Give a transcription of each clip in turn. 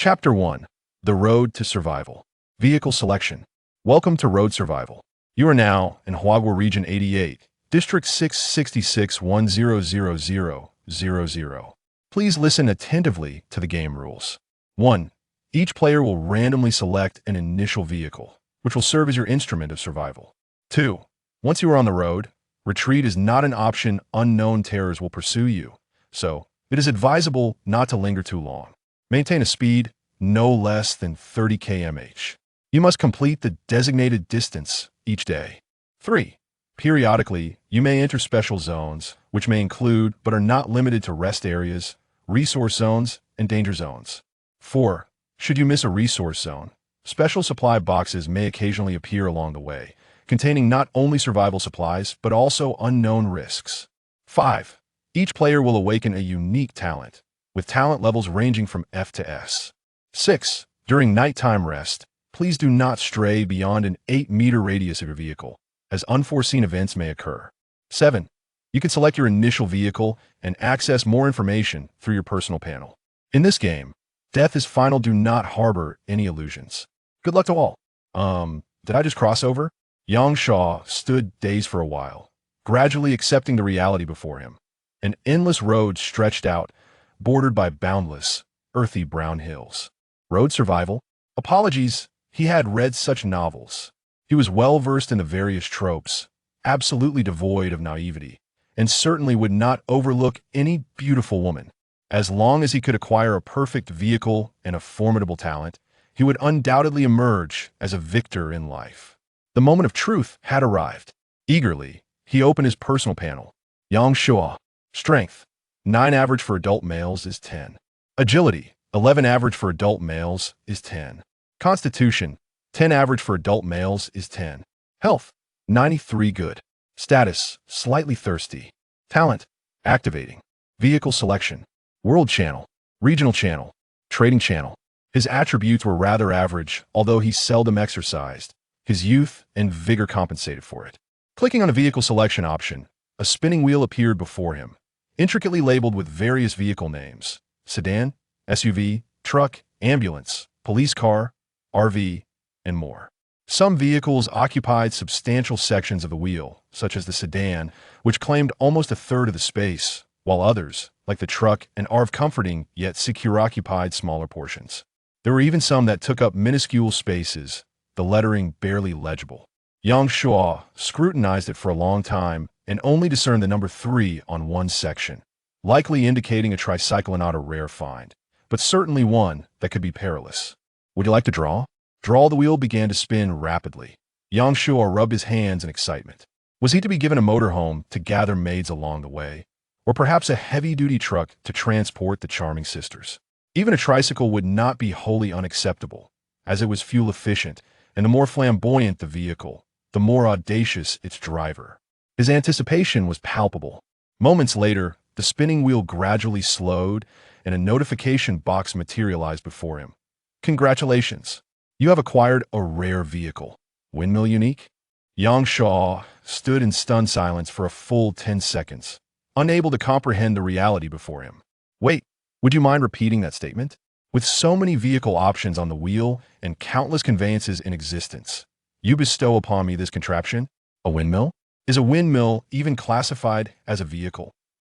Chapter 1. The Road to Survival. Vehicle Selection. Welcome to Road Survival. You are now in Huagua Region 88, District 666 100000. Please listen attentively to the game rules. 1. Each player will randomly select an initial vehicle, which will serve as your instrument of survival. 2. Once you are on the road, retreat is not an option. Unknown terrors will pursue you, so it is advisable not to linger too long. Maintain a speed no less than 30 km/h. You must complete the designated distance each day. 3. Periodically, you may enter special zones, which may include but are not limited to rest areas, resource zones, and danger zones. 4. Should you miss a resource zone, special supply boxes may occasionally appear along the way, containing not only survival supplies but also unknown risks. 5. Each player will awaken a unique talent, with talent levels ranging from F to S. 6. During nighttime rest, please do not stray beyond an 8-meter radius of your vehicle, as unforeseen events may occur. 7. You can select your initial vehicle and access more information through your personal panel. In this game, death is final. Do not harbor any illusions. Good luck to all. Did I just cross over? Yang Shaw stood dazed for a while, gradually accepting the reality before him. An endless road stretched out, bordered by boundless, earthy brown hills. Road survival? Apologies, he had read such novels. He was well versed in the various tropes, absolutely devoid of naivety, and certainly would not overlook any beautiful woman. As long as he could acquire a perfect vehicle and a formidable talent, he would undoubtedly emerge as a victor in life. The moment of truth had arrived. Eagerly, he opened his personal panel. Yang Shua. Strength. 9 average for adult males is 10. Agility. 11 average for adult males is 10. Constitution. 10 average for adult males is 10. Health. 93 good. Status. Slightly thirsty. Talent. Activating. Vehicle selection. World channel. Regional channel. Trading channel. His attributes were rather average, although he seldom exercised. His youth and vigor compensated for it. Clicking on a vehicle selection option, a spinning wheel appeared before him, intricately labeled with various vehicle names: sedan, SUV, truck, ambulance, police car, RV, and more. Some vehicles occupied substantial sections of the wheel, such as the sedan, which claimed almost a third of the space, while others, like the truck and RV, comforting yet secure, occupied smaller portions. There were even some that took up minuscule spaces, the lettering barely legible. Yang Shua scrutinized it for a long time and only discerned the number 3 on one section, likely indicating a tricycle, not a rare find, but certainly one that could be perilous. Would you like to draw? The wheel began to spin rapidly. Yang Shua rubbed his hands in excitement. Was he to be given a motorhome to gather maids along the way, or perhaps a heavy-duty truck to transport the charming sisters? Even a tricycle would not be wholly unacceptable, as it was fuel-efficient, and the more flamboyant the vehicle, the more audacious its driver. His anticipation was palpable. Moments later, the spinning wheel gradually slowed, and a notification box materialized before him. Congratulations! You have acquired a rare vehicle. Windmill unique? Yang Shaw stood in stunned silence for a full 10 seconds, unable to comprehend the reality before him. Wait, would you mind repeating that statement? With so many vehicle options on the wheel and countless conveyances in existence, you bestow upon me this contraption? A windmill? Is a windmill even classified as a vehicle?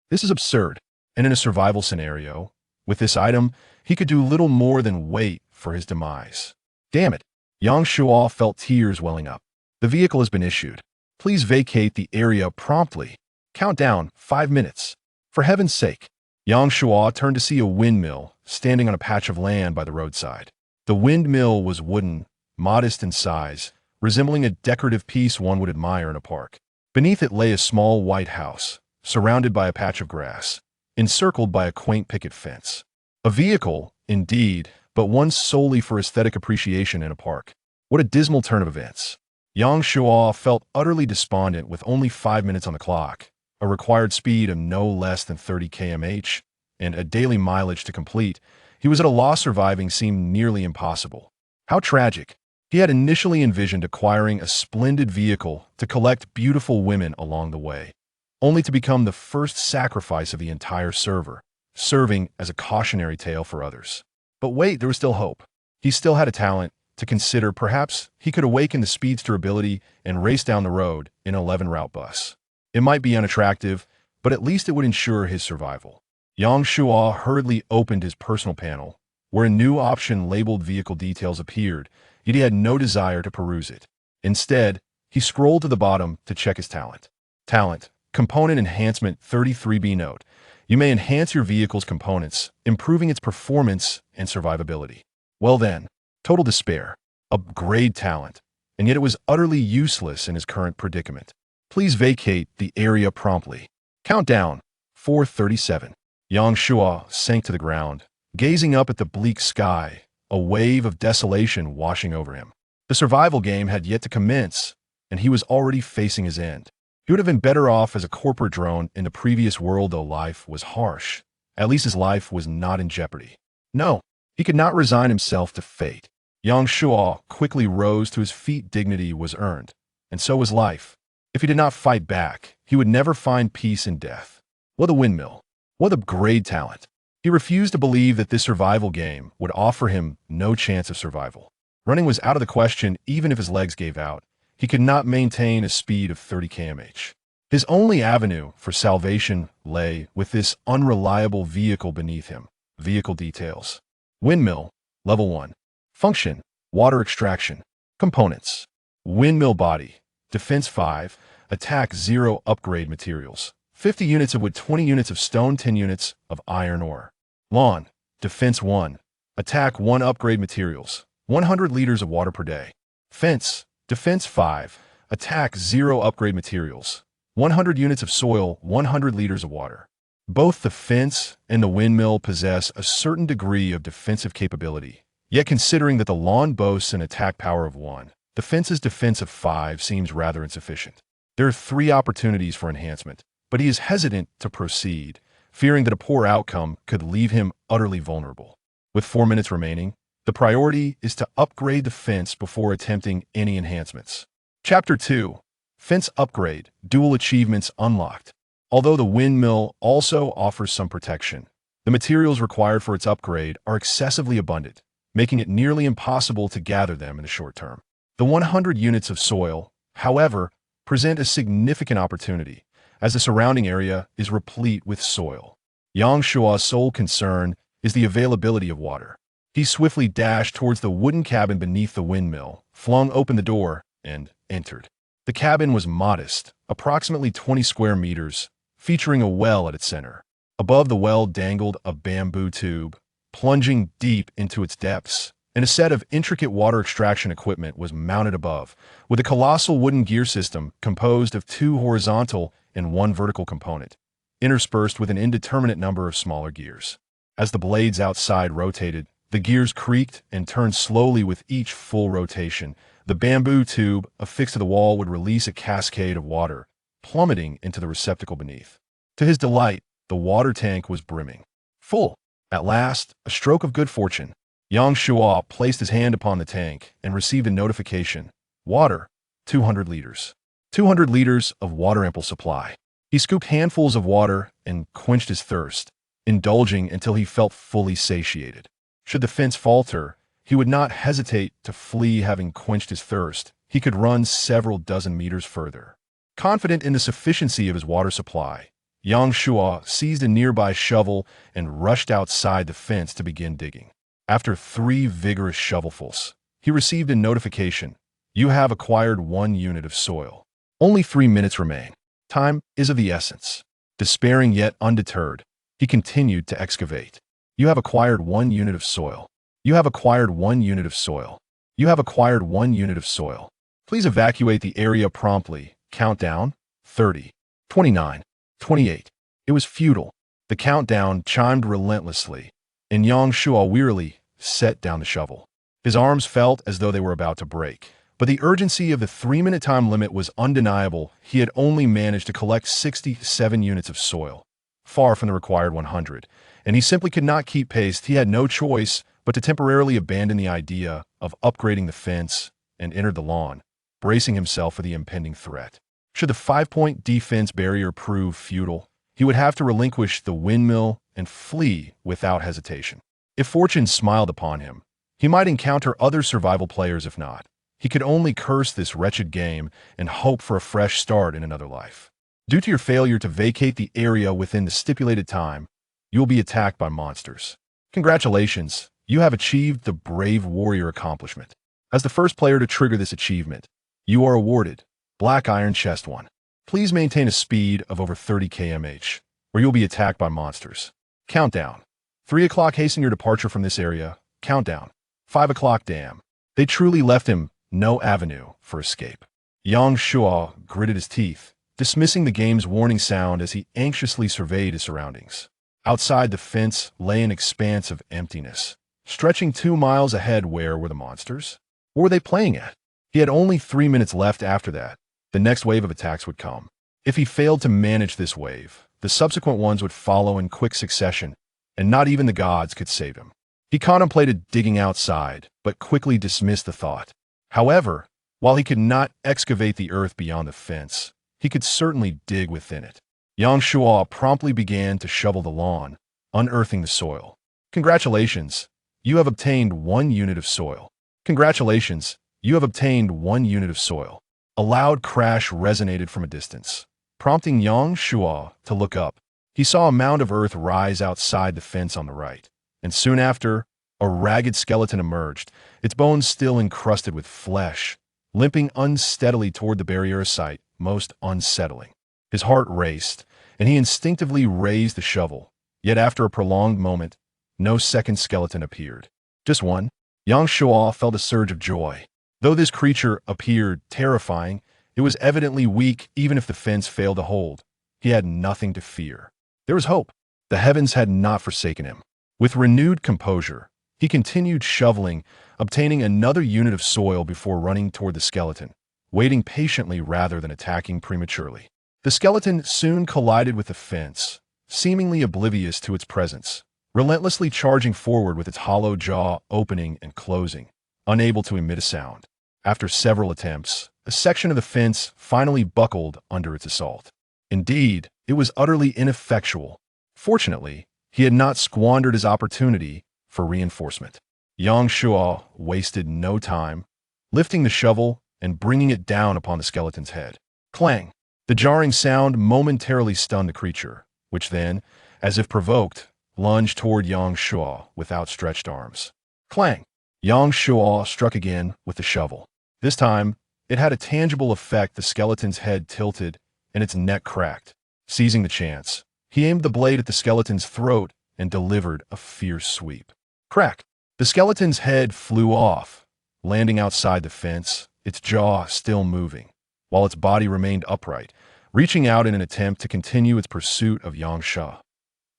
This is absurd, and in a survival scenario, with this item, he could do little more than wait for his demise. Damn it! Yang Shua felt tears welling up. The vehicle has been issued. Please vacate the area promptly. Countdown 5 minutes. For heaven's sake. Yang Shua turned to see a windmill standing on a patch of land by the roadside. The windmill was wooden, modest in size, resembling a decorative piece one would admire in a park. Beneath it lay a small white house, surrounded by a patch of grass, encircled by a quaint picket fence. A vehicle, indeed, but one solely for aesthetic appreciation in a park. What a dismal turn of events. Yang Shua felt utterly despondent with only 5 minutes on the clock, a required speed of no less than 30 km/h, and a daily mileage to complete. He was at a loss. Surviving seemed nearly impossible. How tragic. He had initially envisioned acquiring a splendid vehicle to collect beautiful women along the way, only to become the first sacrifice of the entire server, serving as a cautionary tale for others. But wait, there was still hope. He still had a talent to consider. Perhaps he could awaken the speedster ability and race down the road in an 11-route bus. It might be unattractive, but at least it would ensure his survival. Yang Shuo hurriedly opened his personal panel, where a new option labeled vehicle details appeared, yet he had no desire to peruse it. Instead, he scrolled to the bottom to check his talent. Talent, Component Enhancement 33B Note. You may enhance your vehicle's components, improving its performance and survivability. Well then, total despair. Upgrade talent. And yet it was utterly useless in his current predicament. Please vacate the area promptly. Countdown. 4:37. Yang Shuo sank to the ground, gazing up at the bleak sky, a wave of desolation washing over him. The survival game had yet to commence, and he was already facing his end. He would have been better off as a corporate drone in the previous world, though life was harsh. At least his life was not in jeopardy. No, he could not resign himself to fate. Yang Shuo quickly rose to his feet. Dignity was earned, and so was life. If he did not fight back, he would never find peace in death. What a windmill. What upgrade talent. He refused to believe that this survival game would offer him no chance of survival. Running was out of the question. Even if his legs gave out, he could not maintain a speed of 30 km/h. His only avenue for salvation lay with this unreliable vehicle beneath him. Vehicle details. Windmill, Level 1. Function, water extraction. Components. Windmill body, Defense 5, Attack 0. Upgrade materials, 50 units of wood, 20 units of stone, 10 units of iron ore. Lawn, Defense 1, Attack 1. Upgrade materials, 100 liters of water per day. Fence, Defense 5, Attack 0. Upgrade materials, 100 units of soil, 100 liters of water. Both the fence and the windmill possess a certain degree of defensive capability, yet considering that the lawn boasts an attack power of 1, the fence's defense of 5 seems rather insufficient. There are 3 opportunities for enhancement, but he is hesitant to proceed, fearing that a poor outcome could leave him utterly vulnerable. With 4 minutes remaining, the priority is to upgrade the fence before attempting any enhancements. Chapter 2. Fence Upgrade, Dual Achievements Unlocked. Although the windmill also offers some protection, the materials required for its upgrade are excessively abundant, making it nearly impossible to gather them in the short term. The 100 units of soil, however, present a significant opportunity, as the surrounding area is replete with soil. Yang Shuo's sole concern is the availability of water. He swiftly dashed towards the wooden cabin beneath the windmill, flung open the door, and entered. The cabin was modest, approximately 20 square meters, featuring a well at its center. Above the well dangled a bamboo tube, plunging deep into its depths, and a set of intricate water extraction equipment was mounted above, with a colossal wooden gear system composed of 2 horizontal and 1 vertical component, interspersed with an indeterminate number of smaller gears. As the blades outside rotated, the gears creaked and turned slowly with each full rotation. The bamboo tube affixed to the wall would release a cascade of water, plummeting into the receptacle beneath. To his delight, the water tank was brimming. Full. At last, a stroke of good fortune. Yang Shuo placed his hand upon the tank and received a notification. Water, 200 liters. 200 liters of water, ample supply. He scooped handfuls of water and quenched his thirst, indulging until he felt fully satiated. Should the fence falter, he would not hesitate to flee. Having quenched his thirst, he could run several dozen meters further. Confident in the sufficiency of his water supply, Yang Shuo seized a nearby shovel and rushed outside the fence to begin digging. After 3 vigorous shovelfuls, he received a notification. You have acquired 1 unit of soil. Only 3 minutes remain. Time is of the essence. Despairing yet undeterred, he continued to excavate. You have acquired 1 unit of soil. You have acquired 1 unit of soil. You have acquired 1 unit of soil. Please evacuate the area promptly. Countdown, 30, 29, 28. It was futile. The countdown chimed relentlessly, and Yang Shuo wearily set down the shovel. His arms felt as though they were about to break, but the urgency of the 3-minute time limit was undeniable. He had only managed to collect 67 units of soil, far from the required 100, and he simply could not keep pace. He had no choice but to temporarily abandon the idea of upgrading the fence and enter the lawn, bracing himself for the impending threat. Should the 5-point defense barrier prove futile, he would have to relinquish the windmill and flee without hesitation. If fortune smiled upon him, he might encounter other survival players. If not, he could only curse this wretched game and hope for a fresh start in another life. Due to your failure to vacate the area within the stipulated time, you will be attacked by monsters. Congratulations, you have achieved the Brave Warrior accomplishment. As the first player to trigger this achievement, you are awarded Black Iron Chest 1. Please maintain a speed of over 30 km/h, or you'll be attacked by monsters. Countdown. 3 o'clock. Hasten your departure from this area. Countdown. 5 o'clock. Damn. They truly left him no avenue for escape. Yang Shuo gritted his teeth, dismissing the game's warning sound as he anxiously surveyed his surroundings. Outside the fence lay an expanse of emptiness, stretching 2 miles ahead. Where were the monsters? What were they playing at? He had only 3 minutes left. After that, the next wave of attacks would come. If he failed to manage this wave, the subsequent ones would follow in quick succession, and not even the gods could save him. He contemplated digging outside, but quickly dismissed the thought. However, while he could not excavate the earth beyond the fence, he could certainly dig within it. Yang Shuo promptly began to shovel the lawn, unearthing the soil. Congratulations, you have obtained 1 unit of soil. Congratulations, you have obtained 1 unit of soil. A loud crash resonated from a distance, prompting Yang Shuo to look up. He saw a mound of earth rise outside the fence on the right, and soon after, a ragged skeleton emerged, its bones still encrusted with flesh, limping unsteadily toward the barrier. A sight most unsettling. His heart raced, and he instinctively raised the shovel. Yet after a prolonged moment, no second skeleton appeared. Just one. Yang Shuo felt a surge of joy. Though this creature appeared terrifying, it was evidently weak. Even if the fence failed to hold, he had nothing to fear. There was hope. The heavens had not forsaken him. With renewed composure, he continued shoveling, obtaining another unit of soil before running toward the skeleton, waiting patiently rather than attacking prematurely. The skeleton soon collided with the fence, seemingly oblivious to its presence, relentlessly charging forward with its hollow jaw opening and closing, unable to emit a sound. After several attempts, a section of the fence finally buckled under its assault. Indeed, it was utterly ineffectual. Fortunately, he had not squandered his opportunity for reinforcement. Yang Shuo wasted no time, lifting the shovel and bringing it down upon the skeleton's head. Clang! The jarring sound momentarily stunned the creature, which then, as if provoked, lunged toward Yang Shuo with outstretched arms. Clang! Yang Shuo struck again with the shovel. This time, it had a tangible effect. The skeleton's head tilted and its neck cracked. Seizing the chance, he aimed the blade at the skeleton's throat and delivered a fierce sweep. Crack! The skeleton's head flew off, landing outside the fence, its jaw still moving, while its body remained upright, reaching out in an attempt to continue its pursuit of Yang Shuo.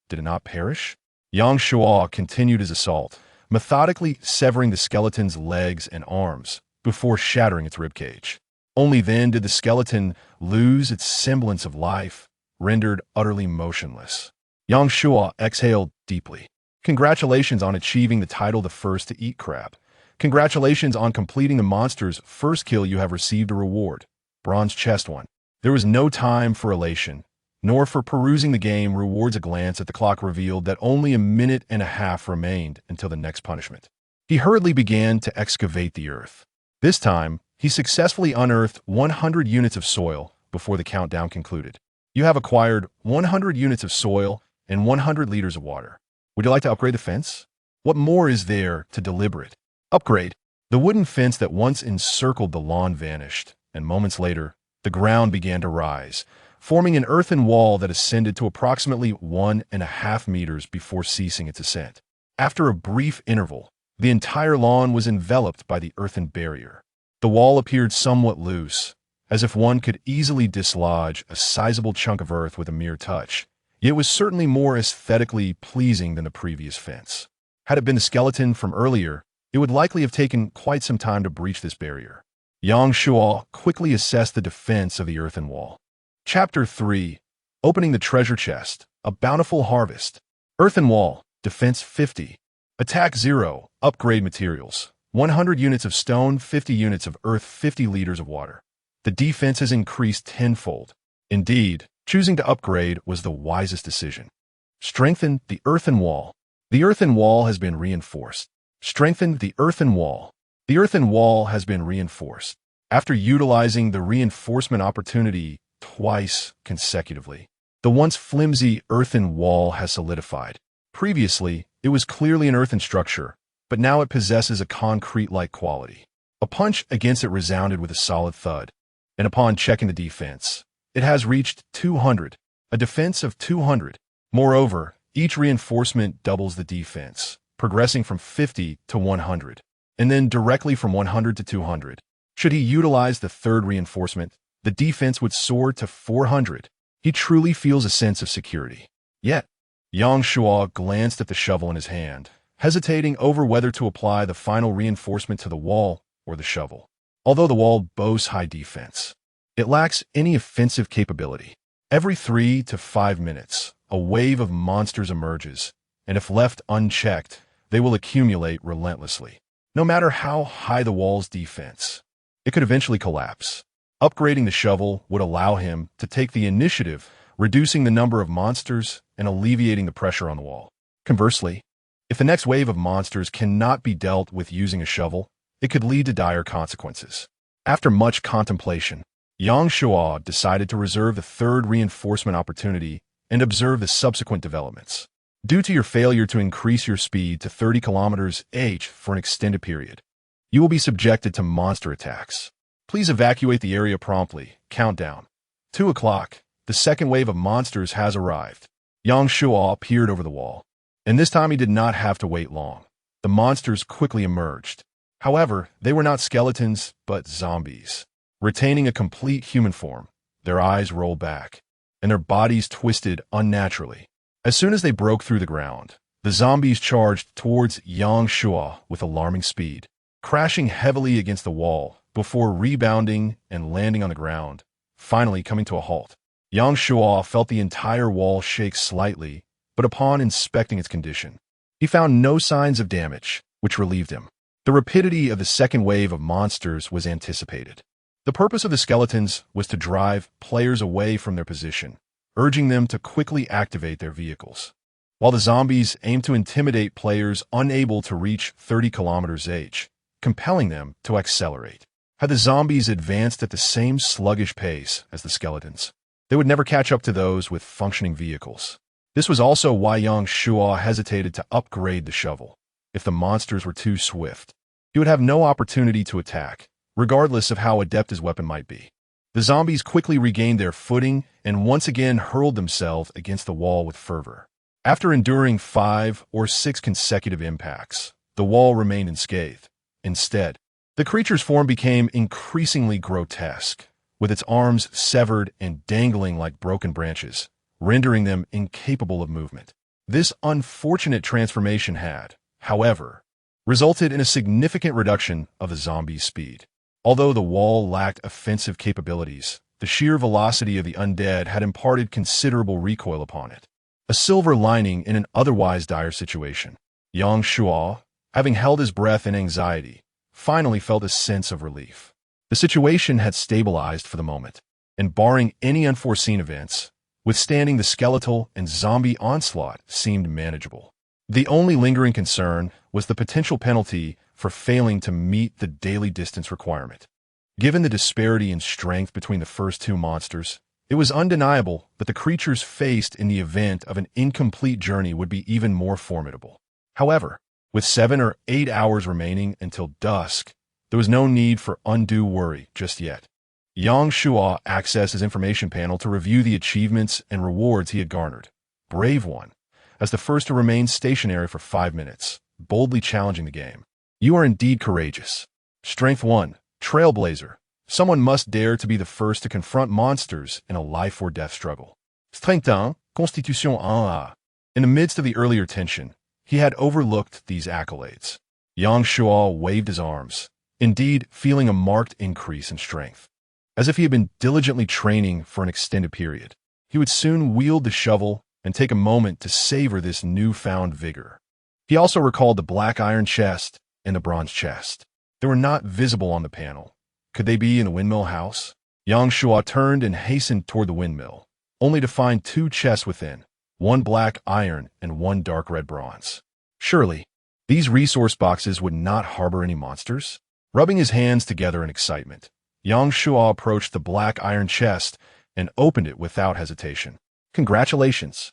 Did it not perish? Yang Shuo continued his assault, methodically severing the skeleton's legs and arms before shattering its ribcage. Only then did the skeleton lose its semblance of life, rendered utterly motionless. Yang Shuo exhaled deeply. Congratulations on achieving the title the first to eat crab. Congratulations on completing the monster's first kill. You have received a reward. Bronze Chest 1. There was no time for elation, nor for perusing the game rewards. A glance at the clock revealed that only a minute and a half remained until the next punishment. He hurriedly began to excavate the earth. This time, he successfully unearthed 100 units of soil before the countdown concluded. You have acquired 100 units of soil and 100 liters of water. Would you like to upgrade the fence? What more is there to deliberate? Upgrade. The wooden fence that once encircled the lawn vanished, and moments later, the ground began to rise, forming an earthen wall that ascended to approximately 1.5 meters before ceasing its ascent. After a brief interval, the entire lawn was enveloped by the earthen barrier. The wall appeared somewhat loose, as if one could easily dislodge a sizable chunk of earth with a mere touch. Yet it was certainly more aesthetically pleasing than the previous fence. Had it been the skeleton from earlier, it would likely have taken quite some time to breach this barrier. Yang Shuo quickly assessed the defense of the earthen wall. Chapter 3. Opening the Treasure Chest. A Bountiful Harvest. Earthen Wall. Defense 50. Attack 0. Upgrade materials. 100 units of stone, 50 units of earth, 50 liters of water. The defense has increased tenfold. Indeed, choosing to upgrade was the wisest decision. Strengthen the earthen wall. The earthen wall has been reinforced. Strengthened the earthen wall. The earthen wall has been reinforced. After utilizing the reinforcement opportunity twice consecutively, the once flimsy earthen wall has solidified. Previously, it was clearly an earthen structure, but now it possesses a concrete-like quality. A punch against it resounded with a solid thud, and upon checking the defense, it has reached 200, a defense of 200. Moreover, each reinforcement doubles the defense, progressing from 50 to 100, and then directly from 100 to 200. Should he utilize the third reinforcement, the defense would soar to 400. He truly feels a sense of security. Yet, Yang Shuo glanced at the shovel in his hand, hesitating over whether to apply the final reinforcement to the wall or the shovel. Although the wall boasts high defense, it lacks any offensive capability. Every 3 to 5 minutes, a wave of monsters emerges, and if left unchecked, they will accumulate relentlessly. No matter how high the wall's defense, it could eventually collapse. Upgrading the shovel would allow him to take the initiative, reducing the number of monsters and alleviating the pressure on the wall. Conversely, if the next wave of monsters cannot be dealt with using a shovel, it could lead to dire consequences. After much contemplation, Yang Shuo decided to reserve the third reinforcement opportunity and observe the subsequent developments. Due to your failure to increase your speed to 30 km/h for an extended period, you will be subjected to monster attacks. Please evacuate the area promptly. Countdown. 2 o'clock. The second wave of monsters has arrived. Yang Shuo peered over the wall, and this time he did not have to wait long. The monsters quickly emerged. However, they were not skeletons, but zombies. Retaining a complete human form, their eyes rolled back, and their bodies twisted unnaturally. As soon as they broke through the ground, the zombies charged towards Yang Shuo with alarming speed, crashing heavily against the wall before rebounding and landing on the ground, finally coming to a halt. Yang Shuo felt the entire wall shake slightly, but upon inspecting its condition, he found no signs of damage, which relieved him. The rapidity of the second wave of monsters was anticipated. The purpose of the skeletons was to drive players away from their position, urging them to quickly activate their vehicles, while the zombies aimed to intimidate players unable to reach 30 km/h, compelling them to accelerate. Had the zombies advanced at the same sluggish pace as the skeletons, they would never catch up to those with functioning vehicles. This was also why Yang Shuo hesitated to upgrade the shovel. If the monsters were too swift, he would have no opportunity to attack, regardless of how adept his weapon might be. The zombies quickly regained their footing and once again hurled themselves against the wall with fervor. After enduring 5 or 6 consecutive impacts, the wall remained unscathed. Instead, the creature's form became increasingly grotesque, with its arms severed and dangling like broken branches, rendering them incapable of movement. This unfortunate transformation had, however, resulted in a significant reduction of the zombie's speed. Although the wall lacked offensive capabilities, the sheer velocity of the undead had imparted considerable recoil upon it, a silver lining in an otherwise dire situation. Yang Shuo, having held his breath in anxiety, finally felt a sense of relief. The situation had stabilized for the moment, and barring any unforeseen events, withstanding the skeletal and zombie onslaught seemed manageable. The only lingering concern was the potential penalty for failing to meet the daily distance requirement. Given the disparity in strength between the first two monsters, it was undeniable that the creatures faced in the event of an incomplete journey would be even more formidable. However, with 7 or 8 hours remaining until dusk, there was no need for undue worry just yet. Yang Shuo accessed his information panel to review the achievements and rewards he had garnered. Brave One, as the first to remain stationary for 5 minutes, boldly challenging the game. You are indeed courageous. Strength 1, Trailblazer. Someone must dare to be the first to confront monsters in a life-or-death struggle. Strength 1, Constitution 1A. In the midst of the earlier tension, he had overlooked these accolades. Yang Shuo waved his arms, indeed feeling a marked increase in strength. As if he had been diligently training for an extended period, he would soon wield the shovel and take a moment to savor this newfound vigor. He also recalled the black iron chest and the bronze chest. They were not visible on the panel. Could they be in the windmill house? Yang Shuo turned and hastened toward the windmill, only to find 2 chests within, one black iron and one dark red bronze. Surely, these resource boxes would not harbor any monsters? Rubbing his hands together in excitement, Yang Shuo approached the black iron chest and opened it without hesitation. Congratulations!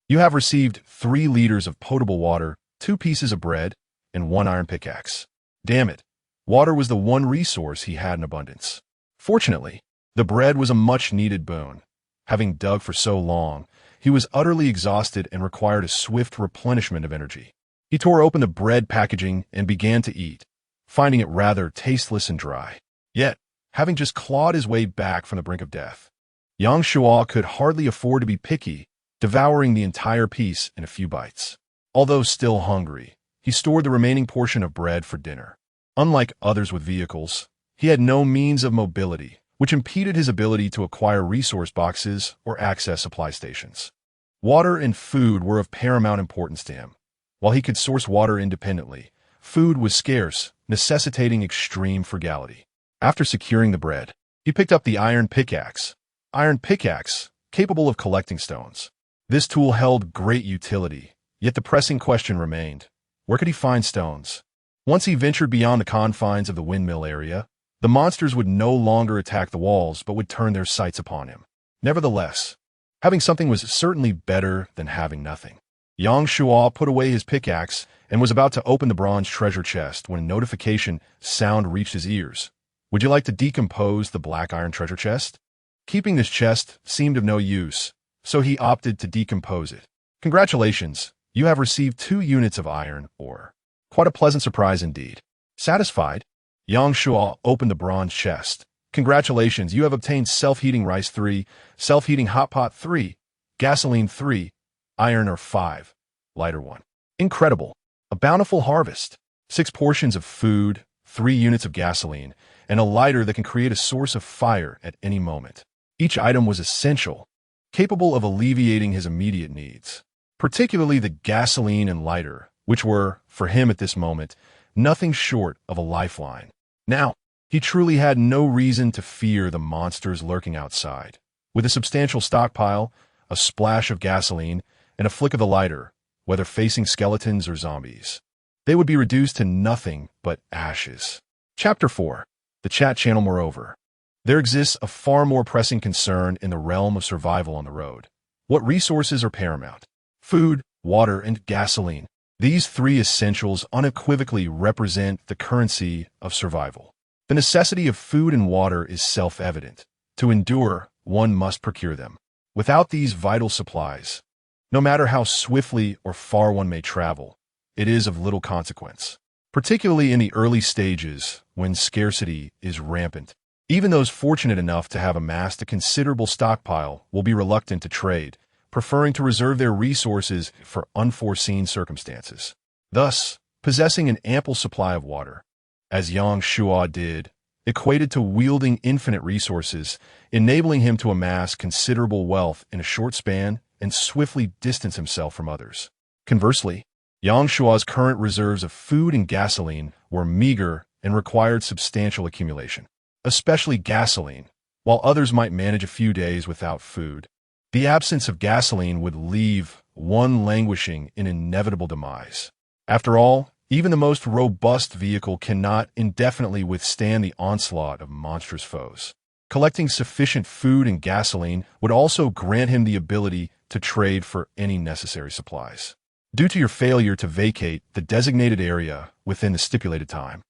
You have received 3 liters of potable water, 2 pieces of bread, and 1 iron pickaxe. Damn it! Water was the one resource he had in abundance. Fortunately, the bread was a much-needed boon. Having dug for so long, he was utterly exhausted and required a swift replenishment of energy. He tore open the bread packaging and began to eat, finding it rather tasteless and dry. Yet, having just clawed his way back from the brink of death, Yang Shuo could hardly afford to be picky, devouring the entire piece in a few bites. Although still hungry, he stored the remaining portion of bread for dinner. Unlike others with vehicles, he had no means of mobility, which impeded his ability to acquire resource boxes or access supply stations. Water and food were of paramount importance to him. While he could source water independently, food was scarce, necessitating extreme frugality. After securing the bread, he picked up the iron pickaxe, capable of collecting stones. This tool held great utility, yet the pressing question remained: where could he find stones? Once he ventured beyond the confines of the windmill area, the monsters would no longer attack the walls but would turn their sights upon him. Nevertheless, having something was certainly better than having nothing. Yang Shuo put away his pickaxe and was about to open the bronze treasure chest when a notification sound reached his ears. Would you like to decompose the black iron treasure chest? Keeping this chest seemed of no use, so he opted to decompose it. Congratulations, you have received 2 units of iron ore. Quite a pleasant surprise indeed. Satisfied, Yang Shuo opened the bronze chest. Congratulations, you have obtained self-heating rice 3, self-heating hot pot 3, gasoline 3, iron ore 5, lighter 1. Incredible. A bountiful harvest. 6 portions of food, 3 units of gasoline, and a lighter that can create a source of fire at any moment. Each item was essential, capable of alleviating his immediate needs, particularly the gasoline and lighter, which were, for him at this moment, nothing short of a lifeline. Now, he truly had no reason to fear the monsters lurking outside. With a substantial stockpile, a splash of gasoline, and a flick of the lighter, whether facing skeletons or zombies, they would be reduced to nothing but ashes. Chapter 4. The Chat Channel. Moreover, there exists a far more pressing concern in the realm of survival on the road. What resources are paramount? Food, water, and gasoline. These 3 essentials unequivocally represent the currency of survival. The necessity of food and water is self-evident. To endure, one must procure them. Without these vital supplies, no matter how swiftly or far one may travel, it is of little consequence, particularly in the early stages when scarcity is rampant. Even those fortunate enough to have amassed a considerable stockpile will be reluctant to trade, preferring to reserve their resources for unforeseen circumstances. Thus, possessing an ample supply of water, as Yang Shuo did, equated to wielding infinite resources, enabling him to amass considerable wealth in a short span and swiftly distance himself from others. Conversely, Yang Shuo's current reserves of food and gasoline were meager and required substantial accumulation, especially gasoline. While others might manage a few days without food, the absence of gasoline would leave one languishing in inevitable demise. After all, even the most robust vehicle cannot indefinitely withstand the onslaught of monstrous foes. Collecting sufficient food and gasoline would also grant him the ability to trade for any necessary supplies. Due to your failure to vacate the designated area within the stipulated time,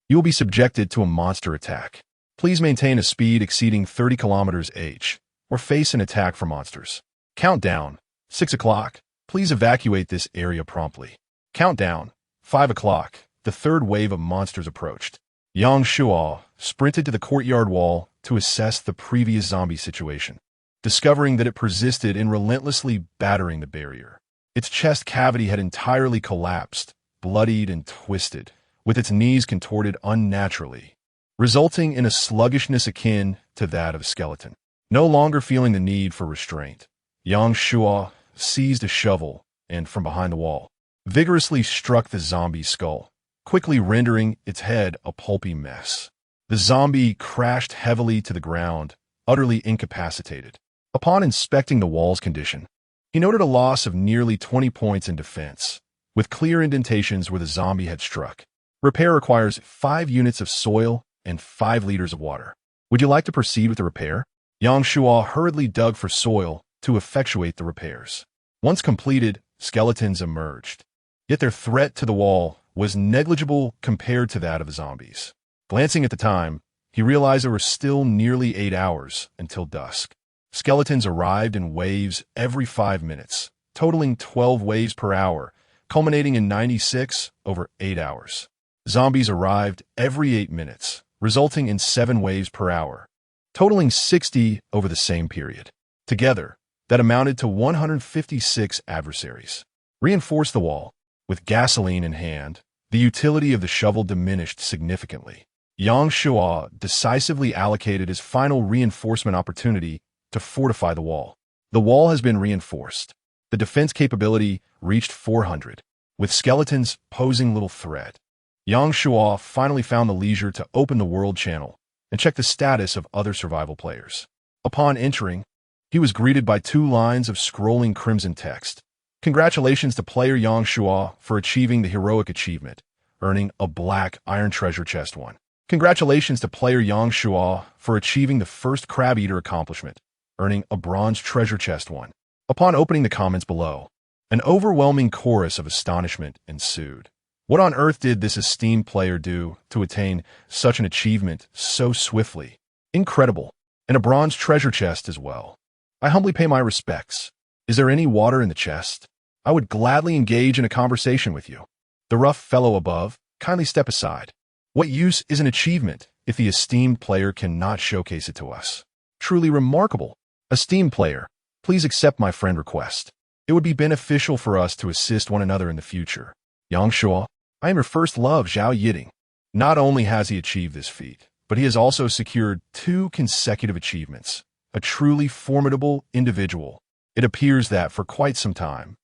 you will be subjected to a monster attack. Please maintain a speed exceeding 30 km/h, or face an attack from monsters. Countdown, 6 o'clock. Please evacuate this area promptly. Countdown, 5 o'clock. The third wave of monsters approached. Yang Shuo sprinted to the courtyard wall to assess the previous zombie situation, discovering that it persisted in relentlessly battering the barrier. Its chest cavity had entirely collapsed, bloodied and twisted, with its knees contorted unnaturally, resulting in a sluggishness akin to that of a skeleton. No longer feeling the need for restraint, Yang Shuo seized a shovel and, from behind the wall, vigorously struck the zombie's skull, quickly rendering its head a pulpy mess. The zombie crashed heavily to the ground, utterly incapacitated. Upon inspecting the wall's condition, he noted a loss of nearly 20 points in defense. with clear indentations where the zombie had struck. Repair requires 5 units of soil and 5 liters of water. Would you like to proceed with the repair? Yang Shuo hurriedly dug for soil to effectuate the repairs. Once completed, skeletons emerged. Yet their threat to the wall was negligible compared to that of the zombies. Glancing at the time, he realized there were still nearly 8 hours until dusk. Skeletons arrived in waves every 5 minutes, totaling 12 waves per hour, culminating in 96 over 8 hours. Zombies arrived every 8 minutes, resulting in 7 waves per hour, totaling 60 over the same period. Together, that amounted to 156 adversaries. Reinforce the wall. With gasoline in hand, the utility of the shovel diminished significantly. Yang Shuo decisively allocated his final reinforcement opportunity to fortify the wall. The wall has been reinforced. The defense capability reached 400, with skeletons posing little threat. Yang Shuo finally found the leisure to open the world channel and check the status of other survival players. Upon entering, he was greeted by 2 lines of scrolling crimson text. Congratulations to player Yang Shuo for achieving the heroic achievement, earning a black iron treasure chest 1. Congratulations to player Yang Shuo for achieving the first crab eater accomplishment, earning a bronze treasure chest 1. Upon opening the comments below, an overwhelming chorus of astonishment ensued. What on earth did this esteemed player do to attain such an achievement so swiftly? Incredible. And a bronze treasure chest as well. I humbly pay my respects. Is there any water in the chest? I would gladly engage in a conversation with you. The rough fellow above, kindly step aside. What use is an achievement if the esteemed player cannot showcase it to us? Truly remarkable. Esteemed player, please accept my friend request. It would be beneficial for us to assist one another in the future. Yang Shuo, I am your first love, Zhao Yiting. Not only has he achieved this feat, but he has also secured 2 consecutive achievements. A truly formidable individual. It appears that for quite some time,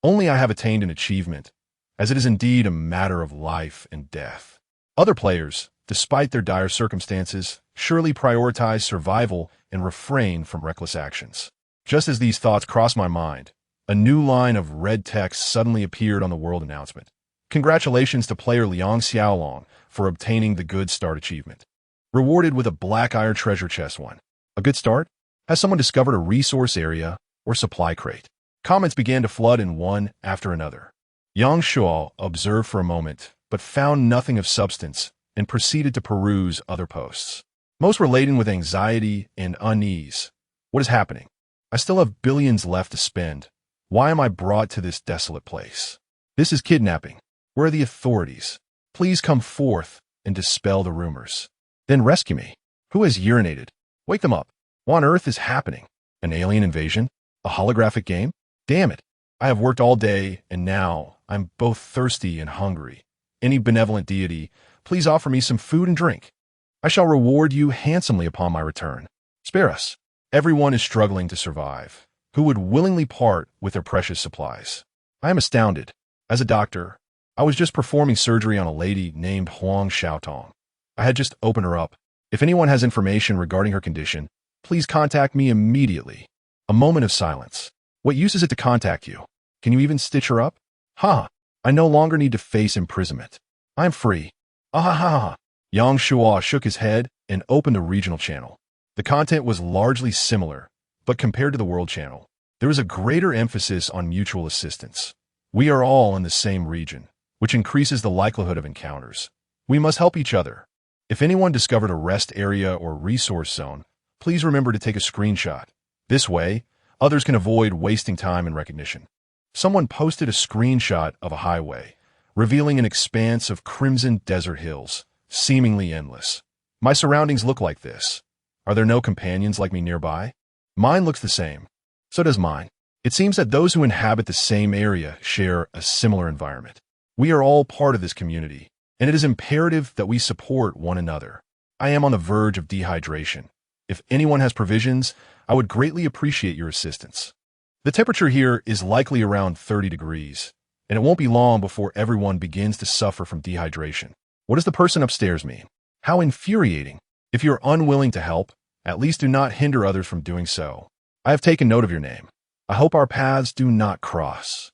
only I have attained an achievement, as it is indeed a matter of life and death. Other players, despite their dire circumstances, surely prioritize survival and refrain from reckless actions. Just as these thoughts crossed my mind, a new line of red text suddenly appeared on the world announcement. Congratulations to player Liang Xiaolong for obtaining the Good Start achievement. Rewarded with a black iron treasure chest 1. A good start? Has someone discovered a resource area or supply crate? Comments began to flood in one after another. Yang Shuo observed for a moment, but found nothing of substance and proceeded to peruse other posts. Most were laden with anxiety and unease. What is happening? I still have billions left to spend. Why am I brought to this desolate place? This is kidnapping. Where are the authorities? Please come forth and dispel the rumors. Then rescue me. Who has urinated? Wake them up. What on earth is happening? An alien invasion? A holographic game? Damn it. I have worked all day, and now I'm both thirsty and hungry. Any benevolent deity, please offer me some food and drink. I shall reward you handsomely upon my return. Spare us. Everyone is struggling to survive. Who would willingly part with their precious supplies? I am astounded. As a doctor, I was just performing surgery on a lady named Huang Xiaotong. I had just opened her up. If anyone has information regarding her condition, please contact me immediately. A moment of silence. What use is it to contact you? Can you even stitch her up? Ha! I no longer need to face imprisonment. I'm free. Ah ha ha ha. Yang Shuo shook his head and opened a regional channel. The content was largely similar, but compared to the world channel, there was a greater emphasis on mutual assistance. We are all in the same region, which increases the likelihood of encounters. We must help each other. If anyone discovered a rest area or resource zone, please remember to take a screenshot. This way, others can avoid wasting time and recognition. Someone posted a screenshot of a highway, revealing an expanse of crimson desert hills, seemingly endless. My surroundings look like this. Are there no companions like me nearby? Mine looks the same. So does mine. It seems that those who inhabit the same area share a similar environment. We are all part of this community, and it is imperative that we support one another. I am on the verge of dehydration. If anyone has provisions, I would greatly appreciate your assistance. The temperature here is likely around 30 degrees, and it won't be long before everyone begins to suffer from dehydration. What does the person upstairs mean? How infuriating. If you're unwilling to help, at least do not hinder others from doing so. I have taken note of your name. I hope our paths do not cross.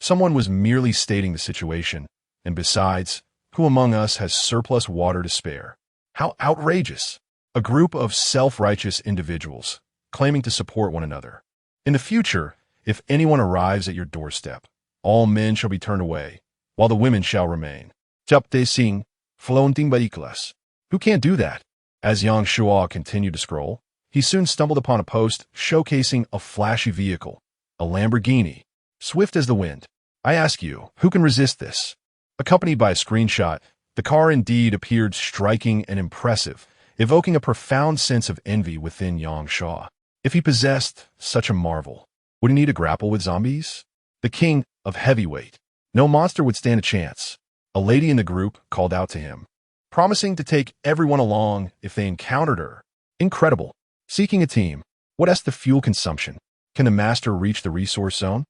Someone was merely stating the situation, and besides, who among us has surplus water to spare? How outrageous! A group of self-righteous individuals claiming to support one another. In the future, if anyone arrives at your doorstep, all men shall be turned away, while the women shall remain. Destined, flaunting vehículos. Who can't do that? As Yang Shua continued to scroll, he soon stumbled upon a post showcasing a flashy vehicle, a Lamborghini, swift as the wind. I ask you, who can resist this? Accompanied by a screenshot, the car indeed appeared striking and impressive, evoking a profound sense of envy within Yang Shua. If he possessed such a marvel, would he need to grapple with zombies? The king of heavyweight. No monster would stand a chance. A lady in the group called out to him, promising to take everyone along if they encountered her. Incredible. Seeking a team. What is the fuel consumption? Can the master reach the resource zone?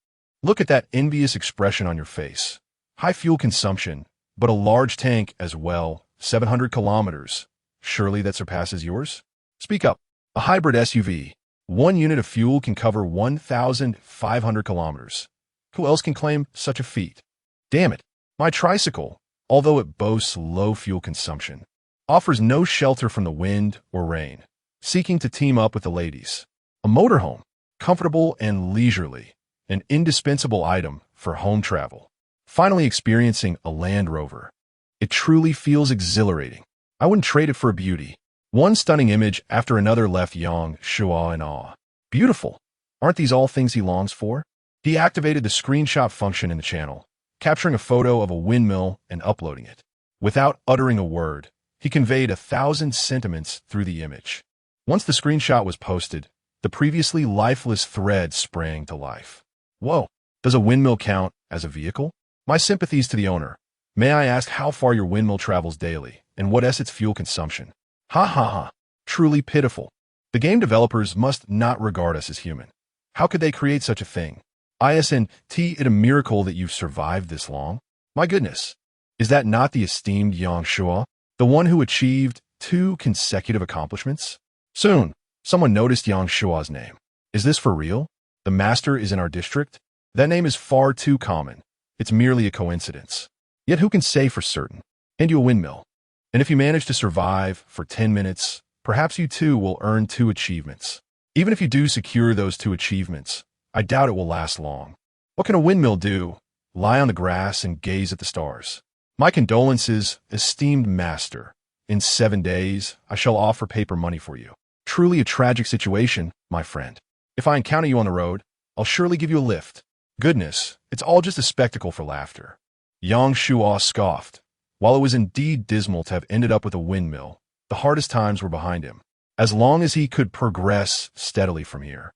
Look at that envious expression on your face. High fuel consumption, but a large tank as well, 700 kilometers. Surely that surpasses yours? Speak up. A hybrid SUV. 1 unit of fuel can cover 1,500 kilometers. Who else can claim such a feat? Damn it. My tricycle, although it boasts low fuel consumption, offers no shelter from the wind or rain. Seeking to team up with the ladies. A motorhome, comfortable and leisurely, an indispensable item for home travel. Finally experiencing a Land Rover. It truly feels exhilarating. I wouldn't trade it for a beauty. One stunning image after another left Yang Shua in awe. Beautiful. Aren't these all things he longs for? He activated the screenshot function in the channel, capturing a photo of a windmill and uploading it. Without uttering a word, he conveyed 1,000 sentiments through the image. Once the screenshot was posted, the previously lifeless thread sprang to life. Whoa, does a windmill count as a vehicle? My sympathies to the owner. May I ask how far your windmill travels daily, and what is its fuel consumption? Ha ha ha. Truly pitiful. The game developers must not regard us as human. How could they create such a thing? Isn't it a miracle that you've survived this long? My goodness. Is that not the esteemed Yang Shua, the one who achieved 2 consecutive accomplishments? Soon, someone noticed Yang Shua's name. Is this for real? The master is in our district? That name is far too common. It's merely a coincidence. Yet who can say for certain? And you a windmill. And if you manage to survive for 10 minutes, perhaps you too will earn 2 achievements. Even if you do secure those 2 achievements, I doubt it will last long. What can a windmill do? Lie on the grass and gaze at the stars. My condolences, esteemed master. In 7 days, I shall offer paper money for you. Truly a tragic situation, my friend. If I encounter you on the road, I'll surely give you a lift. Goodness, it's all just a spectacle for laughter. Yang Shua scoffed. While it was indeed dismal to have ended up with a windmill, the hardest times were behind him. As long as he could progress steadily from here,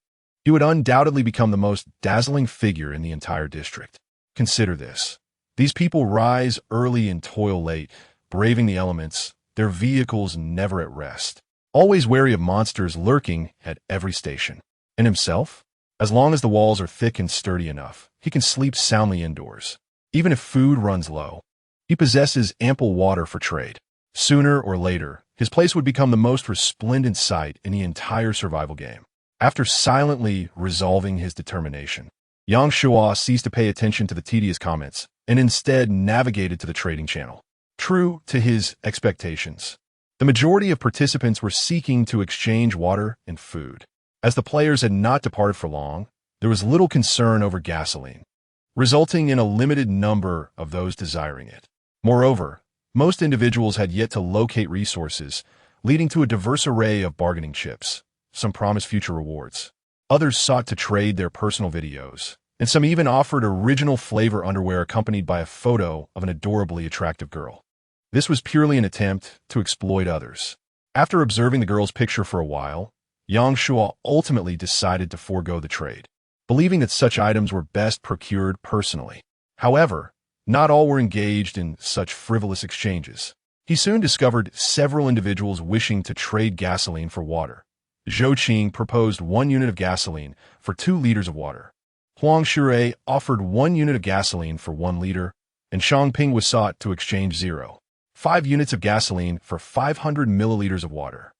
he would undoubtedly become the most dazzling figure in the entire district. Consider this. These people rise early and toil late, braving the elements, their vehicles never at rest, always wary of monsters lurking at every station. And himself? As long as the walls are thick and sturdy enough, he can sleep soundly indoors. Even if food runs low, he possesses ample water for trade. Sooner or later, his place would become the most resplendent sight in the entire survival game. After silently resolving his determination, Yang Shua ceased to pay attention to the tedious comments and instead navigated to the trading channel. True to his expectations, the majority of participants were seeking to exchange water and food. As the players had not departed for long, there was little concern over gasoline, resulting in a limited number of those desiring it. Moreover, most individuals had yet to locate resources, leading to a diverse array of bargaining chips. Some promised future rewards. Others sought to trade their personal videos, and some even offered original flavor underwear accompanied by a photo of an adorably attractive girl. This was purely an attempt to exploit others. After observing the girl's picture for a while, Yang Shua ultimately decided to forego the trade, believing that such items were best procured personally. However, not all were engaged in such frivolous exchanges. He soon discovered several individuals wishing to trade gasoline for water. Zhou Qing proposed 1 unit of gasoline for 2 liters of water. Huang Shui offered 1 unit of gasoline for 1 liter, and Shangping was sought to exchange 0.5 units of gasoline for 500 milliliters of water.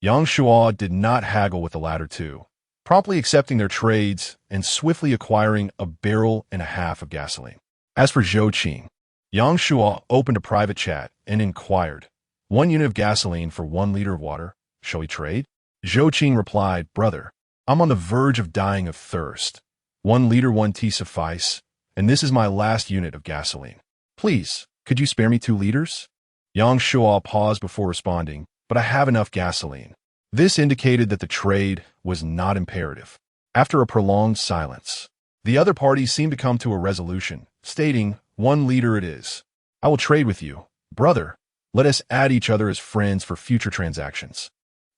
Yang Shua did not haggle with the latter 2, promptly accepting their trades and swiftly acquiring a barrel and a half of gasoline. As for Zhou Qing, Yang Shuo opened a private chat and inquired, 1 unit of gasoline for 1 liter of water. Shall we trade? Zhou Qing replied, brother, I'm on the verge of dying of thirst. 1 liter 1 tea suffice, and this is my last unit of gasoline. Please, could you spare me 2 liters? Yang Shuo paused before responding, but I have enough gasoline. This indicated that the trade was not imperative. After a prolonged silence, the other parties seemed to come to a resolution, stating, 1 liter it is. I will trade with you. Brother, let us add each other as friends for future transactions.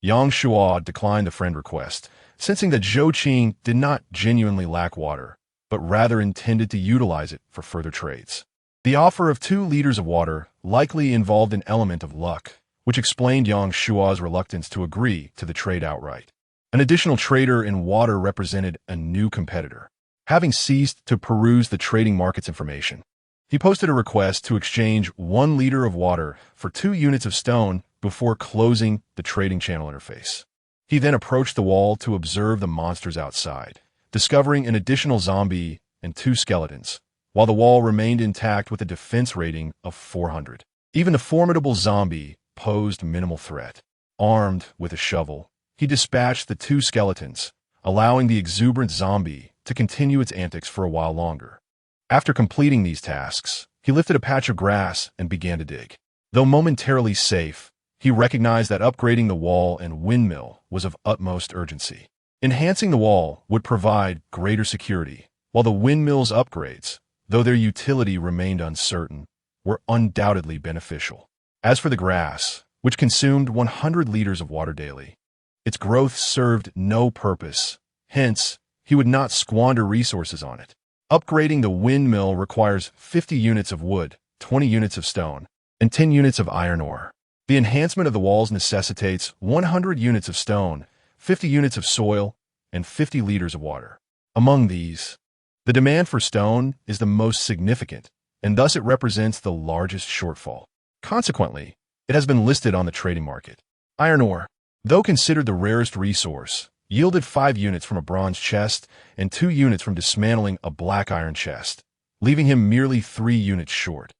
Yang Shuo declined the friend request, sensing that Zhou Qing did not genuinely lack water, but rather intended to utilize it for further trades. The offer of 2 liters of water likely involved an element of luck, which explained Yang Shuo's reluctance to agree to the trade outright. An additional trader in water represented a new competitor. Having ceased to peruse the trading market's information, he posted a request to exchange 1 liter of water for 2 units of stone before closing the trading channel interface. He then approached the wall to observe the monsters outside, discovering an additional zombie and 2 skeletons, while the wall remained intact with a defense rating of 400. Even the formidable zombie posed minimal threat. Armed with a shovel, he dispatched the 2 skeletons, allowing the exuberant zombie to continue its antics for a while longer. After completing these tasks, he lifted a patch of grass and began to dig. Though momentarily safe, he recognized that upgrading the wall and windmill was of utmost urgency. Enhancing the wall would provide greater security, while the windmill's upgrades, though their utility remained uncertain, were undoubtedly beneficial. As for the grass, which consumed 100 liters of water daily, its growth served no purpose, hence, he would not squander resources on it. Upgrading the windmill requires 50 units of wood, 20 units of stone, and 10 units of iron ore. The enhancement of the walls necessitates 100 units of stone, 50 units of soil, and 50 liters of water. Among these, the demand for stone is the most significant, and thus it represents the largest shortfall. Consequently, it has been listed on the trading market. Iron ore, though considered the rarest resource, yielded 5 units from a bronze chest and 2 units from dismantling a black iron chest, leaving him merely 3 units short,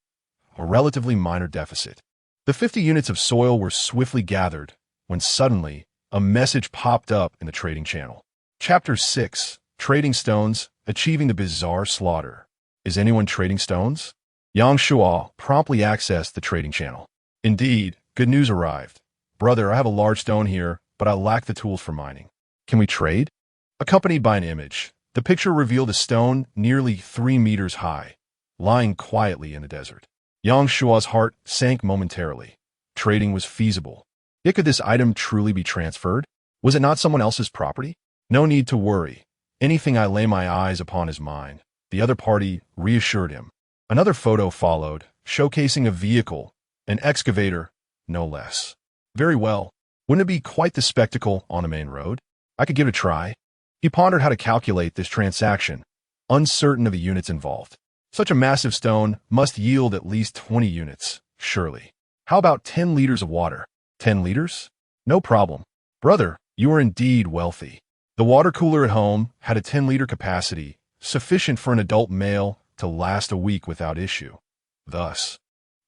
a relatively minor deficit. The 50 units of soil were swiftly gathered when suddenly a message popped up in the trading channel. Chapter 6, Trading Stones, Achieving the Bizarre Slaughter. Is anyone trading stones? Yang Shuo promptly accessed the trading channel. Indeed, good news arrived. Brother, I have a large stone here, but I lack the tools for mining. Can we trade? Accompanied by an image, the picture revealed a stone nearly 3 meters high, lying quietly in the desert. Yang Shuo's heart sank momentarily. Trading was feasible. Yet could this item truly be transferred? Was it not someone else's property? No need to worry. Anything I lay my eyes upon is mine, the other party reassured him. Another photo followed, showcasing a vehicle, an excavator, no less. Very well. Wouldn't it be quite the spectacle on the main road? I could give it a try. He pondered how to calculate this transaction, uncertain of the units involved. Such a massive stone must yield at least 20 units, surely. How about 10 liters of water? 10 liters? No problem. Brother, you are indeed wealthy. The water cooler at home had a 10-liter capacity, sufficient for an adult male to last a week without issue. Thus,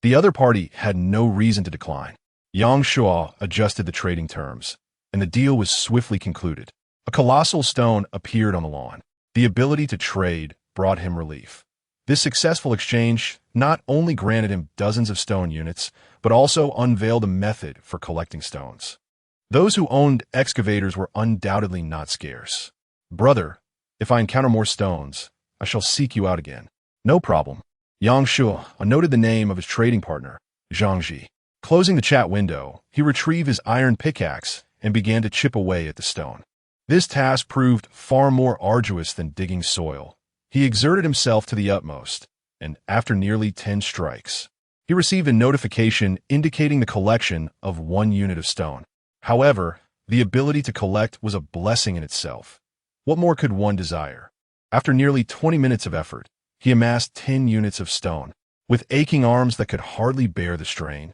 the other party had no reason to decline. Yang Shuo adjusted the trading terms, and the deal was swiftly concluded. A colossal stone appeared on the lawn. The ability to trade brought him relief. This successful exchange not only granted him dozens of stone units, but also unveiled a method for collecting stones. Those who owned excavators were undoubtedly not scarce. Brother, if I encounter more stones, I shall seek you out again. No problem. Yang Shuo noted the name of his trading partner, Zhang Ji. Closing the chat window, he retrieved his iron pickaxe and began to chip away at the stone. This task proved far more arduous than digging soil. He exerted himself to the utmost, and after nearly 10 strikes, he received a notification indicating the collection of 1 unit of stone. However, the ability to collect was a blessing in itself. What more could one desire? After nearly 20 minutes of effort, he amassed 10 units of stone. With aching arms that could hardly bear the strain,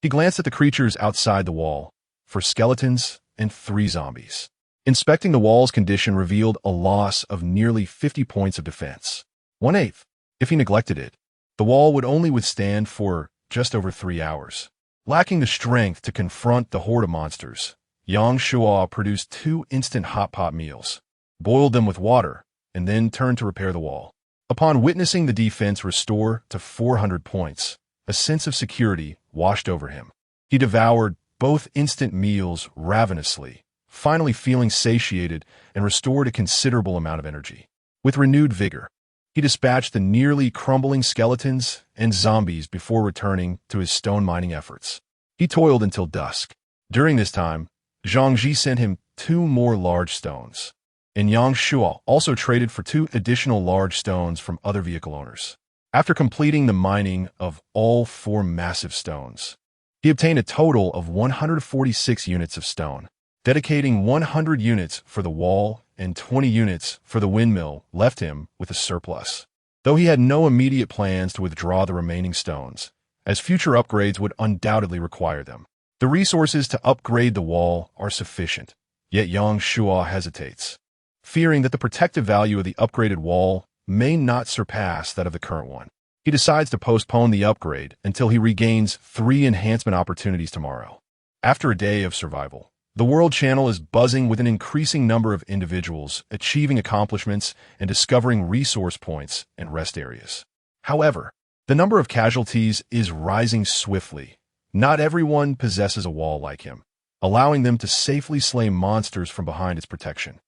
he glanced at the creatures outside the wall, 4 skeletons and 3 zombies. Inspecting the wall's condition revealed a loss of nearly 50 points of defense. 1/8. If he neglected it, the wall would only withstand for just over 3 hours. Lacking the strength to confront the horde of monsters, Yang Shuo produced 2 instant hot pot meals, boiled them with water, and then turned to repair the wall. Upon witnessing the defense restore to 400 points, a sense of security washed over him. He devoured both instant meals ravenously, finally feeling satiated and restored a considerable amount of energy. With renewed vigor, he dispatched the nearly crumbling skeletons and zombies before returning to his stone mining efforts. He toiled until dusk. During this time, Zhang Ji sent him 2 more large stones, and Yang Shuo also traded for 2 additional large stones from other vehicle owners. After completing the mining of all 4 massive stones, he obtained a total of 146 units of stone. Dedicating 100 units for the wall and 20 units for the windmill left him with a surplus. Though he had no immediate plans to withdraw the remaining stones, as future upgrades would undoubtedly require them. The resources to upgrade the wall are sufficient, yet Yang Shuo hesitates, fearing that the protective value of the upgraded wall may not surpass that of the current one. He decides to postpone the upgrade until he regains 3 enhancement opportunities tomorrow. After a day of survival, the World Channel is buzzing with an increasing number of individuals achieving accomplishments and discovering resource points and rest areas. However, the number of casualties is rising swiftly. Not everyone possesses a wall like him, allowing them to safely slay monsters from behind its protection.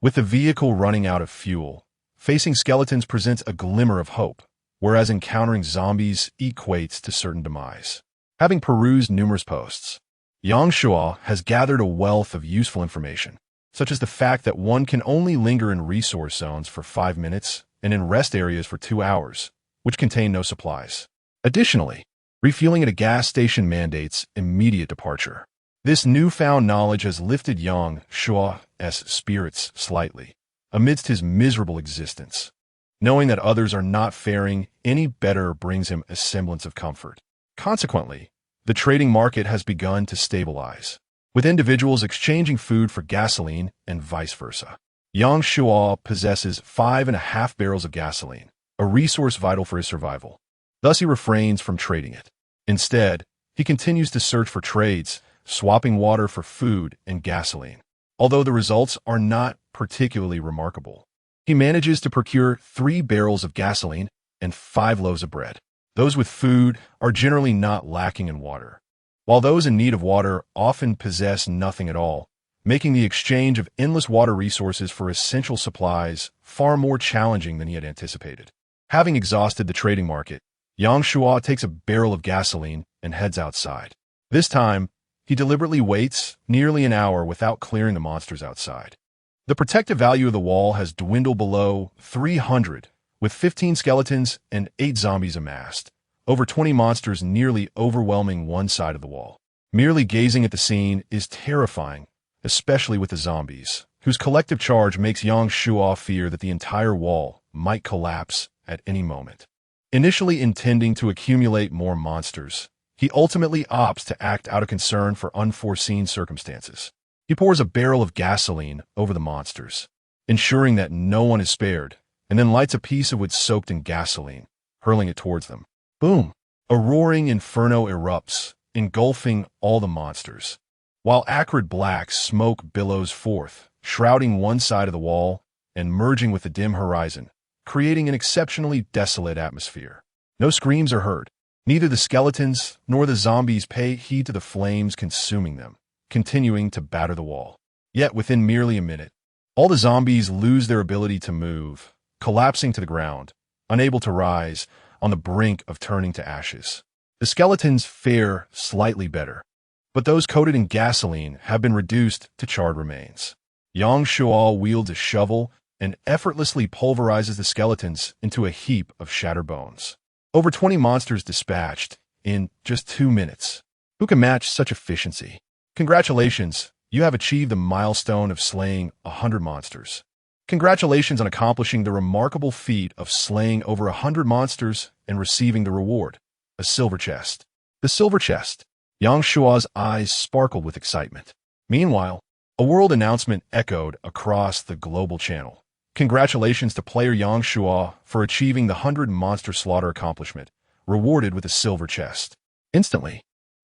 With the vehicle running out of fuel, facing skeletons presents a glimmer of hope, whereas encountering zombies equates to certain demise. Having perused numerous posts, Yang Shuo has gathered a wealth of useful information, such as the fact that one can only linger in resource zones for 5 minutes and in rest areas for 2 hours, which contain no supplies. Additionally, refueling at a gas station mandates immediate departure. This newfound knowledge has lifted Yang Shuo's spirits slightly, amidst his miserable existence. Knowing that others are not faring any better brings him a semblance of comfort. Consequently, the trading market has begun to stabilize, with individuals exchanging food for gasoline and vice versa. Yang Shuo possesses 5.5 barrels of gasoline, a resource vital for his survival. Thus, he refrains from trading it. Instead, he continues to search for trades, swapping water for food and gasoline. Although the results are not particularly remarkable, he manages to procure 3 barrels of gasoline and 5 loaves of bread. Those with food are generally not lacking in water, while those in need of water often possess nothing at all, making the exchange of endless water resources for essential supplies far more challenging than he had anticipated. Having exhausted the trading market, Yang Shuo takes a barrel of gasoline and heads outside. This time, he deliberately waits nearly an hour without clearing the monsters outside. The protective value of the wall has dwindled below 300, with 15 skeletons and 8 zombies amassed, over 20 monsters nearly overwhelming one side of the wall. Merely gazing at the scene is terrifying, especially with the zombies, whose collective charge makes Yang Shuo fear that the entire wall might collapse at any moment. Initially intending to accumulate more monsters, he ultimately opts to act out of concern for unforeseen circumstances. He pours a barrel of gasoline over the monsters, ensuring that no one is spared, and then lights a piece of wood soaked in gasoline, hurling it towards them. Boom! A roaring inferno erupts, engulfing all the monsters, while acrid black smoke billows forth, shrouding one side of the wall and merging with the dim horizon, creating an exceptionally desolate atmosphere. No screams are heard. Neither the skeletons nor the zombies pay heed to the flames consuming them, continuing to batter the wall. Yet within merely a minute, all the zombies lose their ability to move, collapsing to the ground, unable to rise, on the brink of turning to ashes. The skeletons fare slightly better, but those coated in gasoline have been reduced to charred remains. Yang Shuo wields a shovel and effortlessly pulverizes the skeletons into a heap of shattered bones. Over 20 monsters dispatched in just 2 minutes. Who can match such efficiency? Congratulations, you have achieved the milestone of slaying 100 monsters. Congratulations on accomplishing the remarkable feat of slaying over 100 monsters and receiving the reward, a silver chest. The silver chest. Yang Shuo's eyes sparkled with excitement. Meanwhile, A world announcement echoed across the global channel. Congratulations to player Yang Shua for achieving the 100 monster slaughter accomplishment, rewarded with a silver chest. Instantly,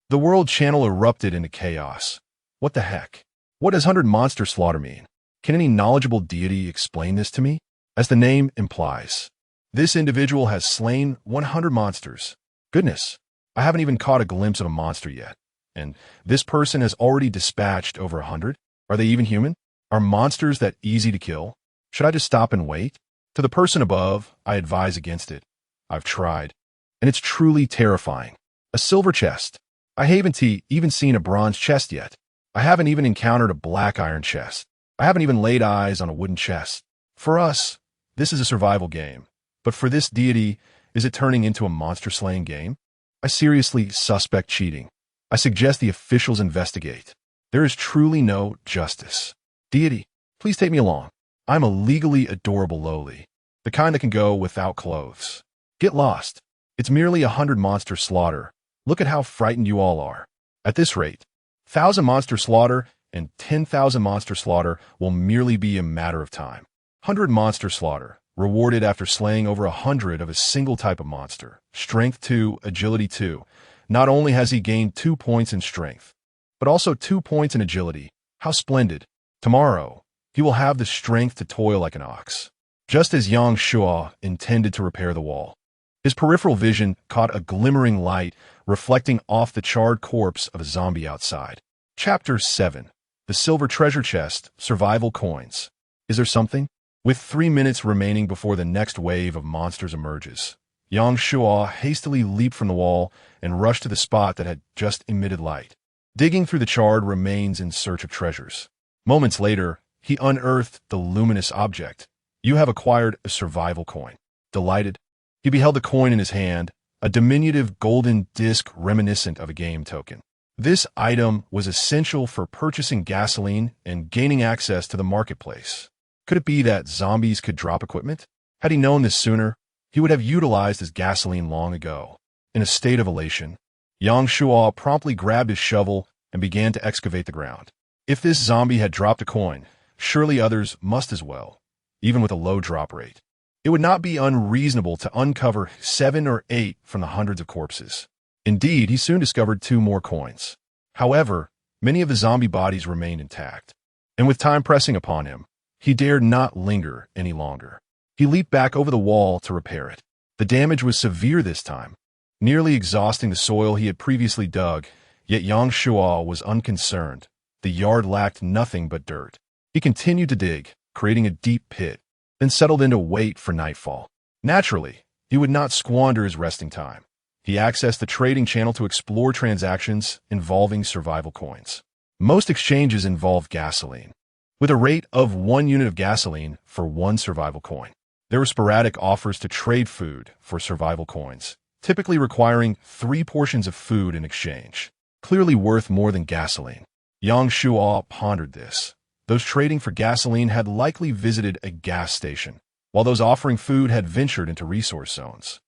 the world channel erupted into chaos. What the heck? What does 100 monster slaughter mean? Can any knowledgeable deity explain this to me? As the name implies, this individual has slain 100 monsters. Goodness, I haven't even caught a glimpse of a monster yet. And this person has already dispatched over 100? Are they even human? Are monsters that easy to kill? Should I just stop and wait? To the person above, I advise against it. I've tried, and it's truly terrifying. A silver chest. I haven't even seen a bronze chest yet. I haven't even encountered a black iron chest. I haven't even laid eyes on a wooden chest. For us, this is a survival game. But for this deity, is it turning into a monster-slaying game? I seriously suspect cheating. I suggest the officials investigate. There is truly no justice. Deity, please take me along. I'm a legally adorable lowly, the kind that can go without clothes. Get lost. It's merely 100 monster slaughter. Look at how frightened you all are. At this rate, 1,000 monster slaughter and 10,000 monster slaughter will merely be a matter of time. 100 monster slaughter, rewarded after slaying over 100 of a single type of monster. Strength 2, agility 2. Not only has he gained 2 points in strength, but also 2 points in agility. How splendid. Tomorrow, he will have the strength to toil like an ox. Just as Yang Shua intended to repair the wall, his peripheral vision caught a glimmering light reflecting off the charred corpse of a zombie outside. Chapter 7. The Silver Treasure Chest, Survival Coins. Is there something? With 3 minutes remaining before the next wave of monsters emerges, Yang Shua hastily leaped from the wall and rushed to the spot that had just emitted light, digging through the charred remains in search of treasures. Moments later, he unearthed the luminous object. You have acquired a survival coin. Delighted, he beheld the coin in his hand, a diminutive golden disc reminiscent of a game token. This item was essential for purchasing gasoline and gaining access to the marketplace. Could it be that zombies could drop equipment? Had he known this sooner, he would have utilized his gasoline long ago. In a state of elation, Yang Shua promptly grabbed his shovel and began to excavate the ground. If this zombie had dropped a coin, surely others must as well, even with a low drop rate. It would not be unreasonable to uncover 7 or 8 from the hundreds of corpses. Indeed, he soon discovered 2 more coins. However, many of the zombie bodies remained intact, and with time pressing upon him, he dared not linger any longer. He leaped back over the wall to repair it. The damage was severe this time, nearly exhausting the soil he had previously dug, yet Yang Shua was unconcerned. The yard lacked nothing but dirt. He continued to dig, creating a deep pit, then settled in to wait for nightfall. Naturally, he would not squander his resting time. He accessed the trading channel to explore transactions involving survival coins. Most exchanges involved gasoline, with a rate of 1 unit of gasoline for 1 survival coin. There were sporadic offers to trade food for survival coins, typically requiring 3 portions of food in exchange, clearly worth more than gasoline. Yang Shua pondered this. Those trading for gasoline had likely visited a gas station, while those offering food had ventured into resource zones.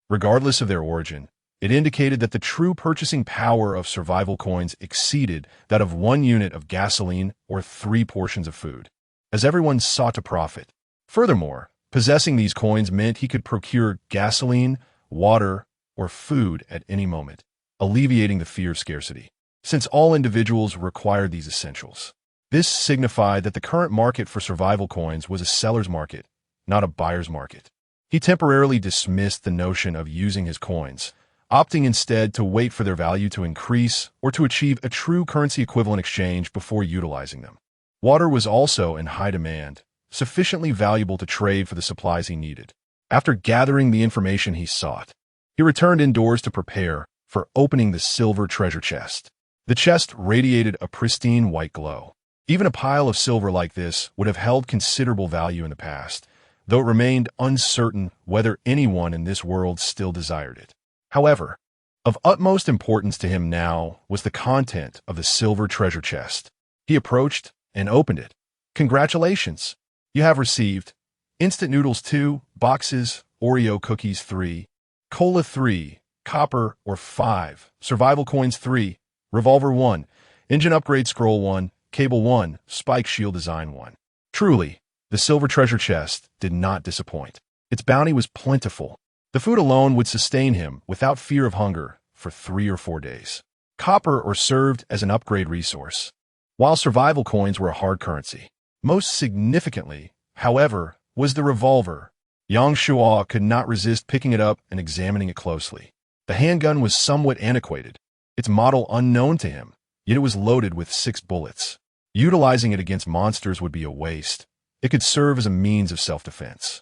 Regardless of their origin, it indicated that the true purchasing power of survival coins exceeded that of 1 unit of gasoline or 3 portions of food, as everyone sought to profit. Furthermore, possessing these coins meant he could procure gasoline, water, or food at any moment, alleviating the fear of scarcity, since all individuals required these essentials. This signified that the current market for survival coins was a seller's market, not a buyer's market. He temporarily dismissed the notion of using his coins, opting instead to wait for their value to increase or to achieve a true currency equivalent exchange before utilizing them. Water was also in high demand, sufficiently valuable to trade for the supplies he needed. After gathering the information he sought, he returned indoors to prepare for opening the silver treasure chest. The chest radiated a pristine white glow. Even a pile of silver like this would have held considerable value in the past, though it remained uncertain whether anyone in this world still desired it. However, of utmost importance to him now was the content of the silver treasure chest. He approached and opened it. Congratulations! You have received instant noodles 2 boxes, Oreo cookies 3, cola 3, copper or 5, survival coins 3, revolver 1, engine upgrade scroll 1, Cable 1, Spike Shield Design 1. Truly, the silver treasure chest did not disappoint. Its bounty was plentiful. The food alone would sustain him without fear of hunger for 3 or 4 days. Copper or served as an upgrade resource, while survival coins were a hard currency. Most significantly, however, was the revolver. Yang Shuo could not resist picking it up and examining it closely. The handgun was somewhat antiquated, its model unknown to him, yet it was loaded with 6 bullets. Utilizing it against monsters would be a waste. It could serve as a means of self-defense.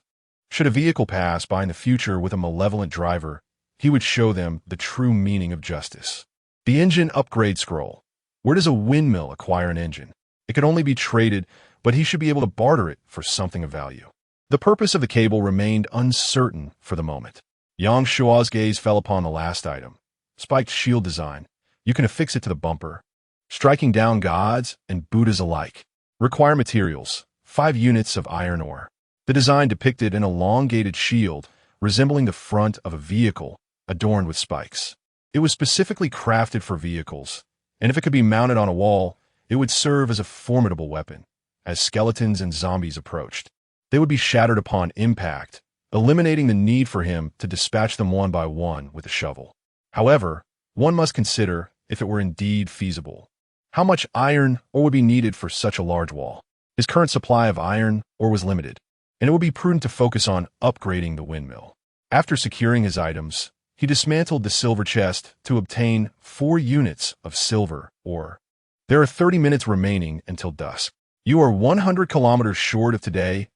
Should a vehicle pass by in the future with a malevolent driver, he would show them the true meaning of justice. The engine upgrade scroll. Where does a windmill acquire an engine? It could only be traded, but he should be able to barter it for something of value. The purpose of the cable remained uncertain for the moment. Yang Shuo's gaze fell upon the last item. Spiked shield design. You can affix it to the bumper. Striking down gods and Buddhas alike. Require materials. 5 units of iron ore. The design depicted an elongated shield resembling the front of a vehicle adorned with spikes. It was specifically crafted for vehicles, and if it could be mounted on a wall, it would serve as a formidable weapon. As skeletons and zombies approached, they would be shattered upon impact, eliminating the need for him to dispatch them one by one with a shovel. However, one must consider if it were indeed feasible. How much iron ore would be needed for such a large wall? His current supply of iron ore was limited, and it would be prudent to focus on upgrading the windmill. After securing his items, he dismantled the silver chest to obtain 4 units of silver ore. There are 30 minutes remaining until dusk. You are 100 kilometers short of today's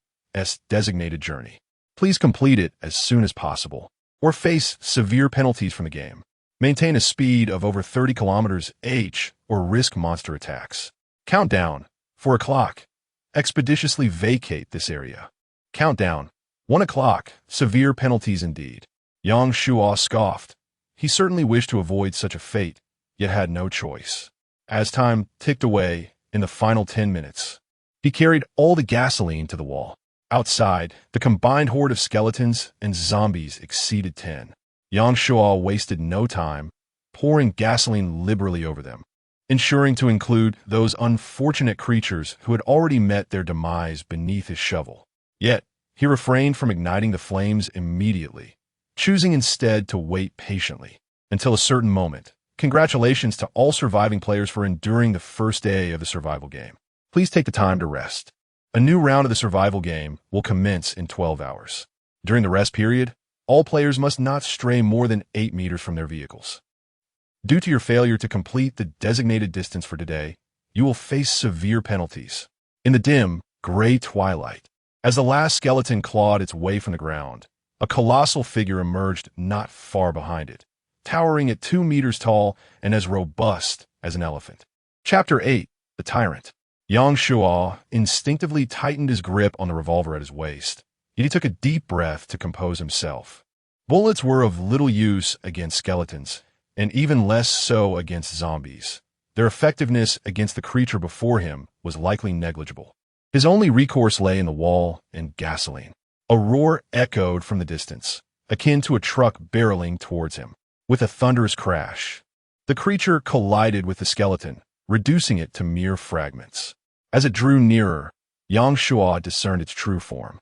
designated journey. Please complete it as soon as possible, or face severe penalties from the game. Maintain a speed of over 30 kilometers/h or risk monster attacks. Countdown. 4 o'clock. Expeditiously vacate this area. Countdown. 1 o'clock. Severe penalties indeed. Yang Shuo scoffed. He certainly wished to avoid such a fate, yet had no choice. As time ticked away, in the final 10 minutes, he carried all the gasoline to the wall. Outside, the combined horde of skeletons and zombies exceeded 10. Yang Shuo wasted no time, pouring gasoline liberally over them, ensuring to include those unfortunate creatures who had already met their demise beneath his shovel. Yet, he refrained from igniting the flames immediately, choosing instead to wait patiently until a certain moment. Congratulations to all surviving players for enduring the first day of the survival game. Please take the time to rest. A new round of the survival game will commence in 12 hours. During the rest period, all players must not stray more than 8 meters from their vehicles. Due to your failure to complete the designated distance for today, you will face severe penalties. In the dim, gray twilight, as the last skeleton clawed its way from the ground, a colossal figure emerged not far behind it, towering at 2 meters tall and as robust as an elephant. Chapter 8. The Tyrant. Yang Shuo instinctively tightened his grip on the revolver at his waist, yet he took a deep breath to compose himself. Bullets were of little use against skeletons, and even less so against zombies. Their effectiveness against the creature before him was likely negligible. His only recourse lay in the wall and gasoline. A roar echoed from the distance, akin to a truck barreling towards him. With a thunderous crash, the creature collided with the skeleton, reducing it to mere fragments. As it drew nearer, Yang Shuo discerned its true form.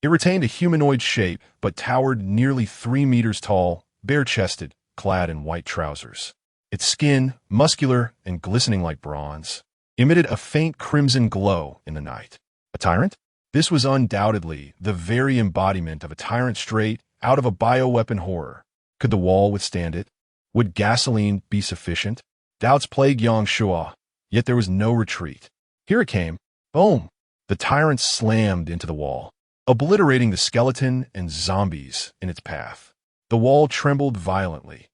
It retained a humanoid shape, but towered nearly 3 meters tall, bare-chested, clad in white trousers. Its skin, muscular and glistening like bronze, emitted a faint crimson glow in the night. A tyrant? This was undoubtedly the very embodiment of a tyrant straight out of a bioweapon horror. Could the wall withstand it? Would gasoline be sufficient? Doubts plagued Yang Shuo, yet there was no retreat. Here it came. Boom! The tyrant slammed into the wall, obliterating the skeleton and zombies in its path. The wall trembled violently.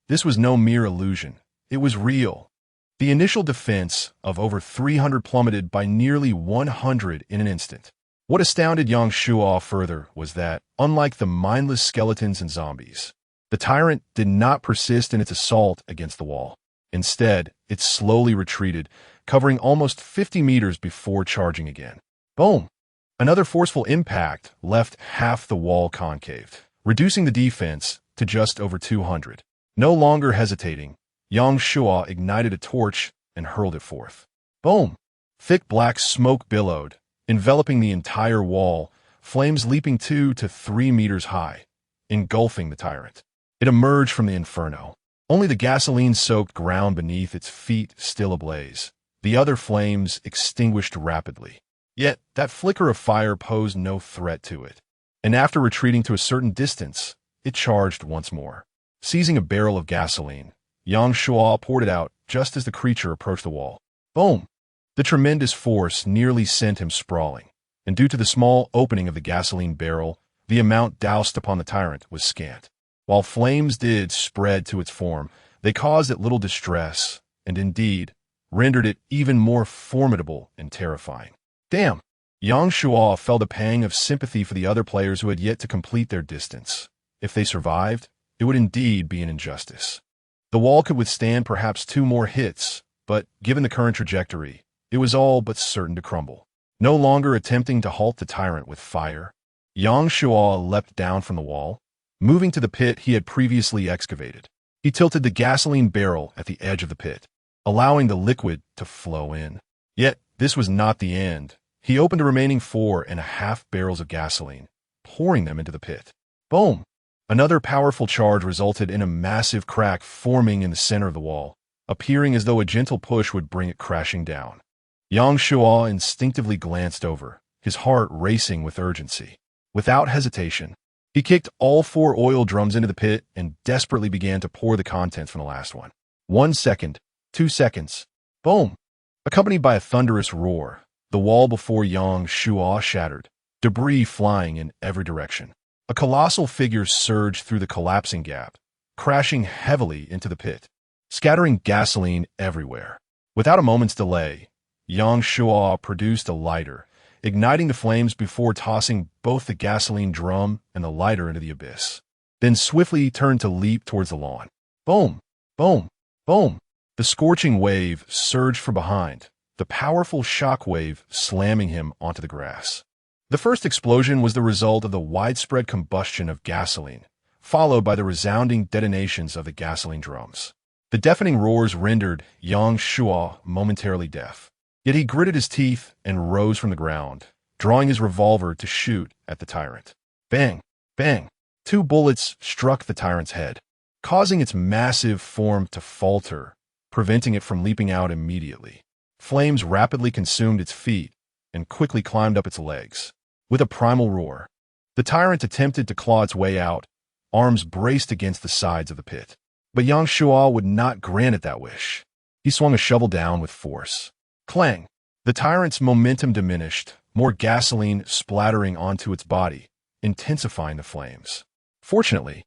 This was no mere illusion. It was real. The initial defense of over 300 plummeted by nearly 100 in an instant. What astounded Yang Shuo further was that, unlike the mindless skeletons and zombies, the tyrant did not persist in its assault against the wall. Instead, it slowly retreated, covering almost 50 meters before charging again. Boom! Another forceful impact left half the wall concaved, reducing the defense to just over 200. No longer hesitating, Yang Shuo ignited a torch and hurled it forth. Boom! Thick black smoke billowed, enveloping the entire wall, flames leaping 2 to 3 meters high, engulfing the tyrant. It emerged from the inferno. Only the gasoline-soaked ground beneath its feet still ablaze, the other flames extinguished rapidly. Yet that flicker of fire posed no threat to it. And after retreating to a certain distance, it charged once more. Seizing a barrel of gasoline, Yang Shuo poured it out just as the creature approached the wall. Boom! The tremendous force nearly sent him sprawling, and due to the small opening of the gasoline barrel, the amount doused upon the tyrant was scant. While flames did spread to its form, they caused it little distress, and indeed, rendered it even more formidable and terrifying. Damn! Yang Shuo felt a pang of sympathy for the other players who had yet to complete their distance. If they survived, it would indeed be an injustice. The wall could withstand perhaps 2 more hits, but given the current trajectory, it was all but certain to crumble. No longer attempting to halt the tyrant with fire, Yang Shuo leapt down from the wall, moving to the pit he had previously excavated. He tilted the gasoline barrel at the edge of the pit, allowing the liquid to flow in. Yet, this was not the end. He opened the remaining 4.5 barrels of gasoline, pouring them into the pit. Boom! Another powerful charge resulted in a massive crack forming in the center of the wall, appearing as though a gentle push would bring it crashing down. Yang Shuo instinctively glanced over, his heart racing with urgency. Without hesitation, he kicked all 4 oil drums into the pit and desperately began to pour the contents from the last one. 1 second, 2 seconds. Boom! Accompanied by a thunderous roar, the wall before Yang Shuo shattered, debris flying in every direction. A colossal figure surged through the collapsing gap, crashing heavily into the pit, scattering gasoline everywhere. Without a moment's delay, Yang Shuo produced a lighter, igniting the flames before tossing both the gasoline drum and the lighter into the abyss. Then swiftly turned to leap towards the lawn. Boom! Boom! Boom! The scorching wave surged from behind, the powerful shock wave slamming him onto the grass. The first explosion was the result of the widespread combustion of gasoline, followed by the resounding detonations of the gasoline drums. The deafening roars rendered Yang Shuo momentarily deaf. Yet he gritted his teeth and rose from the ground, drawing his revolver to shoot at the tyrant. Bang! Bang! 2 bullets struck the tyrant's head, causing its massive form to falter, preventing it from leaping out immediately. Flames rapidly consumed its feet and quickly climbed up its legs. With a primal roar, the tyrant attempted to claw its way out, arms braced against the sides of the pit. But Yang Shuo would not grant it that wish. He swung a shovel down with force. Clang! The tyrant's momentum diminished, more gasoline splattering onto its body, intensifying the flames. Fortunately,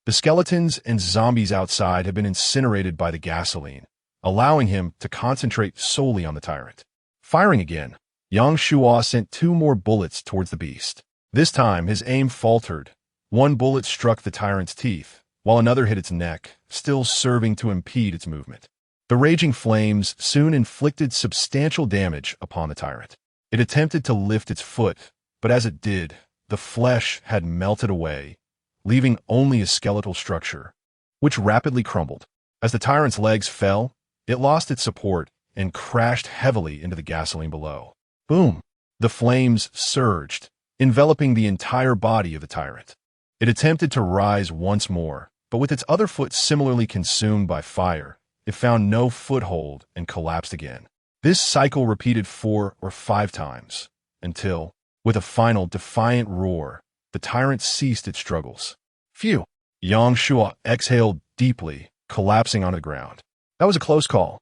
the skeletons and zombies outside had been incinerated by the gasoline, allowing him to concentrate solely on the tyrant. Firing again, Yang Shuo sent 2 more bullets towards the beast. This time, his aim faltered. 1 bullet struck the tyrant's teeth, while another hit its neck, still serving to impede its movement. The raging flames soon inflicted substantial damage upon the tyrant. It attempted to lift its foot, but as it did, the flesh had melted away, leaving only a skeletal structure, which rapidly crumbled. As the tyrant's legs fell, it lost its support and crashed heavily into the gasoline below. Boom! The flames surged, enveloping the entire body of the tyrant. It attempted to rise once more, but with its other foot similarly consumed by fire, it found no foothold and collapsed again. This cycle repeated 4 or 5 times, until, with a final defiant roar, the tyrant ceased its struggles. Phew! Yang Shuo exhaled deeply, collapsing onto the ground. That was a close call.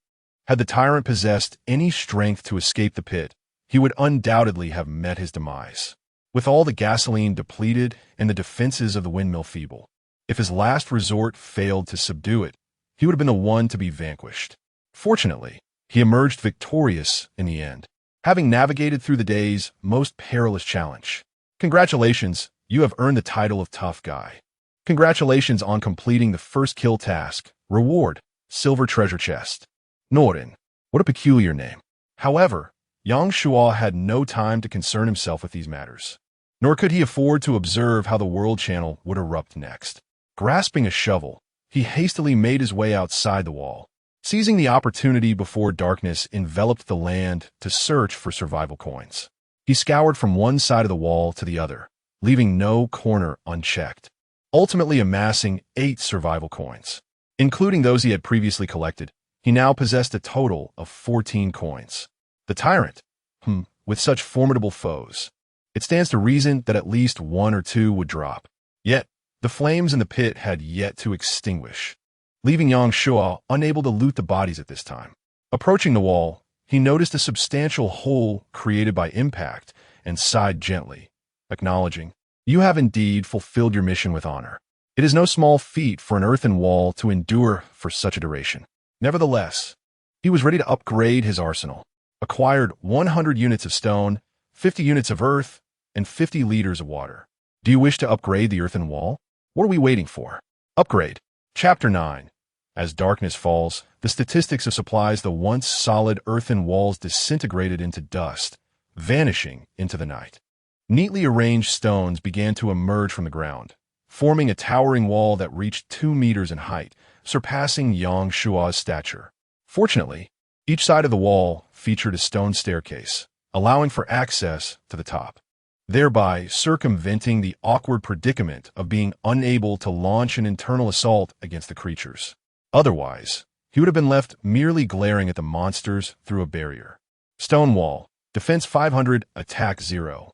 Had the tyrant possessed any strength to escape the pit, he would undoubtedly have met his demise. With all the gasoline depleted and the defenses of the windmill feeble, if his last resort failed to subdue it, he would have been the one to be vanquished. Fortunately, he emerged victorious in the end, having navigated through the day's most perilous challenge. Congratulations, you have earned the title of Tough Guy. Congratulations on completing the first kill task. Reward, silver treasure chest. Norin. What a peculiar name. However, Yang Shuo had no time to concern himself with these matters, nor could he afford to observe how the world channel would erupt next. Grasping a shovel, he hastily made his way outside the wall, seizing the opportunity before darkness enveloped the land to search for survival coins. He scoured from one side of the wall to the other, leaving no corner unchecked, ultimately amassing 8 survival coins. Including those he had previously collected, he now possessed a total of 14 coins. The tyrant, with such formidable foes, it stands to reason that at least 1 or 2 would drop. Yet, the flames in the pit had yet to extinguish, leaving Yang Shua unable to loot the bodies at this time. Approaching the wall, he noticed a substantial hole created by impact and sighed gently, acknowledging, "You have indeed fulfilled your mission with honor. It is no small feat for an earthen wall to endure for such a duration." Nevertheless, he was ready to upgrade his arsenal, acquired 100 units of stone, 50 units of earth, and 50 liters of water. Do you wish to upgrade the earthen wall? What are we waiting for? Upgrade. Chapter 9. As darkness falls, the statistics of supplies the once solid earthen walls disintegrated into dust, vanishing into the night. Neatly arranged stones began to emerge from the ground, forming a towering wall that reached 2 meters in height, surpassing Yang Shua's stature. Fortunately, each side of the wall featured a stone staircase, allowing for access to the top, thereby circumventing the awkward predicament of being unable to launch an internal assault against the creatures. Otherwise, he would have been left merely glaring at the monsters through a barrier. Stone wall, defense 500, attack 0.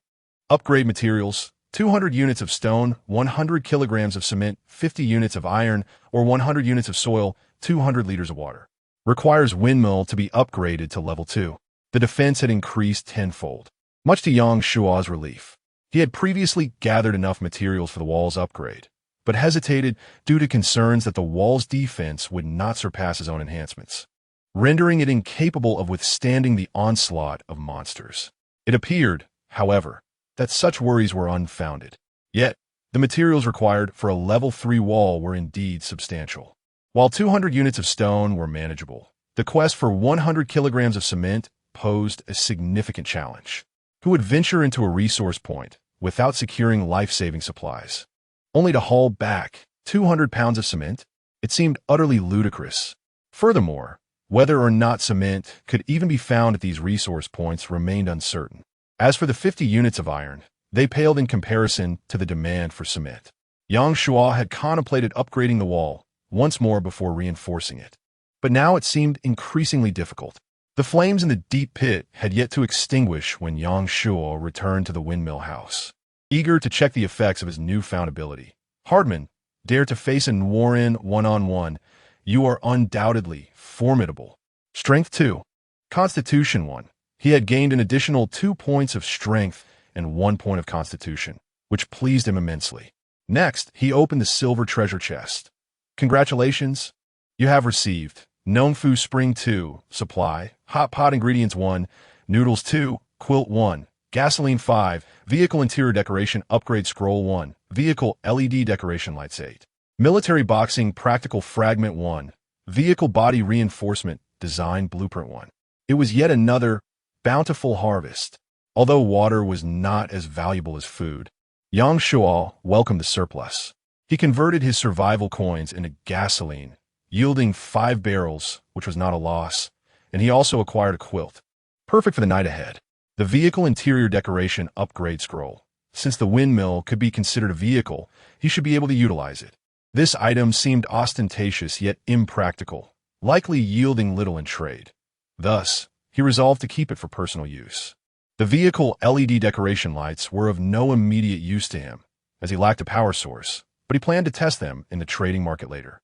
Upgrade materials, 200 units of stone, 100 kilograms of cement, 50 units of iron, or 100 units of soil, 200 liters of water. Requires windmill to be upgraded to level 2. The defense had increased tenfold, much to Yang Shua's relief. He had previously gathered enough materials for the wall's upgrade, but hesitated due to concerns that the wall's defense would not surpass his own enhancements, rendering it incapable of withstanding the onslaught of monsters. It appeared, however, that such worries were unfounded. Yet, the materials required for a level 3 wall were indeed substantial. While 200 units of stone were manageable, the quest for 100 kilograms of cement posed a significant challenge. Who would venture into a resource point without securing life-saving supplies, only to haul back 200 pounds of cement? It seemed utterly ludicrous. Furthermore, whether or not cement could even be found at these resource points remained uncertain. As for the 50 units of iron, they paled in comparison to the demand for cement. Yang Shua had contemplated upgrading the wall once more before reinforcing it, but now it seemed increasingly difficult. The flames in the deep pit had yet to extinguish when Yang Shua returned to the windmill house. Eager to check the effects of his newfound ability, Hardman dared to face a Warren one-on-one. You are undoubtedly formidable. Strength 2. Constitution 1. He had gained an additional 2 points of strength and 1 point of constitution, which pleased him immensely. Next, he opened the silver treasure chest. Congratulations! You have received Nongfu Spring 2, Supply, Hot Pot Ingredients 1, Noodles 2, Quilt 1, Gasoline 5, Vehicle Interior Decoration Upgrade Scroll 1, Vehicle LED Decoration Lights 8, Military Boxing Practical Fragment 1, Vehicle Body Reinforcement Design Blueprint 1. It was yet another bountiful harvest. Although water was not as valuable as food, Yang Shua welcomed the surplus. He converted his survival coins into gasoline, yielding 5 barrels, which was not a loss, and he also acquired a quilt, perfect for the night ahead. The Vehicle Interior Decoration Upgrade Scroll. Since the windmill could be considered a vehicle, he should be able to utilize it. This item seemed ostentatious yet impractical, likely yielding little in trade. Thus, he resolved to keep it for personal use. The vehicle LED decoration lights were of no immediate use to him, as he lacked a power source, but he planned to test them in the trading market later.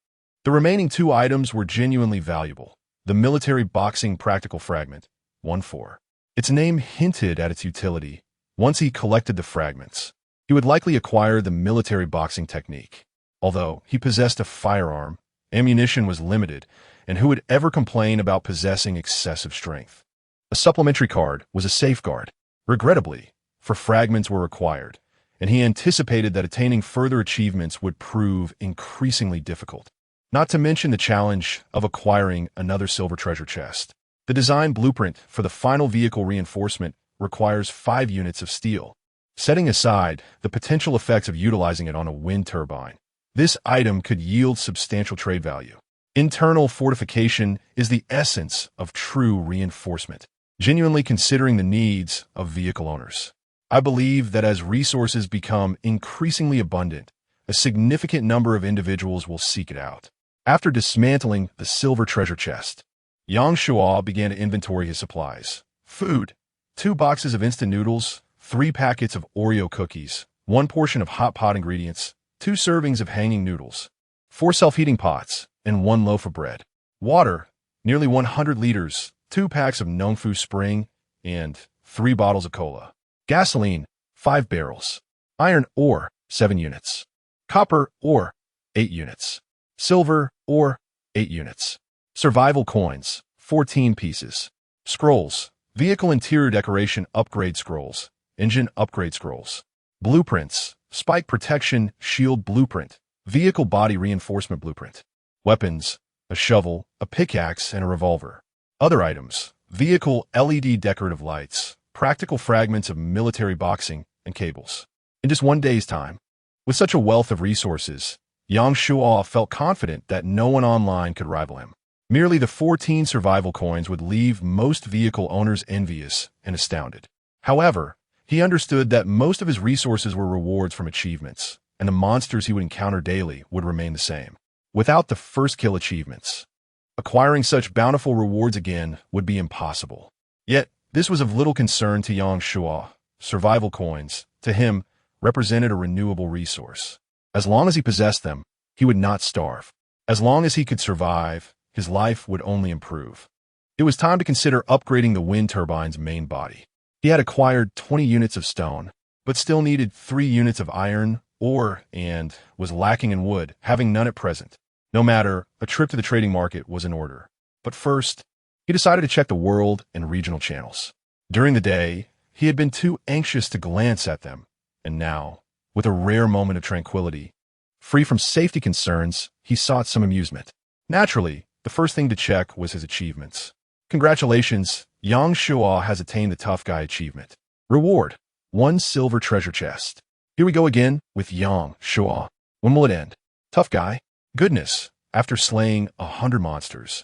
The remaining 2 items were genuinely valuable. The Military Boxing Practical Fragment, 1-4. Its name hinted at its utility. Once he collected the fragments, he would likely acquire the military boxing technique. Although he possessed a firearm, ammunition was limited, and who would ever complain about possessing excessive strength? A supplementary card was a safeguard. Regrettably, for fragments were required, and he anticipated that attaining further achievements would prove increasingly difficult. Not to mention the challenge of acquiring another silver treasure chest. The design blueprint for the final vehicle reinforcement requires 5 units of steel, setting aside the potential effects of utilizing it on a wind turbine. This item could yield substantial trade value. Internal fortification is the essence of true reinforcement, genuinely considering the needs of vehicle owners. I believe that as resources become increasingly abundant, a significant number of individuals will seek it out. After dismantling the silver treasure chest, Yang Shuo began to inventory his supplies. Food: 2 boxes of instant noodles, 3 packets of Oreo cookies, 1 portion of hot pot ingredients, 2 servings of hanging noodles, 4 self-heating pots, and 1 loaf of bread. Water: nearly 100 liters, 2 packs of Nongfu Spring, and 3 bottles of cola. Gasoline: 5 barrels. Iron ore: 7 units. Copper ore: 8 units. Silver ore: 8 units. Survival coins: 14 pieces. Scrolls: vehicle interior decoration upgrade scrolls, engine upgrade scrolls. Blueprints: spike protection shield blueprint, vehicle body reinforcement blueprint. Weapons: a shovel, a pickaxe, and a revolver. Other items: vehicle LED decorative lights, practical fragments of military boxing, and cables. In just one day's time, with such a wealth of resources, Yang Shuo felt confident that no one online could rival him. Merely the 14 survival coins would leave most vehicle owners envious and astounded. However, he understood that most of his resources were rewards from achievements, and the monsters he would encounter daily would remain the same. Without the first kill achievements, acquiring such bountiful rewards again would be impossible. Yet, this was of little concern to Yang Shuo. Survival coins, to him, represented a renewable resource. As long as he possessed them, he would not starve. As long as he could survive, his life would only improve. It was time to consider upgrading the wind turbine's main body. He had acquired 20 units of stone, but still needed 3 units of iron, ore, and was lacking in wood, having none at present. No matter, a trip to the trading market was in order. But first, he decided to check the world and regional channels. During the day, he had been too anxious to glance at them, and now, with a rare moment of tranquility, free from safety concerns, he sought some amusement. Naturally, the first thing to check was his achievements. Congratulations, Yang Shuo has attained the Tough Guy achievement. Reward: 1 silver treasure chest. Here we go again with Yang Shuo. When will it end? Tough Guy? Goodness, after slaying 100 monsters.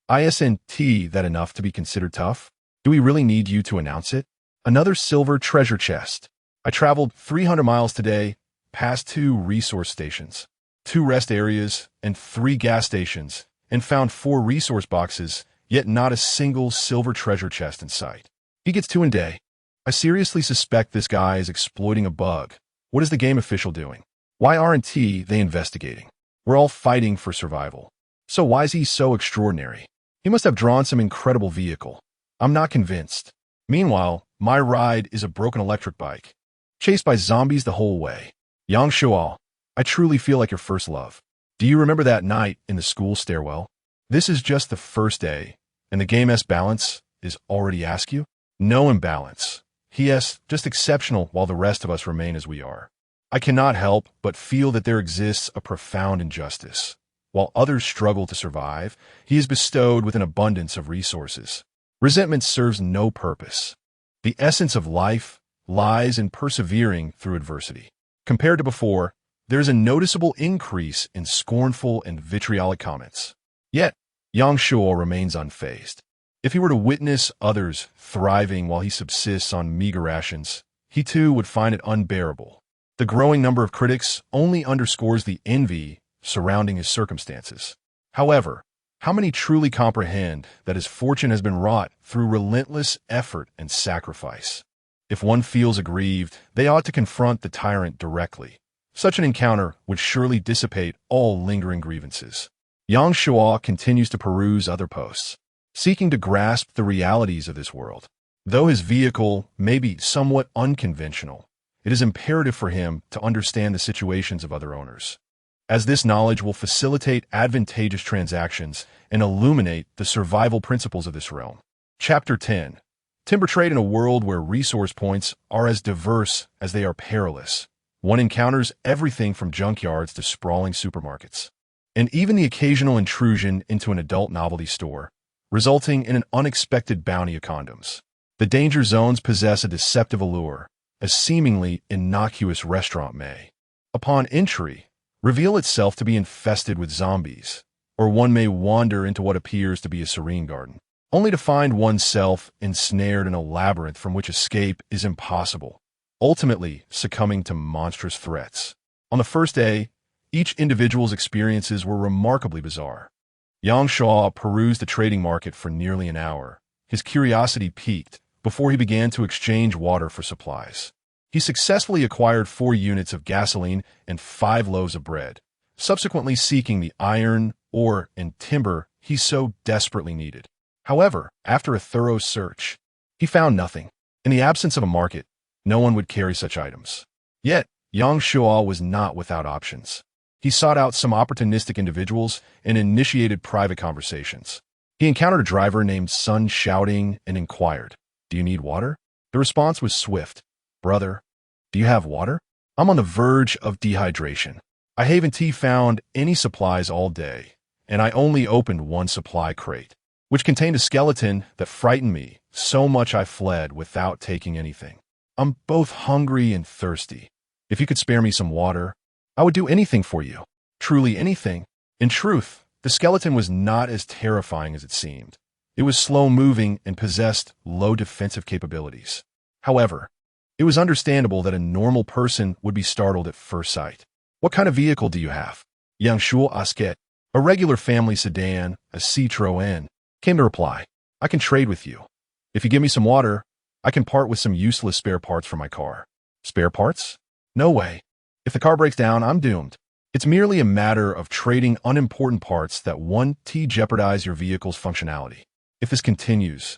Isn't that enough to be considered tough? Do we really need you to announce it? Another silver treasure chest. I traveled 300 miles today, past 2 resource stations, 2 rest areas, and 3 gas stations, and found 4 resource boxes, yet not a single silver treasure chest in sight. He gets 2 in a day. I seriously suspect this guy is exploiting a bug. What is the game official doing? Why aren't they investigating? We're all fighting for survival. So why is he so extraordinary? He must have drawn some incredible vehicle. I'm not convinced. Meanwhile, my ride is a broken electric bike, chased by zombies the whole way. Yang Shuo, I truly feel like your first love. Do you remember that night in the school stairwell? This is just the first day, and the game's balance is already askew? No imbalance. Yes, just exceptional while the rest of us remain as we are. I cannot help but feel that there exists a profound injustice. While others struggle to survive, he is bestowed with an abundance of resources. Resentment serves no purpose. The essence of life lies in persevering through adversity. Compared to before, there is a noticeable increase in scornful and vitriolic comments. Yet, Yang Shuo remains unfazed. If he were to witness others thriving while he subsists on meager rations, he too would find it unbearable. The growing number of critics only underscores the envy surrounding his circumstances. However, how many truly comprehend that his fortune has been wrought through relentless effort and sacrifice? If one feels aggrieved, they ought to confront the tyrant directly. Such an encounter would surely dissipate all lingering grievances. Yang Shuo continues to peruse other posts, seeking to grasp the realities of this world. Though his vehicle may be somewhat unconventional, it is imperative for him to understand the situations of other owners, as this knowledge will facilitate advantageous transactions and illuminate the survival principles of this realm. Chapter 10. Timber trade in a world where resource points are as diverse as they are perilous. One encounters everything from junkyards to sprawling supermarkets, and even the occasional intrusion into an adult novelty store, resulting in an unexpected bounty of condoms. The danger zones possess a deceptive allure, a seemingly innocuous restaurant may, upon entry, reveal itself to be infested with zombies, or one may wander into what appears to be a serene garden, only to find oneself ensnared in a labyrinth from which escape is impossible, ultimately succumbing to monstrous threats. On the first day, each individual's experiences were remarkably bizarre. Yang Shuo perused the trading market for nearly an hour. His curiosity piqued before he began to exchange water for supplies. He successfully acquired 4 units of gasoline and 5 loaves of bread, subsequently seeking the iron, ore, and timber he so desperately needed. However, after a thorough search, he found nothing. In the absence of a market, no one would carry such items. Yet, Yang Shuo was not without options. He sought out some opportunistic individuals and initiated private conversations. He encountered a driver named Sun shouting and inquired, "Do you need water?" The response was swift. "Brother, do you have water? I'm on the verge of dehydration. I haven't found any supplies all day, and I only opened one supply crate, which contained a skeleton that frightened me so much I fled without taking anything. I'm both hungry and thirsty. If you could spare me some water, I would do anything for you. Truly anything." In truth, the skeleton was not as terrifying as it seemed. It was slow-moving and possessed low defensive capabilities. However, it was understandable that a normal person would be startled at first sight. "What kind of vehicle do you have?" Yang Shuo asked. "A regular family sedan, a Citroën," came the reply. "I can trade with you. If you give me some water, I can part with some useless spare parts for my car." "Spare parts? No way. If the car breaks down, I'm doomed. It's merely a matter of trading unimportant parts that won't jeopardize your vehicle's functionality. If this continues,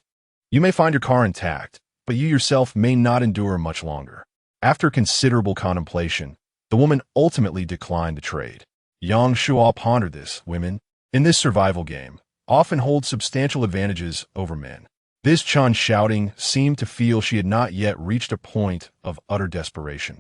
you may find your car intact, but you yourself may not endure much longer." After considerable contemplation, the woman ultimately declined the trade. Yang Shuo pondered this. Women, in this survival game, often hold substantial advantages over men. This Chun shouting seemed to feel she had not yet reached a point of utter desperation,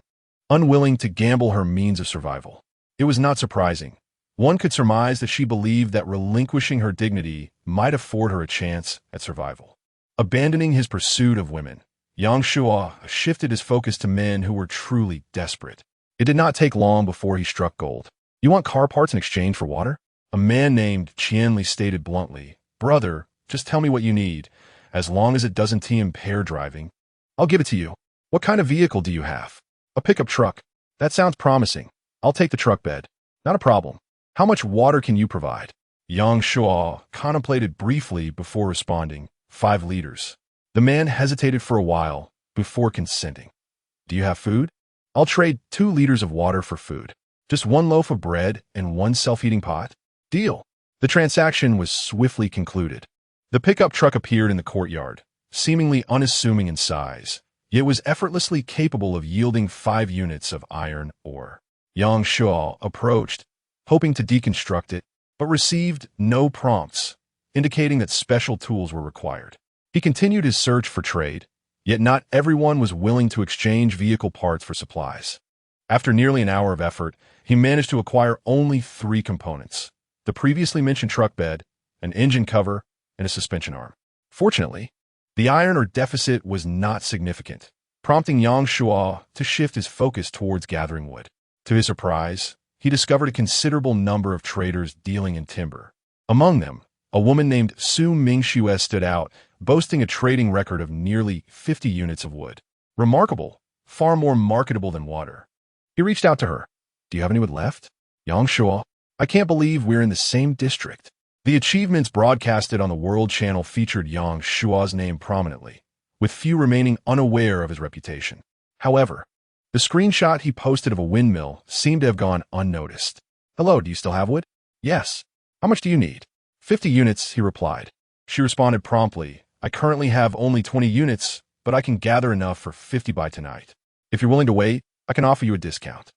unwilling to gamble her means of survival. It was not surprising. One could surmise that she believed that relinquishing her dignity might afford her a chance at survival. Abandoning his pursuit of women, Yang Shuo shifted his focus to men who were truly desperate. It did not take long before he struck gold. "You want car parts in exchange for water?" A man named Qianli stated bluntly. "Brother, just tell me what you need. As long as it doesn't impair driving, I'll give it to you. What kind of vehicle do you have?" "A pickup truck." "That sounds promising. I'll take the truck bed." "Not a problem. How much water can you provide?" Yang Shuo contemplated briefly before responding. 5 liters. The man hesitated for a while before consenting. "Do you have food?" "I'll trade 2 liters of water for food. Just 1 loaf of bread and 1 self-heating pot." "Deal." The transaction was swiftly concluded. The pickup truck appeared in the courtyard, seemingly unassuming in size, yet was effortlessly capable of yielding 5 units of iron ore. Yang Shuo approached, hoping to deconstruct it, but received no prompts, indicating that special tools were required. He continued his search for trade, yet not everyone was willing to exchange vehicle parts for supplies. After nearly an hour of effort, he managed to acquire only 3 components: the previously mentioned truck bed, an engine cover, and a suspension arm. Fortunately, the iron ore deficit was not significant, prompting Yang Shuo to shift his focus towards gathering wood. To his surprise, he discovered a considerable number of traders dealing in timber. Among them, a woman named Su Mingxue stood out, boasting a trading record of nearly 50 units of wood. Remarkable, far more marketable than water. He reached out to her. "Do you have any wood left?" "Yang Shuo, I can't believe we're in the same district." The achievements broadcasted on the World Channel featured Yang Shuo's name prominently, with few remaining unaware of his reputation. However, the screenshot he posted of a windmill seemed to have gone unnoticed. "Hello, do you still have wood?" "Yes." "How much do you need?" 50 units, he replied. She responded promptly. "I currently have only 20 units, but I can gather enough for 50 by tonight. If you're willing to wait, I can offer you a discount."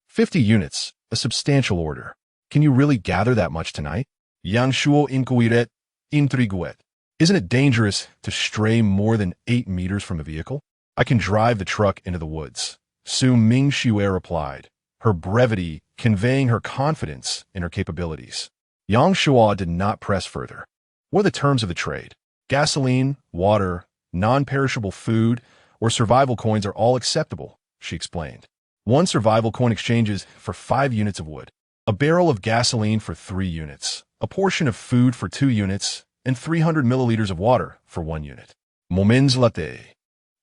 50 units, a substantial order. "Can you really gather that much tonight?" Yang Shuo intrigued. "Isn't it dangerous to stray more than 8 meters from the vehicle?" "I can drive the truck into the woods," Su Mingxue replied, her brevity conveying her confidence in her capabilities. Yang Shuo did not press further. "What are the terms of the trade?" "Gasoline, water, non-perishable food, or survival coins are all acceptable," she explained. 1 survival coin exchanges for 5 units of wood. A barrel of gasoline for 3 units. a portion of food for 2 units, and 300 milliliters of water for 1 unit. Moments latte.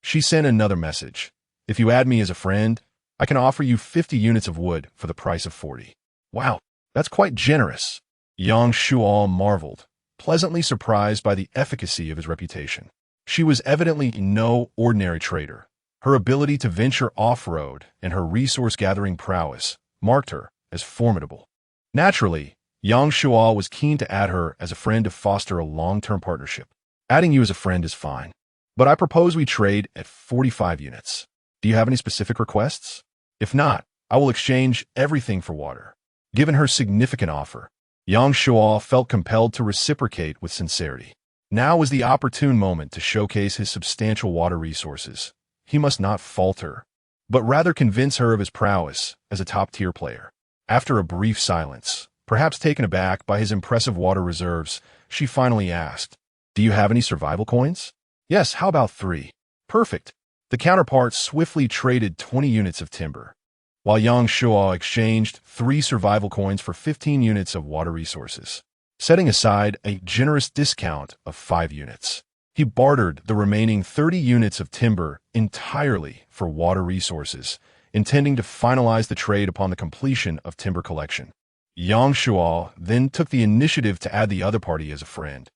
She sent another message. If you add me as a friend, I can offer you 50 units of wood for the price of 40. Wow, that's quite generous. Yang Shuo marveled, pleasantly surprised by the efficacy of his reputation. She was evidently no ordinary trader. Her ability to venture off-road and her resource-gathering prowess marked her as formidable. Naturally, Yang Shuo was keen to add her as a friend to foster a long-term partnership. Adding you as a friend is fine, but I propose we trade at 45 units. Do you have any specific requests? If not, I will exchange everything for water. Given her significant offer, Yang Shuo felt compelled to reciprocate with sincerity. Now was the opportune moment to showcase his substantial water resources. He must not falter, but rather convince her of his prowess as a top-tier player. After a brief silence, perhaps taken aback by his impressive water reserves, she finally asked, "Do you have any survival coins?" "Yes, how about 3? "Perfect." The counterpart swiftly traded 20 units of timber, while Yang Shuo exchanged 3 survival coins for 15 units of water resources, setting aside a generous discount of 5 units. He bartered the remaining 30 units of timber entirely for water resources, intending to finalize the trade upon the completion of timber collection. Yang Shuo then took the initiative to add the other party as a friend,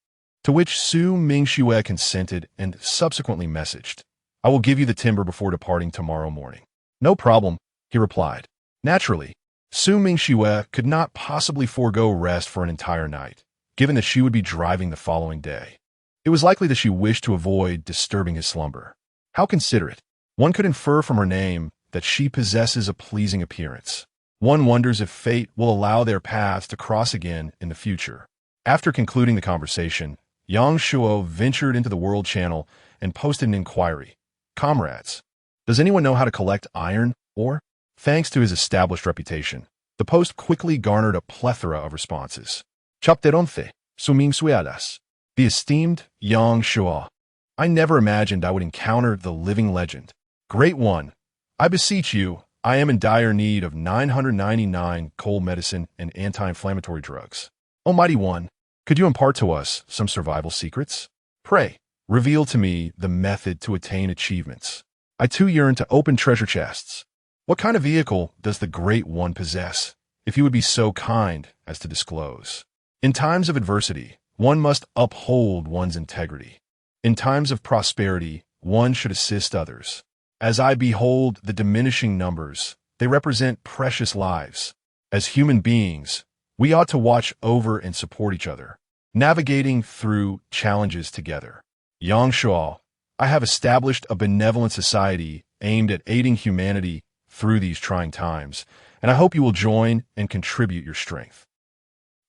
to which Su Mingxue consented and subsequently messaged, "I will give you the timber before departing tomorrow morning." "No problem," he replied. Naturally, Su Mingxue could not possibly forego rest for an entire night, given that she would be driving the following day. It was likely that she wished to avoid disturbing his slumber. How considerate. One could infer from her name that she possesses a pleasing appearance. One wonders if fate will allow their paths to cross again in the future. After concluding the conversation, Yang Shuo ventured into the World Channel and posted an inquiry. "Comrades, does anyone know how to collect iron ore?" Thanks to his established reputation, the post quickly garnered a plethora of responses. "Chapteronce, suming sueadas." The esteemed Yang Shuo. "I never imagined I would encounter the living legend. Great one, I beseech you, I am in dire need of 999 cold medicine and anti-inflammatory drugs. Almighty One, could you impart to us some survival secrets? Pray, reveal to me the method to attain achievements. I too yearn to open treasure chests. What kind of vehicle does the Great One possess, if you would be so kind as to disclose? In times of adversity, one must uphold one's integrity. In times of prosperity, one should assist others. As I behold the diminishing numbers, they represent precious lives. As human beings, we ought to watch over and support each other, navigating through challenges together. Yang Shuo, I have established a benevolent society aimed at aiding humanity through these trying times, and I hope you will join and contribute your strength.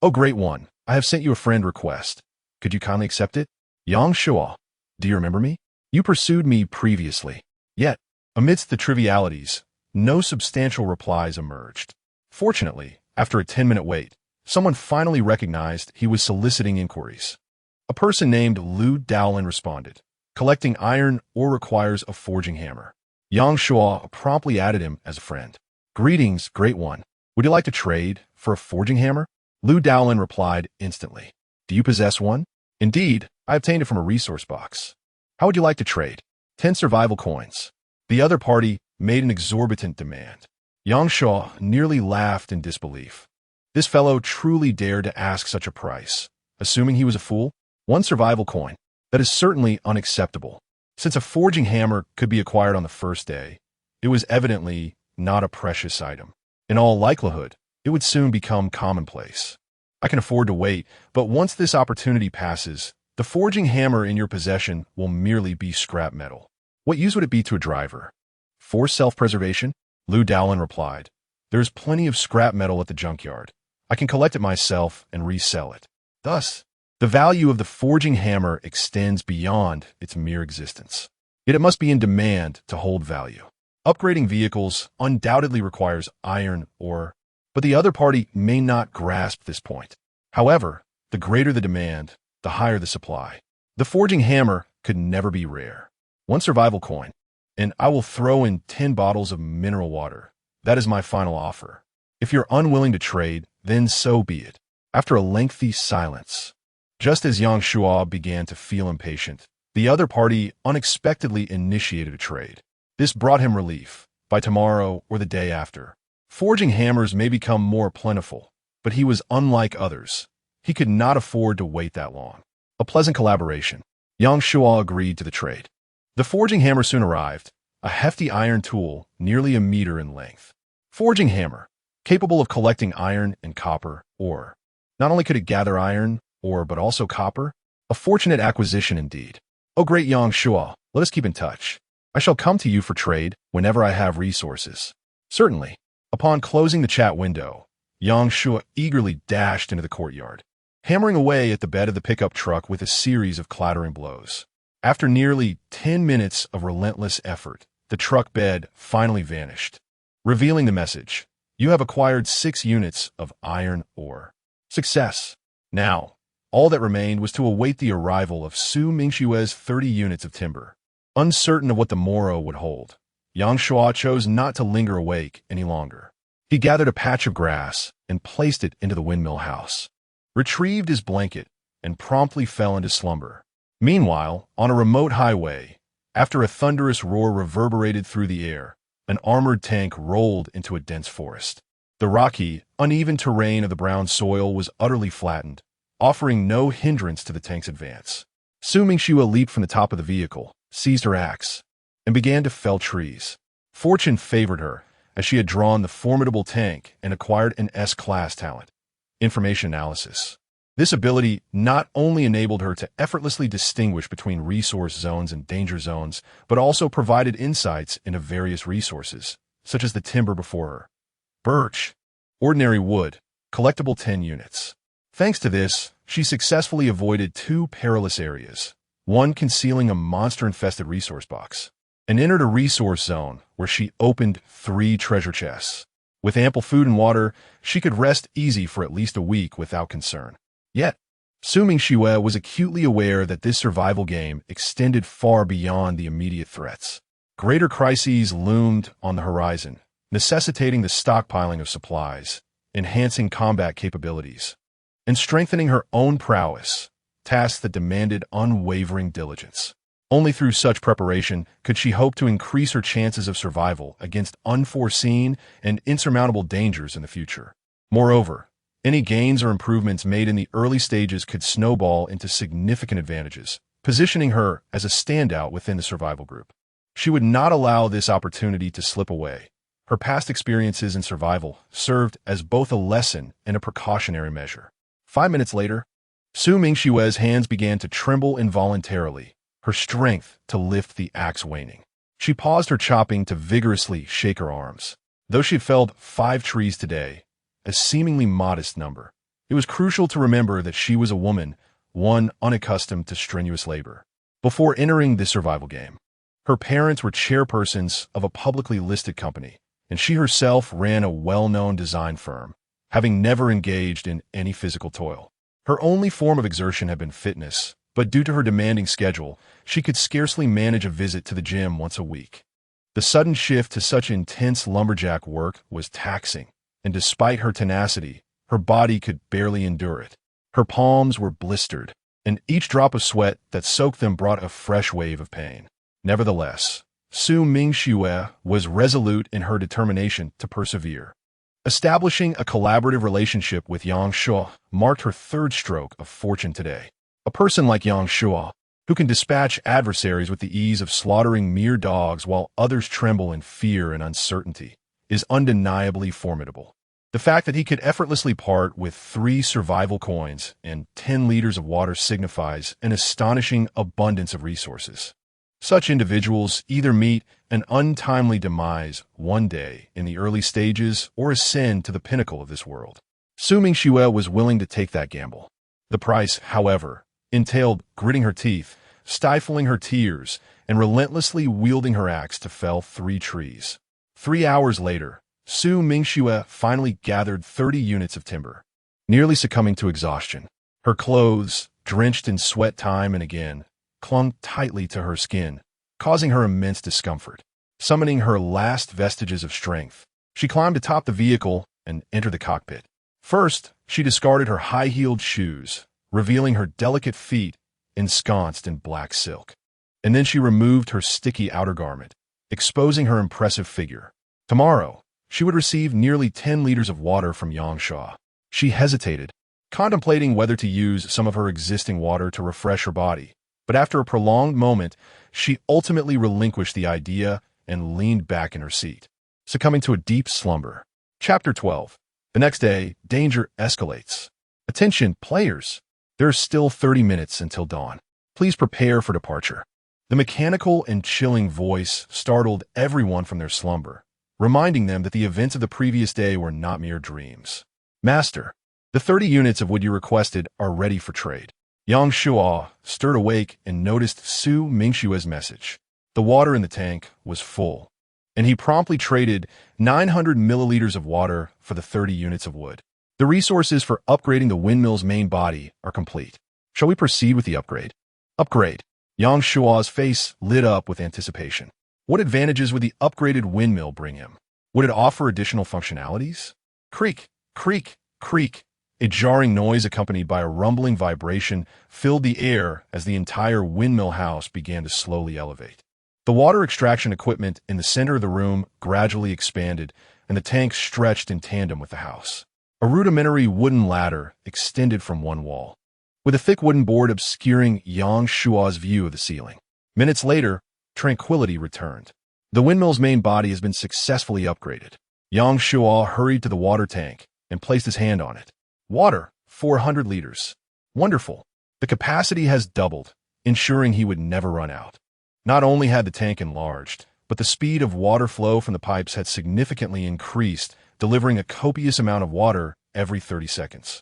Oh, Great One, I have sent you a friend request. Could you kindly accept it? Yang Shuo, do you remember me? You pursued me previously. Yet, amidst the trivialities, no substantial replies emerged. Fortunately, after a 10-minute wait, someone finally recognized he was soliciting inquiries. A person named Lu Dowlin responded, "Collecting iron ore requires a forging hammer." Yang Shuo promptly added him as a friend. "Greetings, Great One. Would you like to trade for a forging hammer?" Lu Dowlin replied instantly. "Do you possess one?" "Indeed, I obtained it from a resource box." "How would you like to trade?" 10 survival coins. The other party made an exorbitant demand. Yang Shuo nearly laughed in disbelief. This fellow truly dared to ask such a price. Assuming he was a fool, 1 survival coin. That is certainly unacceptable. Since a forging hammer could be acquired on the first day, it was evidently not a precious item. In all likelihood, it would soon become commonplace. I can afford to wait, but once this opportunity passes, the forging hammer in your possession will merely be scrap metal. What use would it be to a driver? For self-preservation? Lu Dowlin replied. There is plenty of scrap metal at the junkyard. I can collect it myself and resell it. Thus, the value of the forging hammer extends beyond its mere existence. Yet it must be in demand to hold value. Upgrading vehicles undoubtedly requires iron ore, but the other party may not grasp this point. However, the greater the demand, the higher the supply. The forging hammer could never be rare. 1 survival coin, and I will throw in 10 bottles of mineral water. That is my final offer. If you're unwilling to trade, then so be it. After a lengthy silence, just as Yang Shua began to feel impatient, the other party unexpectedly initiated a trade. This brought him relief. By tomorrow or the day after, forging hammers may become more plentiful, but he was unlike others. He could not afford to wait that long. A pleasant collaboration. Yang Shua agreed to the trade. The forging hammer soon arrived, a hefty iron tool nearly a meter in length. Forging hammer, capable of collecting iron and copper ore. Not only could it gather iron ore, but also copper. A fortunate acquisition indeed. Oh, great Yang Shua, let us keep in touch. I shall come to you for trade whenever I have resources. Certainly. Upon closing the chat window, Yang Shua eagerly dashed into the courtyard, hammering away at the bed of the pickup truck with a series of clattering blows. After nearly 10 minutes of relentless effort, the truck bed finally vanished, revealing the message: you have acquired 6 units of iron ore. Success. Now, all that remained was to await the arrival of Su Mingshue's 30 units of timber. Uncertain of what the morrow would hold, Yang Shua chose not to linger awake any longer. He gathered a patch of grass and placed it into the windmill house, retrieved his blanket, and promptly fell into slumber. Meanwhile, on a remote highway, after a thunderous roar reverberated through the air, an armored tank rolled into a dense forest. The rocky, uneven terrain of the brown soil was utterly flattened, offering no hindrance to the tank's advance. Su Mingxue leaped from the top of the vehicle, seized her axe, and began to fell trees. Fortune favored her, as she had drawn the formidable tank and acquired an S-class talent, information analysis. This ability not only enabled her to effortlessly distinguish between resource zones and danger zones, but also provided insights into various resources, such as the timber before her. Birch, ordinary wood, collectible 10 units. Thanks to this, she successfully avoided 2 perilous areas, one concealing a monster-infested resource box, and entered a resource zone where she opened 3 treasure chests. With ample food and water, she could rest easy for at least a week without concern. Yet, Su Mingxue was acutely aware that this survival game extended far beyond the immediate threats. Greater crises loomed on the horizon, necessitating the stockpiling of supplies, enhancing combat capabilities, and strengthening her own prowess, tasks that demanded unwavering diligence. Only through such preparation could she hope to increase her chances of survival against unforeseen and insurmountable dangers in the future. Moreover, any gains or improvements made in the early stages could snowball into significant advantages, positioning her as a standout within the survival group. She would not allow this opportunity to slip away. Her past experiences in survival served as both a lesson and a precautionary measure. 5 minutes later, Su Mingshue's hands began to tremble involuntarily, her strength to lift the axe waning. She paused her chopping to vigorously shake her arms. Though she had felled 5 trees today, a seemingly modest number, it was crucial to remember that she was a woman, one unaccustomed to strenuous labor. Before entering this survival game, her parents were chairpersons of a publicly listed company, and she herself ran a well-known design firm, having never engaged in any physical toil. Her only form of exertion had been fitness, but due to her demanding schedule, she could scarcely manage a visit to the gym once a week. The sudden shift to such intense lumberjack work was taxing, and despite her tenacity, her body could barely endure it. Her palms were blistered, and each drop of sweat that soaked them brought a fresh wave of pain. Nevertheless, Su Mingxue was resolute in her determination to persevere. Establishing a collaborative relationship with Yang Shua marked her 3rd stroke of fortune today. A person like Yang Shua, who can dispatch adversaries with the ease of slaughtering mere dogs while others tremble in fear and uncertainty, is undeniably formidable. The fact that he could effortlessly part with 3 survival coins and 10 liters of water signifies an astonishing abundance of resources. Such individuals either meet an untimely demise one day in the early stages or ascend to the pinnacle of this world. Su Mingxue was willing to take that gamble. The price, however, entailed gritting her teeth, stifling her tears, and relentlessly wielding her axe to fell 3 trees. 3 hours later, Su Mingxue finally gathered 30 units of timber, nearly succumbing to exhaustion. Her clothes, drenched in sweat time and again, clung tightly to her skin, causing her immense discomfort. Summoning her last vestiges of strength, she climbed atop the vehicle and entered the cockpit. First, She discarded her high-heeled shoes, revealing her delicate feet ensconced in black silk. And then she removed her sticky outer garment, exposing her impressive figure. Tomorrow, she would receive nearly 10 liters of water from Yang Shuo. She hesitated, contemplating whether to use some of her existing water to refresh her body. But after a prolonged moment, she ultimately relinquished the idea and leaned back in her seat, succumbing to a deep slumber. Chapter 12. The next day, danger escalates. Attention, players! There are still 30 minutes until dawn. Please prepare for departure. The mechanical and chilling voice startled everyone from their slumber, reminding them that the events of the previous day were not mere dreams. Master, the 30 units of wood you requested are ready for trade. Yang Shuo stirred awake and noticed Su Mingshua's message. The water in the tank was full, and he promptly traded 900 milliliters of water for the 30 units of wood. The resources for upgrading the windmill's main body are complete. Shall we proceed with the upgrade? Upgrade. Yang Shuo's face lit up with anticipation. What advantages would the upgraded windmill bring him? Would it offer additional functionalities? Creak, creak, creak. A jarring noise accompanied by a rumbling vibration filled the air as the entire windmill house began to slowly elevate. The water extraction equipment in the center of the room gradually expanded, and the tank stretched in tandem with the house. A rudimentary wooden ladder extended from one wall, with a thick wooden board obscuring Yang Shuo's view of the ceiling. Minutes later, tranquility returned. The windmill's main body has been successfully upgraded. Yang Shuo hurried to the water tank and placed his hand on it. Water, 400 liters. Wonderful. The capacity has doubled, ensuring he would never run out. Not only had the tank enlarged, but the speed of water flow from the pipes had significantly increased, delivering a copious amount of water every 30 seconds.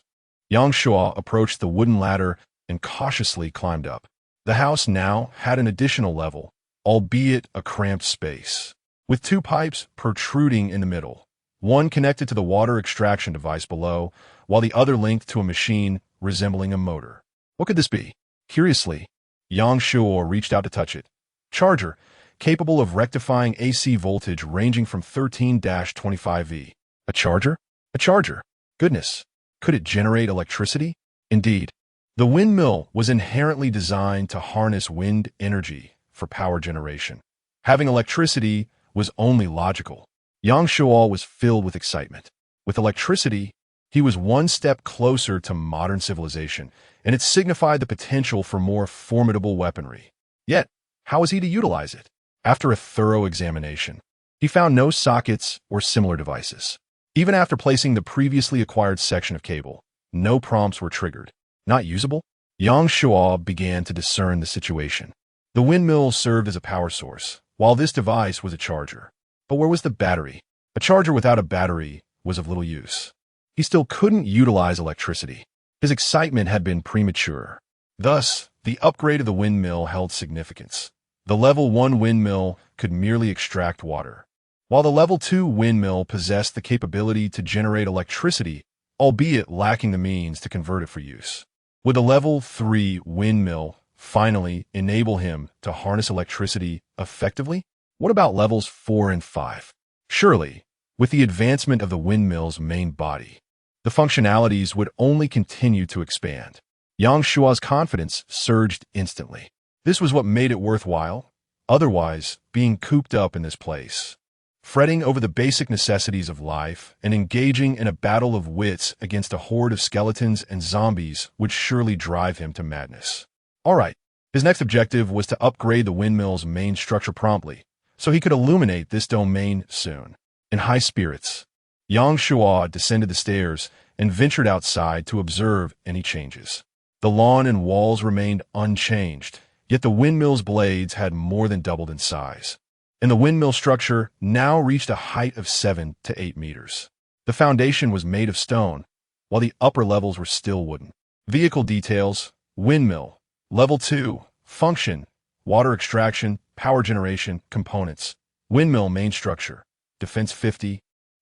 Yang Shuo approached the wooden ladder and cautiously climbed up. The house now had an additional level, albeit a cramped space, with two pipes protruding in the middle, one connected to the water extraction device below, while the other linked to a machine resembling a motor. What could this be? Curiously, Yang Shuo reached out to touch it. Charger, capable of rectifying AC voltage ranging from 13-25 V. A charger? A charger. Goodness. Could it generate electricity? Indeed. The windmill was inherently designed to harness wind energy for power generation. Having electricity was only logical. Yang Shuo was filled with excitement. With electricity, he was one step closer to modern civilization, and it signified the potential for more formidable weaponry. Yet, how was he to utilize it? After a thorough examination, he found no sockets or similar devices. Even after placing the previously acquired section of cable, no prompts were triggered. Not usable? Yang Shuo began to discern the situation. The windmill served as a power source, while this device was a charger. But where was the battery? A charger without a battery was of little use. He still couldn't utilize electricity. His excitement had been premature. Thus, the upgrade of the windmill held significance. The Level 1 windmill could merely extract water, while the Level 2 windmill possessed the capability to generate electricity, albeit lacking the means to convert it for use. Would the Level 3 windmill finally enable him to harness electricity effectively? What about Levels 4 and 5? Surely, with the advancement of the windmill's main body, the functionalities would only continue to expand. Yang Shuo's confidence surged instantly. This was what made it worthwhile, otherwise being cooped up in this place, fretting over the basic necessities of life and engaging in a battle of wits against a horde of skeletons and zombies would surely drive him to madness. All right, his next objective was to upgrade the windmill's main structure promptly, so he could illuminate this domain soon. In high spirits, Yang Shuo descended the stairs and ventured outside to observe any changes. The lawn and walls remained unchanged, yet the windmill's blades had more than doubled in size, and the windmill structure now reached a height of 7 to 8 meters. The foundation was made of stone, while the upper levels were still wooden. Vehicle details: windmill, Level 2, function, water extraction, power generation, components. Windmill main structure, defense 50,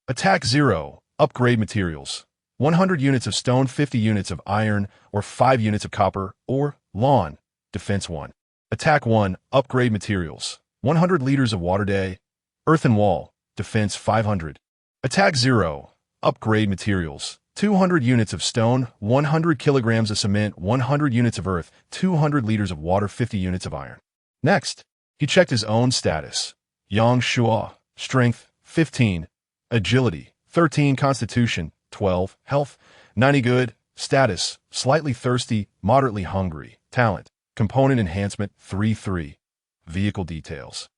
attack 0, upgrade materials, 100 units of stone, 50 units of iron, or 5 units of copper, or lawn, defense 1. Attack 1, upgrade materials, 100 liters of water day, earthen wall, defense 500. Attack 0, upgrade materials, 200 units of stone, 100 kilograms of cement, 100 units of earth, 200 liters of water, 50 units of iron. Next, he checked his own status. Yang Shua, strength, 15, agility, 13, constitution, 12, health, 90 good, status, slightly thirsty, moderately hungry, talent, component enhancement, 3-3, vehicle details.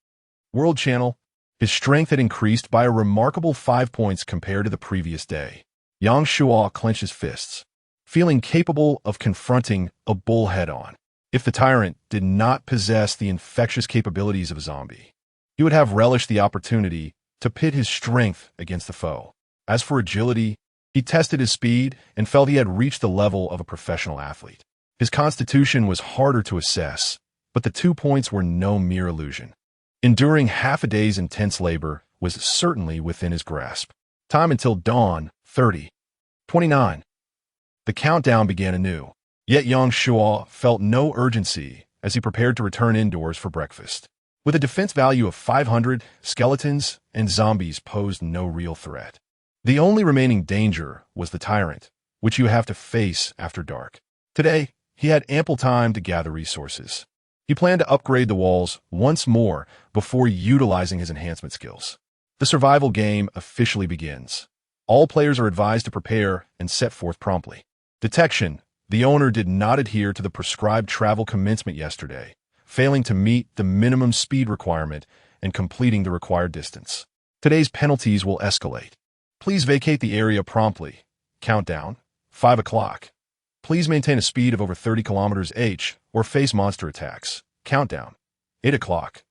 World channel, his strength had increased by a remarkable 5 points compared to the previous day. Yang Shua clenched his fists, feeling capable of confronting a bull head-on. If the tyrant did not possess the infectious capabilities of a zombie, he would have relished the opportunity to pit his strength against the foe. As for agility, he tested his speed and felt he had reached the level of a professional athlete. His constitution was harder to assess, but the 2 points were no mere illusion. Enduring half a day's intense labor was certainly within his grasp. Time until dawn, 30. 29. The countdown began anew, yet Yang Shua felt no urgency as he prepared to return indoors for breakfast. With a defense value of 500, skeletons and zombies posed no real threat. The only remaining danger was the tyrant, which you have to face after dark. Today, he had ample time to gather resources. He planned to upgrade the walls once more before utilizing his enhancement skills. The survival game officially begins. All players are advised to prepare and set forth promptly. Detection. The owner did not adhere to the prescribed travel commencement yesterday, failing to meet the minimum speed requirement and completing the required distance. Today's penalties will escalate. Please vacate the area promptly. Countdown, 5 o'clock. Please maintain a speed of over 30 km/h or face monster attacks. Countdown, 8 o'clock.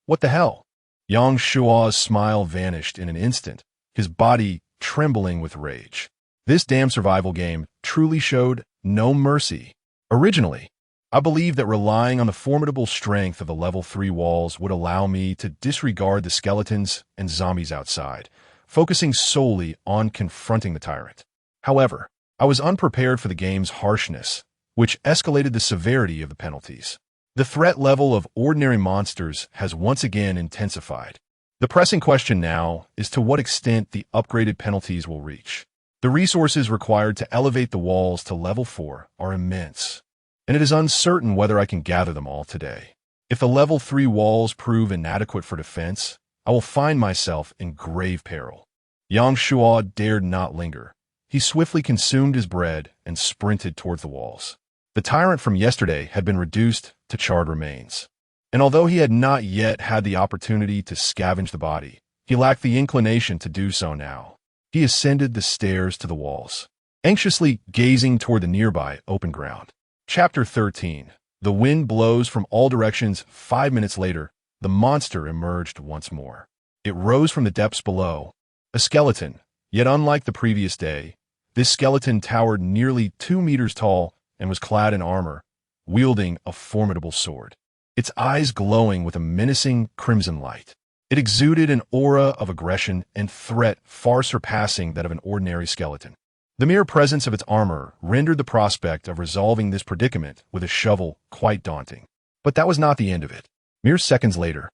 What the hell? Yang Shua's smile vanished in an instant, his body trembling with rage. This damn survival game truly showed no mercy. Originally, I believed that relying on the formidable strength of the level 3 walls would allow me to disregard the skeletons and zombies outside, focusing solely on confronting the tyrant. However, I was unprepared for the game's harshness, which escalated the severity of the penalties. The threat level of ordinary monsters has once again intensified. The pressing question now is to what extent the upgraded penalties will reach. The resources required to elevate the walls to level 4 are immense, and it is uncertain whether I can gather them all today. If the level 3 walls prove inadequate for defense, I will find myself in grave peril. Yang Shua dared not linger. He swiftly consumed his bread and sprinted towards the walls. The tyrant from yesterday had been reduced to charred remains, and although he had not yet had the opportunity to scavenge the body, he lacked the inclination to do so now. He ascended the stairs to the walls, anxiously gazing toward the nearby open ground. Chapter 13. The wind blows from all directions. 5 minutes later, the monster emerged once more. It rose from the depths below. A skeleton, yet unlike the previous day, this skeleton towered nearly 2 meters tall and was clad in armor, wielding a formidable sword. Its eyes glowing with a menacing crimson light. It exuded an aura of aggression and threat far surpassing that of an ordinary skeleton. The mere presence of its armor rendered the prospect of resolving this predicament with a shovel quite daunting. But that was not the end of it. Mere seconds later,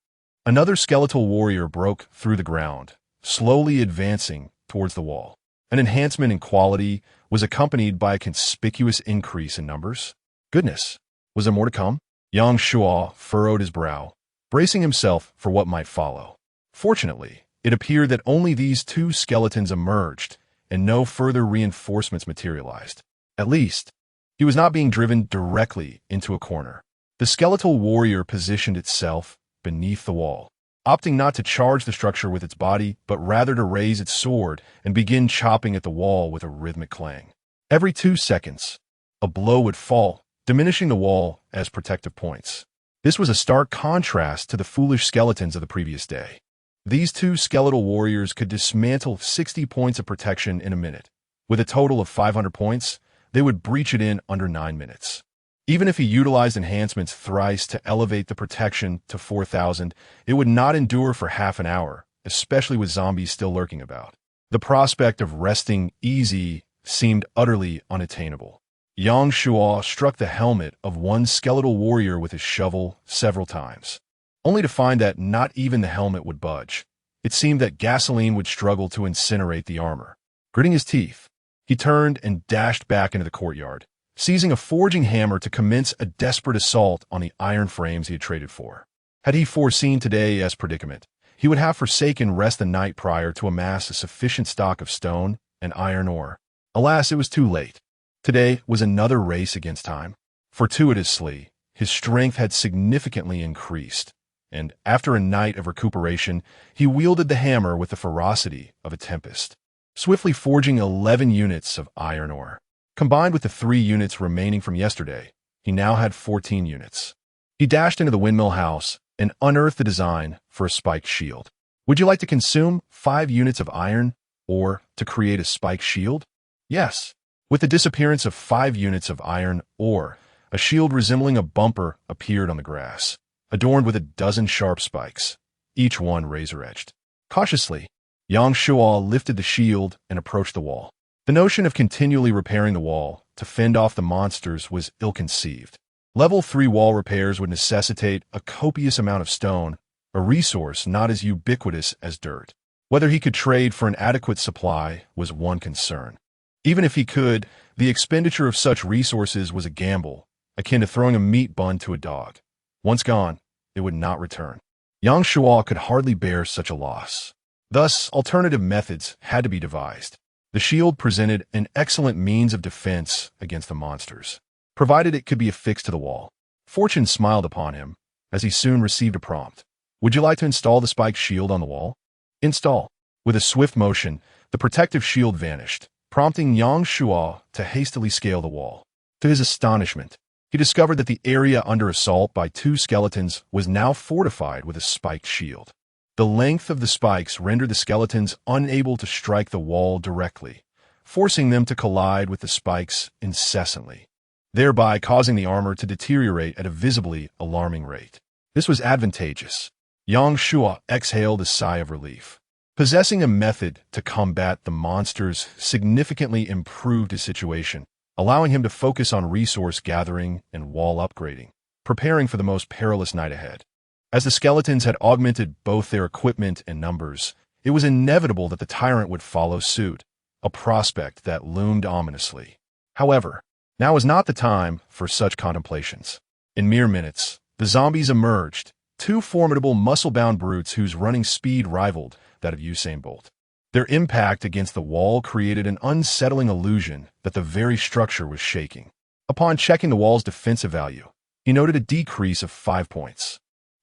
another skeletal warrior broke through the ground, slowly advancing towards the wall. An enhancement in quality was accompanied by a conspicuous increase in numbers. Goodness, was there more to come? Yang Shua furrowed his brow, bracing himself for what might follow. Fortunately, it appeared that only these 2 skeletons emerged, and no further reinforcements materialized. At least, he was not being driven directly into a corner. The skeletal warrior positioned itself beneath the wall, opting not to charge the structure with its body, but rather to raise its sword and begin chopping at the wall with a rhythmic clang. Every 2 seconds, a blow would fall, diminishing the wall as protective points. This was a stark contrast to the foolish skeletons of the previous day. These 2 skeletal warriors could dismantle 60 points of protection in a minute. With a total of 500 points, they would breach it in under 9 minutes. Even if he utilized enhancements thrice to elevate the protection to 4,000, it would not endure for half an hour, especially with zombies still lurking about. The prospect of resting easy seemed utterly unattainable. Yang Shua struck the helmet of one skeletal warrior with his shovel several times, only to find that not even the helmet would budge. It seemed that gasoline would struggle to incinerate the armor. Gritting his teeth, He turned and dashed back into the courtyard, seizing a forging hammer to commence a desperate assault on the iron frames he had traded for. Had he foreseen today's predicament, he would have forsaken rest the night prior to amass a sufficient stock of stone and iron ore. Alas, it was too late. Today was another race against time. Fortuitously, his strength had significantly increased, and after a night of recuperation, he wielded the hammer with the ferocity of a tempest, swiftly forging 11 units of iron ore. Combined with the 3 units remaining from yesterday, he now had 14 units. He dashed into the windmill house and unearthed the design for a spiked shield. Would you like to consume 5 units of iron ore to create a spiked shield? Yes. With the disappearance of 5 units of iron ore, a shield resembling a bumper appeared on the grass, adorned with a dozen sharp spikes, each one razor-edged. Cautiously, Yang Shuo lifted the shield and approached the wall. The notion of continually repairing the wall to fend off the monsters was ill-conceived. Level 3 wall repairs would necessitate a copious amount of stone, a resource not as ubiquitous as dirt. Whether he could trade for an adequate supply was one concern. Even if he could, the expenditure of such resources was a gamble, akin to throwing a meat bun to a dog. Once gone, it would not return. Yang Shuo could hardly bear such a loss. Thus, alternative methods had to be devised. The shield presented an excellent means of defense against the monsters, provided it could be affixed to the wall. Fortune smiled upon him, as he soon received a prompt. Would you like to install the spiked shield on the wall? Install. With a swift motion, the protective shield vanished, prompting Yang Shuo to hastily scale the wall. To his astonishment, he discovered that the area under assault by 2 skeletons was now fortified with a spiked shield. The length of the spikes rendered the skeletons unable to strike the wall directly, forcing them to collide with the spikes incessantly, thereby causing the armor to deteriorate at a visibly alarming rate. This was advantageous. Yang Shuo exhaled a sigh of relief. Possessing a method to combat the monsters significantly improved his situation, allowing him to focus on resource gathering and wall upgrading, preparing for the most perilous night ahead. As the skeletons had augmented both their equipment and numbers, it was inevitable that the tyrant would follow suit, a prospect that loomed ominously. However, now was not the time for such contemplations. In mere minutes, the zombies emerged, 2 formidable muscle-bound brutes whose running speed rivaled that of Usain Bolt. Their impact against the wall created an unsettling illusion that the very structure was shaking. Upon checking the wall's defensive value, he noted a decrease of 5 points.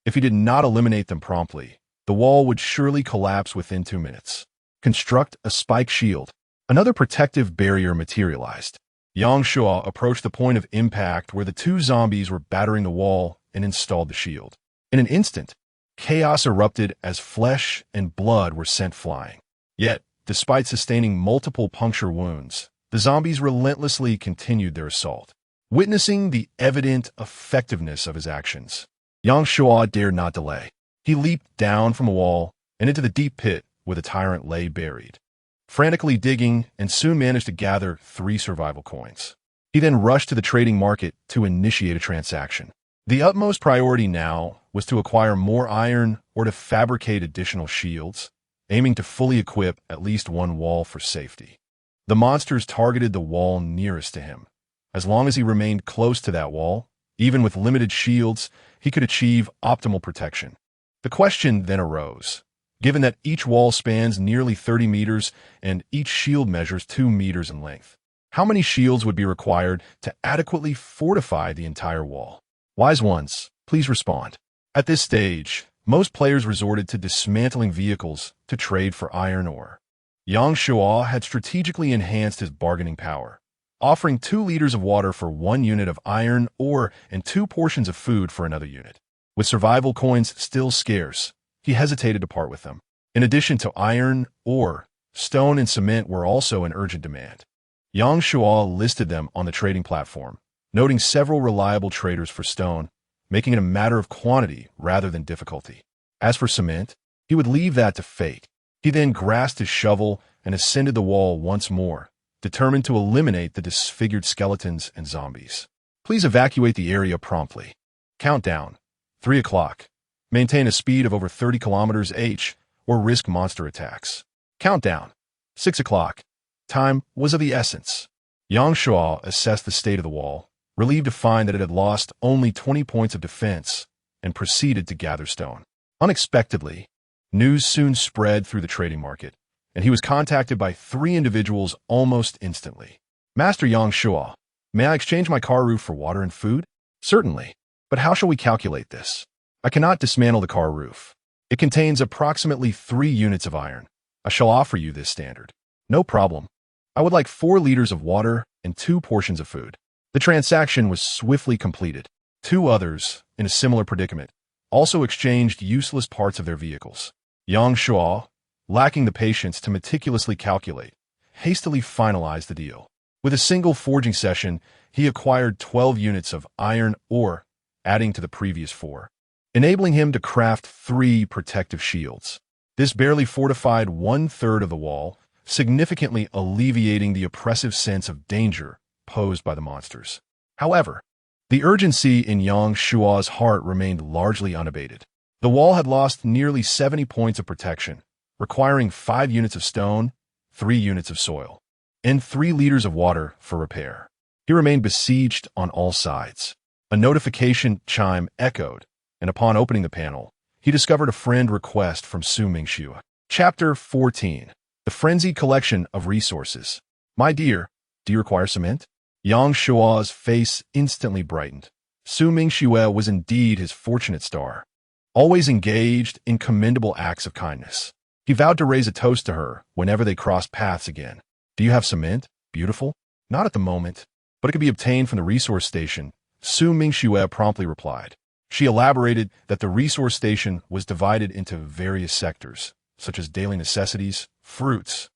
If he did not eliminate them promptly, the wall would surely collapse within 2 minutes. Construct a spike shield. Another protective barrier materialized. Yang Shuo approached the point of impact where the 2 zombies were battering the wall and installed the shield. In an instant, chaos erupted as flesh and blood were sent flying. Yet, despite sustaining multiple puncture wounds, the zombies relentlessly continued their assault. Witnessing the evident effectiveness of his actions, Yang Shuo dared not delay. He leaped down from a wall and into the deep pit where the tyrant lay buried, frantically digging, and soon managed to gather 3 survival coins. He then rushed to the trading market to initiate a transaction. The utmost priority now was to acquire more iron or to fabricate additional shields, aiming to fully equip at least 1 wall for safety. The monsters targeted the wall nearest to him. As long as he remained close to that wall, even with limited shields, he could achieve optimal protection. The question then arose. Given that each wall spans nearly 30 meters and each shield measures 2 meters in length, how many shields would be required to adequately fortify the entire wall? Wise ones, please respond. At this stage, most players resorted to dismantling vehicles to trade for iron ore. Yang Shuo had strategically enhanced his bargaining power, offering 2 liters of water for 1 unit of iron ore and 2 portions of food for another unit. With survival coins still scarce, he hesitated to part with them. In addition to iron ore, stone and cement were also in urgent demand. Yang Shuo listed them on the trading platform, noting several reliable traders for stone, making it a matter of quantity rather than difficulty. As for cement, he would leave that to fate. He then grasped his shovel and ascended the wall once more, determined to eliminate the disfigured skeletons and zombies. Please evacuate the area promptly. Countdown. 3 o'clock. Maintain a speed of over 30 kilometers h or risk monster attacks. Countdown. 6 o'clock. Time was of the essence. Yang Shuo assessed the state of the wall, relieved to find that it had lost only 20 points of defense, and proceeded to gather stone. Unexpectedly, news soon spread through the trading market, and he was contacted by 3 individuals almost instantly. Master Yang Shuo, may I exchange my car roof for water and food? Certainly. But how shall we calculate this? I cannot dismantle the car roof. It contains approximately 3 units of iron. I shall offer you this standard. No problem. I would like 4 liters of water and 2 portions of food. The transaction was swiftly completed. 2 others, in a similar predicament, also exchanged useless parts of their vehicles. Yang Shuo, lacking the patience to meticulously calculate, hastily finalized the deal. With a single forging session, he acquired 12 units of iron ore, adding to the previous 4, enabling him to craft 3 protective shields. This barely fortified 1/3 of the wall, significantly alleviating the oppressive sense of danger posed by the monsters. However, the urgency in Yang Shuo's heart remained largely unabated. The wall had lost nearly 70 points of protection, requiring 5 units of stone, 3 units of soil, and 3 liters of water for repair. He remained besieged on all sides. A notification chime echoed, and upon opening the panel, he discovered a friend request from Su Mingxue. Chapter 14. The Frenzied Collection of Resources. My dear, do you require cement? Yang Shuo's face instantly brightened. Su Mingxue was indeed his fortunate star, always engaged in commendable acts of kindness. He vowed to raise a toast to her whenever they crossed paths again. Do you have cement? Beautiful. Not at the moment, but it could be obtained from the resource station, Su Mingxue promptly replied. She elaborated that the resource station was divided into various sectors, such as daily necessities, fruits,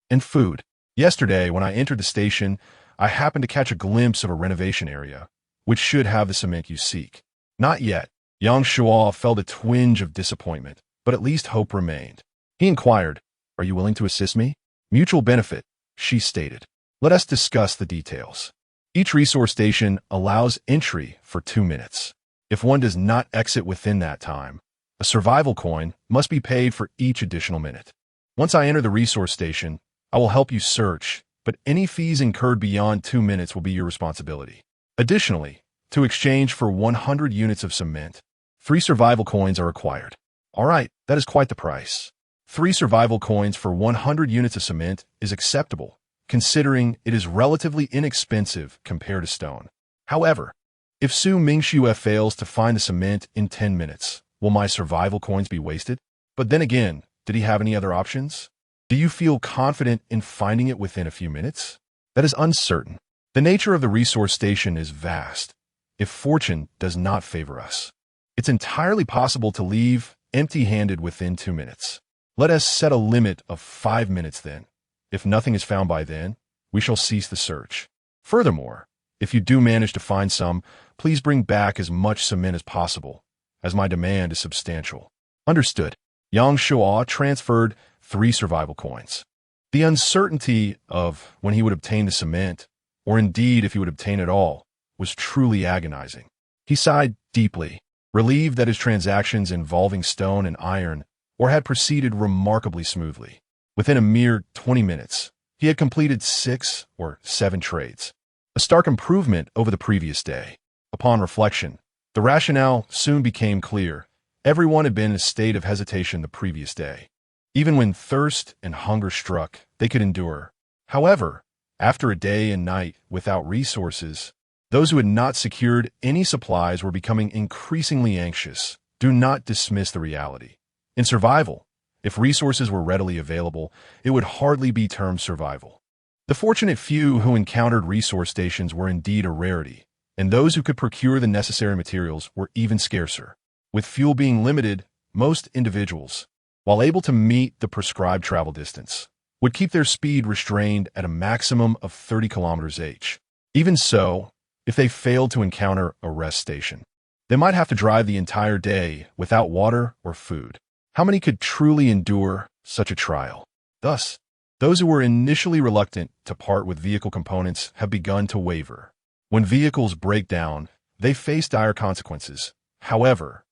and food. Yesterday, when I entered the station, I happened to catch a glimpse of a renovation area, which should have the cement you seek. Not yet. Yang Shuo felt a twinge of disappointment, but at least hope remained. He inquired, "Are you willing to assist me?" "Mutual benefit," she stated. "Let us discuss the details." Each resource station allows entry for 2 minutes. If one does not exit within that time, a survival coin must be paid for each additional minute. Once I enter the resource station, I will help you search, but any fees incurred beyond 2 minutes will be your responsibility. Additionally, to exchange for 100 units of cement, 3 survival coins are required. All right, that is quite the price. 3 survival coins for 100 units of cement is acceptable, considering it is relatively inexpensive compared to stone. However, if Su Mingxue fails to find the cement in 10 minutes, will my survival coins be wasted? But then again, did he have any other options? Do you feel confident in finding it within a few minutes? That is uncertain. The nature of the resource station is vast. If fortune does not favor us, it's entirely possible to leave empty-handed within 2 minutes. Let us set a limit of 5 minutes then. If nothing is found by then, we shall cease the search. Furthermore, if you do manage to find some, please bring back as much cement as possible, as my demand is substantial. Understood. Yang Shuo transferred 3 survival coins. The uncertainty of when he would obtain the cement, or indeed if he would obtain it all, was truly agonizing. He sighed deeply, relieved that his transactions involving stone and iron had proceeded remarkably smoothly. Within a mere 20 minutes, he had completed 6 or 7 trades, a stark improvement over the previous day. Upon reflection, the rationale soon became clear. Everyone had been in a state of hesitation the previous day. Even when thirst and hunger struck, they could endure. However, after a day and night without resources, those who had not secured any supplies were becoming increasingly anxious. Do not dismiss the reality. In survival, if resources were readily available, it would hardly be termed survival. The fortunate few who encountered resource stations were indeed a rarity, and those who could procure the necessary materials were even scarcer. With fuel being limited, most individuals, while able to meet the prescribed travel distance, would keep their speed restrained at a maximum of 30 kilometers each. Even so, if they failed to encounter a rest station, they might have to drive the entire day without water or food. How many could truly endure such a trial? Thus, those who were initially reluctant to part with vehicle components have begun to waver. When vehicles break down, they face dire consequences. However,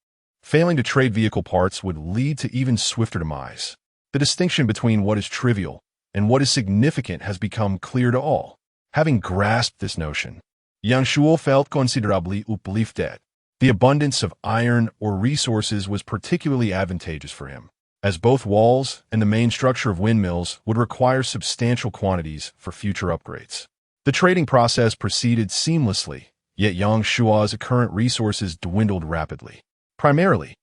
failing to trade vehicle parts would lead to even swifter demise. The distinction between what is trivial and what is significant has become clear to all. Having grasped this notion, Yang Shuo felt considerably uplifted. The abundance of iron or resources was particularly advantageous for him, as both walls and the main structure of windmills would require substantial quantities for future upgrades. The trading process proceeded seamlessly, yet Yang Shuo's current resources dwindled rapidly. Primarily,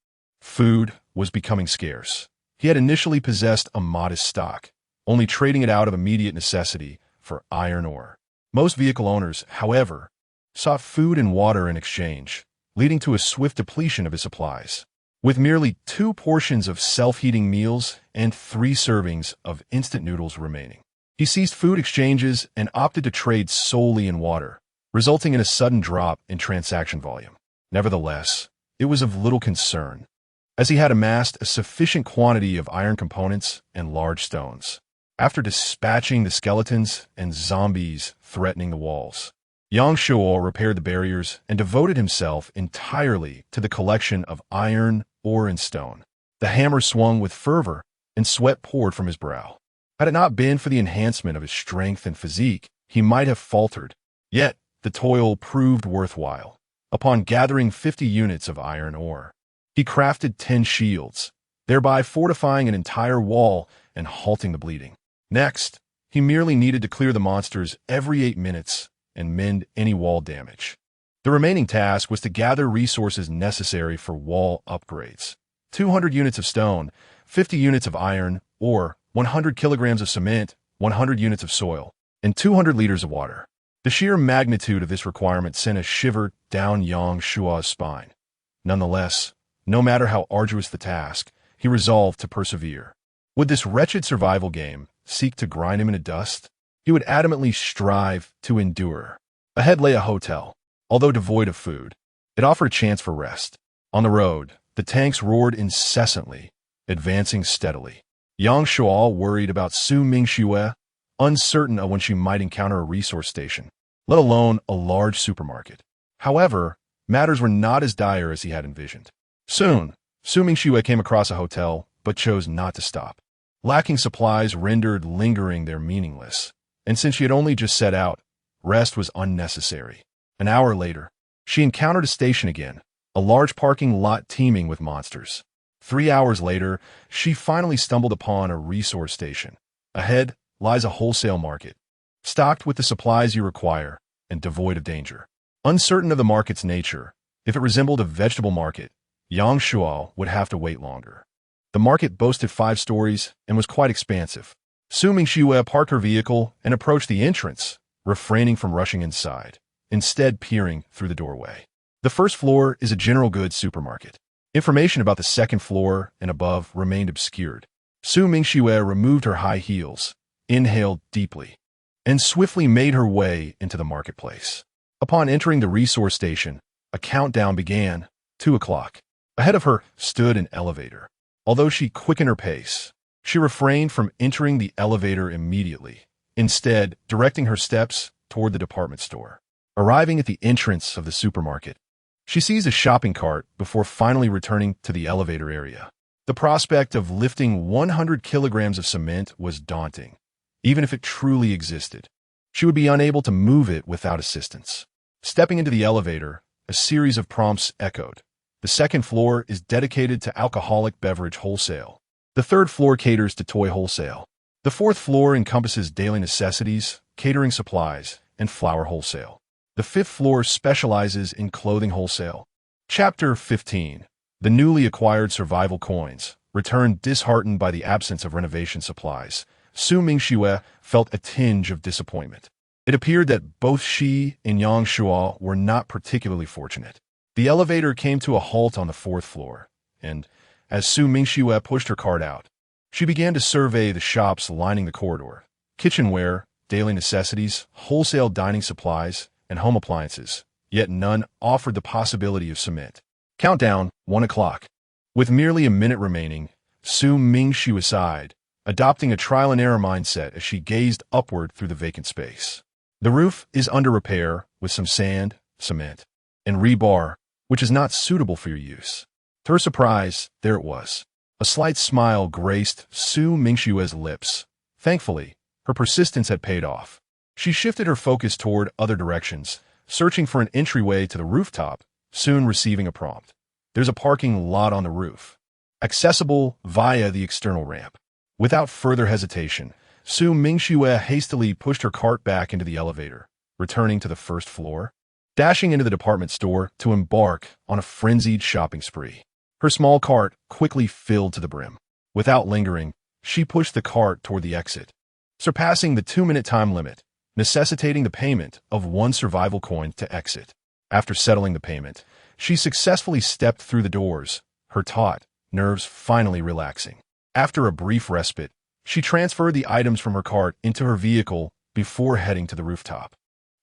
food was becoming scarce. He had initially possessed a modest stock, only trading it out of immediate necessity for iron ore. Most vehicle owners, however, sought food and water in exchange, leading to a swift depletion of his supplies. With merely 2 portions of self-heating meals and 3 servings of instant noodles remaining, he ceased food exchanges and opted to trade solely in water, resulting in a sudden drop in transaction volume. Nevertheless, it was of little concern, as he had amassed a sufficient quantity of iron components and large stones. After dispatching the skeletons and zombies threatening the walls, Yang Shuo repaired the barriers and devoted himself entirely to the collection of iron, ore, and stone. The hammer swung with fervor, and sweat poured from his brow. Had it not been for the enhancement of his strength and physique, he might have faltered. Yet, the toil proved worthwhile. Upon gathering 50 units of iron ore, he crafted 10 shields, thereby fortifying an entire wall and halting the bleeding. Next, he merely needed to clear the monsters every 8 minutes and mend any wall damage. The remaining task was to gather resources necessary for wall upgrades. 200 units of stone, 50 units of iron, ore, 100 kilograms of cement, 100 units of soil, and 200 liters of water. The sheer magnitude of this requirement sent a shiver down Yang Shuo's spine. Nonetheless, no matter how arduous the task, he resolved to persevere. Would this wretched survival game seek to grind him into dust? He would adamantly strive to endure. Ahead lay a hotel. Although devoid of food, it offered a chance for rest. On the road, the tanks roared incessantly, advancing steadily. Yang Shuo worried about Su Mingxue, uncertain of when she might encounter a resource station, let alone a large supermarket. However, matters were not as dire as he had envisioned. Soon, Su Mingxue came across a hotel, but chose not to stop. Lacking supplies rendered lingering there meaningless, and since she had only just set out, rest was unnecessary. An hour later, she encountered a station again, a large parking lot teeming with monsters. 3 hours later, she finally stumbled upon a resource station. Ahead lies a wholesale market, stocked with the supplies you require and devoid of danger. Uncertain of the market's nature, if it resembled a vegetable market, Yang Shuo would have to wait longer. The market boasted 5 stories and was quite expansive. Su Mingxue parked her vehicle and approached the entrance, refraining from rushing inside, instead peering through the doorway. The first floor is a general goods supermarket. Information about the second floor and above remained obscured. Su Mingxue removed her high heels, inhaled deeply, and swiftly made her way into the marketplace. Upon entering the resource station, a countdown began. 2 o'clock. Ahead of her stood an elevator. Although she quickened her pace, she refrained from entering the elevator immediately, instead directing her steps toward the department store. Arriving at the entrance of the supermarket, she seized a shopping cart before finally returning to the elevator area. The prospect of lifting 100 kilograms of cement was daunting. Even if it truly existed, she would be unable to move it without assistance. Stepping into the elevator, a series of prompts echoed. The second floor is dedicated to alcoholic beverage wholesale. The third floor caters to toy wholesale. The fourth floor encompasses daily necessities, catering supplies, and flour wholesale. The fifth floor specializes in clothing wholesale. Chapter 15. The newly acquired survival coins. Returned disheartened by the absence of renovation supplies, Su Mingxue felt a tinge of disappointment. It appeared that both she and Yang Shuo were not particularly fortunate. The elevator came to a halt on the 4th floor, and, as Su Mingxue pushed her cart out, she began to survey the shops lining the corridor. Kitchenware, daily necessities, wholesale dining supplies, and home appliances, yet none offered the possibility of cement. Countdown, 1 o'clock. With merely a minute remaining, Su Mingxue sighed, adopting a trial-and-error mindset as she gazed upward through the vacant space. The roof is under repair with some sand, cement, and rebar, which is not suitable for your use. To her surprise, there it was. A slight smile graced Su Mingxue's lips. Thankfully, Her persistence had paid off. She shifted her focus toward other directions, searching for an entryway to the rooftop, soon receiving a prompt. There's a parking lot on the roof, accessible via the external ramp. Without further hesitation, Su Mingxue hastily pushed her cart back into the elevator, returning to the first floor, dashing into the department store to embark on a frenzied shopping spree. Her small cart quickly filled to the brim. Without lingering, she pushed the cart toward the exit, surpassing the 2-minute time limit, necessitating the payment of 1 survival coin to exit. After settling the payment, she successfully stepped through the doors, her taut nerves finally relaxing. After a brief respite, she transferred the items from her cart into her vehicle before heading to the rooftop.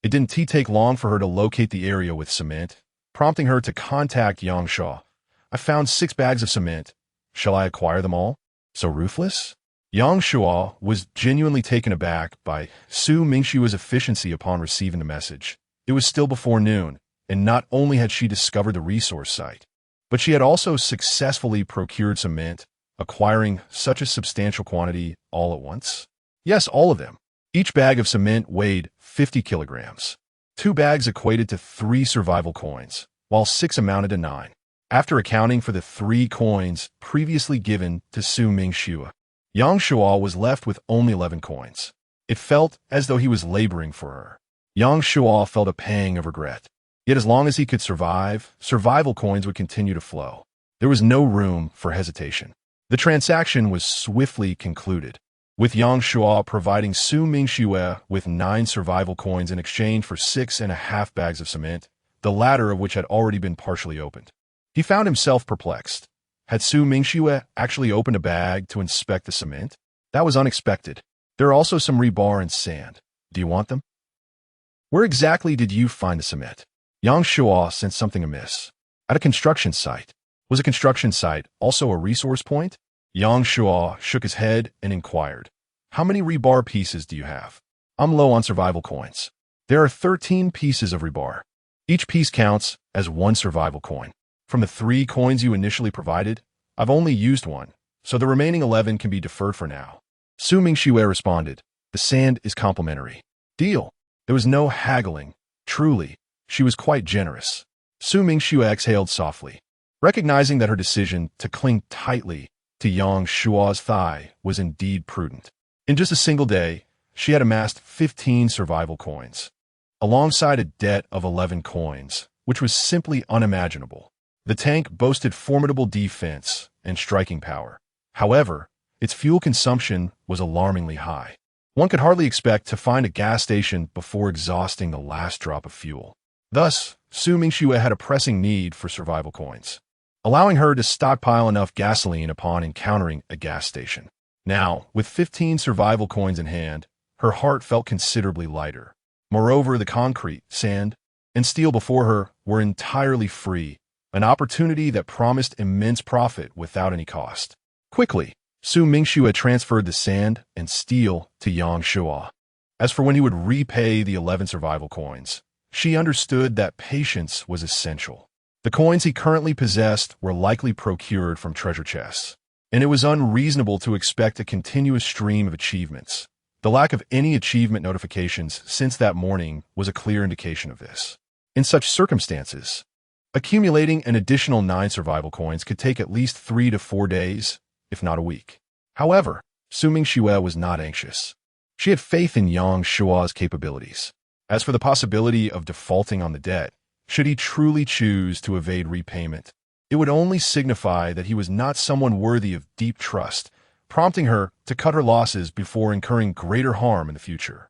It didn't take long for her to locate the area with cement, prompting her to contact Yang Shaw. I found 6 bags of cement. Shall I acquire them all? So ruthless? Yang Shaw was genuinely taken aback by Su Mingshua's efficiency upon receiving the message. It was still before noon, and not only had she discovered the resource site, but she had also successfully procured cement, acquiring such a substantial quantity all at once. Yes, all of them. Each bag of cement weighed 50 kilograms. 2 bags equated to 3 survival coins, while 6 amounted to 9. After accounting for the 3 coins previously given to Su Mingxue, Yang Shuo was left with only 11 coins. It felt as though he was laboring for her. Yang Shuo felt a pang of regret. Yet as long as he could survive, survival coins would continue to flow. There was no room for hesitation. The transaction was swiftly concluded, with Yang Shuo providing Su Mingxue with 9 survival coins in exchange for 6.5 bags of cement, the latter of which had already been partially opened. He found himself perplexed. Had Su Mingxue actually opened a bag to inspect the cement? That was unexpected. There are also some rebar and sand. Do you want them? Where exactly did you find the cement? Yang Shuo sensed something amiss. At a construction site. Was a construction site also a resource point? Yang Shuo shook his head and inquired, how many rebar pieces do you have? I'm low on survival coins. There are 13 pieces of rebar. Each piece counts as 1 survival coin. From the 3 coins you initially provided, I've only used 1, so the remaining 11 can be deferred for now. Su Mingxue responded, the sand is complimentary. Deal. There was no haggling. Truly, she was quite generous. Su Mingxue exhaled softly, recognizing that her decision to cling tightly to Yang Shuo's thigh was indeed prudent. In just a single day, she had amassed 15 survival coins, alongside a debt of 11 coins, which was simply unimaginable. The tank boasted formidable defense and striking power. However, its fuel consumption was alarmingly high. One could hardly expect to find a gas station before exhausting the last drop of fuel. Thus, Su Mingxue had a pressing need for survival coins, allowing her to stockpile enough gasoline upon encountering a gas station. Now, with 15 survival coins in hand, her heart felt considerably lighter. Moreover, the concrete, sand, and steel before her were entirely free, an opportunity that promised immense profit without any cost. Quickly, Su Mingxue transferred the sand and steel to Yang Shuo. As for when he would repay the 11 survival coins, she understood that patience was essential. The coins he currently possessed were likely procured from treasure chests, and it was unreasonable to expect a continuous stream of achievements. The lack of any achievement notifications since that morning was a clear indication of this. In such circumstances, accumulating an additional 9 survival coins could take at least 3 to 4 days, if not a week. However, Su Mingxue was not anxious. She had faith in Yang Shuo's capabilities. As for the possibility of defaulting on the debt, should he truly choose to evade repayment, it would only signify that he was not someone worthy of deep trust, prompting her to cut her losses before incurring greater harm in the future.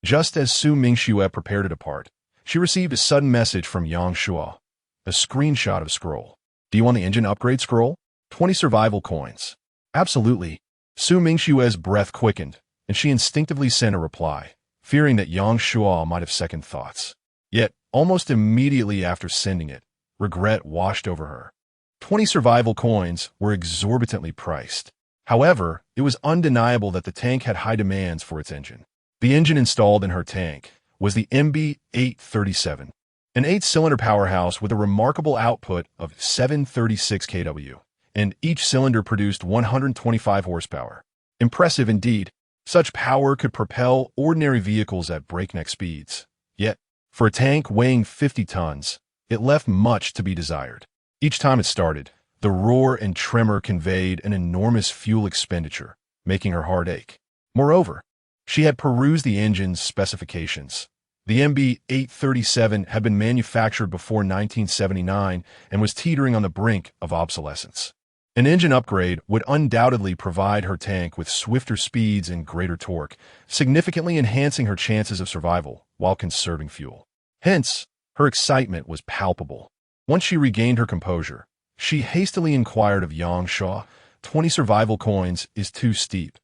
Just as Su Mingxue prepared to depart, she received a sudden message from Yang Shuo, a screenshot of a scroll. Do you want the engine upgrade scroll? 20 survival coins. Absolutely. Su Mingxue's breath quickened, and she instinctively sent a reply, fearing that Yang Shuo might have second thoughts. Yet, almost immediately after sending it, regret washed over her. 20 survival coins were exorbitantly priced. However, it was undeniable that the tank had high demands for its engine. The engine installed in her tank was the MB-837, an 8-cylinder powerhouse with a remarkable output of 736 kW, and each cylinder produced 125 horsepower. Impressive indeed. Such power could propel ordinary vehicles at breakneck speeds. Yet, for a tank weighing 50 tons, it left much to be desired. Each time it started, the roar and tremor conveyed an enormous fuel expenditure, making her heart ache. Moreover, she had perused the engine's specifications. The MB-837 had been manufactured before 1979 and was teetering on the brink of obsolescence. An engine upgrade would undoubtedly provide her tank with swifter speeds and greater torque, significantly enhancing her chances of survival while conserving fuel. Hence, her excitement was palpable. Once she regained her composure, she hastily inquired of Yang Shaw, 20 survival coins is too steep.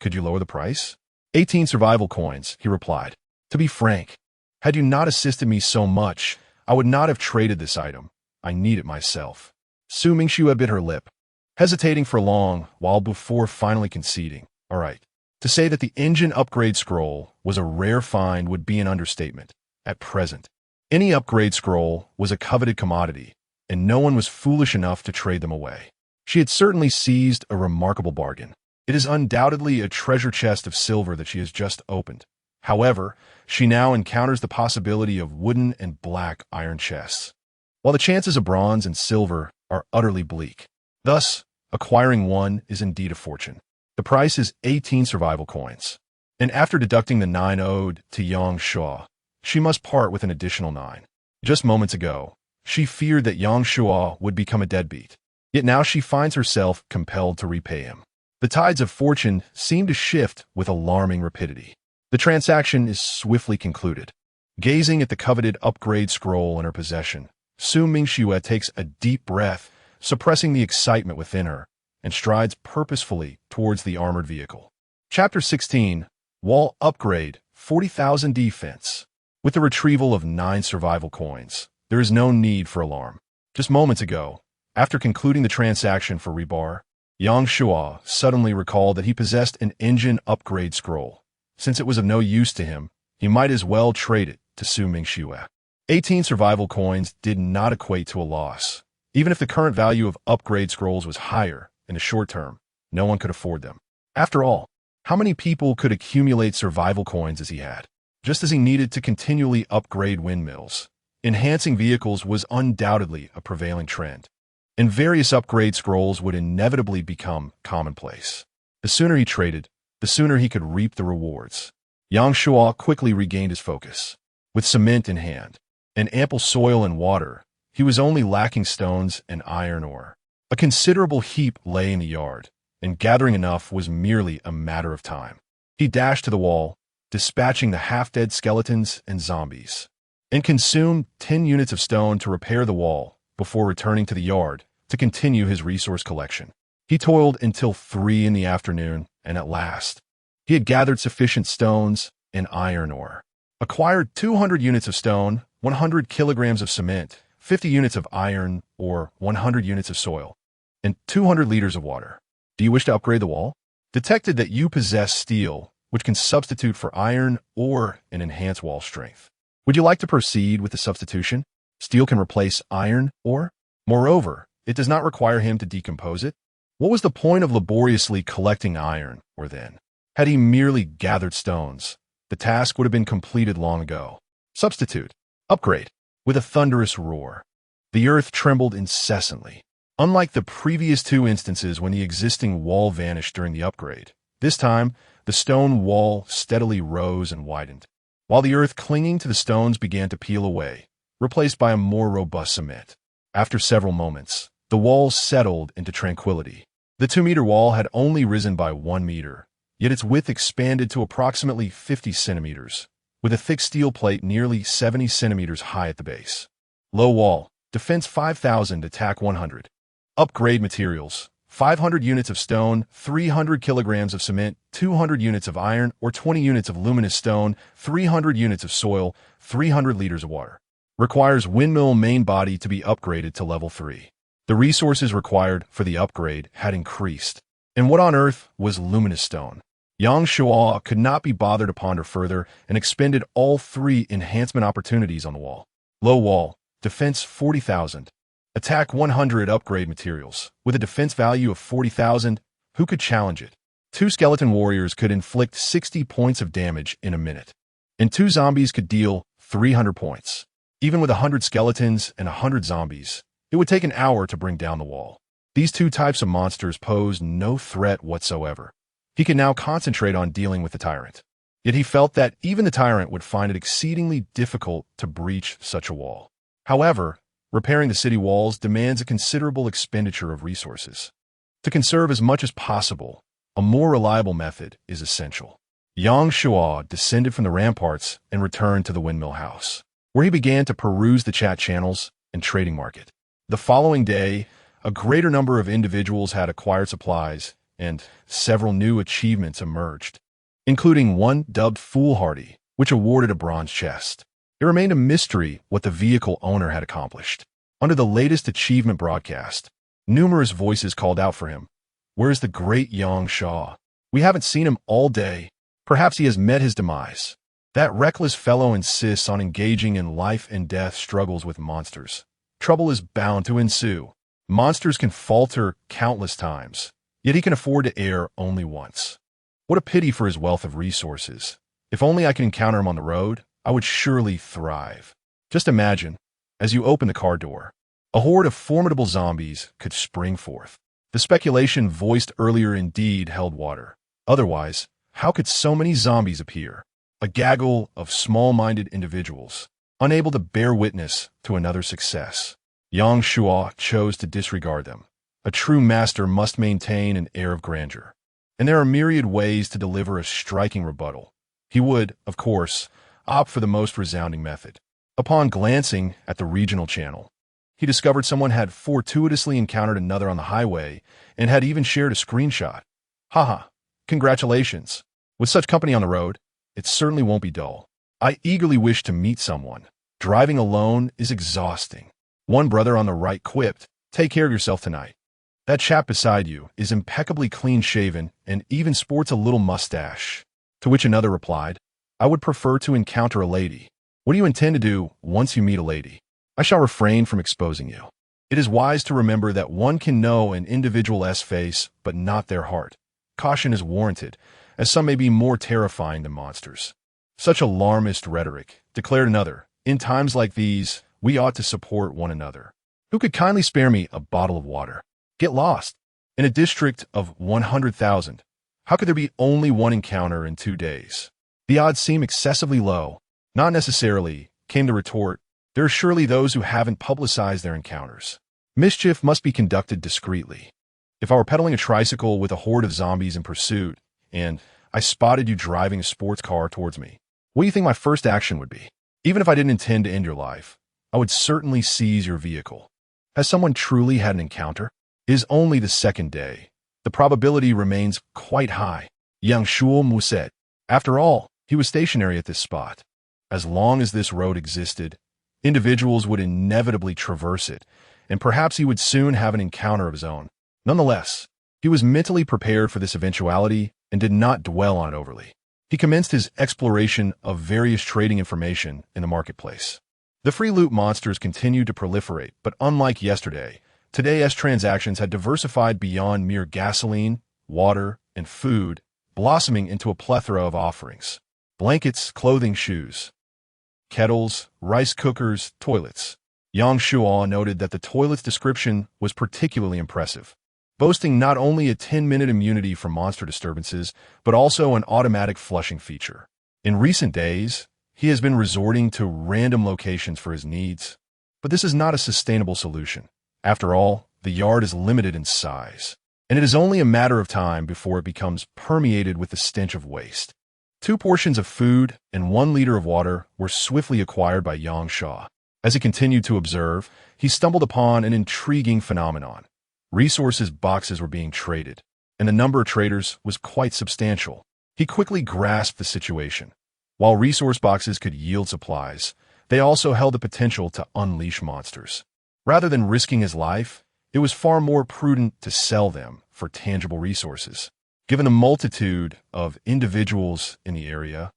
Could you lower the price? 18 survival coins, he replied. To be frank, had you not assisted me so much, I would not have traded this item. I need it myself. Su Mingxue bit her lip, hesitating for long while before finally conceding. All right. To say that the engine upgrade scroll was a rare find would be an understatement. At present, any upgrade scroll was a coveted commodity, and no one was foolish enough to trade them away. She had certainly seized a remarkable bargain. It is undoubtedly a treasure chest of silver that she has just opened. However, she now encounters the possibility of wooden and black iron chests, while the chances of bronze and silver are utterly bleak. Thus, acquiring one is indeed a fortune. The price is 18 survival coins, and after deducting the 9 owed to Yang Shaw, she must part with an additional 9. Just moments ago, she feared that Yang Shaw would become a deadbeat, yet now she finds herself compelled to repay him. The tides of fortune seem to shift with alarming rapidity. The transaction is swiftly concluded. Gazing at the coveted upgrade scroll in her possession, Su Mingxue takes a deep breath, suppressing the excitement within her, and strides purposefully towards the armored vehicle. Chapter 16, Wall Upgrade, 40,000 Defense. With the retrieval of 9 survival coins, there is no need for alarm. Just moments ago, after concluding the transaction for rebar, Yang Shua suddenly recalled that he possessed an engine upgrade scroll. Since it was of no use to him, he might as well trade it to Su Mingxue. 18 survival coins did not equate to a loss. Even if the current value of upgrade scrolls was higher, in the short term, no one could afford them. After all, how many people could accumulate survival coins as he had? Just as he needed to continually upgrade windmills, enhancing vehicles was undoubtedly a prevailing trend, and various upgrade scrolls would inevitably become commonplace. The sooner he traded, the sooner he could reap the rewards. Yang Shua quickly regained his focus. With cement in hand, and ample soil and water, he was only lacking stones and iron ore. A considerable heap lay in the yard, and gathering enough was merely a matter of time. He dashed to the wall, dispatching the half-dead skeletons and zombies, and consumed 10 units of stone to repair the wall before returning to the yard to continue his resource collection. He toiled until 3 in the afternoon, and at last, he had gathered sufficient stones and iron ore, acquired 200 units of stone, 100 kilograms of cement, 50 units of iron ore, 100 units of soil, and 200 liters of water. Do you wish to upgrade the wall? Detected that you possess steel, which can substitute for iron ore and enhance wall strength. Would you like to proceed with the substitution? Steel can replace iron ore. Moreover, it does not require him to decompose it. What was the point of laboriously collecting iron ore then? Had he merely gathered stones, the task would have been completed long ago. Substitute. Upgrade. With a thunderous roar, the earth trembled incessantly. Unlike the previous 2 instances when the existing wall vanished during the upgrade, this time, the stone wall steadily rose and widened, while the earth clinging to the stones began to peel away, replaced by a more robust cement. After several moments, the wall settled into tranquility. The 2-meter wall had only risen by 1 meter, yet its width expanded to approximately 50 centimeters, with a thick steel plate nearly 70 centimeters high at the base. Low wall, defense 5,000, attack 100. Upgrade materials, 500 units of stone, 300 kilograms of cement, 200 units of iron or 20 units of luminous stone, 300 units of soil, 300 liters of water. Requires windmill main body to be upgraded to level 3. The resources required for the upgrade had increased. And what on earth was luminous stone? Yang Shua could not be bothered to ponder further and expended all 3 enhancement opportunities on the wall. Low wall, defense 40,000. Attack 100 upgrade materials. With a defense value of 40,000, who could challenge it? Two skeleton warriors could inflict 60 points of damage in a minute, and two zombies could deal 300 points. Even with 100 skeletons and 100 zombies, it would take an hour to bring down the wall. These two types of monsters posed no threat whatsoever. He could now concentrate on dealing with the tyrant. Yet he felt that even the tyrant would find it exceedingly difficult to breach such a wall. However, repairing the city walls demands a considerable expenditure of resources. To conserve as much as possible, a more reliable method is essential. Yang Shuo descended from the ramparts and returned to the windmill house, where he began to peruse the chat channels and trading market. The following day, a greater number of individuals had acquired supplies, and several new achievements emerged, including one dubbed Foolhardy, which awarded a bronze chest. It remained a mystery what the vehicle owner had accomplished. Under the latest achievement broadcast, numerous voices called out for him. "Where's the great Yang Shaw? We haven't seen him all day. Perhaps he has met his demise." That reckless fellow insists on engaging in life and death struggles with monsters. Trouble is bound to ensue. Monsters can falter countless times, yet he can afford to err only once. What a pity for his wealth of resources. If only I could encounter him on the road, I would surely thrive. Just imagine, as you open the car door, a horde of formidable zombies could spring forth. The speculation voiced earlier indeed held water. Otherwise, how could so many zombies appear? A gaggle of small-minded individuals, unable to bear witness to another success. Yang Shuo chose to disregard them. A true master must maintain an air of grandeur. And there are myriad ways to deliver a striking rebuttal. He would, of course, opt for the most resounding method. Upon glancing at the regional channel, he discovered someone had fortuitously encountered another on the highway and had even shared a screenshot. Haha, congratulations. With such company on the road, it certainly won't be dull. I eagerly wish to meet someone. Driving alone is exhausting. One brother on the right quipped, "Take care of yourself tonight. That chap beside you is impeccably clean-shaven and even sports a little mustache." To which another replied, "I would prefer to encounter a lady. What do you intend to do once you meet a lady?" "I shall refrain from exposing you." It is wise to remember that one can know an individual's face, but not their heart. Caution is warranted, as some may be more terrifying than monsters. "Such alarmist rhetoric," declared another. "In times like these, we ought to support one another. Who could kindly spare me a bottle of water? Get lost. In a district of 100,000, how could there be only one encounter in 2 days? The odds seem excessively low." "Not necessarily," came the retort. "There are surely those who haven't publicized their encounters. Mischief must be conducted discreetly. If I were pedaling a tricycle with a horde of zombies in pursuit, and I spotted you driving a sports car towards me, what do you think my first action would be? Even if I didn't intend to end your life, I would certainly seize your vehicle. Has someone truly had an encounter? It is only the second day. The probability remains quite high." Yang Shuo Muset. After all, he was stationary at this spot. As long as this road existed, individuals would inevitably traverse it, and perhaps he would soon have an encounter of his own. Nonetheless, he was mentally prepared for this eventuality and did not dwell on it overly. He commenced his exploration of various trading information in the marketplace. The free loot monsters continued to proliferate, but unlike yesterday, today's transactions had diversified beyond mere gasoline, water, and food, blossoming into a plethora of offerings. Blankets, clothing, shoes, kettles, rice cookers, toilets. Yang Shuo noted that the toilet's description was particularly impressive, boasting not only a 10-minute immunity from monster disturbances, but also an automatic flushing feature. In recent days, he has been resorting to random locations for his needs, but this is not a sustainable solution. After all, the yard is limited in size, and it is only a matter of time before it becomes permeated with the stench of waste. 2 portions of food and 1 liter of water were swiftly acquired by Yang Shaw. As he continued to observe, he stumbled upon an intriguing phenomenon. Resources boxes were being traded, and the number of traders was quite substantial. He quickly grasped the situation. While resource boxes could yield supplies, they also held the potential to unleash monsters. Rather than risking his life, it was far more prudent to sell them for tangible resources. Given the multitude of individuals in the area,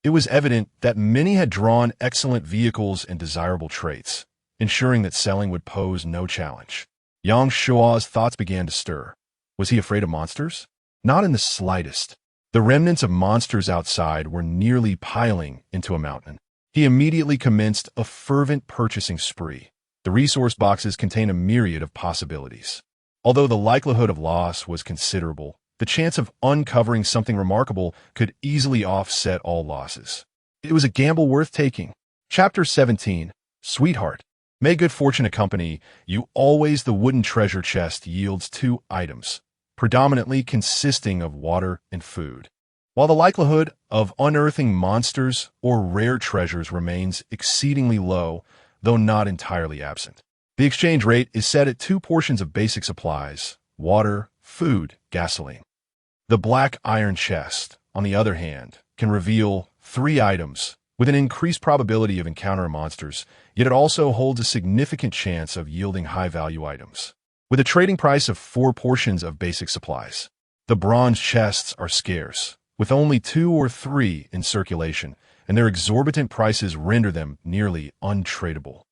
it was evident that many had drawn excellent vehicles and desirable traits, ensuring that selling would pose no challenge. Yang Shuo's thoughts began to stir. Was he afraid of monsters? Not in the slightest. The remnants of monsters outside were nearly piling into a mountain. He immediately commenced a fervent purchasing spree. The resource boxes contain a myriad of possibilities. Although the likelihood of loss was considerable, the chance of uncovering something remarkable could easily offset all losses. It was a gamble worth taking. Chapter 17. Sweetheart. May good fortune accompany you always. The wooden treasure chest yields 2 items, predominantly consisting of water and food. While the likelihood of unearthing monsters or rare treasures remains exceedingly low, though not entirely absent. The exchange rate is set at 2 portions of basic supplies, water, food, gasoline. The black iron chest, on the other hand, can reveal 3 items, with an increased probability of encountering monsters, yet it also holds a significant chance of yielding high-value items. With a trading price of 4 portions of basic supplies, the bronze chests are scarce, with only 2 or 3 in circulation, and their exorbitant prices render them nearly untradeable,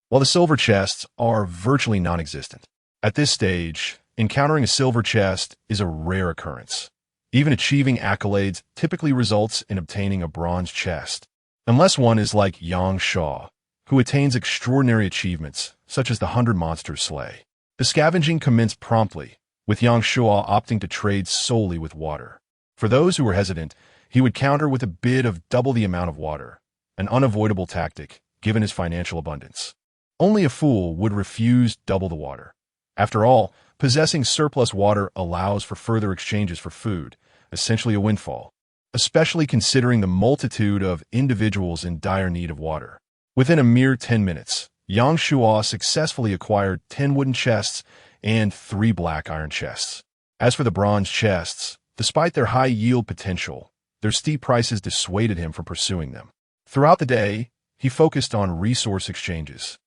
while the silver chests are virtually non-existent. At this stage, encountering a silver chest is a rare occurrence. Even achieving accolades typically results in obtaining a bronze chest, unless one is like Yang Shaw, who attains extraordinary achievements, such as the 100 monsters slay. The scavenging commenced promptly, with Yang Shaw opting to trade solely with water. For those who were hesitant, he would counter with a bid of double the amount of water, an unavoidable tactic, given his financial abundance. Only a fool would refuse double the water. After all, possessing surplus water allows for further exchanges for food, essentially a windfall, especially considering the multitude of individuals in dire need of water. Within a mere 10 minutes, Yang Shua successfully acquired 10 wooden chests and 3 black iron chests. As for the bronze chests, despite their high yield potential, their steep prices dissuaded him from pursuing them. Throughout the day, he focused on resource exchanges.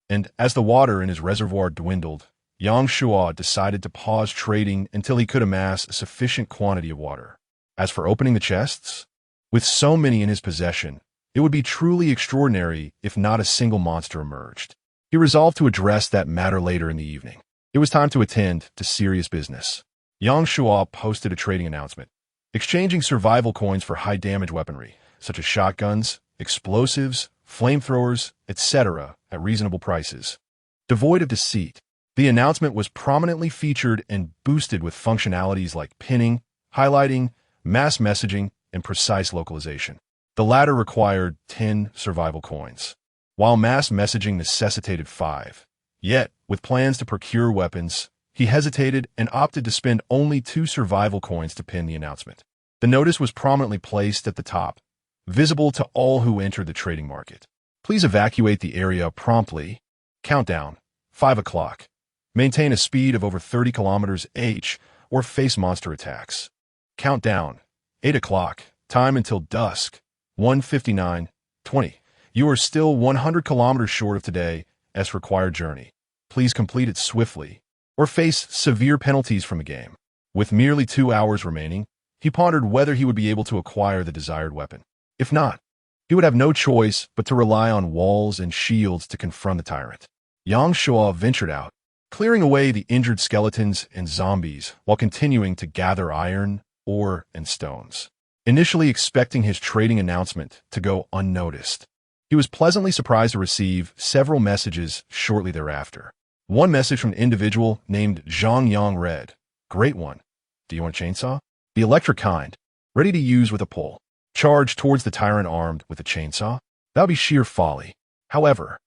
And as the water in his reservoir dwindled, Yang Shua decided to pause trading until he could amass a sufficient quantity of water. As for opening the chests, with so many in his possession, it would be truly extraordinary if not a single monster emerged. He resolved to address that matter later in the evening. It was time to attend to serious business. Yang Shua posted a trading announcement, exchanging survival coins for high-damage weaponry, such as shotguns, explosives, flamethrowers, etc., at reasonable prices. Devoid of deceit, the announcement was prominently featured and boosted with functionalities like pinning, highlighting, mass messaging, and precise localization. The latter required 10 survival coins, while mass messaging necessitated 5. Yet, with plans to procure weapons, he hesitated and opted to spend only 2 survival coins to pin the announcement. The notice was prominently placed at the top, visible to all who entered the trading market. Please evacuate the area promptly. Countdown, 5 o'clock. Maintain a speed of over 30 kilometers h or face monster attacks. Countdown, 8 o'clock. Time until dusk, 1:59:20. You are still 100 kilometers short of today's required journey. Please complete it swiftly, or face severe penalties from the game. With merely 2 hours remaining, he pondered whether he would be able to acquire the desired weapon. If not, he would have no choice but to rely on walls and shields to confront the tyrant. Yang Shua ventured out, clearing away the injured skeletons and zombies while continuing to gather iron, ore, and stones. Initially expecting his trading announcement to go unnoticed, he was pleasantly surprised to receive several messages shortly thereafter. One message from an individual named Zhang Yang read, "Great one. Do you want a chainsaw? The electric kind, ready to use with a pole. Charge towards the tyrant armed with a chainsaw? That would be sheer folly." However,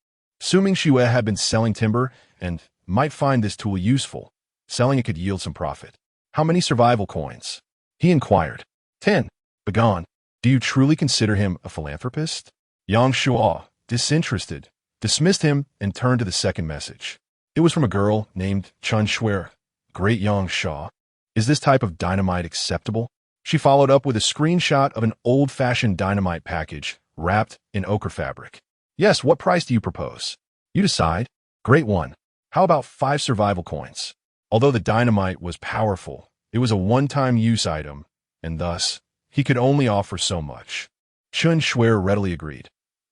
assuming Shue had been selling timber and might find this tool useful, selling it could yield some profit. "How many survival coins?" he inquired. 10. Begone. Do you truly consider him a philanthropist? Yang Shua, disinterested, dismissed him and turned to the second message. It was from a girl named Chun Shuer. "Great Yang Shaw. Is this type of dynamite acceptable?" She followed up with a screenshot of an old-fashioned dynamite package wrapped in ochre fabric. "Yes, what price do you propose?" "You decide." "Great one. How about 5 survival coins?" Although the dynamite was powerful, it was a one-time use item, and thus, he could only offer so much. Chun Shuer readily agreed.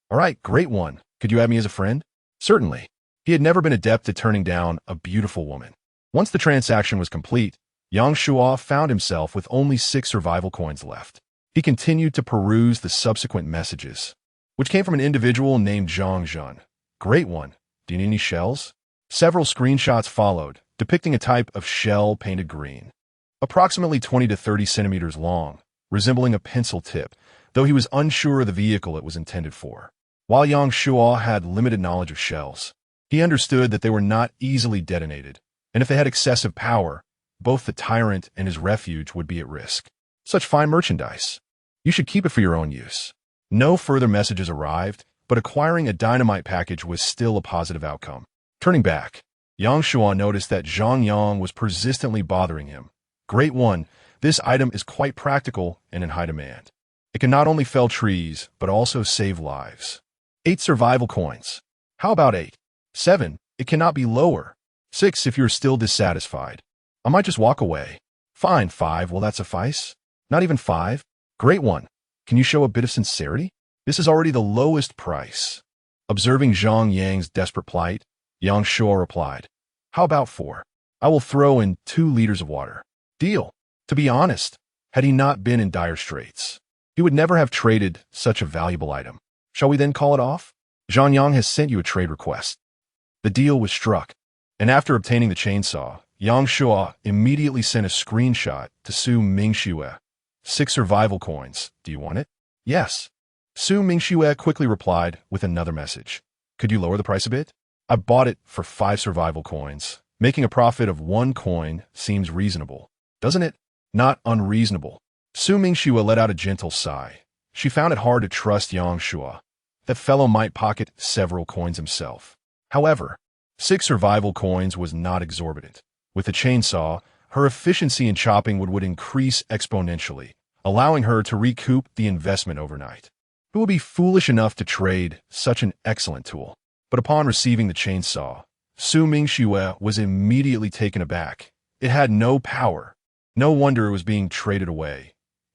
"All right, great one. Could you have me as a friend?" "Certainly." He had never been adept at turning down a beautiful woman. Once the transaction was complete, Yang Shuo found himself with only 6 survival coins left. He continued to peruse the subsequent messages, which came from an individual named Zhang Zhun. Great one. Do you need any shells? Several screenshots followed, depicting a type of shell painted green, approximately 20 to 30 centimeters long, resembling a pencil tip, though he was unsure of the vehicle it was intended for. While Yang Shuo had limited knowledge of shells, he understood that they were not easily detonated, and if they had excessive power, both the tyrant and his refuge would be at risk. Such fine merchandise. You should keep it for your own use. No further messages arrived, but acquiring a dynamite package was still a positive outcome. Turning back, Yang Shuo noticed that Zhang Yang was persistently bothering him. Great one, this item is quite practical and in high demand. It can not only fell trees, but also save lives. 8 survival coins. How about 8? 7, it cannot be lower. 6 if you're still dissatisfied. I might just walk away. Fine, 5, will that suffice? Not even 5? Great one. Can you show a bit of sincerity? This is already the lowest price. Observing Zhang Yang's desperate plight, Yang Shuo replied, how about 4? I will throw in 2 liters of water. Deal. To be honest, had he not been in dire straits, he would never have traded such a valuable item. Shall we then call it off? Zhang Yang has sent you a trade request. The deal was struck, and after obtaining the chainsaw, Yang Shuo immediately sent a screenshot to Su Mingxue. 6 survival coins. Do you want it? Yes. Su Mingxue quickly replied with another message. Could you lower the price a bit? I bought it for 5 survival coins. Making a profit of 1 coin seems reasonable, doesn't it? Not unreasonable. Su Mingxue let out a gentle sigh. She found it hard to trust Yang Shuo. That fellow might pocket several coins himself. However, 6 survival coins was not exorbitant. With the chainsaw, her efficiency in chopping would increase exponentially, allowing her to recoup the investment overnight. Who would be foolish enough to trade such an excellent tool? But upon receiving the chainsaw, Su Mingxue was immediately taken aback. It had no power. No wonder it was being traded away.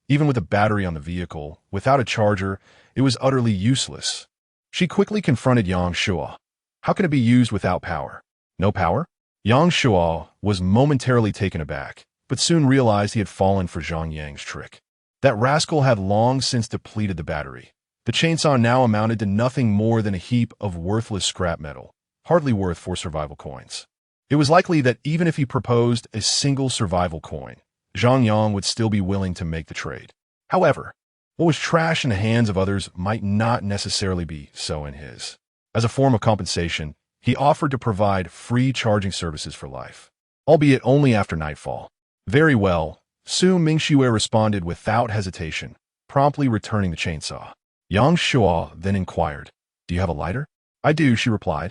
Even with a battery on the vehicle, without a charger, it was utterly useless. She quickly confronted Yang Shuo. How can it be used without power? No power? Yang Shuo was momentarily taken aback, but soon realized he had fallen for Zhang Yang's trick. That rascal had long since depleted the battery. The chainsaw now amounted to nothing more than a heap of worthless scrap metal, hardly worth 4 survival coins. It was likely that even if he proposed a single survival coin, Zhang Yang would still be willing to make the trade. However, what was trash in the hands of others might not necessarily be so in his. As a form of compensation, he offered to provide free charging services for life, albeit only after nightfall. Very well, Su Mingxue responded without hesitation, promptly returning the chainsaw. Yang Shuo then inquired, do you have a lighter? I do, she replied,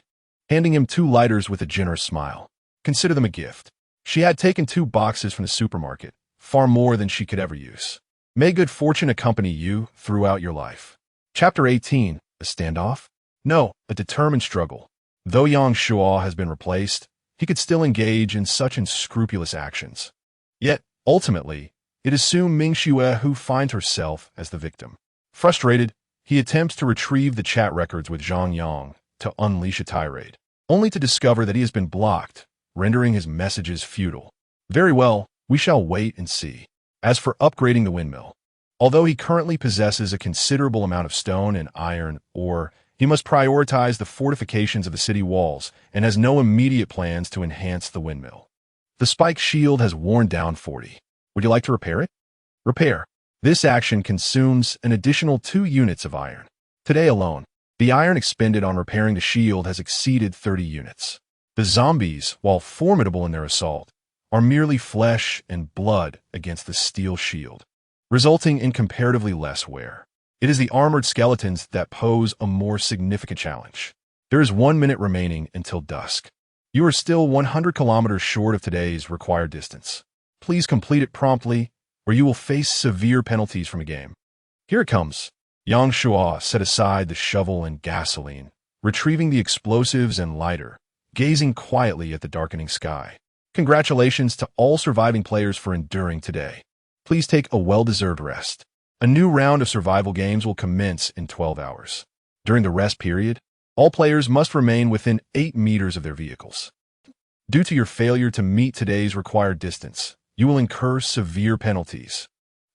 handing him 2 lighters with a generous smile. Consider them a gift. She had taken 2 boxes from the supermarket, far more than she could ever use. May good fortune accompany you throughout your life. Chapter 18, a standoff? No, a determined struggle. Though Yang Shuo has been replaced, he could still engage in such unscrupulous actions. Yet, ultimately, it is Su Mingxue who finds herself as the victim. Frustrated, he attempts to retrieve the chat records with Zhang Yang to unleash a tirade, only to discover that he has been blocked, rendering his messages futile. Very well, we shall wait and see. As for upgrading the windmill, although he currently possesses a considerable amount of stone and iron ore, he must prioritize the fortifications of the city walls and has no immediate plans to enhance the windmill. The spike shield has worn down 40. Would you like to repair it? Repair. This action consumes an additional 2 units of iron. Today alone, the iron expended on repairing the shield has exceeded 30 units. The zombies, while formidable in their assault, are merely flesh and blood against the steel shield, resulting in comparatively less wear. It is the armored skeletons that pose a more significant challenge. There is 1 minute remaining until dusk. You are still 100 kilometers short of today's required distance. Please complete it promptly, or you will face severe penalties from a game. Here it comes. Yang Shuo set aside the shovel and gasoline, retrieving the explosives and lighter, gazing quietly at the darkening sky. Congratulations to all surviving players for enduring today. Please take a well-deserved rest. A new round of survival games will commence in 12 hours. During the rest period, all players must remain within 8 meters of their vehicles. Due to your failure to meet today's required distance, you will incur severe penalties.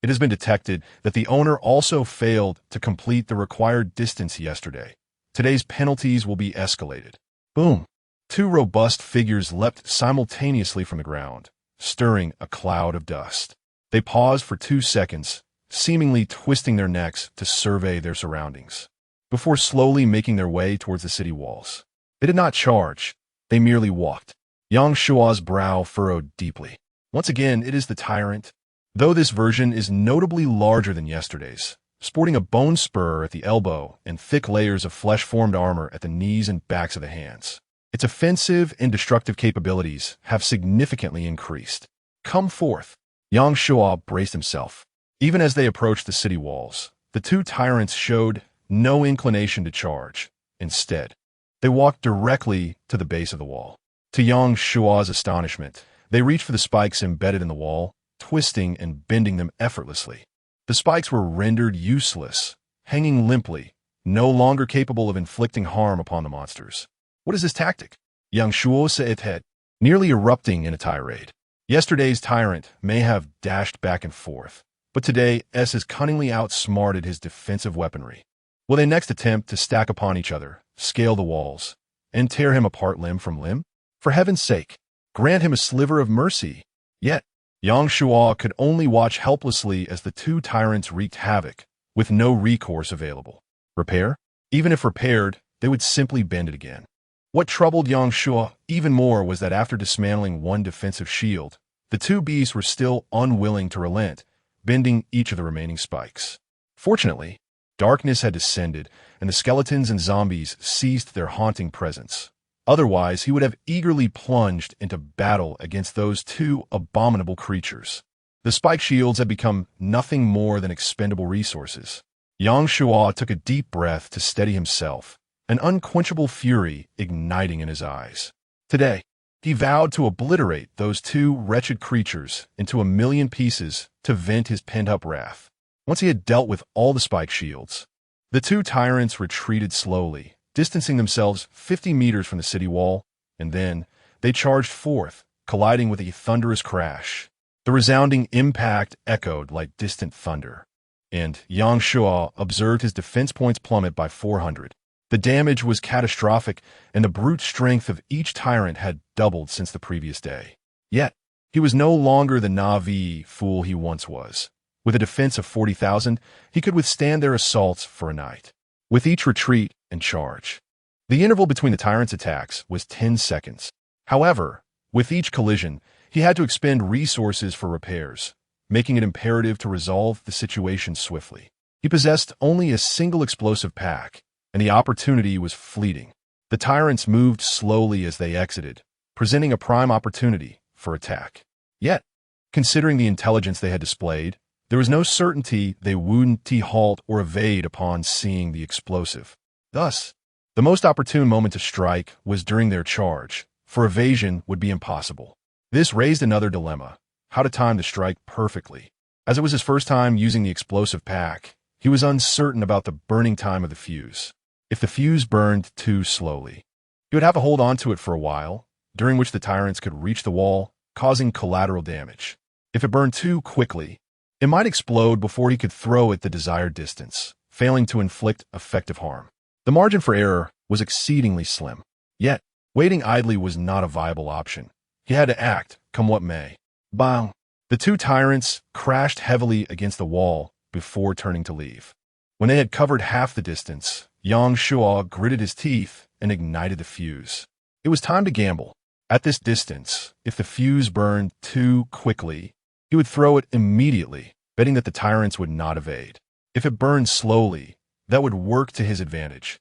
It has been detected that the owner also failed to complete the required distance yesterday. Today's penalties will be escalated. Boom! Two robust figures leapt simultaneously from the ground, stirring a cloud of dust. They paused for 2 seconds, seemingly twisting their necks to survey their surroundings, before slowly making their way towards the city walls. They did not charge, they merely walked. Yang Shua's brow furrowed deeply. Once again, it is the tyrant, though this version is notably larger than yesterday's, sporting a bone spur at the elbow and thick layers of flesh-formed armor at the knees and backs of the hands. Its offensive and destructive capabilities have significantly increased. Come forth. Yang Shua braced himself. Even as they approached the city walls, the two tyrants showed no inclination to charge. Instead, they walked directly to the base of the wall. To Yang Shua's astonishment, they reached for the spikes embedded in the wall, twisting and bending them effortlessly. The spikes were rendered useless, hanging limply, no longer capable of inflicting harm upon the monsters. What is this tactic? Yang Shua said its head, nearly erupting in a tirade. Yesterday's tyrant may have dashed back and forth, but today S has cunningly outsmarted his defensive weaponry. Will they next attempt to stack upon each other, scale the walls, and tear him apart limb from limb? For heaven's sake, grant him a sliver of mercy. Yet, Yang Shua could only watch helplessly as the two tyrants wreaked havoc, with no recourse available. Repair? Even if repaired, they would simply bend it again. What troubled Yang Shua even more was that after dismantling one defensive shield, the two beasts were still unwilling to relent, bending each of the remaining spikes. Fortunately, darkness had descended, and the skeletons and zombies ceased their haunting presence. Otherwise, he would have eagerly plunged into battle against those two abominable creatures. The spike shields had become nothing more than expendable resources. Yang Shua took a deep breath to steady himself, an unquenchable fury igniting in his eyes. Today, he vowed to obliterate those two wretched creatures into 1,000,000 pieces to vent his pent-up wrath. Once he had dealt with all the spike shields, the two tyrants retreated slowly, distancing themselves 50 meters from the city wall, and then they charged forth, colliding with a thunderous crash. The resounding impact echoed like distant thunder, and Yang Shua observed his defense points plummet by 400. The damage was catastrophic, and the brute strength of each tyrant had doubled since the previous day. Yet, he was no longer the naive fool he once was. With a defense of 40,000, he could withstand their assaults for a night. With each retreat and charge, the interval between the tyrant's attacks was 10 seconds. However, with each collision, he had to expend resources for repairs, making it imperative to resolve the situation swiftly. He possessed only a single explosive pack, and the opportunity was fleeting. The tyrants moved slowly as they exited, presenting a prime opportunity for attack. Yet, considering the intelligence they had displayed, there was no certainty they wouldn't halt or evade upon seeing the explosive. Thus, the most opportune moment to strike was during their charge, for evasion would be impossible. This raised another dilemma: how to time the strike perfectly. As it was his first time using the explosive pack, he was uncertain about the burning time of the fuse. If the fuse burned too slowly, he would have to hold on to it for a while, during which the tyrants could reach the wall, causing collateral damage. If it burned too quickly, it might explode before he could throw it the desired distance, failing to inflict effective harm. The margin for error was exceedingly slim. Yet, waiting idly was not a viable option. He had to act, come what may. Bang! The two tyrants crashed heavily against the wall before turning to leave. When they had covered half the distance, Yang Shua gritted his teeth and ignited the fuse. It was time to gamble. At this distance, if the fuse burned too quickly, he would throw it immediately, betting that the tyrants would not evade. If it burned slowly, that would work to his advantage,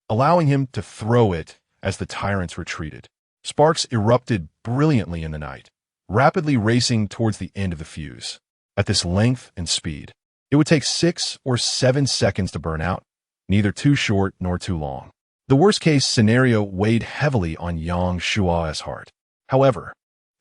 allowing him to throw it as the tyrants retreated. Sparks erupted brilliantly in the night, rapidly racing towards the end of the fuse. At this length and speed, it would take 6 or 7 seconds to burn out, neither too short nor too long. The worst-case scenario weighed heavily on Yang Shua's heart. However,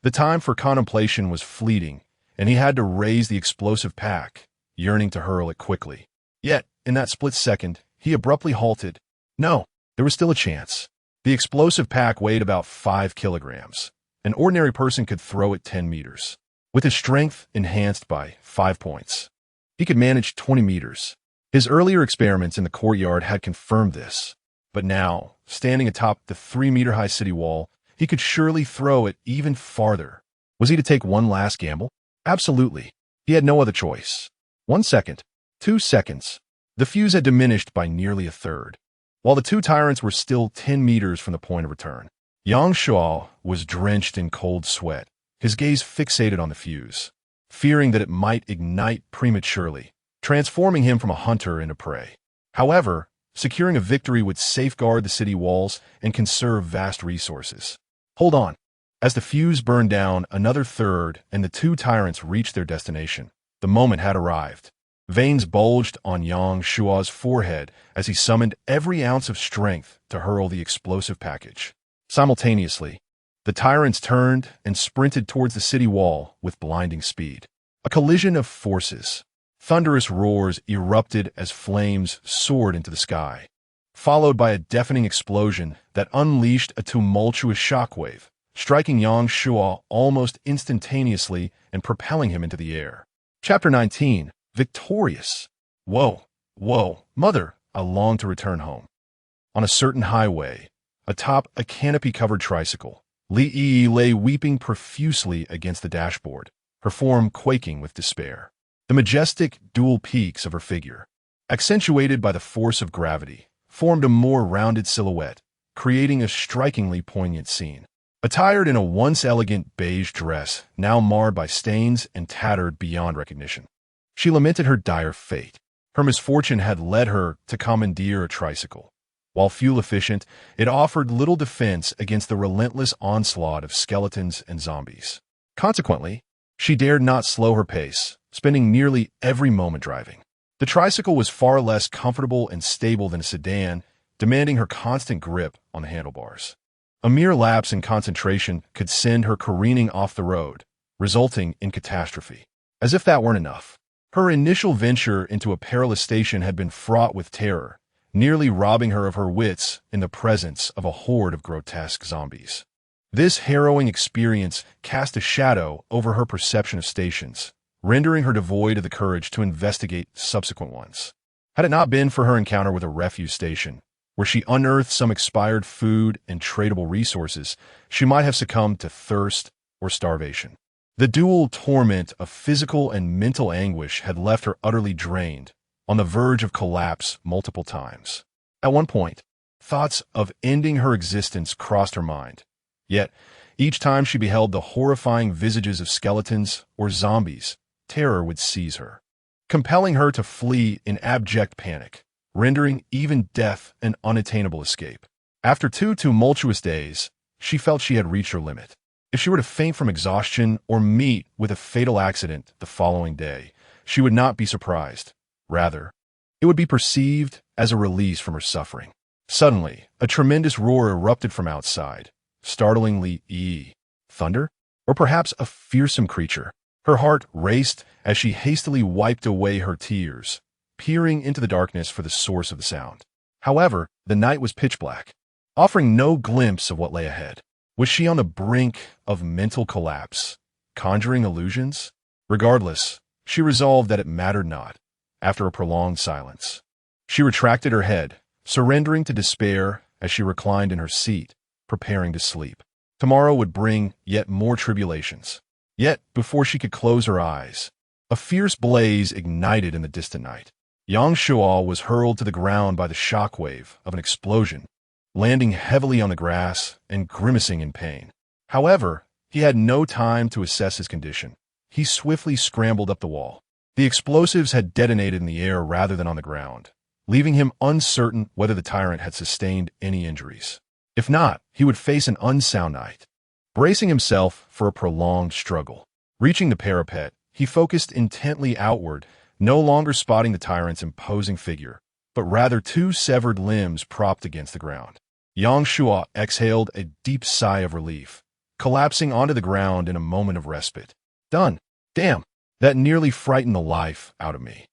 the time for contemplation was fleeting, and he had to raise the explosive pack, yearning to hurl it quickly. Yet, in that split second, he abruptly halted. No, there was still a chance. The explosive pack weighed about 5 kilograms. An ordinary person could throw it 10 meters. with his strength enhanced by 5 points. He could manage 20 meters. His earlier experiments in the courtyard had confirmed this, but now, standing atop the 3-meter-high city wall, he could surely throw it even farther. Was he to take one last gamble? Absolutely. He had no other choice. 1 second. 2 seconds. The fuse had diminished by nearly a third. While the two tyrants were still 10 meters from the point of return, Yang Shuo was drenched in cold sweat, his gaze fixated on the fuse, fearing that it might ignite prematurely, transforming him from a hunter into prey. However, securing a victory would safeguard the city walls and conserve vast resources. Hold on. As the fuse burned down another third and the two tyrants reached their destination, the moment had arrived. Veins bulged on Yang Shuo's forehead as he summoned every ounce of strength to hurl the explosive package. Simultaneously, the tyrants turned and sprinted towards the city wall with blinding speed. A collision of forces. Thunderous roars erupted as flames soared into the sky, followed by a deafening explosion that unleashed a tumultuous shockwave, striking Yang Shuo almost instantaneously and propelling him into the air. Chapter 19. Victorious. Whoa, mother, I longed to return home. On a certain highway, atop a canopy-covered tricycle, Li Yi lay weeping profusely against the dashboard, her form quaking with despair. The majestic dual peaks of her figure, accentuated by the force of gravity, formed a more rounded silhouette, creating a strikingly poignant scene. Attired in a once elegant beige dress, now marred by stains and tattered beyond recognition, she lamented her dire fate. Her misfortune had led her to commandeer a tricycle. While fuel-efficient, it offered little defense against the relentless onslaught of skeletons and zombies. Consequently, she dared not slow her pace, spending nearly every moment driving. The tricycle was far less comfortable and stable than a sedan, demanding her constant grip on the handlebars. A mere lapse in concentration could send her careening off the road, resulting in catastrophe. As if that weren't enough, her initial venture into a perilous station had been fraught with terror, nearly robbing her of her wits in the presence of a horde of grotesque zombies. This harrowing experience cast a shadow over her perception of stations, rendering her devoid of the courage to investigate subsequent ones. Had it not been for her encounter with a refuse station, where she unearthed some expired food and tradable resources, she might have succumbed to thirst or starvation. The dual torment of physical and mental anguish had left her utterly drained, on the verge of collapse multiple times. At one point, thoughts of ending her existence crossed her mind. Yet, each time she beheld the horrifying visages of skeletons or zombies, terror would seize her, compelling her to flee in abject panic, rendering even death an unattainable escape. After 2 tumultuous days, she felt she had reached her limit. If she were to faint from exhaustion or meet with a fatal accident the following day, she would not be surprised. Rather, it would be perceived as a release from her suffering. Suddenly, a tremendous roar erupted from outside, startling Li Yi. Thunder? Or perhaps a fearsome creature? Her heart raced as she hastily wiped away her tears, peering into the darkness for the source of the sound. However, the night was pitch black, offering no glimpse of what lay ahead. Was she on the brink of mental collapse, conjuring illusions? Regardless, she resolved that it mattered not. After a prolonged silence, she retracted her head, surrendering to despair as she reclined in her seat, preparing to sleep. Tomorrow would bring yet more tribulations. Yet, before she could close her eyes, a fierce blaze ignited in the distant night. Yang Shuo was hurled to the ground by the shockwave of an explosion, landing heavily on the grass and grimacing in pain. However, he had no time to assess his condition. He swiftly scrambled up the wall. The explosives had detonated in the air rather than on the ground, leaving him uncertain whether the tyrant had sustained any injuries. If not, he would face an unsound night. Bracing himself for a prolonged struggle, reaching the parapet, he focused intently outward, no longer spotting the tyrant's imposing figure, but rather 2 severed limbs propped against the ground. Yang Shuo exhaled a deep sigh of relief, collapsing onto the ground in a moment of respite. Done. Damn, that nearly frightened the life out of me.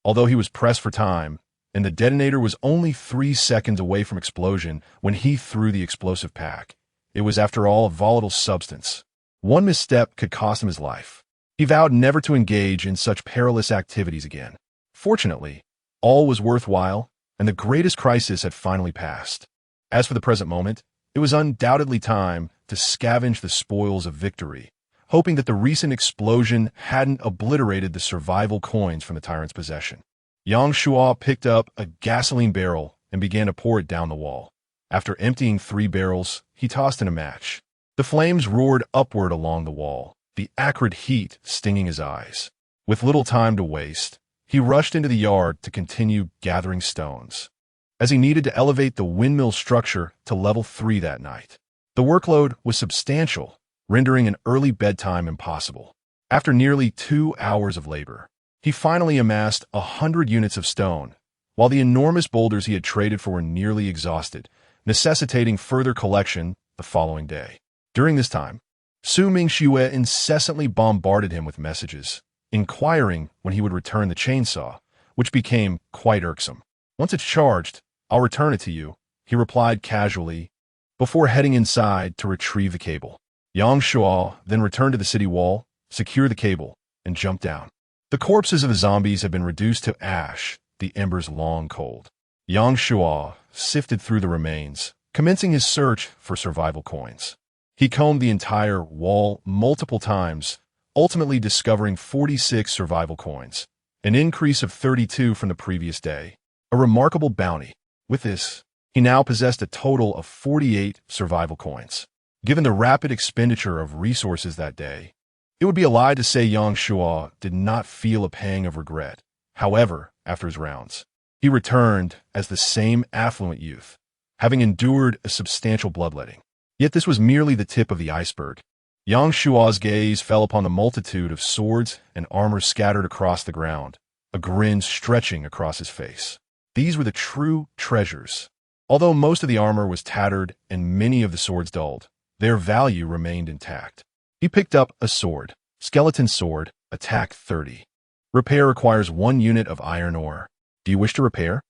Although he was pressed for time, and the detonator was only 3 seconds away from explosion when he threw the explosive pack, it was after all a volatile substance. One misstep could cost him his life. He vowed never to engage in such perilous activities again. Fortunately, all was worthwhile, and the greatest crisis had finally passed. As for the present moment, it was undoubtedly time to scavenge the spoils of victory, hoping that the recent explosion hadn't obliterated the survival coins from the tyrant's possession. Yang Shuo picked up a gasoline barrel and began to pour it down the wall. After emptying 3 barrels, he tossed in a match. The flames roared upward along the wall, the acrid heat stinging his eyes. With little time to waste, he rushed into the yard to continue gathering stones, as he needed to elevate the windmill structure to level 3 that night. The workload was substantial, rendering an early bedtime impossible. After nearly 2 hours of labor, he finally amassed 100 units of stone, while the enormous boulders he had traded for were nearly exhausted, necessitating further collection the following day. During this time, Su Mingxue incessantly bombarded him with messages, inquiring when he would return the chainsaw, which became quite irksome. "Once it's charged, I'll return it to you," he replied casually, before heading inside to retrieve the cable. Yang Shuo then returned to the city wall, secured the cable, and jumped down. The corpses of the zombies had been reduced to ash, the embers long cold. Yang Shuo sifted through the remains, commencing his search for survival coins. He combed the entire wall multiple times, ultimately discovering 46 survival coins, an increase of 32 from the previous day. A remarkable bounty. With this, he now possessed a total of 48 survival coins. Given the rapid expenditure of resources that day, it would be a lie to say Yang Shuo did not feel a pang of regret. However, after his rounds, he returned as the same affluent youth, having endured a substantial bloodletting. Yet this was merely the tip of the iceberg. Yang Shuo's gaze fell upon the multitude of swords and armor scattered across the ground, a grin stretching across his face. These were the true treasures. Although most of the armor was tattered and many of the swords dulled, their value remained intact. He picked up a sword, skeleton sword, attack 30. Repair requires 1 unit of iron ore. Do you wish to repair?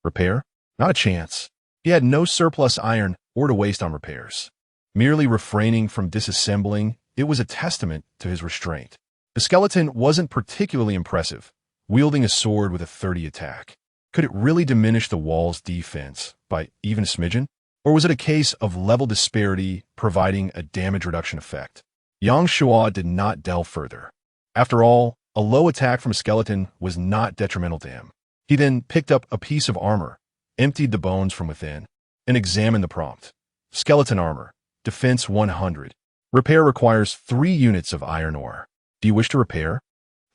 Repair? Not a chance. He had no surplus iron or to waste on repairs. Merely refraining from disassembling, it was a testament to his restraint. The skeleton wasn't particularly impressive, wielding a sword with a 30 attack. Could it really diminish the wall's defense by even a smidgen? Or was it a case of level disparity providing a damage reduction effect? Yang Shuo did not delve further. After all, a low attack from a skeleton was not detrimental to him. He then picked up a piece of armor, emptied the bones from within, and examined the prompt. Skeleton armor, defense 100. Repair requires 3 units of iron ore. Do you wish to repair?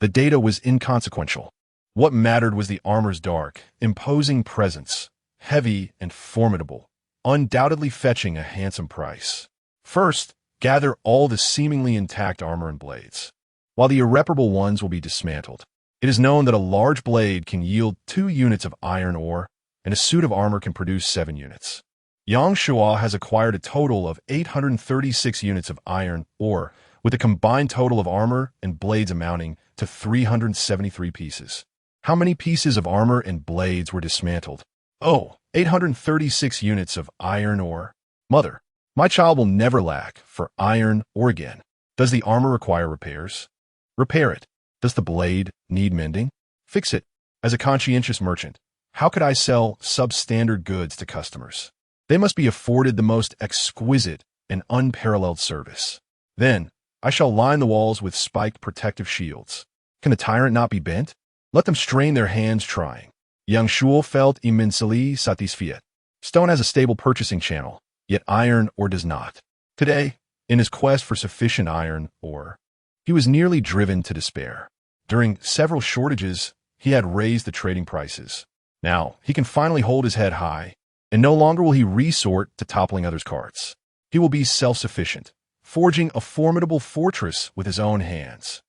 The data was inconsequential. What mattered was the armor's dark, imposing presence, heavy and formidable, undoubtedly fetching a handsome price. First, gather all the seemingly intact armor and blades, while the irreparable ones will be dismantled. It is known that a large blade can yield 2 units of iron ore, and a suit of armor can produce 7 units. Yang Shuo has acquired a total of 836 units of iron ore, with a combined total of armor and blades amounting to 373 pieces. How many pieces of armor and blades were dismantled? Oh, 836 units of iron ore. Mother, my child will never lack for iron ore again. Does the armor require repairs? Repair it. Does the blade need mending? Fix it. As a conscientious merchant, how could I sell substandard goods to customers? They must be afforded the most exquisite and unparalleled service. Then, I shall line the walls with spiked protective shields. Can the tyrant not be bent? Let them strain their hands trying. Yang Shuo felt immensely satisfied. Stone has a stable purchasing channel, yet iron ore does not. Today, in his quest for sufficient iron ore, he was nearly driven to despair. During several shortages, he had raised the trading prices. Now, he can finally hold his head high, and no longer will he resort to toppling others' carts. He will be self-sufficient, forging a formidable fortress with his own hands.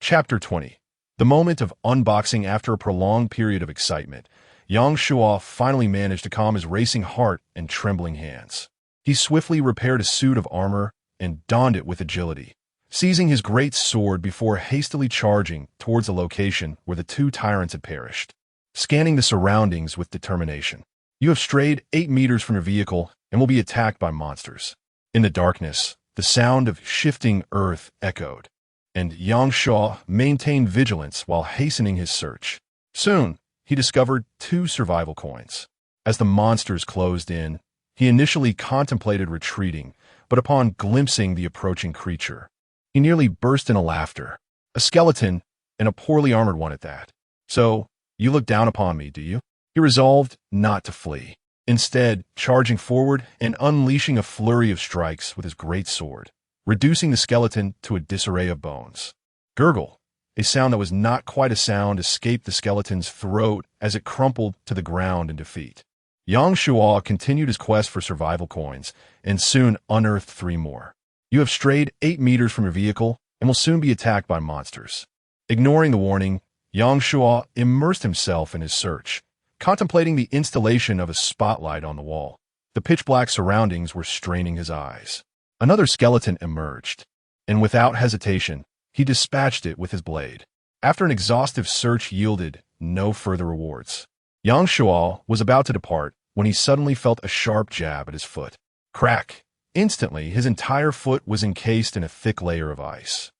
Chapter 20. The moment of unboxing. After a prolonged period of excitement, Yang Shuo finally managed to calm his racing heart and trembling hands. He swiftly repaired a suit of armor and donned it with agility, seizing his great sword before hastily charging towards the location where the 2 tyrants had perished. Scanning the surroundings with determination, you have strayed 8 meters from your vehicle and will be attacked by monsters. In the darkness, the sound of shifting earth echoed. and Yang Shuo maintained vigilance while hastening his search. Soon, he discovered 2 survival coins. As the monsters closed in, he initially contemplated retreating, but upon glimpsing the approaching creature, he nearly burst into laughter. A skeleton, and a poorly armored one at that. "So, you look down upon me, do you?" He resolved not to flee. Instead, charging forward and unleashing a flurry of strikes with his great sword, reducing the skeleton to a disarray of bones. Gurgle, a sound that was not quite a sound, escaped the skeleton's throat as it crumpled to the ground in defeat. Yang Shuo continued his quest for survival coins and soon unearthed 3 more. "You have strayed 8 meters from your vehicle and will soon be attacked by monsters." Ignoring the warning, Yang Shuo immersed himself in his search, contemplating the installation of a spotlight on the wall. The pitch-black surroundings were straining his eyes. Another skeleton emerged, and without hesitation, he dispatched it with his blade. After an exhaustive search yielded no further rewards, Yang Shuo was about to depart when he suddenly felt a sharp jab at his foot. Crack! Instantly, his entire foot was encased in a thick layer of ice.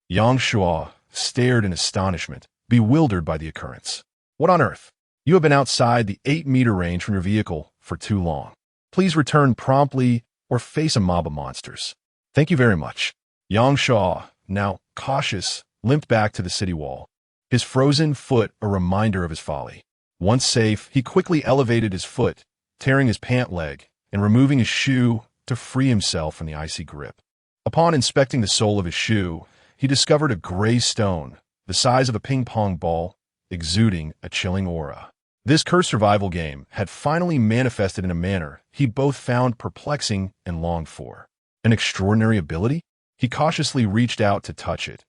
Yang Shuo stared in astonishment, bewildered by the occurrence. "What on earth? You have been outside the 8-meter range from your vehicle for too long. Please return promptly or face a mob of monsters." "Thank you very much." Yang Shuo, now cautious, limped back to the city wall, his frozen foot a reminder of his folly. Once safe, he quickly elevated his foot, tearing his pant leg and removing his shoe to free himself from the icy grip. Upon inspecting the sole of his shoe, he discovered a gray stone, the size of a ping-pong ball, exuding a chilling aura. This cursed survival game had finally manifested in a manner he both found perplexing and longed for. An extraordinary ability? He cautiously reached out to touch it.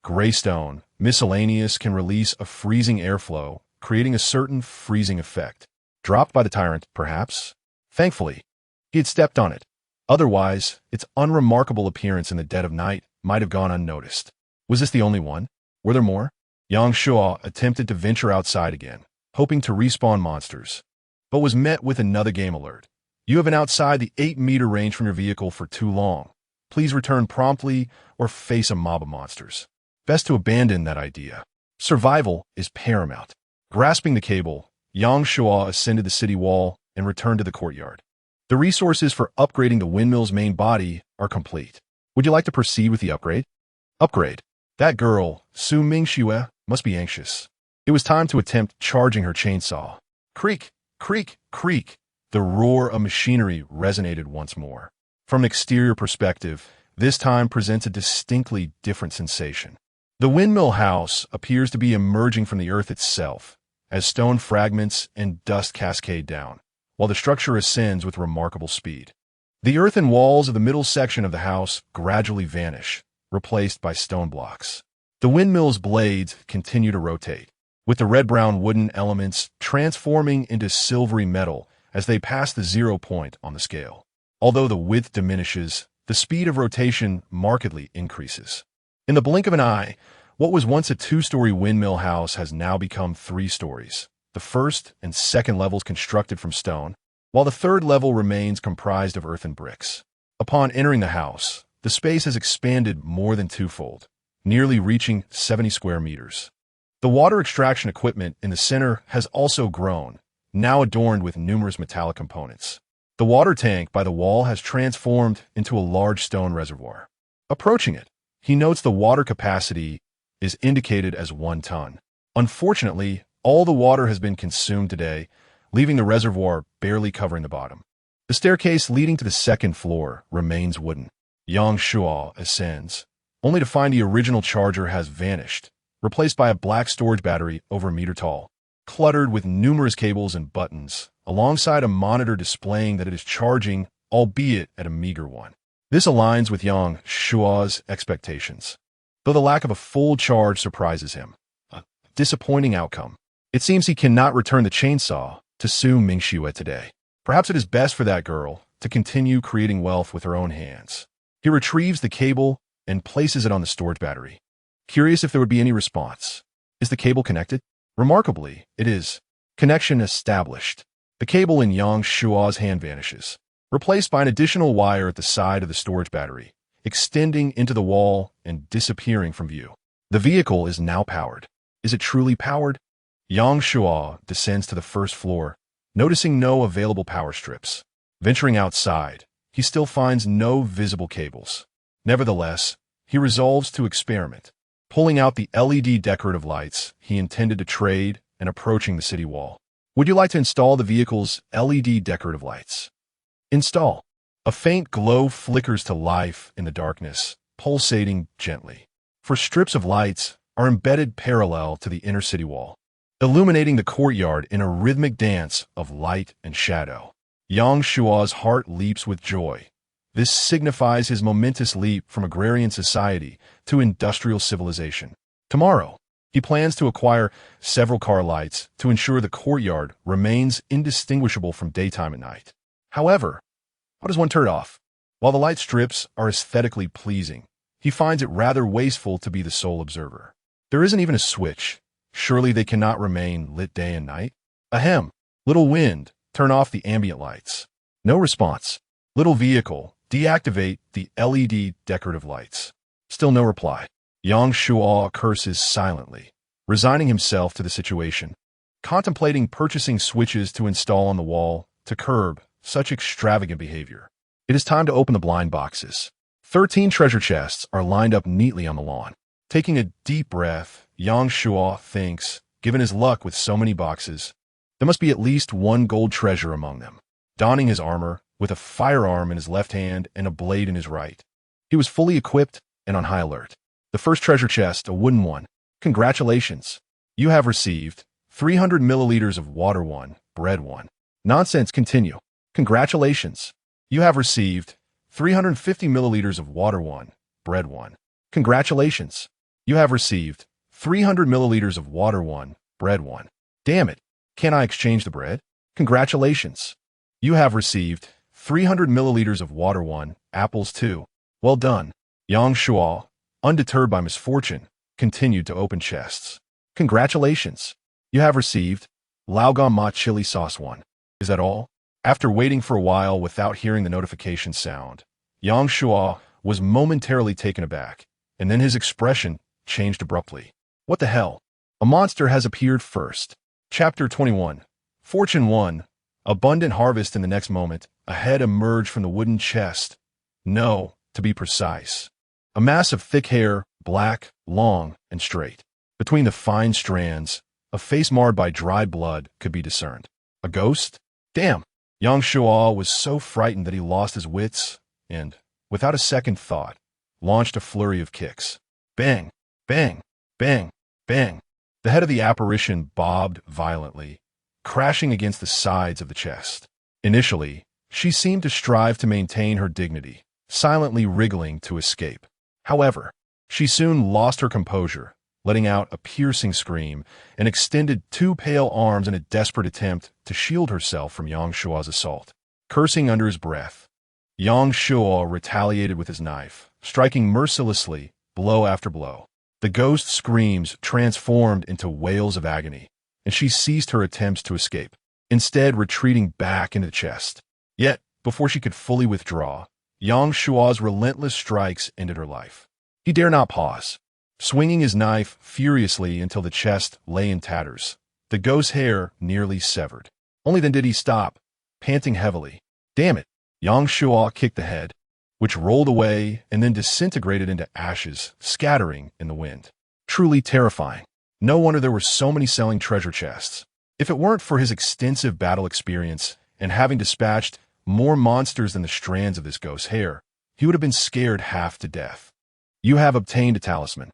Gray stone, miscellaneous, can release a freezing airflow, creating a certain freezing effect. Dropped by the tyrant, perhaps? Thankfully, he had stepped on it. Otherwise, its unremarkable appearance in the dead of night might have gone unnoticed. Was this the only one? Were there more? Yang Shuo attempted to venture outside again, hoping to respawn monsters, but was met with another game alert. "You have been outside the 8-meter range from your vehicle for too long. Please return promptly or face a mob of monsters." Best to abandon that idea. Survival is paramount. Grasping the cable, Yang Shuo ascended the city wall and returned to the courtyard. The resources for upgrading the windmill's main body are complete. Would you like to proceed with the upgrade? Upgrade. That girl, Su Mingxue, must be anxious. It was time to attempt charging her chainsaw. Creak, creak, creak. The roar of machinery resonated once more. From an exterior perspective, this time presents a distinctly different sensation. The windmill house appears to be emerging from the earth itself, as stone fragments and dust cascade down, while the structure ascends with remarkable speed. The earthen walls of the middle section of the house gradually vanish, replaced by stone blocks. The windmill's blades continue to rotate, with the red-brown wooden elements transforming into silvery metal as they pass the 0 point on the scale. Although the width diminishes, the speed of rotation markedly increases. In the blink of an eye, what was once a 2-story windmill house has now become 3 stories. The first and second levels constructed from stone, while the third level remains comprised of earthen bricks. Upon entering the house, the space has expanded more than twofold, nearly reaching 70 square meters. The water extraction equipment in the center has also grown, now adorned with numerous metallic components. The water tank by the wall has transformed into a large stone reservoir. Approaching it, he notes the water capacity is indicated as 1 ton. Unfortunately, all the water has been consumed today, leaving the reservoir barely covering the bottom. The staircase leading to the second floor remains wooden. Yang Shuo ascends, only to find the original charger has vanished, replaced by a black storage battery over a meter tall, cluttered with numerous cables and buttons, alongside a monitor displaying that it is charging, albeit at a meager one. This aligns with Yang Shuo's expectations, though the lack of a full charge surprises him. A disappointing outcome. It seems he cannot return the chainsaw to Su Mingxue today. Perhaps it is best for that girl to continue creating wealth with her own hands. He retrieves the cable and places it on the storage battery, curious if there would be any response. Is the cable connected? Remarkably, it is. Connection established. The cable in Yang Shuo's hand vanishes, replaced by an additional wire at the side of the storage battery, extending into the wall and disappearing from view. The vehicle is now powered. Is it truly powered? Yang Shuo descends to the first floor, noticing no available power strips. Venturing outside, he still finds no visible cables. Nevertheless, he resolves to experiment. Pulling out the LED decorative lights he intended to trade and approaching the city wall. Would you like to install the vehicle's LED decorative lights? Install. A faint glow flickers to life in the darkness, pulsating gently. For strips of lights are embedded parallel to the inner city wall, illuminating the courtyard in a rhythmic dance of light and shadow. Yang Shuo's heart leaps with joy. This signifies his momentous leap from agrarian society to industrial civilization. Tomorrow, he plans to acquire several car lights to ensure the courtyard remains indistinguishable from daytime and night. However, how does one turn it off? While the light strips are aesthetically pleasing, he finds it rather wasteful to be the sole observer. There isn't even a switch. Surely they cannot remain lit day and night? Ahem. Little wind, turn off the ambient lights. No response. Little vehicle, deactivate the LED decorative lights. Still no reply. Yang Shuo curses silently, resigning himself to the situation, contemplating purchasing switches to install on the wall to curb such extravagant behavior. It is time to open the blind boxes. 13 treasure chests are lined up neatly on the lawn. Taking a deep breath, Yang Shuo thinks, given his luck with so many boxes, there must be at least one gold treasure among them. Donning his armor, with a firearm in his left hand and a blade in his right, he was fully equipped and on high alert. The first treasure chest, a wooden one. Congratulations. You have received 300 milliliters of water 1, bread 1. Nonsense, continue. Congratulations. You have received 350 milliliters of water 1, bread 1. Congratulations. You have received 300 milliliters of water 1, bread 1. Damn it. Can I exchange the bread? Congratulations. You have received 300 milliliters of water 1, apples 2. Well done. Yang Shuo, undeterred by misfortune, continued to open chests. Congratulations. You have received Laogam Ma chili sauce 1. Is that all? After waiting for a while without hearing the notification sound, Yang Shuo was momentarily taken aback, and then his expression changed abruptly. What the hell? A monster has appeared first. Chapter 21. Fortune 1. Abundant harvest. In the next moment, a head emerged from the wooden chest. No, to be precise. A mass of thick hair, black, long, and straight. Between the fine strands, a face marred by dried blood could be discerned. A ghost? Damn! Yang Shuo was so frightened that he lost his wits and, without a second thought, launched a flurry of kicks. Bang! Bang! Bang! Bang! The head of the apparition bobbed violently, crashing against the sides of the chest. Initially, she seemed to strive to maintain her dignity, silently wriggling to escape. However, she soon lost her composure, letting out a piercing scream, and extended 2 pale arms in a desperate attempt to shield herself from Yang Shuo's assault. Cursing under his breath, Yang Shuo retaliated with his knife, striking mercilessly, blow after blow. The ghost's screams transformed into wails of agony, and she ceased her attempts to escape, instead retreating back into the chest. Yet, before she could fully withdraw, Yang Shuo's relentless strikes ended her life. He dare not pause, swinging his knife furiously until the chest lay in tatters, the ghost's hair nearly severed. Only then did he stop, panting heavily. Damn it! Yang Shuo kicked the head, which rolled away and then disintegrated into ashes, scattering in the wind. Truly terrifying. No wonder there were so many selling treasure chests. If it weren't for his extensive battle experience and having dispatched more monsters than the strands of this ghost's hair, he would have been scared half to death. You have obtained a talisman.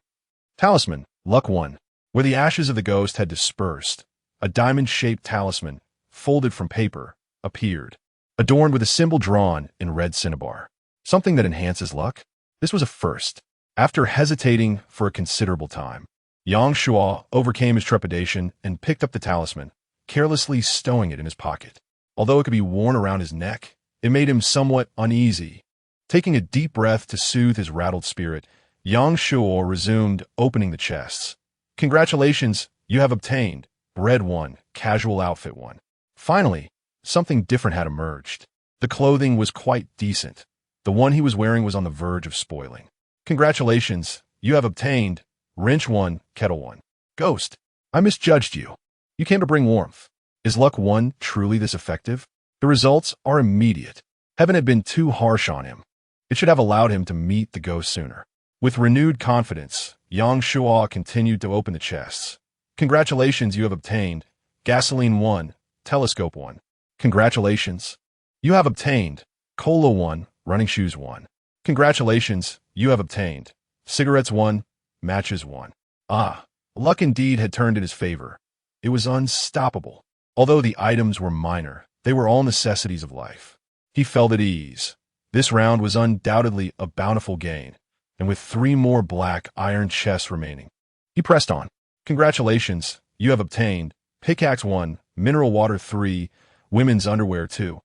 Talisman, luck 1. Where the ashes of the ghost had dispersed, a diamond-shaped talisman, folded from paper, appeared, adorned with a symbol drawn in red cinnabar. Something that enhances luck? This was a first. After hesitating for a considerable time, Yang Shuo overcame his trepidation and picked up the talisman, carelessly stowing it in his pocket. Although it could be worn around his neck, it made him somewhat uneasy. Taking a deep breath to soothe his rattled spirit, Yang Shuo resumed opening the chests. Congratulations, you have obtained bread 1, casual outfit 1. Finally, something different had emerged. The clothing was quite decent. The one he was wearing was on the verge of spoiling. Congratulations, you have obtained Wrench 1, Kettle 1. Ghost, I misjudged you. You came to bring warmth. Is luck 1 truly this effective? The results are immediate. Heaven had been too harsh on him. It should have allowed him to meet the ghost sooner. With renewed confidence, Yang Shuo continued to open the chests. Congratulations, you have obtained Gasoline 1, Telescope 1. Congratulations. You have obtained Cola 1, Running Shoes 1. Congratulations, you have obtained Cigarettes 1, Matches 1. Ah, luck indeed had turned in his favor. It was unstoppable. Although the items were minor, they were all necessities of life. He felt at ease. This round was undoubtedly a bountiful gain, and with 3 more black iron chests remaining, he pressed on. Congratulations, you have obtained Pickaxe 1, Mineral Water 3, Women's Underwear 2.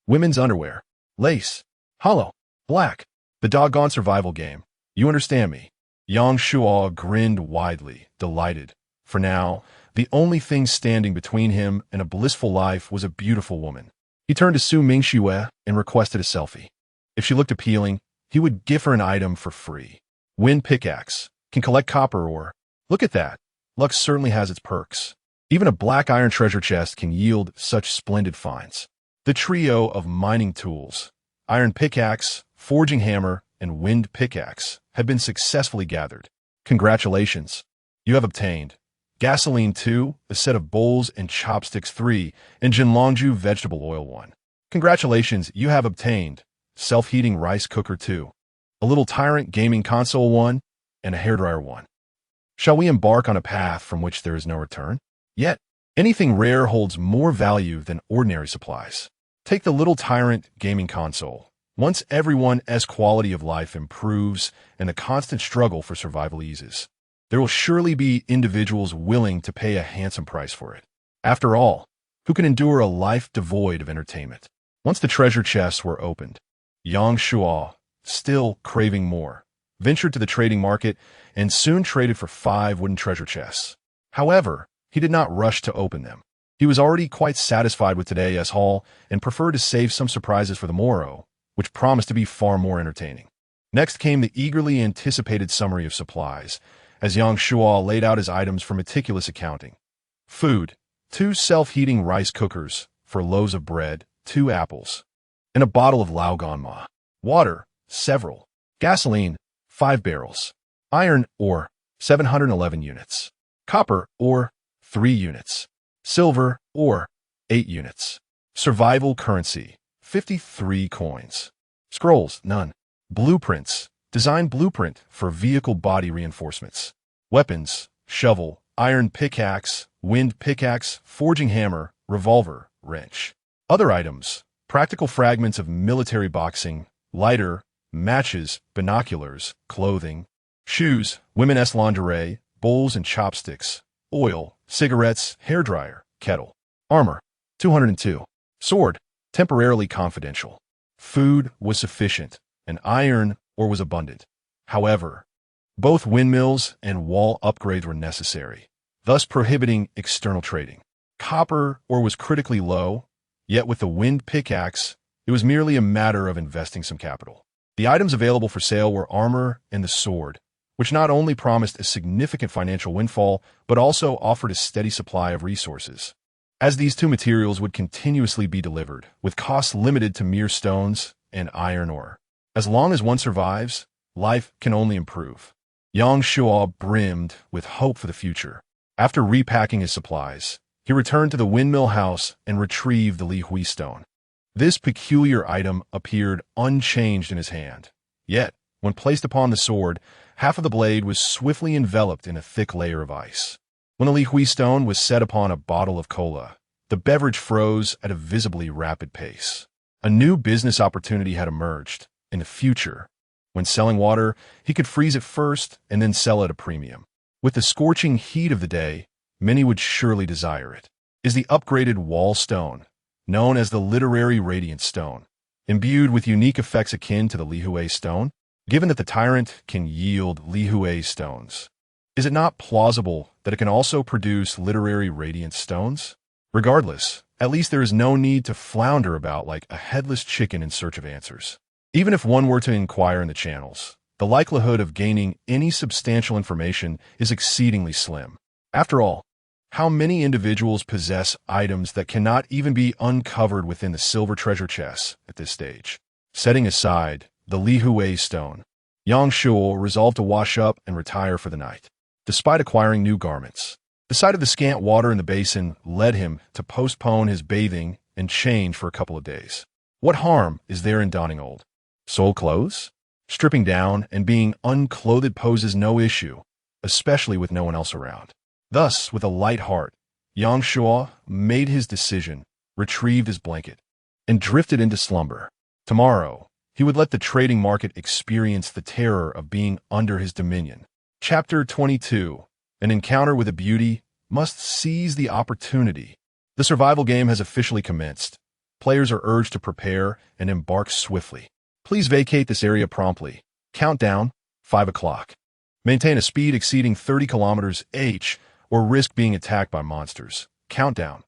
Women's Underwear. Lace. Hollow. Black. The doggone survival game. You understand me? Yang Shuo grinned widely, delighted. For now, the only thing standing between him and a blissful life was a beautiful woman. He turned to Su Mingxue and requested a selfie. If she looked appealing, he would give her an item for free. Wind Pickaxe. Can collect copper ore. Look at that. Luck certainly has its perks. Even a black iron treasure chest can yield such splendid finds. The trio of mining tools, Iron Pickaxe, Forging Hammer, and Wind Pickaxe, have been successfully gathered. Congratulations. You have obtained Gasoline 2, a set of bowls and chopsticks 3, and Jinlongju Vegetable Oil 1. Congratulations, you have obtained Self-Heating Rice Cooker 2, a Little Tyrant Gaming Console 1, and a Hairdryer 1. Shall we embark on a path from which there is no return? Yet, anything rare holds more value than ordinary supplies. Take the Little Tyrant Gaming Console. Once everyone's quality of life improves and the constant struggle for survival eases, there will surely be individuals willing to pay a handsome price for it. After all, who can endure a life devoid of entertainment? Once the treasure chests were opened, Yang Shuo, still craving more, ventured to the trading market and soon traded for 5 wooden treasure chests. However, he did not rush to open them. He was already quite satisfied with today's haul and preferred to save some surprises for the morrow, which promised to be far more entertaining. Next came the eagerly anticipated summary of supplies, as Yang Shuo laid out his items for meticulous accounting. Food, 2 self-heating rice cookers for loaves of bread, 2 apples, and a bottle of Laoganma. Water, several. Gasoline, 5 barrels. Iron ore, 711 units. Copper ore, 3 units. Silver ore, 8 units. Survival currency, 53 coins. Scrolls, none. Blueprints, design blueprint for vehicle body reinforcements. Weapons, shovel, iron pickaxe, wind pickaxe, forging hammer, revolver, wrench. Other items, practical fragments of military boxing, lighter, matches, binoculars, clothing, shoes, women's lingerie, bowls and chopsticks, oil, cigarettes, hairdryer, kettle. Armor, 202. Sword, temporarily confidential. Food was sufficient, and iron ore was abundant. However, both windmills and wall upgrades were necessary, thus prohibiting external trading. Copper ore was critically low, yet with the wind pickaxe, it was merely a matter of investing some capital. The items available for sale were armor and the sword, which not only promised a significant financial windfall, but also offered a steady supply of resources, as these 2 materials would continuously be delivered, with costs limited to mere stones and iron ore. As long as one survives, life can only improve. Yang Shuo brimmed with hope for the future. After repacking his supplies, he returned to the windmill house and retrieved the Li Hui stone. This peculiar item appeared unchanged in his hand. Yet, when placed upon the sword, half of the blade was swiftly enveloped in a thick layer of ice. When the Li Hui stone was set upon a bottle of cola, the beverage froze at a visibly rapid pace. A new business opportunity had emerged. In the future, when selling water, he could freeze it first and then sell at a premium. With the scorching heat of the day, many would surely desire it. Is the upgraded wall stone, known as the literary radiant stone, imbued with unique effects akin to the Li Hui stone? Given that the tyrant can yield Li Hui stones, is it not plausible that it can also produce literary radiant stones? Regardless, at least there is no need to flounder about like a headless chicken in search of answers. Even if one were to inquire in the channels, the likelihood of gaining any substantial information is exceedingly slim. After all, how many individuals possess items that cannot even be uncovered within the silver treasure chests at this stage? Setting aside the Li Hui stone, Yang Shuo resolved to wash up and retire for the night. Despite acquiring new garments, the sight of the scant water in the basin led him to postpone his bathing and change for a couple of days. What harm is there in donning old soiled clothes? Stripping down and being unclothed poses no issue, especially with no one else around. Thus, with a light heart, Yang Shuo made his decision, retrieved his blanket, and drifted into slumber. Tomorrow, he would let the trading market experience the terror of being under his dominion. Chapter 22. An encounter with a beauty must seize the opportunity. The survival game has officially commenced. Players are urged to prepare and embark swiftly. Please vacate this area promptly. Countdown, 5 o'clock. Maintain a speed exceeding 30 km/h or risk being attacked by monsters. Countdown,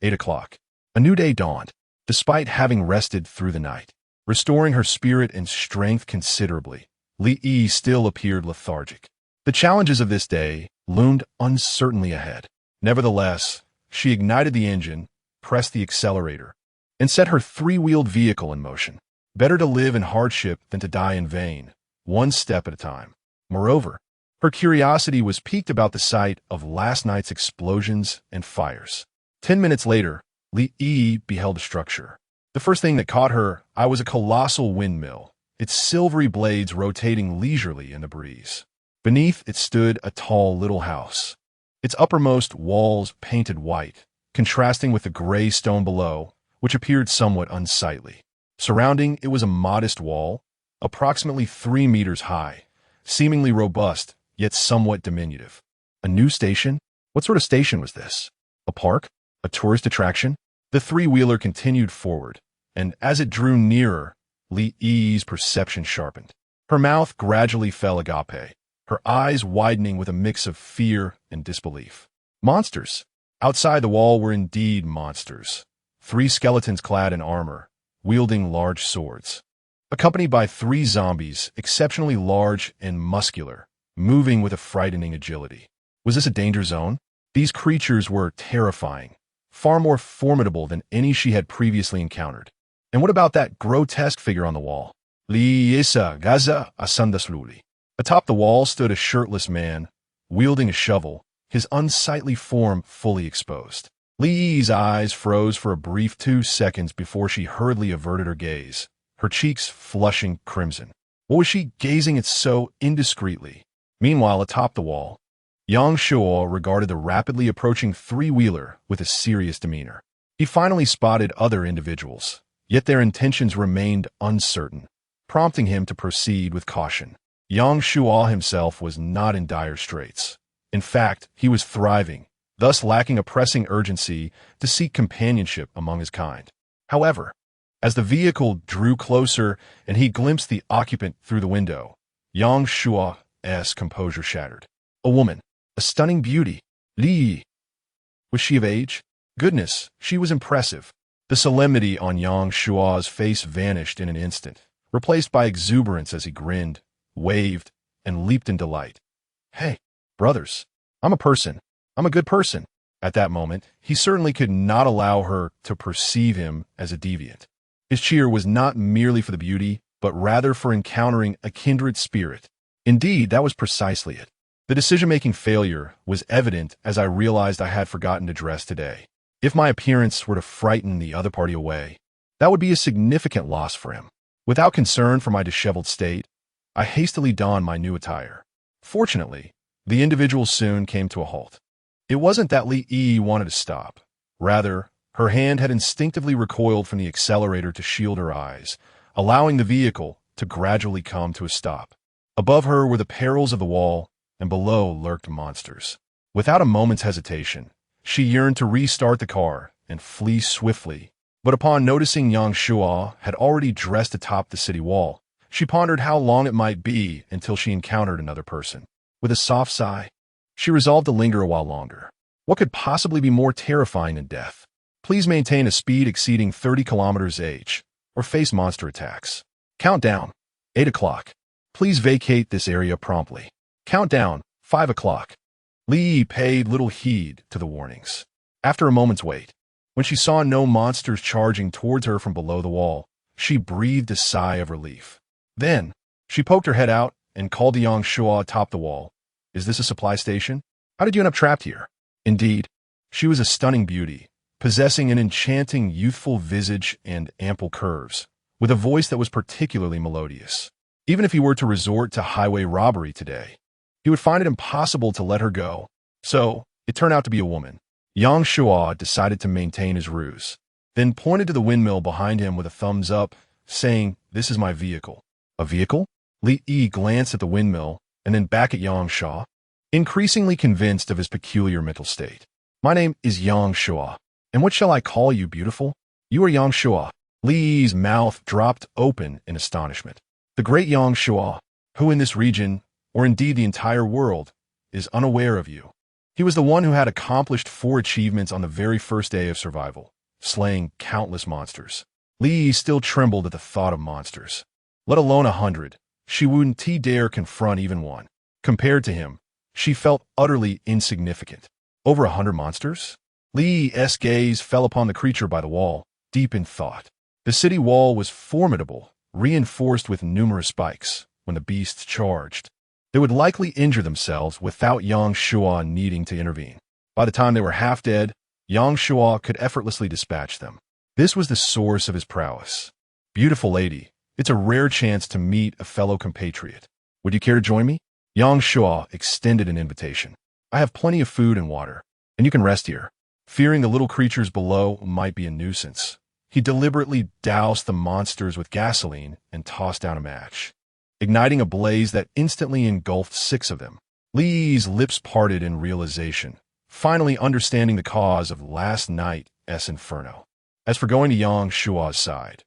8 o'clock. A new day dawned, despite having rested through the night. Restoring her spirit and strength considerably, Li Yi still appeared lethargic. The challenges of this day loomed uncertainly ahead. Nevertheless, she ignited the engine, pressed the accelerator, and set her three-wheeled vehicle in motion. Better to live in hardship than to die in vain, one step at a time. Moreover, her curiosity was piqued about the sight of last night's explosions and fires. 10 minutes later, Li Yi beheld a structure. The first thing that caught her eye was a colossal windmill, its silvery blades rotating leisurely in the breeze. Beneath it stood a tall little house, its uppermost walls painted white, contrasting with the gray stone below, which appeared somewhat unsightly. Surrounding it was a modest wall, approximately 3 meters high, seemingly robust, yet somewhat diminutive. A new station? What sort of station was this? A park? A tourist attraction? The three-wheeler continued forward, and as it drew nearer, Li Yi's perception sharpened. Her mouth gradually fell agape, her eyes widening with a mix of fear and disbelief. Monsters! Outside the wall were indeed monsters. 3 skeletons clad in armor, wielding large swords, accompanied by 3 zombies, exceptionally large and muscular, moving with a frightening agility. Was this a danger zone? These creatures were terrifying, far more formidable than any she had previously encountered. And what about that grotesque figure on the wall? Li Isa Gaza Asandasluli. Atop the wall stood a shirtless man, wielding a shovel, his unsightly form fully exposed. Li Yi's eyes froze for a brief 2 seconds before she hurriedly averted her gaze, her cheeks flushing crimson. What was she gazing at so indiscreetly? Meanwhile, atop the wall, Yang Shuo regarded the rapidly approaching three-wheeler with a serious demeanor. He finally spotted other individuals, yet their intentions remained uncertain, prompting him to proceed with caution. Yang Shuo himself was not in dire straits. In fact, he was thriving, thus lacking a pressing urgency to seek companionship among his kind. However, as the vehicle drew closer and he glimpsed the occupant through the window, Yang Shuo's composure shattered. A woman, a stunning beauty, Li Yi. Was she of age? Goodness, she was impressive. The solemnity on Yang Shuo's face vanished in an instant, replaced by exuberance as he grinned, waved, and leaped in delight. Hey, brothers, I'm a person. I'm a good person. At that moment, he certainly could not allow her to perceive him as a deviant. His cheer was not merely for the beauty, but rather for encountering a kindred spirit. Indeed, that was precisely it. The decision-making failure was evident as I realized I had forgotten to dress today. If my appearance were to frighten the other party away, that would be a significant loss for him. Without concern for my disheveled state, I hastily donned my new attire. Fortunately, the individual soon came to a halt. It wasn't that Li Yi wanted to stop. Rather, her hand had instinctively recoiled from the accelerator to shield her eyes, allowing the vehicle to gradually come to a stop. Above her were the perils of the wall, and below lurked monsters. Without a moment's hesitation, she yearned to restart the car and flee swiftly. But upon noticing Yang Shuo had already dressed atop the city wall, she pondered how long it might be until she encountered another person. With a soft sigh, she resolved to linger a while longer. What could possibly be more terrifying than death? Please maintain a speed exceeding 30 km/h, or face monster attacks. Countdown. 8 o'clock. Please vacate this area promptly. Countdown. 5 o'clock. Li paid little heed to the warnings. After a moment's wait, when she saw no monsters charging towards her from below the wall, she breathed a sigh of relief. Then, she poked her head out and called to young Shua atop the wall. Is this a supply station? How did you end up trapped here? Indeed, she was a stunning beauty, possessing an enchanting youthful visage and ample curves, with a voice that was particularly melodious. Even if he were to resort to highway robbery today, he would find it impossible to let her go. So, it turned out to be a woman. Yang Shua decided to maintain his ruse, then pointed to the windmill behind him with a thumbs up, saying, "This is my vehicle." A vehicle? Li Yi glanced at the windmill and then back at Yang Shua, increasingly convinced of his peculiar mental state. "My name is Yang Shua, and what shall I call you, beautiful?" "You are Yang Shua." Li Yi's mouth dropped open in astonishment. The great Yang Shua, who in this region, or indeed the entire world, is unaware of you. He was the one who had accomplished 4 achievements on the very first day of survival, slaying countless monsters. Li Yi still trembled at the thought of monsters. Let alone 100, she wouldn't dare confront even one. Compared to him, she felt utterly insignificant. Over 100 monsters? Li Yi's gaze fell upon the creature by the wall, deep in thought. The city wall was formidable, reinforced with numerous spikes. When the beasts charged, they would likely injure themselves without Yang Shua needing to intervene. By the time they were half dead, Yang Shua could effortlessly dispatch them. This was the source of his prowess. "Beautiful lady, it's a rare chance to meet a fellow compatriot. Would you care to join me?" Yang Shua extended an invitation. "I have plenty of food and water, and you can rest here." Fearing the little creatures below might be a nuisance, he deliberately doused the monsters with gasoline and tossed down a match, igniting a blaze that instantly engulfed 6 of them. Li Yi's lips parted in realization, finally understanding the cause of last night's inferno. As for going to Yang Shua's side,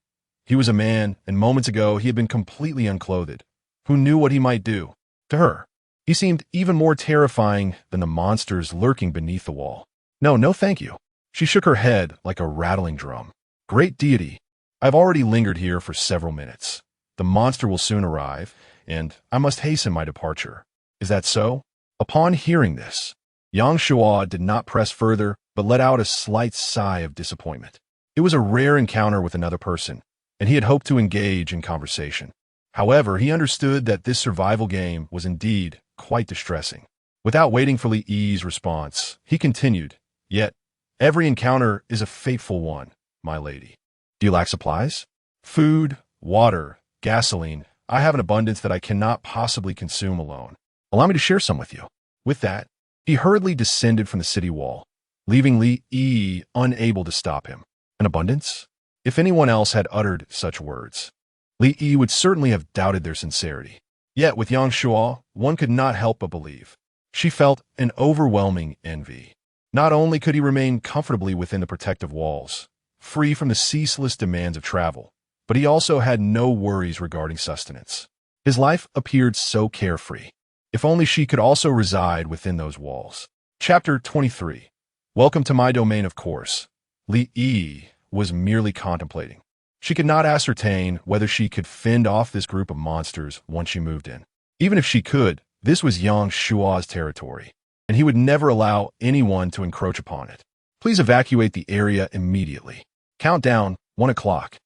he was a man, and moments ago he had been completely unclothed. Who knew what he might do? To her, he seemed even more terrifying than the monsters lurking beneath the wall. No, thank you." She shook her head like a rattling drum. "Great deity, I've already lingered here for several minutes. The monster will soon arrive, and I must hasten my departure. Is that so?" Upon hearing this, Yang Shua did not press further, but let out a slight sigh of disappointment. It was a rare encounter with another person, and he had hoped to engage in conversation. However, he understood that this survival game was indeed quite distressing. Without waiting for Li Yi's response, he continued, "Yet, every encounter is a fateful one, my lady. Do you lack supplies? Food, water, gasoline. I have an abundance that I cannot possibly consume alone. Allow me to share some with you." With that, he hurriedly descended from the city wall, leaving Li Yi unable to stop him. An abundance? If anyone else had uttered such words, Li Yi would certainly have doubted their sincerity. Yet with Yang Shua, one could not help but believe. She felt an overwhelming envy. Not only could he remain comfortably within the protective walls, free from the ceaseless demands of travel, but he also had no worries regarding sustenance. His life appeared so carefree. If only she could also reside within those walls. Chapter 23. Welcome to my domain, of course. Li Yi was merely contemplating. She could not ascertain whether she could fend off this group of monsters once she moved in. Even if she could, this was Yang Shua's territory, and he would never allow anyone to encroach upon it. "Please evacuate the area immediately. Countdown, 1 o'clock.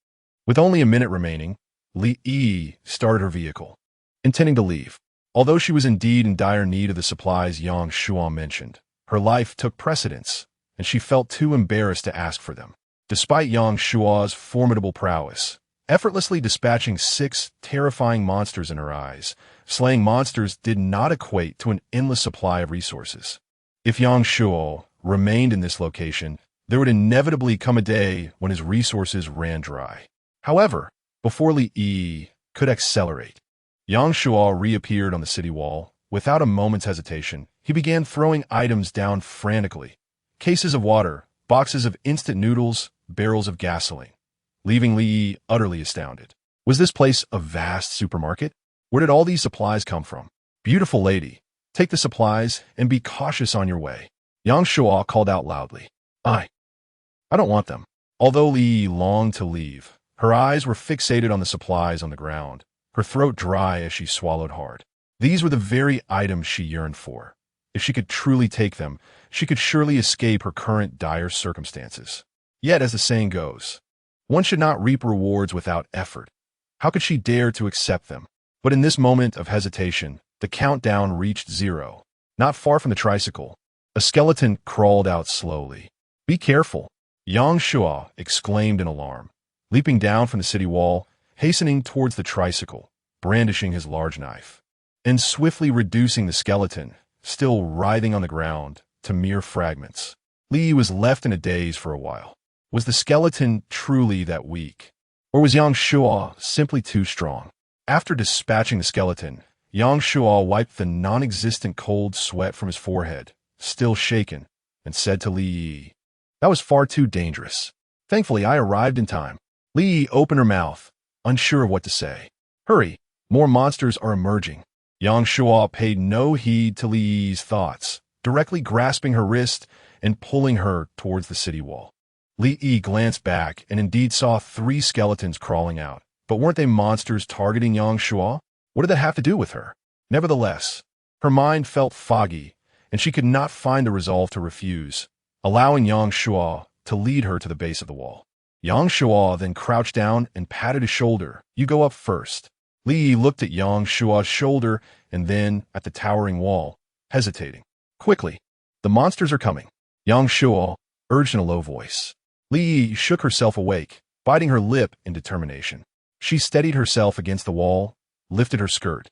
With only a minute remaining, Li Yi started her vehicle, intending to leave. Although she was indeed in dire need of the supplies Yang Shua mentioned, her life took precedence, and she felt too embarrassed to ask for them. Despite Yang Shua's formidable prowess, effortlessly dispatching 6 terrifying monsters in her eyes, slaying monsters did not equate to an endless supply of resources. If Yang Shua remained in this location, there would inevitably come a day when his resources ran dry. However, before Li Yi could accelerate, Yang Shua reappeared on the city wall. Without a moment's hesitation, he began throwing items down frantically. Cases of water, boxes of instant noodles, barrels of gasoline, leaving Li Yi utterly astounded. Was this place a vast supermarket? Where did all these supplies come from? "Beautiful lady, take the supplies and be cautious on your way." Yang Shua called out loudly. I don't want them." Although Li Yi longed to leave, Her eyes were fixated on the supplies on the ground, her throat dry as she swallowed hard. These were the very items she yearned for. If she could truly take them, she could surely escape her current dire circumstances. Yet, as the saying goes, one should not reap rewards without effort. How could she dare to accept them? But in this moment of hesitation, the countdown reached 0. Not far from the tricycle, a skeleton crawled out slowly. "Be careful," Yang Shuo exclaimed in alarm, leaping down from the city wall, hastening towards the tricycle, brandishing his large knife, and swiftly reducing the skeleton, still writhing on the ground, to mere fragments. Li Yi was left in a daze for a while. Was the skeleton truly that weak? Or was Yang Shuo simply too strong? After dispatching the skeleton, Yang Shuo wiped the non-existent cold sweat from his forehead, still shaken, and said to Li Yi, "That was far too dangerous. Thankfully, I arrived in time." Li Yi opened her mouth, unsure of what to say. "Hurry, more monsters are emerging." Yang Shuo paid no heed to Li Yi's thoughts, directly grasping her wrist and pulling her towards the city wall. Li Yi glanced back and indeed saw 3 skeletons crawling out. But weren't they monsters targeting Yang Shuo? What did that have to do with her? Nevertheless, her mind felt foggy, and she could not find the resolve to refuse, allowing Yang Shuo to lead her to the base of the wall. Yang Shuo then crouched down and patted his shoulder. "You go up first." Li Yi looked at Yang Shuo's shoulder and then at the towering wall, hesitating. "Quickly, the monsters are coming," Yang Shuo urged in a low voice. Li Yi shook herself awake, biting her lip in determination. She steadied herself against the wall, lifted her skirt,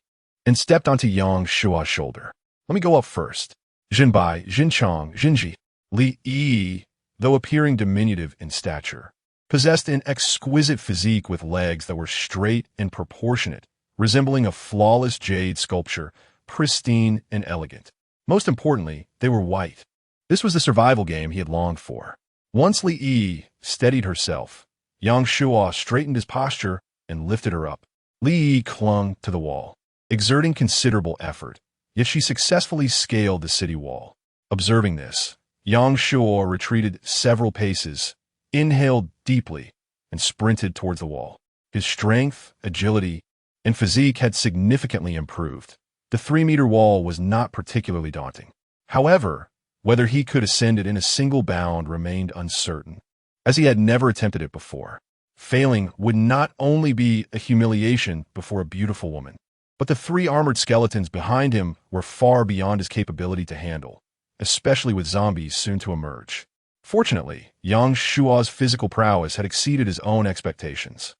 and stepped onto Yang Shuo's shoulder. "Let me go up first." Jinbai, Jinchang, Jinji. Li Yi, though appearing diminutive in stature, possessed an exquisite physique with legs that were straight and proportionate, resembling a flawless jade sculpture, pristine and elegant. Most importantly, they were white. This was the survival game he had longed for. Once Li Yi steadied herself, Yang Shuo straightened his posture and lifted her up. Li Yi clung to the wall, exerting considerable effort, yet she successfully scaled the city wall. Observing this, Yang Shuo retreated several paces, inhaled deeply, and sprinted towards the wall. His strength, agility, and physique had significantly improved. The 3-meter wall was not particularly daunting. However, whether he could ascend it in a single bound remained uncertain, as he had never attempted it before. Failing would not only be a humiliation before a beautiful woman, but the 3 armored skeletons behind him were far beyond his capability to handle, especially with zombies soon to emerge. Fortunately, Yang Shuo's physical prowess had exceeded his own expectations.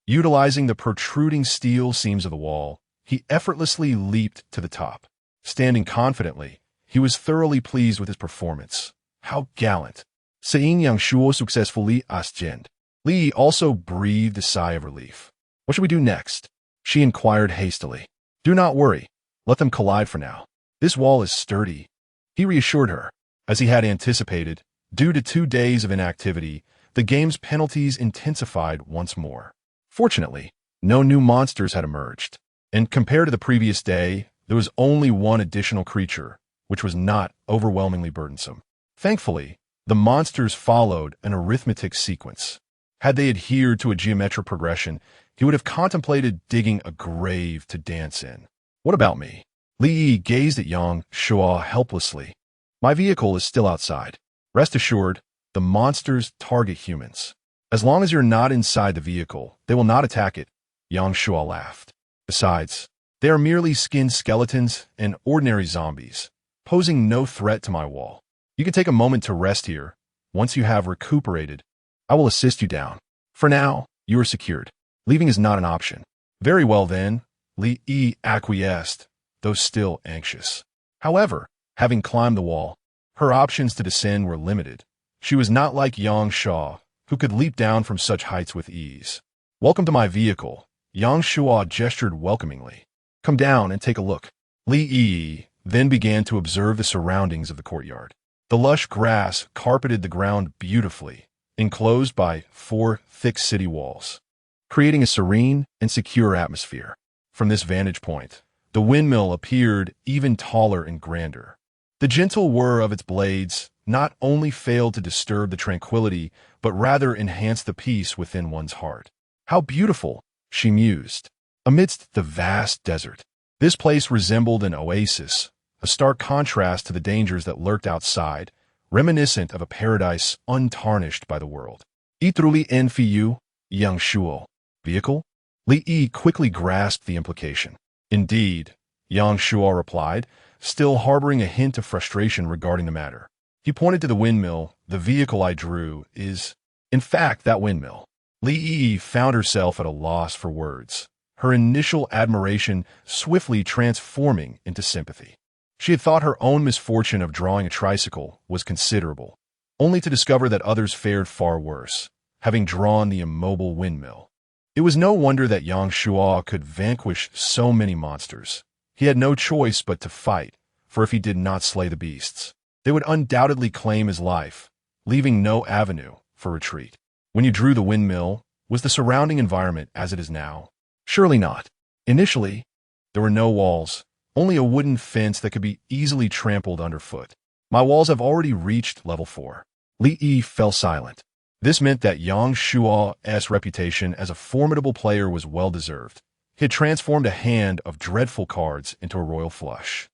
Utilizing the protruding steel seams of the wall, he effortlessly leaped to the top. Standing confidently, he was thoroughly pleased with his performance. How gallant! Seeing Yang Shuo successfully ascend, Li also breathed a sigh of relief. "What should we do next?" she inquired hastily. "Do not worry. Let them collide for now. This wall is sturdy," he reassured her. As he had anticipated, due to 2 days of inactivity, the game's penalties intensified once more. Fortunately, no new monsters had emerged, and compared to the previous day, there was only 1 additional creature, which was not overwhelmingly burdensome. Thankfully, the monsters followed an arithmetic sequence. Had they adhered to a geometric progression, he would have contemplated digging a grave to dance in. "What about me?" Li Yi gazed at Yang Shuo helplessly. "My vehicle is still outside. Rest assured, the monsters target humans. As long as you're not inside the vehicle, they will not attack it," Yang Shuo laughed. "Besides, they are merely skinned skeletons and ordinary zombies, posing no threat to my wall. You can take a moment to rest here. Once you have recuperated, I will assist you down. For now, you are secured. Leaving is not an option." "Very well then," Li Yi acquiesced, though still anxious. However, having climbed the wall, her options to descend were limited. She was not like Yang Shuo, who could leap down from such heights with ease. "Welcome to my vehicle," Yang Shuo gestured welcomingly. "Come down and take a look." Li Yi then began to observe the surroundings of the courtyard. The lush grass carpeted the ground beautifully, enclosed by 4 thick city walls, creating a serene and secure atmosphere. From this vantage point, the windmill appeared even taller and grander. The gentle whir of its blades not only failed to disturb the tranquility, but rather enhanced the peace within one's heart. How beautiful, she mused. Amidst the vast desert, this place resembled an oasis, a stark contrast to the dangers that lurked outside, reminiscent of a paradise untarnished by the world. Itruly enfiu, yang shuo. Vehicle? Li Yi quickly grasped the implication. Indeed, Yang Shuo replied, still harboring a hint of frustration regarding the matter. He pointed to the windmill. The vehicle I drew is, in fact, that windmill. Li Yi found herself at a loss for words, her initial admiration swiftly transforming into sympathy. She had thought her own misfortune of drawing a tricycle was considerable, only to discover that others fared far worse, having drawn the immobile windmill. It was no wonder that Yang Shuo could vanquish so many monsters. He had no choice but to fight, for if he did not slay the beasts, they would undoubtedly claim his life, leaving no avenue for retreat. When you drew the windmill, was the surrounding environment as it is now? Surely not. Initially, there were no walls, only a wooden fence that could be easily trampled underfoot. My walls have already reached level 4. Li Yi fell silent. This meant that Yang Shuo's reputation as a formidable player was well-deserved. He had transformed a hand of dreadful cards into a royal flush.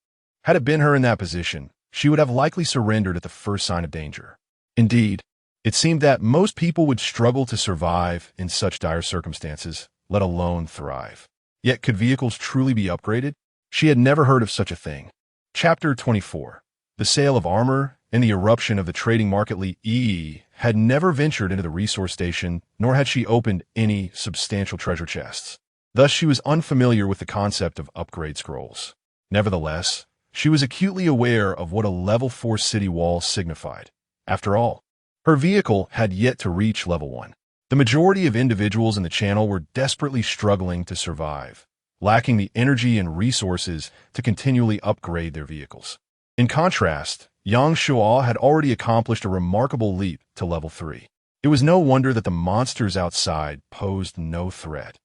Had it been her in that position, she would have likely surrendered at the first sign of danger. Indeed, it seemed that most people would struggle to survive in such dire circumstances, let alone thrive. Yet could vehicles truly be upgraded? She had never heard of such a thing. Chapter 24. The Sale of Armor and the Eruption of the Trading Market. Li Yi had never ventured into the resource station, nor had she opened any substantial treasure chests. Thus, she was unfamiliar with the concept of upgrade scrolls. Nevertheless, she was acutely aware of what a level 4 city wall signified. After all, her vehicle had yet to reach level 1. The majority of individuals in the channel were desperately struggling to survive, lacking the energy and resources to continually upgrade their vehicles. In contrast, Yang Shuo had already accomplished a remarkable leap to level 3. It was no wonder that the monsters outside posed no threat.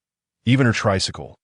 Even her tricycle,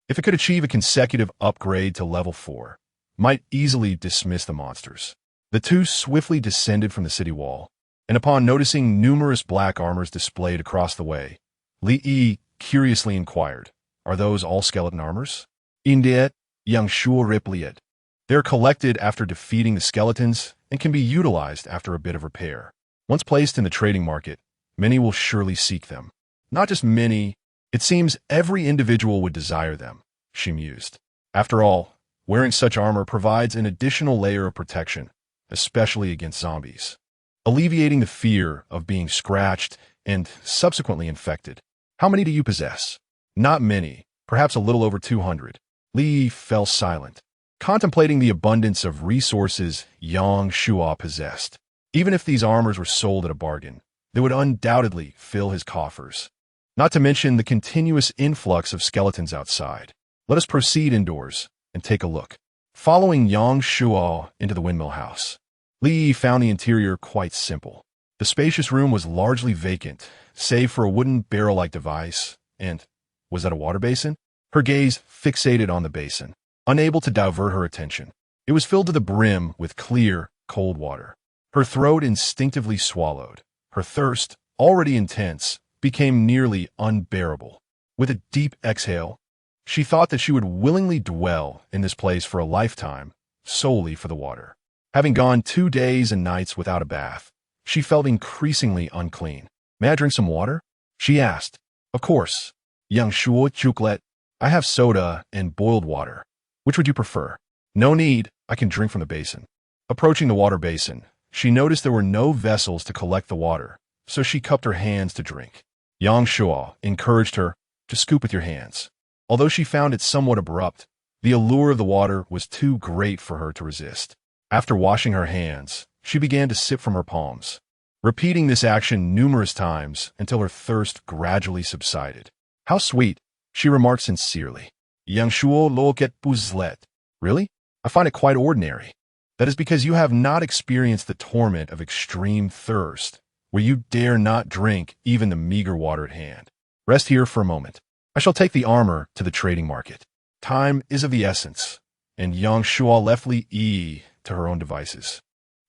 if it could achieve a consecutive upgrade to level 4, might easily dismiss the monsters. The two swiftly descended from the city wall, and upon noticing numerous black armors displayed across the way, Li Yi curiously inquired, "Are those all skeleton armors?" "Indeed," Yang Shuo replied. "They're collected after defeating the skeletons and can be utilized after a bit of repair. Once placed in the trading market, many will surely seek them. Not just many, it seems every individual would desire them," she mused. After all, wearing such armor provides an additional layer of protection, especially against zombies, alleviating the fear of being scratched and subsequently infected. "How many do you possess?" "Not many, perhaps a little over 200. Li fell silent, contemplating the abundance of resources Yang Shuo possessed. Even if these armors were sold at a bargain, they would undoubtedly fill his coffers. Not to mention the continuous influx of skeletons outside. Let us proceed indoors and take a look. Following Yang Shuo into the windmill house, Li found the interior quite simple. The spacious room was largely vacant, save for a wooden barrel-like device, and, was that a water basin? Her gaze fixated on the basin, unable to divert her attention. It was filled to the brim with clear, cold water. Her throat instinctively swallowed. Her thirst, already intense, became nearly unbearable. With a deep exhale, she thought that she would willingly dwell in this place for a lifetime, solely for the water. Having gone 2 days and nights without a bath, she felt increasingly unclean. "May I drink some water?" she asked. "Of course." Yang Shuo chucklet. "I have soda and boiled water. Which would you prefer?" "No need, I can drink from the basin." Approaching the water basin, she noticed there were no vessels to collect the water, so she cupped her hands to drink. Yang Shuo encouraged her to scoop with your hands. Although she found it somewhat abrupt, the allure of the water was too great for her to resist. After washing her hands, she began to sip from her palms, repeating this action numerous times until her thirst gradually subsided. "How sweet," she remarked sincerely. Yang Shuo loket puzzlet. "Really? I find it quite ordinary." "That is because you have not experienced the torment of extreme thirst, where you dare not drink even the meager water at hand. Rest here for a moment. I shall take the armor to the trading market." Time is of the essence, and Yang Shuo left Li Yi to her own devices,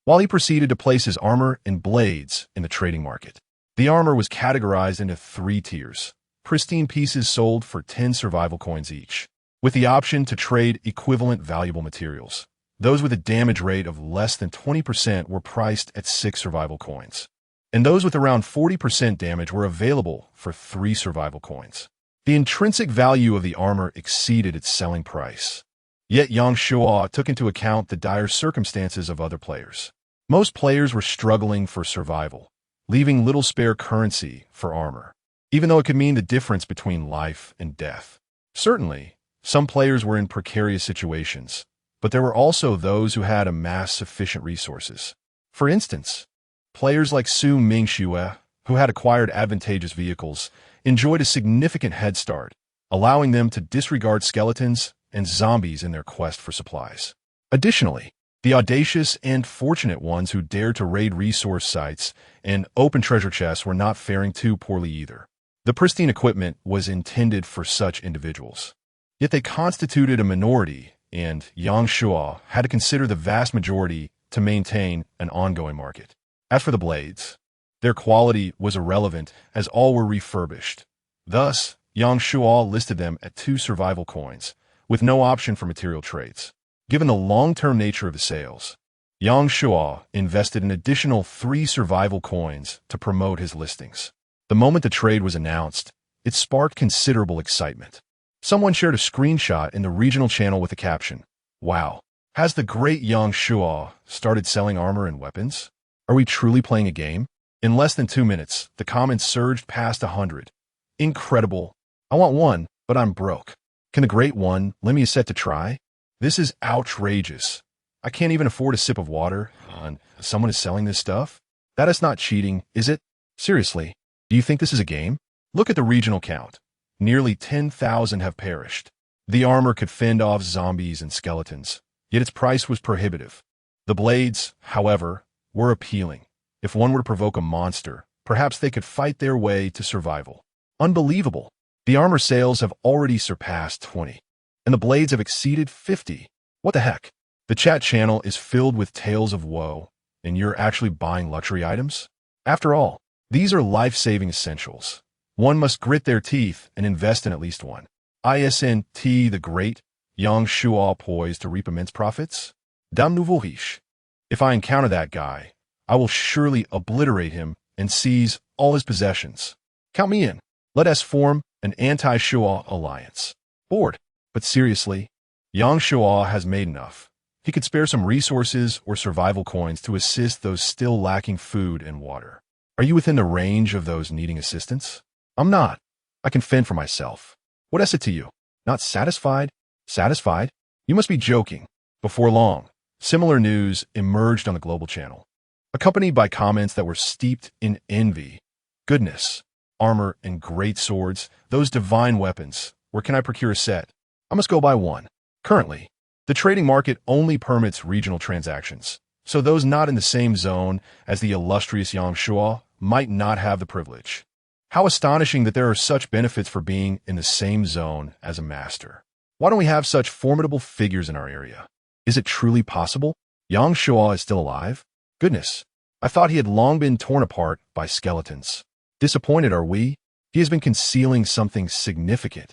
while he proceeded to place his armor and blades in the trading market. The armor was categorized into 3 tiers: pristine pieces sold for 10 survival coins each, with the option to trade equivalent valuable materials. Those with a damage rate of less than 20% were priced at 6 survival coins, and those with around 40% damage were available for 3 survival coins. The intrinsic value of the armor exceeded its selling price. Yet Yang Shuo took into account the dire circumstances of other players. Most players were struggling for survival, leaving little spare currency for armor, even though it could mean the difference between life and death. Certainly, some players were in precarious situations, but there were also those who had amassed sufficient resources. For instance, players like Su Mingxue, who had acquired advantageous vehicles, enjoyed a significant head start, allowing them to disregard skeletons and zombies in their quest for supplies. Additionally, the audacious and fortunate ones who dared to raid resource sites and open treasure chests were not faring too poorly either. The pristine equipment was intended for such individuals. Yet they constituted a minority, and Yang Shuo had to consider the vast majority to maintain an ongoing market. As for the blades, their quality was irrelevant as all were refurbished. Thus, Yang Shuo listed them at 2 survival coins, with no option for material trades. Given the long-term nature of the sales, Yang Shuo invested an additional 3 survival coins to promote his listings. The moment the trade was announced, it sparked considerable excitement. Someone shared a screenshot in the regional channel with the caption, "Wow, has the great Yang Shuo started selling armor and weapons? Are we truly playing a game?" In less than 2 minutes, the comments surged past 100. "Incredible. I want one, but I'm broke. Can the great one lend me a set to try? This is outrageous. I can't even afford a sip of water, and someone is selling this stuff? That is not cheating, is it? Seriously, do you think this is a game? Look at the regional count. Nearly 10,000 have perished. The armor could fend off zombies and skeletons, yet its price was prohibitive. The blades, however, were appealing. If one were to provoke a monster, perhaps they could fight their way to survival. Unbelievable. The armor sales have already surpassed 20, and the blades have exceeded 50. What the heck? The chat channel is filled with tales of woe, and you're actually buying luxury items? After all, these are life-saving essentials. One must grit their teeth and invest in at least one. ISNT the great, Yang Shuo poised to reap immense profits? Dame nouveau riche. If I encounter that guy, I will surely obliterate him and seize all his possessions. Count me in. Let us form an anti-Shuo alliance. Bored. But seriously, Yang Shuo has made enough. He could spare some resources or survival coins to assist those still lacking food and water. Are you within the range of those needing assistance? I'm not. I can fend for myself. What is it to you? Not satisfied? Satisfied? You must be joking. Before long, similar news emerged on the global channel, accompanied by comments that were steeped in envy. Goodness, armor and great swords, those divine weapons. Where can I procure a set? I must go buy one. Currently, the trading market only permits regional transactions, so those not in the same zone as the illustrious Yang Shuo might not have the privilege. How astonishing that there are such benefits for being in the same zone as a master. Why don't we have such formidable figures in our area? Is it truly possible? Yang Shuo is still alive? Goodness, I thought he had long been torn apart by skeletons. Disappointed, are we? He has been concealing something significant.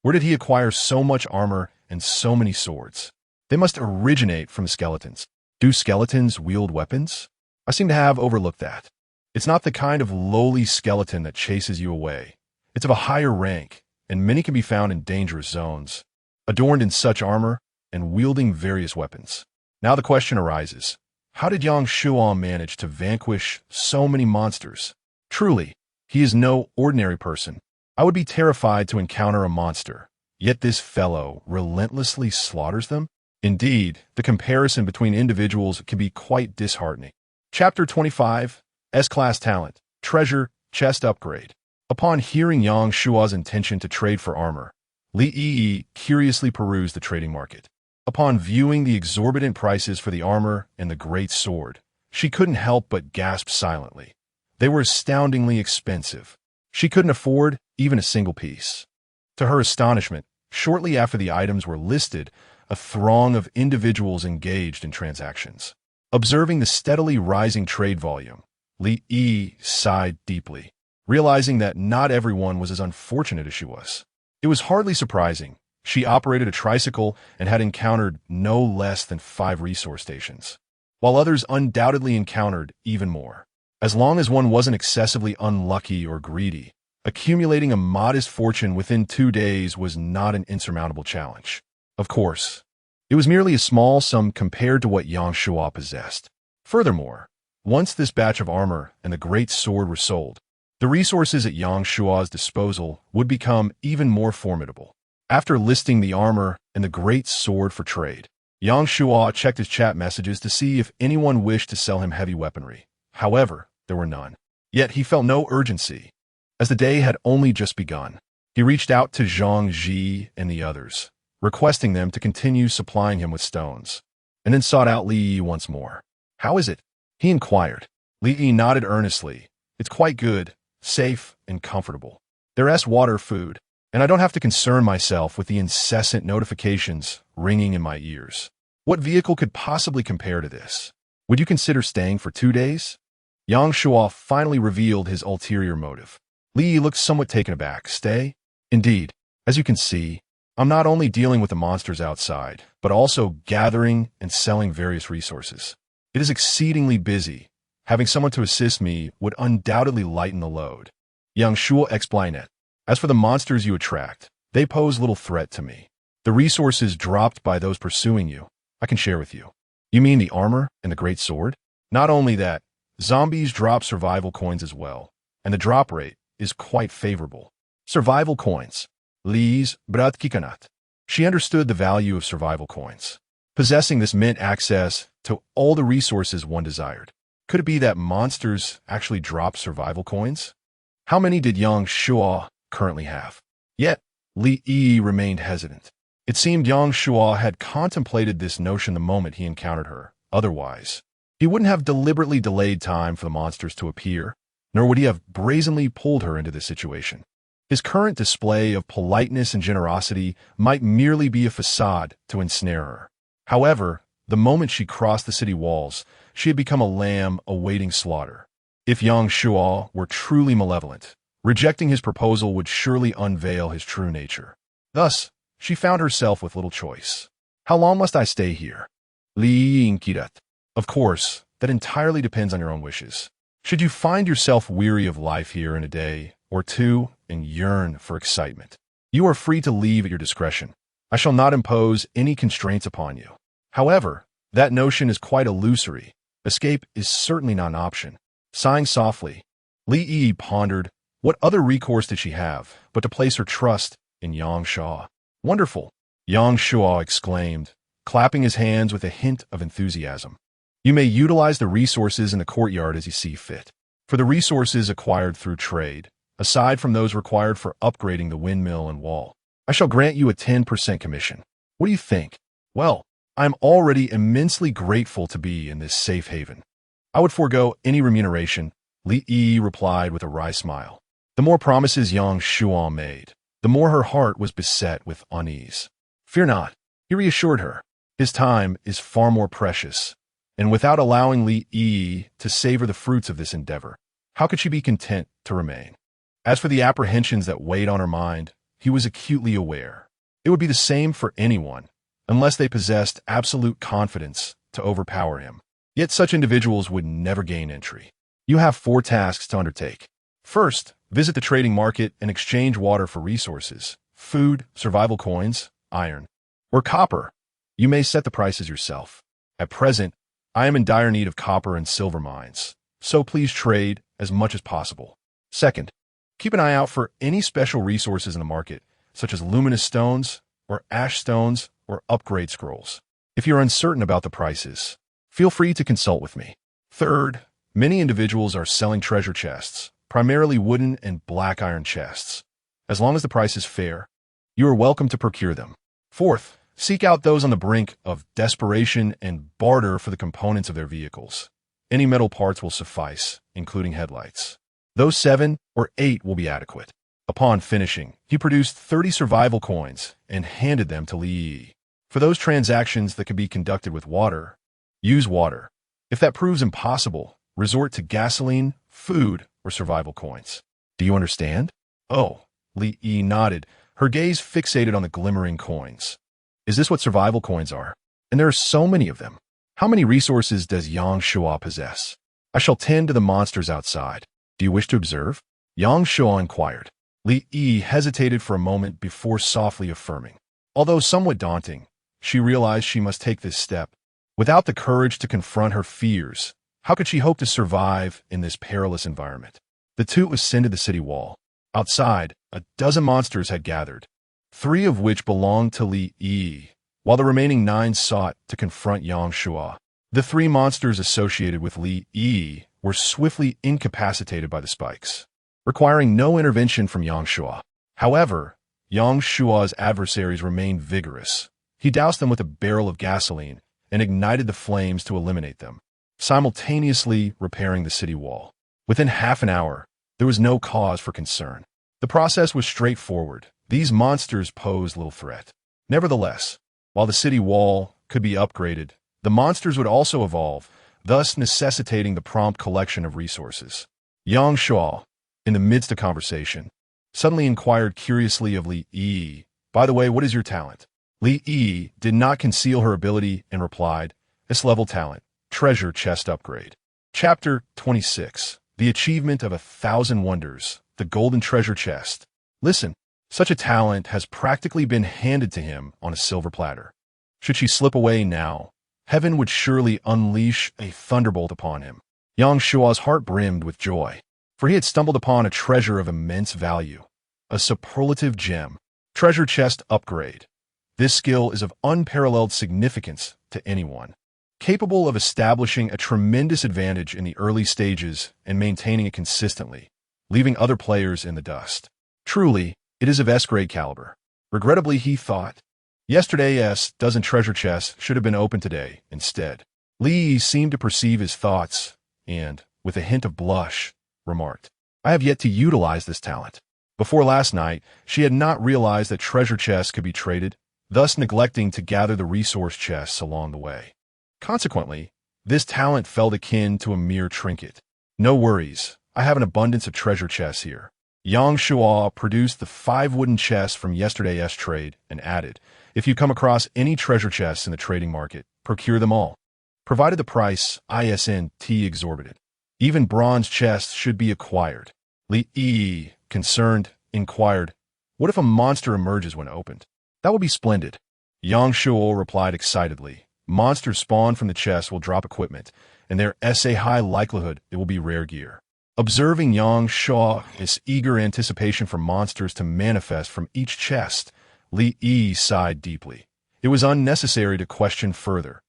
Where did he acquire so much armor and so many swords? They must originate from skeletons. Do skeletons wield weapons? I seem to have overlooked that. It's not the kind of lowly skeleton that chases you away. It's of a higher rank, and many can be found in dangerous zones, adorned in such armor and wielding various weapons. Now the question arises, how did Yang Shuo manage to vanquish so many monsters? Truly, he is no ordinary person. I would be terrified to encounter a monster, yet this fellow relentlessly slaughters them? Indeed, the comparison between individuals can be quite disheartening. Chapter 25, S-Class Talent, Treasure, Chest Upgrade. Upon hearing Yang Shuo's intention to trade for armor, Li Yi curiously perused the trading market. Upon viewing the exorbitant prices for the armor and the great sword, she couldn't help but gasp silently. They were astoundingly expensive. She couldn't afford even a single piece. To her astonishment, shortly after the items were listed, a throng of individuals engaged in transactions. Observing the steadily rising trade volume, Li Yi sighed deeply. realizing that not everyone was as unfortunate as she was. It was hardly surprising. She operated a tricycle and had encountered no less than 5 resource stations, while others undoubtedly encountered even more. As long as one wasn't excessively unlucky or greedy, accumulating a modest fortune within 2 days was not an insurmountable challenge. Of course, it was merely a small sum compared to what Yang Shuo possessed. Furthermore, once this batch of armor and the great sword were sold, the resources at Yang Shuo's disposal would become even more formidable. After listing the armor and the great sword for trade, Yang Shuo checked his chat messages to see if anyone wished to sell him heavy weaponry. However, there were none. Yet he felt no urgency, as the day had only just begun. He reached out to Zhang Ji and the others, requesting them to continue supplying him with stones, and then sought out Li Yi once more. "How is it?" he inquired. Li Yi nodded earnestly. "It's quite good, safe, and comfortable. There's water, food, and I don't have to concern myself with the incessant notifications ringing in my ears. What vehicle could possibly compare to this? Would you consider staying for 2 days?" Yang Shuo finally revealed his ulterior motive. Li Yi looked somewhat taken aback. "Stay? Indeed. As you can see, I'm not only dealing with the monsters outside, but also gathering and selling various resources. It is exceedingly busy. Having someone to assist me would undoubtedly lighten the load." Yang Shuo explained. "As for the monsters you attract, they pose little threat to me. The resources dropped by those pursuing you, I can share with you." "You mean the armor and the great sword?" "Not only that, zombies drop survival coins as well, and the drop rate is quite favorable." Survival coins. Li's Bratkikanat. She understood the value of survival coins. Possessing this meant access to all the resources one desired. Could it be that monsters actually drop survival coins? How many did Yang Shuo currently have? Yet, Li Yi remained hesitant. It seemed Yang Shuo had contemplated this notion the moment he encountered her. Otherwise, he wouldn't have deliberately delayed time for the monsters to appear, nor would he have brazenly pulled her into this situation. His current display of politeness and generosity might merely be a facade to ensnare her. However, the moment she crossed the city walls, she had become a lamb awaiting slaughter. If Yang Shuo were truly malevolent, rejecting his proposal would surely unveil his true nature. Thus, she found herself with little choice. "How long must I stay here?" Li Inkirat. "Of course, that entirely depends on your own wishes. Should you find yourself weary of life here in a day or 2 and yearn for excitement, you are free to leave at your discretion. I shall not impose any constraints upon you. However, that notion is quite illusory. Escape is certainly not an option." Sighing softly, Li Yi pondered what other recourse did she have but to place her trust in Yang Shuo. "Wonderful!" Yang Shuo exclaimed, clapping his hands with a hint of enthusiasm. "You may utilize the resources in the courtyard as you see fit. For the resources acquired through trade, aside from those required for upgrading the windmill and wall, I shall grant you a 10% commission. What do you think?" "Well, I'm already immensely grateful to be in this safe haven. I would forego any remuneration," Li Yi replied with a wry smile. The more promises Yang Shuo made, the more her heart was beset with unease. "Fear not," he reassured her. "His time is far more precious, and without allowing Li Yi to savor the fruits of this endeavor, how could she be content to remain?" As for the apprehensions that weighed on her mind, he was acutely aware. It would be the same for anyone, unless they possessed absolute confidence to overpower him. Yet such individuals would never gain entry. "You have 4 tasks to undertake. First, visit the trading market and exchange water for resources, food, survival coins, iron, or copper. You may set the prices yourself. At present, I am in dire need of copper and silver mines, so please trade as much as possible. Second, keep an eye out for any special resources in the market, such as luminous stones, or ash stones, or upgrade scrolls. If you're uncertain about the prices, feel free to consult with me. Third, many individuals are selling treasure chests, primarily wooden and black iron chests. As long as the price is fair, you are welcome to procure them. Fourth, seek out those on the brink of desperation and barter for the components of their vehicles. Any metal parts will suffice, including headlights. Those 7 or 8 will be adequate. Upon finishing, he produced 30 survival coins and handed them to Li Yi. For those transactions that can be conducted with water, use water. If that proves impossible, resort to gasoline, food, or survival coins. Do you understand? Oh, Li Yi nodded, her gaze fixated on the glimmering coins. Is this what survival coins are? And there are so many of them. How many resources does Yang Shua possess? I shall tend to the monsters outside. Do you wish to observe? Yang Shua inquired. Li Yi hesitated for a moment before softly affirming. Although somewhat daunting, she realized she must take this step. Without the courage to confront her fears, how could she hope to survive in this perilous environment? The two ascended the city wall. Outside, a dozen monsters had gathered, 3 of which belonged to Li Yi, while the remaining 9 sought to confront Yang Shua. The 3 monsters associated with Li Yi were swiftly incapacitated by the spikes, requiring no intervention from Yang Shua. However, Yang Shua's adversaries remained vigorous. He doused them with a barrel of gasoline and ignited the flames to eliminate them, simultaneously repairing the city wall. Within half an hour, there was no cause for concern. The process was straightforward. These monsters posed little threat. Nevertheless, while the city wall could be upgraded, the monsters would also evolve, thus necessitating the prompt collection of resources. Yang Shua, in the midst of conversation, suddenly inquired curiously of Li Yi, "By the way, what is your talent?" Li Yi did not conceal her ability and replied, "S-level talent, treasure chest upgrade." Chapter 26. The Achievement of 1,000 Wonders, the Golden Treasure Chest. Listen, such a talent has practically been handed to him on a silver platter. Should she slip away now, heaven would surely unleash a thunderbolt upon him. Yang Shua's heart brimmed with joy, for he had stumbled upon a treasure of immense value, a superlative gem. Treasure chest upgrade. This skill is of unparalleled significance to anyone, capable of establishing a tremendous advantage in the early stages and maintaining it consistently, leaving other players in the dust. Truly, it is of S-grade caliber. Regrettably, he thought, yesterday's dozen treasure chests should have been opened today instead. Li seemed to perceive his thoughts and, with a hint of blush, remarked, "I have yet to utilize this talent." Before last night, she had not realized that treasure chests could be traded, thus neglecting to gather the resource chests along the way. Consequently, this talent felt akin to a mere trinket. No worries, I have an abundance of treasure chests here. Yang Shua produced the 5 wooden chests from yesterday's trade and added, "If you come across any treasure chests in the trading market, procure them all, provided the price isn't exorbitant. Even bronze chests should be acquired." Li Yi, concerned, inquired, "What if a monster emerges when opened?" "That will be splendid." Yang Shua replied excitedly, "Monsters spawned from the chest will drop equipment, and there is a high likelihood it will be rare gear." Observing Yang Shua's eager anticipation for monsters to manifest from each chest, Li Yi sighed deeply. It was unnecessary to question further.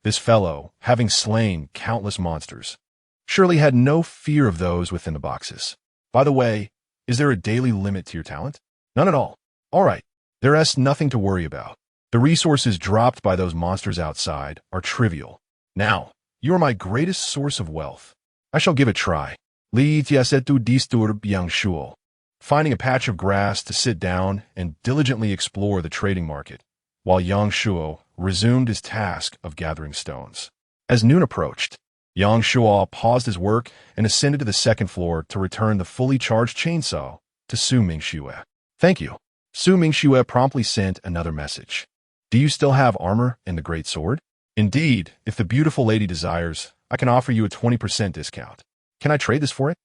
This fellow, having slain countless monsters, surely had no fear of those within the boxes. By the way, is there a daily limit to your talent? None at all. All right, there is nothing to worry about. The resources dropped by those monsters outside are trivial. Now, you are my greatest source of wealth. I shall give it a try. Li Tiasetu disturb Yang Shua. Finding a patch of grass to sit down and diligently explore the trading market, while Yang Shua resumed his task of gathering stones. As noon approached, Yang Shua paused his work and ascended to the 2nd floor to return the fully charged chainsaw to Su Mingxue. "Thank you." Su Mingxue promptly sent another message. "Do you still have armor and the great sword?" "Indeed, if the beautiful lady desires, I can offer you a 20% discount. Can I trade this for it?"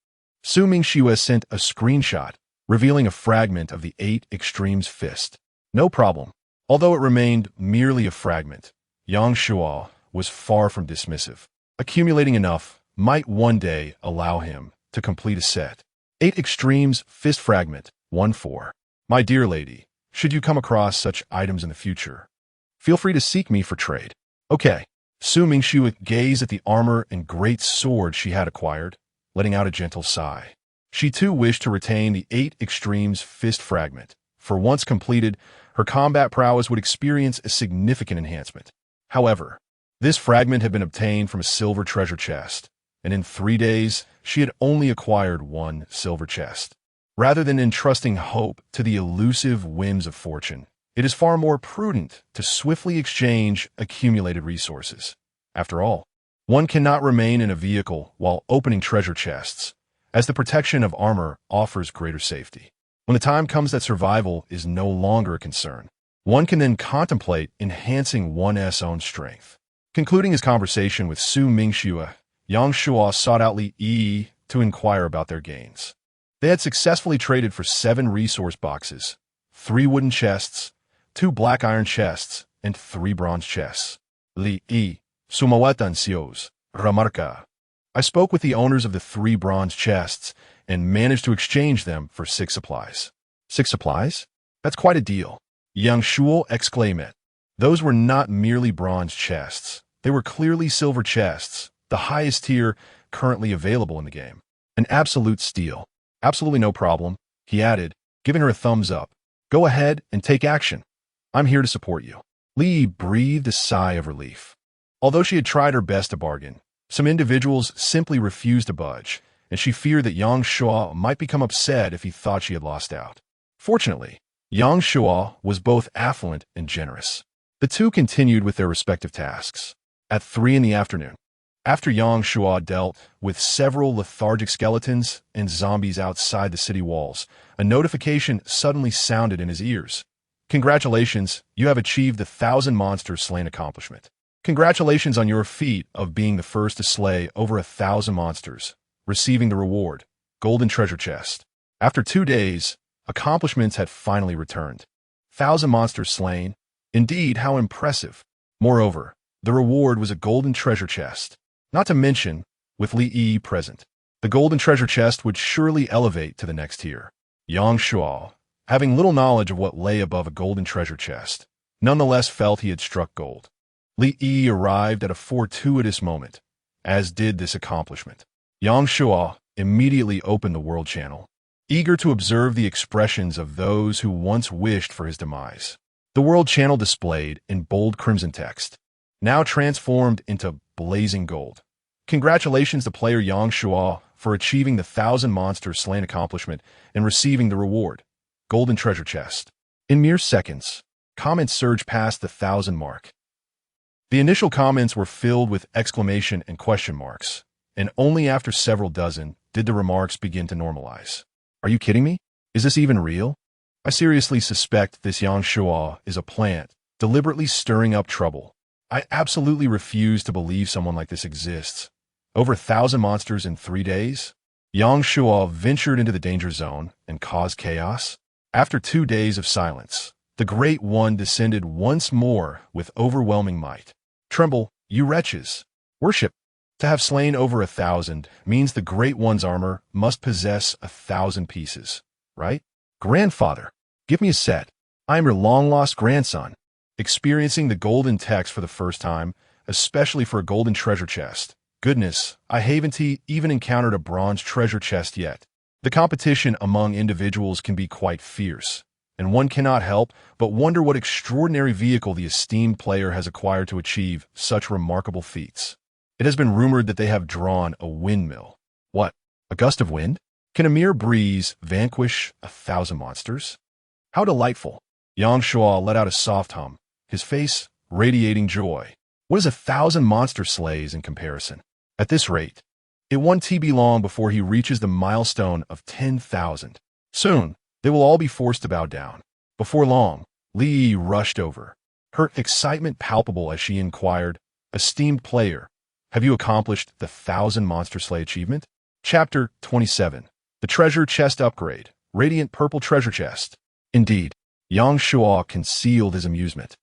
Su Mingxue sent a screenshot, revealing a fragment of the 8 Extremes fist. No problem. Although it remained merely a fragment, Yang Shua was far from dismissive. Accumulating enough might one day allow him to complete a set. 8 Extremes fist fragment, 1-4. My dear lady, should you come across such items in the future, feel free to seek me for trade. Okay. Su Mingxue gazed at the armor and great sword she had acquired, letting out a gentle sigh. She too wished to retain the 8 Extremes fist fragment, for once completed, her combat prowess would experience a significant enhancement. However, this fragment had been obtained from a silver treasure chest, and in 3 days she had only acquired 1 silver chest. Rather than entrusting hope to the elusive whims of fortune, it is far more prudent to swiftly exchange accumulated resources. After all, one cannot remain in a vehicle while opening treasure chests, as the protection of armor offers greater safety. When the time comes that survival is no longer a concern, one can then contemplate enhancing one's own strength. Concluding his conversation with Su Mingxue, Yang Shuo sought out Li Yi to inquire about their gains. They had successfully traded for 7 resource boxes, 3 wooden chests, 2 black iron chests, and 3 bronze chests. Li Yi, Sumawatan Sios, Ramarka. I spoke with the owners of the 3 bronze chests and managed to exchange them for 6 supplies. 6 supplies? That's quite a deal. Yang Shuo exclaimed. Those were not merely bronze chests. They were clearly silver chests, the highest tier currently available in the game. An absolute steal. Absolutely no problem, he added, giving her a thumbs up. Go ahead and take action. I'm here to support you. Li breathed a sigh of relief. Although she had tried her best to bargain, some individuals simply refused to budge, and she feared that Yang Shuo might become upset if he thought she had lost out. Fortunately, Yang Shuo was both affluent and generous. The two continued with their respective tasks. At 3 in the afternoon, after Yang Shuo dealt with several lethargic skeletons and zombies outside the city walls, a notification suddenly sounded in his ears. Congratulations, you have achieved the 1,000 monsters slain accomplishment. Congratulations on your feat of being the first to slay over 1,000 monsters, receiving the reward, Golden Treasure Chest. After 2 days, accomplishments had finally returned. 1,000 monsters slain. Indeed, how impressive. Moreover, the reward was a Golden Treasure Chest. Not to mention, with Li Yi present, the Golden Treasure Chest would surely elevate to the next tier. Yang Shuo, having little knowledge of what lay above a Golden Treasure Chest, nonetheless felt he had struck gold. Li Yi arrived at a fortuitous moment, as did this accomplishment. Yang Shuo immediately opened the World Channel, eager to observe the expressions of those who once wished for his demise. The World Channel displayed in bold crimson text, now transformed into blazing gold. Congratulations to player Yang Shuo for achieving the 1,000 monsters slain accomplishment and receiving the reward, Golden Treasure Chest. In mere seconds, comments surged past the 1,000 mark. The initial comments were filled with exclamation and question marks, and only after several dozen did the remarks begin to normalize. Are you kidding me? Is this even real? I seriously suspect this Yang Shuo is a plant, deliberately stirring up trouble. I absolutely refuse to believe someone like this exists. Over 1,000 monsters in 3 days? Yang Shuo ventured into the danger zone and caused chaos. After 2 days of silence, the Great One descended once more with overwhelming might. Tremble, you wretches! Worship! To have slain over 1,000 means the Great One's armor must possess 1,000 pieces, right? Grandfather, give me a set. I am your long-lost grandson. Experiencing the golden text for the first time, especially for a golden treasure chest. Goodness, I haven't even encountered a bronze treasure chest yet. The competition among individuals can be quite fierce, and one cannot help but wonder what extraordinary vehicle the esteemed player has acquired to achieve such remarkable feats. It has been rumored that they have drawn a windmill. What? A gust of wind? Can a mere breeze vanquish 1,000 monsters? How delightful! Yang Shuo let out a soft hum, his face radiating joy. What is 1,000 monster slays in comparison? At this rate, it won't be long before he reaches the milestone of 10,000. Soon, they will all be forced to bow down. Before long, Li Yi rushed over, her excitement palpable as she inquired, "Esteemed player, have you accomplished the 1,000 monster slay achievement?" Chapter 27. The Treasure Chest Upgrade. Radiant Purple Treasure Chest. Indeed, Yang Shuo concealed his amusement,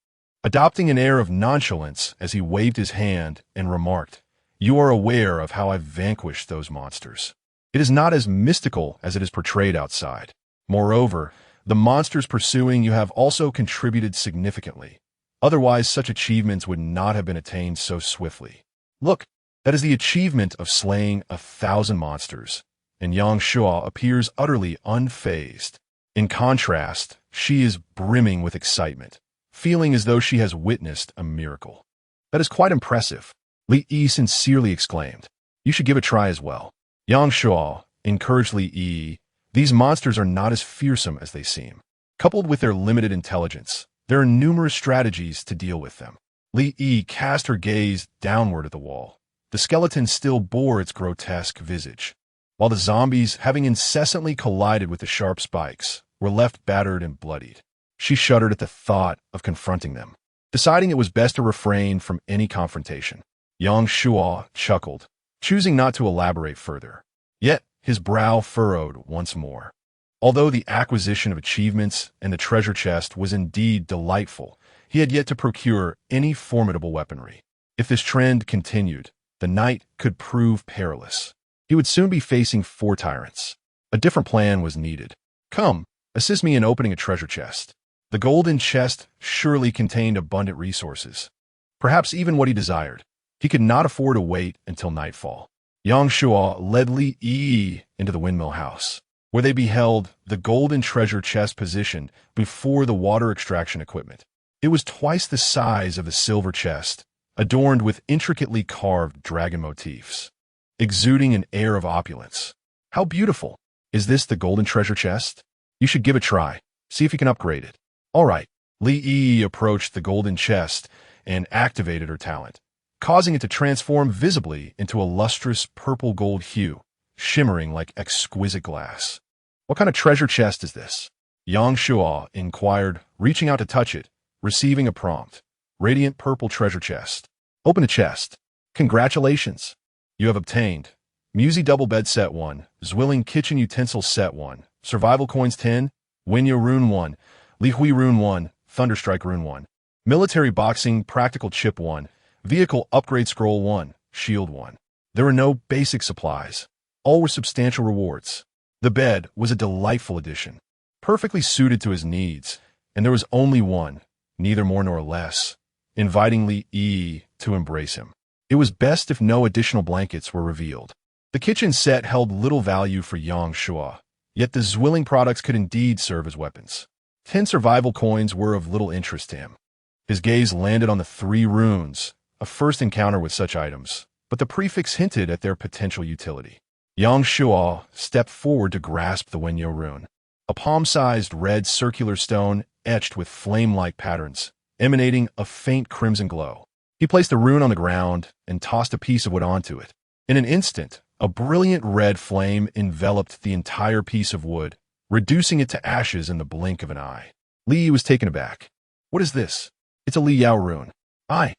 adopting an air of nonchalance as he waved his hand and remarked, "You are aware of how I've vanquished those monsters. It is not as mystical as it is portrayed outside. Moreover, the monsters pursuing you have also contributed significantly. Otherwise, such achievements would not have been attained so swiftly. Look, that is the achievement of slaying 1,000 monsters." And Yang Shuo appears utterly unfazed. In contrast, she is brimming with excitement, feeling as though she has witnessed a miracle. "That is quite impressive," Li Yi sincerely exclaimed. "You should give it a try as well." Yang Shuo encouraged Li Yi. These monsters are not as fearsome as they seem. Coupled with their limited intelligence, there are numerous strategies to deal with them. Li Yi cast her gaze downward at the wall. The skeleton still bore its grotesque visage, while the zombies, having incessantly collided with the sharp spikes, were left battered and bloodied. She shuddered at the thought of confronting them, deciding it was best to refrain from any confrontation. Yang Shuo chuckled, choosing not to elaborate further. Yet, his brow furrowed once more. Although the acquisition of achievements and the treasure chest was indeed delightful, he had yet to procure any formidable weaponry. If this trend continued, the night could prove perilous. He would soon be facing 4 tyrants. A different plan was needed. Come, assist me in opening a treasure chest. The golden chest surely contained abundant resources. Perhaps even what he desired. He could not afford to wait until nightfall. Yang Shuo led Li Yi into the windmill house, where they beheld the golden treasure chest positioned before the water extraction equipment. It was twice the size of the silver chest, adorned with intricately carved dragon motifs, exuding an air of opulence. How beautiful! Is this the golden treasure chest? You should give it a try. See if you can upgrade it. All right. Li Yi approached the golden chest and activated her talent, causing it to transform visibly into a lustrous purple-gold hue, shimmering like exquisite glass. What kind of treasure chest is this? Yang Shuo inquired, reaching out to touch it, receiving a prompt. Radiant purple treasure chest. Open the chest. Congratulations. You have obtained Musi double bed set 1, Zwilling kitchen utensils set 1, survival coins 10, Winyo rune 1, Li Hui rune 1, Thunderstrike rune 1, military boxing practical chip 1, vehicle upgrade scroll 1, shield 1. There were no basic supplies. All were substantial rewards. The bed was a delightful addition, perfectly suited to his needs, and there was only one, neither more nor less, inviting Li Yi to embrace him. It was best if no additional blankets were revealed. The kitchen set held little value for Yang Shuo, yet the Zwilling products could indeed serve as weapons. 10 survival coins were of little interest to him. His gaze landed on the 3 runes, a first encounter with such items, but the prefix hinted at their potential utility. Yang Shuo stepped forward to grasp the Wenyo rune, a palm-sized red circular stone etched with flame-like patterns, emanating a faint crimson glow. He placed the rune on the ground and tossed a piece of wood onto it. In an instant, a brilliant red flame enveloped the entire piece of wood, reducing it to ashes in the blink of an eye. Li was taken aback. What is this? It's a Li Yao rune. I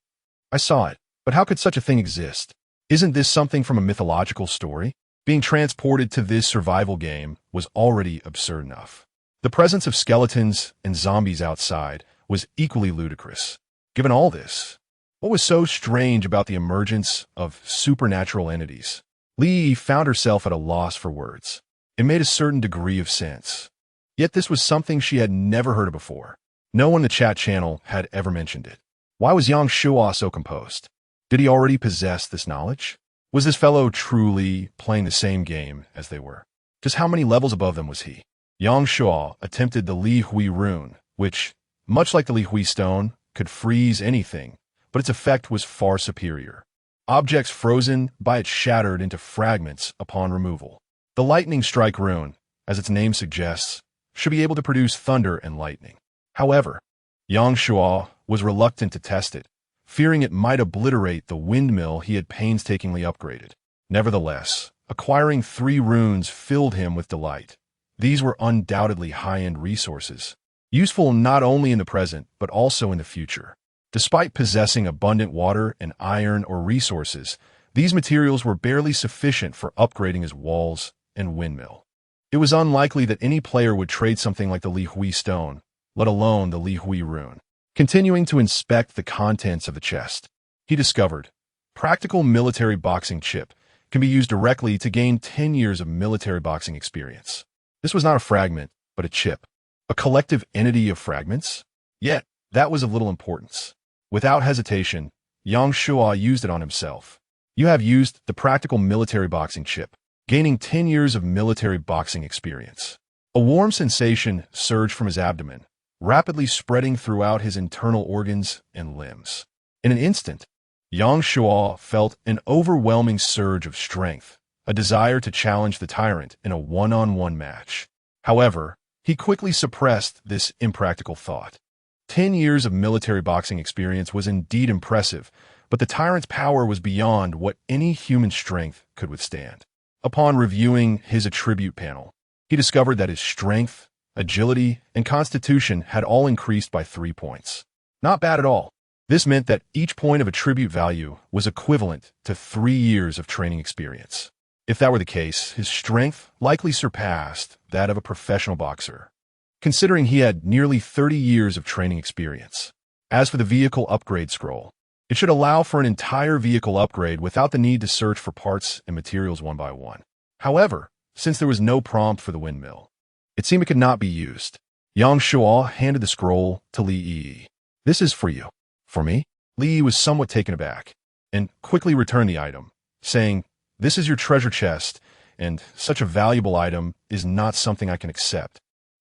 saw it, but how could such a thing exist? Isn't this something from a mythological story? Being transported to this survival game was already absurd enough. The presence of skeletons and zombies outside was equally ludicrous. Given all this, what was so strange about the emergence of supernatural entities? Li found herself at a loss for words. It made a certain degree of sense. Yet this was something she had never heard of before. No one in the chat channel had ever mentioned it. Why was Yang Shuo so composed? Did he already possess this knowledge? Was this fellow truly playing the same game as they were? Just how many levels above them was he? Yang Shuo attempted the Li Hui rune, which, much like the Li Hui stone, could freeze anything, but its effect was far superior. Objects frozen by it shattered into fragments upon removal. The lightning strike rune, as its name suggests, should be able to produce thunder and lightning. However, Yang Shuo was reluctant to test it, fearing it might obliterate the windmill he had painstakingly upgraded. Nevertheless, acquiring 3 runes filled him with delight. These were undoubtedly high-end resources, useful not only in the present but also in the future. Despite possessing abundant water and iron or resources, these materials were barely sufficient for upgrading his walls and windmill. It was unlikely that any player would trade something like the Li Hui stone, let alone the Li Hui rune. Continuing to inspect the contents of the chest, he discovered practical military boxing chip can be used directly to gain 10 years of military boxing experience. This was not a fragment, but a chip. A collective entity of fragments? Yet, that was of little importance. Without hesitation, Yang Shuo used it on himself. You have used the practical military boxing chip, gaining 10 years of military boxing experience. A warm sensation surged from his abdomen, rapidly spreading throughout his internal organs and limbs. In an instant, Yang Shuo felt an overwhelming surge of strength, a desire to challenge the tyrant in a one-on-one match. However, he quickly suppressed this impractical thought. 10 years of military boxing experience was indeed impressive, but the tyrant's power was beyond what any human strength could withstand. Upon reviewing his attribute panel, he discovered that his strength, agility, and constitution had all increased by 3 points. Not bad at all. This meant that each point of attribute value was equivalent to 3 years of training experience. If that were the case, his strength likely surpassed that of a professional boxer, considering he had nearly 30 years of training experience. As for the vehicle upgrade scroll, it should allow for an entire vehicle upgrade without the need to search for parts and materials one by one. However, since there was no prompt for the windmill, it seemed it could not be used. Yang Shuo handed the scroll to Li Yi. "This is for you." "For me?" Li Yi was somewhat taken aback, and quickly returned the item, saying, "This is your treasure chest, and such a valuable item is not something I can accept.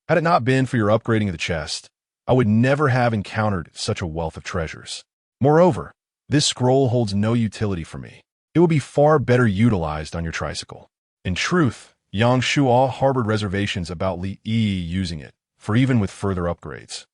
Had it not been for your upgrading of the chest, I would never have encountered such a wealth of treasures. Moreover, this scroll holds no utility for me. It will be far better utilized on your tricycle." In truth, Yang Shuo harbored reservations about Li Yi using it, for even with further upgrades,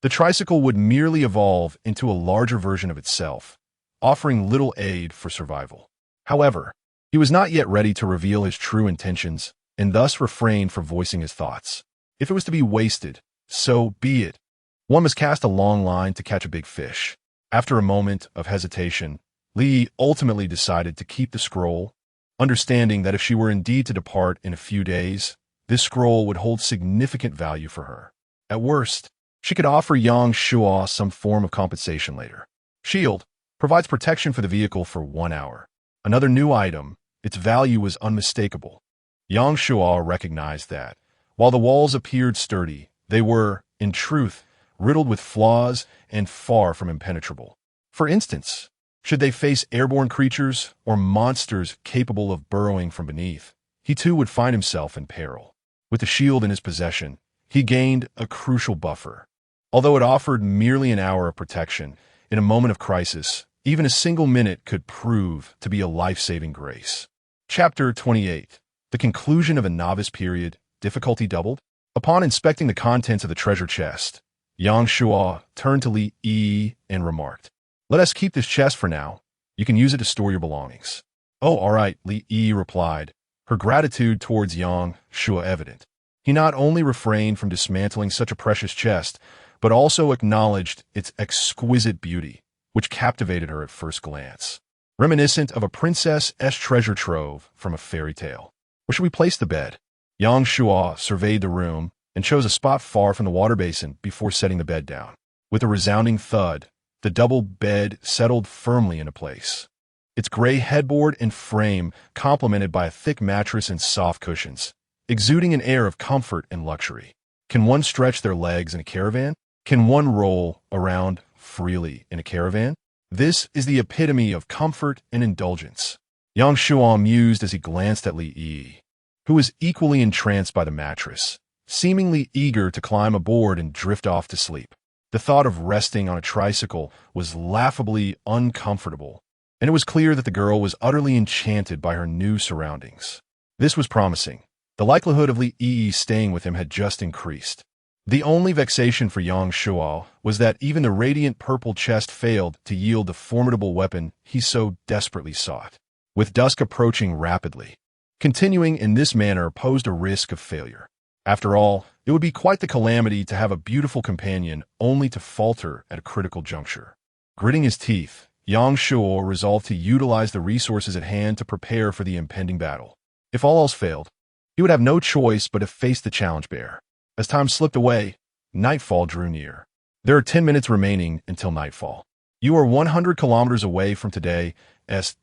the tricycle would merely evolve into a larger version of itself, offering little aid for survival. However, he was not yet ready to reveal his true intentions, and thus refrained from voicing his thoughts. If it was to be wasted, so be it. One must cast a long line to catch a big fish. After a moment of hesitation, Li ultimately decided to keep the scroll, understanding that if she were indeed to depart in a few days, this scroll would hold significant value for her. At worst, she could offer Yang Shuo some form of compensation later. Shield provides protection for the vehicle for 1 hour. Another new item, its value was unmistakable. Yang Shuo recognized that, while the walls appeared sturdy, they were, in truth, riddled with flaws and far from impenetrable. For instance, should they face airborne creatures or monsters capable of burrowing from beneath, he too would find himself in peril. With the shield in his possession, he gained a crucial buffer. Although it offered merely an hour of protection, in a moment of crisis, even a single minute could prove to be a life-saving grace. Chapter 28. The conclusion of a novice period, difficulty doubled? Upon inspecting the contents of the treasure chest, Yang Shuo turned to Li Yi and remarked, "Let us keep this chest for now. You can use it to store your belongings." "Oh, all right," Li Yi replied, her gratitude towards Yang Shuo evident. He not only refrained from dismantling such a precious chest, but also acknowledged its exquisite beauty, which captivated her at first glance, reminiscent of a princess's treasure trove from a fairy tale. "Where should we place the bed?" Yang Shuo surveyed the room and chose a spot far from the water basin before setting the bed down. With a resounding thud, the double bed settled firmly into place. Its gray headboard and frame, complemented by a thick mattress and soft cushions, exuding an air of comfort and luxury. Can one stretch their legs in a caravan? Can one roll around freely in a caravan? This is the epitome of comfort and indulgence. Yang Shuo mused as he glanced at Li Yi, who was equally entranced by the mattress, seemingly eager to climb aboard and drift off to sleep. The thought of resting on a tricycle was laughably uncomfortable, and it was clear that the girl was utterly enchanted by her new surroundings. This was promising. The likelihood of Li Yi staying with him had just increased. The only vexation for Yang Shuo was that even the radiant purple chest failed to yield the formidable weapon he so desperately sought. With dusk approaching rapidly, continuing in this manner posed a risk of failure. After all, it would be quite the calamity to have a beautiful companion only to falter at a critical juncture. Gritting his teeth, Yang Shuo resolved to utilize the resources at hand to prepare for the impending battle. If all else failed, he would have no choice but to face the challenge bear. As time slipped away, nightfall drew near. There are 10 minutes remaining until nightfall. You are 100 kilometers away from today's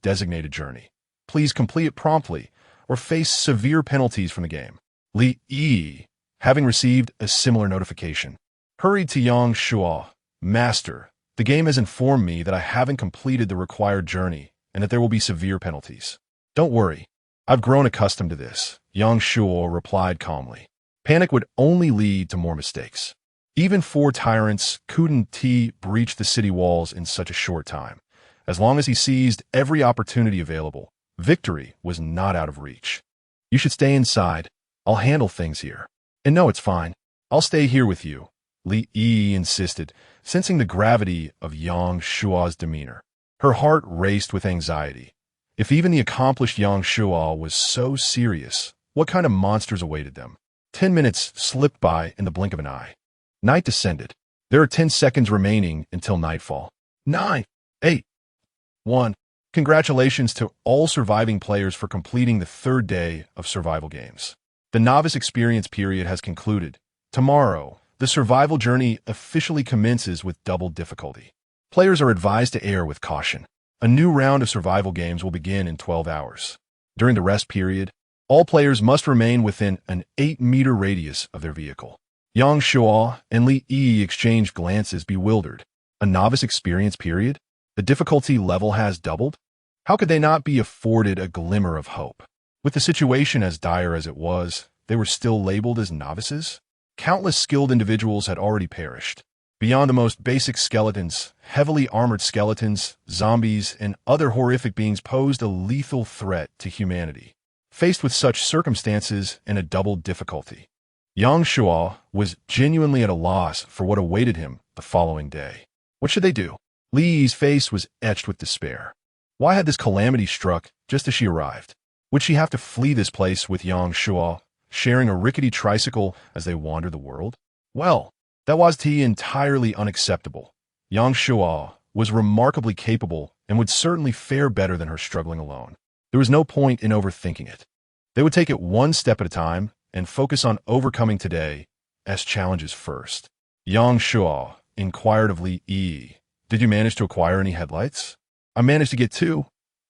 designated journey. Please complete it promptly, or face severe penalties from the game. Li Yi, having received a similar notification, hurried to Yang Shuo. "Master, the game has informed me that I haven't completed the required journey and that there will be severe penalties." "Don't worry. I've grown accustomed to this," Yang Shuo replied calmly. Panic would only lead to more mistakes. Even 4 tyrants couldn't breach the city walls in such a short time. As long as he seized every opportunity available, victory was not out of reach. "You should stay inside. I'll handle things here." "And no, it's fine. I'll stay here with you," Li Yi insisted, sensing the gravity of Yang Shuo's demeanor. Her heart raced with anxiety, If even the accomplished Yang Shuo was so serious, what kind of monsters awaited them? 10 minutes slipped by in the blink of an eye. Night descended. There are 10 seconds remaining until nightfall. 9, 8, 1. Congratulations to all surviving players for completing the third day of survival games. The novice experience period has concluded. Tomorrow, the survival journey officially commences with double difficulty. Players are advised to err with caution. A new round of survival games will begin in 12 hours. During the rest period, all players must remain within an 8-meter radius of their vehicle. Yang Shuo and Li Yi exchanged glances, bewildered. A novice experience period? The difficulty level has doubled? How could they not be afforded a glimmer of hope? With the situation as dire as it was, they were still labeled as novices? Countless skilled individuals had already perished. Beyond the most basic skeletons, heavily armored skeletons, zombies, and other horrific beings posed a lethal threat to humanity. Faced with such circumstances and a double difficulty, Yang Shuo was genuinely at a loss for what awaited him the following day. What should they do? Li Yi's face was etched with despair. Why had this calamity struck just as she arrived? Would she have to flee this place with Yang Shuo, sharing a rickety tricycle as they wandered the world? Well, that was entirely unacceptable. Yang Shuo was remarkably capable and would certainly fare better than her struggling alone. There was no point in overthinking it. They would take it one step at a time and focus on overcoming today's challenges first. Yang Shuo inquired of Li Yi, "Did you manage to acquire any headlights?" "I managed to get 2,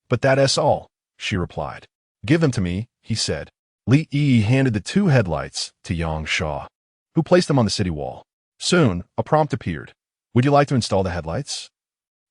but that's all," she replied. "Give them to me," he said. Li Yi handed the 2 headlights to Yang Shuo, who placed them on the city wall. Soon, a prompt appeared. "Would you like to install the headlights?"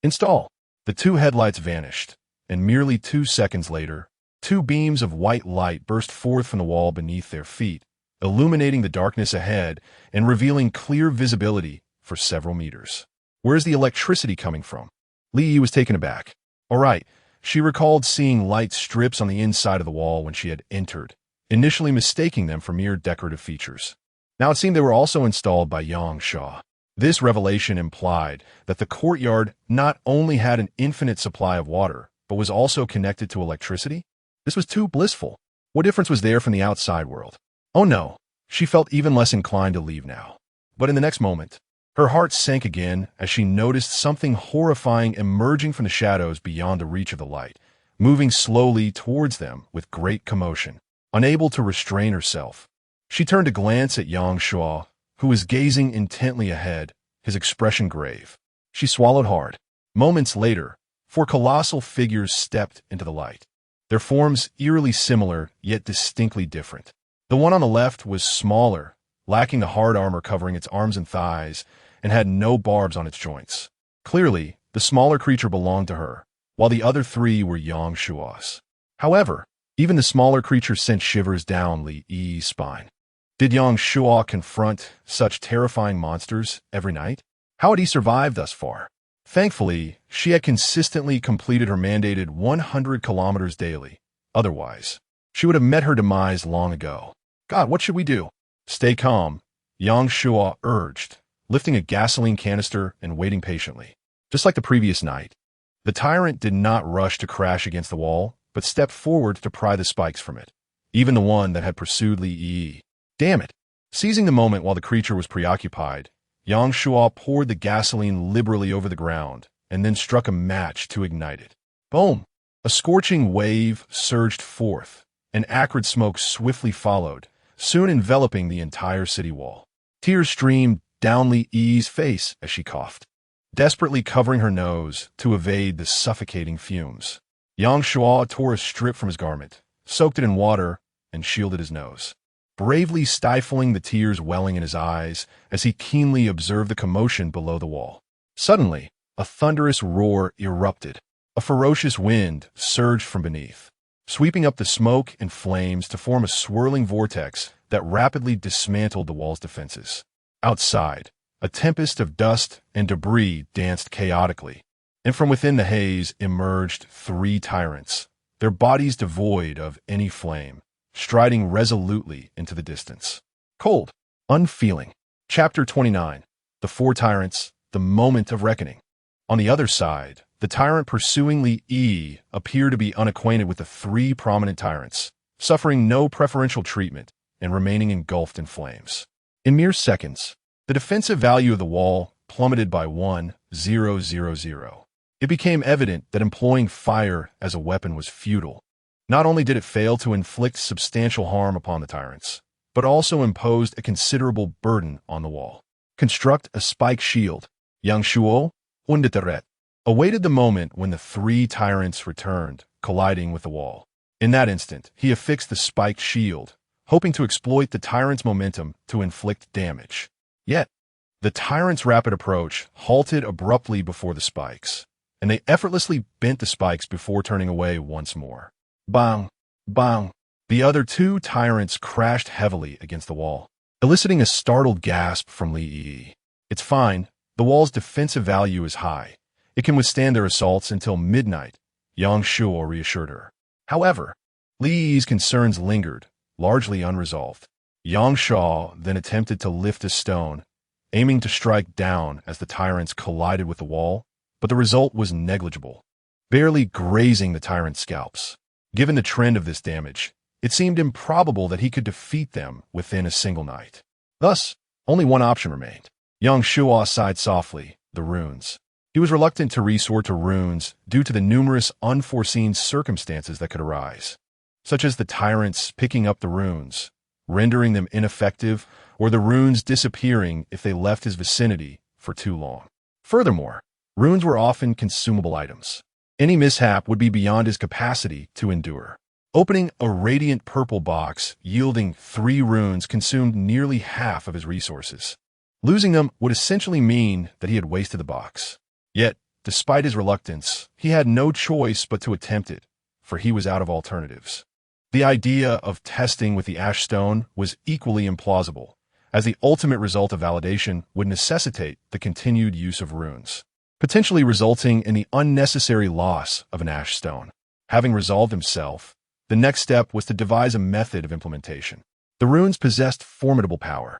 "Install." The 2 headlights vanished, and merely 2 seconds later, 2 beams of white light burst forth from the wall beneath their feet, illuminating the darkness ahead and revealing clear visibility for several meters. "Where's the electricity coming from?" Li Yi was taken aback. All right, she recalled seeing light strips on the inside of the wall when she had entered, initially mistaking them for mere decorative features. Now it seemed they were also installed by Yang Shuo. This revelation implied that the courtyard not only had an infinite supply of water, but was also connected to electricity. This was too blissful. What difference was there from the outside world? Oh no, she felt even less inclined to leave now. But in the next moment, her heart sank again as she noticed something horrifying emerging from the shadows beyond the reach of the light, moving slowly towards them with great commotion. Unable to restrain herself, she turned to glance at Yang Shuo, who was gazing intently ahead, his expression grave. She swallowed hard. Moments later, 4 colossal figures stepped into the light. Their forms eerily similar, yet distinctly different. The one on the left was smaller, lacking the hard armor covering its arms and thighs, and had no barbs on its joints. Clearly, the smaller creature belonged to her, while the other 3 were Yang Shuo's. However, even the smaller creature sent shivers down Li Yi's spine. Did Yang Shuo confront such terrifying monsters every night? How had he survived thus far? Thankfully, she had consistently completed her mandated 100 kilometers daily. Otherwise, she would have met her demise long ago. God, what should we do? Stay calm, Yang Shuo urged, lifting a gasoline canister and waiting patiently. Just like the previous night, the tyrant did not rush to crash against the wall, but stepped forward to pry the spikes from it, even the one that had pursued Li Yi. Damn it! Seizing the moment while the creature was preoccupied, Yang Shuo poured the gasoline liberally over the ground and then struck a match to ignite it. Boom! A scorching wave surged forth, and acrid smoke swiftly followed, soon enveloping the entire city wall. Tears streamed down Li Yi's face as she coughed, desperately covering her nose to evade the suffocating fumes. Yang Shuo tore a strip from his garment, soaked it in water, and shielded his nose, bravely stifling the tears welling in his eyes as he keenly observed the commotion below the wall. Suddenly, a thunderous roar erupted. A ferocious wind surged from beneath, sweeping up the smoke and flames to form a swirling vortex that rapidly dismantled the wall's defenses. Outside, a tempest of dust and debris danced chaotically, and from within the haze emerged 3 tyrants, their bodies devoid of any flame, striding resolutely into the distance. Cold, unfeeling. Chapter 29. The 4 Tyrants, the Moment of Reckoning. On the other side, the tyrant pursuing Li Yi appeared to be unacquainted with the three prominent tyrants, suffering no preferential treatment and remaining engulfed in flames. In mere seconds, the defensive value of the wall plummeted by 1,000. It became evident that employing fire as a weapon was futile. Not only did it fail to inflict substantial harm upon the tyrants, but also imposed a considerable burden on the wall. Construct a spike shield. Yang Shuo, Unditeret, awaited the moment when the three tyrants returned, colliding with the wall. In that instant, he affixed the spiked shield, hoping to exploit the tyrant's momentum to inflict damage. Yet, the tyrant's rapid approach halted abruptly before the spikes, and they effortlessly bent the spikes before turning away once more. Bang! Bang! The other two tyrants crashed heavily against the wall, eliciting a startled gasp from Li Yi. It's fine. The wall's defensive value is high. It can withstand their assaults until midnight, Yang Shuo reassured her. However, Li Yi's concerns lingered, largely unresolved. Yang Shuo then attempted to lift a stone, aiming to strike down as the tyrants collided with the wall, but the result was negligible, barely grazing the tyrant's scalps. Given the trend of this damage, it seemed improbable that he could defeat them within a single night. Thus, only one option remained. Yang Shuo sighed softly, the runes. He was reluctant to resort to runes due to the numerous unforeseen circumstances that could arise, such as the tyrants picking up the runes, rendering them ineffective, or the runes disappearing if they left his vicinity for too long. Furthermore, runes were often consumable items. Any mishap would be beyond his capacity to endure. Opening a radiant purple box yielding 3 runes consumed nearly half of his resources. Losing them would essentially mean that he had wasted the box. Yet, despite his reluctance, he had no choice but to attempt it, for he was out of alternatives. The idea of testing with the ash stone was equally implausible, as the ultimate result of validation would necessitate the continued use of runes, potentially resulting in the unnecessary loss of an ash stone. Having resolved himself, the next step was to devise a method of implementation. The runes possessed formidable power.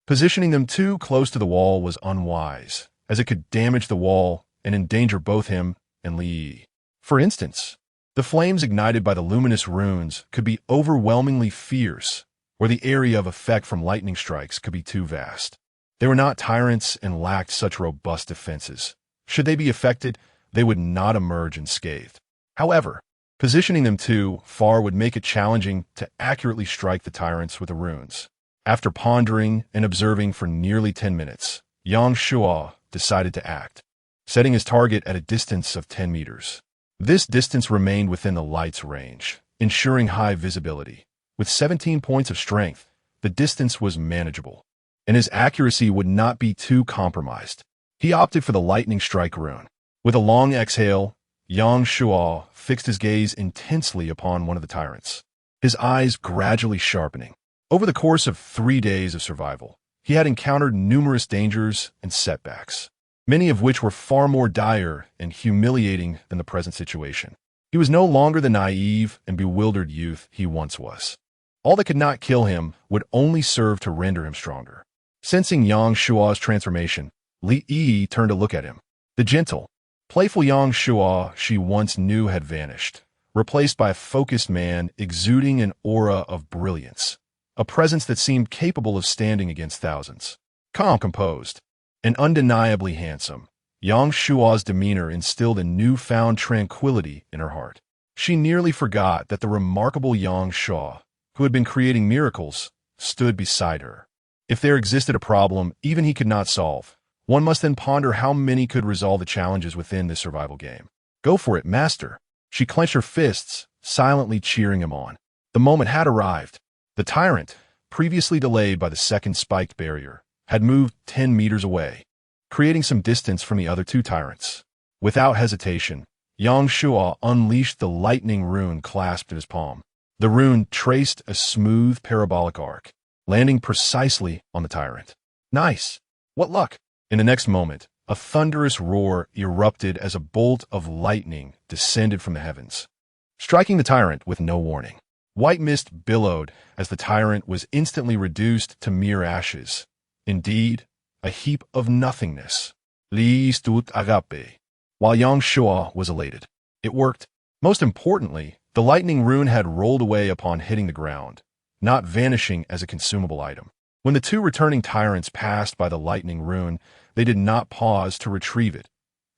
Positioning them too close to the wall was unwise, as it could damage the wall and endanger both him and Li Yi. For instance, the flames ignited by the luminous runes could be overwhelmingly fierce, or the area of effect from lightning strikes could be too vast. They were not tyrants and lacked such robust defenses. Should they be affected, they would not emerge unscathed. However, positioning them too far would make it challenging to accurately strike the tyrants with the runes. After pondering and observing for nearly 10 minutes, Yang Shuo decided to act, setting his target at a distance of 10 meters. This distance remained within the light's range, ensuring high visibility. With 17 points of strength, the distance was manageable, and his accuracy would not be too compromised. He opted for the lightning strike rune. With a long exhale, Yang Shuo fixed his gaze intensely upon one of the tyrants, his eyes gradually sharpening. Over the course of 3 days of survival, he had encountered numerous dangers and setbacks, many of which were far more dire and humiliating than the present situation. He was no longer the naive and bewildered youth he once was. All that could not kill him would only serve to render him stronger. Sensing Yang Shuo's transformation, Li Yi turned to look at him. The gentle, playful Yang Shuo she once knew had vanished, replaced by a focused man exuding an aura of brilliance, a presence that seemed capable of standing against thousands. Calm, composed, and undeniably handsome, Yang Shuo's demeanor instilled a newfound tranquility in her heart. She nearly forgot that the remarkable Yang Shuo, who had been creating miracles, stood beside her. If there existed a problem even he could not solve, one must then ponder how many could resolve the challenges within this survival game. Go for it, master. She clenched her fists, silently cheering him on. The moment had arrived. The tyrant, previously delayed by the second spiked barrier, had moved 10 meters away, creating some distance from the other 2 tyrants. Without hesitation, Yang Shuo unleashed the lightning rune clasped in his palm. The rune traced a smooth parabolic arc, landing precisely on the tyrant. Nice! What luck! In the next moment, a thunderous roar erupted as a bolt of lightning descended from the heavens, striking the tyrant with no warning. White mist billowed as the tyrant was instantly reduced to mere ashes. Indeed, a heap of nothingness. Li stood agape, while Yang Shuo was elated. It worked. Most importantly, the lightning rune had rolled away upon hitting the ground, not vanishing as a consumable item. When the two returning tyrants passed by the lightning rune, they did not pause to retrieve it,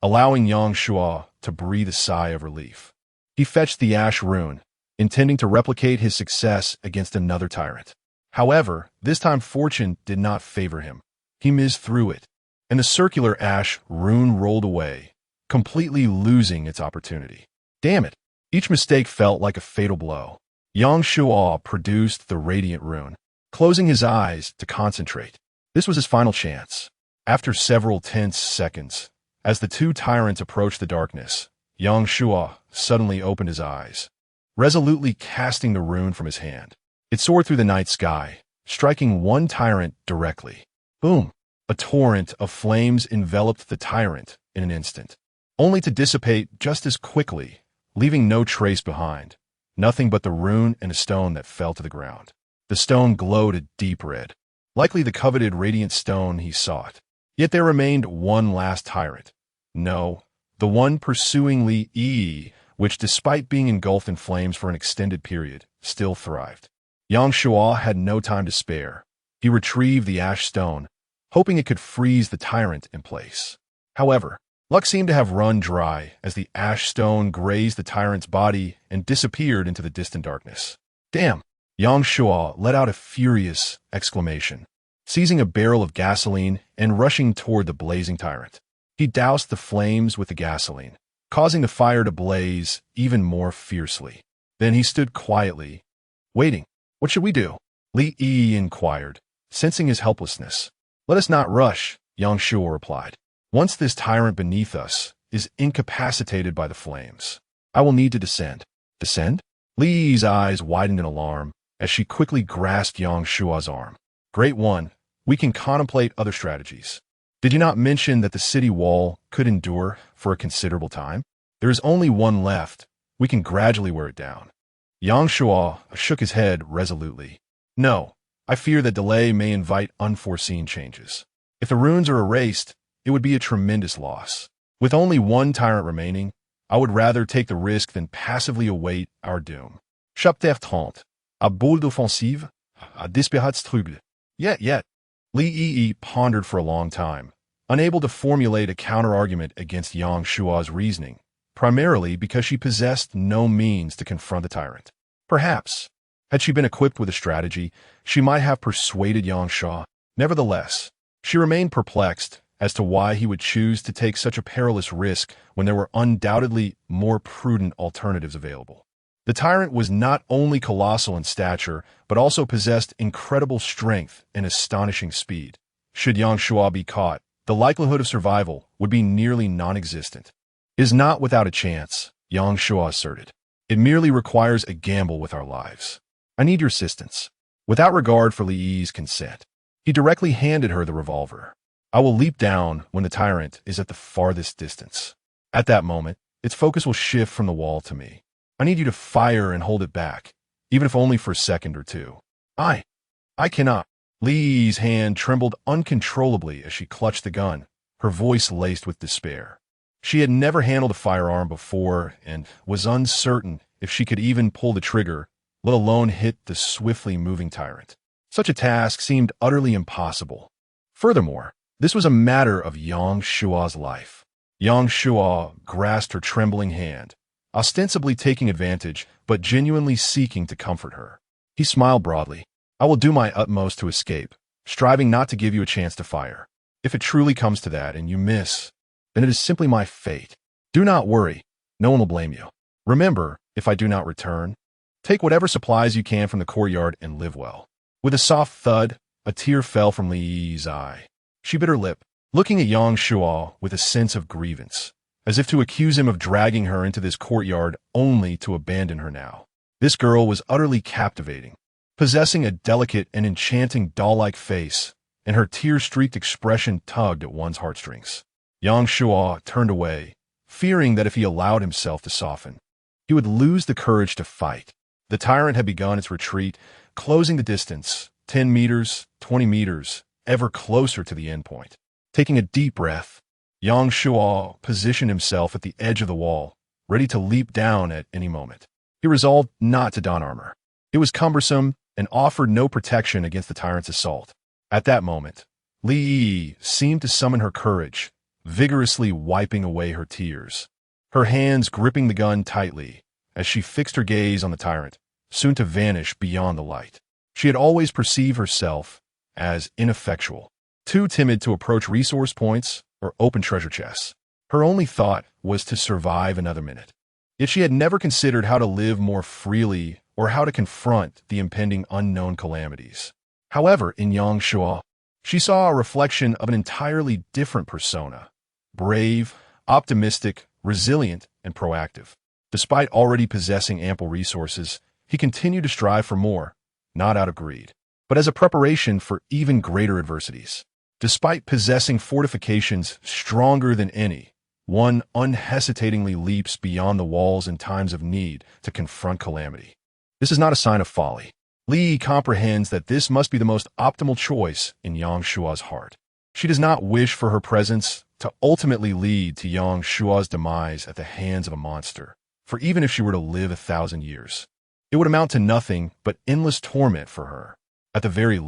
allowing Yang Shuo to breathe a sigh of relief. He fetched the ash rune, intending to replicate his success against another tyrant. However, this time fortune did not favor him. He missed through it, and the circular ash rune rolled away, completely losing its opportunity. Damn it! Each mistake felt like a fatal blow. Yang Shuo produced the radiant rune, closing his eyes to concentrate. This was his final chance. After several tense seconds, as the two tyrants approached the darkness, Yang Shuo suddenly opened his eyes, resolutely casting the rune from his hand. It soared through the night sky, striking one tyrant directly. Boom! A torrent of flames enveloped the tyrant in an instant, only to dissipate just as quickly, leaving no trace behind. Nothing but the rune and a stone that fell to the ground. The stone glowed a deep red, likely the coveted radiant stone he sought. Yet there remained one last tyrant. No, the one pursuing Li Yi, which despite being engulfed in flames for an extended period, still thrived. Yang Shuo had no time to spare. He retrieved the ash stone, hoping it could freeze the tyrant in place. However, luck seemed to have run dry as the ash stone grazed the tyrant's body and disappeared into the distant darkness. Damn! Yang Shuo let out a furious exclamation, seizing a barrel of gasoline and rushing toward the blazing tyrant. He doused the flames with the gasoline, causing the fire to blaze even more fiercely. Then he stood quietly, waiting. What should we do? Li Yi inquired, sensing his helplessness. Let us not rush, Yang Shuo replied. Once this tyrant beneath us is incapacitated by the flames, I will need to descend. Descend? Li Yi's eyes widened in alarm as she quickly grasped Yang Shuo's arm. Great one, we can contemplate other strategies. Did you not mention that the city wall could endure for a considerable time? There is only one left. We can gradually wear it down. Yang Shuo shook his head resolutely. No, I fear that delay may invite unforeseen changes. If the runes are erased, it would be a tremendous loss. With only one tyrant remaining, I would rather take the risk than passively await our doom. Chapitre 30. A boule d'offensive, a desperat struggle. Yet. Li Yi pondered for a long time, unable to formulate a counter-argument against Yang Shuo's reasoning, primarily because she possessed no means to confront the tyrant. Perhaps, had she been equipped with a strategy, she might have persuaded Yang Shuo. Nevertheless, she remained perplexed as to why he would choose to take such a perilous risk when there were undoubtedly more prudent alternatives available. The tyrant was not only colossal in stature, but also possessed incredible strength and astonishing speed. Should Yang Shuo be caught, the likelihood of survival would be nearly non-existent. It is not without a chance, Yang Shuo asserted. It merely requires a gamble with our lives. I need your assistance. Without regard for Li Yi's consent, he directly handed her the revolver. I will leap down when the tyrant is at the farthest distance. At that moment, its focus will shift from the wall to me. I need you to fire and hold it back, even if only for a second or two. I cannot. Li Yi's hand trembled uncontrollably as she clutched the gun, her voice laced with despair. She had never handled a firearm before and was uncertain if she could even pull the trigger, let alone hit the swiftly moving tyrant. Such a task seemed utterly impossible. Furthermore, this was a matter of Yang Shuo's life. Yang Shuo grasped her trembling hand, ostensibly taking advantage, but genuinely seeking to comfort her. He smiled broadly. I will do my utmost to escape, striving not to give you a chance to fire. If it truly comes to that and you miss, then it is simply my fate. Do not worry. No one will blame you. Remember, if I do not return, take whatever supplies you can from the courtyard and live well. With a soft thud, a tear fell from Li Yi's eye. She bit her lip, looking at Yang Shuo with a sense of grievance, as if to accuse him of dragging her into this courtyard only to abandon her now. This girl was utterly captivating, possessing a delicate and enchanting doll-like face, and her tear-streaked expression tugged at one's heartstrings. Yang Shuo turned away, fearing that if he allowed himself to soften, he would lose the courage to fight. The tyrant had begun its retreat, closing the distance, 10 meters, 20 meters, ever closer to the endpoint. Taking a deep breath, Yang Shuo positioned himself at the edge of the wall, ready to leap down at any moment. He resolved not to don armor. It was cumbersome and offered no protection against the tyrant's assault. At that moment, Li Yi seemed to summon her courage, vigorously wiping away her tears. Her hands gripping the gun tightly as she fixed her gaze on the tyrant, soon to vanish beyond the light. She had always perceived herself as ineffectual, too timid to approach resource points or open treasure chests. Her only thought was to survive another minute. Yet she had never considered how to live more freely or how to confront the impending unknown calamities. However, in Yang Shuo, she saw a reflection of an entirely different persona. Brave, optimistic, resilient, and proactive. Despite already possessing ample resources, he continued to strive for more, not out of greed, but as a preparation for even greater adversities. Despite possessing fortifications stronger than any, one unhesitatingly leaps beyond the walls in times of need to confront calamity. This is not a sign of folly. Li comprehends that this must be the most optimal choice in Yang Shuo's heart. She does not wish for her presence to ultimately lead to Yang Shuo's demise at the hands of a monster, for even if she were to live 1,000 years, it would amount to nothing but endless torment for her. At the very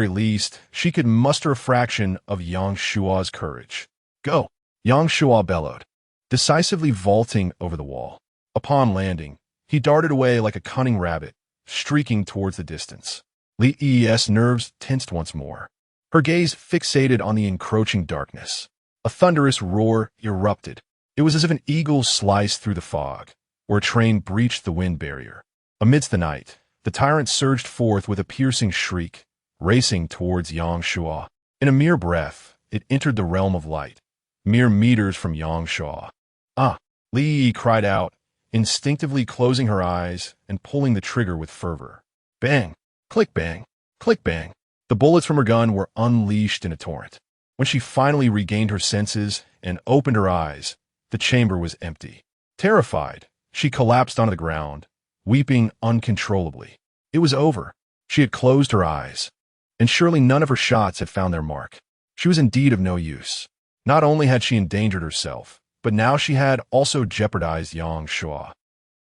least, she could muster a fraction of Yang Shuo's courage. Go! Yang Shuo bellowed, decisively vaulting over the wall. Upon landing, he darted away like a cunning rabbit, streaking towards the distance. Li Yi's nerves tensed once more. Her gaze fixated on the encroaching darkness. A thunderous roar erupted. It was as if an eagle sliced through the fog, or a train breached the wind barrier. Amidst the night, the tyrant surged forth with a piercing shriek, racing towards Yang Shuo. In a mere breath, it entered the realm of light, mere meters from Yang Shuo. Ah! Li Yi cried out, instinctively closing her eyes and pulling the trigger with fervor. Bang! Click bang! Click bang! The bullets from her gun were unleashed in a torrent. When she finally regained her senses and opened her eyes, the chamber was empty. Terrified, she collapsed onto the ground, weeping uncontrollably. It was over. She had closed her eyes, and surely none of her shots had found their mark. She was indeed of no use. Not only had she endangered herself, but now she had also jeopardized Yang Shuo.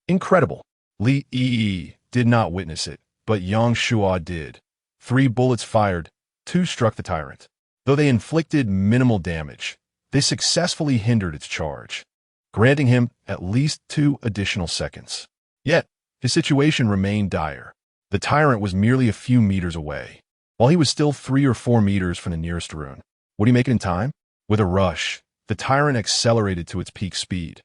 Incredible. Li Yi did not witness it, but Yang Shuo did. 3 bullets fired, 2 struck the tyrant. Though they inflicted minimal damage, they successfully hindered its charge, granting him at least 2 additional seconds. Yet, his situation remained dire. The tyrant was merely a few meters away, while he was still 3 or 4 meters from the nearest rune. Would he make it in time? With a rush, the tyrant accelerated to its peak speed,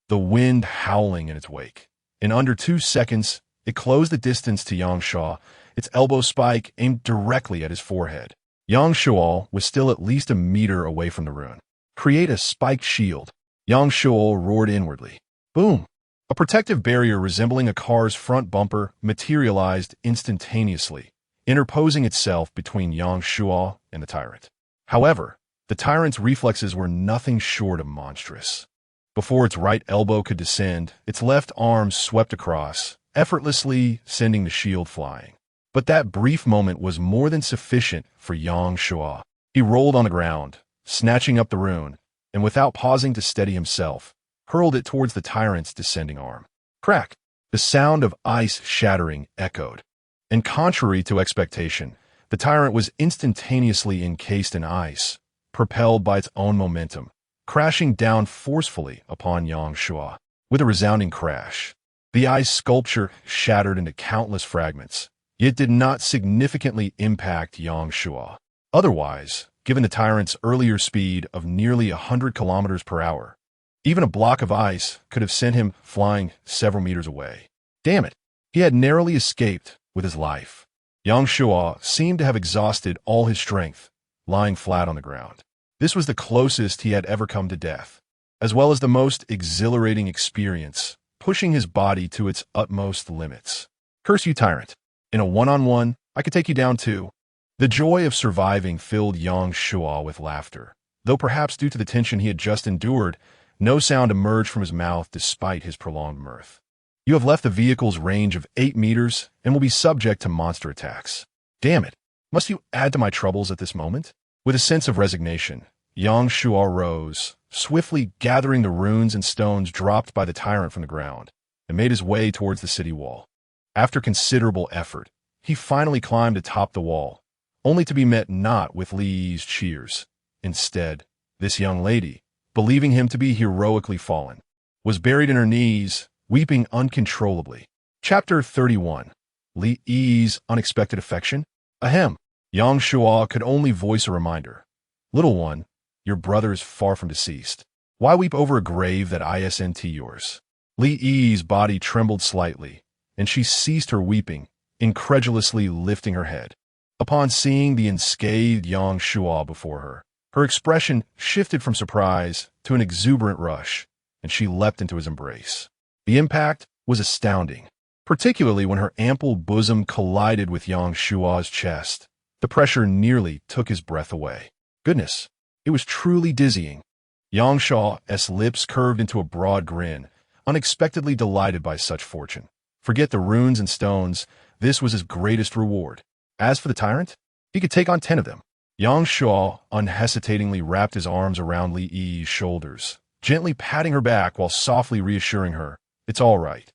the wind howling in its wake. In under 2 seconds, it closed the distance to Yang Shuo, its elbow spike aimed directly at his forehead. Yang Shuo was still at least a meter away from the rune. Create a spiked shield. Yang Shuo roared inwardly. Boom! A protective barrier resembling a car's front bumper materialized instantaneously, interposing itself between Yang Shuo and the tyrant. However, the tyrant's reflexes were nothing short of monstrous. Before its right elbow could descend, its left arm swept across, effortlessly sending the shield flying. But that brief moment was more than sufficient for Yang Shuo. He rolled on the ground, snatching up the rune, and without pausing to steady himself, hurled it towards the tyrant's descending arm. Crack! The sound of ice shattering echoed. And contrary to expectation, the tyrant was instantaneously encased in ice, propelled by its own momentum, crashing down forcefully upon Yang Shuo. With a resounding crash, the ice sculpture shattered into countless fragments. It did not significantly impact Yang Shuo. Otherwise, given the tyrant's earlier speed of nearly 100 kilometers per hour, even a block of ice could have sent him flying several meters away. Damn it! He had narrowly escaped with his life. Yang Shuo seemed to have exhausted all his strength, lying flat on the ground. This was the closest he had ever come to death, as well as the most exhilarating experience, pushing his body to its utmost limits. Curse you, tyrant! In a one-on-one, I could take you down too. The joy of surviving filled Yang Shuo with laughter. Though perhaps due to the tension he had just endured, no sound emerged from his mouth despite his prolonged mirth. You have left the vehicle's range of 8 meters and will be subject to monster attacks. Damn it! Must you add to my troubles at this moment? With a sense of resignation, Yang Shuo rose, swiftly gathering the runes and stones dropped by the tyrant from the ground, and made his way towards the city wall. After considerable effort, he finally climbed atop the wall, only to be met not with Li Yi's cheers. Instead, this young lady, believing him to be heroically fallen, was buried in her knees, weeping uncontrollably. Chapter 31. Li Yi's unexpected affection? Ahem. Yang Shuo could only voice a reminder. Little one, your brother is far from deceased. Why weep over a grave that isn't yours? Li Yi's body trembled slightly, and she ceased her weeping, incredulously lifting her head. Upon seeing the unscathed Yang Shuo before her, her expression shifted from surprise to an exuberant rush, and she leapt into his embrace. The impact was astounding, particularly when her ample bosom collided with Yang Shuo's chest. The pressure nearly took his breath away. Goodness, it was truly dizzying. Yang Shuo's lips curved into a broad grin, unexpectedly delighted by such fortune. Forget the runes and stones, this was his greatest reward. As for the tyrant, he could take on 10 of them. Yang Shuo unhesitatingly wrapped his arms around Li Yi's shoulders, gently patting her back while softly reassuring her, "It's all right.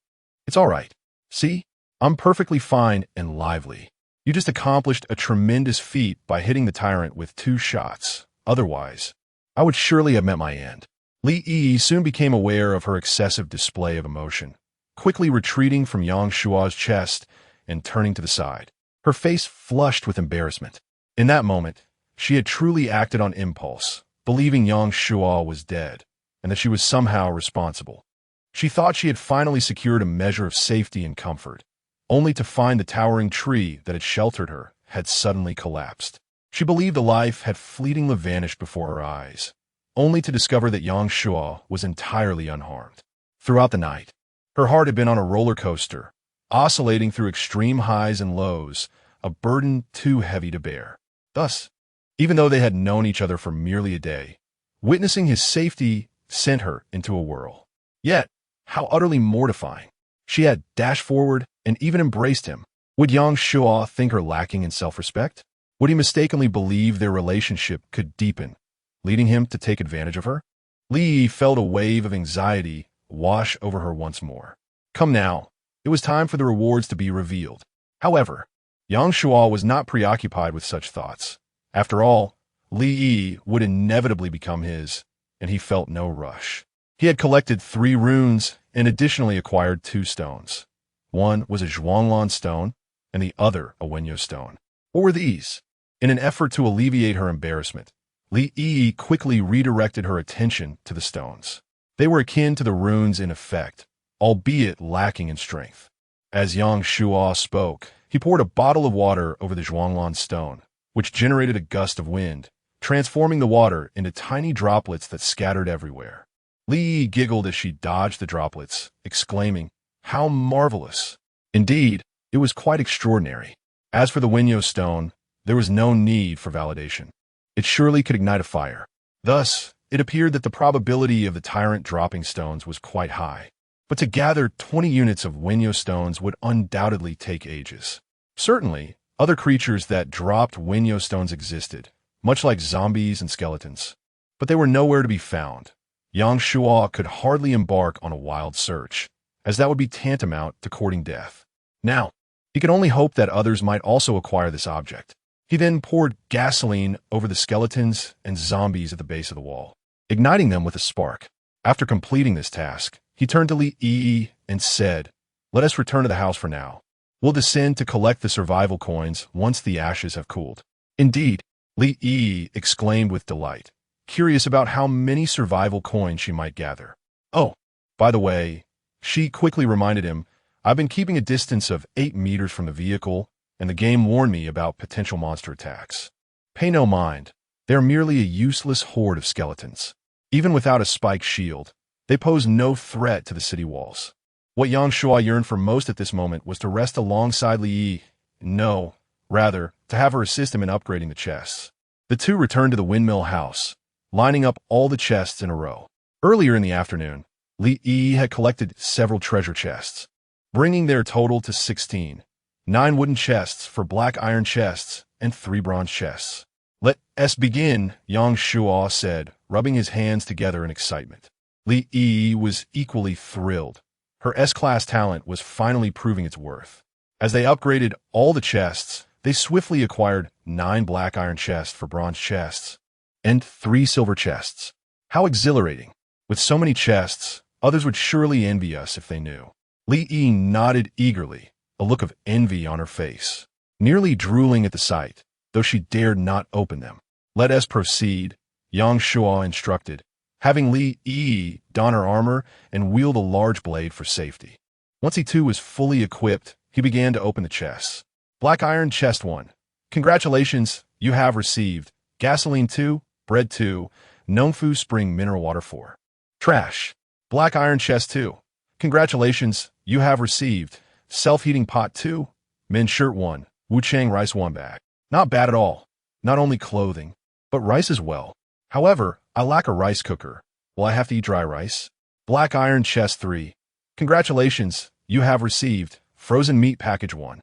It's all right. See? I'm perfectly fine and lively. You just accomplished a tremendous feat by hitting the tyrant with 2 shots. Otherwise, I would surely have met my end." Li Yi soon became aware of her excessive display of emotion, quickly retreating from Yang Shuo's chest and turning to the side. Her face flushed with embarrassment. In that moment, she had truly acted on impulse, believing Yang Shuo was dead, and that she was somehow responsible. She thought she had finally secured a measure of safety and comfort, only to find the towering tree that had sheltered her had suddenly collapsed. She believed the life had fleetingly vanished before her eyes, only to discover that Yang Shuo was entirely unharmed. Throughout the night, her heart had been on a roller coaster, oscillating through extreme highs and lows, a burden too heavy to bear. Thus, even though they had known each other for merely a day, witnessing his safety sent her into a whirl. Yet, how utterly mortifying. She had dashed forward and even embraced him. Would Yang Shuo think her lacking in self-respect? Would he mistakenly believe their relationship could deepen, leading him to take advantage of her? Li Yi felt a wave of anxiety wash over her once more. Come now, it was time for the rewards to be revealed. However, Yang Shuo was not preoccupied with such thoughts. After all, Li Yi would inevitably become his, and he felt no rush. He had collected 3 runes and additionally acquired 2 stones. One was a Zhuanglan stone, and the other a windmill stone. What were these? In an effort to alleviate her embarrassment, Li Yi quickly redirected her attention to the stones. They were akin to the runes in effect, albeit lacking in strength. As Yang Shuo spoke, he poured a bottle of water over the Zhuanglan stone, which generated a gust of wind, transforming the water into tiny droplets that scattered everywhere. Li Yi giggled as she dodged the droplets, exclaiming, "How marvelous!" Indeed, it was quite extraordinary. As for the windmill stone, there was no need for validation. It surely could ignite a fire. Thus, it appeared that the probability of the tyrant dropping stones was quite high. But to gather 20 units of windmill stones would undoubtedly take ages. Certainly, other creatures that dropped windmill stones existed, much like zombies and skeletons. But they were nowhere to be found. Yang Shuo could hardly embark on a wild search, as that would be tantamount to courting death. Now, he could only hope that others might also acquire this object. He then poured gasoline over the skeletons and zombies at the base of the wall, igniting them with a spark. After completing this task, he turned to Li Yi and said, "Let us return to the house for now. We'll descend to collect the survival coins once the ashes have cooled." Indeed, Li Yi exclaimed with delight, curious about how many survival coins she might gather. "Oh, by the way," she quickly reminded him, "I've been keeping a distance of 8 meters from the vehicle, and the game warned me about potential monster attacks. Pay no mind, they are merely a useless horde of skeletons. Even without a spike shield, they pose no threat to the city walls." What Yang Shuo yearned for most at this moment was to rest alongside Li Yi. No, rather, to have her assist him in upgrading the chests. The two returned to the windmill house, lining up all the chests in a row. Earlier in the afternoon, Li Yi had collected several treasure chests, bringing their total to 16. 9 wooden chests for black iron chests and 3 bronze chests. Let us begin, Yang Shuo said, rubbing his hands together in excitement. Li Yi was equally thrilled. Her S-class talent was finally proving its worth. As they upgraded all the chests, they swiftly acquired 9 black iron chests for bronze chests and 3 silver chests. How exhilarating! With so many chests, others would surely envy us if they knew. Li Yi nodded eagerly, a look of envy on her face, nearly drooling at the sight, though she dared not open them. Let us proceed, Yang Shuo instructed, having Li Yi don her armor and wield a large blade for safety. Once he too was fully equipped, he began to open the chests. Black iron chest 1. Congratulations, you have received gasoline 2, bread 2, Nongfu spring mineral water 4. Trash. Black iron chest 2. Congratulations, you have received self-heating pot 2, men's shirt 1, Wuchang rice 1 bag. Not bad at all. Not only clothing, but rice as well. However, I lack a rice cooker. Will I have to eat dry rice? Black iron chest 3. Congratulations, you have received frozen meat package 1.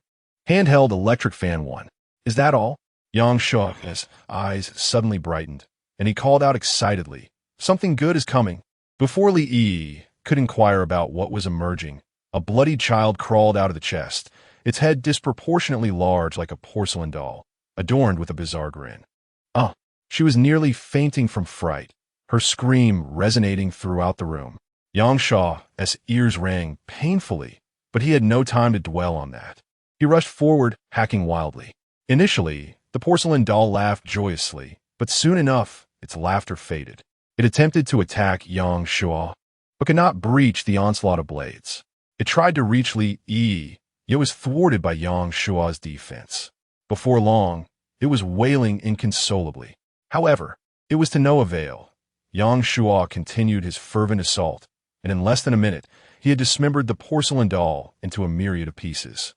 Handheld electric fan 1. Is that all? Yang Shuo's eyes suddenly brightened, and he called out excitedly, something good is coming. Before Li Yi could inquire about what was emerging, a bloody child crawled out of the chest, its head disproportionately large like a porcelain doll, adorned with a bizarre grin. She was nearly fainting from fright, her scream resonating throughout the room. Yang Shuo's ears rang painfully, but he had no time to dwell on that. He rushed forward, hacking wildly. Initially, the porcelain doll laughed joyously, but soon enough, its laughter faded. It attempted to attack Yang Shuo, but could not breach the onslaught of blades. It tried to reach Li Yi, yet was thwarted by Yang Shuo's defense. Before long, it was wailing inconsolably. However, it was to no avail. Yang Shuo continued his fervent assault, and in less than a minute, he had dismembered the porcelain doll into a myriad of pieces.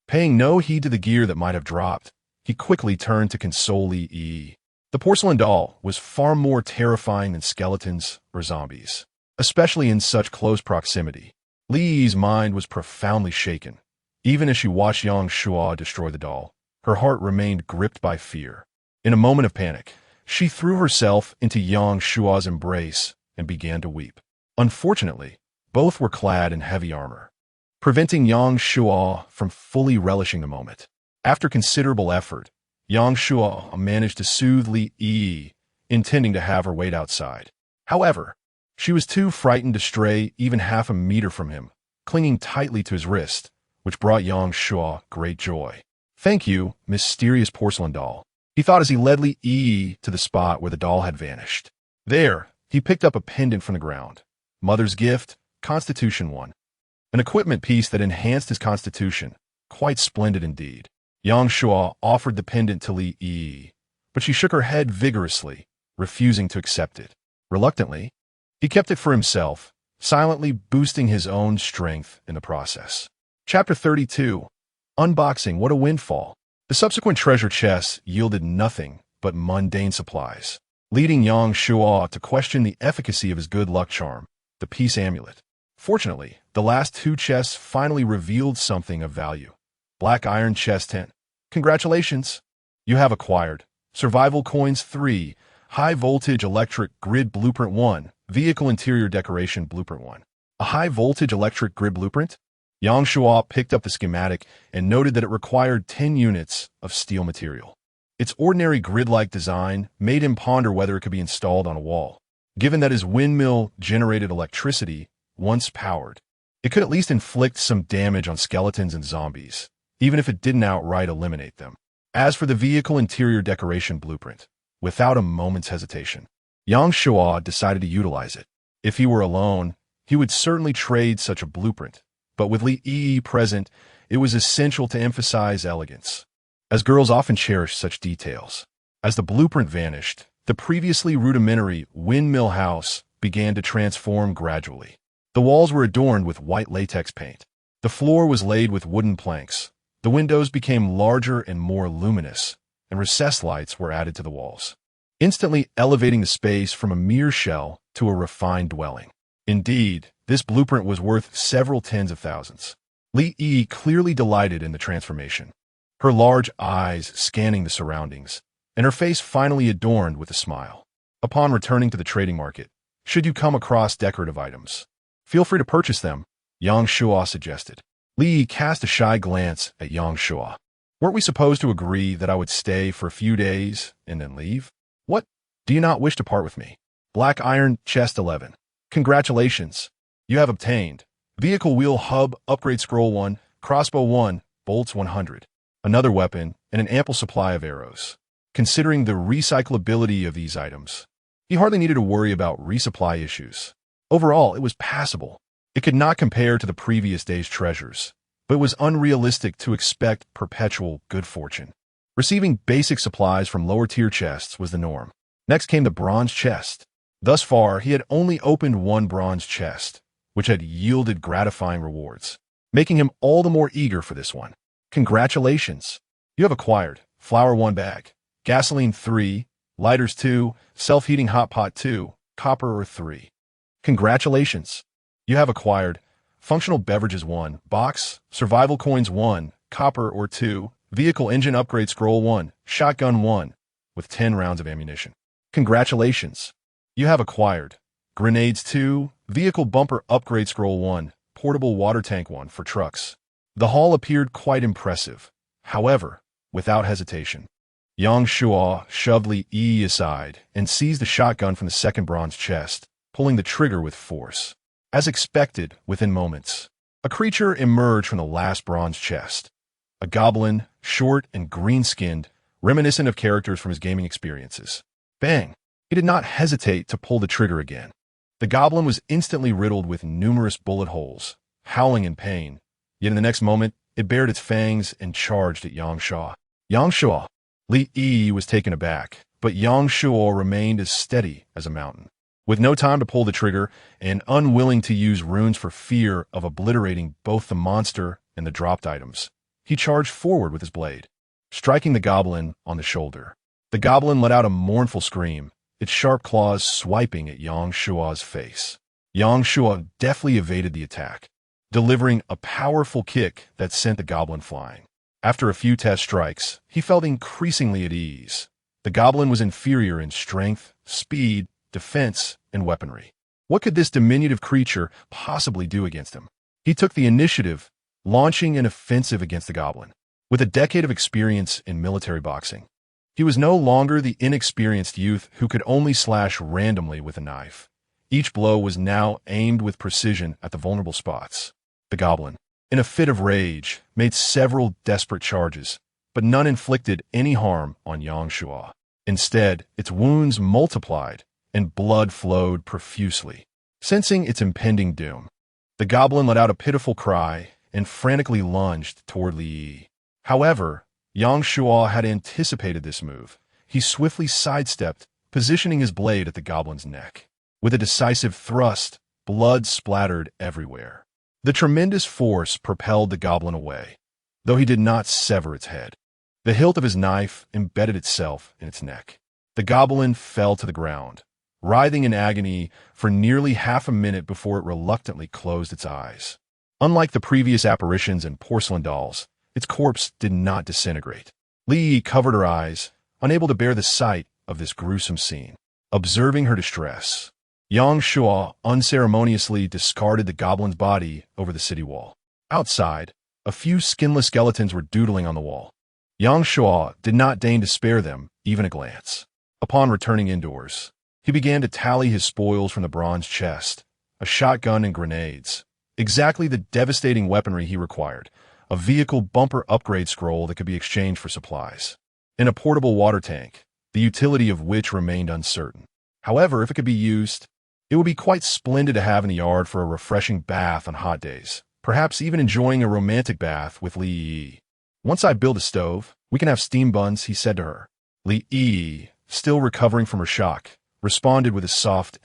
Paying no heed to the gear that might have dropped, he quickly turned to console Li Yi. The porcelain doll was far more terrifying than skeletons or zombies, especially in such close proximity. Li Yi's mind was profoundly shaken. Even as she watched Yang Shuo destroy the doll, her heart remained gripped by fear. In a moment of panic, she threw herself into Yang Shuo's embrace and began to weep. Unfortunately, both were clad in heavy armor, preventing Yang Shuo from fully relishing the moment. After considerable effort, Yang Shuo managed to soothe Li Yi, intending to have her wait outside. However, she was too frightened to stray even half a meter from him, clinging tightly to his wrist, which brought Yang Shuo great joy. Thank you, mysterious porcelain doll, he thought as he led Li Yi to the spot where the doll had vanished. There, he picked up a pendant from the ground. Mother's gift, Constitution 1. An equipment piece that enhanced his constitution. Quite splendid indeed. Yang Shuo offered the pendant to Li Yi, but she shook her head vigorously, refusing to accept it. Reluctantly, he kept it for himself, silently boosting his own strength in the process. Chapter 32. Unboxing, what a windfall. The subsequent treasure chests yielded nothing but mundane supplies, leading Yang Shuo to question the efficacy of his good luck charm, the peace amulet. Fortunately, the last 2 chests finally revealed something of value. Black iron chest 10. Congratulations! You have acquired Survival Coins 3, High Voltage Electric Grid Blueprint 1, Vehicle Interior Decoration Blueprint 1. A high voltage electric grid blueprint? Yang Shuo picked up the schematic and noted that it required 10 units of steel material. Its ordinary grid-like design made him ponder whether it could be installed on a wall. Given that his windmill generated electricity, once powered, it could at least inflict some damage on skeletons and zombies, even if it didn't outright eliminate them. As for the vehicle interior decoration blueprint, without a moment's hesitation, Yang Shuo decided to utilize it. If he were alone, he would certainly trade such a blueprint, but with Li Yi present, it was essential to emphasize elegance, as girls often cherish such details. As the blueprint vanished, the previously rudimentary windmill house began to transform gradually. The walls were adorned with white latex paint. The floor was laid with wooden planks. The windows became larger and more luminous, and recessed lights were added to the walls, instantly elevating the space from a mere shell to a refined dwelling. Indeed, this blueprint was worth several tens of thousands. Li Yi clearly delighted in the transformation, her large eyes scanning the surroundings, and her face finally adorned with a smile. Upon returning to the trading market, should you come across decorative items, feel free to purchase them, Yang Shuo suggested. Li Yi cast a shy glance at Yang Shuo. Weren't we supposed to agree that I would stay for a few days and then leave? What? Do you not wish to part with me? Black Iron Chest 11. Congratulations. You have obtained Vehicle Wheel Hub Upgrade Scroll 1, Crossbow 1, Bolts 100, another weapon, and an ample supply of arrows. Considering the recyclability of these items, he hardly needed to worry about resupply issues. Overall, it was passable. It could not compare to the previous day's treasures, but it was unrealistic to expect perpetual good fortune. Receiving basic supplies from lower-tier chests was the norm. Next came the bronze chest. Thus far, he had only opened one bronze chest, which had yielded gratifying rewards, making him all the more eager for this one. Congratulations! You have acquired Flour 1 bag, Gasoline 3, Lighters 2, Self-Heating Hot Pot 2, Copper Ore 3. Congratulations! You have acquired Functional Beverages 1 box, Survival Coins 1, Copper Ore 2, Vehicle Engine Upgrade Scroll 1, Shotgun 1, with 10 rounds of ammunition. Congratulations! You have acquired Grenades 2, Vehicle Bumper Upgrade Scroll 1, Portable Water Tank 1 for trucks. The haul appeared quite impressive. However, without hesitation, Yang Shuo shoved Li Yi aside and seized the shotgun from the second bronze chest, pulling the trigger with force. As expected, within moments, a creature emerged from the last bronze chest. A goblin, short and green-skinned, reminiscent of characters from his gaming experiences. Bang! He did not hesitate to pull the trigger again. The goblin was instantly riddled with numerous bullet holes, howling in pain, yet in the next moment, it bared its fangs and charged at Yang Shuo. Yang Shuo! Li Yi was taken aback, but Yang Shuo remained as steady as a mountain. With no time to pull the trigger, and unwilling to use runes for fear of obliterating both the monster and the dropped items, he charged forward with his blade, striking the goblin on the shoulder. The goblin let out a mournful scream, its sharp claws swiping at Yang Shuo's face. Yang Shuo deftly evaded the attack, delivering a powerful kick that sent the goblin flying. After a few test strikes, he felt increasingly at ease. The goblin was inferior in strength, speed, defense, and weaponry. What could this diminutive creature possibly do against him? He took the initiative, launching an offensive against the goblin. With a decade of experience in military boxing, he was no longer the inexperienced youth who could only slash randomly with a knife. Each blow was now aimed with precision at the vulnerable spots. The goblin, in a fit of rage, made several desperate charges, but none inflicted any harm on Yang Shuo. Instead, its wounds multiplied, and blood flowed profusely. Sensing its impending doom, the goblin let out a pitiful cry and frantically lunged toward Li Yi. However, Yang Shuo had anticipated this move. He swiftly sidestepped, positioning his blade at the goblin's neck. With a decisive thrust, blood splattered everywhere. The tremendous force propelled the goblin away, though he did not sever its head. The hilt of his knife embedded itself in its neck. The goblin fell to the ground, writhing in agony for nearly half a minute before it reluctantly closed its eyes. Unlike the previous apparitions in porcelain dolls, its corpse did not disintegrate. Li Yi covered her eyes, unable to bear the sight of this gruesome scene. Observing her distress, Yang Shuo unceremoniously discarded the goblin's body over the city wall. Outside, a few skinless skeletons were doodling on the wall. Yang Shuo did not deign to spare them even a glance. Upon returning indoors, he began to tally his spoils from the bronze chest, a shotgun and grenades, exactly the devastating weaponry he required, a vehicle bumper upgrade scroll that could be exchanged for supplies, and a portable water tank, the utility of which remained uncertain. However, if it could be used, it would be quite splendid to have in the yard for a refreshing bath on hot days, perhaps even enjoying a romantic bath with Li Yi. Once I build a stove, we can have steam buns, he said to her. Li Yi, still recovering from her shock, responded with a soft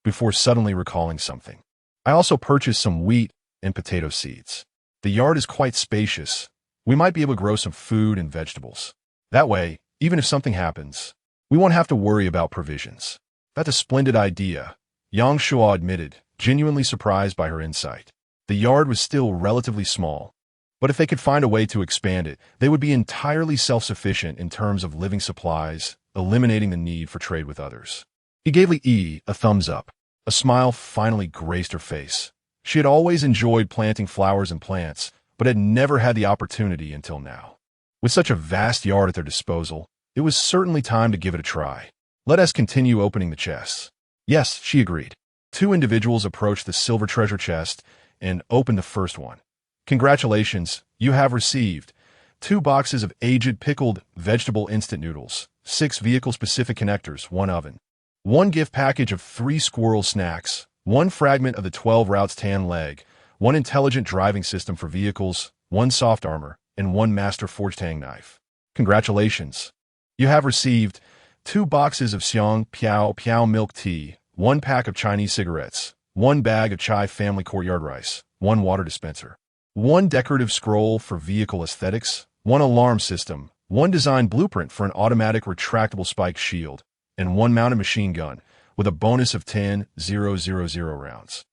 before suddenly recalling something. I also purchased some wheat and potato seeds. The yard is quite spacious. We might be able to grow some food and vegetables. That way, even if something happens, we won't have to worry about provisions. That's a splendid idea, Yang Shuo admitted, genuinely surprised by her insight. The yard was still relatively small, But if they could find a way to expand it, they would be entirely self-sufficient in terms of living supplies, eliminating the need for trade with others. He gave Li a thumbs up. A smile finally graced her face. She had always enjoyed planting flowers and plants, but had never had the opportunity until now. With such a vast yard at their disposal, it was certainly time to give it a try. Let us continue opening the chests. Yes, she agreed. Two individuals approached the silver treasure chest and opened the first one. Congratulations, you have received 2 boxes of aged pickled vegetable instant noodles, 6 vehicle-specific connectors, 1 oven, 1 gift package of 3 squirrel snacks, 1 fragment of the 12 routes tan leg, 1 intelligent driving system for vehicles, 1 soft armor, and 1 master forged tang knife. Congratulations. You have received 2 boxes of Xiang Piao Piao milk tea, 1 pack of Chinese cigarettes, 1 bag of Chai family courtyard rice, 1 water dispenser, 1 decorative scroll for vehicle aesthetics, 1 alarm system, 1 design blueprint for an automatic retractable spike shield, and 1 mounted machine gun with a bonus of 10,000 rounds.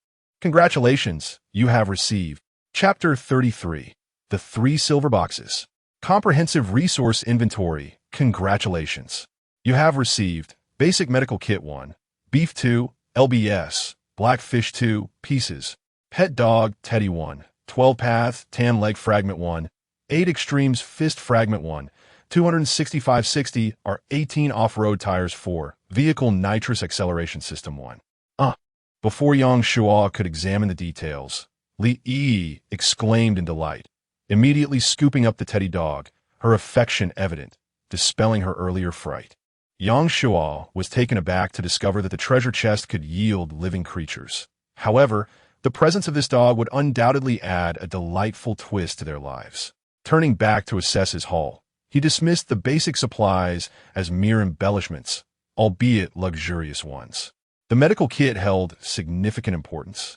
Congratulations, you have received Chapter 33, The 3 Silver Boxes. Comprehensive Resource Inventory. Congratulations. You have received Basic Medical Kit 1, Beef 2, LBS, Blackfish 2, Pieces, Pet Dog, Teddy 1, 12 Path, Tan Leg Fragment 1, 8 Extremes Fist Fragment 1, 265/60 are 18 off-road tires 4, Vehicle Nitrous Acceleration System 1. Before Yang Shuo could examine the details, Li Yi exclaimed in delight, immediately scooping up the teddy dog, her affection evident, dispelling her earlier fright. Yang Shuo was taken aback to discover that the treasure chest could yield living creatures. However, the presence of this dog would undoubtedly add a delightful twist to their lives. Turning back to assess his haul, he dismissed the basic supplies as mere embellishments, albeit luxurious ones. The medical kit held significant importance,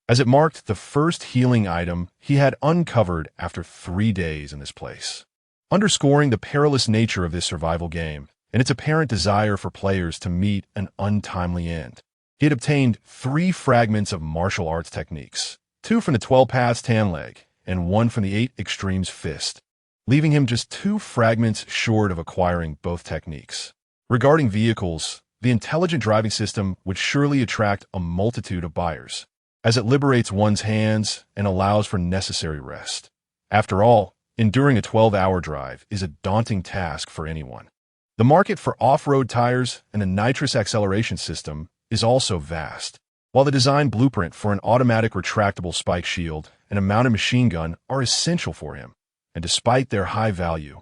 as it marked the first healing item he had uncovered after 3 days in this place, underscoring the perilous nature of this survival game and its apparent desire for players to meet an untimely end. He had obtained 3 fragments of martial arts techniques, 2 from the 12 Paths Tan Leg, and 1 from the 8 Extremes Fist, leaving him just 2 fragments short of acquiring both techniques. Regarding vehicles, the intelligent driving system would surely attract a multitude of buyers, as it liberates one's hands and allows for necessary rest. After all, enduring a 12-hour drive is a daunting task for anyone. The market for off-road tires and a nitrous acceleration system is also vast, while the design blueprint for an automatic retractable spike shield and a mounted machine gun are essential for him, and despite their high value,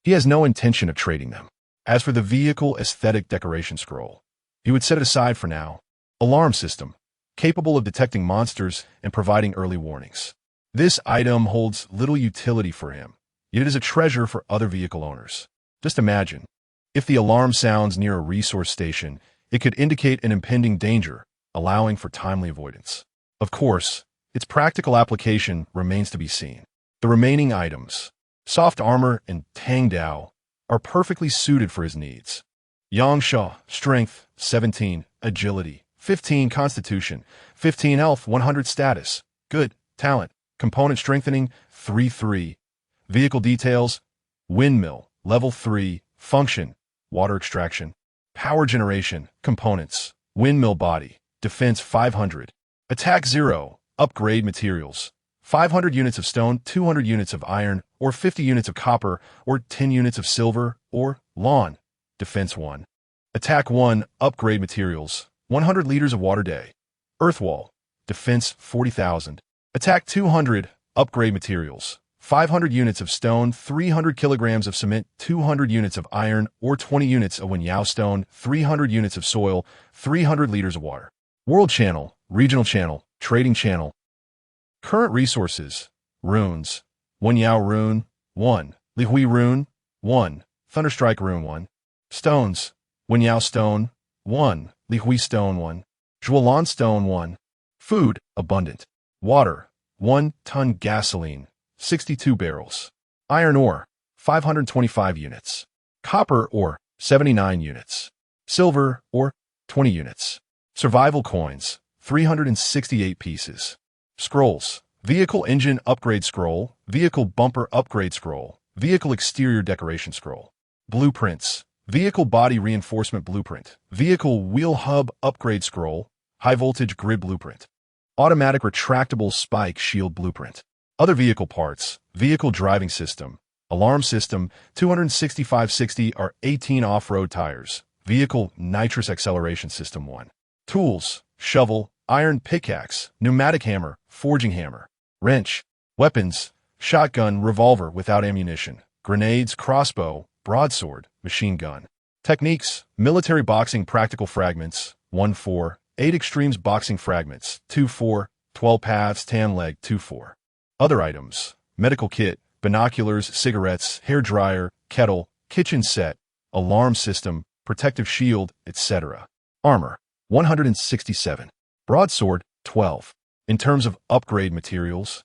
he has no intention of trading them. As for the vehicle aesthetic decoration scroll, he would set it aside for now. Alarm system, capable of detecting monsters and providing early warnings. This item holds little utility for him, yet it is a treasure for other vehicle owners. Just imagine, if the alarm sounds near a resource station, it could indicate an impending danger, allowing for timely avoidance. Of course, its practical application remains to be seen. The remaining items, soft armor and Tang Dao, are perfectly suited for his needs. Yang Sha, Strength, 17, Agility, 15 Constitution, 15 Health, 100 Status, Good, Talent, Component Strengthening, 3-3. Vehicle Details, Windmill, Level 3, Function, Water Extraction, Power Generation, Components, Windmill Body, Defense 500, Attack 0, Upgrade Materials, 500 units of stone, 200 units of iron, or 50 units of copper, or 10 units of silver, or lawn. Defense 1. Attack 1, Upgrade Materials, 100 liters of water day. Earth Wall, Defense 40,000. Attack 200, Upgrade Materials, 500 units of stone, 300 kilograms of cement, 200 units of iron, or 20 units of Wenyao stone, 300 units of soil, 300 liters of water. World Channel, Regional Channel, Trading Channel. Current resources, runes, Wenyao Rune, 1, Lihui Rune, 1, Thunderstrike Rune 1, stones, Wenyao Stone, 1, Lihui Stone 1, Zhuolan Stone 1, food, abundant, water, 1 ton gasoline, 62 barrels, iron ore, 525 units, copper ore, 79 units, silver ore, 20 units, survival coins, 368 pieces, scrolls, Vehicle engine upgrade scroll, vehicle bumper upgrade scroll, vehicle exterior decoration scroll. Blueprints, vehicle body reinforcement blueprint, vehicle wheel hub upgrade scroll, high voltage grid blueprint. Automatic retractable spike shield blueprint. Other vehicle parts, vehicle driving system, alarm system, 265/60 or 18 off-road tires, vehicle nitrous acceleration system 1. Tools, shovel, iron pickaxe, pneumatic hammer, forging hammer, wrench. Weapons, shotgun, revolver without ammunition, grenades, crossbow, broadsword, machine gun. Techniques, military boxing practical fragments, 1-4, 8 extremes boxing fragments, 2-4, 12 paths, tan leg, 2-4. Other items, medical kit, binoculars, cigarettes, hair dryer, kettle, kitchen set, alarm system, protective shield, etc. Armor, 167. Broadsword, 12. In terms of upgrade materials,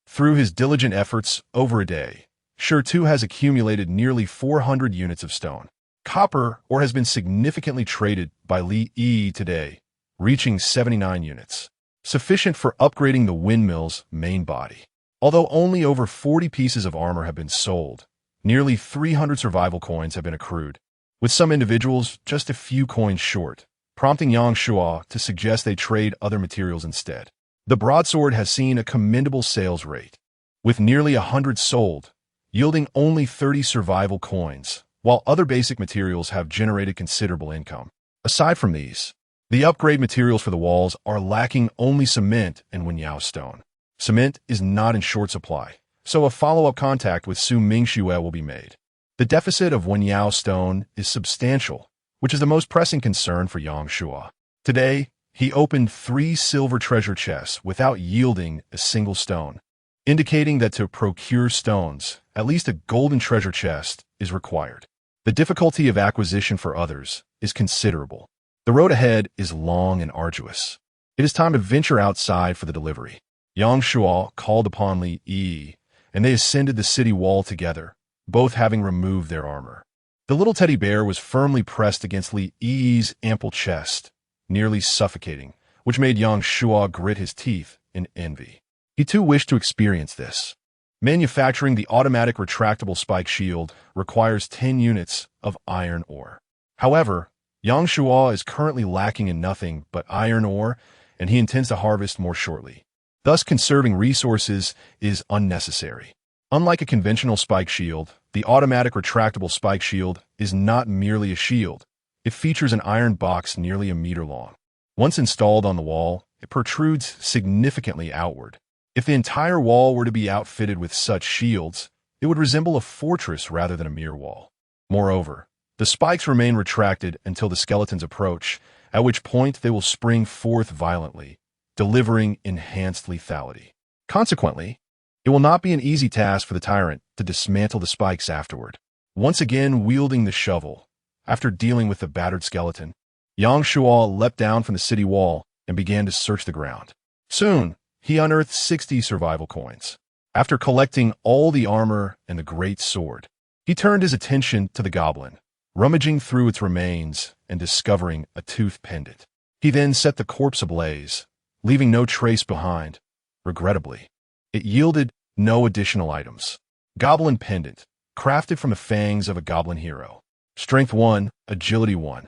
through his diligent efforts over a day, Sure 2 has accumulated nearly 400 units of stone, copper, or has been significantly traded by Li Yi today, reaching 79 units, sufficient for upgrading the windmill's main body. Although only over 40 pieces of armor have been sold, nearly 300 survival coins have been accrued, with some individuals just a few coins short, prompting Yang Shua to suggest they trade other materials instead. The broadsword has seen a commendable sales rate, with nearly 100 sold, yielding only 30 survival coins, while other basic materials have generated considerable income. Aside from these, the upgrade materials for the walls are lacking only cement and Wenyao stone. Cement is not in short supply, so a follow-up contact with Su Mingxue will be made. The deficit of Wenyao stone is substantial, which is the most pressing concern for Yang Shua. Today, he opened 3 silver treasure chests without yielding a single stone, indicating that to procure stones, at least a golden treasure chest is required. The difficulty of acquisition for others is considerable. The road ahead is long and arduous. It is time to venture outside for the delivery. Yang Shua called upon Li Yi, and they ascended the city wall together, both having removed their armor. The little teddy bear was firmly pressed against Li Yi's ample chest, nearly suffocating, which made Yang Shua grit his teeth in envy. He too wished to experience this. Manufacturing the automatic retractable spike shield requires 10 units of iron ore. However, Yang Shua is currently lacking in nothing but iron ore, and he intends to harvest more shortly. Thus, conserving resources is unnecessary. Unlike a conventional spike shield, the automatic retractable spike shield is not merely a shield. It features an iron box nearly a meter long. Once installed on the wall, it protrudes significantly outward. If the entire wall were to be outfitted with such shields, it would resemble a fortress rather than a mere wall. Moreover, the spikes remain retracted until the skeletons approach, at which point they will spring forth violently, delivering enhanced lethality. Consequently, it will not be an easy task for the tyrant to dismantle the spikes afterward. Once again wielding the shovel, after dealing with the battered skeleton, Yang Shua leapt down from the city wall and began to search the ground. Soon, he unearthed 60 survival coins. After collecting all the armor and the great sword, he turned his attention to the goblin, rummaging through its remains and discovering a tooth pendant. He then set the corpse ablaze, leaving no trace behind. Regrettably, it yielded no additional items. Goblin pendant, crafted from the fangs of a goblin hero. Strength 1, Agility 1.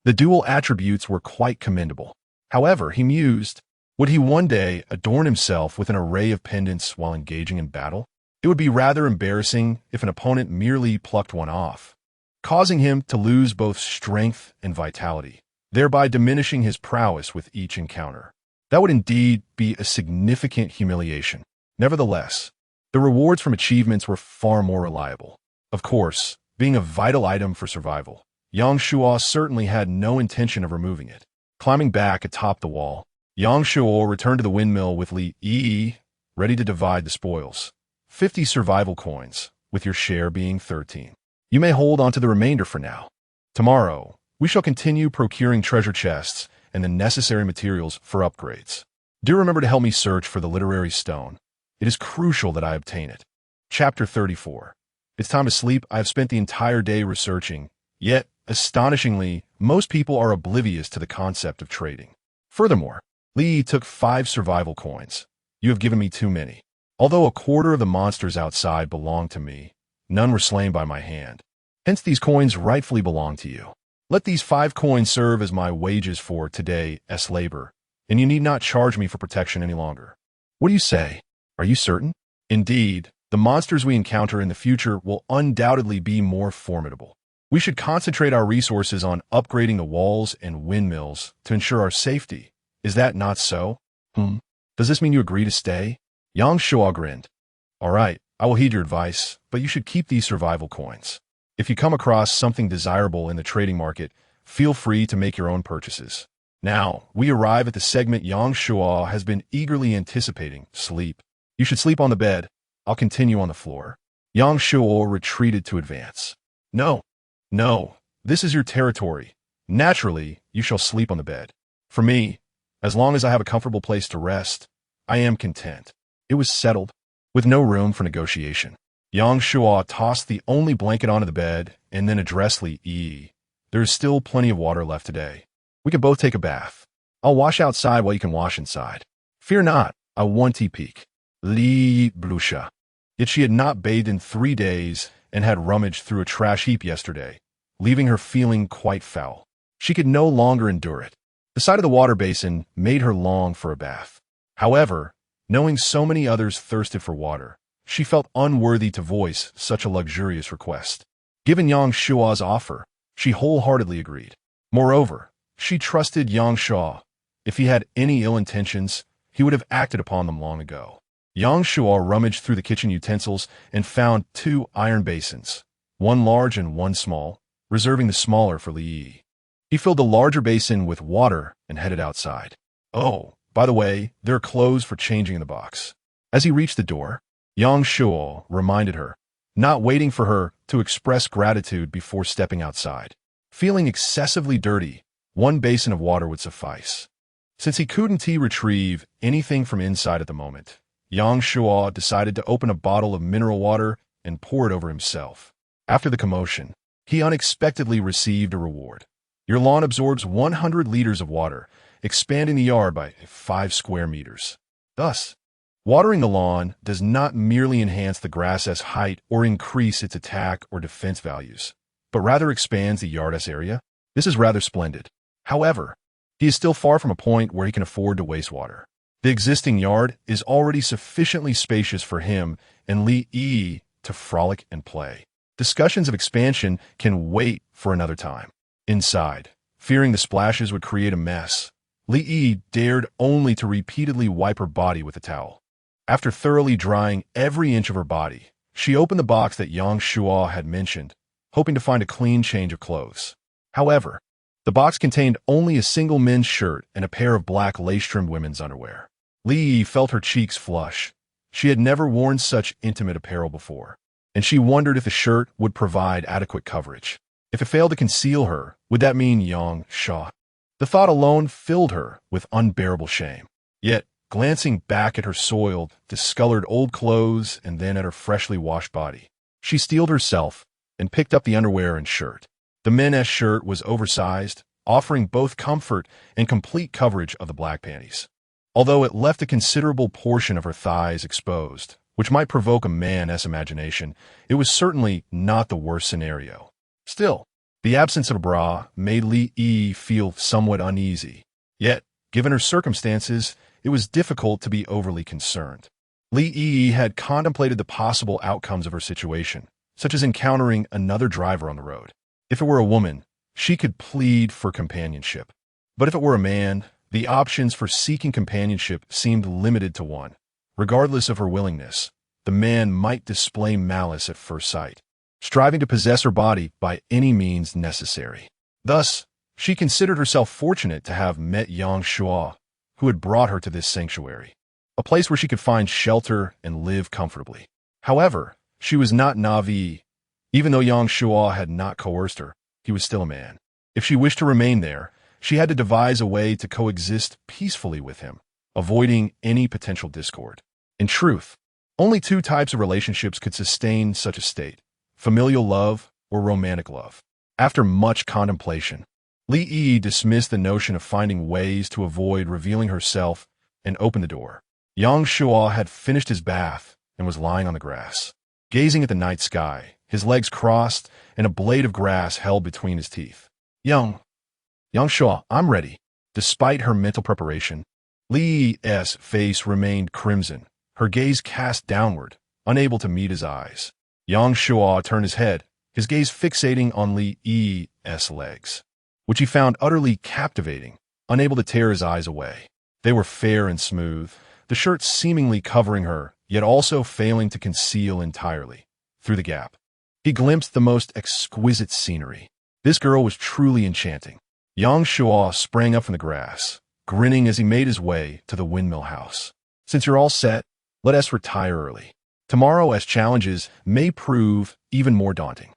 The dual attributes were quite commendable. However, he mused, would he one day adorn himself with an array of pendants while engaging in battle? It would be rather embarrassing if an opponent merely plucked one off, causing him to lose both strength and vitality, thereby diminishing his prowess with each encounter. That would indeed be a significant humiliation. Nevertheless, the rewards from achievements were far more reliable. Of course, being a vital item for survival, Yang Shua certainly had no intention of removing it. Climbing back atop the wall, Yang Shua returned to the windmill with Li Yi, ready to divide the spoils. 50 survival coins, with your share being 13. You may hold on to the remainder for now. Tomorrow, we shall continue procuring treasure chests and the necessary materials for upgrades. Do remember to help me search for the literary stone. It is crucial that I obtain it. Chapter 34. It's time to sleep. I have spent the entire day researching, yet, astonishingly, most people are oblivious to the concept of trading. Furthermore, Li took 5 survival coins, You have given me too many. Although a quarter of the monsters outside belong to me, none were slain by my hand. Hence these coins rightfully belong to you. Let these 5 coins serve as my wages for today's labor, and you need not charge me for protection any longer. What do you say? Are you certain? Indeed, the monsters we encounter in the future will undoubtedly be more formidable. We should concentrate our resources on upgrading the walls and windmills to ensure our safety. Is that not so? Does this mean you agree to stay? Yang Shuo grinned. All right, I will heed your advice, but you should keep these survival coins. If you come across something desirable in the trading market, feel free to make your own purchases. Now, we arrive at the segment Yang Shuo has been eagerly anticipating, sleep. You should sleep on the bed. I'll continue on the floor. Yang Shuo retreated to advance. No, this is your territory. Naturally, you shall sleep on the bed. For me, as long as I have a comfortable place to rest, I am content. It was settled, with no room for negotiation. Yang Shuo tossed the only blanket onto the bed and then addressed Li Yi. There is still plenty of water left today. We can both take a bath. I'll wash outside while you can wash inside. Fear not, I won't peek. Li blusha. Yet she had not bathed in 3 days and had rummaged through a trash heap yesterday, leaving her feeling quite foul. She could no longer endure it. The sight of the water basin made her long for a bath. However, knowing so many others thirsted for water, she felt unworthy to voice such a luxurious request. Given Yang Shuo's offer, she wholeheartedly agreed. Moreover, she trusted Yang Shuo. If he had any ill intentions, he would have acted upon them long ago. Yang Shuo rummaged through the kitchen utensils and found 2 iron basins, one large and one small, reserving the smaller for Li Yi. He filled the larger basin with water and headed outside. Oh, by the way, there are clothes for changing in the box. As he reached the door, Yang Shuo reminded her, not waiting for her to express gratitude before stepping outside. Feeling excessively dirty, 1 basin of water would suffice. Since he couldn't retrieve anything from inside at the moment, Yang Shuo decided to open a bottle of mineral water and pour it over himself. After the commotion, he unexpectedly received a reward. Your lawn absorbs 100 liters of water, expanding the yard by 5 square meters. Thus, watering the lawn does not merely enhance the grass's height or increase its attack or defense values, but rather expands the yard's area. This is rather splendid. However, he is still far from a point where he can afford to waste water. The existing yard is already sufficiently spacious for him and Li Yi to frolic and play. Discussions of expansion can wait for another time. Inside, fearing the splashes would create a mess, Li Yi dared only to repeatedly wipe her body with a towel. After thoroughly drying every inch of her body, she opened the box that Yang Shuo had mentioned, hoping to find a clean change of clothes. However, the box contained only a single men's shirt and a pair of black lace-trimmed women's underwear. Li Yi felt her cheeks flush. She had never worn such intimate apparel before, and she wondered if the shirt would provide adequate coverage. If it failed to conceal her, would that mean Yang Shuo? The thought alone filled her with unbearable shame. Yet, glancing back at her soiled, discolored old clothes and then at her freshly washed body, she steeled herself and picked up the underwear and shirt. The men's shirt was oversized, offering both comfort and complete coverage of the black panties. Although it left a considerable portion of her thighs exposed, which might provoke a man's imagination, it was certainly not the worst scenario. Still, the absence of a bra made Li Yi feel somewhat uneasy. Yet, given her circumstances, it was difficult to be overly concerned. Li Yi had contemplated the possible outcomes of her situation, such as encountering another driver on the road. If it were a woman, she could plead for companionship. But if it were a man, the options for seeking companionship seemed limited to one. Regardless of her willingness, the man might display malice at first sight, striving to possess her body by any means necessary. Thus, she considered herself fortunate to have met Yang Shuo, who had brought her to this sanctuary, a place where she could find shelter and live comfortably. However, she was not naive. Even though Yang Shuo had not coerced her, he was still a man. If she wished to remain there, she had to devise a way to coexist peacefully with him, avoiding any potential discord. In truth, only 2 types of relationships could sustain such a state: familial love or romantic love. After much contemplation, Li Yi dismissed the notion of finding ways to avoid revealing herself and opened the door. Yang Shuo had finished his bath and was lying on the grass, gazing at the night sky, his legs crossed and a blade of grass held between his teeth. Yang Shuo, I'm ready. Despite her mental preparation, Li's face remained crimson, her gaze cast downward, unable to meet his eyes. Yang Shuo turned his head, his gaze fixating on Li's legs, which he found utterly captivating, unable to tear his eyes away. They were fair and smooth, the shirt seemingly covering her, yet also failing to conceal entirely. Through the gap, he glimpsed the most exquisite scenery. This girl was truly enchanting. Yang Shuo sprang up from the grass, grinning as he made his way to the windmill house. Since you're all set, let us retire early. Tomorrow's challenges may prove even more daunting.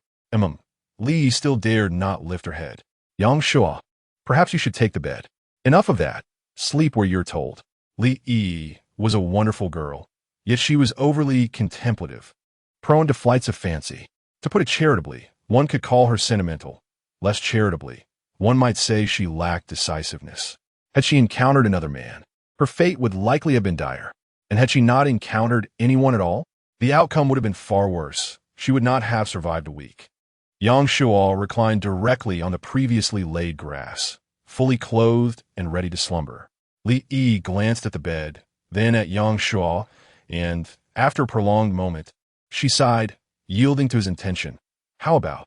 Li still dared not lift her head. Yang Shuo, perhaps you should take the bed. Enough of that. Sleep where you're told. Li was a wonderful girl, yet she was overly contemplative, prone to flights of fancy. To put it charitably, one could call her sentimental. Less charitably, one might say she lacked decisiveness. Had she encountered another man, her fate would likely have been dire. And had she not encountered anyone at all, the outcome would have been far worse. She would not have survived a week. Yang Shuo reclined directly on the previously laid grass, fully clothed and ready to slumber. Li glanced at the bed, then at Yang Shuo, and, after a prolonged moment, she sighed, yielding to his intention. How about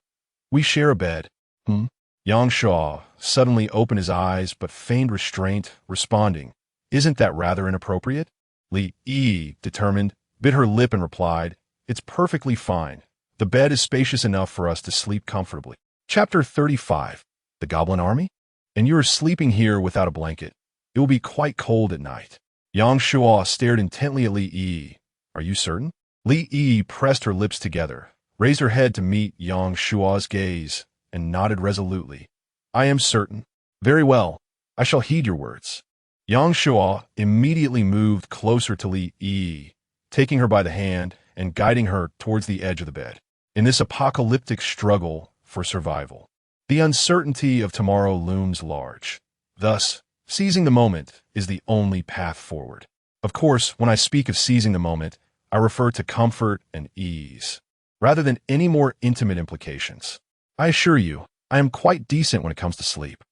we share a bed? Yang Shuo suddenly opened his eyes but feigned restraint, responding, Isn't that rather inappropriate? Li, determined, bit her lip and replied, It's perfectly fine. The bed is spacious enough for us to sleep comfortably. Chapter 35. The Goblin Army? And you are sleeping here without a blanket. It will be quite cold at night. Yang Shuo stared intently at Li. Are you certain? Li pressed her lips together, raised her head to meet Yang Shuo's gaze, and nodded resolutely. I am certain. Very well. I shall heed your words. Yang Shuo immediately moved closer to Li, taking her by the hand and guiding her towards the edge of the bed. In this apocalyptic struggle for survival, the uncertainty of tomorrow looms large. Thus, seizing the moment is the only path forward. Of course, when I speak of seizing the moment, I refer to comfort and ease, rather than any more intimate implications. I assure you, I am quite decent when it comes to sleep.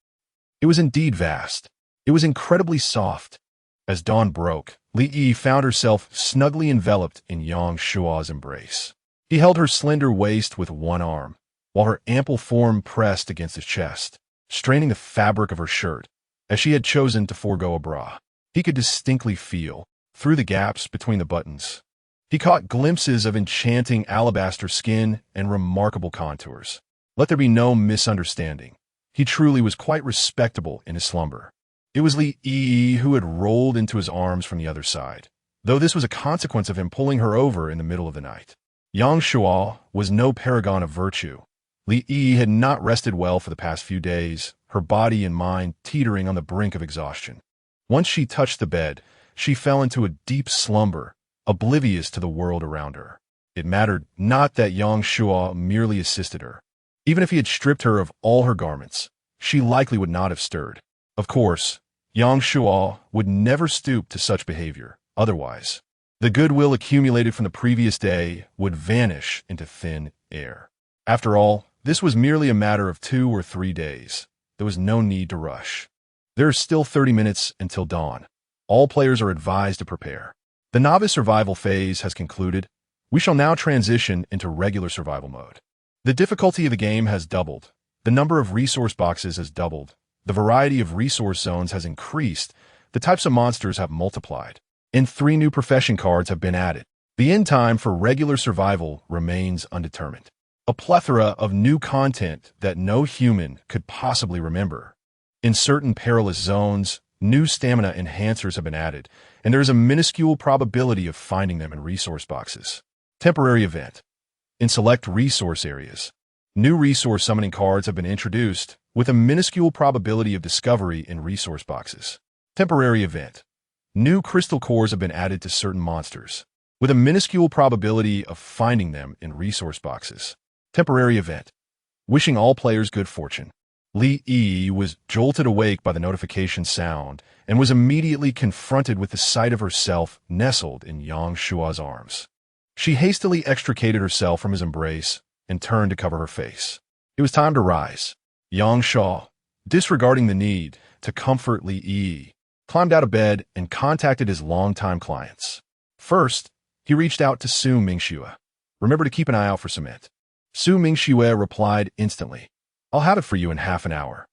It was indeed vast. It was incredibly soft. As dawn broke, Li found herself snugly enveloped in Yang Shuo's embrace. He held her slender waist with one arm, while her ample form pressed against his chest, straining the fabric of her shirt, as she had chosen to forego a bra. He could distinctly feel, through the gaps between the buttons. He caught glimpses of enchanting alabaster skin and remarkable contours. Let there be no misunderstanding. He truly was quite respectable in his slumber. It was Li who had rolled into his arms from the other side, though this was a consequence of him pulling her over in the middle of the night. Yang Shuo was no paragon of virtue. Li had not rested well for the past few days, her body and mind teetering on the brink of exhaustion. Once she touched the bed, she fell into a deep slumber, oblivious to the world around her. It mattered not that Yang Shuo merely assisted her. Even if he had stripped her of all her garments, she likely would not have stirred. Of course, Yang Shuo would never stoop to such behavior. Otherwise, the goodwill accumulated from the previous day would vanish into thin air. After all, this was merely a matter of 2 or 3 days. There was no need to rush. There are still 30 minutes until dawn. All players are advised to prepare. The novice survival phase has concluded. We shall now transition into regular survival mode. The difficulty of the game has doubled. The number of resource boxes has doubled. The variety of resource zones has increased. The types of monsters have multiplied. And 3 new profession cards have been added. The end time for regular survival remains undetermined. A plethora of new content that no human could possibly remember. In certain perilous zones, new stamina enhancers have been added, and there is a minuscule probability of finding them in resource boxes. Temporary event. In select resource areas, new resource summoning cards have been introduced with a minuscule probability of discovery in resource boxes. Temporary event. New crystal cores have been added to certain monsters, with a minuscule probability of finding them in resource boxes. Temporary event. Wishing all players good fortune. Li Yi was jolted awake by the notification sound and was immediately confronted with the sight of herself nestled in Yang Shua's arms. She hastily extricated herself from his embrace and turned to cover her face. It was time to rise. Yang Shua, disregarding the need to comfort Li Yi, climbed out of bed and contacted his longtime clients. First, he reached out to Su Mingxue. Remember to keep an eye out for cement. Su Mingxue replied instantly. I'll have it for you in half an hour.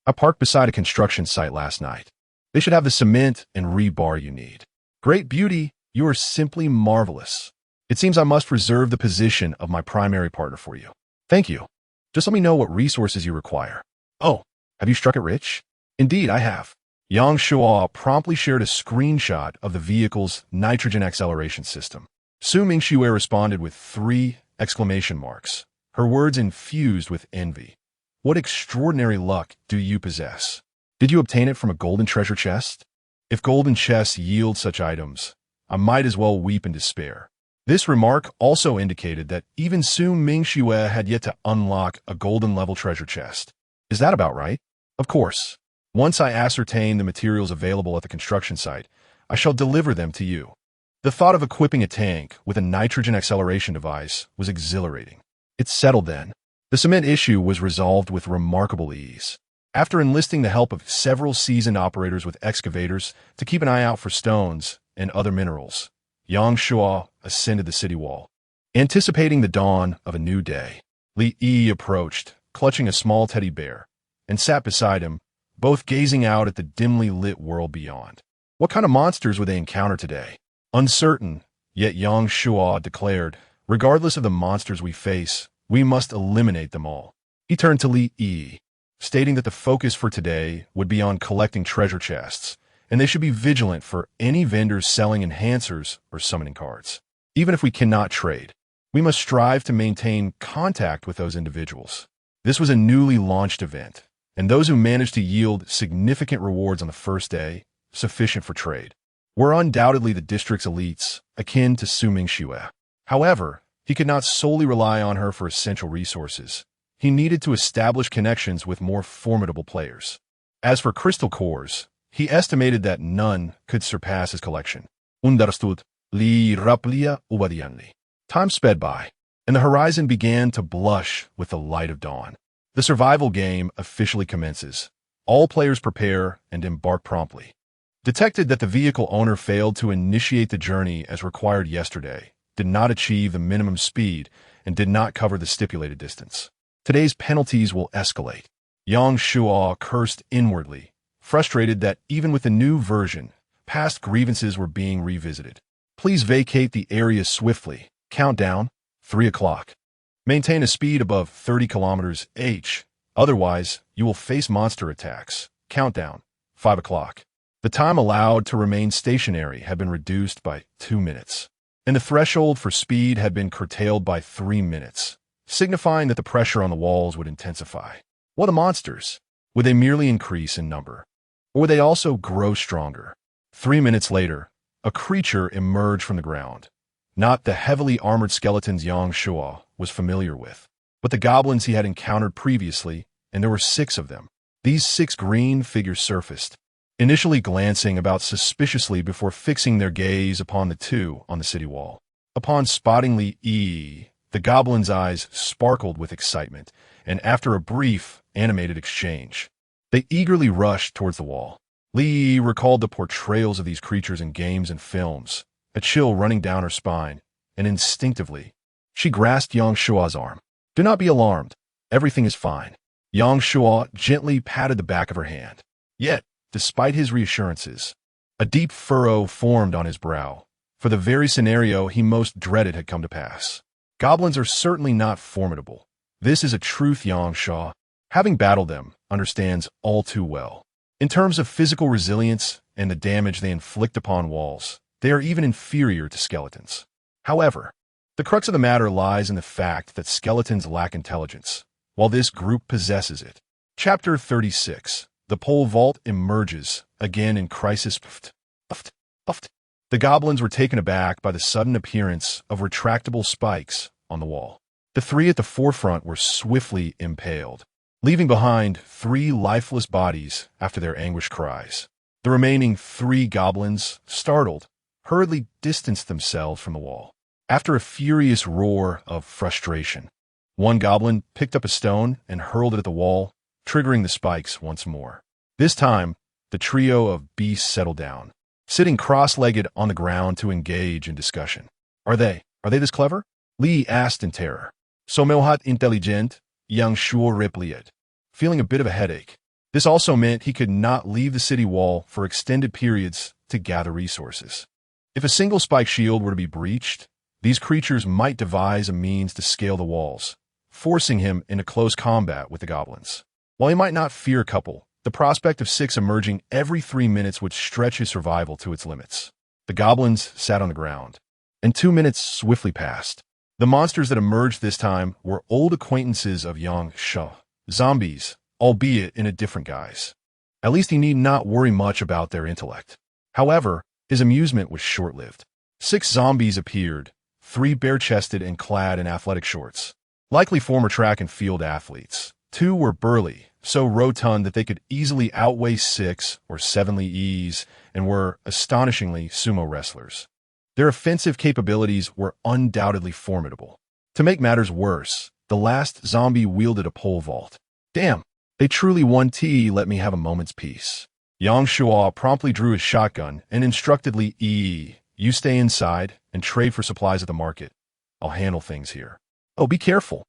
I parked beside a construction site last night. They should have the cement and rebar you need. Great beauty, you are simply marvelous. It seems I must reserve the position of my primary partner for you. Thank you. Just let me know what resources you require. Oh, have you struck it rich? Indeed, I have. Yang Shua promptly shared a screenshot of the vehicle's nitrogen acceleration system. Su Mingxue responded with 3 exclamation marks, her words infused with envy. What extraordinary luck do you possess? Did you obtain it from a golden treasure chest? If golden chests yield such items, I might as well weep in despair. This remark also indicated that even Su Mingxue had yet to unlock a golden-level treasure chest. Is that about right? Of course. Once I ascertain the materials available at the construction site, I shall deliver them to you. The thought of equipping a tank with a nitrogen acceleration device was exhilarating. It's settled then. The cement issue was resolved with remarkable ease. After enlisting the help of several seasoned operators with excavators to keep an eye out for stones and other minerals, Yang Shua ascended the city wall. Anticipating the dawn of a new day, Li Yi approached, clutching a small teddy bear, and sat beside him, both gazing out at the dimly lit world beyond. What kind of monsters would they encounter today? Uncertain, yet Yang Shua declared, regardless of the monsters we face, we must eliminate them all. He turned to Li Yi, stating that the focus for today would be on collecting treasure chests, and they should be vigilant for any vendors selling enhancers or summoning cards. Even if we cannot trade, we must strive to maintain contact with those individuals. This was a newly launched event, and those who managed to yield significant rewards on the first day, sufficient for trade, were undoubtedly the district's elites, akin to Su Mingxue. However, he could not solely rely on her for essential resources. He needed to establish connections with more formidable players. As for crystal cores, he estimated that none could surpass his collection. Understood. Li raplia ubadianli. Time sped by, and the horizon began to blush with the light of dawn. The survival game officially commences. All players prepare and embark promptly. Detected that the vehicle owner failed to initiate the journey as required yesterday, did not achieve the minimum speed, and did not cover the stipulated distance. Today's penalties will escalate. Yang Shua cursed inwardly, frustrated that even with the new version, past grievances were being revisited. Please vacate the area swiftly. Countdown, 3 o'clock. Maintain a speed above 30 km/h. Otherwise, you will face monster attacks. Countdown, 5 o'clock. The time allowed to remain stationary had been reduced by 2 minutes, and the threshold for speed had been curtailed by 3 minutes, signifying that the pressure on the walls would intensify. What the monsters? Would they merely increase in number? Or would they also grow stronger? 3 minutes later, a creature emerged from the ground. Not the heavily armored skeletons Yang Shua was familiar with, but the goblins he had encountered previously, and there were 6 of them. These 6 green figures surfaced, initially glancing about suspiciously before fixing their gaze upon the 2 on the city wall. Upon spotting Li Yi, the goblins' eyes sparkled with excitement, and after a brief, animated exchange, they eagerly rushed towards the wall. Li Yi recalled the portrayals of these creatures in games and films, a chill running down her spine, and instinctively, she grasped Yang Shua's arm. Do not be alarmed. Everything is fine. Yang Shua gently patted the back of her hand. Yet, despite his reassurances, a deep furrow formed on his brow, for the very scenario he most dreaded had come to pass. Goblins are certainly not formidable. This is a truth Yang Shua, having battled them, understands all too well. In terms of physical resilience and the damage they inflict upon walls, they are even inferior to skeletons. However, the crux of the matter lies in the fact that skeletons lack intelligence, while this group possesses it. Chapter 36. The pole vault emerges, again in crisis. The goblins were taken aback by the sudden appearance of retractable spikes on the wall. The 3 at the forefront were swiftly impaled. leaving behind 3 lifeless bodies after their anguished cries. The remaining 3 goblins, startled, hurriedly distanced themselves from the wall. After a furious roar of frustration, one goblin picked up a stone and hurled it at the wall, triggering the spikes once more. This time, the trio of beasts settled down, sitting cross-legged on the ground to engage in discussion. Are they this clever? Li asked in terror. Somelhat intelligent, Yang Shuo replied, feeling a bit of a headache. This also meant he could not leave the city wall for extended periods to gather resources. If a single spike shield were to be breached, these creatures might devise a means to scale the walls, forcing him into close combat with the goblins. While he might not fear a couple, the prospect of 6 emerging every 3 minutes would stretch his survival to its limits. The goblins sat on the ground, and 2 minutes swiftly passed. The monsters that emerged this time were old acquaintances of Yang Shu, zombies, albeit in a different guise. At least he need not worry much about their intellect. However, his amusement was short-lived. 6 zombies appeared, 3 bare-chested and clad in athletic shorts. Likely former track and field athletes. 2 were burly, so rotund that they could easily outweigh 6 or 7 Li's, and were astonishingly sumo wrestlers. Their offensive capabilities were undoubtedly formidable. To make matters worse, the last zombie wielded a pole vault. Damn, they truly won. Let me have a moment's peace. Yang Shuo promptly drew his shotgun and instructed Li Yi, you stay inside and trade for supplies at the market. I'll handle things here. Oh, be careful.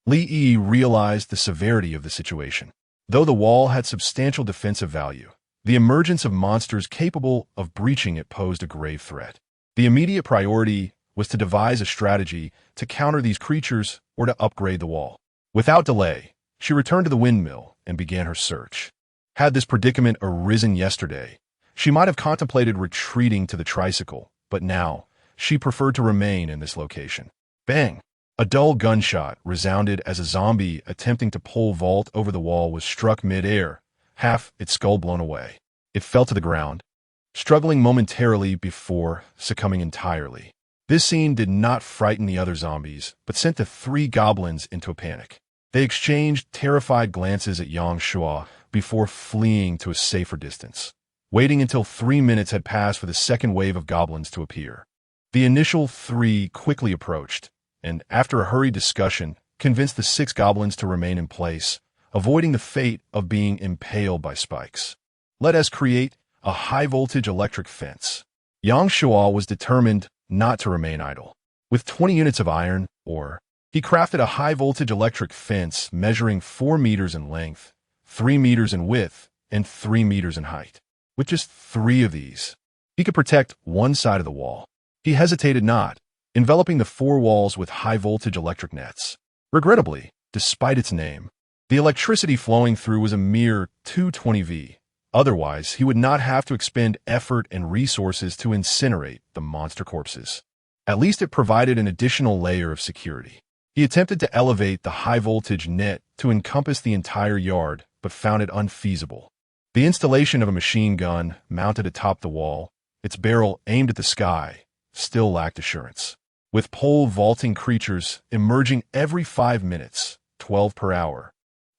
Li Yi realized the severity of the situation. Though the wall had substantial defensive value, the emergence of monsters capable of breaching it posed a grave threat. The immediate priority was to devise a strategy to counter these creatures or to upgrade the wall. Without delay, she returned to the windmill and began her search. Had this predicament arisen yesterday, she might have contemplated retreating to the tricycle, but now she preferred to remain in this location. Bang! A dull gunshot resounded as a zombie attempting to pole vault over the wall was struck mid-air, half its skull blown away. It fell to the ground, struggling momentarily before succumbing entirely. This scene did not frighten the other zombies, but sent the 3 goblins into a panic. They exchanged terrified glances at Yang Shuo before fleeing to a safer distance, waiting until 3 minutes had passed for the second wave of goblins to appear. The initial 3 quickly approached, and after a hurried discussion, convinced the 6 goblins to remain in place, avoiding the fate of being impaled by spikes. Let us create a high-voltage electric fence. Yang Shuo was determined not to remain idle. With 20 units of iron ore, he crafted a high-voltage electric fence measuring 4 meters in length, 3 meters in width, and 3 meters in height. With just 3 of these, he could protect one side of the wall. He hesitated not, enveloping the 4 walls with high-voltage electric nets. Regrettably, despite its name, the electricity flowing through was a mere 220 V. Otherwise, he would not have to expend effort and resources to incinerate the monster corpses. At least it provided an additional layer of security. He attempted to elevate the high-voltage net to encompass the entire yard, but found it unfeasible. The installation of a machine gun mounted atop the wall, its barrel aimed at the sky, still lacked assurance. With pole vaulting creatures emerging every 5 minutes, 12 per hour,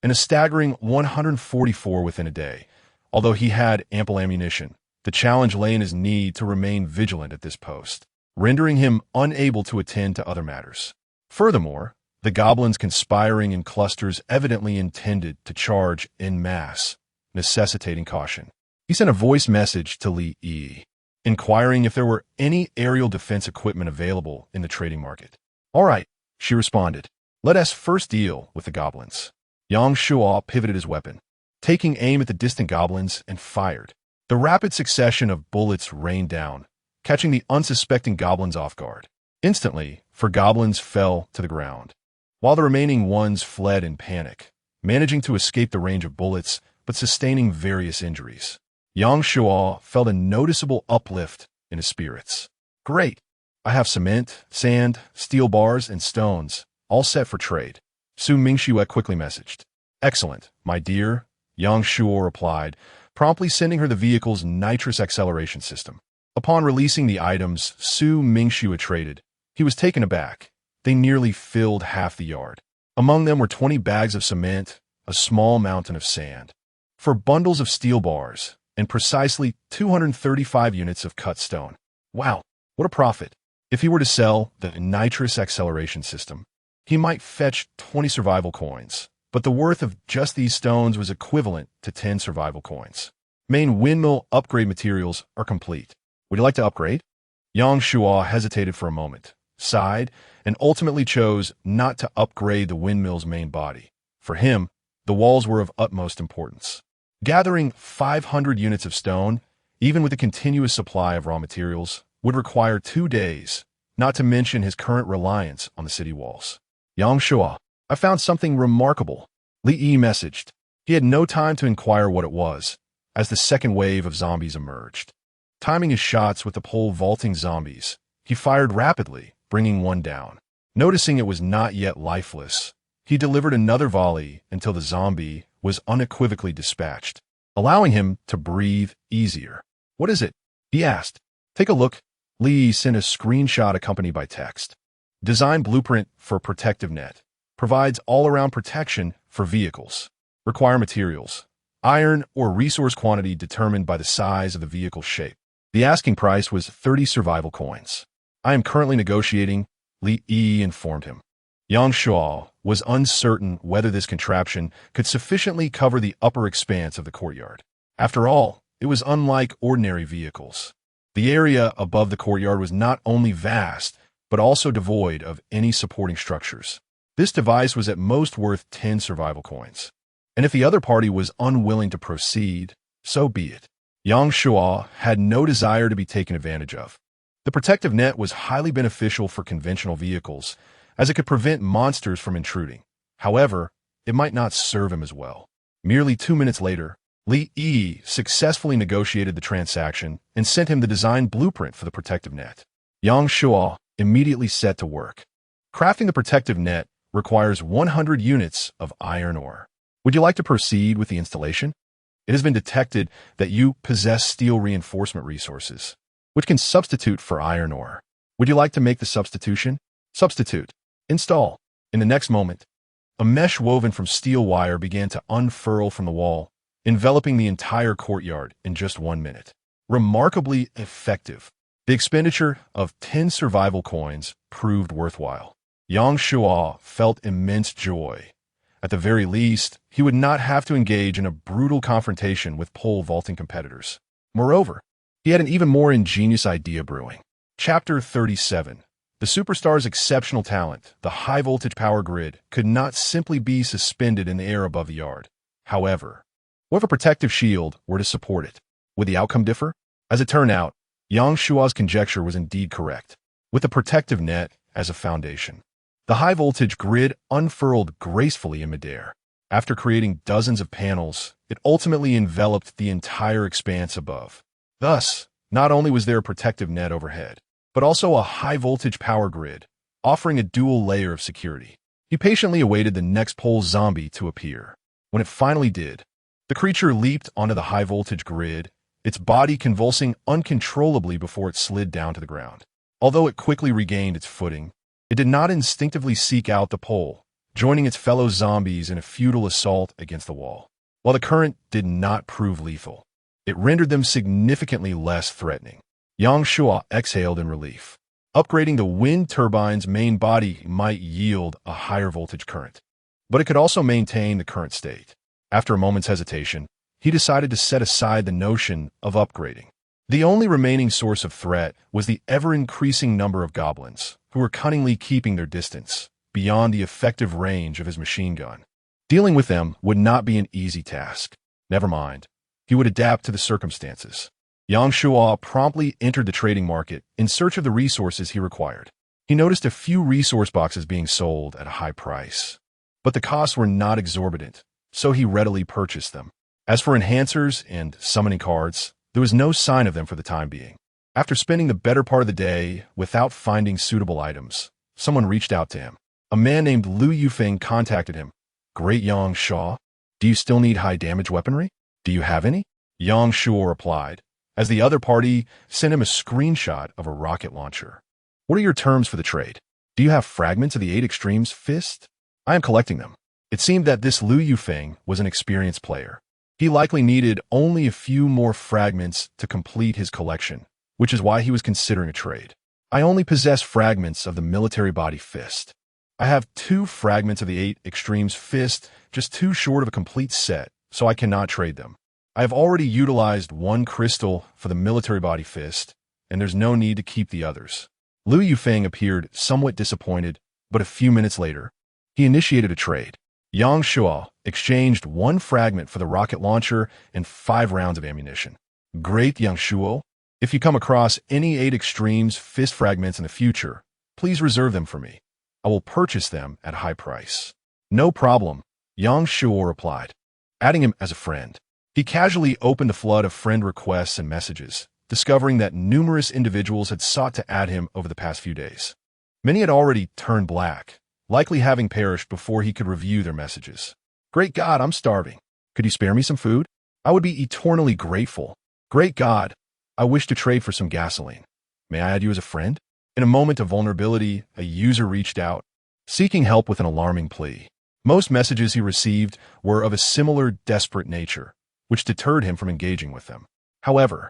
and a staggering 144 within a day. Although he had ample ammunition, the challenge lay in his need to remain vigilant at this post, rendering him unable to attend to other matters. Furthermore, the goblins conspiring in clusters evidently intended to charge en masse, necessitating caution. He sent a voice message to Li Yi, inquiring if there were any aerial defense equipment available in the trading market. All right, she responded. Let us first deal with the goblins. Yang Shuo pivoted his weapon, taking aim at the distant goblins, and fired. The rapid succession of bullets rained down, catching the unsuspecting goblins off guard. Instantly, 4 goblins fell to the ground, while the remaining ones fled in panic, managing to escape the range of bullets, but sustaining various injuries. Yang Shuo felt a noticeable uplift in his spirits. Great! I have cement, sand, steel bars, and stones, all set for trade. Su Mingxue quickly messaged. Excellent, my dear, Yang Shuo replied, promptly sending her the vehicle's nitrous acceleration system. Upon releasing the items Su Mingxue traded, he was taken aback. They nearly filled half the yard. Among them were 20 bags of cement, a small mountain of sand. For bundles of steel bars and precisely 235 units of cut stone. Wow, what a profit. If he were to sell the nitrous acceleration system, he might fetch 20 survival coins, but the worth of just these stones was equivalent to 10 survival coins. Main windmill upgrade materials are complete. Would you like to upgrade? Yang Shua hesitated for a moment, sighed, and ultimately chose not to upgrade the windmill's main body. For him, the walls were of utmost importance. Gathering 500 units of stone, even with a continuous supply of raw materials, would require 2 days, not to mention his current reliance on the city walls. Yang Shua, I found something remarkable, Li Yi messaged. He had no time to inquire what it was, as the second wave of zombies emerged. Timing his shots with the pole vaulting zombies, he fired rapidly, bringing one down. Noticing it was not yet lifeless, he delivered another volley until the zombie was unequivocally dispatched, allowing him to breathe easier. What is it? He asked. Take a look. Li sent a screenshot accompanied by text. Design blueprint for protective net. Provides all-around protection for vehicles. Require materials. Iron or resource quantity determined by the size of the vehicle's shape. The asking price was 30 survival coins. I am currently negotiating, Li Yi informed him. Yang Shua was uncertain whether this contraption could sufficiently cover the upper expanse of the courtyard. After all, it was unlike ordinary vehicles. The area above the courtyard was not only vast, but also devoid of any supporting structures. This device was at most worth 10 survival coins. And if the other party was unwilling to proceed, so be it. Yang Shua had no desire to be taken advantage of. The protective net was highly beneficial for conventional vehicles, as it could prevent monsters from intruding. However, it might not serve him as well. Merely 2 minutes later, Li Yi successfully negotiated the transaction and sent him the design blueprint for the protective net. Yang Shua immediately set to work. Crafting the protective net requires 100 units of iron ore. Would you like to proceed with the installation? It has been detected that you possess steel reinforcement resources, which can substitute for iron ore. Would you like to make the substitution? Substitute. Install. In the next moment, a mesh woven from steel wire began to unfurl from the wall, enveloping the entire courtyard in just 1 minute. Remarkably effective. The expenditure of 10 survival coins proved worthwhile. Yang Shua felt immense joy. At the very least, he would not have to engage in a brutal confrontation with pole vaulting competitors. Moreover, he had an even more ingenious idea brewing. Chapter 37. The superstar's exceptional talent, the high-voltage power grid, could not simply be suspended in the air above the yard. However, what if a protective shield were to support it? Would the outcome differ? As it turned out, Yang Shua's conjecture was indeed correct, with the protective net as a foundation. The high-voltage grid unfurled gracefully in midair. After creating dozens of panels, it ultimately enveloped the entire expanse above. Thus, not only was there a protective net overhead, but also a high-voltage power grid, offering a dual layer of security. He patiently awaited the next pole zombie to appear. When it finally did, the creature leaped onto the high-voltage grid, its body convulsing uncontrollably before it slid down to the ground. Although it quickly regained its footing, it did not instinctively seek out the pole, joining its fellow zombies in a futile assault against the wall. While the current did not prove lethal, it rendered them significantly less threatening. Yang Shua exhaled in relief. Upgrading the wind turbine's main body might yield a higher voltage current, but it could also maintain the current state. After a moment's hesitation, he decided to set aside the notion of upgrading. The only remaining source of threat was the ever-increasing number of goblins, who were cunningly keeping their distance, beyond the effective range of his machine gun. Dealing with them would not be an easy task. Never mind. He would adapt to the circumstances. Yang Shua promptly entered the trading market in search of the resources he required. He noticed a few resource boxes being sold at a high price, but the costs were not exorbitant, so he readily purchased them. As for enhancers and summoning cards, there was no sign of them for the time being. After spending the better part of the day without finding suitable items, someone reached out to him. A man named Lu Yufeng contacted him. Great Yang Shua, do you still need high-damage weaponry? Do you have any? Yang Shua replied, as the other party sent him a screenshot of a rocket launcher. What are your terms for the trade? Do you have fragments of the 8 Extremes fist? I am collecting them. It seemed that this Liu Yufeng was an experienced player. He likely needed only a few more fragments to complete his collection, which is why he was considering a trade. I only possess fragments of the military body fist. I have 2 fragments of the 8 extremes fist, just 2 short of a complete set, so I cannot trade them. I have already utilized 1 crystal for the military body fist, and there's no need to keep the others. Liu Yufeng appeared somewhat disappointed, but a few minutes later, he initiated a trade. Yang Shuo exchanged 1 fragment for the rocket launcher and 5 rounds of ammunition. Great, Yang Shuo. If you come across any 8 extremes fist fragments in the future, please reserve them for me. I will purchase them at a high price. No problem, Yang Shuo replied, adding him as a friend. He casually opened a flood of friend requests and messages, discovering that numerous individuals had sought to add him over the past few days. Many had already turned black, likely having perished before he could review their messages. Great God, I'm starving. Could you spare me some food? I would be eternally grateful. Great God, I wish to trade for some gasoline. May I add you as a friend? In a moment of vulnerability, a user reached out, seeking help with an alarming plea. Most messages he received were of a similar desperate nature, which deterred him from engaging with them. However,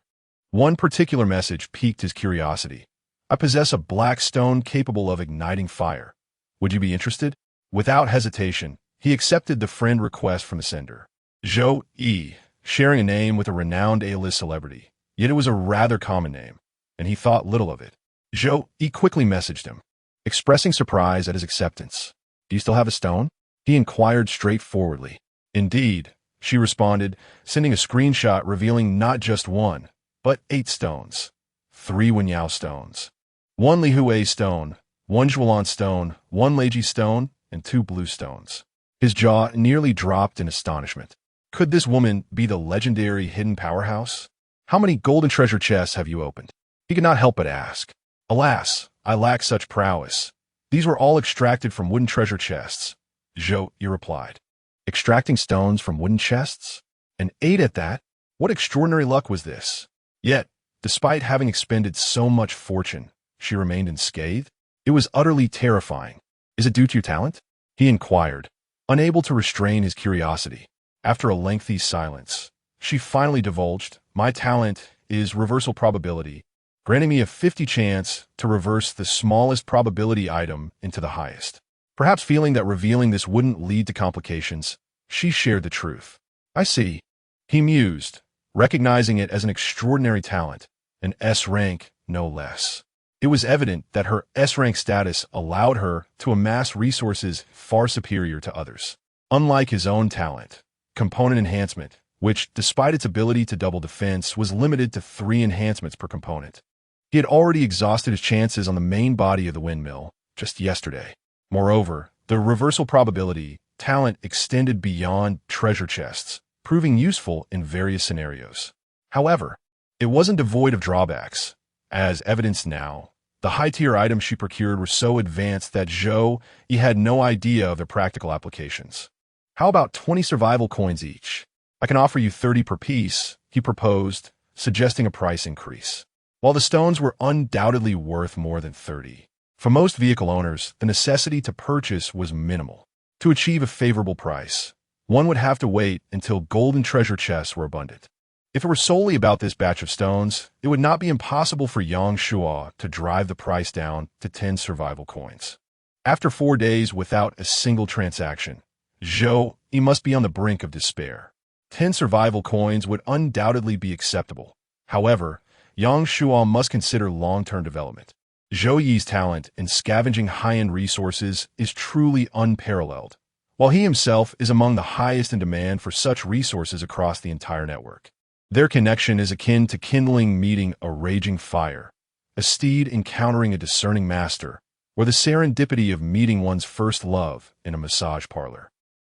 one particular message piqued his curiosity. I possess a black stone capable of igniting fire. Would you be interested? Without hesitation, he accepted the friend request from the sender. Zhou Yi, sharing a name with a renowned A-list celebrity, yet it was a rather common name, and he thought little of it. Zhou Yi quickly messaged him, expressing surprise at his acceptance. Do you still have a stone? He inquired straightforwardly. Indeed, she responded, sending a screenshot revealing not just 1, but 8 stones. 3 Wenyao stones, 1 Lihui stone, 1 Zhuolan stone, 1 Leiji stone, and 2 blue stones. His jaw nearly dropped in astonishment. Could this woman be the legendary hidden powerhouse? How many golden treasure chests have you opened? He could not help but ask. Alas, I lack such prowess. These were all extracted from wooden treasure chests. Zhou Yi replied. Extracting stones from wooden chests? And 8 at that? What extraordinary luck was this? Yet, despite having expended so much fortune, she remained unscathed? It was utterly terrifying. Is it due to your talent? He inquired, unable to restrain his curiosity. After a lengthy silence, she finally divulged, my talent is reversal probability, granting me a 50 chance to reverse the smallest probability item into the highest. Perhaps feeling that revealing this wouldn't lead to complications, she shared the truth. I see. He mused, recognizing it as an extraordinary talent, an S rank, no less. It was evident that her S rank status allowed her to amass resources far superior to others. Unlike his own talent, component enhancement, which, despite its ability to double defense, was limited to 3 enhancements per component. He had already exhausted his chances on the main body of the windmill just yesterday. Moreover, the reversal probability talent extended beyond treasure chests, proving useful in various scenarios. However, it wasn't devoid of drawbacks. As evidenced now, the high-tier items she procured were so advanced that Zhou Yi had no idea of their practical applications. How about 20 survival coins each? I can offer you 30 per piece, he proposed, suggesting a price increase. While the stones were undoubtedly worth more than 30, for most vehicle owners, the necessity to purchase was minimal. To achieve a favorable price, one would have to wait until golden treasure chests were abundant. If it were solely about this batch of stones, it would not be impossible for Yang Shuo to drive the price down to 10 survival coins. After 4 days without a single transaction, Zhou Yi must be on the brink of despair. 10 survival coins would undoubtedly be acceptable. However, Yang Shuo must consider long-term development. Zhou Yi's talent in scavenging high-end resources is truly unparalleled, while he himself is among the highest in demand for such resources across the entire network. Their connection is akin to kindling meeting a raging fire, a steed encountering a discerning master, or the serendipity of meeting one's first love in a massage parlor.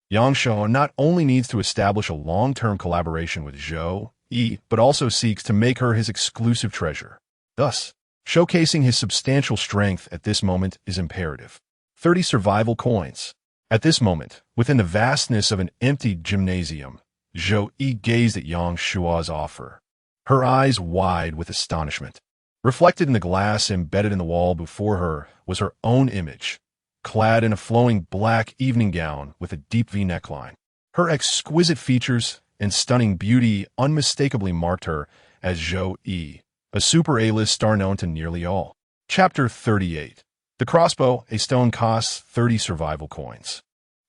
Yang Shuo not only needs to establish a long-term collaboration with Zhou Yi, but also seeks to make her his exclusive treasure. Thus, showcasing his substantial strength at this moment is imperative. 30 survival coins. At this moment, within the vastness of an empty gymnasium, Zhou Yi gazed at Yang Shuo's offer, her eyes wide with astonishment. Reflected in the glass embedded in the wall before her was her own image, clad in a flowing black evening gown with a deep V neckline. Her exquisite features and stunning beauty unmistakably marked her as Zhou Yi, a super A-list star known to nearly all. Chapter 38. The crossbow, a stone costs 30 survival coins.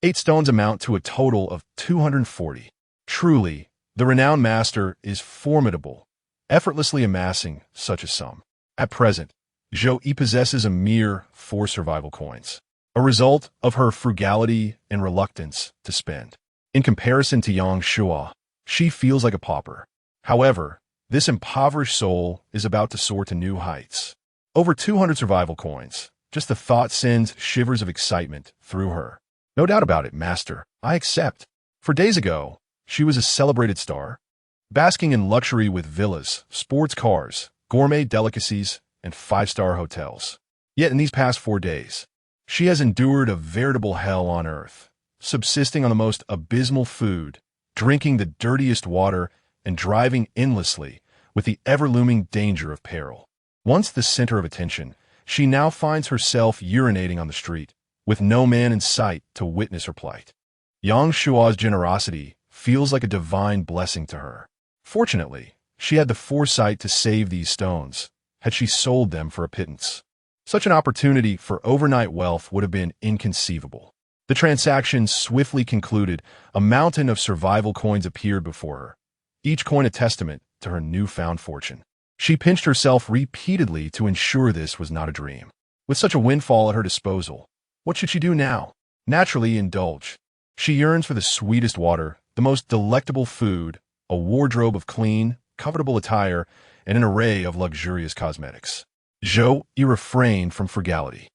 8 stones amount to a total of 240. Truly, the renowned master is formidable, effortlessly amassing such a sum. At present, Zhou Yi possesses a mere 4 survival coins, a result of her frugality and reluctance to spend. In comparison to Yang Shua, she feels like a pauper. However, this impoverished soul is about to soar to new heights. Over 200 survival coins. Just the thought sends shivers of excitement through her. No doubt about it, master. I accept. For days ago, she was a celebrated star, basking in luxury with villas, sports cars, gourmet delicacies, and 5-star hotels. Yet in these past 4 days, she has endured a veritable hell on earth, subsisting on the most abysmal food, drinking the dirtiest water, and driving endlessly with the ever-looming danger of peril. Once the center of attention, she now finds herself urinating on the street, with no man in sight to witness her plight. Yang Shua's generosity feels like a divine blessing to her. Fortunately, she had the foresight to save these stones, had she sold them for a pittance. Such an opportunity for overnight wealth would have been inconceivable. The transaction swiftly concluded. A mountain of survival coins appeared before her, each coin a testament to her newfound fortune. She pinched herself repeatedly to ensure this was not a dream. With such a windfall at her disposal, what should she do now? Naturally indulge. She yearns for the sweetest water, the most delectable food, a wardrobe of clean, comfortable attire, and an array of luxurious cosmetics. Zhou Yi refrained from frugality.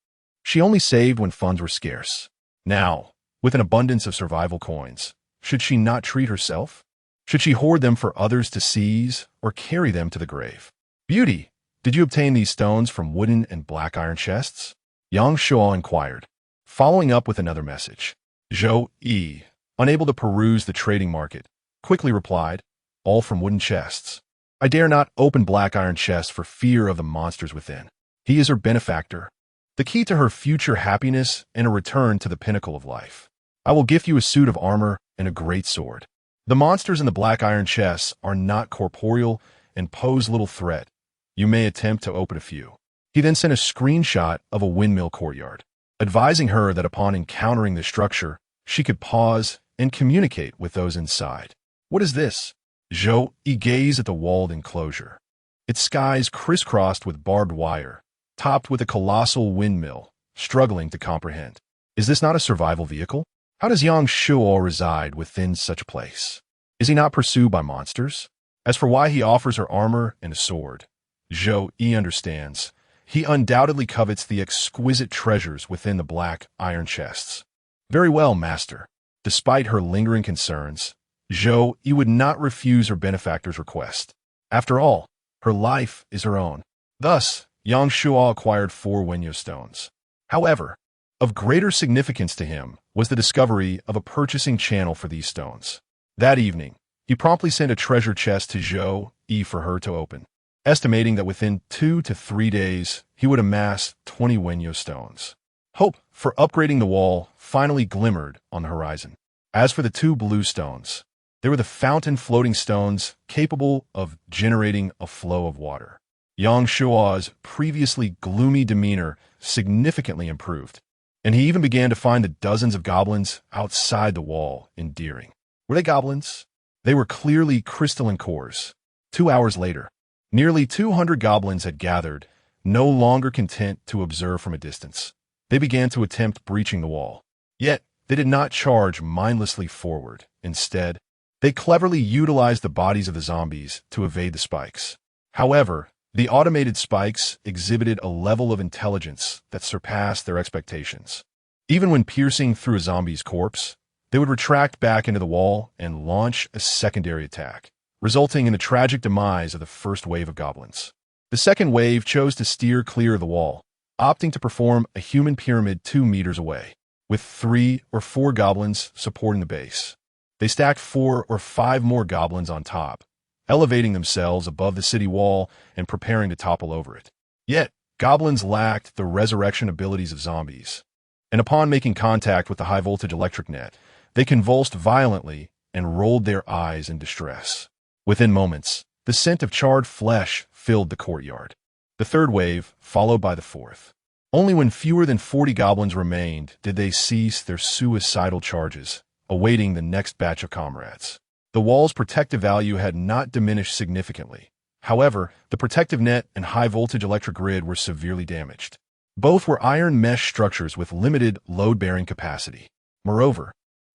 She only saved when funds were scarce. Now, with an abundance of survival coins, should she not treat herself? Should she hoard them for others to seize or carry them to the grave? Beauty, did you obtain these stones from wooden and black iron chests? Yang Shua inquired, following up with another message. Zhou Yi, unable to peruse the trading market, quickly replied, all from wooden chests. I dare not open black iron chests for fear of the monsters within. He is her benefactor, the key to her future happiness and a return to the pinnacle of life. I will gift you a suit of armor and a great sword. The monsters in the black iron chests are not corporeal and pose little threat. You may attempt to open a few. He then sent a screenshot of a windmill courtyard, advising her that upon encountering the structure, she could pause and communicate with those inside. What is this? Zhou Yi gazed at the walled enclosure, its skies crisscrossed with barbed wire, topped with a colossal windmill, struggling to comprehend. Is this not a survival vehicle? How does Yang Shuo reside within such a place? Is he not pursued by monsters? As for why he offers her armor and a sword, Zhou Yi understands. He undoubtedly covets the exquisite treasures within the black iron chests. Very well, master. Despite her lingering concerns, Zhou Yi would not refuse her benefactor's request. After all, her life is her own. Thus, Yang Shuo acquired 4 Wenyo stones. However, of greater significance to him was the discovery of a purchasing channel for these stones. That evening, he promptly sent a treasure chest to Zhou Yi for her to open, estimating that within 2 to 3 days, he would amass 20 Wenyo stones. Hope for upgrading the wall finally glimmered on the horizon. As for the 2 blue stones, they were the fountain floating stones capable of generating a flow of water. Yang Shua's previously gloomy demeanor significantly improved, and he even began to find the dozens of goblins outside the wall endearing. Were they goblins? They were clearly crystalline cores. 2 hours later, nearly 200 goblins had gathered, no longer content to observe from a distance. They began to attempt breaching the wall. Yet, they did not charge mindlessly forward. Instead, they cleverly utilized the bodies of the zombies to evade the spikes. However, the automated spikes exhibited a level of intelligence that surpassed their expectations. Even when piercing through a zombie's corpse, they would retract back into the wall and launch a secondary attack, resulting in the tragic demise of the first wave of goblins. The second wave chose to steer clear of the wall, opting to perform a human pyramid 2 meters away, with 3 or 4 goblins supporting the base. They stacked 4 or 5 more goblins on top, elevating themselves above the city wall and preparing to topple over it. Yet, goblins lacked the resurrection abilities of zombies. and upon making contact with the high-voltage electric net, they convulsed violently and rolled their eyes in distress. Within moments, the scent of charred flesh filled the courtyard. The third wave followed by the fourth. Only when fewer than 40 goblins remained did they cease their suicidal charges, awaiting the next batch of comrades. The wall's protective value had not diminished significantly. However, the protective net and high-voltage electric grid were severely damaged. Both were iron mesh structures with limited load-bearing capacity. Moreover,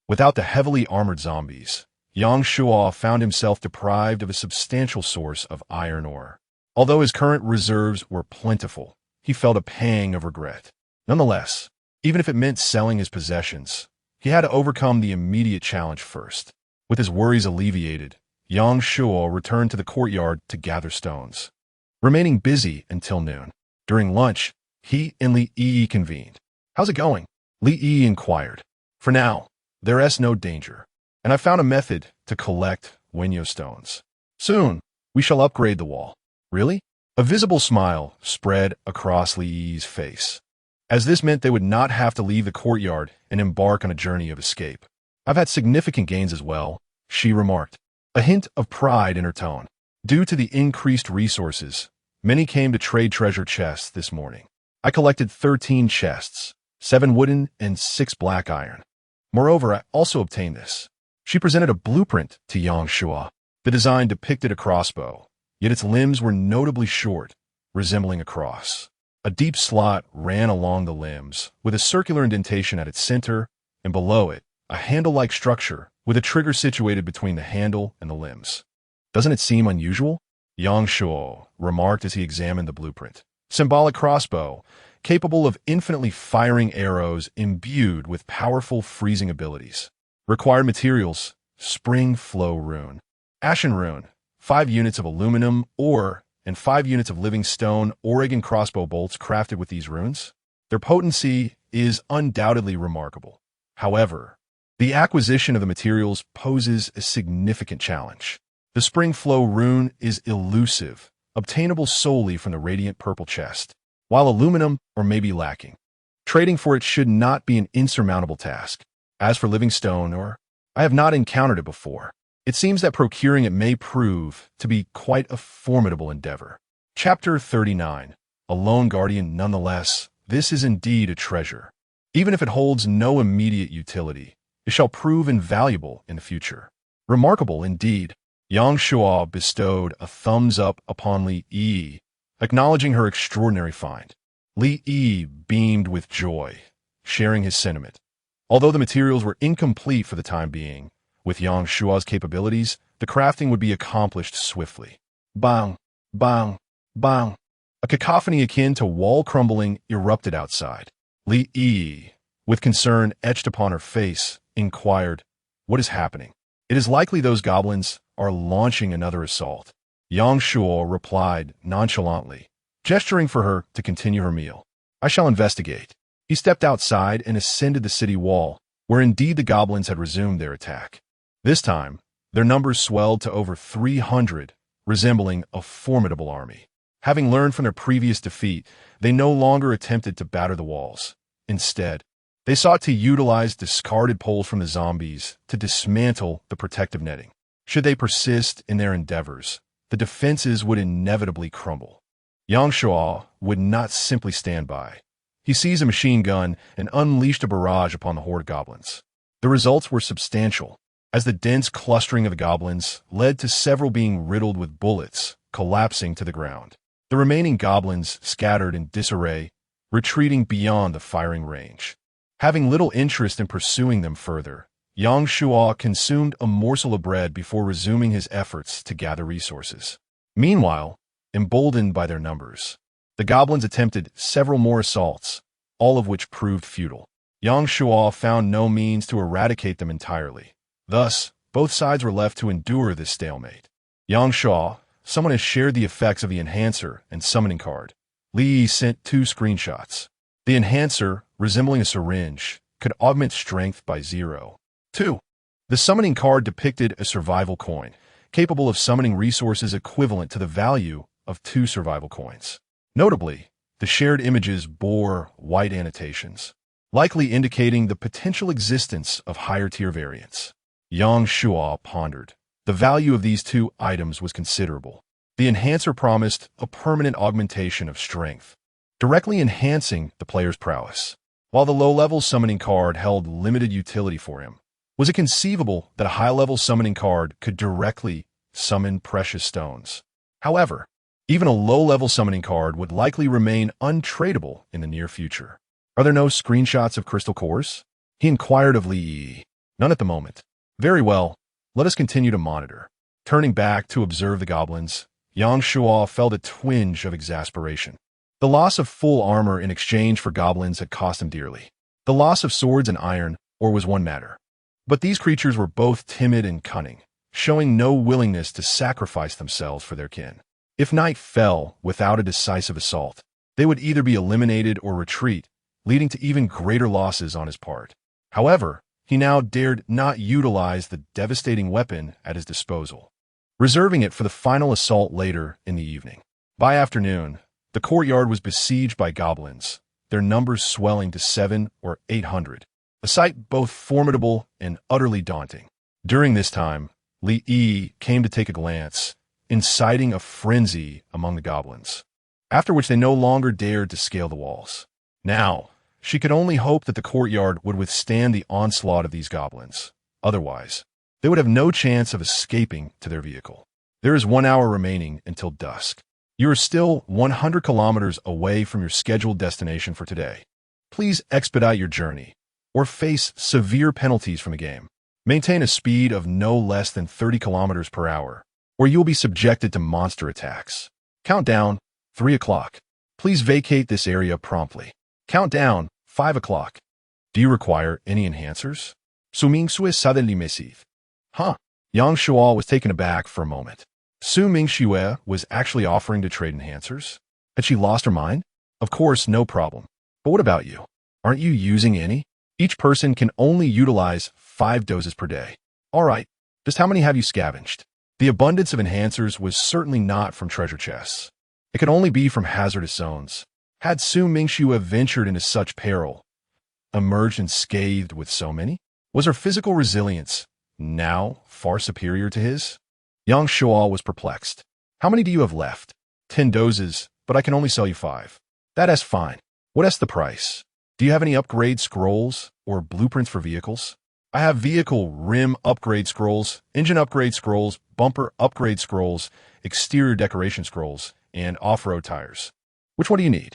without the heavily armored zombies, Yang Shuo found himself deprived of a substantial source of iron ore. Although his current reserves were plentiful, he felt a pang of regret. Nonetheless, even if it meant selling his possessions, he had to overcome the immediate challenge first. With his worries alleviated, Yang Shuo returned to the courtyard to gather stones, remaining busy until noon. During lunch, he and Li Yi convened. "How's it going?" Li Yi inquired. "For now, there's no danger, and I found a method to collect windmill stones. Soon, we shall upgrade the wall." "Really?" A visible smile spread across Li Yi's face, as this meant they would not have to leave the courtyard and embark on a journey of escape. "I've had significant gains as well," she remarked, a hint of pride in her tone. "Due to the increased resources, many came to trade treasure chests this morning. I collected 13 chests, 7 wooden and 6 black iron. Moreover, I also obtained this." She presented a blueprint to Yang Shuo. The design depicted a crossbow, yet its limbs were notably short, resembling a cross. A deep slot ran along the limbs, with a circular indentation at its center, and below it, a handle-like structure with a trigger situated between the handle and the limbs. "Doesn't it seem unusual?" Yang Shuo remarked as he examined the blueprint. Symbolic crossbow, capable of infinitely firing arrows imbued with powerful freezing abilities. Required materials: spring flow rune, ashen rune, 5 units of aluminum ore, and 5 units of living stone Oregon crossbow bolts crafted with these runes. Their potency is undoubtedly remarkable. However, the acquisition of the materials poses a significant challenge. The spring flow rune is elusive, obtainable solely from the radiant purple chest, while aluminum may be lacking. Trading for it should not be an insurmountable task. As for living stone ore, I have not encountered it before. It seems that procuring it may prove to be quite a formidable endeavor. Chapter 39. A Lone Guardian. Nonetheless, this is indeed a treasure. Even if it holds no immediate utility, it shall prove invaluable in the future. Remarkable indeed. Yang Shuo bestowed a thumbs up upon Li Yi, acknowledging her extraordinary find. Li Yi beamed with joy, sharing his sentiment. Although the materials were incomplete for the time being, with Yang Shuo's capabilities, the crafting would be accomplished swiftly. Bang, bang, bang. A cacophony akin to wall crumbling erupted outside. Li Yi, with concern etched upon her face, inquired, "What is happening?" "It is likely those goblins are launching another assault," Yang Shuo replied nonchalantly, gesturing for her to continue her meal. "I shall investigate." He stepped outside and ascended the city wall, where indeed the goblins had resumed their attack. This time, their numbers swelled to over 300, resembling a formidable army. Having learned from their previous defeat, they no longer attempted to batter the walls. Instead, they sought to utilize discarded poles from the zombies to dismantle the protective netting. Should they persist in their endeavors, the defenses would inevitably crumble. Yang Shuo would not simply stand by. He seized a machine gun and unleashed a barrage upon the horde of goblins. The results were substantial, as the dense clustering of the goblins led to several being riddled with bullets, collapsing to the ground. The remaining goblins scattered in disarray, retreating beyond the firing range. Having little interest in pursuing them further, Yang Shuo consumed a morsel of bread before resuming his efforts to gather resources. Meanwhile, emboldened by their numbers, the goblins attempted several more assaults, all of which proved futile. Yang Shuo found no means to eradicate them entirely. Thus, both sides were left to endure this stalemate. Yang Shuo, someone has shared the effects of the enhancer and summoning card. Li Yi sent 2 screenshots. The enhancer, resembling a syringe, could augment strength by 0.2. The summoning card depicted a survival coin, capable of summoning resources equivalent to the value of 2 survival coins. Notably, the shared images bore white annotations. likely indicating the potential existence of higher-tier variants. Yang Shuo pondered. The value of these two items was considerable. The enhancer promised a permanent augmentation of strength, directly enhancing the player's prowess, while the low-level summoning card held limited utility for him. Was it conceivable that a high-level summoning card could directly summon precious stones? However, even a low-level summoning card would likely remain untradeable in the near future. Are there no screenshots of crystal cores? He inquired of Li Yi. None at the moment. Very well, let us continue to monitor. Turning back to observe the goblins, Yang Shuo felt a twinge of exasperation. The loss of full armor in exchange for goblins had cost him dearly. The loss of swords and iron ore was one matter. But these creatures were both timid and cunning, showing no willingness to sacrifice themselves for their kin. If night fell without a decisive assault, they would either be eliminated or retreat, leading to even greater losses on his part. However, he now dared not utilize the devastating weapon at his disposal, reserving it for the final assault later in the evening. By afternoon, the courtyard was besieged by goblins, their numbers swelling to 700 or 800, a sight both formidable and utterly daunting. During this time, Li Yi came to take a glance, inciting a frenzy among the goblins, after which they no longer dared to scale the walls. Now, she could only hope that the courtyard would withstand the onslaught of these goblins. Otherwise, they would have no chance of escaping to their vehicle. There is 1 hour remaining until dusk. You are still 100 kilometers away from your scheduled destination for today. Please expedite your journey, or face severe penalties from the game. Maintain a speed of no less than 30 kilometers per hour, or you will be subjected to monster attacks. Countdown, 3 o'clock. Please vacate this area promptly. Countdown, 5 o'clock. Do you require any enhancers? Su Mingxue suddenly missive. Huh. Yang Shuo was taken aback for a moment. Su Mingxue was actually offering to trade enhancers? Had she lost her mind? Of course, no problem. But what about you? Aren't you using any? Each person can only utilize 5 doses per day. All right. Just how many have you scavenged? The abundance of enhancers was certainly not from treasure chests. It could only be from hazardous zones. Had Su Mingxue ventured into such peril, emerged unscathed with so many? Was her physical resilience now far superior to his? Yang Shuo was perplexed. How many do you have left? 10 doses, but I can only sell you 5. That is fine. What is the price? Do you have any upgrade scrolls or blueprints for vehicles? I have vehicle rim upgrade scrolls, engine upgrade scrolls, bumper upgrade scrolls, exterior decoration scrolls, and off-road tires. Which one do you need?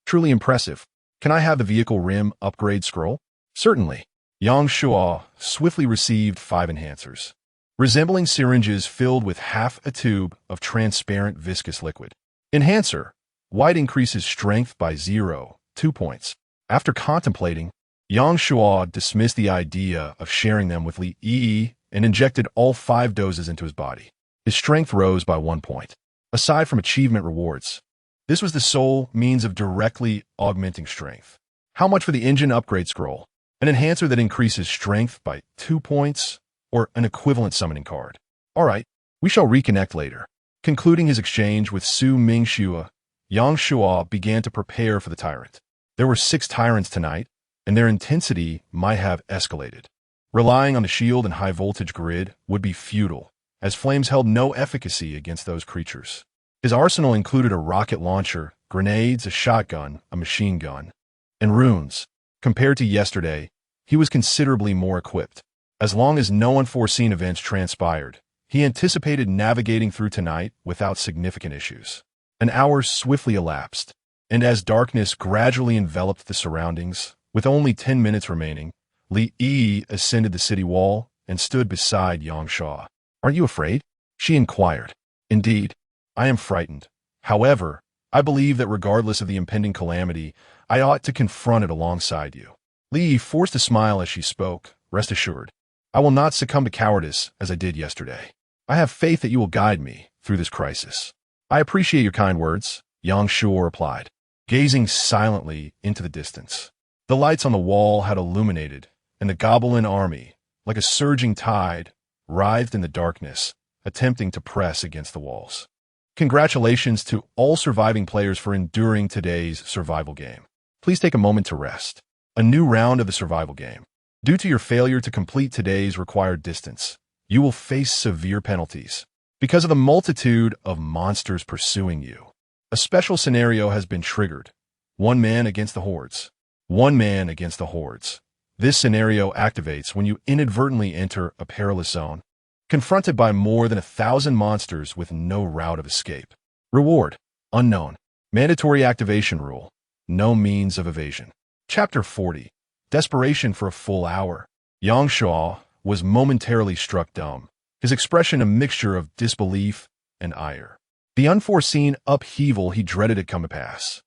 Truly impressive. Can I have the vehicle rim upgrade scroll? Certainly. Yang Shuo swiftly received 5 enhancers, resembling syringes filled with half a tube of transparent viscous liquid. Enhancer. White increases strength by 0.2 points. After contemplating, Yang Shuo dismissed the idea of sharing them with Li Yi and injected all 5 doses into his body. His strength rose by 1 point. Aside from achievement rewards, this was the sole means of directly augmenting strength. How much for the engine upgrade scroll? An enhancer that increases strength by 2 points, or an equivalent summoning card. All right, we shall reconnect later. Concluding his exchange with Su Mingxue, Yang Shuo began to prepare for the tyrant. There were 6 tyrants tonight, and their intensity might have escalated. Relying on the shield and high-voltage grid would be futile, as flames held no efficacy against those creatures. His arsenal included a rocket launcher, grenades, a shotgun, a machine gun, and runes. Compared to yesterday, he was considerably more equipped. As long as no unforeseen events transpired, he anticipated navigating through tonight without significant issues. An hour swiftly elapsed, and as darkness gradually enveloped the surroundings, with only 10 minutes remaining, Li Yi ascended the city wall and stood beside Yang Shuo. Aren't you afraid? She inquired. Indeed, I am frightened. However, I believe that regardless of the impending calamity, I ought to confront it alongside you. Li Yi forced a smile as she spoke. Rest assured, I will not succumb to cowardice as I did yesterday. I have faith that you will guide me through this crisis. I appreciate your kind words, Yang Shuo replied, gazing silently into the distance. The lights on the wall had illuminated, and the goblin army, like a surging tide, writhed in the darkness, attempting to press against the walls. Congratulations to all surviving players for enduring today's survival game. Please take a moment to rest. A new round of the survival game. Due to your failure to complete today's required distance, you will face severe penalties because of the multitude of monsters pursuing you. A special scenario has been triggered. One man against the hordes. One man against the hordes. This scenario activates when you inadvertently enter a perilous zone, confronted by more than 1,000 monsters with no route of escape. Reward: unknown. Mandatory activation rule: no means of evasion. Chapter 40. Desperation for a full hour. Yang Shuo was momentarily struck dumb, his expression a mixture of disbelief and ire. The unforeseen upheaval he dreaded had come to pass.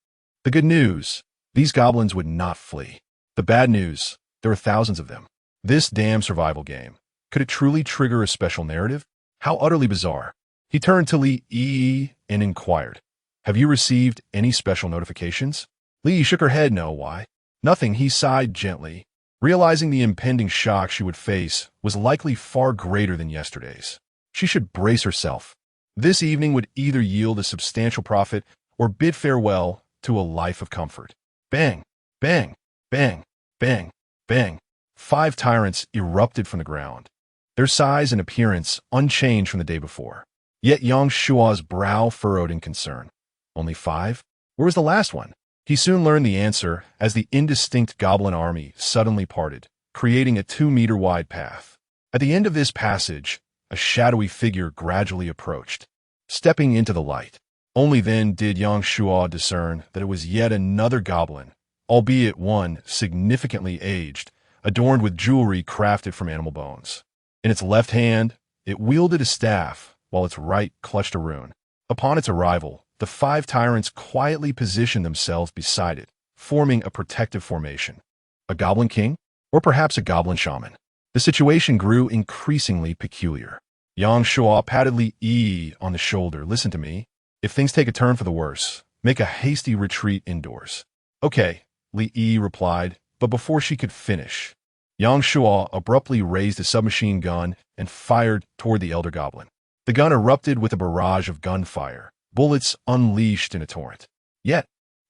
The good news: these goblins would not flee. The bad news: there were thousands of them. This damn survival game. Could it truly trigger a special narrative? How utterly bizarre. He turned to Li Yi and inquired, "Have you received any special notifications?" Li Yi shook her head. "No, why?" "Nothing," he sighed gently, realizing the impending shock she would face was likely far greater than yesterday's. She should brace herself. This evening would either yield a substantial profit or bid farewell to a life of comfort. Bang, bang, bang, bang, bang. 5 tyrants erupted from the ground, their size and appearance unchanged from the day before. Yet Yang Shua's brow furrowed in concern. Only 5? Where was the last one? He soon learned the answer as the indistinct goblin army suddenly parted, creating a 2-meter-wide path. At the end of this passage, a shadowy figure gradually approached, stepping into the light. Only then did Yang Shua discern that it was yet another goblin, albeit one significantly aged, adorned with jewelry crafted from animal bones. In its left hand, it wielded a staff, while its right clutched a rune. Upon its arrival, the 5 tyrants quietly positioned themselves beside it, forming a protective formation. A goblin king? Or perhaps a goblin shaman? The situation grew increasingly peculiar. Yang Shua patted Li Yi on the shoulder. "Listen to me. If things take a turn for the worse, make a hasty retreat indoors." "Okay," Li Yi replied, but before she could finish, Yang Shua abruptly raised a submachine gun and fired toward the elder goblin. The gun erupted with a barrage of gunfire, bullets unleashed in a torrent. Yet,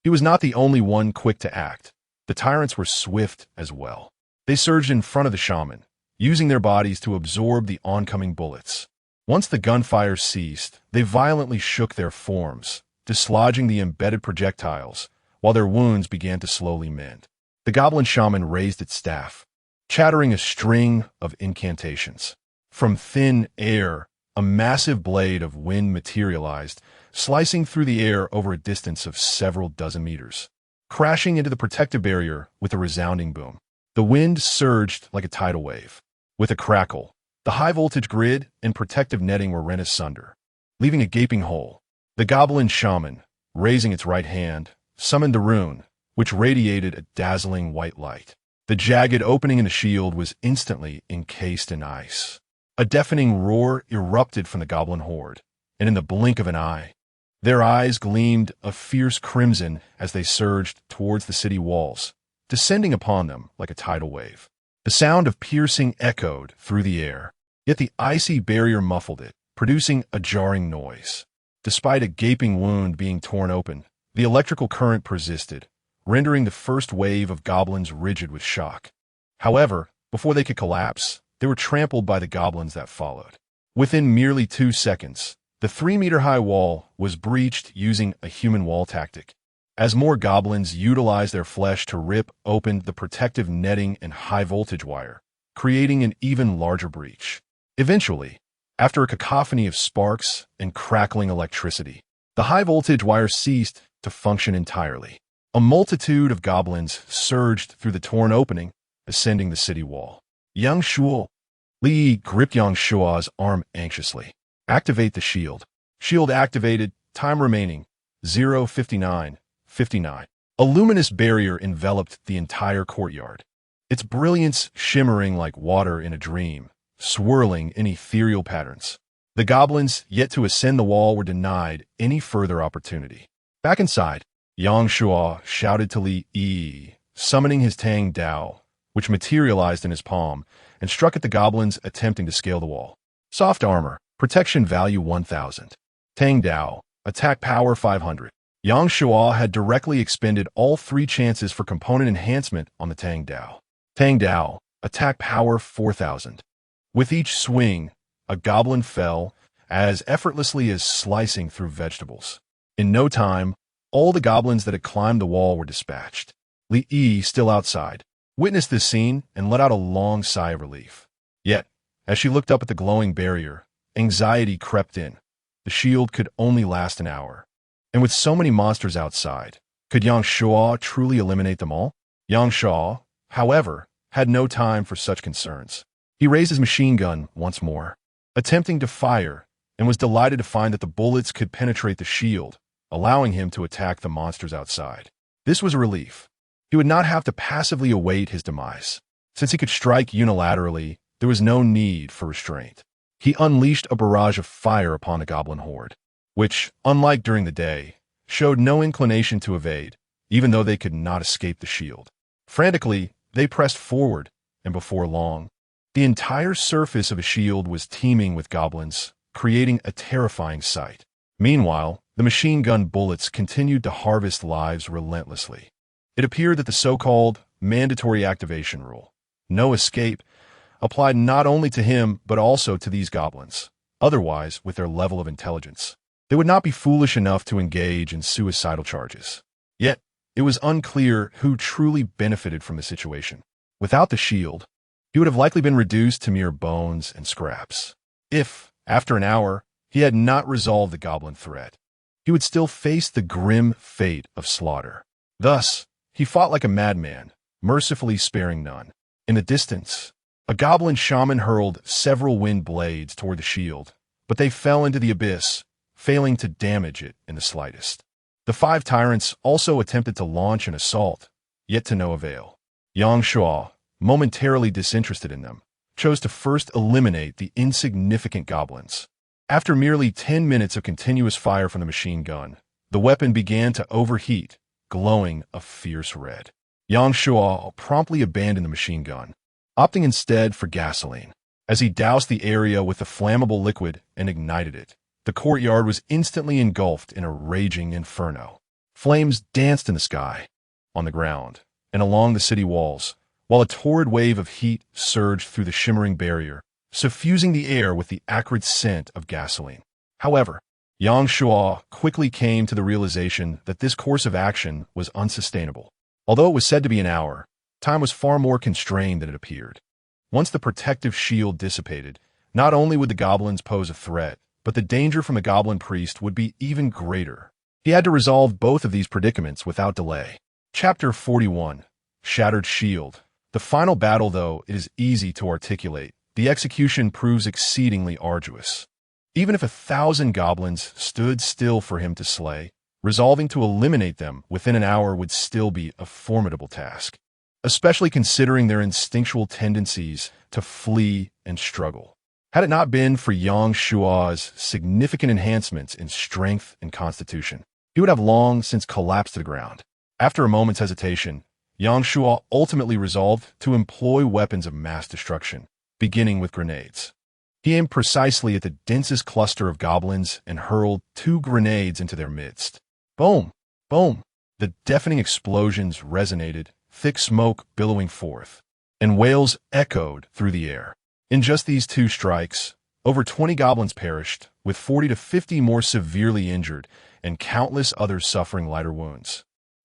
he was not the only one quick to act. The tyrants were swift as well. They surged in front of the shaman, using their bodies to absorb the oncoming bullets. Once the gunfire ceased, they violently shook their forms, dislodging the embedded projectiles, while their wounds began to slowly mend. The goblin shaman raised its staff, chattering a string of incantations. From thin air, a massive blade of wind materialized, slicing through the air over a distance of several dozen meters, crashing into the protective barrier with a resounding boom. The wind surged like a tidal wave. With a crackle, the high-voltage grid and protective netting were rent asunder, leaving a gaping hole. The goblin shaman, raising its right hand, summoned the rune, which radiated a dazzling white light. The jagged opening in the shield was instantly encased in ice. A deafening roar erupted from the goblin horde, and in the blink of an eye, their eyes gleamed a fierce crimson as they surged towards the city walls, descending upon them like a tidal wave. The sound of piercing echoed through the air, yet the icy barrier muffled it, producing a jarring noise. Despite a gaping wound being torn open, the electrical current persisted, rendering the first wave of goblins rigid with shock. However, before they could collapse, they were trampled by the goblins that followed. Within merely 2 seconds, the 3-meter-high wall was breached using a human wall tactic, as more goblins utilized their flesh to rip open the protective netting and high-voltage wire, creating an even larger breach. Eventually, after a cacophony of sparks and crackling electricity, the high-voltage wire ceased to function entirely. A multitude of goblins surged through the torn opening, ascending the city wall. Yang Shuo. Li gripped Yang Shua's arm anxiously. "Activate the shield." Shield activated. Time remaining. 0:59:59. A luminous barrier enveloped the entire courtyard, its brilliance shimmering like water in a dream, swirling in ethereal patterns. The goblins yet to ascend the wall were denied any further opportunity. Back inside, Yang Shua shouted to Li Yi, summoning his Tang Dao, which materialized in his palm and struck at the goblins attempting to scale the wall. Soft armor, protection value 1000. Tang Dao, attack power 500. Yang Shuo had directly expended all 3 chances for component enhancement on the Tang Dao. Tang Dao, attack power 4000. With each swing, a goblin fell as effortlessly as slicing through vegetables. In no time, all the goblins that had climbed the wall were dispatched. Li Yi, still outside, witnessed this scene and let out a long sigh of relief. Yet, as she looked up at the glowing barrier, anxiety crept in. The shield could only last an hour. And with so many monsters outside, could Yang Shuo truly eliminate them all? Yang Shuo, however, had no time for such concerns. He raised his machine gun once more, attempting to fire, and was delighted to find that the bullets could penetrate the shield, allowing him to attack the monsters outside. This was a relief. He would not have to passively await his demise. Since he could strike unilaterally, there was no need for restraint. He unleashed a barrage of fire upon the goblin horde, which, unlike during the day, showed no inclination to evade, even though they could not escape the shield. Frantically, they pressed forward, and before long, the entire surface of a shield was teeming with goblins, creating a terrifying sight. Meanwhile, the machine gun bullets continued to harvest lives relentlessly. It appeared that the so-called mandatory activation rule, no escape, applied not only to him but also to these goblins. Otherwise, with their level of intelligence, they would not be foolish enough to engage in suicidal charges. Yet, it was unclear who truly benefited from the situation. Without the shield, he would have likely been reduced to mere bones and scraps. If, after an hour, he had not resolved the goblin threat, he would still face the grim fate of slaughter. Thus, he fought like a madman, mercifully sparing none. In the distance, a goblin shaman hurled several wind blades toward the shield, but they fell into the abyss, failing to damage it in the slightest. The 5 tyrants also attempted to launch an assault, yet to no avail. Yang Shuo, momentarily disinterested in them, chose to first eliminate the insignificant goblins. After merely 10 minutes of continuous fire from the machine gun, the weapon began to overheat, glowing a fierce red. Yang Shuo promptly abandoned the machine gun, opting instead for gasoline. As he doused the area with the flammable liquid and ignited it, the courtyard was instantly engulfed in a raging inferno. Flames danced in the sky, on the ground, and along the city walls, while a torrid wave of heat surged through the shimmering barrier, suffusing the air with the acrid scent of gasoline. However, Yang Shuo quickly came to the realization that this course of action was unsustainable. Although it was said to be an hour, time was far more constrained than it appeared. Once the protective shield dissipated, not only would the goblins pose a threat, but the danger from the goblin priest would be even greater. He had to resolve both of these predicaments without delay. Chapter 41. Shattered Shield. The final battle, though it is easy to articulate, the execution proves exceedingly arduous. Even if 1,000 goblins stood still for him to slay, resolving to eliminate them within an hour would still be a formidable task, especially considering their instinctual tendencies to flee and struggle. Had it not been for Yang Shuo's significant enhancements in strength and constitution, he would have long since collapsed to the ground. After a moment's hesitation, Yang Shuo ultimately resolved to employ weapons of mass destruction, beginning with grenades. He aimed precisely at the densest cluster of goblins and hurled 2 grenades into their midst. Boom! Boom! The deafening explosions resonated, thick smoke billowing forth, and wails echoed through the air. In just these 2 strikes, over 20 goblins perished, with 40 to 50 more severely injured, and countless others suffering lighter wounds.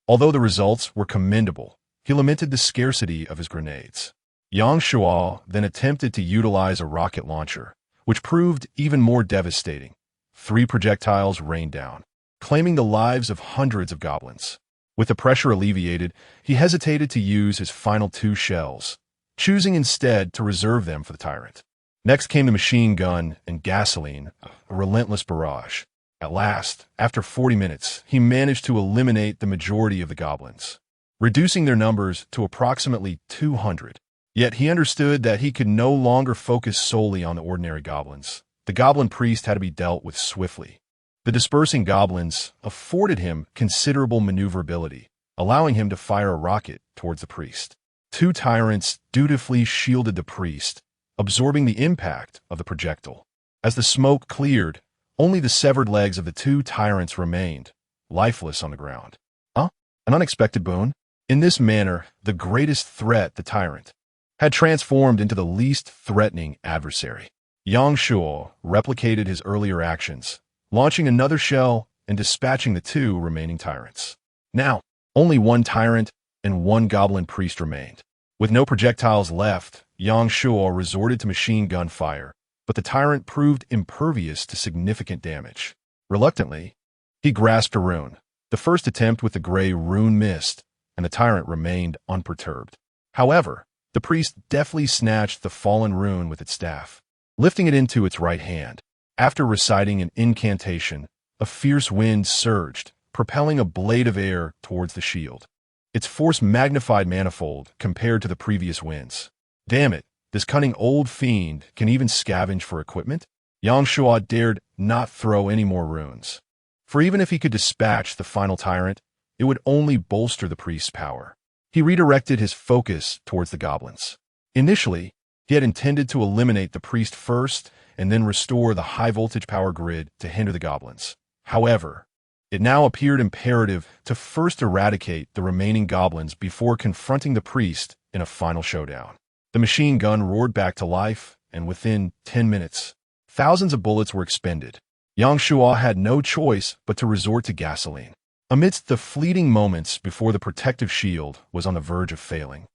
Although the results were commendable, he lamented the scarcity of his grenades. Yang Shuo then attempted to utilize a rocket launcher, which proved even more devastating. 3 projectiles rained down, claiming the lives of hundreds of goblins. With the pressure alleviated, he hesitated to use his final 2 shells, choosing instead to reserve them for the tyrant. Next came the machine gun and gasoline, a relentless barrage. At last, after 40 minutes, he managed to eliminate the majority of the goblins, reducing their numbers to approximately 200. Yet he understood that he could no longer focus solely on the ordinary goblins. The goblin priest had to be dealt with swiftly. The dispersing goblins afforded him considerable maneuverability, allowing him to fire a rocket towards the priest. 2 tyrants dutifully shielded the priest, absorbing the impact of the projectile. As the smoke cleared, only the severed legs of the 2 tyrants remained, lifeless on the ground. Huh? An unexpected boon? In this manner, the greatest threat, the tyrant, had transformed into the least threatening adversary. Yang Shuo replicated his earlier actions, launching another shell and dispatching the two remaining tyrants. Now, only one tyrant and one goblin priest remained. With no projectiles left, Yang Shuo resorted to machine gun fire, but the tyrant proved impervious to significant damage. Reluctantly, he grasped a rune. The first attempt with the gray rune missed, and the tyrant remained unperturbed. However, the priest deftly snatched the fallen rune with its staff, lifting it into its right hand. After reciting an incantation, a fierce wind surged, propelling a blade of air towards the shield. Its force magnified manifold compared to the previous winds. Damn it, this cunning old fiend can even scavenge for equipment? Yang Shuo dared not throw any more runes. For even if he could dispatch the final tyrant, it would only bolster the priest's power. He redirected his focus towards the goblins. Initially, he had intended to eliminate the priest first and then restore the high-voltage power grid to hinder the goblins. However, it now appeared imperative to first eradicate the remaining goblins before confronting the priest in a final showdown. The machine gun roared back to life, and within 10 minutes, thousands of bullets were expended. Yang Shuo had no choice but to resort to gasoline. Amidst the fleeting moments before the protective shield was on the verge of failing,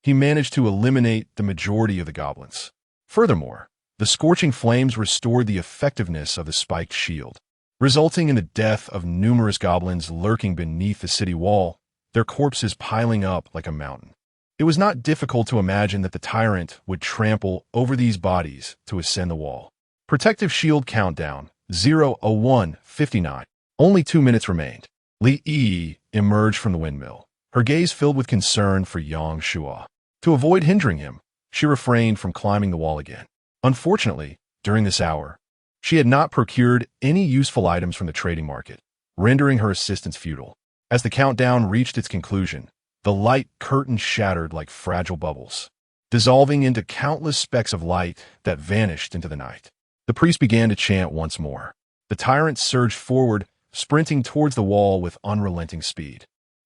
he managed to eliminate the majority of the goblins. Furthermore, the scorching flames restored the effectiveness of the spiked shield, resulting in the death of numerous goblins lurking beneath the city wall, their corpses piling up like a mountain. It was not difficult to imagine that the tyrant would trample over these bodies to ascend the wall. Protective shield countdown, 0:01:59. Only 2 minutes remained. Li Yi emerged from the windmill, her gaze filled with concern for Yang Shuo. To avoid hindering him, she refrained from climbing the wall again. Unfortunately, during this hour, she had not procured any useful items from the trading market, rendering her assistance futile. As the countdown reached its conclusion, the light curtain shattered like fragile bubbles, dissolving into countless specks of light that vanished into the night. The priest began to chant once more. The tyrant surged forward, sprinting towards the wall with unrelenting speed.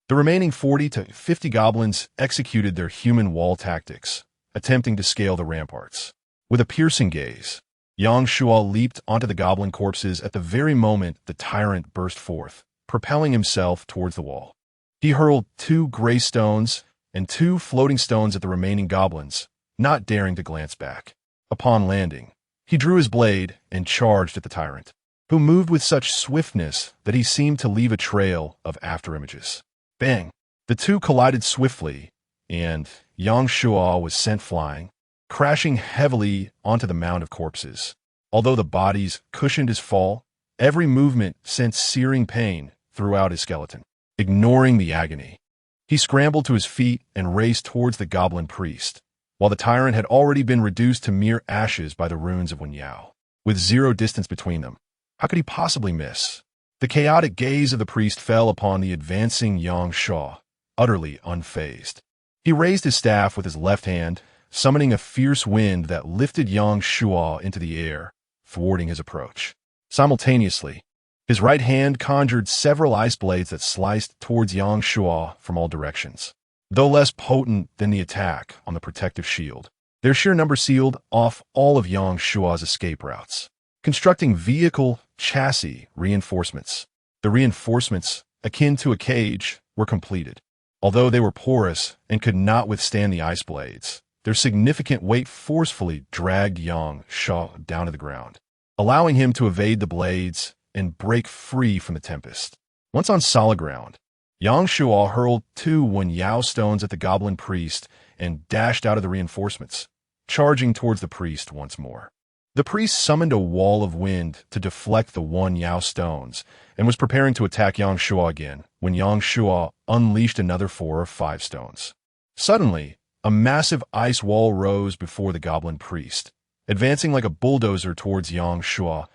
The remaining 40 to 50 goblins executed their human wall tactics, attempting to scale the ramparts. With a piercing gaze, Yang Shuo leaped onto the goblin corpses at the very moment the tyrant burst forth, propelling himself towards the wall. He hurled 2 gray stones and 2 floating stones at the remaining goblins, not daring to glance back. Upon landing, he drew his blade and charged at the tyrant, who moved with such swiftness that he seemed to leave a trail of afterimages. Bang! The two collided swiftly, and Yang Shuo was sent flying, crashing heavily onto the mound of corpses. Although the bodies cushioned his fall, every movement sent searing pain throughout his skeleton. Ignoring the agony, he scrambled to his feet and raced towards the goblin priest, while the tyrant had already been reduced to mere ashes by the runes of Wenyao. With 0 distance between them, how could he possibly miss? The chaotic gaze of the priest fell upon the advancing Yang Shuo, utterly unfazed. He raised his staff with his left hand, summoning a fierce wind that lifted Yang Shuo into the air, thwarting his approach. Simultaneously, his right hand conjured several ice blades that sliced towards Yang Shuo from all directions. Though less potent than the attack on the protective shield, their sheer number sealed off all of Yang Shuo's escape routes. Constructing vehicle chassis reinforcements. The reinforcements, akin to a cage, were completed. Although they were porous and could not withstand the ice blades, their significant weight forcefully dragged Yang Shuo down to the ground, allowing him to evade the blades and break free from the tempest. Once on solid ground, Yang Shuo hurled 2 Wenyao stones at the goblin priest and dashed out of the reinforcements, charging towards the priest once more. The priest summoned a wall of wind to deflect the Wenyao stones and was preparing to attack Yang Shuo again when Yang Shuo unleashed another 4 or 5 stones. Suddenly, a massive ice wall rose before the goblin priest, advancing like a bulldozer towards Yang Shuo,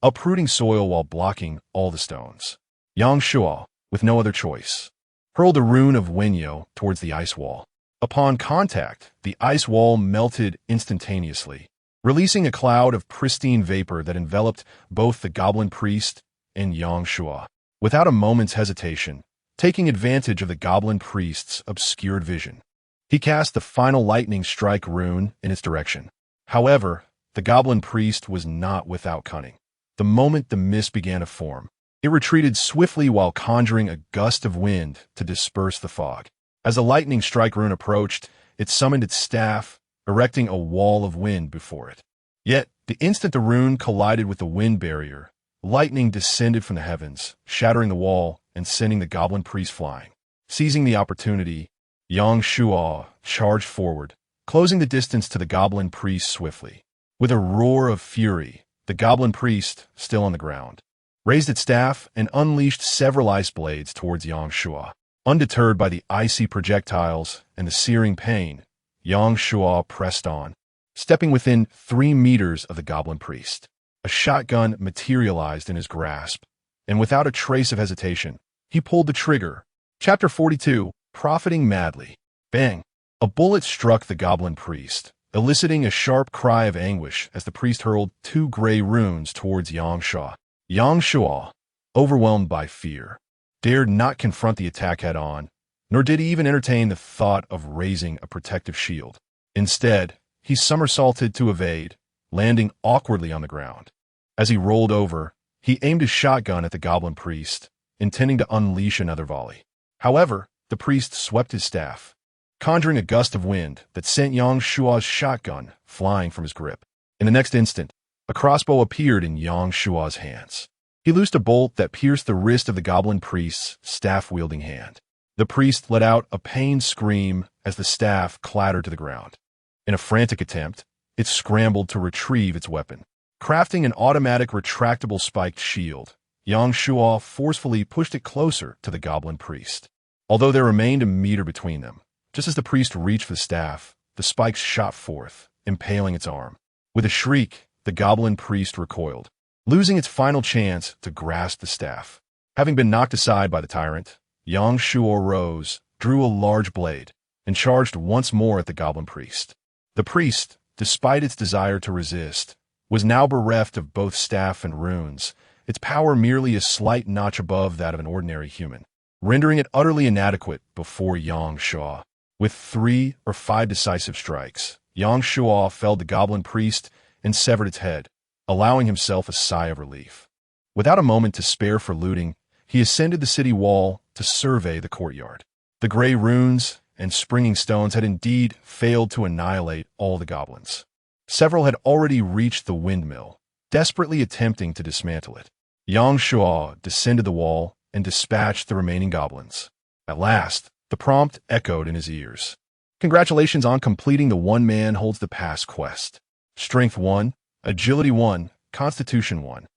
uprooting soil while blocking all the stones. Yang Shuo, with no other choice, hurled a rune of Wenyao towards the ice wall. Upon contact, the ice wall melted instantaneously, releasing a cloud of pristine vapor that enveloped both the goblin priest and Yang Shuo. without a moment's hesitation, taking advantage of the goblin priest's obscured vision. He cast the final lightning strike rune in its direction. However, the goblin priest was not without cunning. The moment the mist began to form, it retreated swiftly while conjuring a gust of wind to disperse the fog. As the lightning strike rune approached, it summoned its staff, erecting a wall of wind before it. Yet, the instant the rune collided with the wind barrier, lightning descended from the heavens, shattering the wall and sending the goblin priest flying. Seizing the opportunity, Yang Shuo charged forward, closing the distance to the goblin priest swiftly. With a roar of fury, the goblin priest, still on the ground, raised its staff and unleashed several ice blades towards Yang Shuo. Undeterred by the icy projectiles and the searing pain, Yang Shuo pressed on, stepping within 3 meters of the goblin priest. A shotgun materialized in his grasp, and without a trace of hesitation, he pulled the trigger. Chapter 42, Profiting Madly. Bang! A bullet struck the goblin priest, eliciting a sharp cry of anguish as the priest hurled 2 gray runes towards Yang Shuo. Yang Shuo, overwhelmed by fear, dared not confront the attack head-on, nor did he even entertain the thought of raising a protective shield. Instead, he somersaulted to evade, landing awkwardly on the ground. As he rolled over, he aimed his shotgun at the goblin priest, intending to unleash another volley. However, the priest swept his staff, conjuring a gust of wind that sent Yang Shuo's shotgun flying from his grip. In the next instant, a crossbow appeared in Yang Shuo's hands. He loosed a bolt that pierced the wrist of the goblin priest's staff-wielding hand. The priest let out a pained scream as the staff clattered to the ground. In a frantic attempt, it scrambled to retrieve its weapon. Crafting an automatic retractable spiked shield, Yang Shuo forcefully pushed it closer to the goblin priest. Although there remained a meter between them, just as the priest reached for the staff, the spikes shot forth, impaling its arm. With a shriek, the goblin priest recoiled, losing its final chance to grasp the staff. Having been knocked aside by the tyrant, Yang Shuo rose, drew a large blade, and charged once more at the goblin priest. The priest, despite its desire to resist, was now bereft of both staff and runes, its power merely a slight notch above that of an ordinary human, rendering it utterly inadequate before Yang Shuo. With 3 or 5 decisive strikes, Yang Shuo felled the goblin priest and severed its head, allowing himself a sigh of relief. Without a moment to spare for looting, he ascended the city wall to survey the courtyard. The gray runes and springing stones had indeed failed to annihilate all the goblins. Several had already reached the windmill, desperately attempting to dismantle it. Yang Shuo descended the wall and dispatched the remaining goblins. At last, the prompt echoed in his ears. Congratulations on completing the One Man Holds the Pass quest. Strength 1, Agility 1, Constitution 1.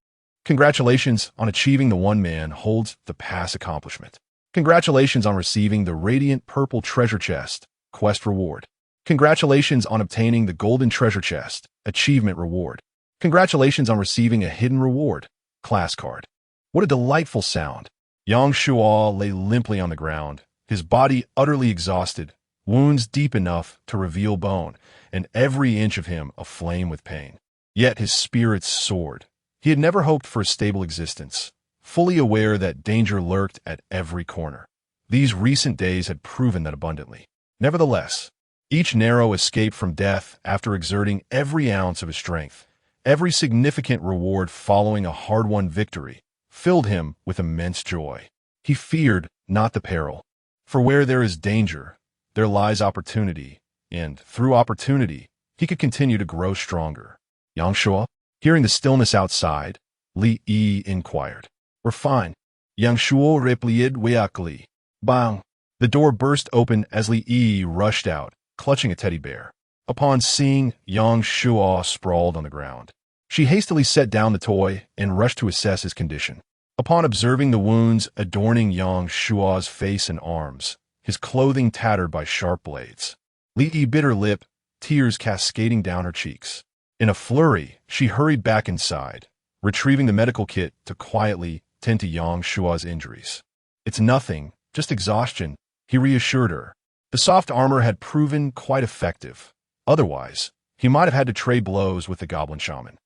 Congratulations on achieving the One Man Holds the Pass accomplishment. Congratulations on receiving the Radiant Purple Treasure Chest, Quest Reward. Congratulations on obtaining the Golden Treasure Chest, Achievement Reward. Congratulations on receiving a Hidden Reward, Class Card. What a delightful sound. Yang Shuo lay limply on the ground, his body utterly exhausted, wounds deep enough to reveal bone, and every inch of him aflame with pain. Yet his spirits soared. He had never hoped for a stable existence, fully aware that danger lurked at every corner. These recent days had proven that abundantly. Nevertheless, each narrow escape from death after exerting every ounce of his strength, every significant reward following a hard-won victory, filled him with immense joy. He feared not the peril, for where there is danger, there lies opportunity, and through opportunity, he could continue to grow stronger. Yang Shuo, hearing the stillness outside, Li Yi inquired. "We're fine." Yang Shuo replied weakly. Bang! The door burst open as Li Yi rushed out, clutching a teddy bear. Upon seeing Yang Shuo sprawled on the ground, she hastily set down the toy and rushed to assess his condition. Upon observing the wounds adorning Yang Shuo's face and arms, his clothing tattered by sharp blades, Li Yi bit her lip, tears cascading down her cheeks. In a flurry, she hurried back inside, retrieving the medical kit to quietly tend to Yang Shuo's injuries. "It's nothing, just exhaustion," he reassured her. The soft armor had proven quite effective. Otherwise, he might have had to trade blows with the goblin shaman.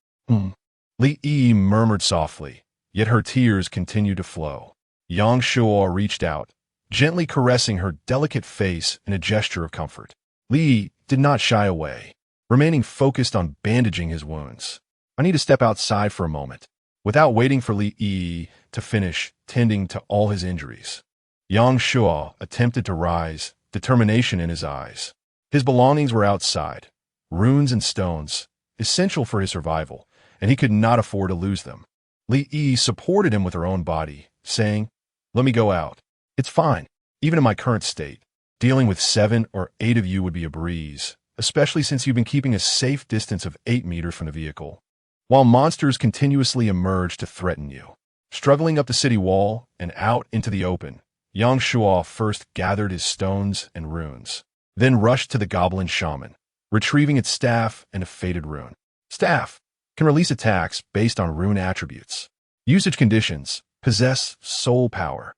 Li Yi murmured softly, yet her tears continued to flow. Yang Shuo reached out, gently caressing her delicate face in a gesture of comfort. Li did not shy away, remaining focused on bandaging his wounds. I need to step outside for a moment. Without waiting for Li to finish tending to all his injuries, Yang Shuo attempted to rise, determination in his eyes. His belongings were outside, runes and stones, essential for his survival, and he could not afford to lose them. Li supported him with her own body, saying, "Let me go out. It's fine. Even in my current state, dealing with 7 or 8 of you would be a breeze, especially since you've been keeping a safe distance of 8 meters from the vehicle, while monsters continuously emerge to threaten you." Struggling up the city wall and out into the open, Yang Shuo first gathered his stones and runes, then rushed to the goblin shaman, retrieving its staff and a faded rune. Staff can release attacks based on rune attributes. Usage conditions: possess soul power.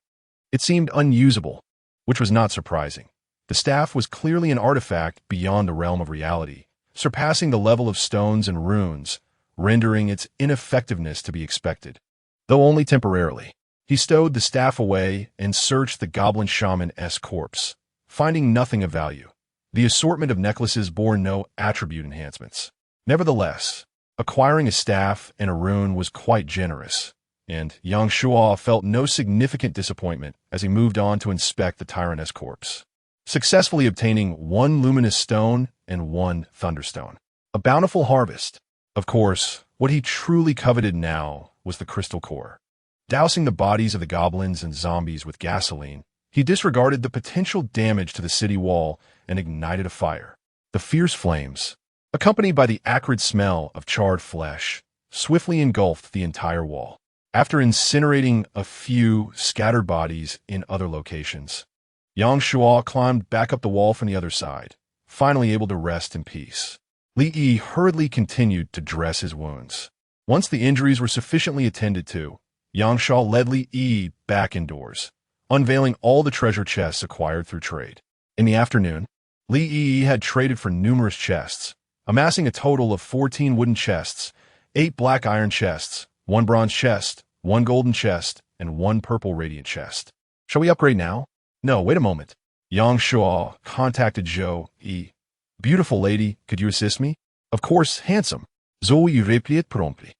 It seemed unusable, which was not surprising. The staff was clearly an artifact beyond the realm of reality, surpassing the level of stones and runes, rendering its ineffectiveness to be expected. Though only temporarily, he stowed the staff away and searched the goblin shaman's corpse, finding nothing of value. The assortment of necklaces bore no attribute enhancements. Nevertheless, acquiring a staff and a rune was quite generous, and Yang Shuo felt no significant disappointment as he moved on to inspect the tyrant's corpse, successfully obtaining 1 luminous stone and 1 thunderstone. A bountiful harvest. Of course, what he truly coveted now was the crystal core. Dousing the bodies of the goblins and zombies with gasoline, he disregarded the potential damage to the city wall and ignited a fire. The fierce flames, accompanied by the acrid smell of charred flesh, swiftly engulfed the entire wall. After incinerating a few scattered bodies in other locations, Yang Shuo climbed back up the wall from the other side, finally able to rest in peace. Li hurriedly continued to dress his wounds. Once the injuries were sufficiently attended to, Yang Shuo led Li back indoors, unveiling all the treasure chests acquired through trade. In the afternoon, Li had traded for numerous chests, amassing a total of 14 wooden chests, 8 black iron chests, 1 bronze chest, 1 golden chest, and 1 purple radiant chest. Shall we upgrade now? No, wait a moment. Yang Shuo contacted Zhou Yi. Beautiful lady, could you assist me? Of course, handsome. Zhou Yi replied promptly,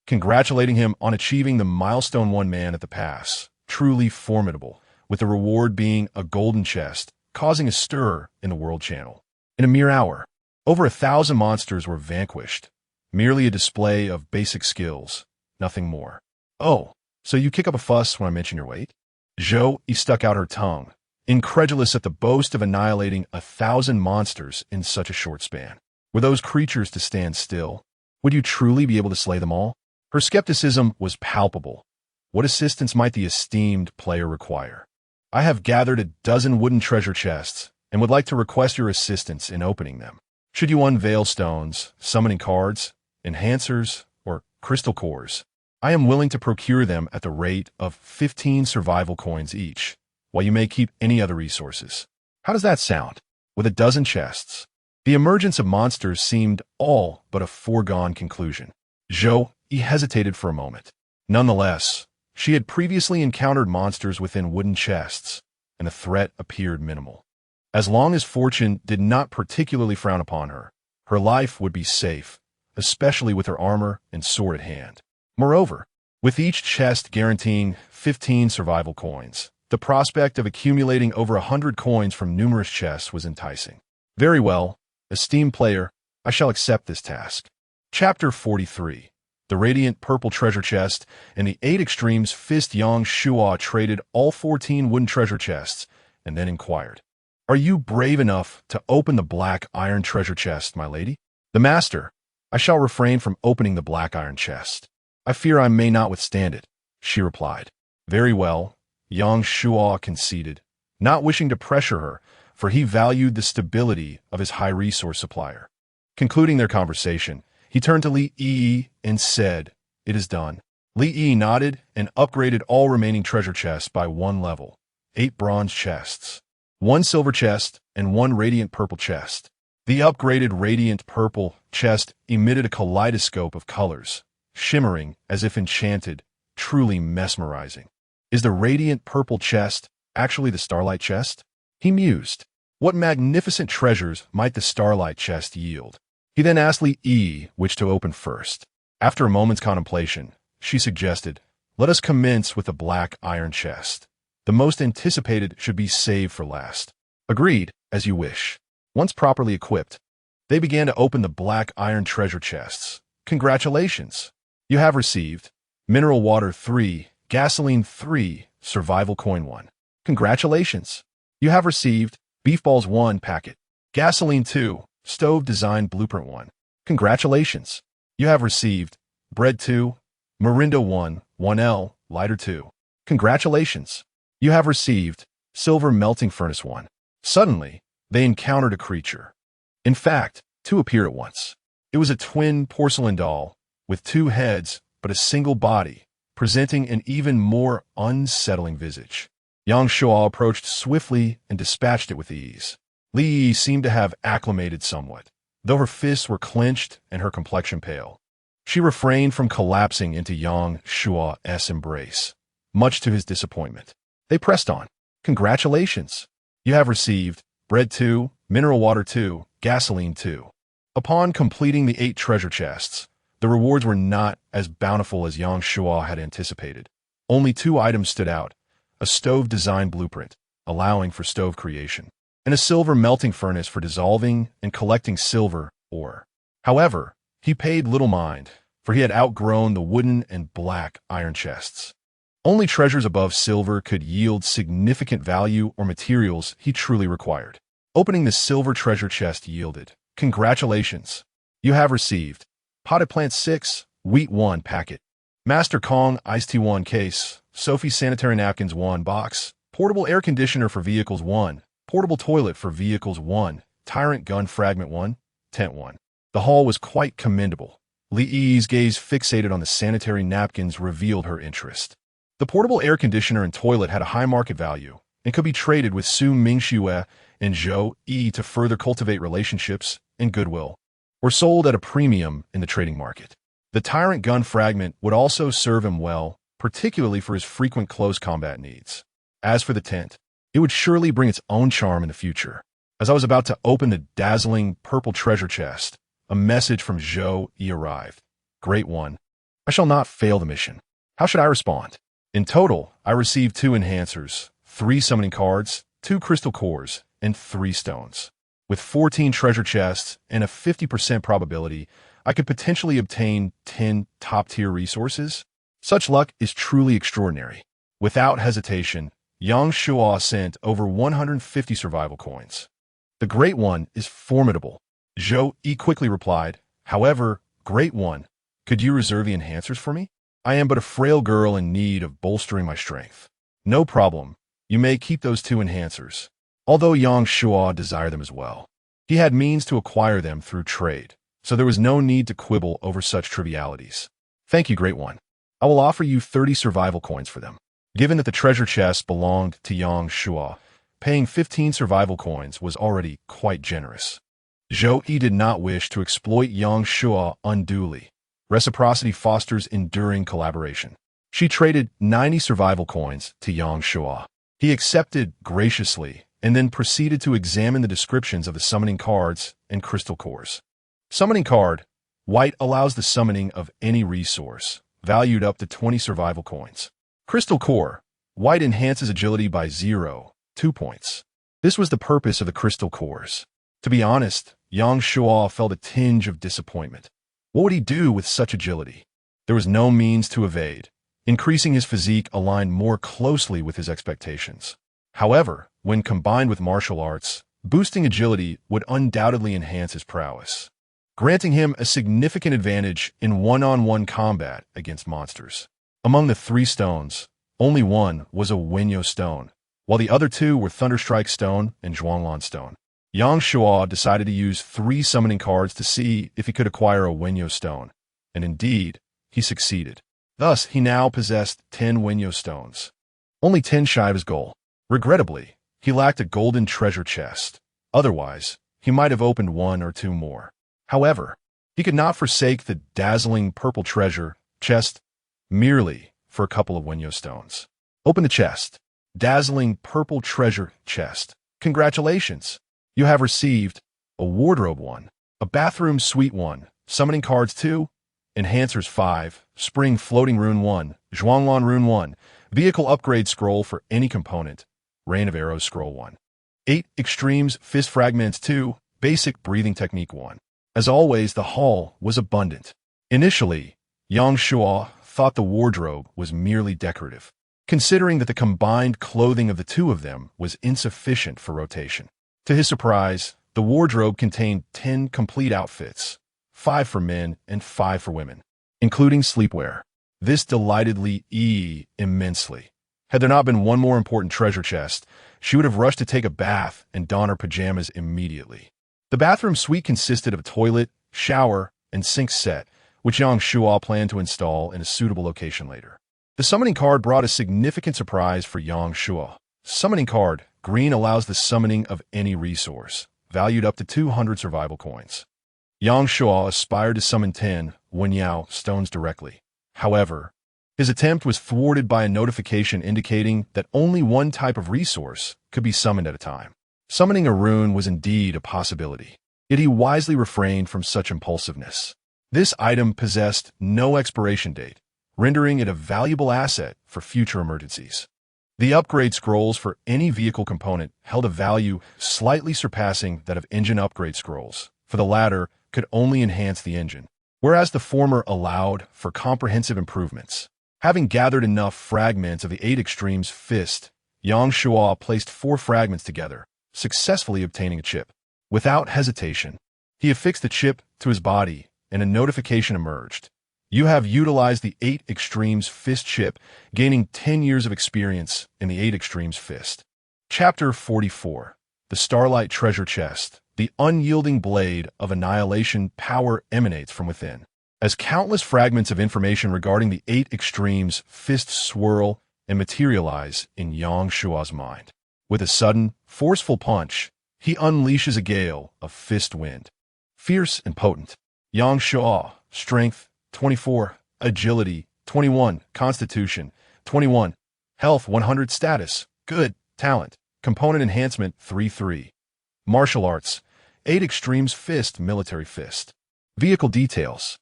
congratulating him on achieving the milestone 1 man at the pass. Truly formidable, with the reward being a golden chest, causing a stir in the world channel. In a mere hour, over 1,000 monsters were vanquished. Merely a display of basic skills, nothing more. Oh, so you kick up a fuss when I mention your weight? Zhou Yi stuck out her tongue, incredulous at the boast of annihilating 1,000 monsters in such a short span. Were those creatures to stand still? Would you truly be able to slay them all? Her skepticism was palpable. What assistance might the esteemed player require? I have gathered a dozen wooden treasure chests and would like to request your assistance in opening them. Should you unveil stones, summoning cards, enhancers, or crystal cores, I am willing to procure them at the rate of 15 survival coins each, while you may keep any other resources. How does that sound? With a dozen chests, the emergence of monsters seemed all but a foregone conclusion. Zhou Yi hesitated for a moment. Nonetheless, she had previously encountered monsters within wooden chests, and the threat appeared minimal. As long as fortune did not particularly frown upon her, her life would be safe, especially with her armor and sword at hand. Moreover, with each chest guaranteeing 15 survival coins, the prospect of accumulating over 100 coins from numerous chests was enticing. Very well, esteemed player, I shall accept this task. Chapter 43. The Radiant Purple Treasure Chest and the 8 Extremes Fist. Yang Shuo traded all 14 wooden treasure chests and then inquired, "Are you brave enough to open the black iron treasure chest, my lady?" "The master, I shall refrain from opening the black iron chest. I fear I may not withstand it," she replied. "Very well," Yang Shuo conceded, not wishing to pressure her, for he valued the stability of his high resource supplier. Concluding their conversation, he turned to Li and said, "It is done." Li nodded and upgraded all remaining treasure chests by 1 level, 8 bronze chests, 1 silver chest, and 1 radiant purple chest. The upgraded radiant purple chest emitted a kaleidoscope of colors, shimmering as if enchanted, truly mesmerizing. Is the radiant purple chest actually the starlight chest? He mused. What magnificent treasures might the starlight chest yield? He then asked Li Yi which to open first. After a moment's contemplation, she suggested, let us commence with the black iron chest. The most anticipated should be saved for last. Agreed, as you wish. Once properly equipped, they began to open the black iron treasure chests. Congratulations! You have received mineral water 3, gasoline 3, survival coin 1. Congratulations! You have received beef balls 1 packet, gasoline 2, stove design blueprint 1. Congratulations! You have received bread 2, Morindo 1, 1L, lighter 2. Congratulations! You have received silver melting furnace 1. Suddenly, they encountered a creature. In fact, two appeared at once. It was a twin porcelain doll with 2 heads but a single body, presenting an even more unsettling visage. Yang Shuo approached swiftly and dispatched it with ease. Li Yi seemed to have acclimated somewhat, though her fists were clenched and her complexion pale. She refrained from collapsing into Yang Shuo's embrace, much to his disappointment. They pressed on. Congratulations! You have received bread 2, mineral water 2, gasoline 2. Upon completing the 8 treasure chests, the rewards were not as bountiful as Yang Shuo had anticipated. Only 2 items stood out, a stove design blueprint, allowing for stove creation, and a silver melting furnace for dissolving and collecting silver ore. However, he paid little mind, for he had outgrown the wooden and black iron chests. Only treasures above silver could yield significant value or materials he truly required. Opening the silver treasure chest yielded, congratulations! You have received potted plant 6, wheat 1 packet, Master Kong iced tea 1 case, Sophie sanitary napkins 1 box, portable air conditioner for vehicles 1, portable toilet for vehicles 1, tyrant gun fragment 1, tent 1. The haul was quite commendable. Li Yi's gaze fixated on the sanitary napkins revealed her interest. The portable air conditioner and toilet had a high market value and could be traded with Su Mingxue and Zhou Yi to further cultivate relationships and goodwill, or sold at a premium in the trading market. The tyrant gun fragment would also serve him well, particularly for his frequent close combat needs. As for the tent, it would surely bring its own charm in the future. As I was about to open the dazzling purple treasure chest, a message from Zhou Yi arrived. Great one. I shall not fail the mission. How should I respond? In total, I received 2 enhancers, 3 summoning cards, 2 crystal cores, and 3 stones. With 14 treasure chests and a 50% probability, I could potentially obtain 10 top-tier resources. Such luck is truly extraordinary. Without hesitation, Yang Shuo sent over 150 survival coins. The Great One is formidable. Zhou Yi quickly replied, however, Great One, could you reserve the enhancers for me? I am but a frail girl in need of bolstering my strength. No problem. You may keep those 2 enhancers. Although Yang Shuo desired them as well, he had means to acquire them through trade, so there was no need to quibble over such trivialities. Thank you, Great One. I will offer you 30 survival coins for them. Given that the treasure chest belonged to Yang Shuo, paying 15 survival coins was already quite generous. Zhou Yi did not wish to exploit Yang Shuo unduly. Reciprocity fosters enduring collaboration. She traded 90 survival coins to Yang Shuo. He accepted graciously and then proceeded to examine the descriptions of the summoning cards and crystal cores. Summoning card, white allows the summoning of any resource, valued up to 20 survival coins. Crystal core, white enhances agility by 2 points. This was the purpose of the crystal cores. To be honest, Yang Shuo felt a tinge of disappointment. What would he do with such agility? There was no means to evade. Increasing his physique aligned more closely with his expectations. However, when combined with martial arts, boosting agility would undoubtedly enhance his prowess, granting him a significant advantage in one-on-one combat against monsters. Among the 3 stones, only one was a Wenyo stone, while the other 2 were Thunderstrike stone and Zhuanglan stone. Yang Shuo decided to use 3 summoning cards to see if he could acquire a Wenyo stone, and indeed, he succeeded. Thus, he now possessed 10 Wenyo stones, only 10 shy of his goal. Regrettably, he lacked a golden treasure chest. Otherwise, he might have opened 1 or 2 more. However, he could not forsake the dazzling purple treasure chest merely for a couple of Wenyo stones. Open the chest. Dazzling purple treasure chest. Congratulations! You have received a wardrobe 1, a bathroom suite 1, summoning cards 2, enhancers 5, spring floating rune 1, Zhuanglan rune 1, vehicle upgrade scroll for any component, rain of arrows scroll 1, 8 extremes fist fragments 2, basic breathing technique 1. As always, the haul was abundant. Initially, Yang Shuo thought the wardrobe was merely decorative, considering that the combined clothing of the two of them was insufficient for rotation. To his surprise, the wardrobe contained 10 complete outfits, 5 for men and 5 for women, including sleepwear. This delighted Li Yi immensely. Had there not been one more important treasure chest, she would have rushed to take a bath and don her pajamas immediately. The bathroom suite consisted of a toilet, shower, and sink set, which Yang Shuo planned to install in a suitable location later. The summoning card brought a significant surprise for Yang Shuo. Summoning card, green, allows the summoning of any resource, valued up to 200 survival coins. Yang Shuo aspired to summon 10 Wenyao stones directly. However, his attempt was thwarted by a notification indicating that only one type of resource could be summoned at a time. Summoning a rune was indeed a possibility, yet he wisely refrained from such impulsiveness. This item possessed no expiration date, rendering it a valuable asset for future emergencies. The upgrade scrolls for any vehicle component held a value slightly surpassing that of engine upgrade scrolls, for the latter could only enhance the engine, whereas the former allowed for comprehensive improvements. Having gathered enough fragments of the 8 extremes fist, Yang Shuo placed 4 fragments together, successfully obtaining a chip. Without hesitation, he affixed the chip to his body, and a notification emerged. You have utilized the 8 extremes fist chip, gaining 10 years of experience in the 8 extremes fist. Chapter 44. The Starlight Treasure Chest. The unyielding blade of annihilation power emanates from within. As countless fragments of information regarding the 8 extremes fist swirl and materialize in Yang Shuo's mind. With a sudden, forceful punch, he unleashes a gale of fist wind. Fierce and potent. Yang Shuo, strength, 24, agility, 21, constitution, 21, health, 100, status, good, talent, component enhancement, 3-3. Martial arts, 8 extremes fist, military fist. Vehicle details.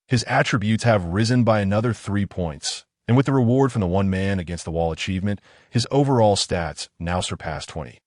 His attributes have risen by another 3 points, and with the reward from the one man against the wall achievement, his overall stats now surpass 20.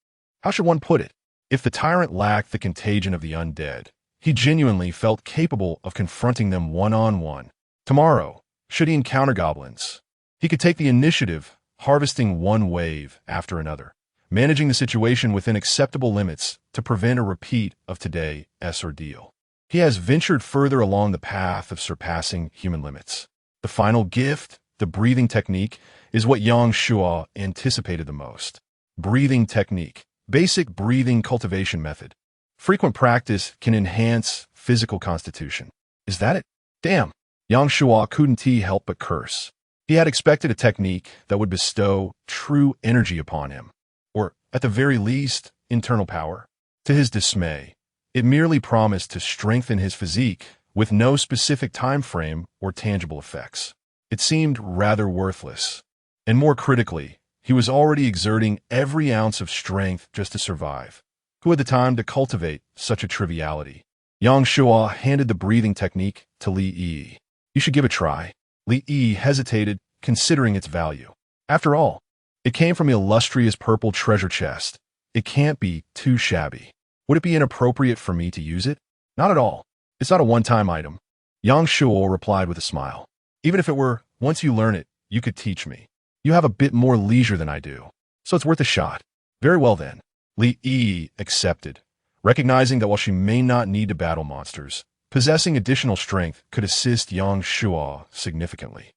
How should one put it? If the tyrant lacked the contagion of the undead, he genuinely felt capable of confronting them one-on-one. Tomorrow, should he encounter goblins, he could take the initiative, harvesting one wave after another, managing the situation within acceptable limits to prevent a repeat of today's ordeal. He has ventured further along the path of surpassing human limits. The final gift, the breathing technique, is what Yang Shuo anticipated the most. Breathing technique. Basic breathing cultivation method. Frequent practice can enhance physical constitution. Is that it? Damn. Yang Shuo couldn't help but curse. He had expected a technique that would bestow true energy upon him, or, at the very least, internal power. To his dismay, it merely promised to strengthen his physique with no specific time frame or tangible effects. It seemed rather worthless. And more critically, he was already exerting every ounce of strength just to survive. Who had the time to cultivate such a triviality? Yang Shuo handed the breathing technique to Li Yi. You should give it a try. Li Yi hesitated, considering its value. After all, it came from the illustrious purple treasure chest. It can't be too shabby. Would it be inappropriate for me to use it? Not at all. It's not a one-time item. Yang Shuo replied with a smile. Even if it were, once you learn it, you could teach me. You have a bit more leisure than I do, so it's worth a shot. Very well then. Li Yi accepted, recognizing that while she may not need to battle monsters, possessing additional strength could assist Yang Shuo significantly.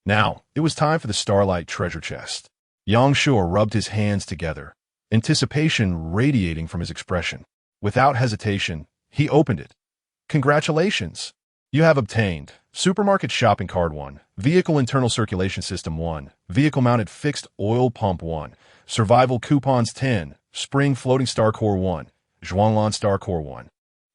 Now, it was time for the Starlight Treasure Chest. Yang Shuo rubbed his hands together, anticipation radiating from his expression. Without hesitation, he opened it. Congratulations! You have obtained Supermarket Shopping Card 1, Vehicle Internal Circulation System 1, Vehicle Mounted Fixed Oil Pump 1, Survival Coupons 10, Spring Floating Star Core 1, Zhuanglan Star Core 1,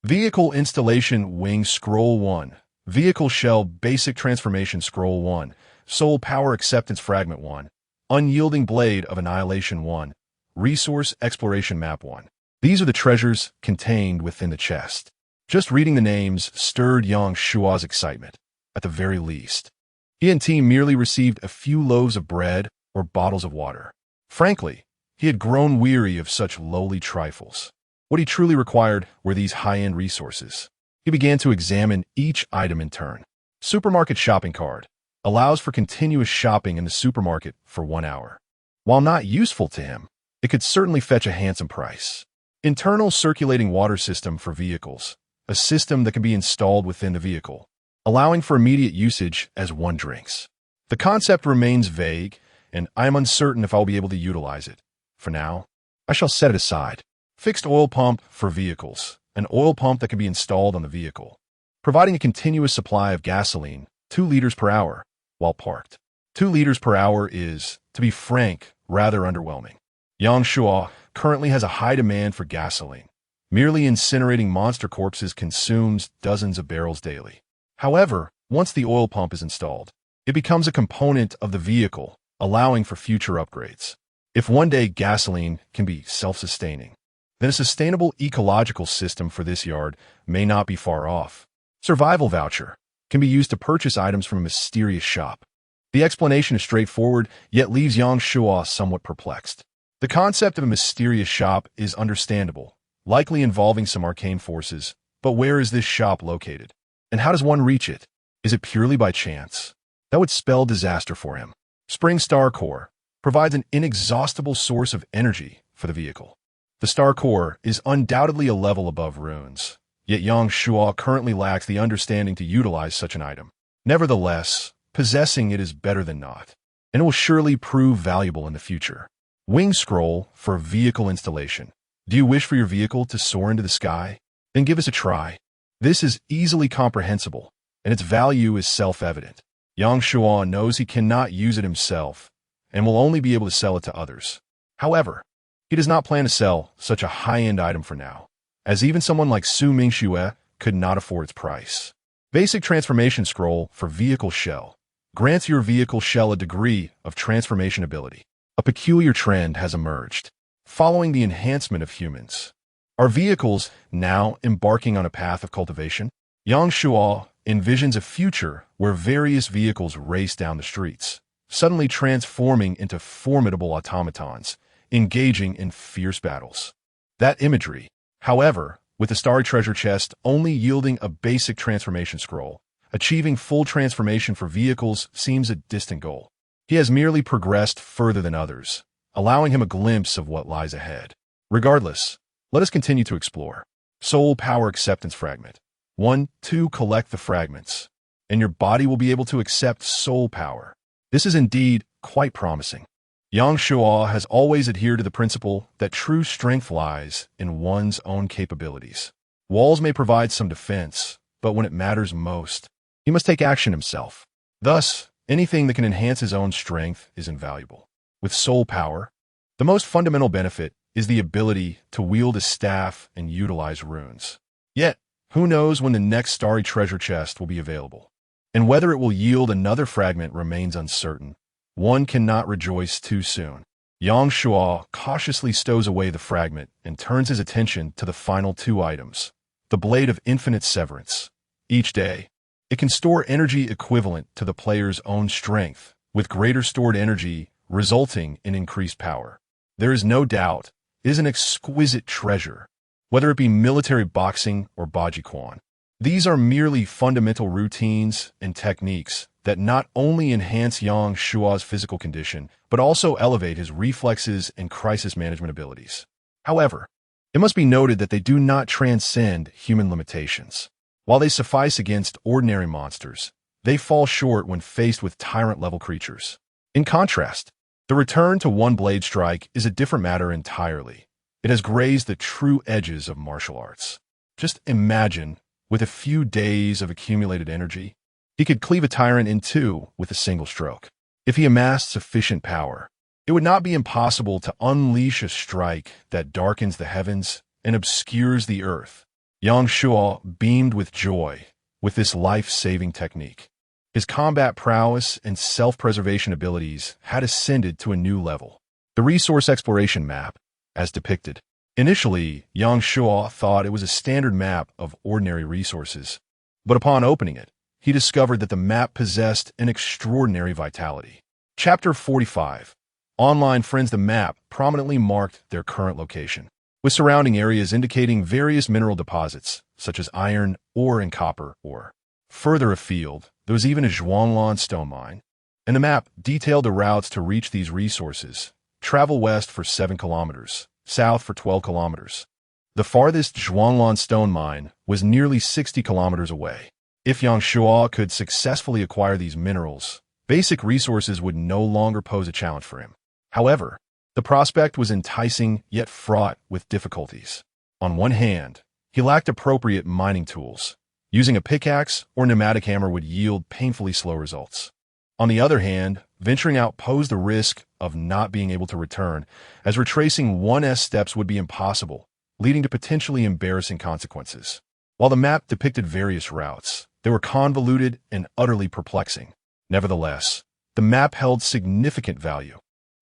Vehicle Installation Wing Scroll 1, Vehicle Shell Basic Transformation Scroll 1, Soul Power Acceptance Fragment 1, Unyielding Blade of Annihilation 1, Resource Exploration Map 1. These are the treasures contained within the chest. Just reading the names stirred Yang Shua's excitement, at the very least. He and team merely received a few loaves of bread or bottles of water. Frankly, he had grown weary of such lowly trifles. What he truly required were these high-end resources. He began to examine each item in turn. Supermarket shopping card allows for continuous shopping in the supermarket for 1 hour. While not useful to him, it could certainly fetch a handsome price. Internal circulating water system for vehicles, a system that can be installed within the vehicle, allowing for immediate usage as one drinks. The concept remains vague, and I am uncertain if I'll be able to utilize it. For now, I shall set it aside. Fixed oil pump for vehicles, an oil pump that can be installed on the vehicle, providing a continuous supply of gasoline, 2 liters per hour, while parked. 2 liters per hour is, to be frank, rather underwhelming. Yang Shua currently has a high demand for gasoline. Merely incinerating monster corpses consumes dozens of barrels daily. However, once the oil pump is installed, it becomes a component of the vehicle, allowing for future upgrades. If one day gasoline can be self-sustaining, then a sustainable ecological system for this yard may not be far off. Survival voucher can be used to purchase items from a mysterious shop. The explanation is straightforward, yet leaves Yang Shua somewhat perplexed. The concept of a mysterious shop is understandable, likely involving some arcane forces, but where is this shop located? And how does one reach it? Is it purely by chance? That would spell disaster for him. Spring Star Core provides an inexhaustible source of energy for the vehicle. The Star Core is undoubtedly a level above runes, yet Yang Shua currently lacks the understanding to utilize such an item. Nevertheless, possessing it is better than not, and it will surely prove valuable in the future. Wing Scroll for vehicle installation. Do you wish for your vehicle to soar into the sky? Then give us a try. This is easily comprehensible, and its value is self-evident. Yang Shua knows he cannot use it himself, and will only be able to sell it to others. However, he does not plan to sell such a high-end item for now, as even someone like Su Mingxue could not afford its price. Basic Transformation Scroll for Vehicle Shell grants your vehicle shell a degree of transformation ability. A peculiar trend has emerged. Following the enhancement of humans, are vehicles now embarking on a path of cultivation? Yang Shua envisions a future where various vehicles race down the streets, suddenly transforming into formidable automatons, engaging in fierce battles. That imagery, however, with the Starry Treasure Chest only yielding a basic transformation scroll, achieving full transformation for vehicles seems a distant goal. He has merely progressed further than others, allowing him a glimpse of what lies ahead. Regardless, let us continue to explore. Soul Power Acceptance Fragment. 1, 2. Collect the fragments, and your body will be able to accept soul power. This is indeed quite promising. Yang Shua has always adhered to the principle that true strength lies in one's own capabilities. Walls may provide some defense, but when it matters most, he must take action himself. Thus, anything that can enhance his own strength is invaluable. With soul power, the most fundamental benefit is the ability to wield a staff and utilize runes. Yet, who knows when the next Starry Treasure Chest will be available? And whether it will yield another fragment remains uncertain. One cannot rejoice too soon. Yang Shua cautiously stows away the fragment and turns his attention to the final 2 items. The Blade of Infinite Severance. Each day, it can store energy equivalent to the player's own strength, with greater stored energy resulting in increased power. There is no doubt it is an exquisite treasure, whether it be military boxing or Baji Quan. These are merely fundamental routines and techniques that not only enhance Yang Shua's physical condition, but also elevate his reflexes and crisis management abilities. However, it must be noted that they do not transcend human limitations. While they suffice against ordinary monsters, they fall short when faced with tyrant-level creatures. In contrast, the return to one blade strike is a different matter entirely. It has grazed the true edges of martial arts. Just imagine, with a few days of accumulated energy, he could cleave a tyrant in 2 with a single stroke. If he amassed sufficient power, it would not be impossible to unleash a strike that darkens the heavens and obscures the earth. Yang Shua beamed with joy with this life-saving technique. His combat prowess and self-preservation abilities had ascended to a new level. The resource exploration map, as depicted. Initially, Yang Shuo thought it was a standard map of ordinary resources, but upon opening it, he discovered that the map possessed an extraordinary vitality. Chapter 45. Online friends. The map prominently marked their current location, with surrounding areas indicating various mineral deposits, such as iron, ore, and copper ore. Further afield, there was even a Zhuanglan stone mine, and the map detailed the routes to reach these resources. Travel west for 7 kilometers, south for 12 kilometers. The farthest Zhuanglan stone mine was nearly 60 kilometers away. If Yang Shuo could successfully acquire these minerals, basic resources would no longer pose a challenge for him. However, the prospect was enticing yet fraught with difficulties. On one hand, he lacked appropriate mining tools. Using a pickaxe or pneumatic hammer would yield painfully slow results. On the other hand, venturing out posed the risk of not being able to return, as retracing one's steps would be impossible, leading to potentially embarrassing consequences. While the map depicted various routes, they were convoluted and utterly perplexing. Nevertheless, the map held significant value.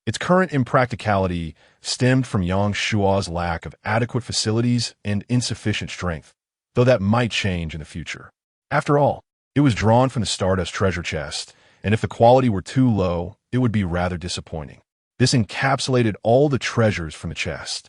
Its current impracticality stemmed from Yang Shuo's lack of adequate facilities and insufficient strength, though that might change in the future. After all, it was drawn from the Stardust treasure chest, and if the quality were too low, it would be rather disappointing. This encapsulated all the treasures from the chest.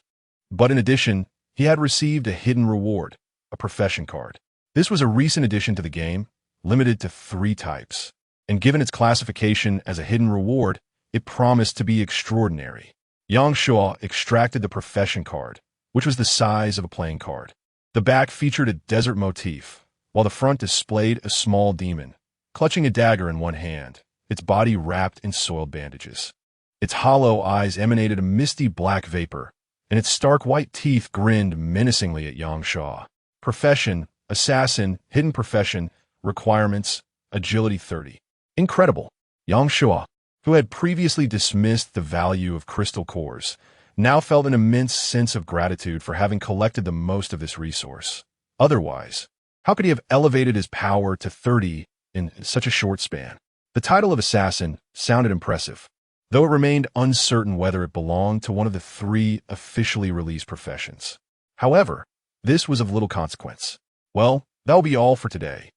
But in addition, he had received a hidden reward, a profession card. This was a recent addition to the game, limited to 3 types, and given its classification as a hidden reward, it promised to be extraordinary. Yang Shuo extracted the profession card, which was the size of a playing card. The back featured a desert motif, while the front displayed a small demon, clutching a dagger in one hand, its body wrapped in soiled bandages. Its hollow eyes emanated a misty black vapor, and its stark white teeth grinned menacingly at Yang Shuo. Profession, assassin, hidden profession, requirements, agility 30. Incredible. Yang Shuo, who had previously dismissed the value of crystal cores, now felt an immense sense of gratitude for having collected the most of this resource. Otherwise, how could he have elevated his power to 30 in such a short span? The title of assassin sounded impressive, though it remained uncertain whether it belonged to one of the 3 officially released professions. However, this was of little consequence. Well, that will be all for today.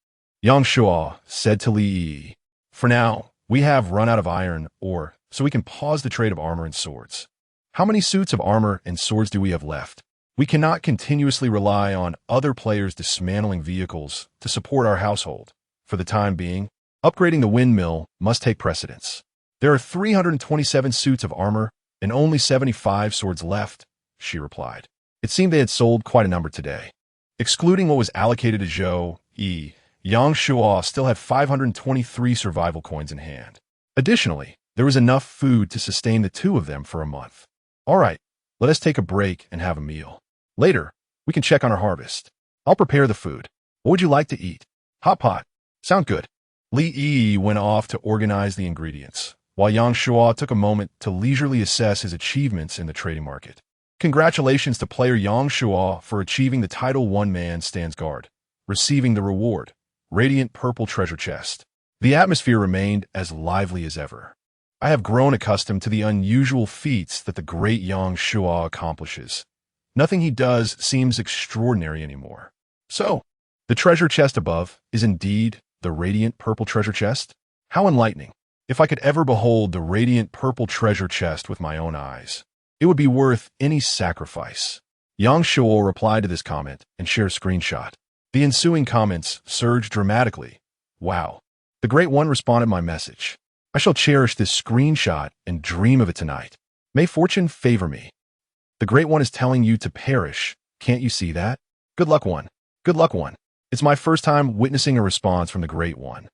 Yang Shuo said to Li Yi. For now, we have run out of iron ore, so we can pause the trade of armor and swords. How many suits of armor and swords do we have left? We cannot continuously rely on other players dismantling vehicles to support our household. For the time being, upgrading the windmill must take precedence. There are 327 suits of armor and only 75 swords left, she replied. It seemed they had sold quite a number today. Excluding what was allocated to Zhou Yi, Yang Shuo still had 523 survival coins in hand. Additionally, there was enough food to sustain the 2 of them for a month. All right, let us take a break and have a meal. Later, we can check on our harvest. I'll prepare the food. What would you like to eat? Hot pot. Sound good. Li Yi went off to organize the ingredients, while Yang Shuo took a moment to leisurely assess his achievements in the trading market. Congratulations to player Yang Shuo for achieving the title One Man Stands Guard, receiving the reward, Radiant Purple Treasure Chest. The atmosphere remained as lively as ever. I have grown accustomed to the unusual feats that the great Yang Shuo accomplishes. Nothing he does seems extraordinary anymore. So, the treasure chest above is indeed the Radiant Purple Treasure Chest? How enlightening. If I could ever behold the Radiant Purple Treasure Chest with my own eyes, it would be worth any sacrifice. Yang Shuo replied to this comment and shared a screenshot. The ensuing comments surged dramatically. Wow. The Great One responded my message. I shall cherish this screenshot and dream of it tonight. May fortune favor me. The Great One is telling you to perish. Can't you see that? Good luck, One. Good luck, One. It's my first time witnessing a response from the Great One.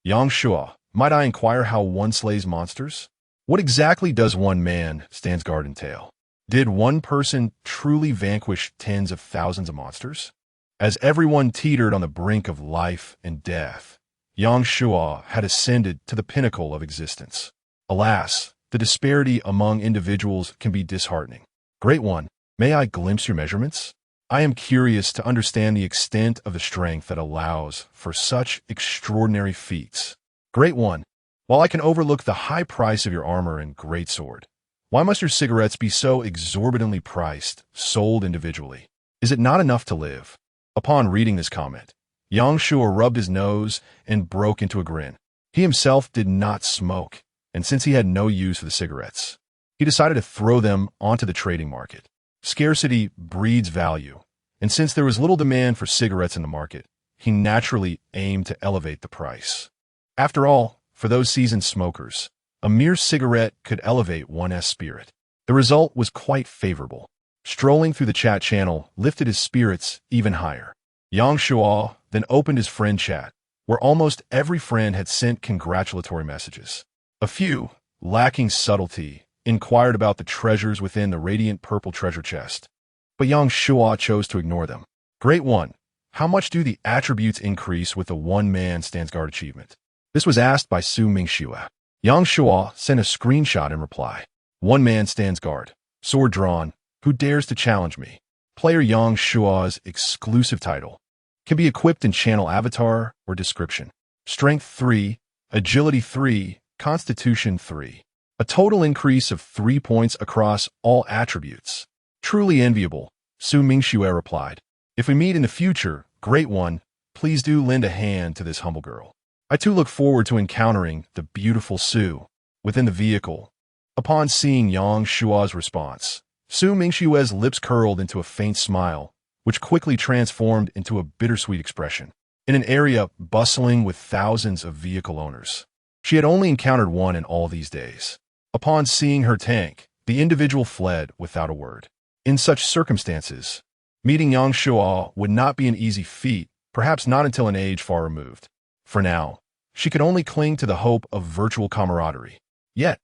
Yang Shuo, might I inquire how one slays monsters? What exactly does one man stands guard entail? Did one person truly vanquish tens of thousands of monsters? As everyone teetered on the brink of life and death, Yang Shuo had ascended to the pinnacle of existence. Alas, the disparity among individuals can be disheartening. Great One, may I glimpse your measurements? I am curious to understand the extent of the strength that allows for such extraordinary feats. Great one. While I can overlook the high price of your armor and greatsword, why must your cigarettes be so exorbitantly priced, sold individually? Is it not enough to live? Upon reading this comment, Yang Shua rubbed his nose and broke into a grin. He himself did not smoke, and since he had no use for the cigarettes, he decided to throw them onto the trading market. Scarcity breeds value, and since there was little demand for cigarettes in the market, he naturally aimed to elevate the price. After all, for those seasoned smokers, a mere cigarette could elevate one's spirit. The result was quite favorable. Strolling through the chat channel lifted his spirits even higher. Yang Shua then opened his friend chat, where almost every friend had sent congratulatory messages. A few, lacking subtlety, inquired about the treasures within the radiant purple treasure chest. But Yang Shua chose to ignore them. Great one. How much do the attributes increase with the one-man stands guard achievement? This was asked by Su Mingxue. Yang Shua sent a screenshot in reply. One man stands guard. Sword drawn. Who dares to challenge me? Player Yang Shua's exclusive title can be equipped in channel avatar or description. Strength 3, Agility 3, Constitution 3. A total increase of 3 points across all attributes. Truly enviable, Su Mingxue replied. If we meet in the future, great one, please do lend a hand to this humble girl. I too look forward to encountering the beautiful Su within the vehicle. Upon seeing Yang Shua's response, Su Mingxue's lips curled into a faint smile, which quickly transformed into a bittersweet expression. In an area bustling with thousands of vehicle owners, she had only encountered one in all these days. Upon seeing her tank, the individual fled without a word. In such circumstances, meeting Yang Shua would not be an easy feat, perhaps not until an age far removed. For now, she could only cling to the hope of virtual camaraderie. Yet,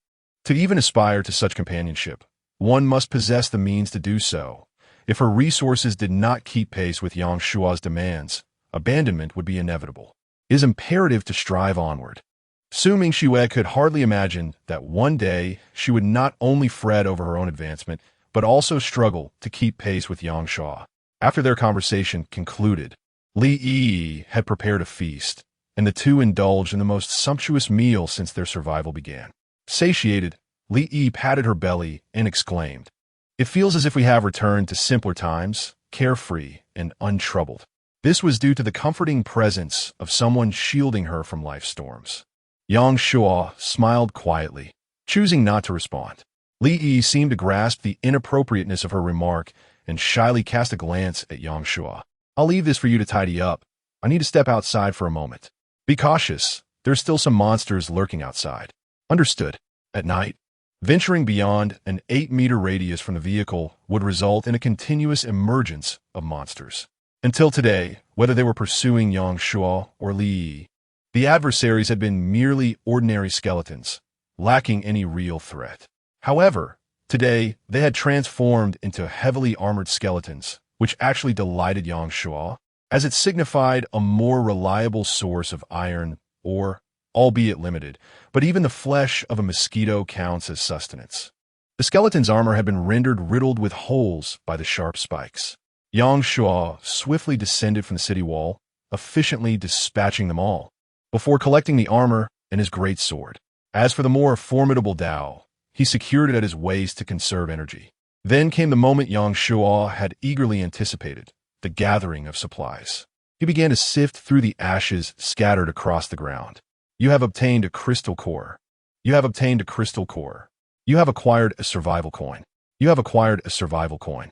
to even aspire to such companionship, one must possess the means to do so. If her resources did not keep pace with Yang Shua's demands, abandonment would be inevitable. It is imperative to strive onward. Su Mingxue could hardly imagine that one day she would not only fret over her own advancement, but also struggle to keep pace with Yang Shua. After their conversation concluded, Li Yi had prepared a feast, and the two indulged in the most sumptuous meal since their survival began. Satiated, Li Yi patted her belly and exclaimed, "It feels as if we have returned to simpler times, carefree and untroubled." This was due to the comforting presence of someone shielding her from life's storms. Yang Shua smiled quietly, choosing not to respond. Li Yi seemed to grasp the inappropriateness of her remark and shyly cast a glance at Yang Shua. "I'll leave this for you to tidy up. I need to step outside for a moment. Be cautious. There's still some monsters lurking outside." Understood. At night, venturing beyond an 8-meter radius from the vehicle would result in a continuous emergence of monsters. Until today, whether they were pursuing Yang Shua or Li Yi, the adversaries had been merely ordinary skeletons, lacking any real threat. However, today they had transformed into heavily armored skeletons, which actually delighted Yang Shua, as it signified a more reliable source of iron ore, albeit limited, but even the flesh of a mosquito counts as sustenance. The skeleton's armor had been rendered riddled with holes by the sharp spikes. Yang Shua swiftly descended from the city wall, efficiently dispatching them all, before collecting the armor and his great sword. As for the more formidable Dao, he secured it at his waist to conserve energy. Then came the moment Yang Shua had eagerly anticipated, the gathering of supplies. He began to sift through the ashes scattered across the ground. You have obtained a crystal core. You have obtained a crystal core. You have acquired a survival coin. You have acquired a survival coin.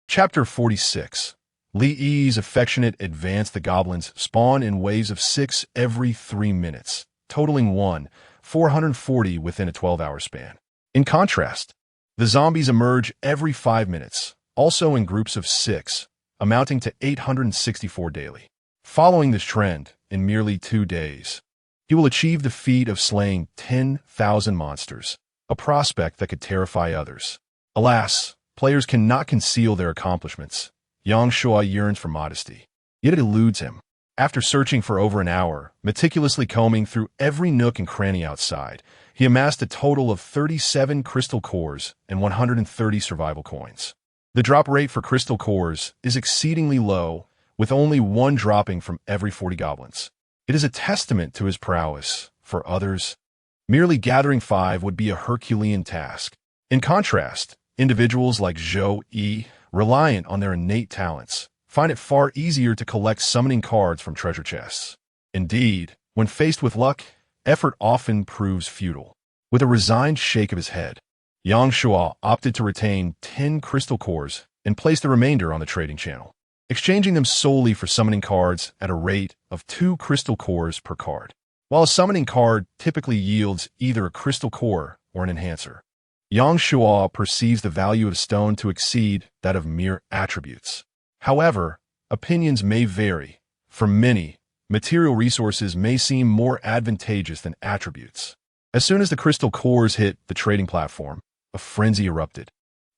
Chapter 46. Li Yi's affectionate advance. The goblins spawn in waves of 6 every 3 minutes, totaling 440 within a 12-hour span. In contrast, the zombies emerge every 5 minutes, also in groups of 6, amounting to 864 daily. Following this trend, in merely 2 days, he will achieve the feat of slaying 10,000 monsters, a prospect that could terrify others. Alas, players cannot conceal their accomplishments. Yang Shua yearns for modesty, yet it eludes him. After searching for over an hour, meticulously combing through every nook and cranny outside, he amassed a total of 37 crystal cores and 130 survival coins. The drop rate for crystal cores is exceedingly low, with only 1 dropping from every 40 goblins. It is a testament to his prowess, for others, merely gathering 5 would be a Herculean task. In contrast, individuals like Zhou Yi, reliant on their innate talents, find it far easier to collect summoning cards from treasure chests. Indeed, when faced with luck, effort often proves futile. With a resigned shake of his head, Yang Shuo opted to retain 10 crystal cores and place the remainder on the trading channel, exchanging them solely for summoning cards at a rate of 2 crystal cores per card. While a summoning card typically yields either a crystal core or an enhancer, Yang Shuo perceives the value of stone to exceed that of mere attributes. However, opinions may vary. For many, material resources may seem more advantageous than attributes. As soon as the crystal cores hit the trading platform, a frenzy erupted.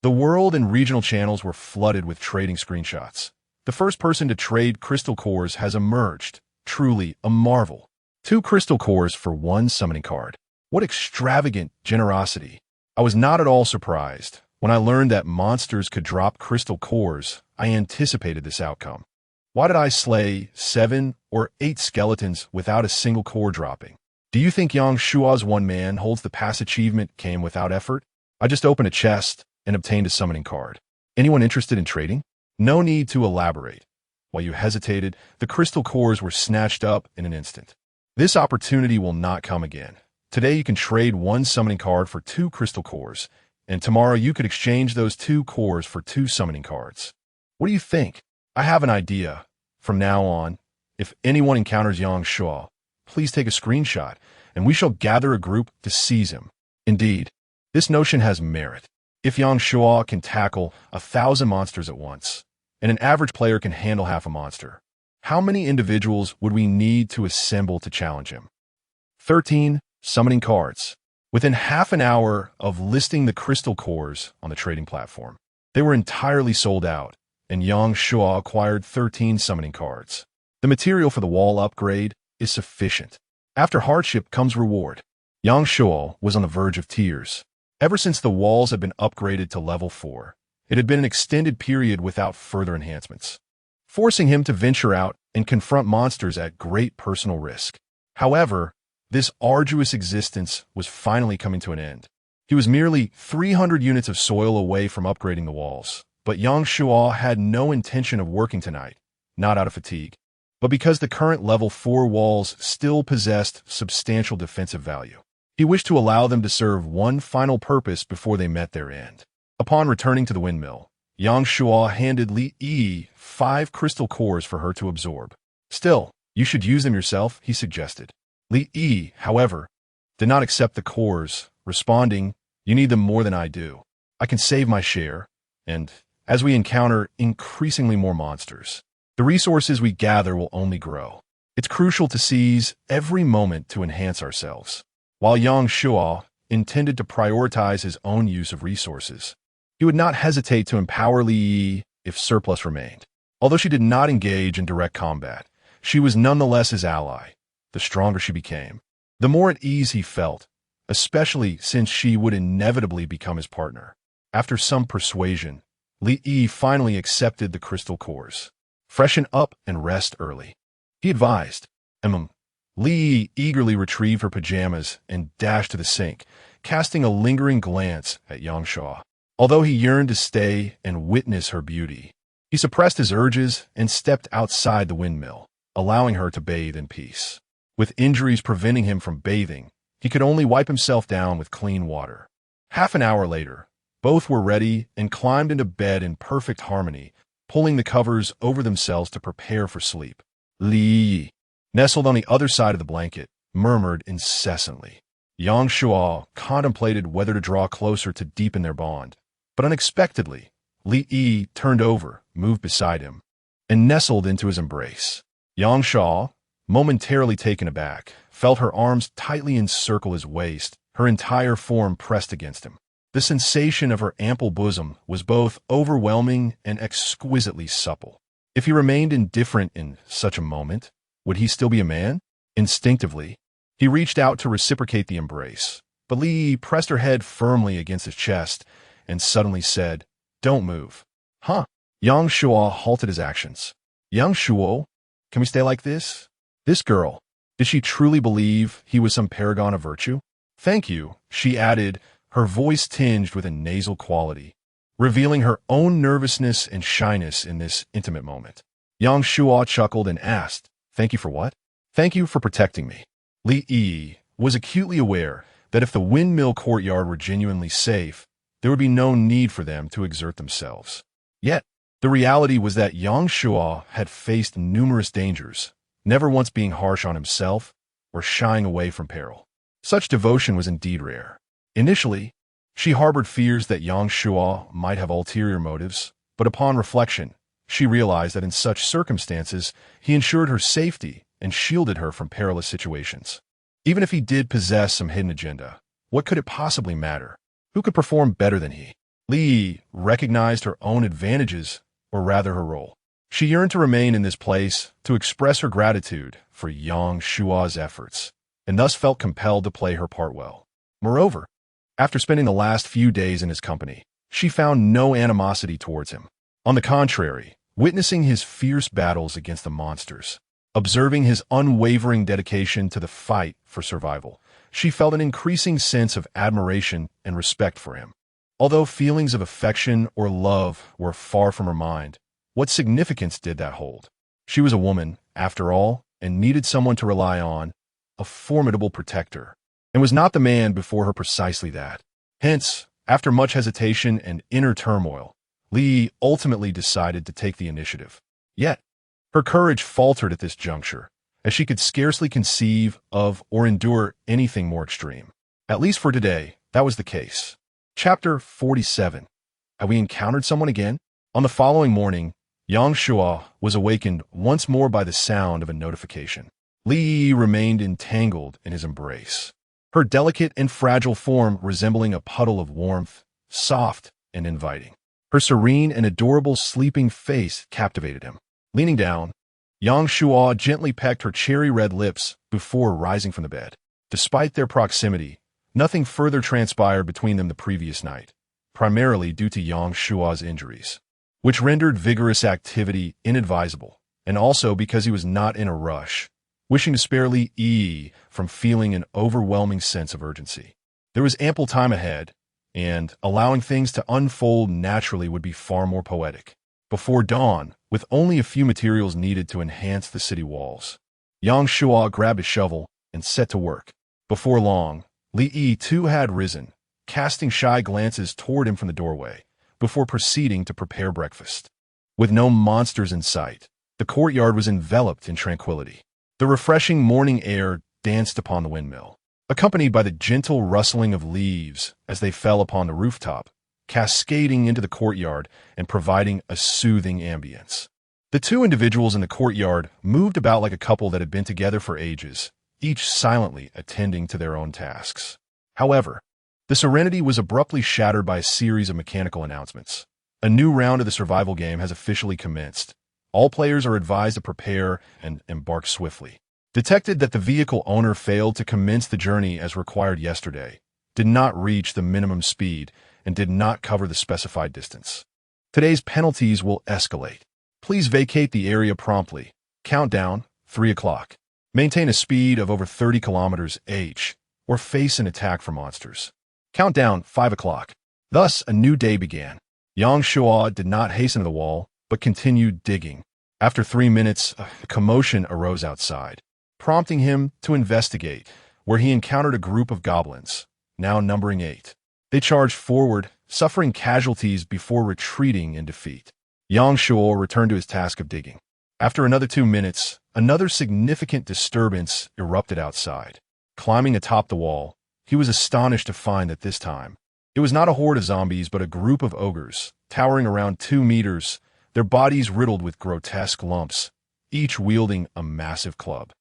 The world and regional channels were flooded with trading screenshots. The first person to trade crystal cores has emerged. Truly a marvel. 2 crystal cores for 1 summoning card. What extravagant generosity. I was not at all surprised. When I learned that monsters could drop crystal cores, I anticipated this outcome. Why did I slay 7 or 8 skeletons without a single core dropping? Do you think Yang Shuo's one man holds the past achievement came without effort? I just opened a chest and obtained a summoning card. Anyone interested in trading? No need to elaborate. While you hesitated, the crystal cores were snatched up in an instant. This opportunity will not come again. Today you can trade 1 summoning card for 2 crystal cores, and tomorrow you could exchange those 2 cores for 2 summoning cards. What do you think? I have an idea. From now on, if anyone encounters Yang Shuo, please take a screenshot, and we shall gather a group to seize him. Indeed, this notion has merit. If Yang Shuo can tackle 1,000 monsters at once, and an average player can handle half a monster, how many individuals would we need to assemble to challenge him? 13. Summoning cards. Within half an hour of listing the crystal cores on the trading platform, they were entirely sold out, and Yang Shuo acquired 13 summoning cards. The material for the wall upgrade is sufficient. After hardship comes reward. Yang Shuo was on the verge of tears. Ever since the walls had been upgraded to level 4, it had been an extended period without further enhancements, forcing him to venture out and confront monsters at great personal risk. However, this arduous existence was finally coming to an end. He was merely 300 units of soil away from upgrading the walls, but Yang Shuo had no intention of working tonight, not out of fatigue, but because the current level 4 walls still possessed substantial defensive value. He wished to allow them to serve one final purpose before they met their end. Upon returning to the windmill, Yang Shuo handed Li Yi 5 crystal cores for her to absorb. Still, you should use them yourself, he suggested. Li Yi, however, did not accept the cores, responding, "You need them more than I do. I can save my share, and as we encounter increasingly more monsters, the resources we gather will only grow. It's crucial to seize every moment to enhance ourselves." While Yang Shuo intended to prioritize his own use of resources, he would not hesitate to empower Li Yi if surplus remained. Although she did not engage in direct combat, she was nonetheless his ally. The stronger she became, the more at ease he felt, especially since she would inevitably become his partner. After some persuasion, Li Yi finally accepted the crystal cores. Freshen up and rest early, he advised. Li Yi eagerly retrieved her pajamas and dashed to the sink, casting a lingering glance at Yang Shuo. Although he yearned to stay and witness her beauty, he suppressed his urges and stepped outside the windmill, allowing her to bathe in peace. With injuries preventing him from bathing, he could only wipe himself down with clean water. Half an hour later, both were ready and climbed into bed in perfect harmony, pulling the covers over themselves to prepare for sleep. Li Yi, nestled on the other side of the blanket, murmured incessantly. Yang Shuo contemplated whether to draw closer to deepen their bond, but unexpectedly, Li Yi turned over, moved beside him, and nestled into his embrace. Yang Shuo, momentarily taken aback, felt her arms tightly encircle his waist, her entire form pressed against him. The sensation of her ample bosom was both overwhelming and exquisitely supple. If he remained indifferent in such a moment, would he still be a man? Instinctively, he reached out to reciprocate the embrace, but Li pressed her head firmly against his chest and suddenly said, "Don't move." Huh? Yang Shuo halted his actions. "Yang Shuo, can we stay like this? This girl, Did she truly believe he was some paragon of virtue? Thank you, she added, her voice tinged with a nasal quality, revealing her own nervousness and shyness in this intimate moment. Yang Shuo chuckled and asked, "Thank you for what?" "Thank you for protecting me." Li Yi was acutely aware that if the windmill courtyard were genuinely safe, there would be no need for them to exert themselves. Yet, the reality was that Yang Shuo had faced numerous dangers, never once being harsh on himself or shying away from peril. Such devotion was indeed rare. Initially, she harbored fears that Yang Shuo might have ulterior motives, but upon reflection, she realized that in such circumstances, he ensured her safety and shielded her from perilous situations. Even if he did possess some hidden agenda, what could it possibly matter? Who could perform better than he? Li recognized her own advantages, or rather her role. She yearned to remain in this place to express her gratitude for Yang Shuo's efforts, and thus felt compelled to play her part well. Moreover, after spending the last few days in his company, she found no animosity towards him. On the contrary, witnessing his fierce battles against the monsters, observing his unwavering dedication to the fight for survival, she felt an increasing sense of admiration and respect for him. Although feelings of affection or love were far from her mind, what significance did that hold? She was a woman, after all, and needed someone to rely on, a formidable protector, and was not the man before her precisely that. Hence, after much hesitation and inner turmoil, Li ultimately decided to take the initiative. Yet, her courage faltered at this juncture, as she could scarcely conceive of or endure anything more extreme. At least for today, that was the case. Chapter 47. Have we encountered someone again? On the following morning, Yang Shuo was awakened once more by the sound of a notification. Li Yi remained entangled in his embrace, her delicate and fragile form resembling a puddle of warmth, soft and inviting. Her serene and adorable sleeping face captivated him. Leaning down, Yang Shuo gently pecked her cherry-red lips before rising from the bed. Despite their proximity, nothing further transpired between them the previous night, primarily due to Yang Shuo's injuries, which rendered vigorous activity inadvisable, and also because he was not in a rush, wishing to spare Li Yi from feeling an overwhelming sense of urgency. There was ample time ahead, and allowing things to unfold naturally would be far more poetic. Before dawn, with only a few materials needed to enhance the city walls, Yang Shuo grabbed a shovel and set to work. Before long, Li Yi too had risen, casting shy glances toward him from the doorway, before proceeding to prepare breakfast. With no monsters in sight, the courtyard was enveloped in tranquility. The refreshing morning air danced upon the windmill, accompanied by the gentle rustling of leaves as they fell upon the rooftop, cascading into the courtyard and providing a soothing ambience. The two individuals in the courtyard moved about like a couple that had been together for ages, each silently attending to their own tasks. However, the serenity was abruptly shattered by a series of mechanical announcements. A new round of the survival game has officially commenced. All players are advised to prepare and embark swiftly. Detected that the vehicle owner failed to commence the journey as required yesterday, did not reach the minimum speed, and did not cover the specified distance. Today's penalties will escalate. Please vacate the area promptly. Countdown, 3 o'clock. Maintain a speed of over 30 km/h, or face an attack from monsters. Countdown, 5 o'clock. Thus, a new day began. Yang Shuo did not hasten to the wall, but continued digging. After 3 minutes, a commotion arose outside, prompting him to investigate, where he encountered a group of goblins, now numbering 8. They charged forward, suffering casualties before retreating in defeat. Yang Shuo returned to his task of digging. After another 2 minutes, another significant disturbance erupted outside. Climbing atop the wall, he was astonished to find that this time, it was not a horde of zombies but a group of ogres, towering around 2 meters, their bodies riddled with grotesque lumps, each wielding a massive club.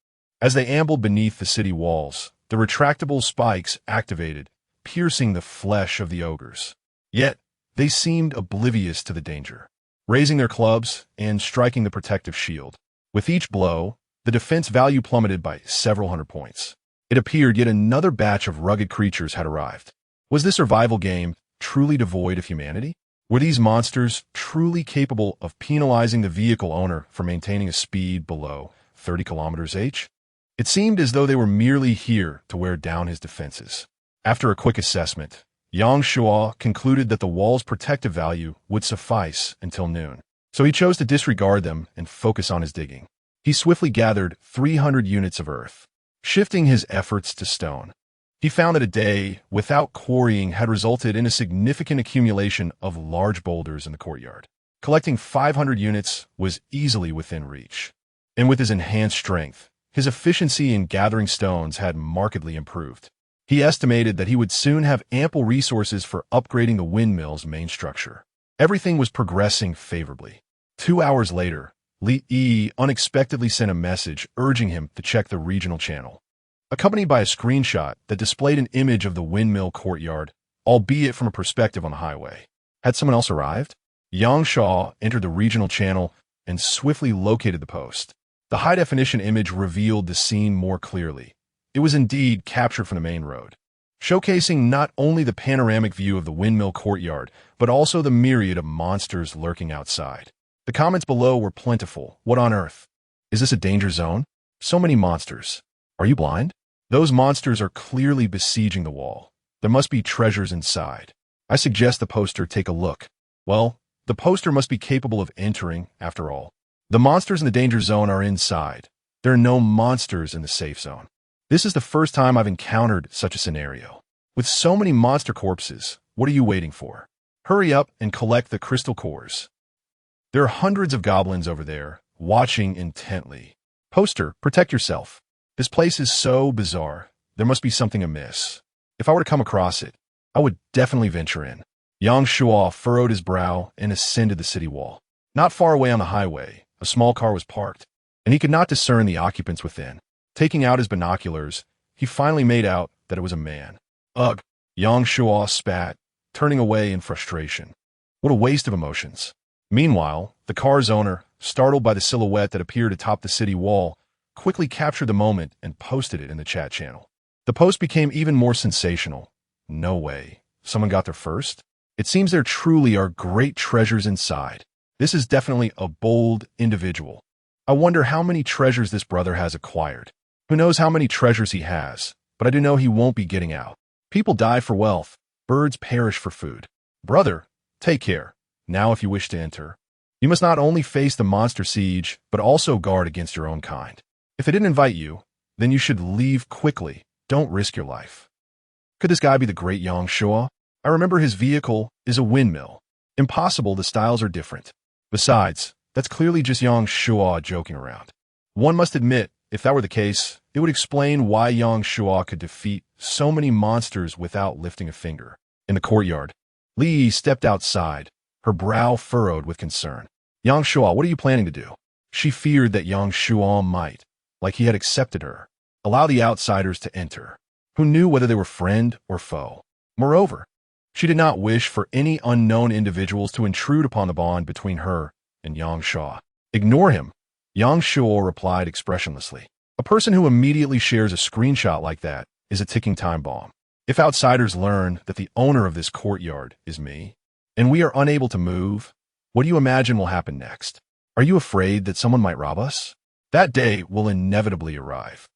As they ambled beneath the city walls, the retractable spikes activated, piercing the flesh of the ogres. Yet, they seemed oblivious to the danger, raising their clubs and striking the protective shield. With each blow, the defense value plummeted by several hundred points. It appeared yet another batch of rugged creatures had arrived. Was this survival game truly devoid of humanity? Were these monsters truly capable of penalizing the vehicle owner for maintaining a speed below 30 km/h? It seemed as though they were merely here to wear down his defenses. After a quick assessment, Yang Shuo concluded that the wall's protective value would suffice until noon, so he chose to disregard them and focus on his digging. He swiftly gathered 300 units of earth, shifting his efforts to stone. He found that a day without quarrying had resulted in a significant accumulation of large boulders in the courtyard. Collecting 500 units was easily within reach. And with his enhanced strength, his efficiency in gathering stones had markedly improved. He estimated that he would soon have ample resources for upgrading the windmill's main structure. Everything was progressing favorably. 2 hours later, Li Yi unexpectedly sent a message urging him to check the regional channel, accompanied by a screenshot that displayed an image of the windmill courtyard, albeit from a perspective on the highway. Had someone else arrived? Yang Shuo entered the regional channel and swiftly located the post. The high-definition image revealed the scene more clearly. It was indeed captured from the main road, showcasing not only the panoramic view of the windmill courtyard, but also the myriad of monsters lurking outside. The comments below were plentiful. What on earth? Is this a danger zone? So many monsters. Are you blind? Those monsters are clearly besieging the wall. There must be treasures inside. I suggest the poster take a look. Well, the poster must be capable of entering, after all. The monsters in the danger zone are inside. There are no monsters in the safe zone. This is the first time I've encountered such a scenario. With so many monster corpses, what are you waiting for? Hurry up and collect the crystal cores. There are hundreds of goblins over there, watching intently. Poster, protect yourself. This place is so bizarre. There must be something amiss. If I were to come across it, I would definitely venture in. Yang Shuo furrowed his brow and ascended the city wall. Not far away on the highway, a small car was parked, and he could not discern the occupants within. Taking out his binoculars, he finally made out that it was a man. Ugh! Yang Shuo spat, turning away in frustration. What a waste of emotions. Meanwhile, the car's owner, startled by the silhouette that appeared atop the city wall, quickly captured the moment and posted it in the chat channel. The post became even more sensational. No way. Someone got there first? It seems there truly are great treasures inside. This is definitely a bold individual. I wonder how many treasures this brother has acquired. Who knows how many treasures he has, but I do know he won't be getting out. People die for wealth. Birds perish for food. Brother, take care. Now if you wish to enter, you must not only face the monster siege, but also guard against your own kind. If they didn't invite you, then you should leave quickly. Don't risk your life. Could this guy be the great Yang Shuo? I remember his vehicle is a windmill. Impossible, the styles are different. Besides, that's clearly just Yang Shuo joking around. One must admit, if that were the case, it would explain why Yang Shuo could defeat so many monsters without lifting a finger. In the courtyard, Li Yi stepped outside, her brow furrowed with concern. Yang Shuo, what are you planning to do? She feared that Yang Shuo might, like he had accepted her, allow the outsiders to enter. Who knew whether they were friend or foe? Moreover, she did not wish for any unknown individuals to intrude upon the bond between her and Yang Shuo. Ignore him, Yang Shuo replied expressionlessly. A person who immediately shares a screenshot like that is a ticking time bomb. If outsiders learn that the owner of this courtyard is me, and we are unable to move, what do you imagine will happen next? Are you afraid that someone might rob us? That day will inevitably arrive,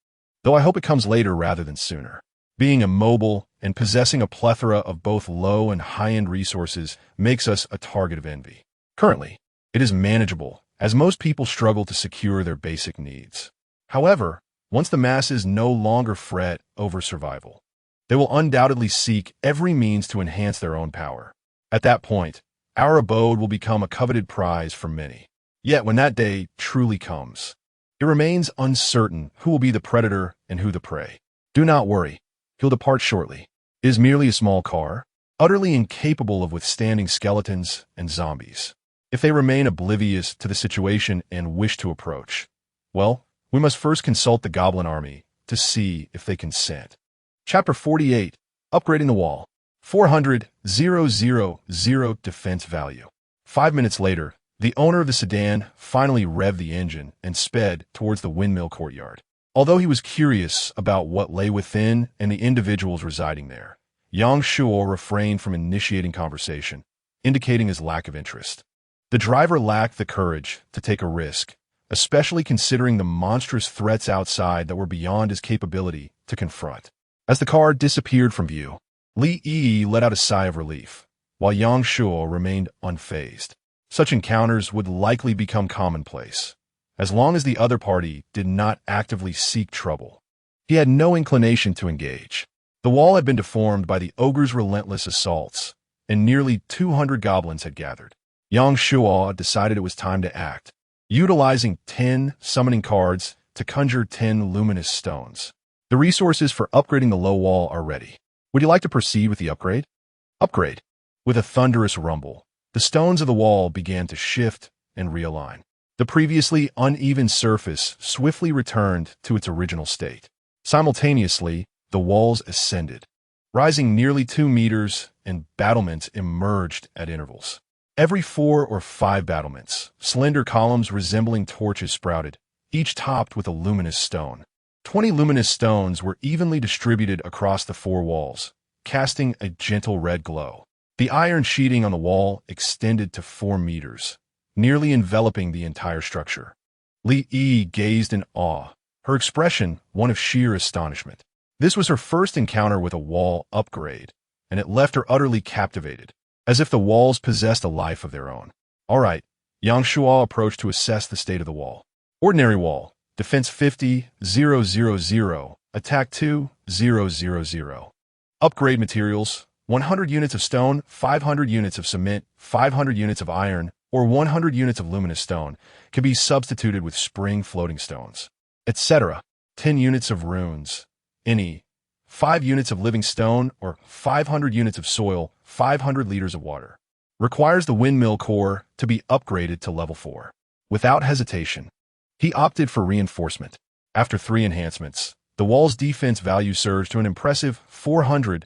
though I hope it comes later rather than sooner. Being immobile and possessing a plethora of both low and high-end resources makes us a target of envy. Currently, it is manageable, as most people struggle to secure their basic needs. However, once the masses no longer fret over survival, they will undoubtedly seek every means to enhance their own power. At that point, our abode will become a coveted prize for many. Yet when that day truly comes, it remains uncertain who will be the predator and who the prey. Do not worry, he'll depart shortly. It is merely a small car, utterly incapable of withstanding skeletons and zombies. If they remain oblivious to the situation and wish to approach, well, we must first consult the Goblin Army to see if they consent. Chapter 48, Upgrading the Wall. 400,000 defense value. 5 minutes later, the owner of the sedan finally revved the engine and sped towards the windmill courtyard. Although he was curious about what lay within and the individuals residing there, Yang Shuo refrained from initiating conversation, indicating his lack of interest. The driver lacked the courage to take a risk, especially considering the monstrous threats outside that were beyond his capability to confront. As the car disappeared from view, Li Yi let out a sigh of relief, while Yang Shuo remained unfazed. Such encounters would likely become commonplace, as long as the other party did not actively seek trouble. He had no inclination to engage. The wall had been deformed by the ogre's relentless assaults, and nearly 200 goblins had gathered. Yang Shuo decided it was time to act, utilizing 10 summoning cards to conjure 10 luminous stones. The resources for upgrading the low wall are ready. Would you like to proceed with the upgrade? Upgrade. With a thunderous rumble, the stones of the wall began to shift and realign. The previously uneven surface swiftly returned to its original state. Simultaneously, the walls ascended, rising nearly 2 meters, and battlements emerged at intervals. Every 4 or 5 battlements, slender columns resembling torches sprouted, each topped with a luminous stone. 20 luminous stones were evenly distributed across the 4 walls, casting a gentle red glow. The iron sheeting on the wall extended to 4 meters, nearly enveloping the entire structure. Li Yi gazed in awe, her expression one of sheer astonishment. This was her first encounter with a wall upgrade, and it left her utterly captivated, as if the walls possessed a life of their own. All right, Yang Shuo approached to assess the state of the wall. Ordinary wall, defense 50, 000, attack 2, 000. Upgrade materials, 100 units of stone, 500 units of cement, 500 units of iron, or 100 units of luminous stone can be substituted with spring floating stones, etc. 10 units of runes, any, 5 units of living stone, or 500 units of soil, 500 liters of water. Requires the windmill core to be upgraded to level 4. Without hesitation, he opted for reinforcement. After 3 enhancements, the wall's defense value surged to an impressive 400,000.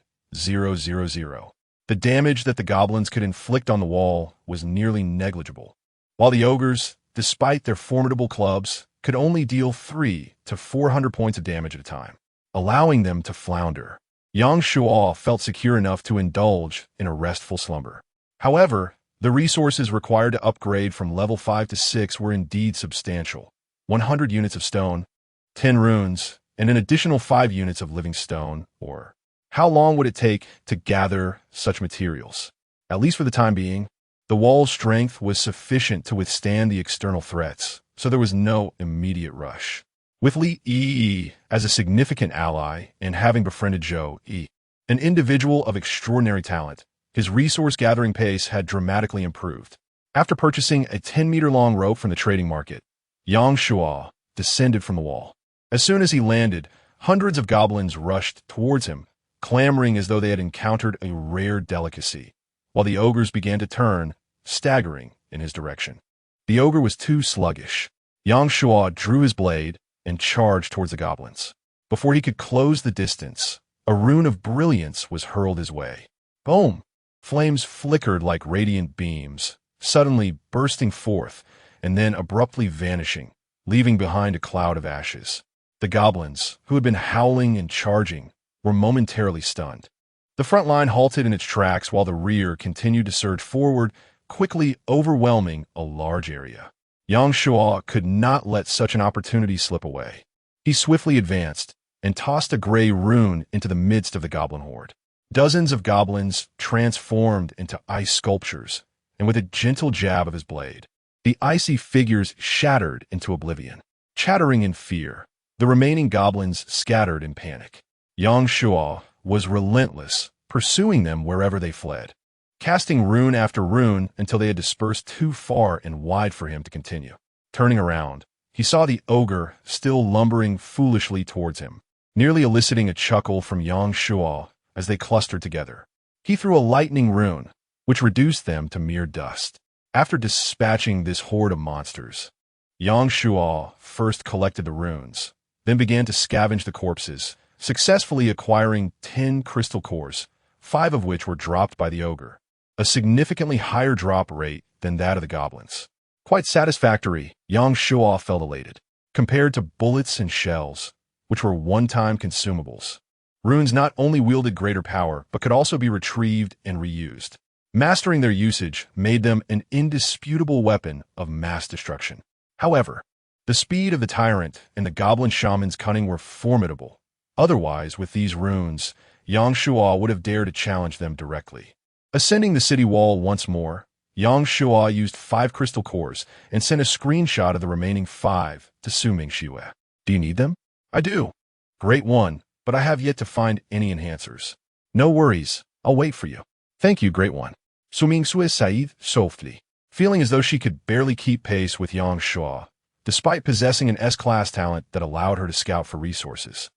The damage that the goblins could inflict on the wall was nearly negligible, while the ogres, despite their formidable clubs, could only deal 300 to 400 points of damage at a time, allowing them to flounder. Yang Shuo felt secure enough to indulge in a restful slumber. However, the resources required to upgrade from level 5 to 6 were indeed substantial. 100 units of stone, 10 runes, and an additional 5 units of living stone, or how long would it take to gather such materials? At least for the time being, the wall's strength was sufficient to withstand the external threats, so there was no immediate rush. With Li Yi as a significant ally and having befriended Zhou Yi, an individual of extraordinary talent, his resource-gathering pace had dramatically improved. After purchasing a 10-meter-long rope from the trading market, Yang Shuo descended from the wall. As soon as he landed, hundreds of goblins rushed towards him, clamoring as though they had encountered a rare delicacy, while the ogres began to turn, staggering, in his direction. The ogre was too sluggish. Yang Shuo drew his blade and charged towards the goblins. Before he could close the distance, a rune of brilliance was hurled his way. Boom! Flames flickered like radiant beams, suddenly bursting forth and then abruptly vanishing, leaving behind a cloud of ashes. The goblins, who had been howling and charging, were momentarily stunned. The front line halted in its tracks while the rear continued to surge forward, quickly overwhelming a large area. Yang Shuo could not let such an opportunity slip away. He swiftly advanced and tossed a gray rune into the midst of the goblin horde. Dozens of goblins transformed into ice sculptures, and with a gentle jab of his blade, the icy figures shattered into oblivion. Chattering in fear, the remaining goblins scattered in panic. Yang Shuo was relentless, pursuing them wherever they fled, casting rune after rune until they had dispersed too far and wide for him to continue. Turning around, he saw the ogre still lumbering foolishly towards him, nearly eliciting a chuckle from Yang Shuo as they clustered together. He threw a lightning rune, which reduced them to mere dust. After dispatching this horde of monsters, Yang Shuo first collected the runes, then began to scavenge the corpses, successfully acquiring 10 crystal cores, 5 of which were dropped by the ogre, a significantly higher drop rate than that of the goblins. Quite satisfactory, Yang Shuo felt elated, compared to bullets and shells, which were one-time consumables. Runes not only wielded greater power, but could also be retrieved and reused. Mastering their usage made them an indisputable weapon of mass destruction. However, The speed of the tyrant and the goblin shaman's cunning were formidable. Otherwise, with these runes, Yang Shuo would have dared to challenge them directly. Ascending the city wall once more, Yang Shuo used 5 crystal cores and sent a screenshot of the remaining 5 to Su Mingxue. Do you need them? I do. Great one, but I have yet to find any enhancers. No worries, I'll wait for you. Thank you, Great One. Su Mingxue sighed softly, feeling as though she could barely keep pace with Yang Shuo, despite possessing an S-class talent that allowed her to scout for resources.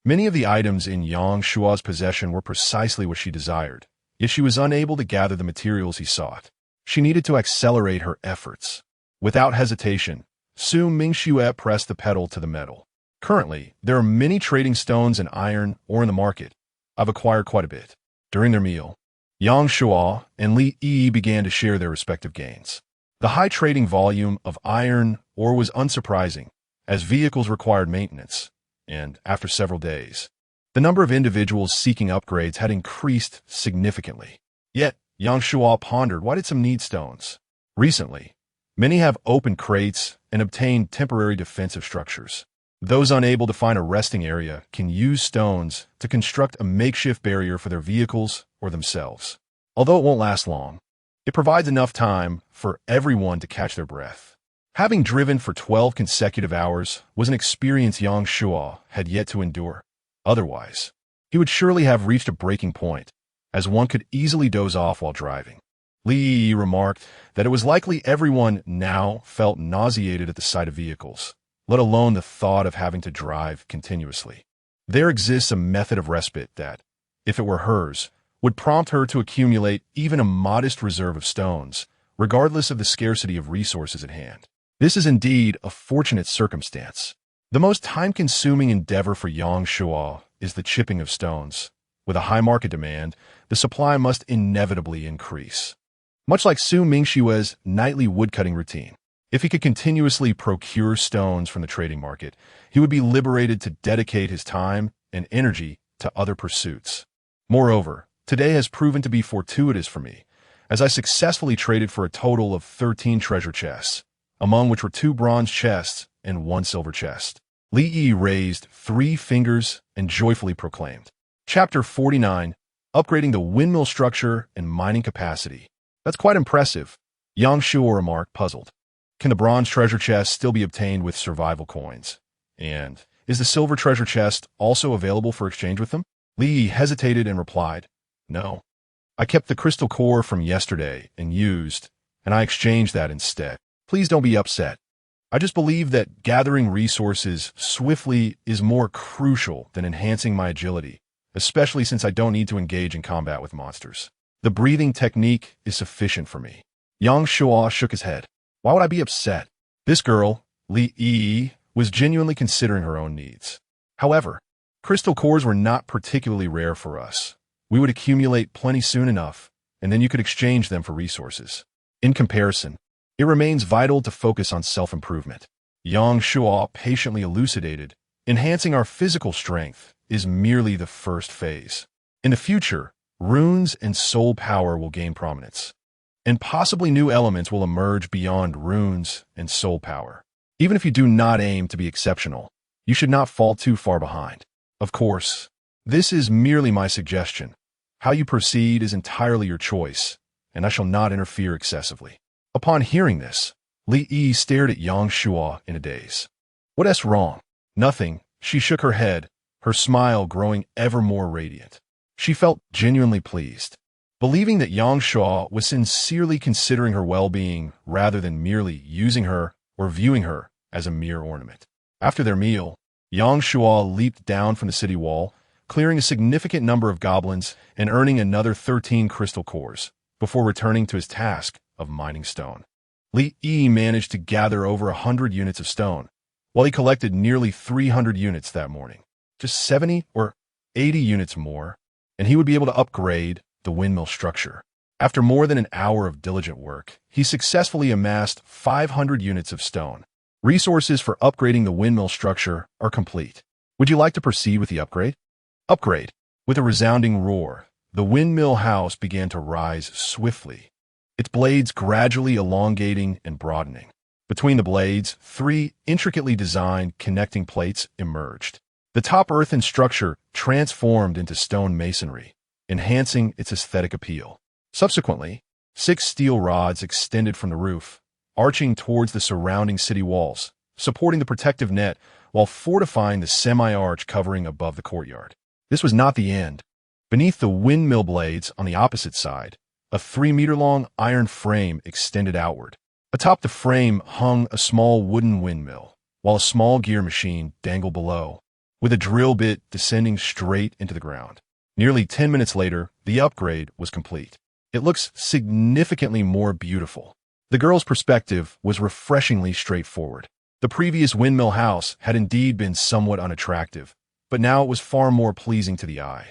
Many of the items in Yang Shuo's possession were precisely what she desired, yet she was unable to gather the materials he sought. She needed to accelerate her efforts. Without hesitation, Su Mingxue pressed the pedal to the metal. Currently, there are many trading stones and iron ore in the market. I've acquired quite a bit. During their meal, Yang Shuo and Li Yi began to share their respective gains. The high trading volume of iron ore was unsurprising, as vehicles required maintenance, and after several days, the number of individuals seeking upgrades had increased significantly. Yet, Yang Shuo pondered, why did some need stones? Recently, many have opened crates and obtained temporary defensive structures. Those unable to find a resting area can use stones to construct a makeshift barrier for their vehicles or themselves. Although it won't last long, it provides enough time for everyone to catch their breath. Having driven for 12 consecutive hours was an experience Yang Shuo had yet to endure. Otherwise, he would surely have reached a breaking point, as one could easily doze off while driving. Li Yi remarked that it was likely everyone now felt nauseated at the sight of vehicles, let alone the thought of having to drive continuously. There exists a method of respite that, if it were hers, would prompt her to accumulate even a modest reserve of stones, regardless of the scarcity of resources at hand. This is indeed a fortunate circumstance. The most time-consuming endeavor for Yang Shuo is the chipping of stones. With a high market demand, the supply must inevitably increase. Much like Su Mingxue's nightly woodcutting routine, if he could continuously procure stones from the trading market, he would be liberated to dedicate his time and energy to other pursuits. Moreover, today has proven to be fortuitous for me, as I successfully traded for a total of 13 treasure chests, among which were 2 bronze chests and 1 silver chest. Li Yi raised 3 fingers and joyfully proclaimed, Chapter 49, Upgrading the Windmill Structure and Mining Capacity. That's quite impressive, Yang Shuo remarked, puzzled. Can the bronze treasure chest still be obtained with survival coins? And is the silver treasure chest also available for exchange with them? Li Yi hesitated and replied, No. I kept the crystal core from yesterday and I exchanged that instead. Please don't be upset. I just believe that gathering resources swiftly is more crucial than enhancing my agility, especially since I don't need to engage in combat with monsters. The breathing technique is sufficient for me. Yang Shuo shook his head. Why would I be upset? This girl, Li Yi, was genuinely considering her own needs. However, crystal cores were not particularly rare for us. We would accumulate plenty soon enough, and then you could exchange them for resources. In comparison, it remains vital to focus on self-improvement. Yang Shuo patiently elucidated, enhancing our physical strength is merely the first phase. In the future, runes and soul power will gain prominence, and possibly new elements will emerge beyond runes and soul power. Even if you do not aim to be exceptional, you should not fall too far behind. Of course, this is merely my suggestion. How you proceed is entirely your choice, and I shall not interfere excessively. Upon hearing this, Li Yi stared at Yang Shuo in a daze. What's wrong? Nothing. She shook her head, her smile growing ever more radiant. She felt genuinely pleased, believing that Yang Shuo was sincerely considering her well-being rather than merely using her or viewing her as a mere ornament. After their meal, Yang Shuo leaped down from the city wall, clearing a significant number of goblins and earning another 13 crystal cores, before returning to his task of mining stone. Li Yi managed to gather over 100 units of stone, while he collected nearly 300 units that morning. Just 70 or 80 units more, and he would be able to upgrade the windmill structure. After more than an hour of diligent work, he successfully amassed 500 units of stone. Resources for upgrading the windmill structure are complete. Would you like to proceed with the upgrade? Upgrade. With a resounding roar, the windmill house began to rise swiftly, its blades gradually elongating and broadening. Between the blades, 3 intricately designed connecting plates emerged. The top earthen structure transformed into stone masonry, enhancing its aesthetic appeal. Subsequently, 6 steel rods extended from the roof, arching towards the surrounding city walls, supporting the protective net while fortifying the semi-arch covering above the courtyard. This was not the end. Beneath the windmill blades on the opposite side, a 3-meter-long iron frame extended outward. Atop the frame hung a small wooden windmill, while a small gear machine dangled below, with a drill bit descending straight into the ground. Nearly 10 minutes later, the upgrade was complete. It looks significantly more beautiful. The girl's perspective was refreshingly straightforward. The previous windmill house had indeed been somewhat unattractive, but now it was far more pleasing to the eye.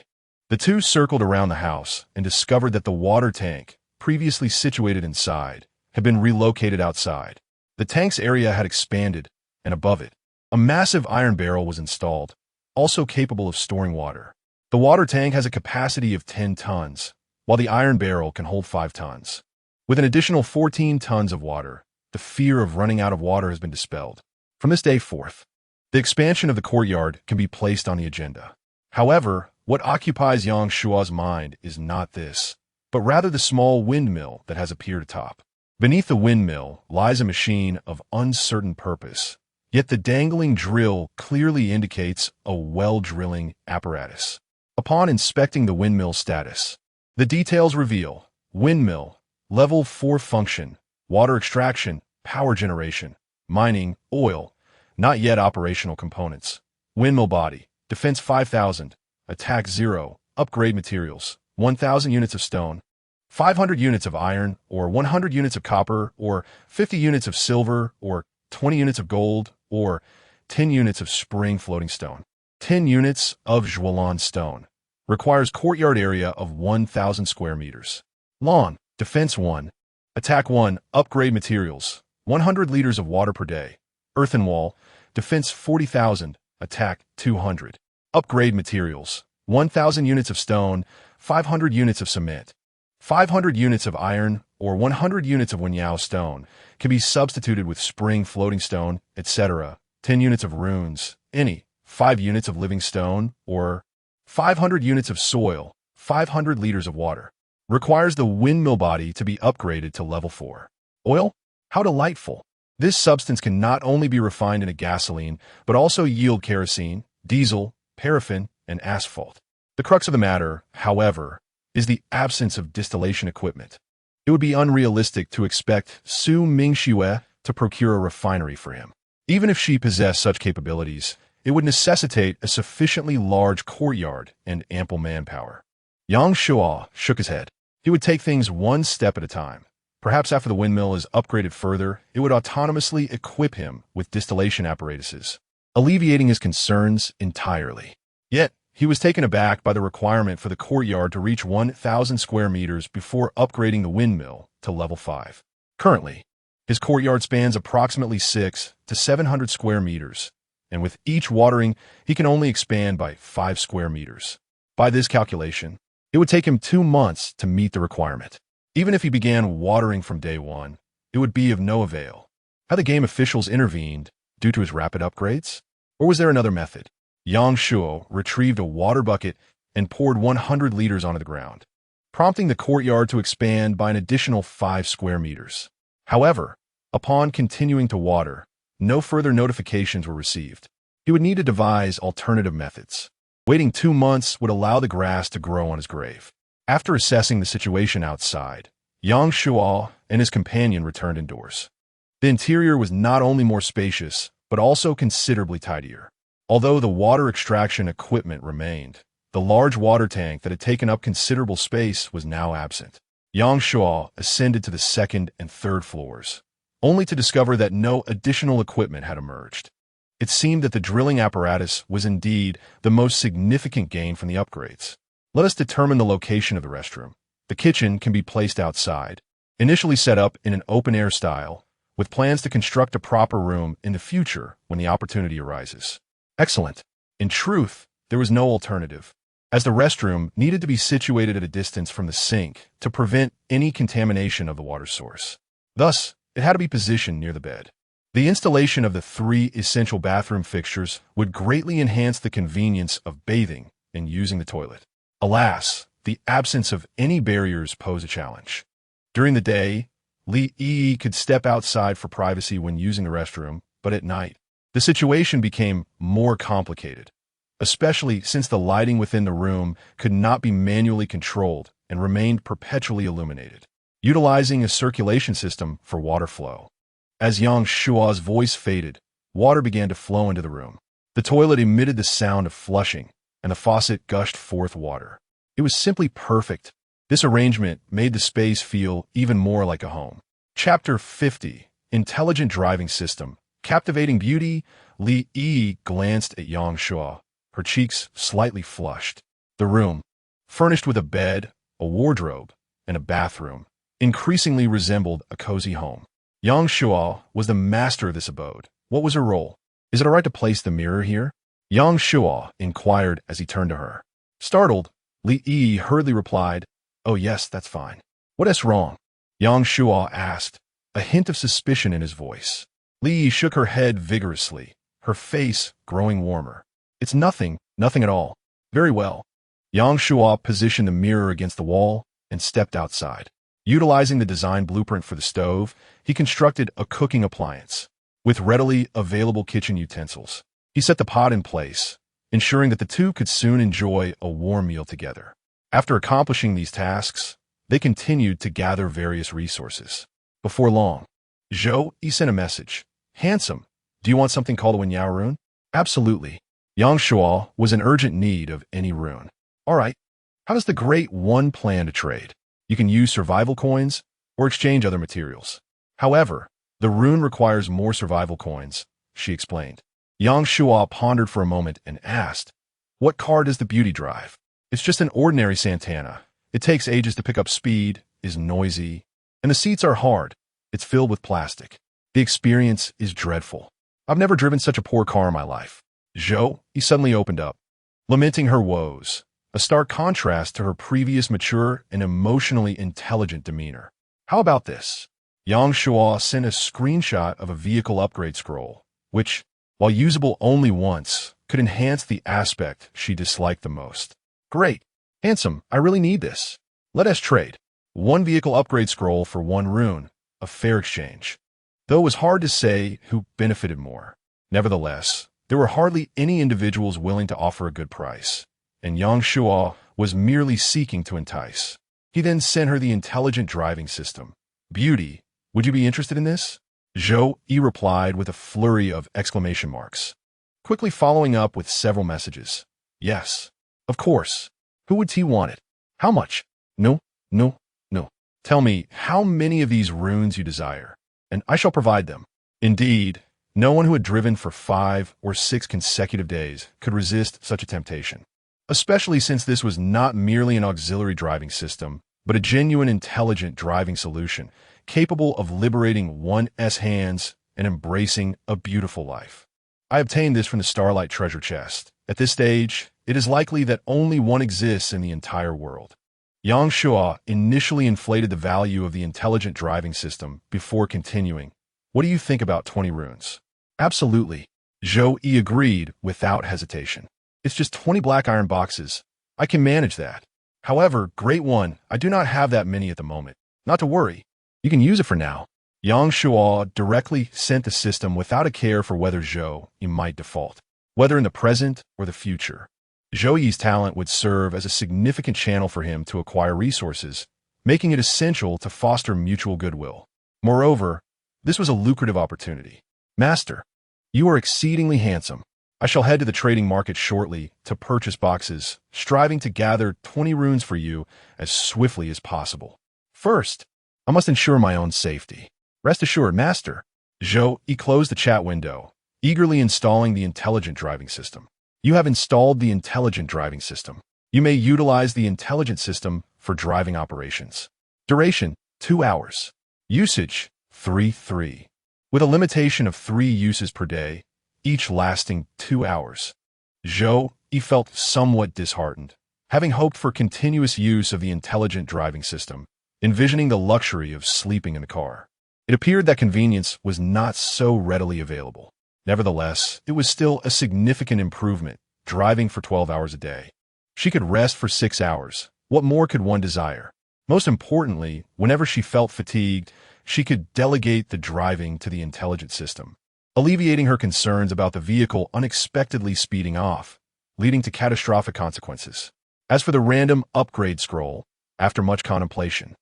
The two circled around the house and discovered that the water tank, previously situated inside, had been relocated outside. The tank's area had expanded, and above it, a massive iron barrel was installed, also capable of storing water. The water tank has a capacity of 10 tons, while the iron barrel can hold 5 tons. With an additional 14 tons of water, the fear of running out of water has been dispelled. From this day forth, the expansion of the courtyard can be placed on the agenda. However, what occupies Yang Shua's mind is not this, but rather the small windmill that has appeared atop. Beneath the windmill lies a machine of uncertain purpose, yet the dangling drill clearly indicates a well-drilling apparatus. Upon inspecting the windmill status, the details reveal windmill, level 4 function, water extraction, power generation, mining, oil, not yet operational components. Windmill body, defense 5,000, attack 0, upgrade materials, 1,000 units of stone, 500 units of iron, or 100 units of copper, or 50 units of silver, or 20 units of gold, or 10 units of spring floating stone. 10 units of Zhualan stone. Requires courtyard area of 1,000 square meters. Lawn, defense 1, attack 1, upgrade materials, 100 liters of water per day. Earthen wall, defense 40,000, attack 200. Upgrade materials, 1,000 units of stone, 500 units of cement. 500 units of iron or 100 units of Wenyao stone can be substituted with spring floating stone, etc. 10 units of runes, any, 5 units of living stone, or 500 units of soil, 500 liters of water. Requires the windmill body to be upgraded to level 4. Oil? How delightful! This substance can not only be refined into gasoline, but also yield kerosene, diesel, paraffin, and asphalt. The crux of the matter, however, is the absence of distillation equipment. It would be unrealistic to expect Su Mingxue to procure a refinery for him. Even if she possessed such capabilities, it would necessitate a sufficiently large courtyard and ample manpower. Yang Shua shook his head. He would take things one step at a time. Perhaps after the windmill is upgraded further, it would autonomously equip him with distillation apparatuses, alleviating his concerns entirely. Yet, he was taken aback by the requirement for the courtyard to reach 1,000 square meters before upgrading the windmill to level 5. Currently, his courtyard spans approximately 600 to 700 square meters, and with each watering, he can only expand by 5 square meters. By this calculation, it would take him 2 months to meet the requirement. Even if he began watering from day 1, it would be of no avail. Had the game officials intervened due to his rapid upgrades? Or was there another method? Yang Shuo retrieved a water bucket and poured 100 liters onto the ground, prompting the courtyard to expand by an additional 5 square meters. However, upon continuing to water, no further notifications were received. He would need to devise alternative methods. Waiting 2 months would allow the grass to grow on his grave. After assessing the situation outside, Yang Shuo and his companion returned indoors. The interior was not only more spacious, but also considerably tidier. Although the water extraction equipment remained, the large water tank that had taken up considerable space was now absent. Yang Shuo ascended to the 2nd and 3rd floors, only to discover that no additional equipment had emerged. It seemed that the drilling apparatus was indeed the most significant gain from the upgrades. Let us determine the location of the restroom. The kitchen can be placed outside, initially set up in an open-air style, with plans to construct a proper room in the future when the opportunity arises. Excellent. In truth, there was no alternative, as the restroom needed to be situated at a distance from the sink to prevent any contamination of the water source. Thus, it had to be positioned near the bed. The installation of the 3 essential bathroom fixtures would greatly enhance the convenience of bathing and using the toilet. Alas, the absence of any barriers posed a challenge. During the day, Lee could step outside for privacy when using the restroom, but at night, the situation became more complicated, especially since the lighting within the room could not be manually controlled and remained perpetually illuminated, utilizing a circulation system for water flow. As Yang Shua's voice faded, water began to flow into the room. The toilet emitted the sound of flushing, and the faucet gushed forth water. It was simply perfect. This arrangement made the space feel even more like a home. Chapter 50, Intelligent Driving System. Captivating beauty, Lee glanced at Yang Shua, her cheeks slightly flushed. The room, furnished with a bed, a wardrobe, and a bathroom, increasingly resembled a cozy home. Yang Shua was the master of this abode. What was her role? Is it all right to place the mirror here? Yang Shua inquired as he turned to her. Startled, Lee hurriedly replied, Oh yes, that's fine. What is wrong? Yang Shua asked, a hint of suspicion in his voice. Lee shook her head vigorously, her face growing warmer. It's nothing at all. Very well. Yang Shua positioned the mirror against the wall and stepped outside. Utilizing the design blueprint for the stove, he constructed a cooking appliance with readily available kitchen utensils. He set the pot in place, ensuring that the two could soon enjoy a warm meal together. After accomplishing these tasks, they continued to gather various resources. Before long, Zhou sent a message. Handsome, do you want something called a Winyao rune? Absolutely. Yang Shua was in urgent need of any rune. All right, how does the Great One plan to trade? You can use survival coins or exchange other materials. However, the rune requires more survival coins, she explained. Yang Shua pondered for a moment and asked, What car does the beauty drive? It's just an ordinary Santana. It takes ages to pick up speed, is noisy, and the seats are hard. It's filled with plastic. The experience is dreadful. I've never driven such a poor car in my life. Zhou suddenly opened up, lamenting her woes, a stark contrast to her previous mature and emotionally intelligent demeanor. How about this? Yang Shua sent a screenshot of a vehicle upgrade scroll, which, while usable only once, could enhance the aspect she disliked the most. Great. Handsome, I really need this. Let us trade. 1 vehicle upgrade scroll for 1 rune, a fair exchange. Though it was hard to say who benefited more. Nevertheless, there were hardly any individuals willing to offer a good price, and Yang Shua was merely seeking to entice. He then sent her the intelligent driving system. Beauty, would you be interested in this? Zhou replied with a flurry of exclamation marks, quickly following up with several messages. Yes, of course. Who would want it? How much? No. Tell me how many of these runes you desire, and I shall provide them. Indeed, no one who had driven for 5 or 6 consecutive days could resist such a temptation, especially since this was not merely an auxiliary driving system, but a genuine intelligent driving solution capable of liberating one's hands and embracing a beautiful life. I obtained this from the Starlight treasure chest. At this stage, it is likely that only one exists in the entire world. Yang Shua initially inflated the value of the intelligent driving system before continuing. What do you think about 20 runes? Absolutely. Zhou agreed without hesitation. It's just 20 black iron boxes. I can manage that. However, Great One, I do not have that many at the moment. Not to worry. You can use it for now. Yang Shua directly sent the system without a care for whether Zhou might default, whether in the present or the future. Zhou's talent would serve as a significant channel for him to acquire resources, making it essential to foster mutual goodwill. Moreover, this was a lucrative opportunity. Master, you are exceedingly handsome. I shall head to the trading market shortly to purchase boxes, striving to gather 20 runes for you as swiftly as possible. First, I must ensure my own safety. Rest assured, Master. Zhou closed the chat window, eagerly installing the intelligent driving system. You have installed the intelligent driving system. You may utilize the intelligent system for driving operations. Duration, 2 hours. Usage, 3. With a limitation of 3 uses per day, each lasting 2 hours. Zhou felt somewhat disheartened, having hoped for continuous use of the intelligent driving system, envisioning the luxury of sleeping in the car. It appeared that convenience was not so readily available. Nevertheless, it was still a significant improvement, driving for 12 hours a day. She could rest for 6 hours. What more could one desire? Most importantly, whenever she felt fatigued, she could delegate the driving to the intelligent system, alleviating her concerns about the vehicle unexpectedly speeding off, leading to catastrophic consequences. As for the random upgrade scroll, after much contemplation,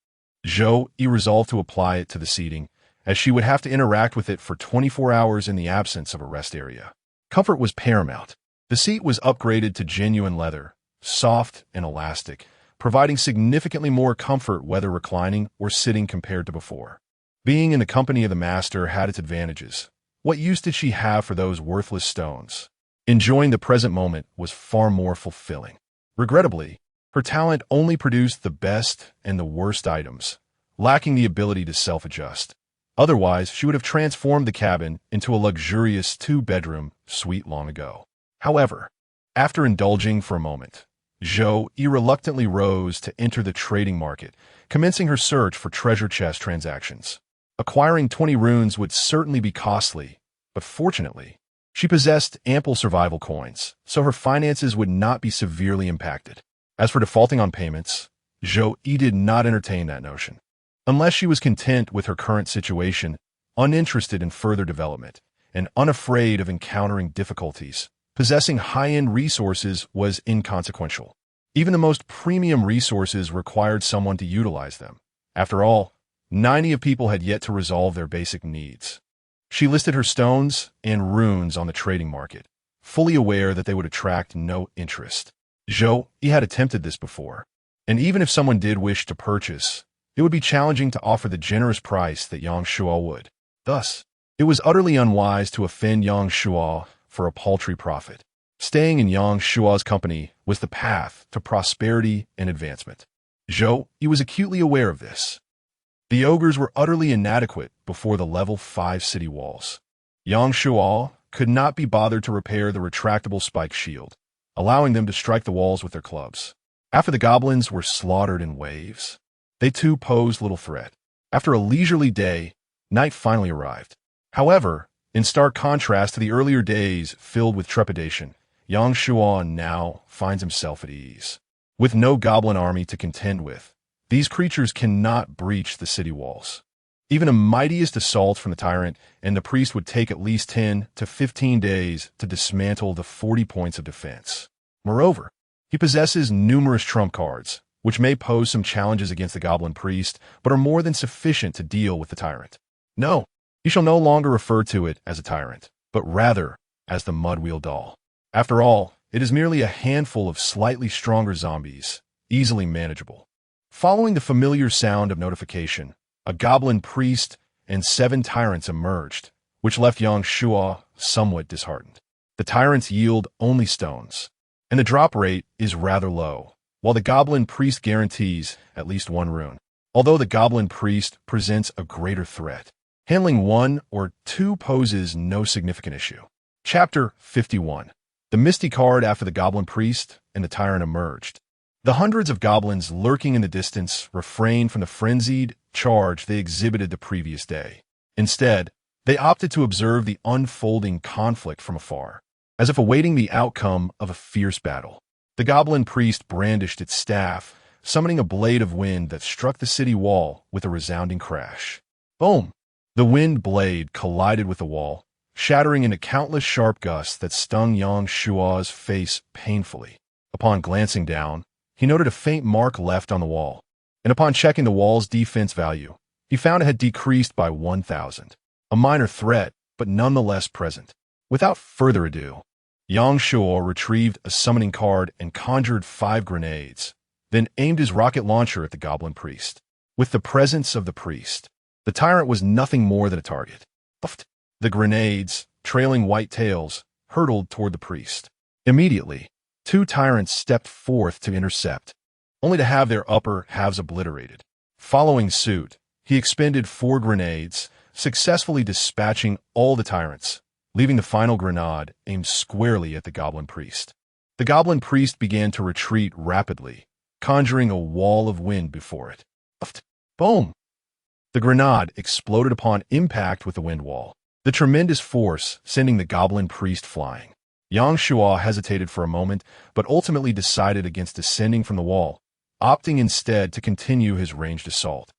Zhou Yi resolved to apply it to the seating, as she would have to interact with it for 24 hours in the absence of a rest area. Comfort was paramount. The seat was upgraded to genuine leather, soft and elastic, providing significantly more comfort whether reclining or sitting compared to before. Being in the company of the master had its advantages. What use did she have for those worthless stones? Enjoying the present moment was far more fulfilling. Regrettably, her talent only produced the best and the worst items, lacking the ability to self-adjust. Otherwise, she would have transformed the cabin into a luxurious 2-bedroom suite long ago. However, after indulging for a moment, Zhou Yi reluctantly rose to enter the trading market, commencing her search for treasure chest transactions. Acquiring 20 runes would certainly be costly, but fortunately, she possessed ample survival coins, so her finances would not be severely impacted. As for defaulting on payments, Zhou Yi did not entertain that notion. Unless she was content with her current situation, uninterested in further development, and unafraid of encountering difficulties, possessing high-end resources was inconsequential. Even the most premium resources required someone to utilize them. After all, 90 of people had yet to resolve their basic needs. She listed her stones and runes on the trading market, fully aware that they would attract no interest. Zhou Yi had attempted this before, and even if someone did wish to purchase, it would be challenging to offer the generous price that Yang Shuo would. Thus, it was utterly unwise to offend Yang Shuo for a paltry profit. Staying in Yang Shuo's company was the path to prosperity and advancement. Zhou Yi was acutely aware of this. The ogres were utterly inadequate before the level 5 city walls. Yang Shuo could not be bothered to repair the retractable spike shield, allowing them to strike the walls with their clubs. After the goblins were slaughtered in waves, they too posed little threat. After a leisurely day, night finally arrived. However, in stark contrast to the earlier days filled with trepidation, Yang Shuo now finds himself at ease. With no goblin army to contend with, these creatures cannot breach the city walls. Even a mightiest assault from the tyrant and the priest would take at least 10 to 15 days to dismantle the 40 points of defense. Moreover, he possesses numerous trump cards, which may pose some challenges against the goblin priest, but are more than sufficient to deal with the tyrant. No, he shall no longer refer to it as a tyrant, but rather as the Mudwheel Doll. After all, it is merely a handful of slightly stronger zombies, easily manageable. Following the familiar sound of notification, a goblin priest and 7 tyrants emerged, which left Yang Shuo somewhat disheartened. The tyrants yield only stones, and the drop rate is rather low, while the goblin priest guarantees at least 1 rune. Although the goblin priest presents a greater threat, handling 1 or 2 poses no significant issue. Chapter 51. The misty card after the goblin priest and the tyrant emerged. The hundreds of goblins lurking in the distance refrained from the frenzied charge they exhibited the previous day. Instead, they opted to observe the unfolding conflict from afar, as if awaiting the outcome of a fierce battle. The goblin priest brandished its staff, summoning a blade of wind that struck the city wall with a resounding crash. Boom! The wind blade collided with the wall, shattering into countless sharp gusts that stung Yang Shuo's face painfully. Upon glancing down, he noted a faint mark left on the wall, and upon checking the wall's defense value, he found it had decreased by 1,000. A minor threat, but nonetheless present. Without further ado, Yang Shuo retrieved a summoning card and conjured 5 grenades, then aimed his rocket launcher at the goblin priest. With the presence of the priest, the tyrant was nothing more than a target. The grenades, trailing white tails, hurtled toward the priest. Immediately, 2 tyrants stepped forth to intercept, only to have their upper halves obliterated. Following suit, he expended 4 grenades, successfully dispatching all the tyrants, leaving the final grenade aimed squarely at the goblin priest. The goblin priest began to retreat rapidly, conjuring a wall of wind before it. Boom! The grenade exploded upon impact with the wind wall, the tremendous force sending the goblin priest flying. Yang Shuo hesitated for a moment, but ultimately decided against descending from the wall, opting instead to continue his ranged assault.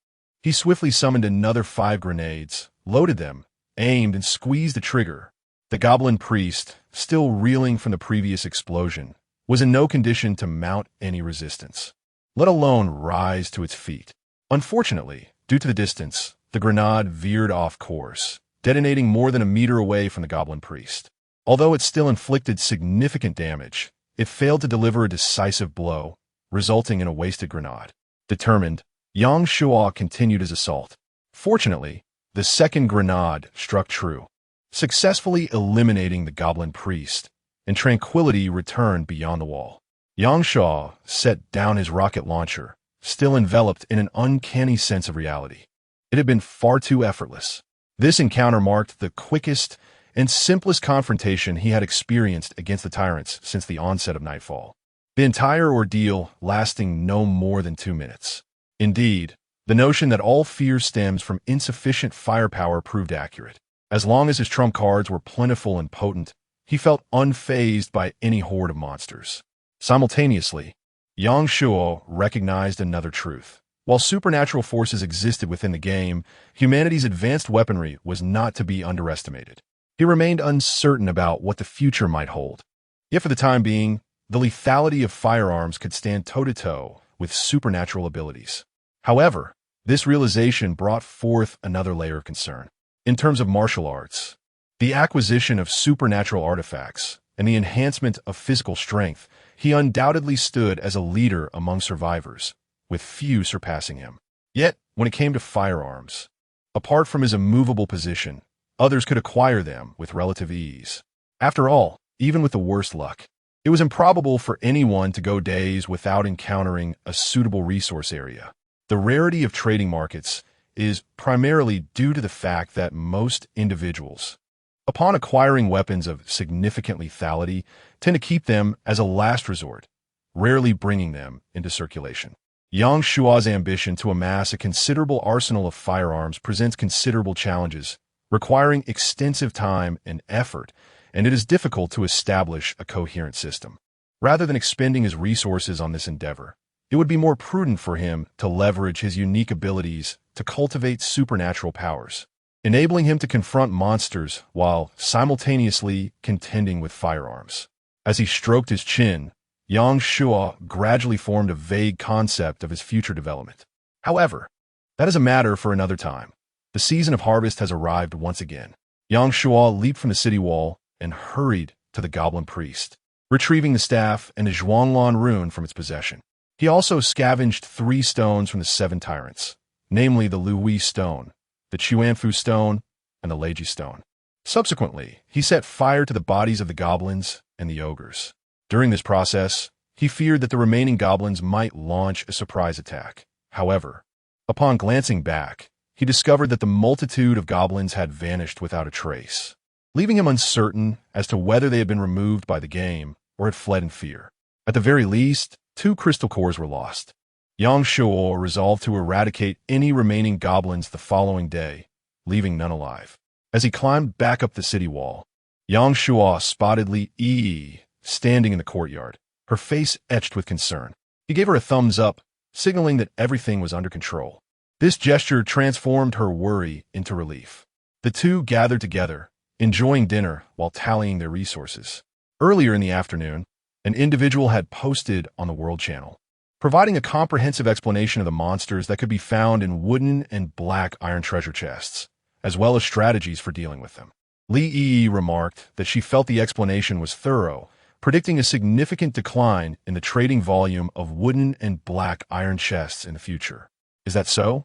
He swiftly summoned another 5 grenades, loaded them, aimed, and squeezed the trigger. The goblin priest, still reeling from the previous explosion, was in no condition to mount any resistance, let alone rise to its feet. Unfortunately, due to the distance, the grenade veered off course, detonating more than a meter away from the goblin priest. Although it still inflicted significant damage, it failed to deliver a decisive blow, resulting in a wasted grenade. Determined, Yang Shuo continued his assault. Fortunately, the second grenade struck true, successfully eliminating the goblin priest, and tranquility returned beyond the wall. Yang Shuo set down his rocket launcher, still enveloped in an uncanny sense of reality. It had been far too effortless. This encounter marked the quickest and simplest confrontation he had experienced against the tyrants since the onset of nightfall, the entire ordeal lasting no more than 2 minutes. Indeed, the notion that all fear stems from insufficient firepower proved accurate. As long as his trump cards were plentiful and potent, he felt unfazed by any horde of monsters. Simultaneously, Yang Shuo recognized another truth. While supernatural forces existed within the game, humanity's advanced weaponry was not to be underestimated. He remained uncertain about what the future might hold. Yet for the time being, the lethality of firearms could stand toe-to-toe with supernatural abilities. However, this realization brought forth another layer of concern. In terms of martial arts, the acquisition of supernatural artifacts and the enhancement of physical strength, he undoubtedly stood as a leader among survivors, with few surpassing him. Yet, when it came to firearms, apart from his immovable position, others could acquire them with relative ease. After all, even with the worst luck, it was improbable for anyone to go days without encountering a suitable resource area. The rarity of trading markets is primarily due to the fact that most individuals, upon acquiring weapons of significant lethality, tend to keep them as a last resort, rarely bringing them into circulation. Yang Shuo's ambition to amass a considerable arsenal of firearms presents considerable challenges, requiring extensive time and effort, and it is difficult to establish a coherent system. Rather than expending his resources on this endeavor, it would be more prudent for him to leverage his unique abilities to cultivate supernatural powers, enabling him to confront monsters while simultaneously contending with firearms. As he stroked his chin, Yang Shuo gradually formed a vague concept of his future development. However, that is a matter for another time. The season of harvest has arrived once again. Yang Shuo leaped from the city wall and hurried to the goblin priest, retrieving the staff and a Zhuanglan rune from its possession. He also scavenged 3 stones from the 7 tyrants, namely the Luhui stone, the Chuanfu stone, and the Leiji stone. Subsequently, he set fire to the bodies of the goblins and the ogres. During this process, he feared that the remaining goblins might launch a surprise attack. However, upon glancing back, he discovered that the multitude of goblins had vanished without a trace, leaving him uncertain as to whether they had been removed by the game or had fled in fear. At the very least, 2 crystal cores were lost. Yang Shuo resolved to eradicate any remaining goblins the following day, leaving none alive. As he climbed back up the city wall, Yang Shuo spotted Li Yi standing in the courtyard, her face etched with concern. He gave her a thumbs up, signaling that everything was under control. This gesture transformed her worry into relief. The two gathered together, enjoying dinner while tallying their resources. Earlier in the afternoon, an individual had posted on the World Channel, providing a comprehensive explanation of the monsters that could be found in wooden and black iron treasure chests, as well as strategies for dealing with them. Li Yi remarked that she felt the explanation was thorough, predicting a significant decline in the trading volume of wooden and black iron chests in the future. Is that so?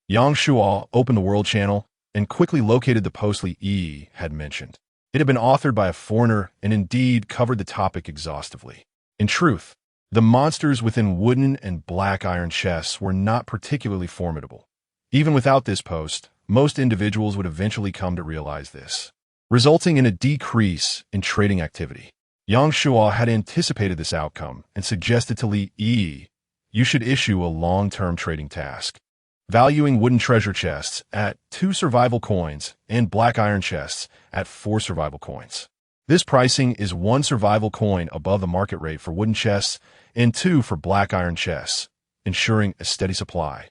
Yang Shuo opened the World Channel and quickly located the post Li Yi had mentioned. It had been authored by a foreigner and indeed covered the topic exhaustively. In truth, the monsters within wooden and black iron chests were not particularly formidable. Even without this post, most individuals would eventually come to realize this, resulting in a decrease in trading activity. Yang Shuo had anticipated this outcome and suggested to Li Yi, "You should issue a long-term trading task. valuing wooden treasure chests at 2 survival coins and black iron chests at 4 survival coins. This pricing is 1 survival coin above the market rate for wooden chests and 2 for black iron chests, ensuring a steady supply.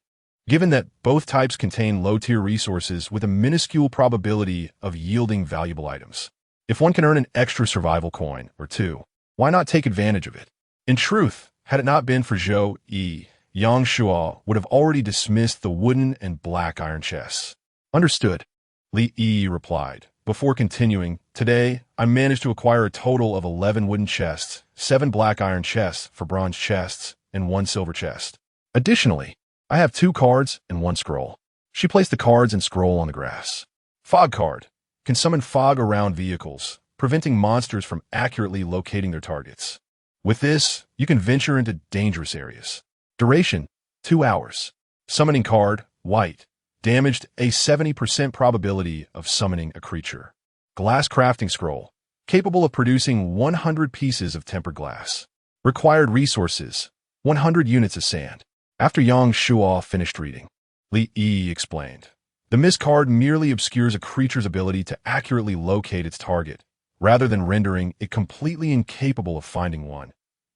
Given that both types contain low-tier resources with a minuscule probability of yielding valuable items, if one can earn an extra survival coin or 2, why not take advantage of it? In truth, had it not been for Zhou Yi, Yang Shuo would have already dismissed the wooden and black iron chests. Understood, Li Yi replied. Before continuing, today, I managed to acquire a total of 11 wooden chests, 7 black iron chests for bronze chests, and 1 silver chest. Additionally, I have 2 cards and 1 scroll. She placed the cards and scroll on the grass. Fog card can summon fog around vehicles, preventing monsters from accurately locating their targets. With this, you can venture into dangerous areas. Duration, 2 hours. Summoning card, white. Damaged, a 70% probability of summoning a creature. Glass crafting scroll, capable of producing 100 pieces of tempered glass. Required resources, 100 units of sand. After Yang Shuo finished reading, Li Yi explained, the miss card merely obscures a creature's ability to accurately locate its target, rather than rendering it completely incapable of finding one.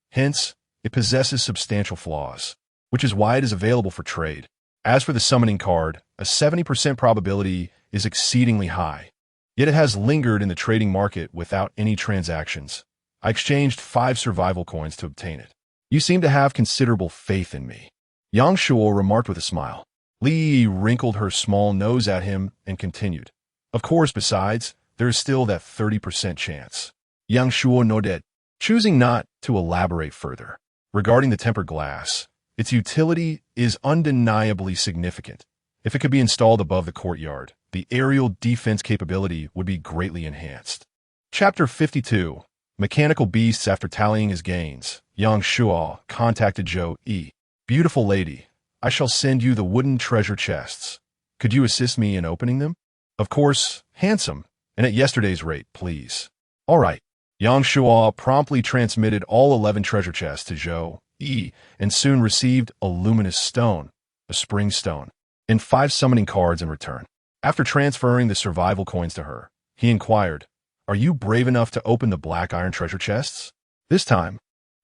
Hence, it possesses substantial flaws, which is why it is available for trade. As for the summoning card, a 70% probability is exceedingly high, yet it has lingered in the trading market without any transactions. I exchanged 5 survival coins to obtain it. You seem to have considerable faith in me, Yang Shuo remarked with a smile. Li Yi wrinkled her small nose at him and continued. Of course, besides, there is still that 30% chance. Yang Shuo nodded, choosing not to elaborate further. Regarding the tempered glass, its utility is undeniably significant. If it could be installed above the courtyard, the aerial defense capability would be greatly enhanced. Chapter 52. Mechanical Beasts. After tallying his gains, Yang Shuo contacted Zhou Yi. Beautiful lady, I shall send you the wooden treasure chests. Could you assist me in opening them? Of course, handsome, and at yesterday's rate, please. All right. Yang Shuo promptly transmitted all 11 treasure chests to Zhou Yi and soon received a luminous stone, a spring stone, and 5 summoning cards in return. After transferring the survival coins to her, he inquired, are you brave enough to open the black iron treasure chests? This time,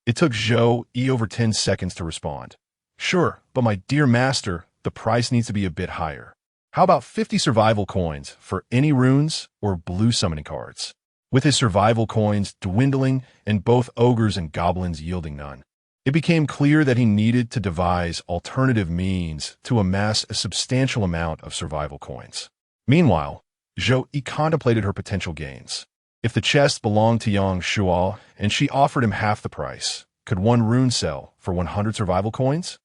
it took Zhou Yi over 10 seconds to respond. Sure, but my dear master, the price needs to be a bit higher. How about 50 survival coins for any runes or blue summoning cards? With his survival coins dwindling and both ogres and goblins yielding none, it became clear that he needed to devise alternative means to amass a substantial amount of survival coins. Meanwhile, Zhou Yi contemplated her potential gains. If the chest belonged to Yang Shuo and she offered him half the price, could 1 rune sell for 100 survival coins?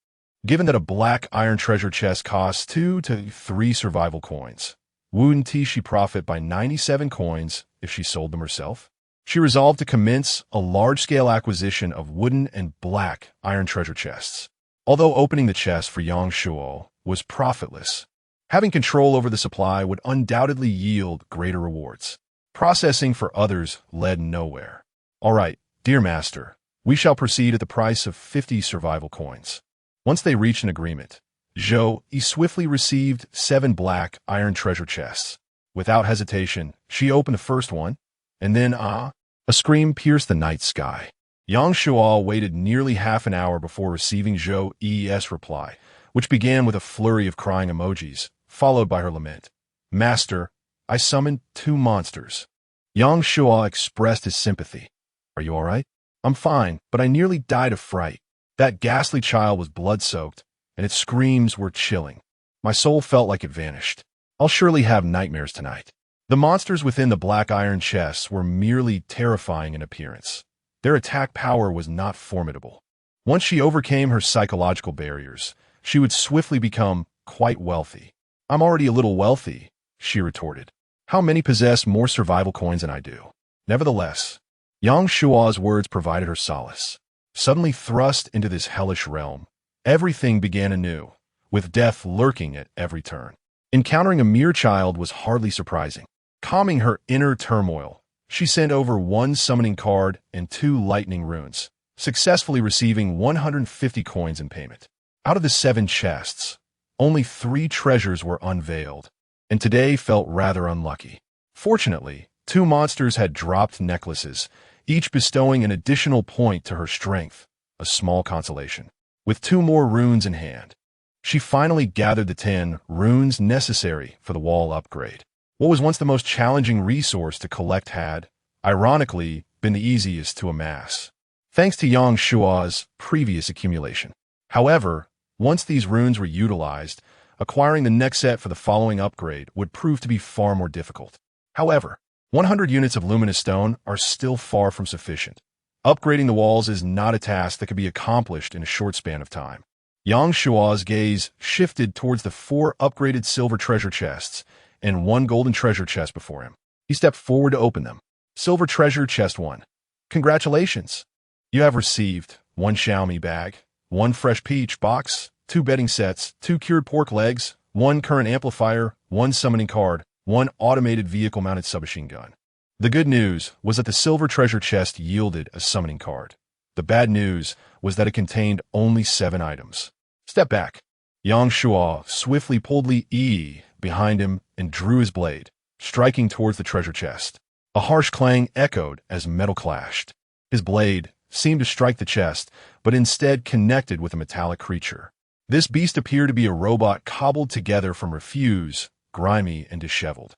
Given that a black iron treasure chest costs 2 to 3 survival coins, wouldn't she profit by 97 coins if she sold them herself? She resolved to commence a large-scale acquisition of wooden and black iron treasure chests. Although opening the chest for Yang Shuo was profitless, having control over the supply would undoubtedly yield greater rewards. Processing for others led nowhere. All right, dear master, we shall proceed at the price of 50 survival coins. Once they reached an agreement, Zhou Yi swiftly received 7 black iron treasure chests. Without hesitation, she opened the first one, and then, a scream pierced the night sky. Yang Shuo waited nearly half an hour before receiving Zhou Yi's reply, which began with a flurry of crying emojis, followed by her lament. Master, I summoned 2 monsters. Yang Shuo expressed his sympathy. Are you all right? I'm fine, but I nearly died of fright. That ghastly child was blood-soaked, and its screams were chilling. My soul felt like it vanished. I'll surely have nightmares tonight. The monsters within the black iron chests were merely terrifying in appearance. Their attack power was not formidable. Once she overcame her psychological barriers, she would swiftly become quite wealthy. I'm already a little wealthy, she retorted. How many possess more survival coins than I do? Nevertheless, Yang Shuo's words provided her solace. Suddenly thrust into this hellish realm, everything began anew, with death lurking at every turn. Encountering a mere child was hardly surprising. Calming her inner turmoil, she sent over 1 summoning card and 2 lightning runes, successfully receiving 150 coins in payment. Out of the 7 chests, only 3 treasures were unveiled, and today felt rather unlucky. Fortunately, 2 monsters had dropped necklaces, each bestowing an additional point to her strength, a small consolation. With 2 more runes in hand, she finally gathered the 10 runes necessary for the wall upgrade. What was once the most challenging resource to collect had, ironically, been the easiest to amass, thanks to Yang Shua's previous accumulation. However, once these runes were utilized, acquiring the next set for the following upgrade would prove to be far more difficult. However, 100 units of luminous stone are still far from sufficient. Upgrading the walls is not a task that could be accomplished in a short span of time. Yang Shua's gaze shifted towards the 4 upgraded silver treasure chests and 1 golden treasure chest before him. He stepped forward to open them. Silver treasure chest 1. Congratulations! You have received 1 Xiaomi bag, 1 fresh peach box, 2 bedding sets, 2 cured pork legs, 1 current amplifier, 1 summoning card, 1 automated vehicle-mounted submachine gun. The good news was that the silver treasure chest yielded a summoning card. The bad news was that it contained only 7 items. Step back. Yang Shua swiftly pulled Li Yi behind him and drew his blade, striking towards the treasure chest. A harsh clang echoed as metal clashed. His blade seemed to strike the chest, but instead connected with a metallic creature. This beast appeared to be a robot cobbled together from refuse, grimy and disheveled.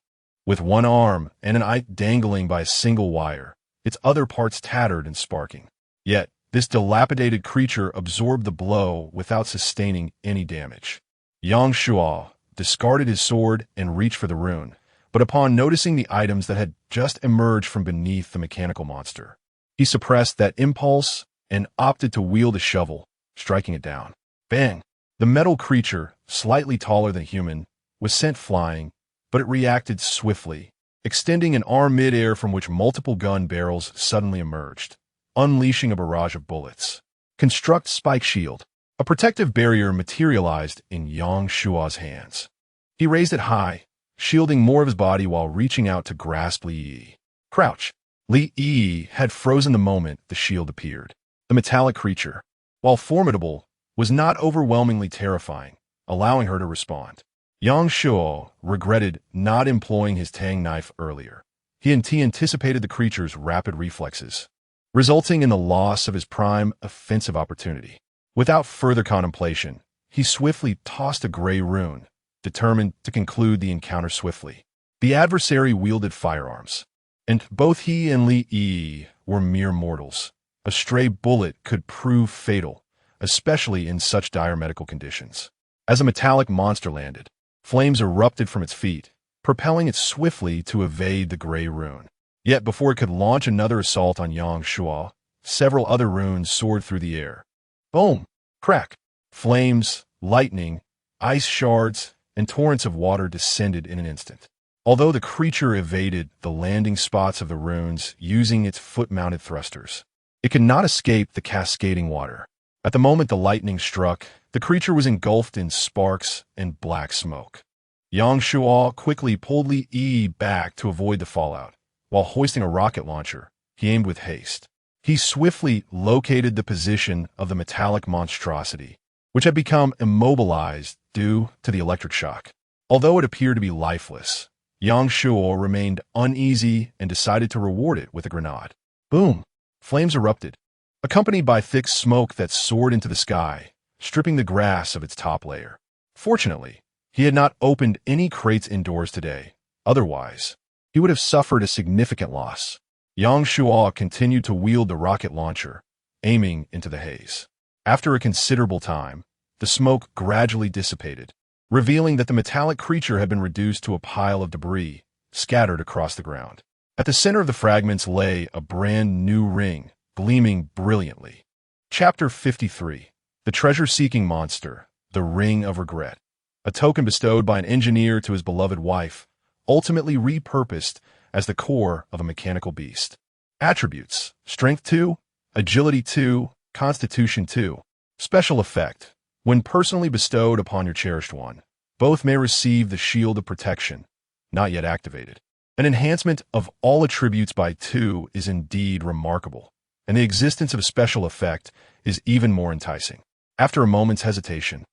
With 1 arm and an eye dangling by a single wire, its other parts tattered and sparking. Yet, this dilapidated creature absorbed the blow without sustaining any damage. Yang Shua discarded his sword and reached for the rune, but upon noticing the items that had just emerged from beneath the mechanical monster, he suppressed that impulse and opted to wield a shovel, striking it down. Bang! The metal creature, slightly taller than human, was sent flying, but it reacted swiftly, extending an arm mid-air from which multiple gun barrels suddenly emerged, unleashing a barrage of bullets. Construct spike shield. A protective barrier materialized in Yang Shua's hands. He raised it high, shielding more of his body while reaching out to grasp Li Yi. Crouch. Li Yi had frozen the moment the shield appeared. The metallic creature, while formidable, was not overwhelmingly terrifying, allowing her to respond. Yang Shua regretted not employing his tang knife earlier. He anticipated the creature's rapid reflexes, resulting in the loss of his prime offensive opportunity. Without further contemplation, he swiftly tossed a gray rune, determined to conclude the encounter swiftly. The adversary wielded firearms, and both he and Li Yi were mere mortals. A stray bullet could prove fatal, especially in such dire medical conditions. As a metallic monster landed, flames erupted from its feet, propelling it swiftly to evade the gray rune. Yet before it could launch another assault on Yang Shua, several other runes soared through the air. Boom! Crack! Flames, lightning, ice shards, and torrents of water descended in an instant. Although the creature evaded the landing spots of the runes using its foot-mounted thrusters, it could not escape the cascading water. At the moment the lightning struck, the creature was engulfed in sparks and black smoke. Yang Shua quickly pulled Li Yi back to avoid the fallout. While hoisting a rocket launcher, he aimed with haste. He swiftly located the position of the metallic monstrosity, which had become immobilized due to the electric shock. Although it appeared to be lifeless, Yang Shua remained uneasy and decided to reward it with a grenade. Boom! Flames erupted, accompanied by thick smoke that soared into the sky, stripping the grass of its top layer. Fortunately, he had not opened any crates indoors today. Otherwise, he would have suffered a significant loss. Yang Shua continued to wield the rocket launcher, aiming into the haze. After a considerable time, the smoke gradually dissipated, revealing that the metallic creature had been reduced to a pile of debris scattered across the ground. At the center of the fragments lay a brand new ring, gleaming brilliantly. Chapter 53. The Treasure-Seeking Monster, the Ring of Regret. A token bestowed by an engineer to his beloved wife, ultimately repurposed as the core of a mechanical beast. Attributes: Strength 2, Agility 2, Constitution 2. Special effect: when personally bestowed upon your cherished one, both may receive the Shield of Protection, not yet activated. An enhancement of all attributes by 2 is indeed remarkable, and the existence of a special effect is even more enticing. After a moment's hesitation,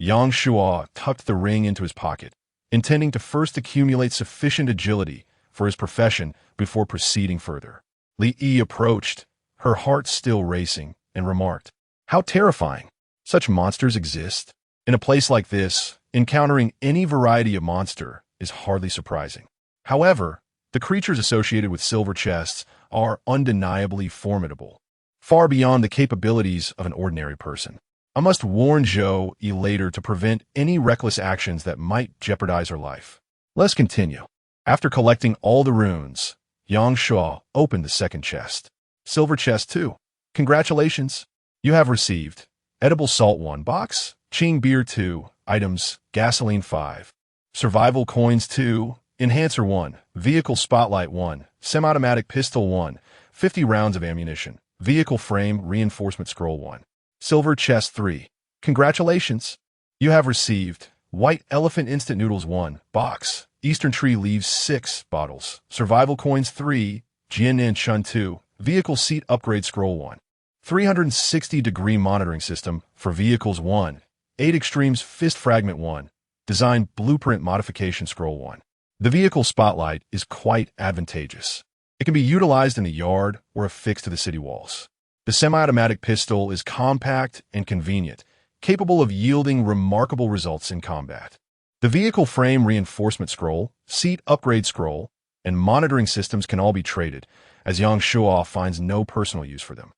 Yang Shuo tucked the ring into his pocket, intending to first accumulate sufficient agility for his profession before proceeding further. Li Yi approached, her heart still racing, and remarked, "How terrifying! Such monsters exist. In a place like this, encountering any variety of monster is hardly surprising. However, the creatures associated with silver chests are undeniably formidable, far beyond the capabilities of an ordinary person. I must warn Zhou Yi later to prevent any reckless actions that might jeopardize her life." Let's continue. After collecting all the runes, Yang Shuo opened the second chest. Silver chest 2. Congratulations. You have received edible salt 1 box, Qing beer 2 items, gasoline 5, survival coins 2, enhancer 1, vehicle spotlight 1, semi-automatic pistol 1, 50 rounds of ammunition, vehicle frame reinforcement scroll 1. Silver chest 3. Congratulations. You have received white elephant instant noodles 1 box, Eastern tree leaves 6 bottles, survival coins 3, Jianan Chun 2, vehicle seat upgrade scroll 1. 360-degree monitoring system for vehicles 1, 8 extremes fist fragment 1, design blueprint modification scroll 1. The vehicle spotlight is quite advantageous. It can be utilized in the yard or affixed to the city walls. The semi-automatic pistol is compact and convenient, capable of yielding remarkable results in combat. The vehicle frame reinforcement scroll, seat upgrade scroll, and monitoring systems can all be traded, as Yang Shuo finds no personal use for them.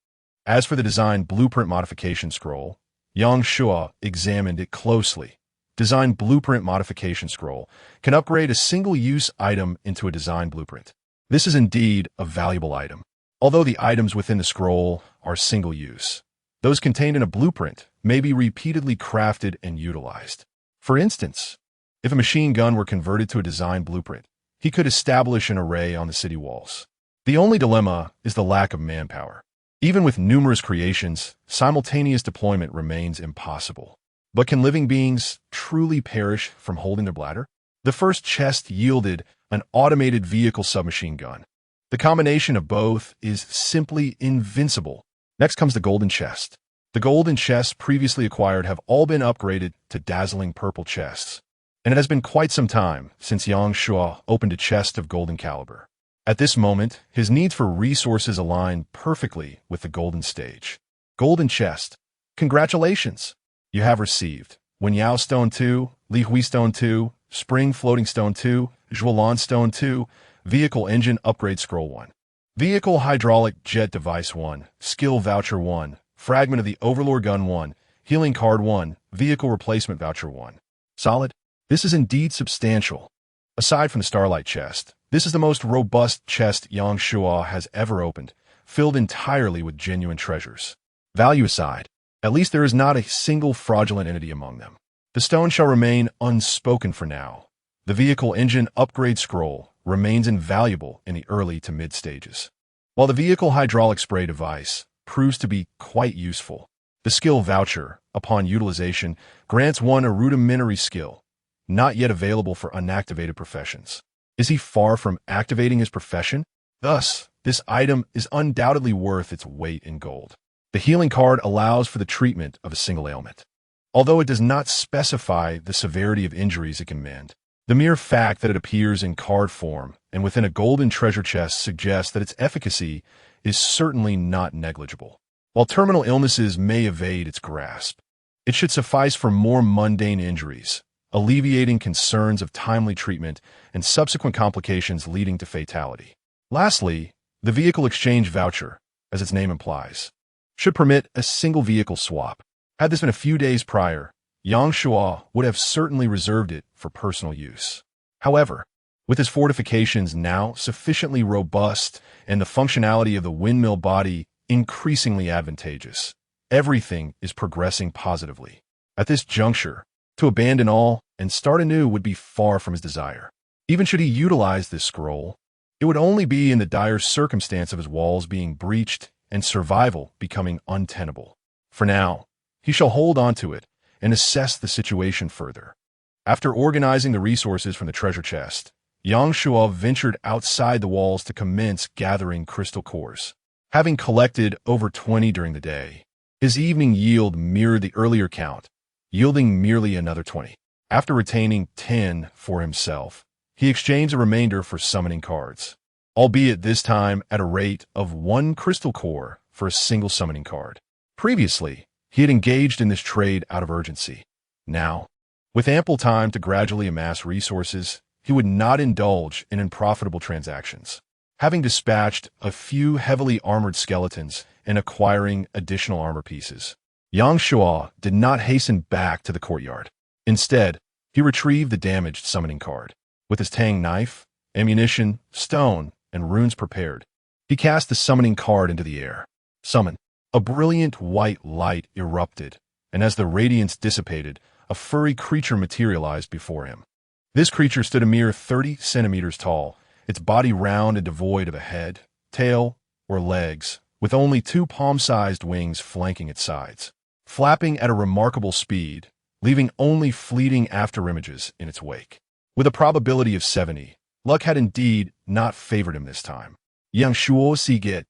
As for the design blueprint modification scroll, Yang Shuo examined it closely. Design blueprint modification scroll can upgrade a single-use item into a design blueprint. This is indeed a valuable item, although the items within the scroll are single-use. Those contained in a blueprint may be repeatedly crafted and utilized. For instance, if a machine gun were converted to a design blueprint, he could establish an array on the city walls. The only dilemma is the lack of manpower. Even with numerous creations, simultaneous deployment remains impossible. But can living beings truly perish from holding their bladder? The first chest yielded an automated vehicle submachine gun. The combination of both is simply invincible. Next comes the golden chest. The golden chests previously acquired have all been upgraded to dazzling purple chests, and it has been quite some time since Yang Shuo opened a chest of golden caliber. At this moment, his needs for resources align perfectly with the golden stage. Golden chest. Congratulations! You have received Wenyao Stone 2, Li Hui Stone 2, Spring Floating Stone 2, Zhuolan Stone 2, Vehicle Engine Upgrade Scroll 1. Vehicle Hydraulic Jet Device 1, Skill Voucher 1, Fragment of the Overlord Gun 1, Healing Card 1, Vehicle Replacement Voucher 1. Solid. This is indeed substantial. Aside from the Starlight chest, this is the most robust chest Yang Shuo has ever opened, filled entirely with genuine treasures. Value aside, at least there is not a single fraudulent entity among them. The stone shall remain unspoken for now. The Vehicle Engine Upgrade Scroll remains invaluable in the early to mid stages, while the Vehicle Hydraulic Spray Device proves to be quite useful. The Skill Voucher, upon utilization, grants one a rudimentary skill, not yet available for unactivated professions. Is he far from activating his profession? Thus, this item is undoubtedly worth its weight in gold. The healing card allows for the treatment of a single ailment. Although it does not specify the severity of injuries it can mend, the mere fact that it appears in card form and within a golden treasure chest suggests that its efficacy is certainly not negligible. While terminal illnesses may evade its grasp, it should suffice for more mundane injuries, alleviating concerns of timely treatment and subsequent complications leading to fatality. Lastly, the Vehicle Exchange Voucher, as its name implies, should permit a single vehicle swap. Had this been a few days prior, Yang Shuo would have certainly reserved it for personal use. However, with his fortifications now sufficiently robust and the functionality of the windmill body increasingly advantageous, everything is progressing positively. At this juncture, to abandon all and start anew would be far from his desire. Even should he utilize this scroll, it would only be in the dire circumstance of his walls being breached and survival becoming untenable. For now, he shall hold on to it and assess the situation further. After organizing the resources from the treasure chest, Yang Shuo ventured outside the walls to commence gathering crystal cores. Having collected over 20 during the day, his evening yield mirrored the earlier count. yielding merely another 20. After retaining 10 for himself, he exchanged the remainder for summoning cards, albeit this time at a rate of 1 crystal core for a single summoning card. Previously, he had engaged in this trade out of urgency. Now, with ample time to gradually amass resources, he would not indulge in unprofitable transactions. Having dispatched a few heavily armored skeletons and acquiring additional armor pieces, Yang Shuo did not hasten back to the courtyard. Instead, he retrieved the damaged summoning card. With his tang knife, ammunition, stone, and runes prepared, he cast the summoning card into the air. Summon. A brilliant white light erupted, and as the radiance dissipated, a furry creature materialized before him. This creature stood a mere 30 centimeters tall, its body round and devoid of a head, tail, or legs, with only 2 palm-sized wings flanking its sides, flapping at a remarkable speed, leaving only fleeting afterimages in its wake. With a probability of 70, luck had indeed not favored him this time. Yang Shuo Siget,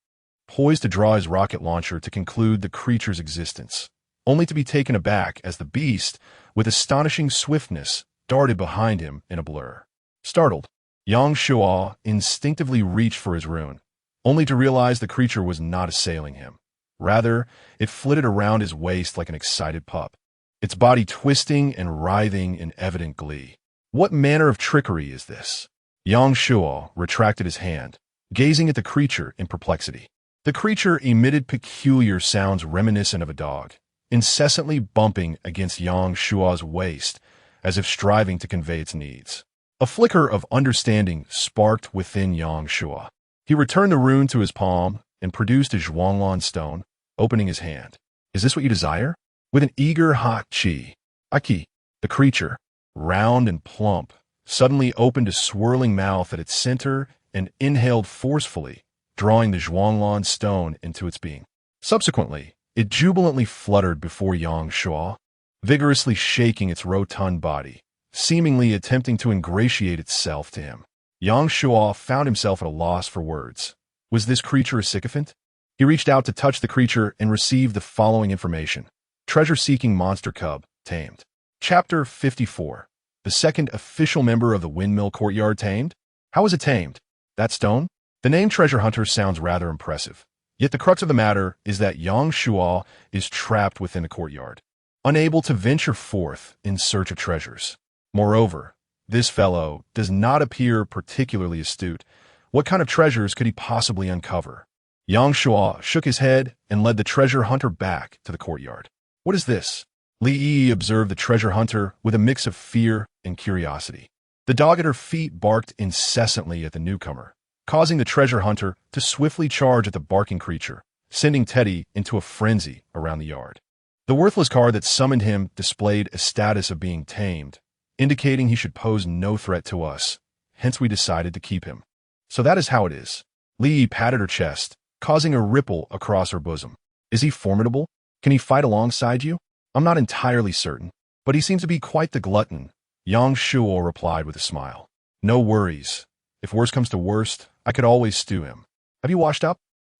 poised to draw his rocket launcher to conclude the creature's existence, only to be taken aback as the beast, with astonishing swiftness, darted behind him in a blur. Startled, Yang Shuo instinctively reached for his rune, only to realize the creature was not assailing him. Rather, it flitted around his waist like an excited pup, its body twisting and writhing in evident glee. What manner of trickery is this? Yang Shuo retracted his hand, gazing at the creature in perplexity. The creature emitted peculiar sounds reminiscent of a dog, incessantly bumping against Yang Shuo's waist as if striving to convey its needs. A flicker of understanding sparked within Yang Shuo. He returned the rune to his palm and produced a Zhuanglan stone, opening his hand. Is this what you desire? With an eager hot chi, Aki, the creature, round and plump, suddenly opened a swirling mouth at its center and inhaled forcefully, drawing the Zhuanglan stone into its being. Subsequently, it jubilantly fluttered before Yang Shuo, vigorously shaking its rotund body, seemingly attempting to ingratiate itself to him. Yang Shuo found himself at a loss for words. Was this creature a sycophant? He reached out to touch the creature and received the following information. Treasure-seeking monster cub, tamed. Chapter 54. The second official member of the windmill courtyard tamed? How is it tamed? That stone? The name Treasure Hunter sounds rather impressive. Yet the crux of the matter is that Yang Shuo is trapped within the courtyard, unable to venture forth in search of treasures. Moreover, this fellow does not appear particularly astute. What kind of treasures could he possibly uncover? Yang Shuo shook his head and led the treasure hunter back to the courtyard. What is this? Li Yi observed the treasure hunter with a mix of fear and curiosity. The dog at her feet barked incessantly at the newcomer, causing the treasure hunter to swiftly charge at the barking creature, sending Teddy into a frenzy around the yard. The worthless card that summoned him displayed a status of being tamed, indicating he should pose no threat to us, hence we decided to keep him. So that is how it is. Li patted her chest, causing a ripple across her bosom. Is he formidable? Can he fight alongside you? I'm not entirely certain, but he seems to be quite the glutton, Yang Shuo replied with a smile. No worries. If worst comes to worst, I could always stew him. Have you washed up?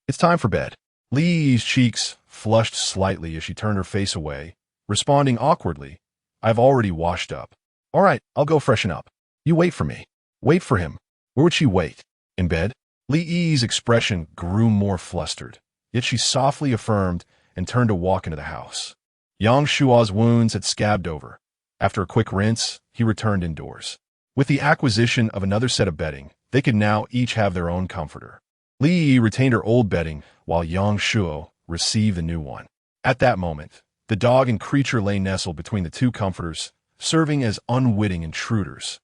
It's time for bed. Li's cheeks flushed slightly as she turned her face away, responding awkwardly, I've already washed up. All right, I'll go freshen up. You wait for me. Wait for him. Where would she wait? In bed? Li's expression grew more flustered, yet she softly affirmed and turned to walk into the house. Yang Shuo's wounds had scabbed over. After a quick rinse, he returned indoors. With the acquisition of another set of bedding, they could now each have their own comforter. Li retained her old bedding, while Yang Shuo received the new one. At that moment, the dog and creature lay nestled between the two comforters, serving as unwitting intruders.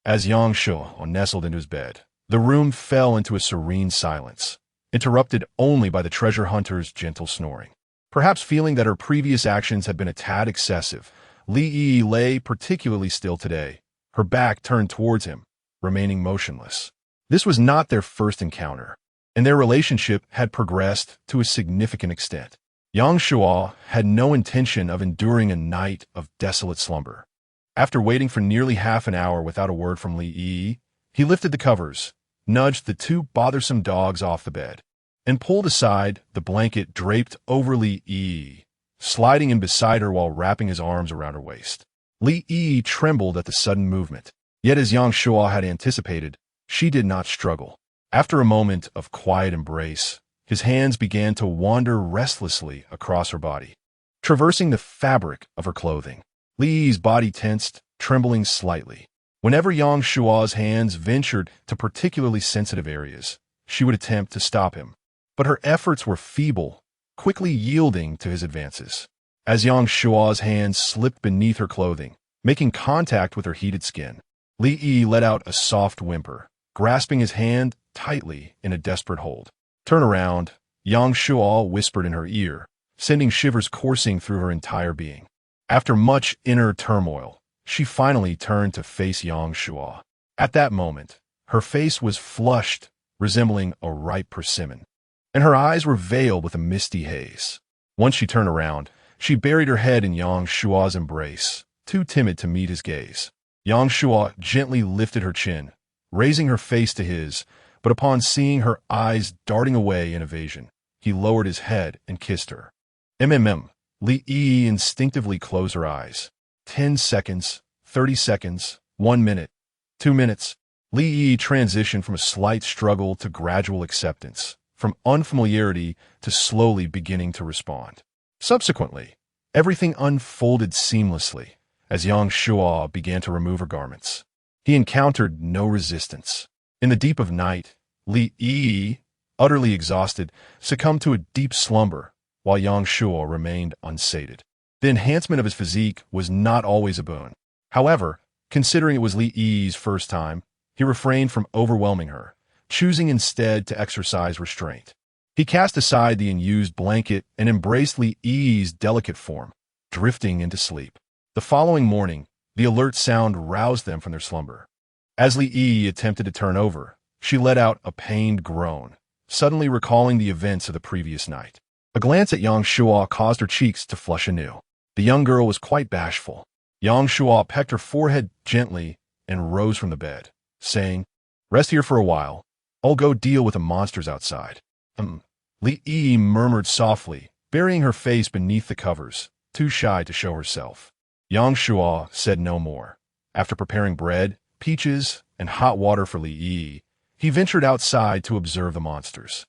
As Yang Shuo nestled into his bed, the room fell into a serene silence, interrupted only by the treasure hunter's gentle snoring. Perhaps feeling that her previous actions had been a tad excessive, Li lay particularly still today, her back turned towards him, remaining motionless. This was not their first encounter, and their relationship had progressed to a significant extent. Yang Shuo had no intention of enduring a night of desolate slumber. After waiting for nearly half an hour without a word from Li Yi, he lifted the covers, nudged the two bothersome dogs off the bed, and pulled aside the blanket draped over Li Yi, sliding in beside her while wrapping his arms around her waist. Li Yi trembled at the sudden movement. Yet as Yang Shuo had anticipated, she did not struggle. After a moment of quiet embrace, his hands began to wander restlessly across her body, traversing the fabric of her clothing. Li Yi's body tensed, trembling slightly. Whenever Yang Shuo's hands ventured to particularly sensitive areas, she would attempt to stop him. But her efforts were feeble, quickly yielding to his advances. As Yang Shuo's hands slipped beneath her clothing, making contact with her heated skin, Li Yi let out a soft whimper, grasping his hand tightly in a desperate hold. "Turn around," Yang Shuo whispered in her ear, sending shivers coursing through her entire being. After much inner turmoil, she finally turned to face Yang Shuo. At that moment, her face was flushed, resembling a ripe persimmon, and her eyes were veiled with a misty haze. Once she turned around, she buried her head in Yang Shuo's embrace, too timid to meet his gaze. Yang Shuo gently lifted her chin, raising her face to his, but upon seeing her eyes darting away in evasion, he lowered his head and kissed her. Li Yi instinctively closed her eyes. 10 seconds, 30 seconds, 1 minute, 2 minutes. Li Yi transitioned from a slight struggle to gradual acceptance, from unfamiliarity to slowly beginning to respond. Subsequently, everything unfolded seamlessly as Yang Shuo began to remove her garments. He encountered no resistance. In the deep of night, Li Yi, utterly exhausted, succumbed to a deep slumber, while Yang Shuo remained unsated. The enhancement of his physique was not always a boon. However, considering it was Li Yi's first time, he refrained from overwhelming her, choosing instead to exercise restraint. He cast aside the unused blanket and embraced Li Yi's delicate form, drifting into sleep. The following morning, the alert sound roused them from their slumber. As Li Yi attempted to turn over, she let out a pained groan, suddenly recalling the events of the previous night. A glance at Yang Shuo caused her cheeks to flush anew. The young girl was quite bashful. Yang Shuo pecked her forehead gently and rose from the bed, saying, "Rest here for a while. I'll go deal with the monsters outside." Li Yi murmured softly, burying her face beneath the covers, too shy to show herself. Yang Shuo said no more. After preparing bread, peaches, and hot water for Li Yi, he ventured outside to observe the monsters.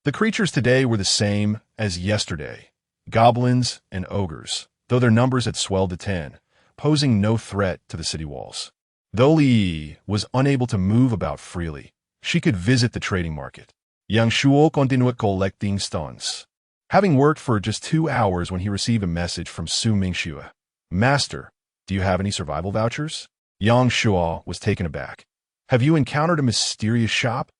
The creatures today were the same as yesterday, goblins and ogres, though their numbers had swelled to 10, posing no threat to the city walls. Though Li Yi was unable to move about freely, she could visit the trading market. Yang Shuo continued collecting stones, having worked for just 2 hours when he received a message from Su Mingxue. "Master, do you have any survival vouchers?" Yang Shuo was taken aback. "Have you encountered a mysterious shop?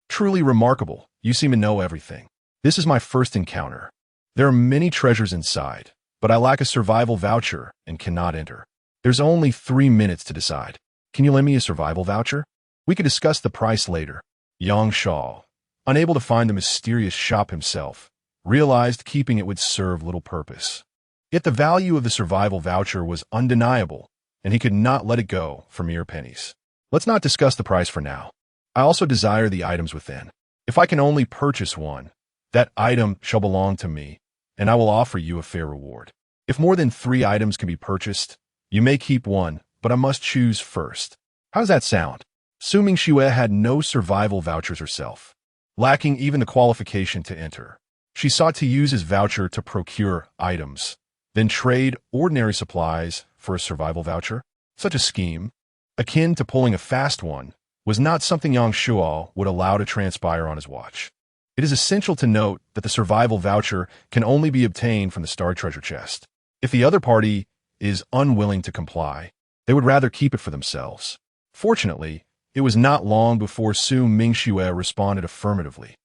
Truly remarkable. You seem to know everything. This is my first encounter. There are many treasures inside, but I lack a survival voucher and cannot enter. There's only 3 minutes to decide. Can you lend me a survival voucher? We could discuss the price later." Yang Shuo, unable to find the mysterious shop himself, realized keeping it would serve little purpose. Yet the value of the survival voucher was undeniable, and he could not let it go for mere pennies. "Let's not discuss the price for now. I also desire the items within. If I can only purchase one, that item shall belong to me, and I will offer you a fair reward. If more than 3 items can be purchased, you may keep one, but I must choose first. How does that sound?" Su Mingxue had no survival vouchers herself, lacking even the qualification to enter. She sought to use his voucher to procure items, then trade ordinary supplies for a survival voucher. Such a scheme, akin to pulling a fast one, was not something Yang Shuo would allow to transpire on his watch. It is essential to note that the survival voucher can only be obtained from the star treasure chest. If the other party is unwilling to comply, they would rather keep it for themselves. Fortunately, it was not long before Su Mingxue responded affirmatively.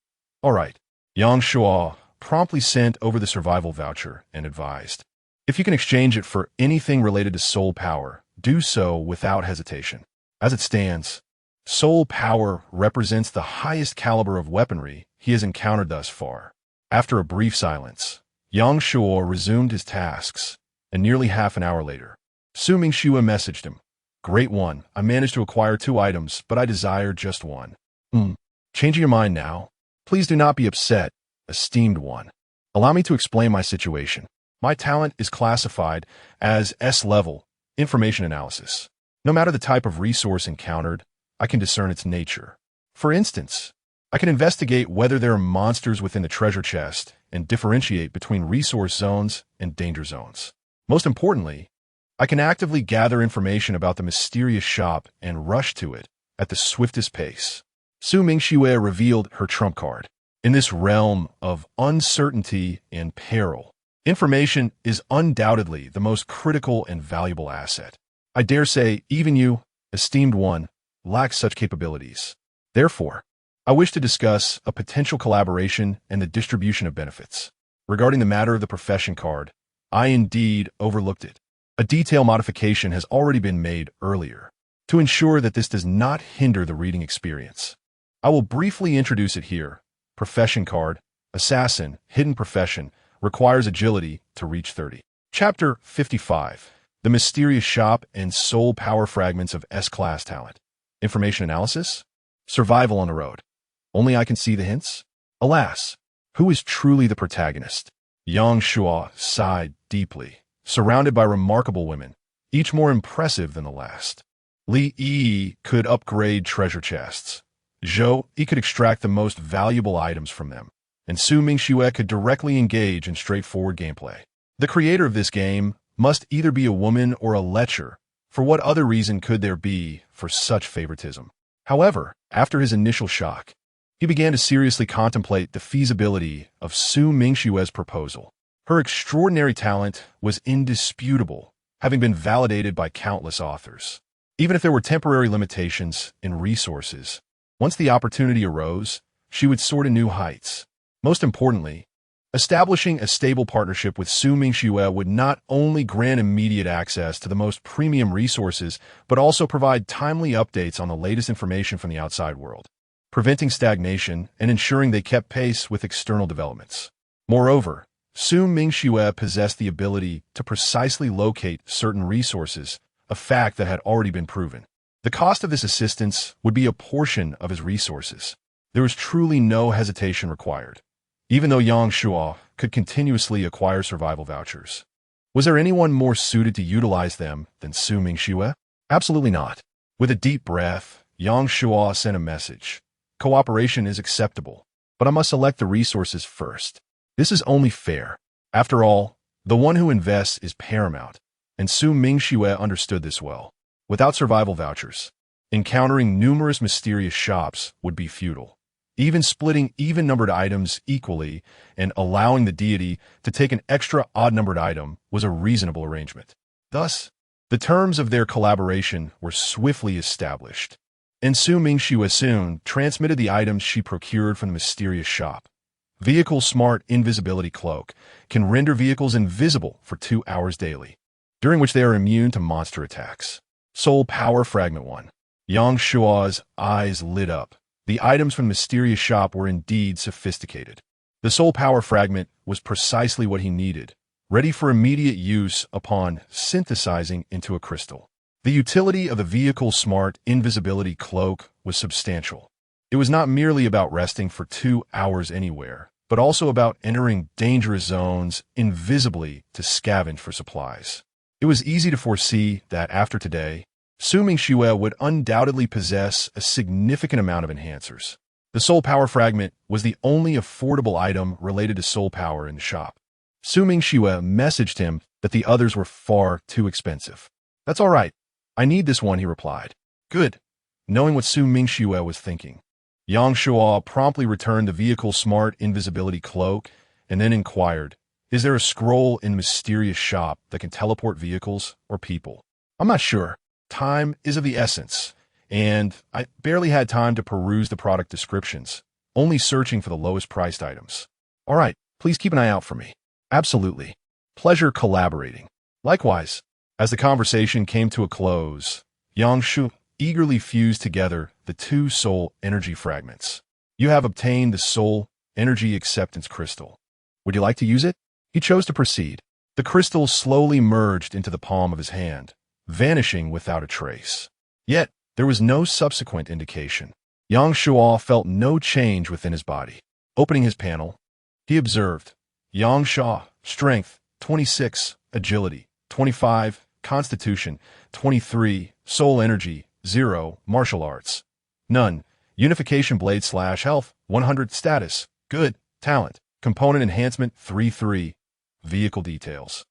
"All right." Yang Shuo promptly sent over the survival voucher and advised, "If you can exchange it for anything related to soul power, do so without hesitation. As it stands, soul power represents the highest caliber of weaponry he has encountered thus far." After a brief silence, Yang Shuo resumed his tasks, and nearly half an hour later, Su Mingxue messaged him, "Great one, I managed to acquire 2 items, but I desire just one." Changing your mind now? Please do not be upset, esteemed one. Allow me to explain my situation. My talent is classified as S-level, information analysis. No matter the type of resource encountered, I can discern its nature. For instance, I can investigate whether there are monsters within the treasure chest and differentiate between resource zones and danger zones. Most importantly, I can actively gather information about the mysterious shop and rush to it at the swiftest pace. Su Mingxue revealed her trump card. In this realm of uncertainty and peril, information is undoubtedly the most critical and valuable asset. I dare say even you, esteemed one, lack such capabilities. Therefore, I wish to discuss a potential collaboration and the distribution of benefits. Regarding the matter of the profession card, I indeed overlooked it. A detail modification has already been made earlier to ensure that this does not hinder the reading experience. I will briefly introduce it here. Profession card, Assassin, Hidden Profession, requires agility to reach 30. Chapter 55. The Mysterious Shop and Soul Power Fragments of S-Class Talent. Information Analysis? Survival on the road. Only I can see the hints? Alas, who is truly the protagonist? Yang Shuo sighed deeply. Surrounded by remarkable women, each more impressive than the last. Li Yi could upgrade treasure chests. Zhou Yi could extract the most valuable items from them. And Su Mingxue could directly engage in straightforward gameplay. The creator of this game must either be a woman or a lecher. For what other reason could there be for such favoritism? However, after his initial shock, he began to seriously contemplate the feasibility of Su Mingxue's proposal. Her extraordinary talent was indisputable, having been validated by countless authors. Even if there were temporary limitations in resources, once the opportunity arose, she would soar to new heights. Most importantly, establishing a stable partnership with Su Mingxue would not only grant immediate access to the most premium resources, but also provide timely updates on the latest information from the outside world, preventing stagnation and ensuring they kept pace with external developments. Moreover, Su Mingxue possessed the ability to precisely locate certain resources, a fact that had already been proven. The cost of this assistance would be a portion of his resources. There was truly no hesitation required, even though Yang Shuo could continuously acquire survival vouchers. Was there anyone more suited to utilize them than Su Mingxue? Absolutely not. With a deep breath, Yang Shuo sent a message. Cooperation is acceptable, but I must select the resources first. This is only fair. After all, the one who invests is paramount, and Su Mingxue understood this well. Without survival vouchers, encountering numerous mysterious shops would be futile. Even splitting even-numbered items equally and allowing the deity to take an extra odd-numbered item was a reasonable arrangement. Thus, the terms of their collaboration were swiftly established, and Su Mingxue soon transmitted the items she procured from the mysterious shop. Vehicle Smart Invisibility Cloak can render vehicles invisible for 2 hours daily, during which they are immune to monster attacks. Soul Power Fragment 1. Yang Shuo's eyes lit up. The items from the mysterious shop were indeed sophisticated. The Soul Power Fragment was precisely what he needed, ready for immediate use upon synthesizing into a crystal. The utility of the Vehicle Smart Invisibility Cloak was substantial. It was not merely about resting for 2 hours anywhere, but also about entering dangerous zones invisibly to scavenge for supplies. It was easy to foresee that after today, Su Mingxue would undoubtedly possess a significant amount of enhancers. The Soul Power Fragment was the only affordable item related to soul power in the shop. Su Mingxue messaged him that the others were far too expensive. That's all right. I need this one, he replied. Good. Knowing what Su Mingxue was thinking, Yang Shuo promptly returned the Vehicle Smart Invisibility Cloak and then inquired, is there a scroll in Mysterious Shop that can teleport vehicles or people? I'm not sure. Time is of the essence, and I barely had time to peruse the product descriptions, only searching for the lowest priced items. All right, please keep an eye out for me. Absolutely. Pleasure collaborating. Likewise, as the conversation came to a close, Yang Shu eagerly fused together the two soul energy fragments. You have obtained the soul energy acceptance crystal. Would you like to use it? He chose to proceed. The crystal slowly merged into the palm of his hand, vanishing without a trace. Yet, there was no subsequent indication. Yang Shuo felt no change within his body. Opening his panel, he observed Yang Sha, strength, 26, agility, 25, constitution, 23, soul energy, 0, martial arts. None. Unification blade / health, 100, status, good, talent, component enhancement, 3-3, vehicle details.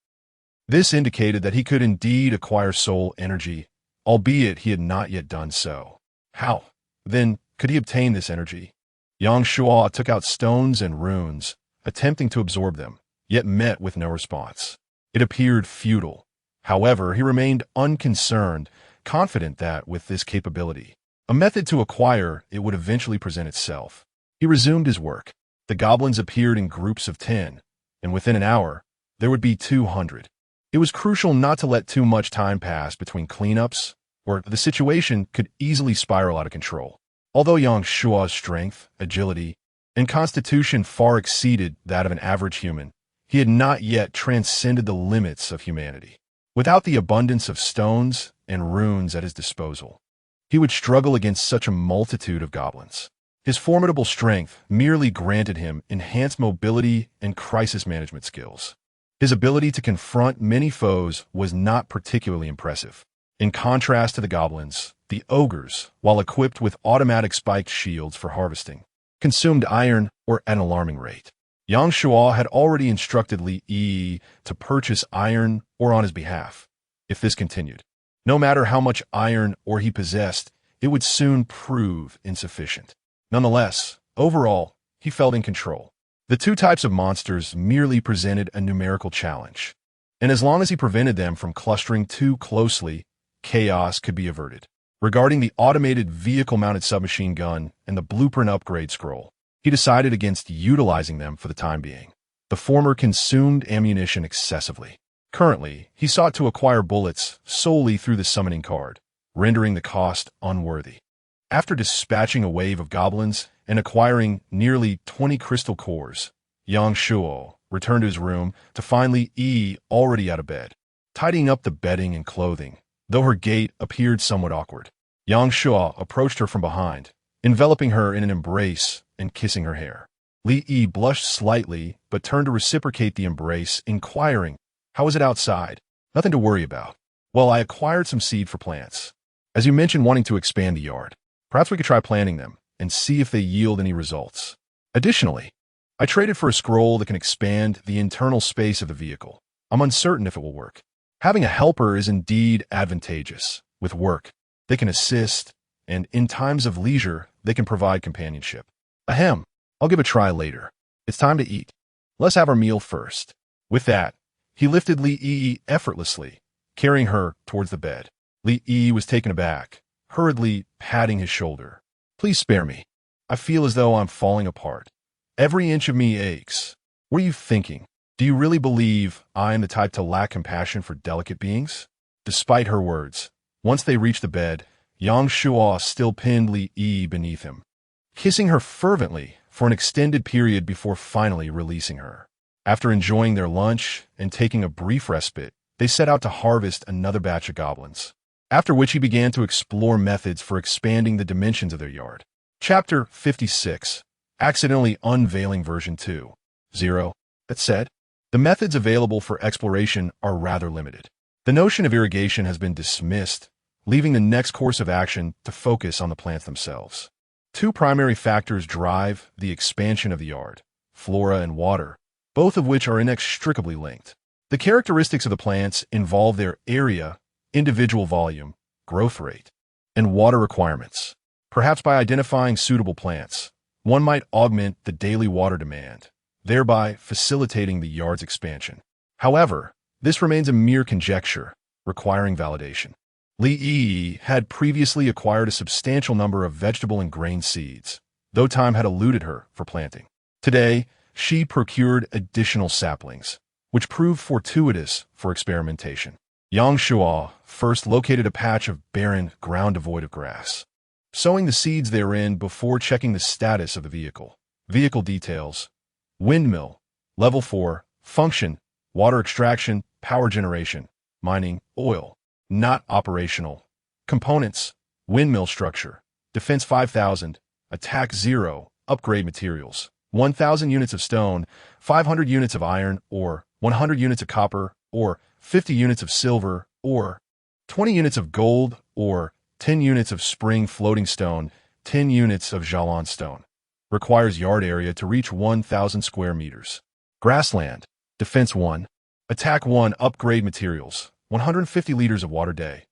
This indicated that he could indeed acquire soul energy, albeit he had not yet done so. How, then, could he obtain this energy? Yang Shuo took out stones and runes, attempting to absorb them, yet met with no response. It appeared futile. However, he remained unconcerned, confident that, with this capability, a method to acquire it would eventually present itself. He resumed his work. The goblins appeared in groups of 10, and within an hour, there would be 200. It was crucial not to let too much time pass between cleanups, or the situation could easily spiral out of control. Although Yang Shuo's strength, agility, and constitution far exceeded that of an average human, he had not yet transcended the limits of humanity. Without the abundance of stones and runes at his disposal, he would struggle against such a multitude of goblins. His formidable strength merely granted him enhanced mobility and crisis management skills. His ability to confront many foes was not particularly impressive. In contrast to the goblins, the ogres, while equipped with automatic spiked shields for harvesting, consumed iron at an alarming rate. Yang Shuo had already instructed Li Yi to purchase iron ore on his behalf. If this continued, no matter how much iron ore he possessed, it would soon prove insufficient. Nonetheless, overall, he felt in control. The two types of monsters merely presented a numerical challenge, and as long as he prevented them from clustering too closely, chaos could be averted. Regarding the automated vehicle-mounted submachine gun and the blueprint upgrade scroll, he decided against utilizing them for the time being. The former consumed ammunition excessively. Currently, he sought to acquire bullets solely through the summoning card, rendering the cost unworthy. After dispatching a wave of goblins and acquiring nearly 20 crystal cores, Yang Shuo returned to his room to find Li Yi already out of bed, tidying up the bedding and clothing, though her gait appeared somewhat awkward. Yang Shuo approached her from behind, enveloping her in an embrace and kissing her hair. Li Yi blushed slightly, but turned to reciprocate the embrace, inquiring, "How is it outside?" "Nothing to worry about. Well, I acquired some seed for plants. As you mentioned wanting to expand the yard, perhaps we could try planting them and see if they yield any results. Additionally, I traded for a scroll that can expand the internal space of the vehicle. I'm uncertain if it will work. Having a helper is indeed advantageous. With work, they can assist, and in times of leisure, they can provide companionship. Ahem, I'll give a try later. It's time to eat. Let's have our meal first." With that, he lifted Li Yi effortlessly, carrying her towards the bed. Li Yi was taken aback, hurriedly patting his shoulder. "Please spare me. I feel as though I'm falling apart. Every inch of me aches. What are you thinking? Do you really believe I am the type to lack compassion for delicate beings?" Despite her words, once they reached the bed, Yang Shuo still pinned Li Yi beneath him, kissing her fervently for an extended period before finally releasing her. After enjoying their lunch and taking a brief respite, they set out to harvest another batch of goblins, after which he began to explore methods for expanding the dimensions of their yard. Chapter 56, Accidentally Unveiling Version 2.0. That said, the methods available for exploration are rather limited. The notion of irrigation has been dismissed, leaving the next course of action to focus on the plants themselves. Two primary factors drive the expansion of the yard: flora and water, both of which are inextricably linked. The characteristics of the plants involve their area, individual volume, growth rate, and water requirements. Perhaps by identifying suitable plants, one might augment the daily water demand, thereby facilitating the yard's expansion. However, this remains a mere conjecture, requiring validation. Li Yi had previously acquired a substantial number of vegetable and grain seeds, though time had eluded her for planting. Today, she procured additional saplings, which proved fortuitous for experimentation. Yang Shuo first located a patch of barren ground devoid of grass, sowing the seeds therein before checking the status of the vehicle. Vehicle details: windmill, level 4, function, water extraction, power generation, mining, oil, not operational. Components: windmill structure, defense 5000, attack 0, upgrade materials, 1,000 units of stone, 500 units of iron, or 100 units of copper, or 50 units of silver, or 20 units of gold, or 10 units of spring floating stone, 10 units of Jalan stone. Requires yard area to reach 1,000 square meters. Grassland. Defense 1. Attack 1. Upgrade materials. 150 liters of water day.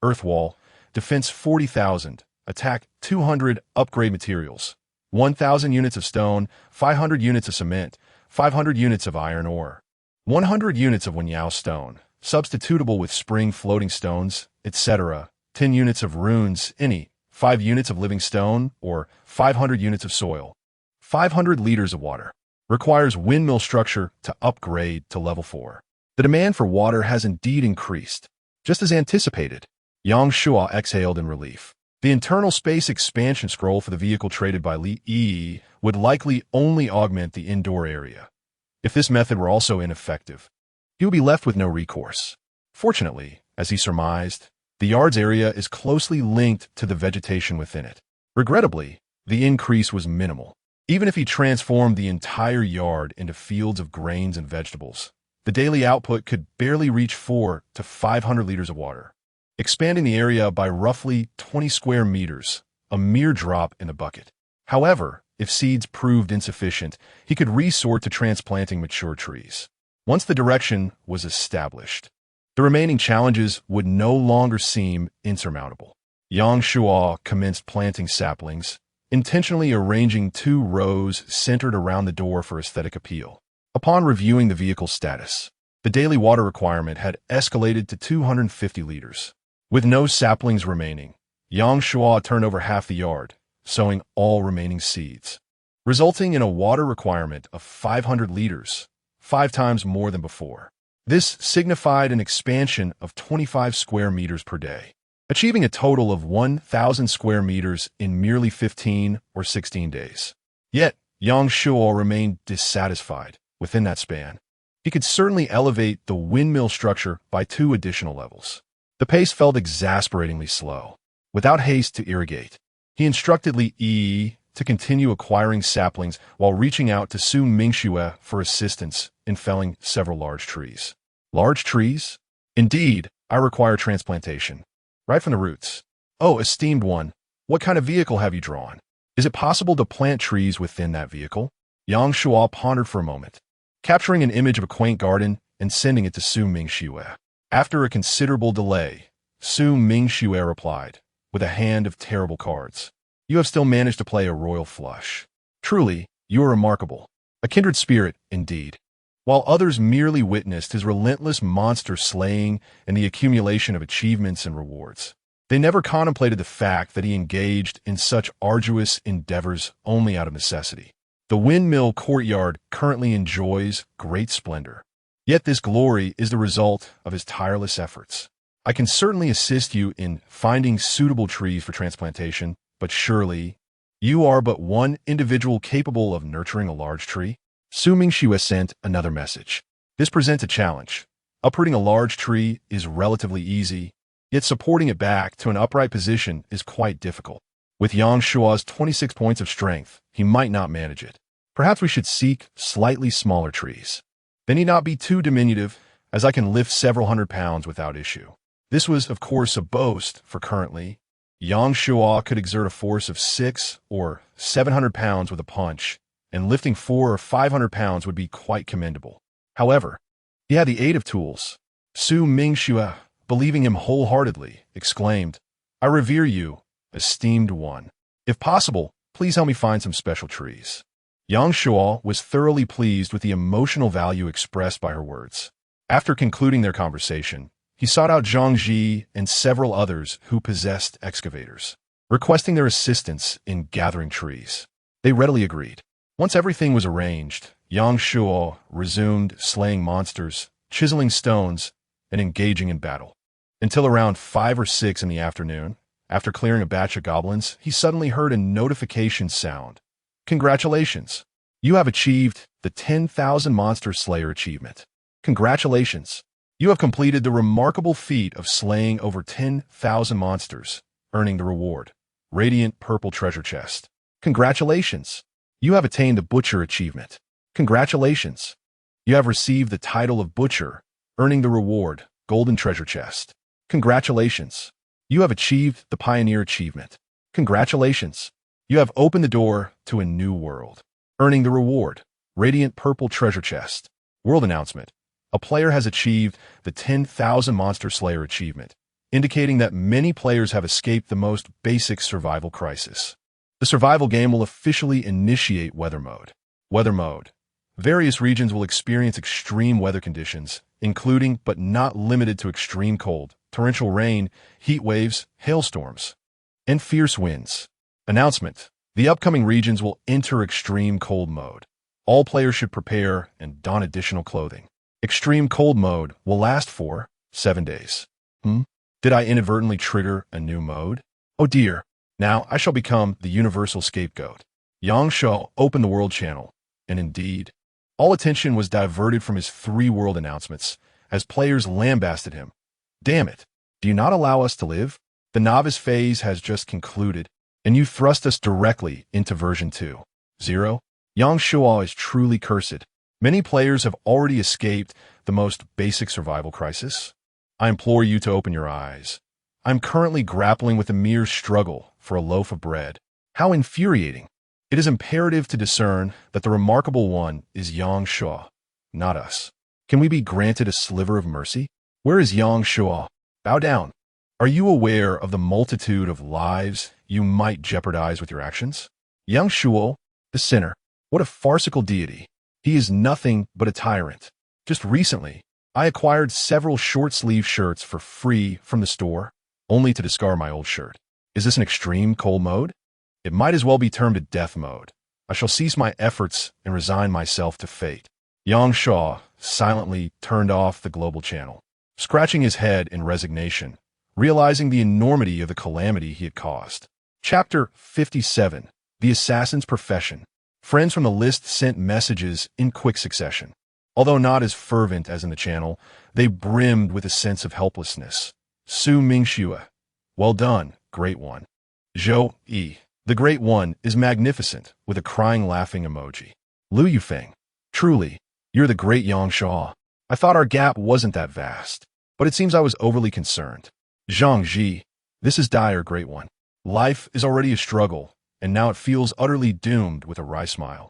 Earth wall. Defense 40,000. Attack 200. Upgrade materials. 1,000 units of stone, 500 units of cement, 500 units of iron ore, 100 units of windmill stone, substitutable with spring floating stones, etc. 10 units of runes, any, 5 units of living stone, or 500 units of soil. 500 liters of water. Requires windmill structure to upgrade to level 4. The demand for water has indeed increased. Just as anticipated, Yang Shua exhaled in relief. The internal space expansion scroll for the vehicle traded by Li Yi would likely only augment the indoor area. If this method were also ineffective, he would be left with no recourse. Fortunately, as he surmised, the yard's area is closely linked to the vegetation within it. Regrettably, the increase was minimal. Even if he transformed the entire yard into fields of grains and vegetables, the daily output could barely reach 400 to 500 liters of water. Expanding the area by roughly 20 square meters, a mere drop in the bucket. However, if seeds proved insufficient, he could resort to transplanting mature trees. Once the direction was established, the remaining challenges would no longer seem insurmountable. Yang Shua commenced planting saplings, intentionally arranging 2 rows centered around the door for aesthetic appeal. Upon reviewing the vehicle's status, the daily water requirement had escalated to 250 liters. With no saplings remaining, Yang Shua turned over half the yard, sowing all remaining seeds, resulting in a water requirement of 500 liters, 5 times more than before. This signified an expansion of 25 square meters per day, achieving a total of 1,000 square meters in merely 15 or 16 days. Yet, Yang Shua remained dissatisfied within that span. He could certainly elevate the windmill structure by 2 additional levels. The pace felt exasperatingly slow. Without haste to irrigate, he instructed Li Yi to continue acquiring saplings while reaching out to Su Mingxue for assistance in felling several large trees. Large trees? Indeed, I require transplantation. Right from the roots. Oh, esteemed one, what kind of vehicle have you drawn? Is it possible to plant trees within that vehicle? Yang Shua pondered for a moment, capturing an image of a quaint garden and sending it to Su Mingxue. After a considerable delay, Su Mingxue replied, with a hand of terrible cards. You have still managed to play a royal flush. Truly, you are remarkable. A kindred spirit, indeed. While others merely witnessed his relentless monster slaying and the accumulation of achievements and rewards, they never contemplated the fact that he engaged in such arduous endeavors only out of necessity. The windmill courtyard currently enjoys great splendor. Yet this glory is the result of his tireless efforts. I can certainly assist you in finding suitable trees for transplantation, but surely you are but one individual capable of nurturing a large tree? Su Mingxue sent another message. This presents a challenge. Uprooting a large tree is relatively easy, yet supporting it back to an upright position is quite difficult. With Yang Shua's 26 points of strength, he might not manage it. Perhaps we should seek slightly smaller trees. They need not be too diminutive, as I can lift several hundred pounds without issue. This was, of course, a boast, for currently, Yang Shua could exert a force of 600 or 700 pounds with a punch, and lifting 400 or 500 pounds would be quite commendable. However, he had the aid of tools. Su Mingxue, believing him wholeheartedly, exclaimed, I revere you, esteemed one. If possible, please help me find some special trees. Yang Shua was thoroughly pleased with the emotional value expressed by her words. After concluding their conversation, he sought out Zhang Ji and several others who possessed excavators, requesting their assistance in gathering trees. They readily agreed. Once everything was arranged, Yang Shua resumed slaying monsters, chiseling stones, and engaging in battle. Until around 5 or 6 in the afternoon, after clearing a batch of goblins, he suddenly heard a notification sound. Congratulations! You have achieved the 10,000 Monster Slayer achievement. Congratulations! You have completed the remarkable feat of slaying over 10,000 monsters, earning the reward, Radiant Purple Treasure Chest. Congratulations! You have attained the Butcher achievement. Congratulations! You have received the title of Butcher, earning the reward, Golden Treasure Chest. Congratulations! You have achieved the Pioneer achievement. Congratulations! You have opened the door to a new world, earning the reward, Radiant Purple Treasure Chest. World announcement. A player has achieved the 10,000 Monster Slayer achievement, indicating that many players have escaped the most basic survival crisis. The survival game will officially initiate Weather Mode. Weather Mode. Various regions will experience extreme weather conditions, including but not limited to extreme cold, torrential rain, heat waves, hailstorms, and fierce winds. Announcement. The upcoming regions will enter extreme cold mode. All players should prepare and don additional clothing. Extreme cold mode will last for 7 days. Did I inadvertently trigger a new mode? Oh dear. Now I shall become the universal scapegoat. Yang Shao opened the world channel, and indeed, all attention was diverted from his 3 world announcements as players lambasted him. Damn it. Do you not allow us to live? The novice phase has just concluded, and you thrust us directly into version 2.0. Yang Shuo is truly cursed. Many players have already escaped the most basic survival crisis. I implore you to open your eyes. I'm currently grappling with a mere struggle for a loaf of bread. How infuriating. It is imperative to discern that the remarkable one is Yang Shuo, not us. Can we be granted a sliver of mercy? Where is Yang Shuo? Bow down. Are you aware of the multitude of lives you might jeopardize with your actions? Yang Shuo, the sinner. What a farcical deity. He is nothing but a tyrant. Just recently, I acquired several short-sleeve shirts for free from the store, only to discard my old shirt. Is this an extreme cold mode? It might as well be termed a death mode. I shall cease my efforts and resign myself to fate. Yang Shuo silently turned off the global channel, scratching his head in resignation, realizing the enormity of the calamity he had caused. Chapter 57. The Assassin's Profession. Friends from the list sent messages in quick succession. Although not as fervent as in the channel, they brimmed with a sense of helplessness. Su Mingxue. Well done, Great One. Zhou Yi. The Great One is magnificent, with a crying laughing emoji. Lu Yufeng. Truly, you're the great Yang Shuo. I thought our gap wasn't that vast, but it seems I was overly concerned. Zhang Ji. This is dire, Great One. Life is already a struggle, and now it feels utterly doomed with a wry smile.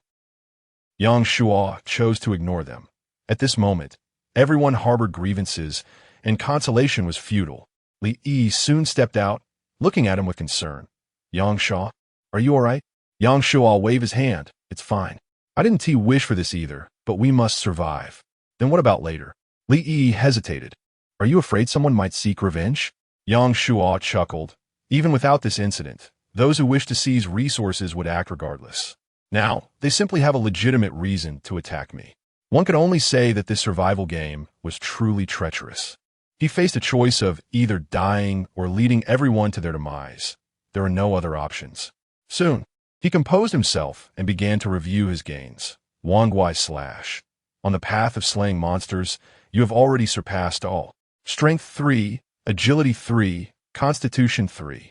Yang Shuo chose to ignore them. At this moment, everyone harbored grievances, and consolation was futile. Li Yi soon stepped out, looking at him with concern. Yang Shuo, are you all right? Yang Shuo waved his hand. It's fine. I didn't wish for this either, but we must survive. Then what about later? Li Yi hesitated. Are you afraid someone might seek revenge? Yang Shuo chuckled. Even without this incident, those who wish to seize resources would act regardless. Now, they simply have a legitimate reason to attack me. One could only say that this survival game was truly treacherous. He faced a choice of either dying or leading everyone to their demise. There are no other options. Soon, he composed himself and began to review his gains. Wangguai / On the path of slaying monsters, you have already surpassed all. Strength 3, Agility 3, Constitution 3.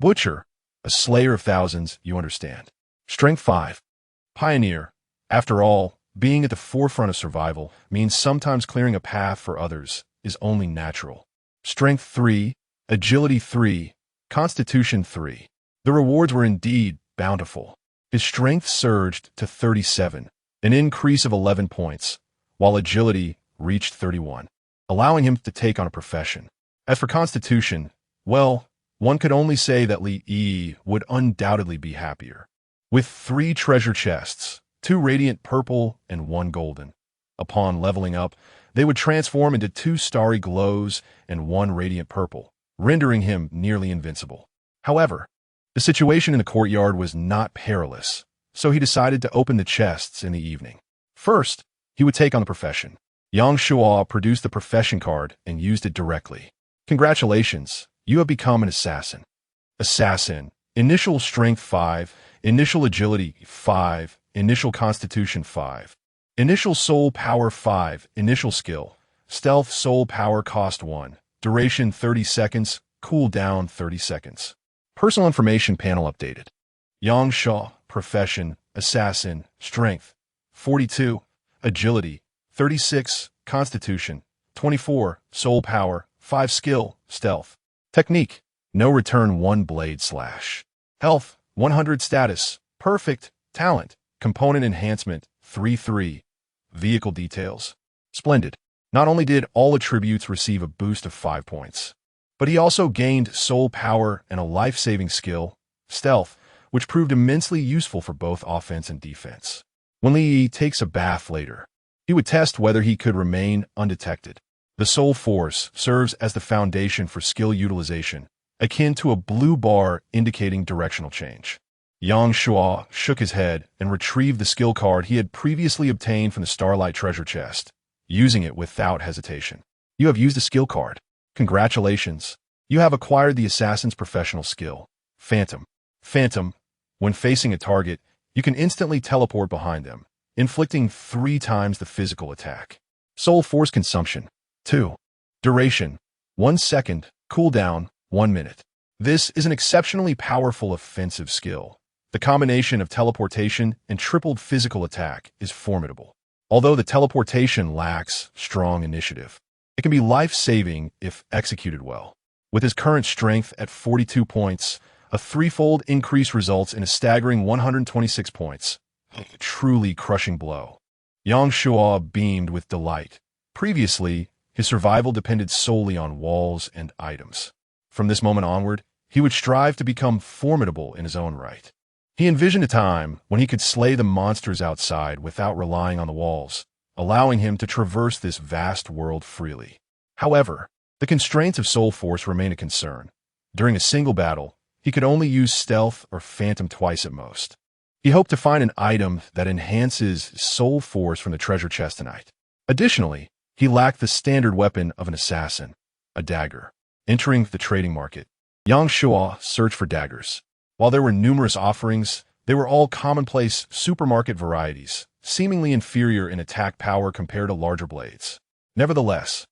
Butcher, a slayer of thousands, you understand. Strength 5. Pioneer. After all, being at the forefront of survival means sometimes clearing a path for others is only natural. Strength 3, Agility 3, Constitution 3. The rewards were indeed bountiful. His strength surged to 37, an increase of 11 points, while agility reached 31, allowing him to take on a profession. As for Constitution, well, one could only say that Li Yi would undoubtedly be happier. With 3 treasure chests, 2 radiant purple and 1 golden. Upon leveling up, they would transform into 2 starry glows and 1 radiant purple, rendering him nearly invincible. However, the situation in the courtyard was not perilous, so he decided to open the chests in the evening. First, he would take on the profession. Yang Shuo produced the profession card and used it directly. Congratulations, you have become an assassin. Assassin. Initial strength 5, initial agility 5, initial constitution 5. Initial soul power 5, initial skill. Stealth soul power cost 1. Duration 30 seconds, cooldown 30 seconds. Personal information panel updated. Yang Shuo, profession, assassin, strength, 42, agility, 36, constitution, 24, soul power, 5 skill, stealth. Technique, no return 1 blade slash. Health, 100 status, perfect, talent, component enhancement, 3-3. Vehicle details, splendid. Not only did all attributes receive a boost of 5 points, but he also gained soul power and a life-saving skill, stealth, which proved immensely useful for both offense and defense. When Li takes a bath later, he would test whether he could remain undetected. The soul force serves as the foundation for skill utilization, akin to a blue bar indicating directional change. Yang Shuo shook his head and retrieved the skill card he had previously obtained from the Starlight treasure chest, using it without hesitation. You have used a skill card. Congratulations. You have acquired the assassin's professional skill, Phantom. Phantom, when facing a target, you can instantly teleport behind them, inflicting 3 times the physical attack. Soul force consumption, 2. Duration, 1 second. Cooldown, 1 minute. This is an exceptionally powerful offensive skill. The combination of teleportation and tripled physical attack is formidable. Although the teleportation lacks strong initiative, it can be life-saving if executed well. With his current strength at 42 points, a 3-fold increase results in a staggering 126 points. A truly crushing blow. Yang Shuo beamed with delight. Previously, his survival depended solely on walls and items. From this moment onward, he would strive to become formidable in his own right. He envisioned a time when he could slay the monsters outside without relying on the walls, allowing him to traverse this vast world freely. However, the constraints of soul force remain a concern. During a single battle, he could only use stealth or phantom twice at most. He hoped to find an item that enhances soul force from the treasure chest tonight. Additionally, he lacked the standard weapon of an assassin, a dagger. Entering the trading market, Yang Shuo searched for daggers. While there were numerous offerings, they were all commonplace supermarket varieties, seemingly inferior in attack power compared to larger blades. Nevertheless,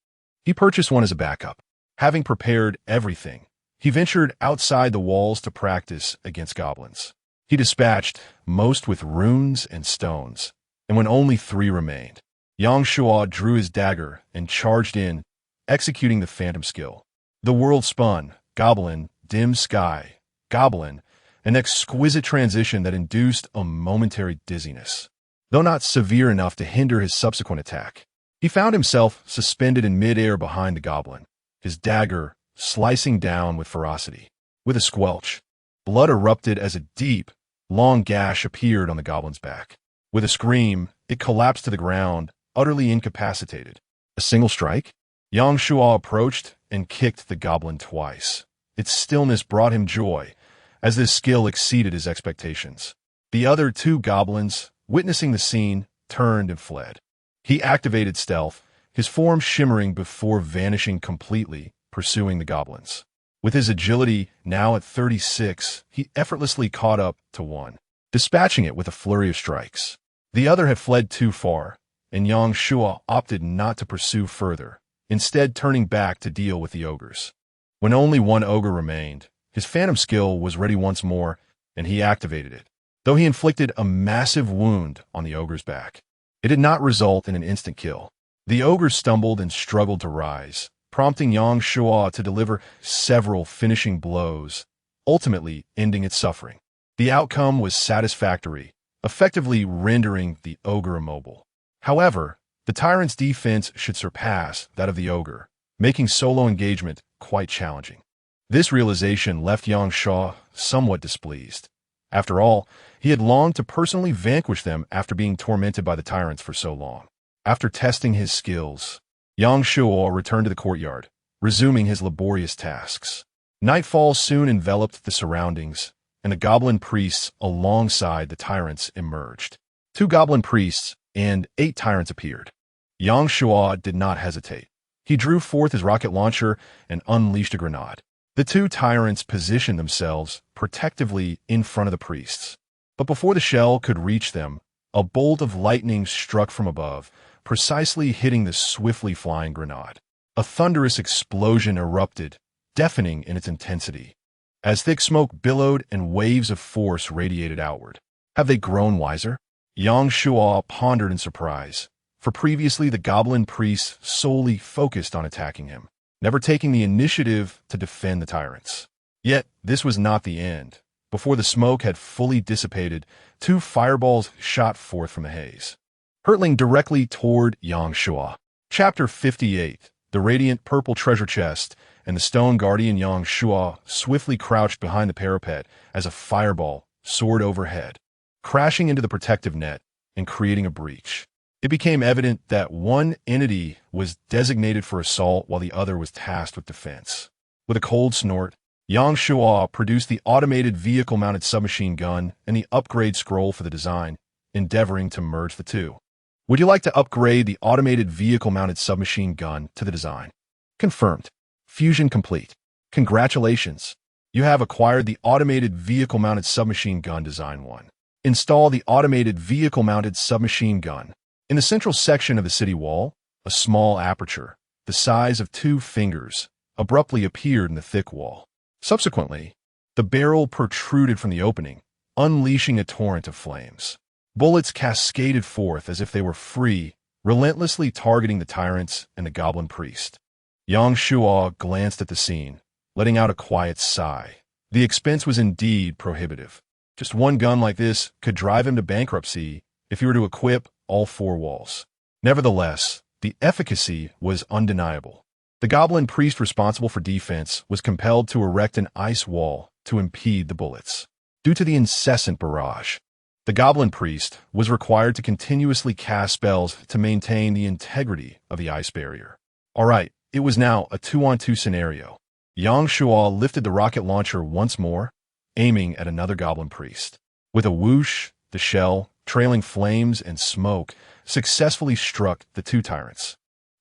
he purchased one as a backup. Having prepared everything, he ventured outside the walls to practice against goblins. He dispatched most with runes and stones, and when only 3 remained, Yang Shuo drew his dagger and charged in, executing the phantom skill. The world spun, goblin, dim sky, goblin, an exquisite transition that induced a momentary dizziness. Though not severe enough to hinder his subsequent attack, he found himself suspended in mid-air behind the goblin, his dagger slicing down with ferocity. With a squelch, blood erupted as a deep, long gash appeared on the goblin's back. With a scream, it collapsed to the ground, utterly incapacitated. A single strike? Yang Shuo approached and kicked the goblin twice. Its stillness brought him joy, as this skill exceeded his expectations. The other 2 goblins, witnessing the scene, turned and fled. He activated stealth, his form shimmering before vanishing completely, pursuing the goblins. With his agility now at 36, he effortlessly caught up to one, dispatching it with a flurry of strikes. The other had fled too far, and Yang Shuo opted not to pursue further, instead turning back to deal with the ogres. When only 1 ogre remained, his phantom skill was ready once more, and he activated it. Though he inflicted a massive wound on the ogre's back, it did not result in an instant kill. The ogre stumbled and struggled to rise, prompting Yang Shuo to deliver several finishing blows, ultimately ending its suffering. The outcome was satisfactory, effectively rendering the ogre immobile. However, the tyrant's defense should surpass that of the ogre, making solo engagement quite challenging. This realization left Yang Shuo somewhat displeased. After all, he had longed to personally vanquish them after being tormented by the tyrants for so long. After testing his skills, Yang Shuo returned to the courtyard, resuming his laborious tasks. Nightfall soon enveloped the surroundings, and the goblin priests alongside the tyrants emerged. 2 goblin priests and 8 tyrants appeared. Yang Shuo did not hesitate. He drew forth his rocket launcher and unleashed a grenade. The 2 tyrants positioned themselves protectively in front of the priests. But before the shell could reach them, a bolt of lightning struck from above, precisely hitting the swiftly flying grenade. A thunderous explosion erupted, deafening in its intensity, as thick smoke billowed and waves of force radiated outward. Have they grown wiser? Yang Shuo pondered in surprise, for previously the goblin priests solely focused on attacking him, never taking the initiative to defend the tyrants. Yet, this was not the end. Before the smoke had fully dissipated, two fireballs shot forth from the haze, hurtling directly toward Yang Shuo. Chapter 58. The radiant purple treasure chest and the stone guardian Yang Shuo swiftly crouched behind the parapet as a fireball soared overhead, crashing into the protective net and creating a breach. It became evident that one entity was designated for assault while the other was tasked with defense. With a cold snort, Yang Shuo produced the automated vehicle-mounted submachine gun and the upgrade scroll for the design, endeavoring to merge the two. Would you like to upgrade the automated vehicle-mounted submachine gun to the design? Confirmed. Fusion complete. Congratulations. You have acquired the automated vehicle-mounted submachine gun design 1. Install the automated vehicle-mounted submachine gun. In the central section of the city wall, a small aperture, the size of 2 fingers, abruptly appeared in the thick wall. Subsequently, the barrel protruded from the opening, unleashing a torrent of flames. Bullets cascaded forth as if they were free, relentlessly targeting the tyrants and the goblin priest. Yang Shuo glanced at the scene, letting out a quiet sigh. The expense was indeed prohibitive. Just one gun like this could drive him to bankruptcy if he were to equip all 4 walls. Nevertheless, the efficacy was undeniable. The goblin priest responsible for defense was compelled to erect an ice wall to impede the bullets. Due to the incessant barrage, the goblin priest was required to continuously cast spells to maintain the integrity of the ice barrier. Alright, it was now a 2-on-2 scenario. Yang Shuo lifted the rocket launcher once more, aiming at another goblin priest. With a whoosh, the shell, trailing flames and smoke, successfully struck the 2 tyrants.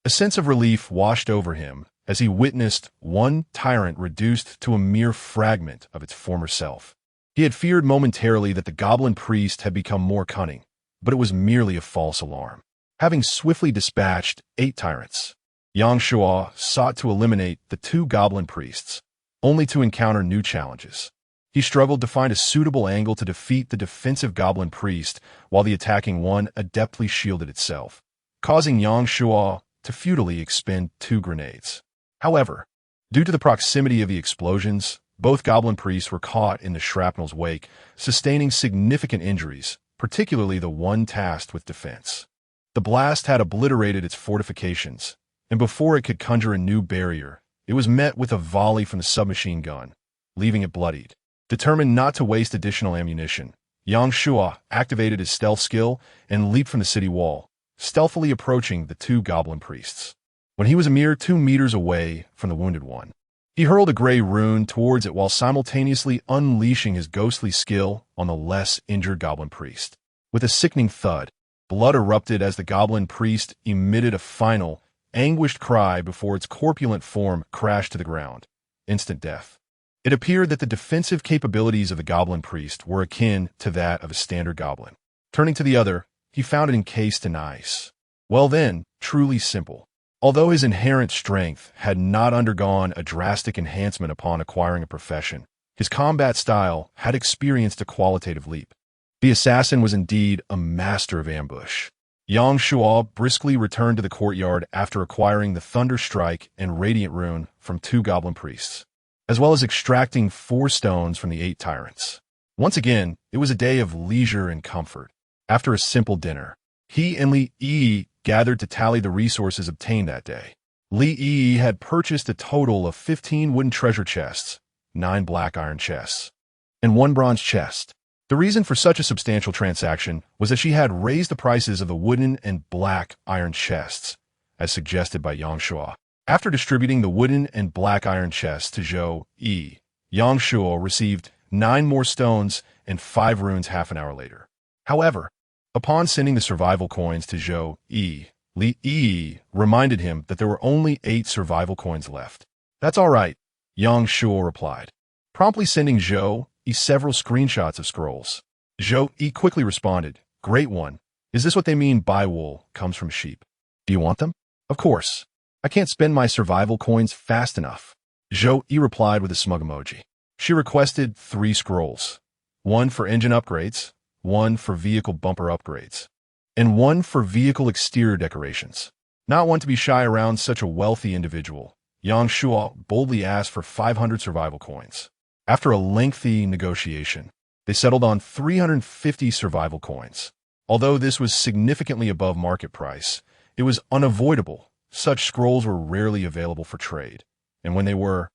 A sense of relief washed over him as he witnessed one tyrant reduced to a mere fragment of its former self. He had feared momentarily that the goblin priest had become more cunning, but it was merely a false alarm. Having swiftly dispatched 8 tyrants, Yang Shuo sought to eliminate the 2 goblin priests, only to encounter new challenges. He struggled to find a suitable angle to defeat the defensive goblin priest while the attacking one adeptly shielded itself, causing Yang Shuo to futilely expend 2 grenades. However, due to the proximity of the explosions, both goblin priests were caught in the shrapnel's wake, sustaining significant injuries, particularly the one tasked with defense. The blast had obliterated its fortifications, and before it could conjure a new barrier, it was met with a volley from the submachine gun, leaving it bloodied. Determined not to waste additional ammunition, Yang Shuo activated his stealth skill and leaped from the city wall, stealthily approaching the 2 goblin priests. When he was a mere 2 meters away from the wounded one, he hurled a gray rune towards it while simultaneously unleashing his ghostly skill on the less injured goblin priest. With a sickening thud, blood erupted as the goblin priest emitted a final, anguished cry before its corpulent form crashed to the ground. Instant death. It appeared that the defensive capabilities of the goblin priest were akin to that of a standard goblin. Turning to the other, he found it encased in ice. Well then, truly simple. Although his inherent strength had not undergone a drastic enhancement upon acquiring a profession, his combat style had experienced a qualitative leap. The assassin was indeed a master of ambush. Yang Shuo briskly returned to the courtyard after acquiring the Thunder Strike and Radiant Rune from 2 goblin priests, as well as extracting 4 stones from the 8 tyrants. Once again, it was a day of leisure and comfort. After a simple dinner, he and Li Yi gathered to tally the resources obtained that day. Li Yi had purchased a total of 15 wooden treasure chests, 9 black iron chests, and 1 bronze chest. The reason for such a substantial transaction was that she had raised the prices of the wooden and black iron chests, as suggested by Yang Shuo. After distributing the wooden and black iron chests to Zhou Yi, Yang Shuo received 9 more stones and 5 runes half an hour later. However, upon sending the survival coins to Zhou Yi, Li Yi reminded him that there were only 8 survival coins left. That's all right, Yang Shuo replied, promptly sending Zhou Yi several screenshots of scrolls. Zhou Yi quickly responded, Great one. Is this what they mean by wool comes from sheep? Do you want them? Of course. I can't spend my survival coins fast enough. Zhou Yi replied with a smug emoji. She requested 3 scrolls. 1 for engine upgrades, one for vehicle bumper upgrades, and one for vehicle exterior decorations. Not one to be shy around such a wealthy individual, Yang Shuo boldly asked for 500 survival coins. After a lengthy negotiation, they settled on 350 survival coins. Although this was significantly above market price, it was unavoidable. Such scrolls were rarely available for trade, and when they were,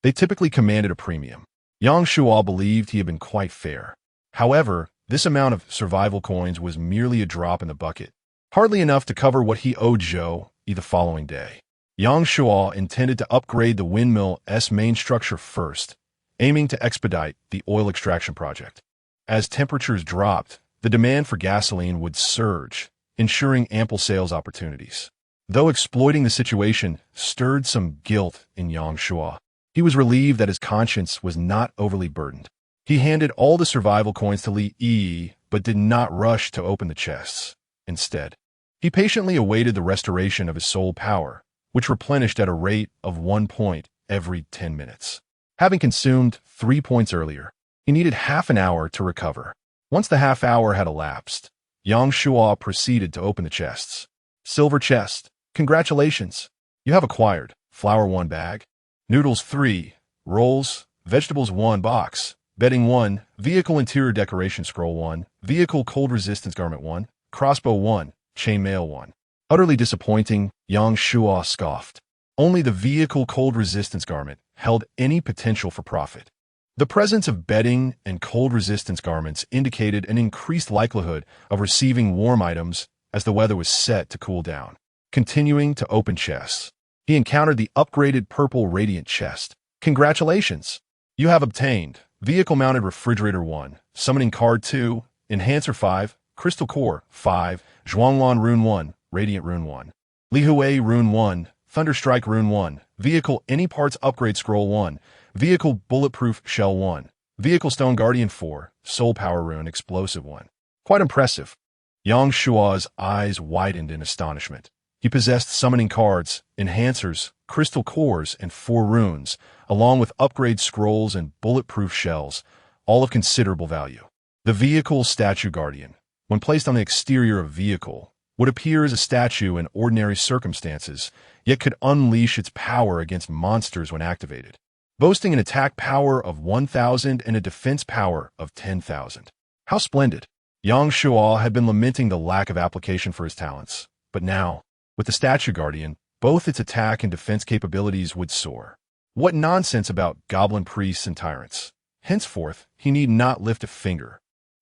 they typically commanded a premium. Yang Shuo believed he had been quite fair. However, this amount of survival coins was merely a drop in the bucket, hardly enough to cover what he owed Zhou Yi the following day. Yang Shuo intended to upgrade the windmill's main structure first, aiming to expedite the oil extraction project. As temperatures dropped, the demand for gasoline would surge, ensuring ample sales opportunities. Though exploiting the situation stirred some guilt in Yang Shuo, he was relieved that his conscience was not overly burdened. He handed all the survival coins to Li Yi, but did not rush to open the chests. Instead, he patiently awaited the restoration of his soul power, which replenished at a rate of 1 point every 10 minutes. Having consumed 3 points earlier, he needed half an hour to recover. Once the half hour had elapsed, Yang Shuo proceeded to open the chests. Silver chest. Congratulations. You have acquired flour 1 bag, noodles 3, rolls, vegetables 1 box, bedding 1, vehicle interior decoration scroll 1, vehicle cold resistance garment 1, crossbow 1, chainmail 1. Utterly disappointing, Yang Shuo scoffed. Only the vehicle cold resistance garment held any potential for profit. The presence of bedding and cold resistance garments indicated an increased likelihood of receiving warm items as the weather was set to cool down. Continuing to open chests, he encountered the upgraded purple radiant chest. Congratulations! You have obtained vehicle-mounted refrigerator 1, summoning card 2, enhancer 5, crystal core 5, Zhuanglan rune 1, radiant rune 1, Lihui rune 1, thunderstrike rune 1, vehicle any parts upgrade scroll 1, vehicle bulletproof shell 1, vehicle stone guardian 4, soul power rune explosive 1. Quite impressive. Yang Shuo's eyes widened in astonishment. He possessed summoning cards, enhancers, crystal cores, and 4 runes, along with upgrade scrolls and bulletproof shells, all of considerable value. The vehicle statue guardian, when placed on the exterior of a vehicle, would appear as a statue in ordinary circumstances, yet could unleash its power against monsters when activated, boasting an attack power of 1,000 and a defense power of 10,000. How splendid! Yang Shuo had been lamenting the lack of application for his talents, but now, with the statue guardian, both its attack and defense capabilities would soar. What nonsense about goblin priests and tyrants! Henceforth, he need not lift a finger,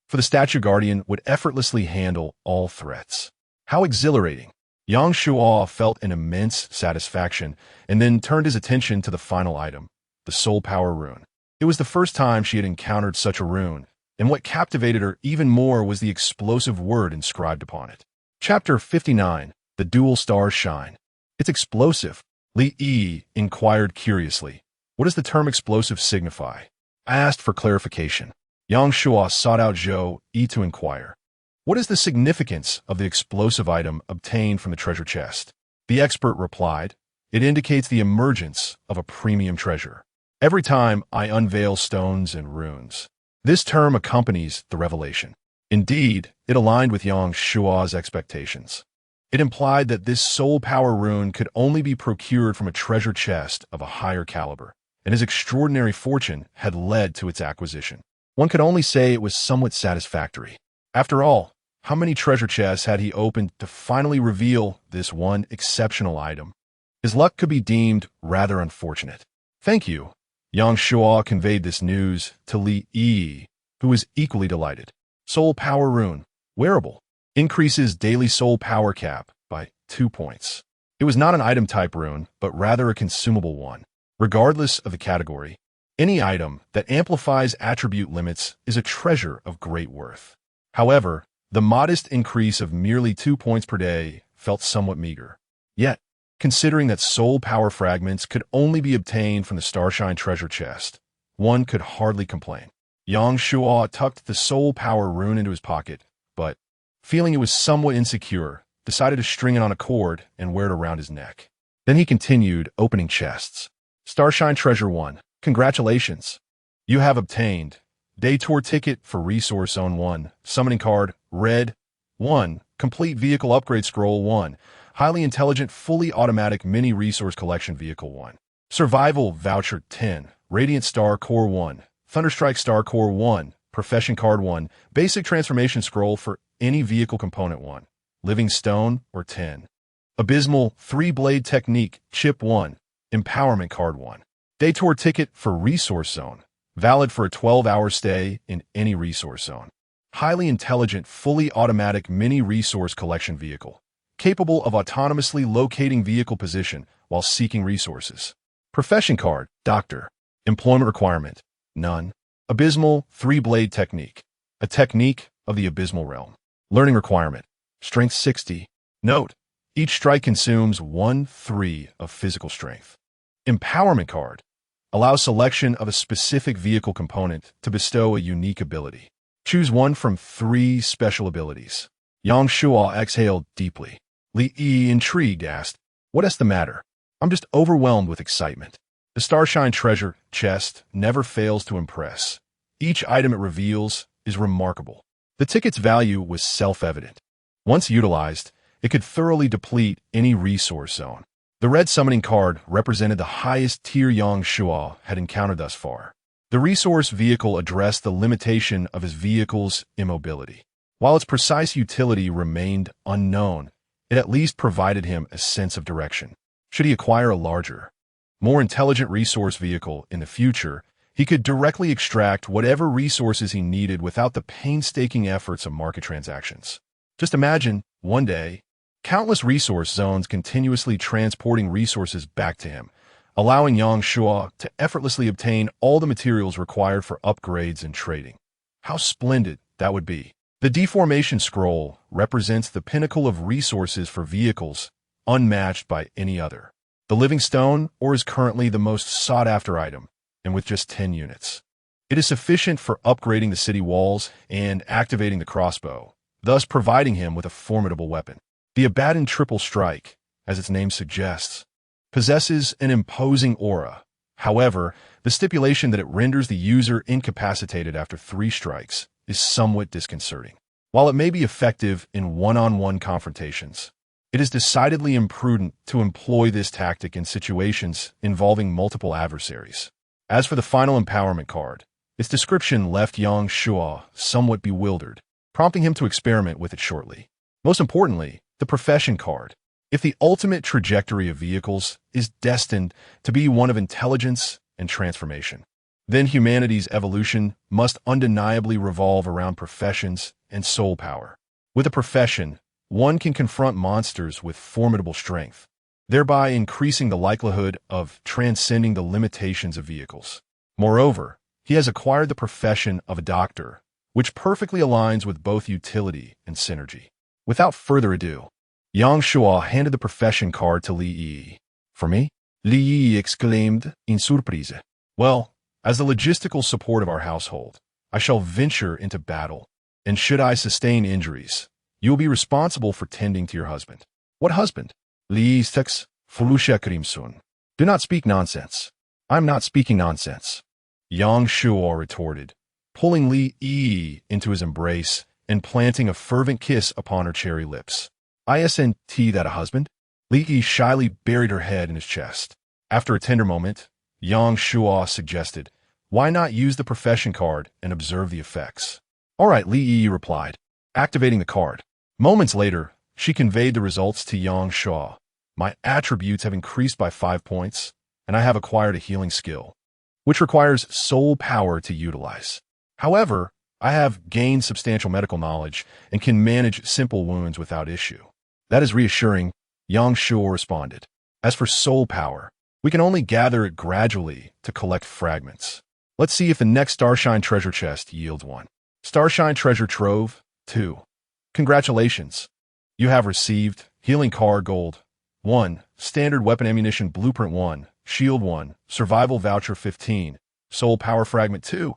for the statue guardian would effortlessly handle all threats. How exhilarating! Yang Shuo felt an immense satisfaction and then turned his attention to the final item, the soul power rune. It was the first time she had encountered such a rune, and what captivated her even more was the explosive word inscribed upon it. Chapter 59. The Dual Stars Shine. It's explosive. Li Yi inquired curiously. What does the term explosive signify? I asked for clarification. Yang Shuo sought out Zhou Yi to inquire. What is the significance of the explosive item obtained from the treasure chest? The expert replied, it indicates the emergence of a premium treasure. Every time I unveil stones and runes, this term accompanies the revelation. Indeed, it aligned with Yang Shuo's expectations. It implied that this soul power rune could only be procured from a treasure chest of a higher caliber, and his extraordinary fortune had led to its acquisition. One could only say it was somewhat satisfactory. After all, how many treasure chests had he opened to finally reveal this one exceptional item? His luck could be deemed rather unfortunate. Thank you. Yang Shuo conveyed this news to Li Yi, who was equally delighted. Soul power rune, wearable. Increases daily soul power cap by 2 points. It was not an item type rune, but rather a consumable one. Regardless of the category, any item that amplifies attribute limits is a treasure of great worth. However, the modest increase of merely 2 points per day felt somewhat meager. Yet, considering that soul power fragments could only be obtained from the Starshine treasure chest, one could hardly complain. Yang Shuo tucked the soul power rune into his pocket, but, feeling it was somewhat insecure, decided to string it on a cord and wear it around his neck. Then he continued opening chests. Starshine Treasure 1. Congratulations! You have obtained Day Tour Ticket for Resource Zone 1. Summoning Card, Red. 1. Complete Vehicle Upgrade Scroll 1. Highly Intelligent, Fully Automatic Mini Resource Collection Vehicle 1. Survival Voucher 10. Radiant Star Core 1. Thunderstrike Star Core 1. Profession Card 1. Basic Transformation Scroll for any Vehicle Component 1. Living Stone or 10. Abysmal 3-Blade Technique Chip 1. Empowerment Card 1. Day Tour Ticket for Resource Zone. Valid for a 12-hour stay in any resource zone. Highly intelligent, fully automatic mini resource collection vehicle, capable of autonomously locating vehicle position while seeking resources. Profession Card, Doctor. Employment Requirement, none. Abysmal 3-Blade Technique, a technique of the Abysmal Realm. Learning Requirement, Strength 60. Note, each strike consumes 1/3 of physical strength. Empowerment Card, allows selection of a specific vehicle component to bestow a unique ability. Choose one from 3 special abilities. Yang Shuo exhaled deeply. Li Yi, intrigued, asked, "What is the matter?" "I'm just overwhelmed with excitement." The Starshine Treasure Chest never fails to impress. Each item it reveals is remarkable. The ticket's value was self-evident. Once utilized, it could thoroughly deplete any resource zone. The red summoning card represented the highest tier Yang Shuo had encountered thus far. The resource vehicle addressed the limitation of his vehicle's immobility. While its precise utility remained unknown, it at least provided him a sense of direction. Should he acquire a larger, more intelligent resource vehicle in the future, he could directly extract whatever resources he needed without the painstaking efforts of market transactions. Just imagine, one day, countless resource zones continuously transporting resources back to him, allowing Yang Shuo to effortlessly obtain all the materials required for upgrades and trading. How splendid that would be. The Deformation Scroll represents the pinnacle of resources for vehicles, unmatched by any other. The Living Stone ore is currently the most sought-after item, and with just 10 units. It is sufficient for upgrading the city walls and activating the crossbow, thus providing him with a formidable weapon. The Abaddon Triple Strike, as its name suggests, possesses an imposing aura. However, the stipulation that it renders the user incapacitated after 3 strikes is somewhat disconcerting. While it may be effective in one-on-one confrontations, it is decidedly imprudent to employ this tactic in situations involving multiple adversaries. As for the final empowerment card, its description left Yang Shuo somewhat bewildered, prompting him to experiment with it shortly. Most importantly, the profession card. If the ultimate trajectory of vehicles is destined to be one of intelligence and transformation, then humanity's evolution must undeniably revolve around professions and soul power. With a profession, one can confront monsters with formidable strength, thereby increasing the likelihood of transcending the limitations of vehicles. Moreover, he has acquired the profession of a doctor, which perfectly aligns with both utility and synergy. Without further ado, Yang Shuo handed the profession card to Li Yi. "For me?" Li Yi exclaimed in surprise. "Well, as the logistical support of our household, I shall venture into battle, and should I sustain injuries, you will be responsible for tending to your husband." "What husband?" Li Yi Sex Fulusha Krimsun. "Do not speak nonsense." "I'm not speaking nonsense," Yang Shuo retorted, pulling Li Yi into his embrace and planting a fervent kiss upon her cherry lips. "Isn't that a husband?" Li Yi shyly buried her head in his chest. After a tender moment, Yang Shuo suggested, "Why not use the profession card and observe the effects?" "All right," Li Yi replied, activating the card. Moments later, she conveyed the results to Yang Shuo. "My attributes have increased by 5 points, and I have acquired a healing skill, which requires soul power to utilize. However, I have gained substantial medical knowledge and can manage simple wounds without issue." "That is reassuring," Yang Shuo responded. "As for soul power, we can only gather it gradually to collect fragments. Let's see if the next Starshine Treasure Chest yields one." Starshine Treasure Trove 2. Congratulations. You have received Healing Card Gold 1, Standard Weapon Ammunition Blueprint 1, Shield 1, Survival Voucher 15, Soul Power Fragment 2,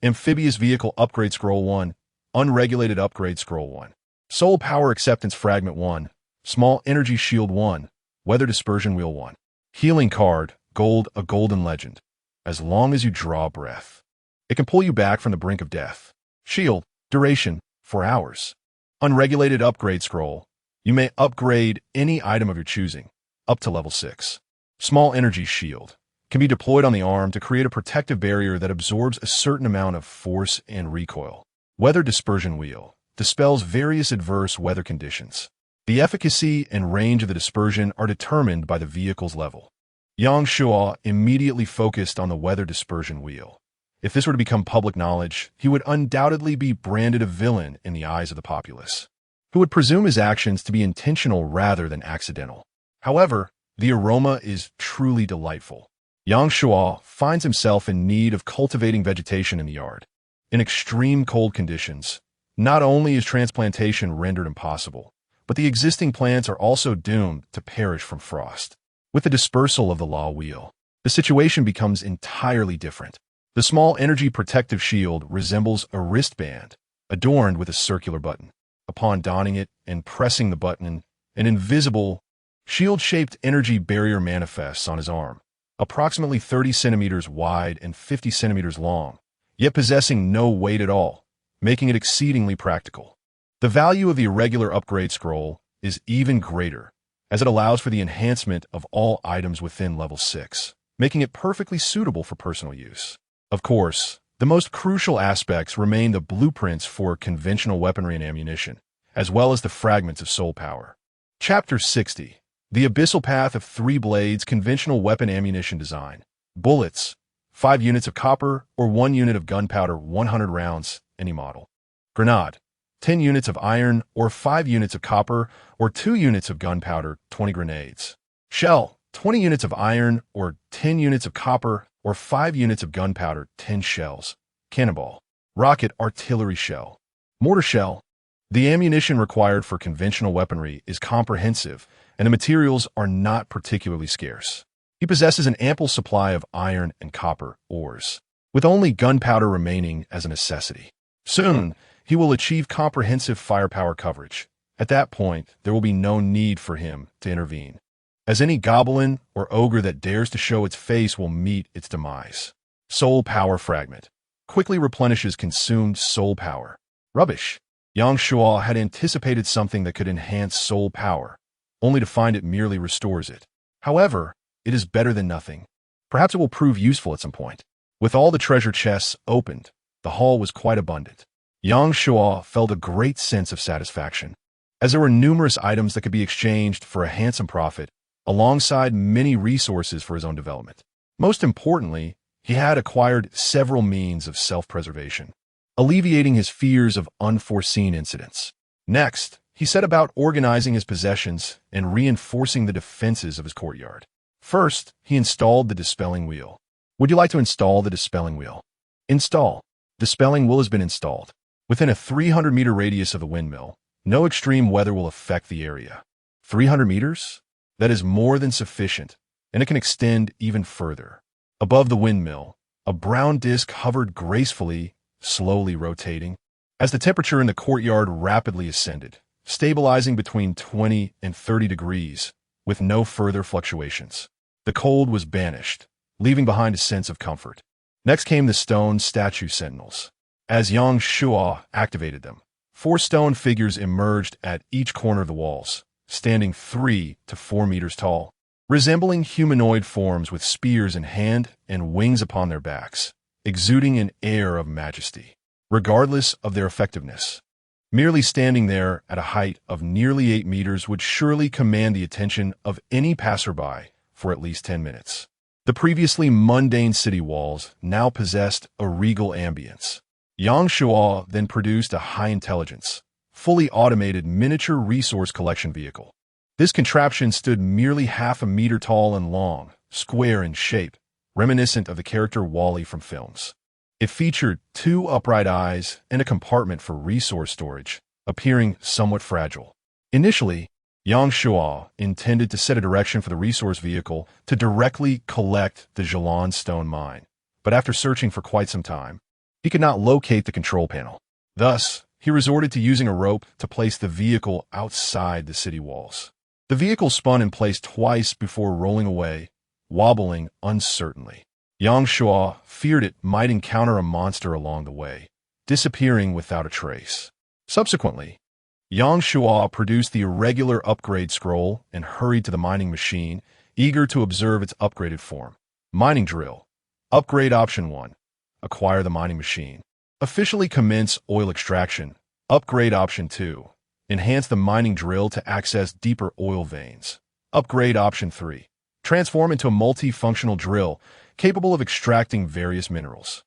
Amphibious Vehicle Upgrade Scroll 1, Unregulated Upgrade Scroll 1, Soul Power Acceptance Fragment 1, Small Energy Shield 1, Weather Dispersion Wheel 1. Healing Card Gold, a Golden Legend. As long as you draw breath. It can pull you back from the brink of death. Shield. Duration. 4 hours. Unregulated upgrade scroll. You may upgrade any item of your choosing, up to level 6. Small energy shield. Can be deployed on the arm to create a protective barrier that absorbs a certain amount of force and recoil. Weather dispersion wheel. Dispels various adverse weather conditions. The efficacy and range of the dispersion are determined by the vehicle's level. Yang Shuo immediately focused on the weather dispersion wheel. If this were to become public knowledge, he would undoubtedly be branded a villain in the eyes of the populace, who would presume his actions to be intentional rather than accidental. However, the aroma is truly delightful. Yang Shuo finds himself in need of cultivating vegetation in the yard. In extreme cold conditions, not only is transplantation rendered impossible, but the existing plants are also doomed to perish from frost. With the dispersal of the law wheel, the situation becomes entirely different. The small energy protective shield resembles a wristband, adorned with a circular button. Upon donning it and pressing the button, an invisible, shield-shaped energy barrier manifests on his arm, approximately 30 centimeters wide and 50 centimeters long, yet possessing no weight at all, making it exceedingly practical. The value of the irregular upgrade scroll is even greater, as it allows for the enhancement of all items within level 6, making it perfectly suitable for personal use. Of course, the most crucial aspects remain the blueprints for conventional weaponry and ammunition, as well as the fragments of soul power. Chapter 60. The Abyssal Path of 3 Blades Conventional Weapon Ammunition Design. Bullets. 5 units of copper or 1 unit of gunpowder, 100 rounds, any model. Grenade. 10 units of iron or 5 units of copper or 2 units of gunpowder, 20 grenades. Shell. 20 units of iron or 10 units of copper or 5 units of gunpowder, 10 shells. Cannonball. Rocket artillery shell. Mortar shell. The ammunition required for conventional weaponry is comprehensive, and the materials are not particularly scarce. He possesses an ample supply of iron and copper ores, with only gunpowder remaining as a necessity. Soon, he will achieve comprehensive firepower coverage. At that point, there will be no need for him to intervene, as any goblin or ogre that dares to show its face will meet its demise. Soul Power Fragment. Quickly replenishes consumed soul power. Rubbish. Yang Shuo had anticipated something that could enhance soul power, only to find it merely restores it. However, it is better than nothing. Perhaps it will prove useful at some point. With all the treasure chests opened, the haul was quite abundant. Yang Shuo felt a great sense of satisfaction, as there were numerous items that could be exchanged for a handsome profit, alongside many resources for his own development. Most importantly, he had acquired several means of self-preservation, alleviating his fears of unforeseen incidents. Next, he set about organizing his possessions and reinforcing the defenses of his courtyard. First, he installed the dispelling wheel. Would you like to install the dispelling wheel? Install. Dispelling wheel has been installed. Within a 300-meter radius of the windmill, no extreme weather will affect the area. 300 meters? That is more than sufficient, and it can extend even further. Above the windmill, a brown disk hovered gracefully, slowly rotating, as the temperature in the courtyard rapidly ascended, stabilizing between 20 and 30 degrees, with no further fluctuations. The cold was banished, leaving behind a sense of comfort. Next came the stone statue sentinels. As Yang Shuo activated them, 4 stone figures emerged at each corner of the walls, standing 3 to 4 meters tall, resembling humanoid forms with spears in hand and wings upon their backs, exuding an air of majesty, regardless of their effectiveness. Merely standing there at a height of nearly 8 meters would surely command the attention of any passerby for at least 10 minutes. The previously mundane city walls now possessed a regal ambience. Yang Shuo then produced a high-intelligence, fully automated miniature resource collection vehicle. This contraption stood merely half a meter tall and long, square in shape, reminiscent of the character Wall-E from films. It featured 2 upright eyes and a compartment for resource storage, appearing somewhat fragile. Initially, Yang Shuo intended to set a direction for the resource vehicle to directly collect the Zhelan stone mine, but after searching for quite some time, he could not locate the control panel. Thus, he resorted to using a rope to place the vehicle outside the city walls. The vehicle spun in place twice before rolling away, wobbling uncertainly. Yang Shua feared it might encounter a monster along the way, disappearing without a trace. Subsequently, Yang Shua produced the irregular upgrade scroll and hurried to the mining machine, eager to observe its upgraded form. Mining drill. Upgrade option 1. Acquire the mining machine. Officially commence oil extraction. Upgrade option 2. Enhance the mining drill to access deeper oil veins. Upgrade option 3. Transform into a multifunctional drill capable of extracting various minerals.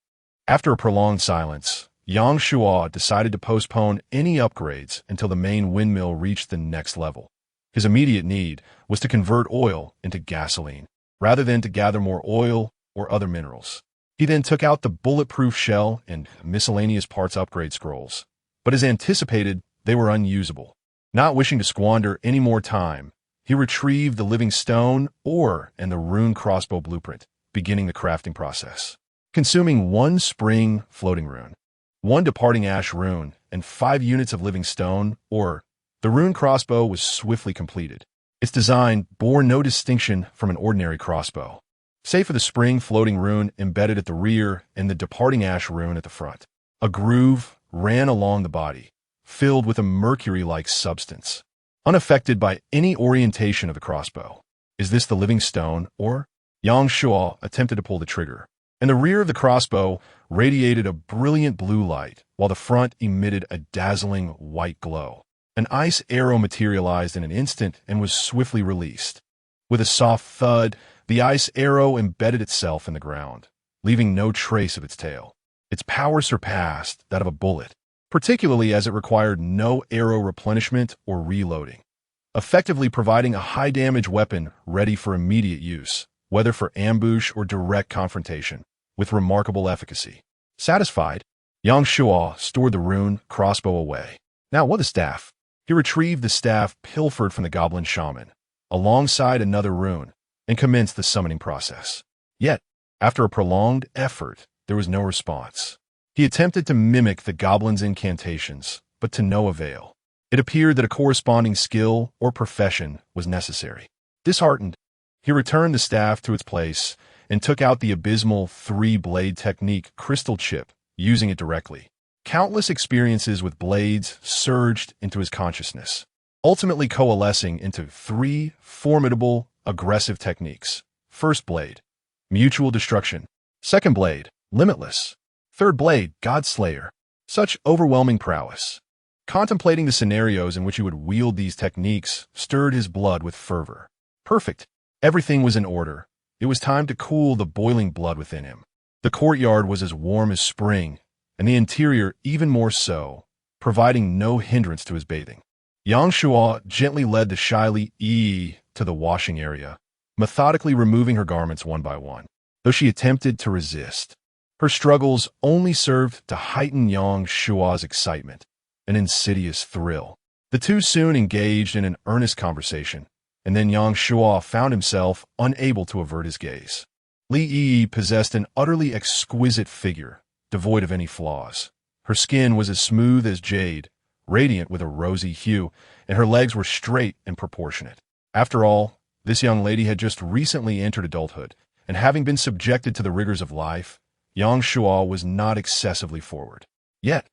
After a prolonged silence, Yang Shua decided to postpone any upgrades until the main windmill reached the next level. His immediate need was to convert oil into gasoline, rather than to gather more oil or other minerals. He then took out the bulletproof shell and miscellaneous parts upgrade scrolls, but as anticipated, they were unusable. Not wishing to squander any more time, he retrieved the living stone, ore, and the rune crossbow blueprint, beginning the crafting process. Consuming 1 spring floating rune, 1 departing ash rune, and 5 units of living stone, ore, the rune crossbow was swiftly completed. Its design bore no distinction from an ordinary crossbow, save for the spring floating rune embedded at the rear and the departing ash rune at the front. A groove ran along the body, filled with a mercury-like substance, unaffected by any orientation of the crossbow. Is this the living stone, or? Yang Shua attempted to pull the trigger, and the rear of the crossbow radiated a brilliant blue light, while the front emitted a dazzling white glow. An ice arrow materialized in an instant and was swiftly released. With a soft thud, the ice arrow embedded itself in the ground, leaving no trace of its tail. Its power surpassed that of a bullet, particularly as it required no arrow replenishment or reloading, effectively providing a high-damage weapon ready for immediate use, whether for ambush or direct confrontation, with remarkable efficacy. Satisfied, Yang Shua stored the rune crossbow away. Now what the staff? He retrieved the staff pilfered from the goblin shaman, alongside another rune, and commenced the summoning process. Yet, after a prolonged effort, there was no response. He attempted to mimic the goblin's incantations, but to no avail. It appeared that a corresponding skill or profession was necessary. Disheartened, he returned the staff to its place and took out the abysmal 3-blade technique crystal chip, using it directly. Countless experiences with blades surged into his consciousness, ultimately coalescing into 3 formidable, aggressive techniques. First blade, mutual destruction. Second blade, limitless. Third blade, Godslayer. Such overwhelming prowess. Contemplating the scenarios in which he would wield these techniques stirred his blood with fervor. Perfect. Everything was in order. It was time to cool the boiling blood within him. The courtyard was as warm as spring, and the interior even more so, providing no hindrance to his bathing. Yang Shua gently led the shyly to the washing area, methodically removing her garments one by one. Though she attempted to resist, her struggles only served to heighten Yang Shua's excitement, an insidious thrill. The two soon engaged in an earnest conversation, and then Yang Shua found himself unable to avert his gaze. Li Yi possessed an utterly exquisite figure, devoid of any flaws. Her skin was as smooth as jade, radiant with a rosy hue, and her legs were straight and proportionate. After all, this young lady had just recently entered adulthood, and having been subjected to the rigors of life, Yang Shua was not excessively forward. Yet,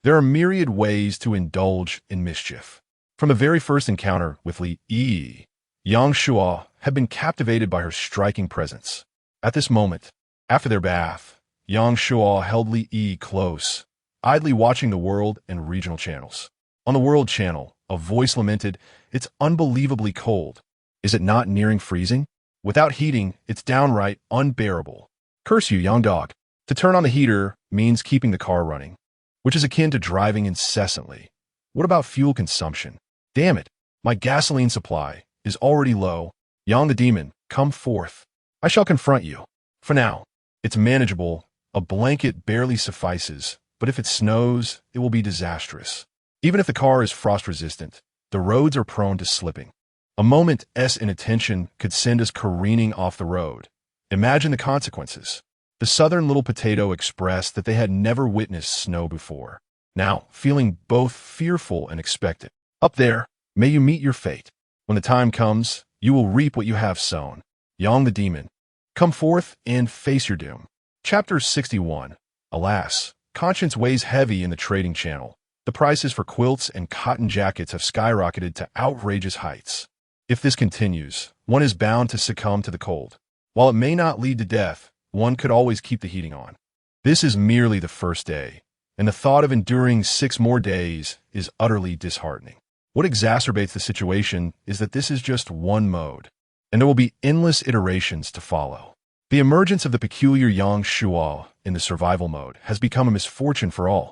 there are myriad ways to indulge in mischief. From the very first encounter with Li Yi, Yang Shua had been captivated by her striking presence. At this moment, after their bath, Yang Shua held Li Yi close, idly watching the world and regional channels. On the world channel, a voice lamented, "It's unbelievably cold. Is it not nearing freezing? Without heating, it's downright unbearable. Curse you, young dog." To turn on the heater means keeping the car running, which is akin to driving incessantly. What about fuel consumption? Damn it, my gasoline supply is already low. Yang the demon, come forth. I shall confront you. For now, it's manageable. A blanket barely suffices, but if it snows, it will be disastrous. Even if the car is frost-resistant, the roads are prone to slipping. A moment's inattention could send us careening off the road. Imagine the consequences. The southern little potato expressed that they had never witnessed snow before. Now, feeling both fearful and expectant. Up there, may you meet your fate. When the time comes, you will reap what you have sown. Yang the demon, Come forth and face your doom. Chapter 61. Alas, conscience weighs heavy in the trading channel. The prices for quilts and cotton jackets have skyrocketed to outrageous heights. If this continues, one is bound to succumb to the cold. While it may not lead to death, one could always keep the heating on. This is merely the first day, and the thought of enduring 6 more days is utterly disheartening. What exacerbates the situation is that this is just one mode, and there will be endless iterations to follow. The emergence of the peculiar Yang Shuo in the survival mode has become a misfortune for all.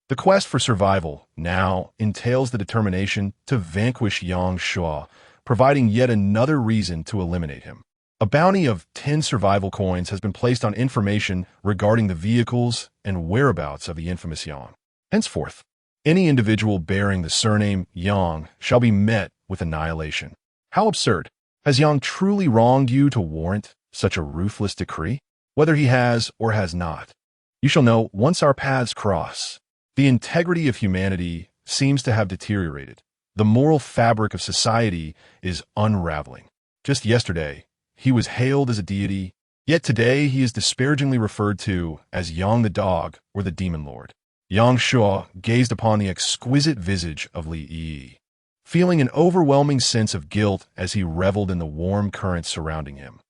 The quest for survival now entails the determination to vanquish Yang Shuo, providing yet another reason to eliminate him. A bounty of 10 survival coins has been placed on information regarding the vehicles and whereabouts of the infamous Yang. Henceforth, any individual bearing the surname Yang shall be met with annihilation. How absurd! Has Yang truly wronged you to warrant such a ruthless decree? Whether he has or has not, you shall know once our paths cross. The integrity of humanity seems to have deteriorated. The moral fabric of society is unraveling. Just yesterday, he was hailed as a deity, yet today he is disparagingly referred to as Yang the Dog or the Demon Lord. Yang Shuo gazed upon the exquisite visage of Li Yi, feeling an overwhelming sense of guilt as he reveled in the warm currents surrounding him.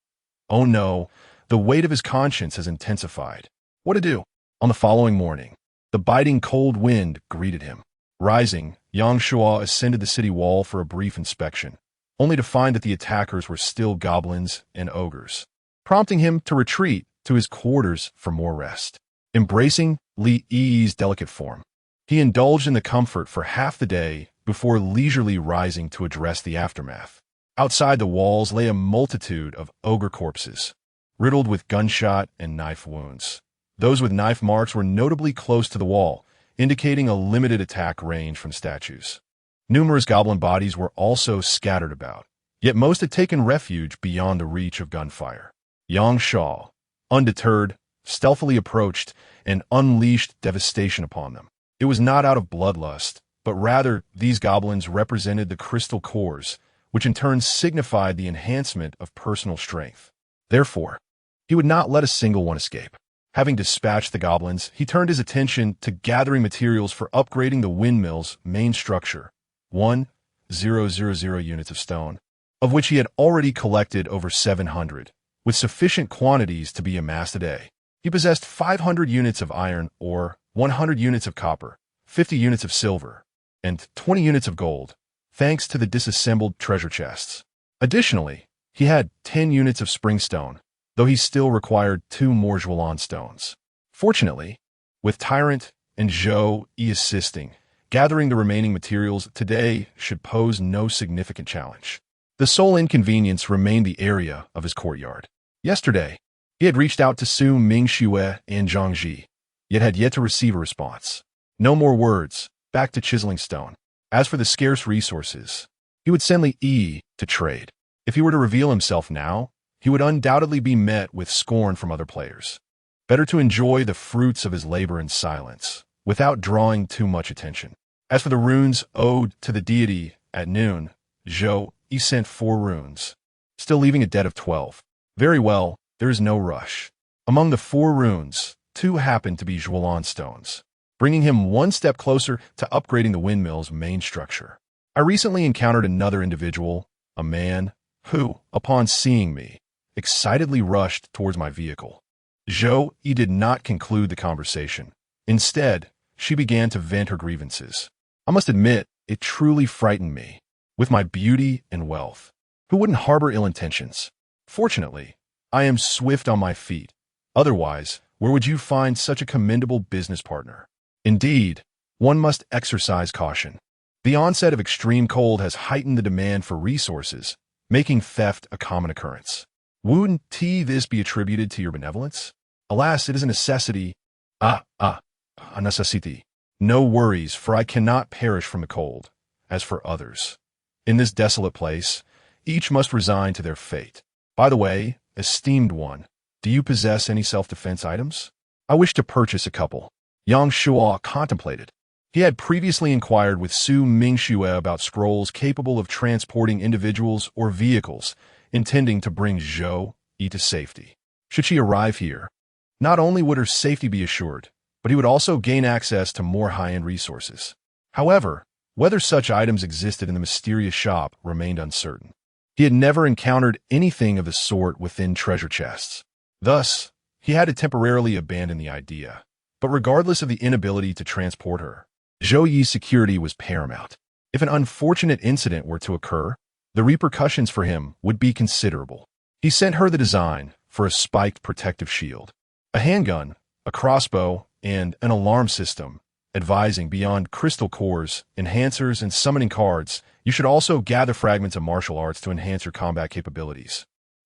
Oh no, the weight of his conscience has intensified. What to do? On the following morning, the biting cold wind greeted him. Rising, Yang Shuo ascended the city wall for a brief inspection, only to find that the attackers were still goblins and ogres, prompting him to retreat to his quarters for more rest. Embracing Li Yi's delicate form, he indulged in the comfort for half the day before leisurely rising to address the aftermath. Outside the walls lay a multitude of ogre corpses, riddled with gunshot and knife wounds. Those with knife marks were notably close to the wall, indicating a limited attack range from statues. Numerous goblin bodies were also scattered about, yet most had taken refuge beyond the reach of gunfire. Yang Shuo, undeterred, stealthily approached and unleashed devastation upon them. It was not out of bloodlust, but rather these goblins represented the crystal cores, which in turn signified the enhancement of personal strength. Therefore, he would not let a single one escape. Having dispatched the goblins, he turned his attention to gathering materials for upgrading the windmill's main structure, 1,000 units of stone, of which he had already collected over 700, with sufficient quantities to be amassed a day. He possessed 500 units of iron ore, 100 units of copper, 50 units of silver, and 20 units of gold, thanks to the disassembled treasure chests. Additionally, he had 10 units of springstone, though he still required 2 more Zhuolan stones. Fortunately, with Tyrant and Zhou Yi assisting, gathering the remaining materials today should pose no significant challenge. The sole inconvenience remained the area of his courtyard. Yesterday, he had reached out to Su Mingxue and Zhang Ji, yet had yet to receive a response. No more words, back to chiseling stone. As for the scarce resources, he would send Li Yi to trade. If he were to reveal himself now, he would undoubtedly be met with scorn from other players. Better to enjoy the fruits of his labor in silence, without drawing too much attention. As for the runes owed to the deity, at noon, Zhou Yi sent 4 runes, still leaving a debt of 12. Very well, there is no rush. Among the 4 runes, 2 happened to be Zhuolan stones, bringing him one step closer to upgrading the windmill's main structure. I recently encountered another individual, a man, who, upon seeing me, excitedly rushed towards my vehicle. Zhou Yi did not conclude the conversation. Instead, she began to vent her grievances. I must admit, it truly frightened me. With my beauty and wealth, who wouldn't harbor ill intentions? Fortunately, I am swift on my feet. Otherwise, where would you find such a commendable business partner? Indeed, one must exercise caution. The onset of extreme cold has heightened the demand for resources, making theft a common occurrence. Wouldn't this be attributed to your benevolence? Alas, it is a necessity. A necessity. No worries, for I cannot perish from the cold, as for others. In this desolate place, each must resign to their fate. By the way, esteemed one, do you possess any self-defense items? I wish to purchase a couple. Yang Shuo contemplated. He had previously inquired with Su Mingxue about scrolls capable of transporting individuals or vehicles, intending to bring Zhou Yi to safety. Should she arrive here, not only would her safety be assured, but he would also gain access to more high-end resources. However, whether such items existed in the mysterious shop remained uncertain. He had never encountered anything of the sort within treasure chests. Thus, he had to temporarily abandon the idea. But regardless of the inability to transport her, Zhou Yi's security was paramount. If an unfortunate incident were to occur, the repercussions for him would be considerable. He sent her the design for a spiked protective shield, a handgun, a crossbow, and an alarm system, advising beyond crystal cores, enhancers, and summoning cards, you should also gather fragments of martial arts to enhance your combat capabilities.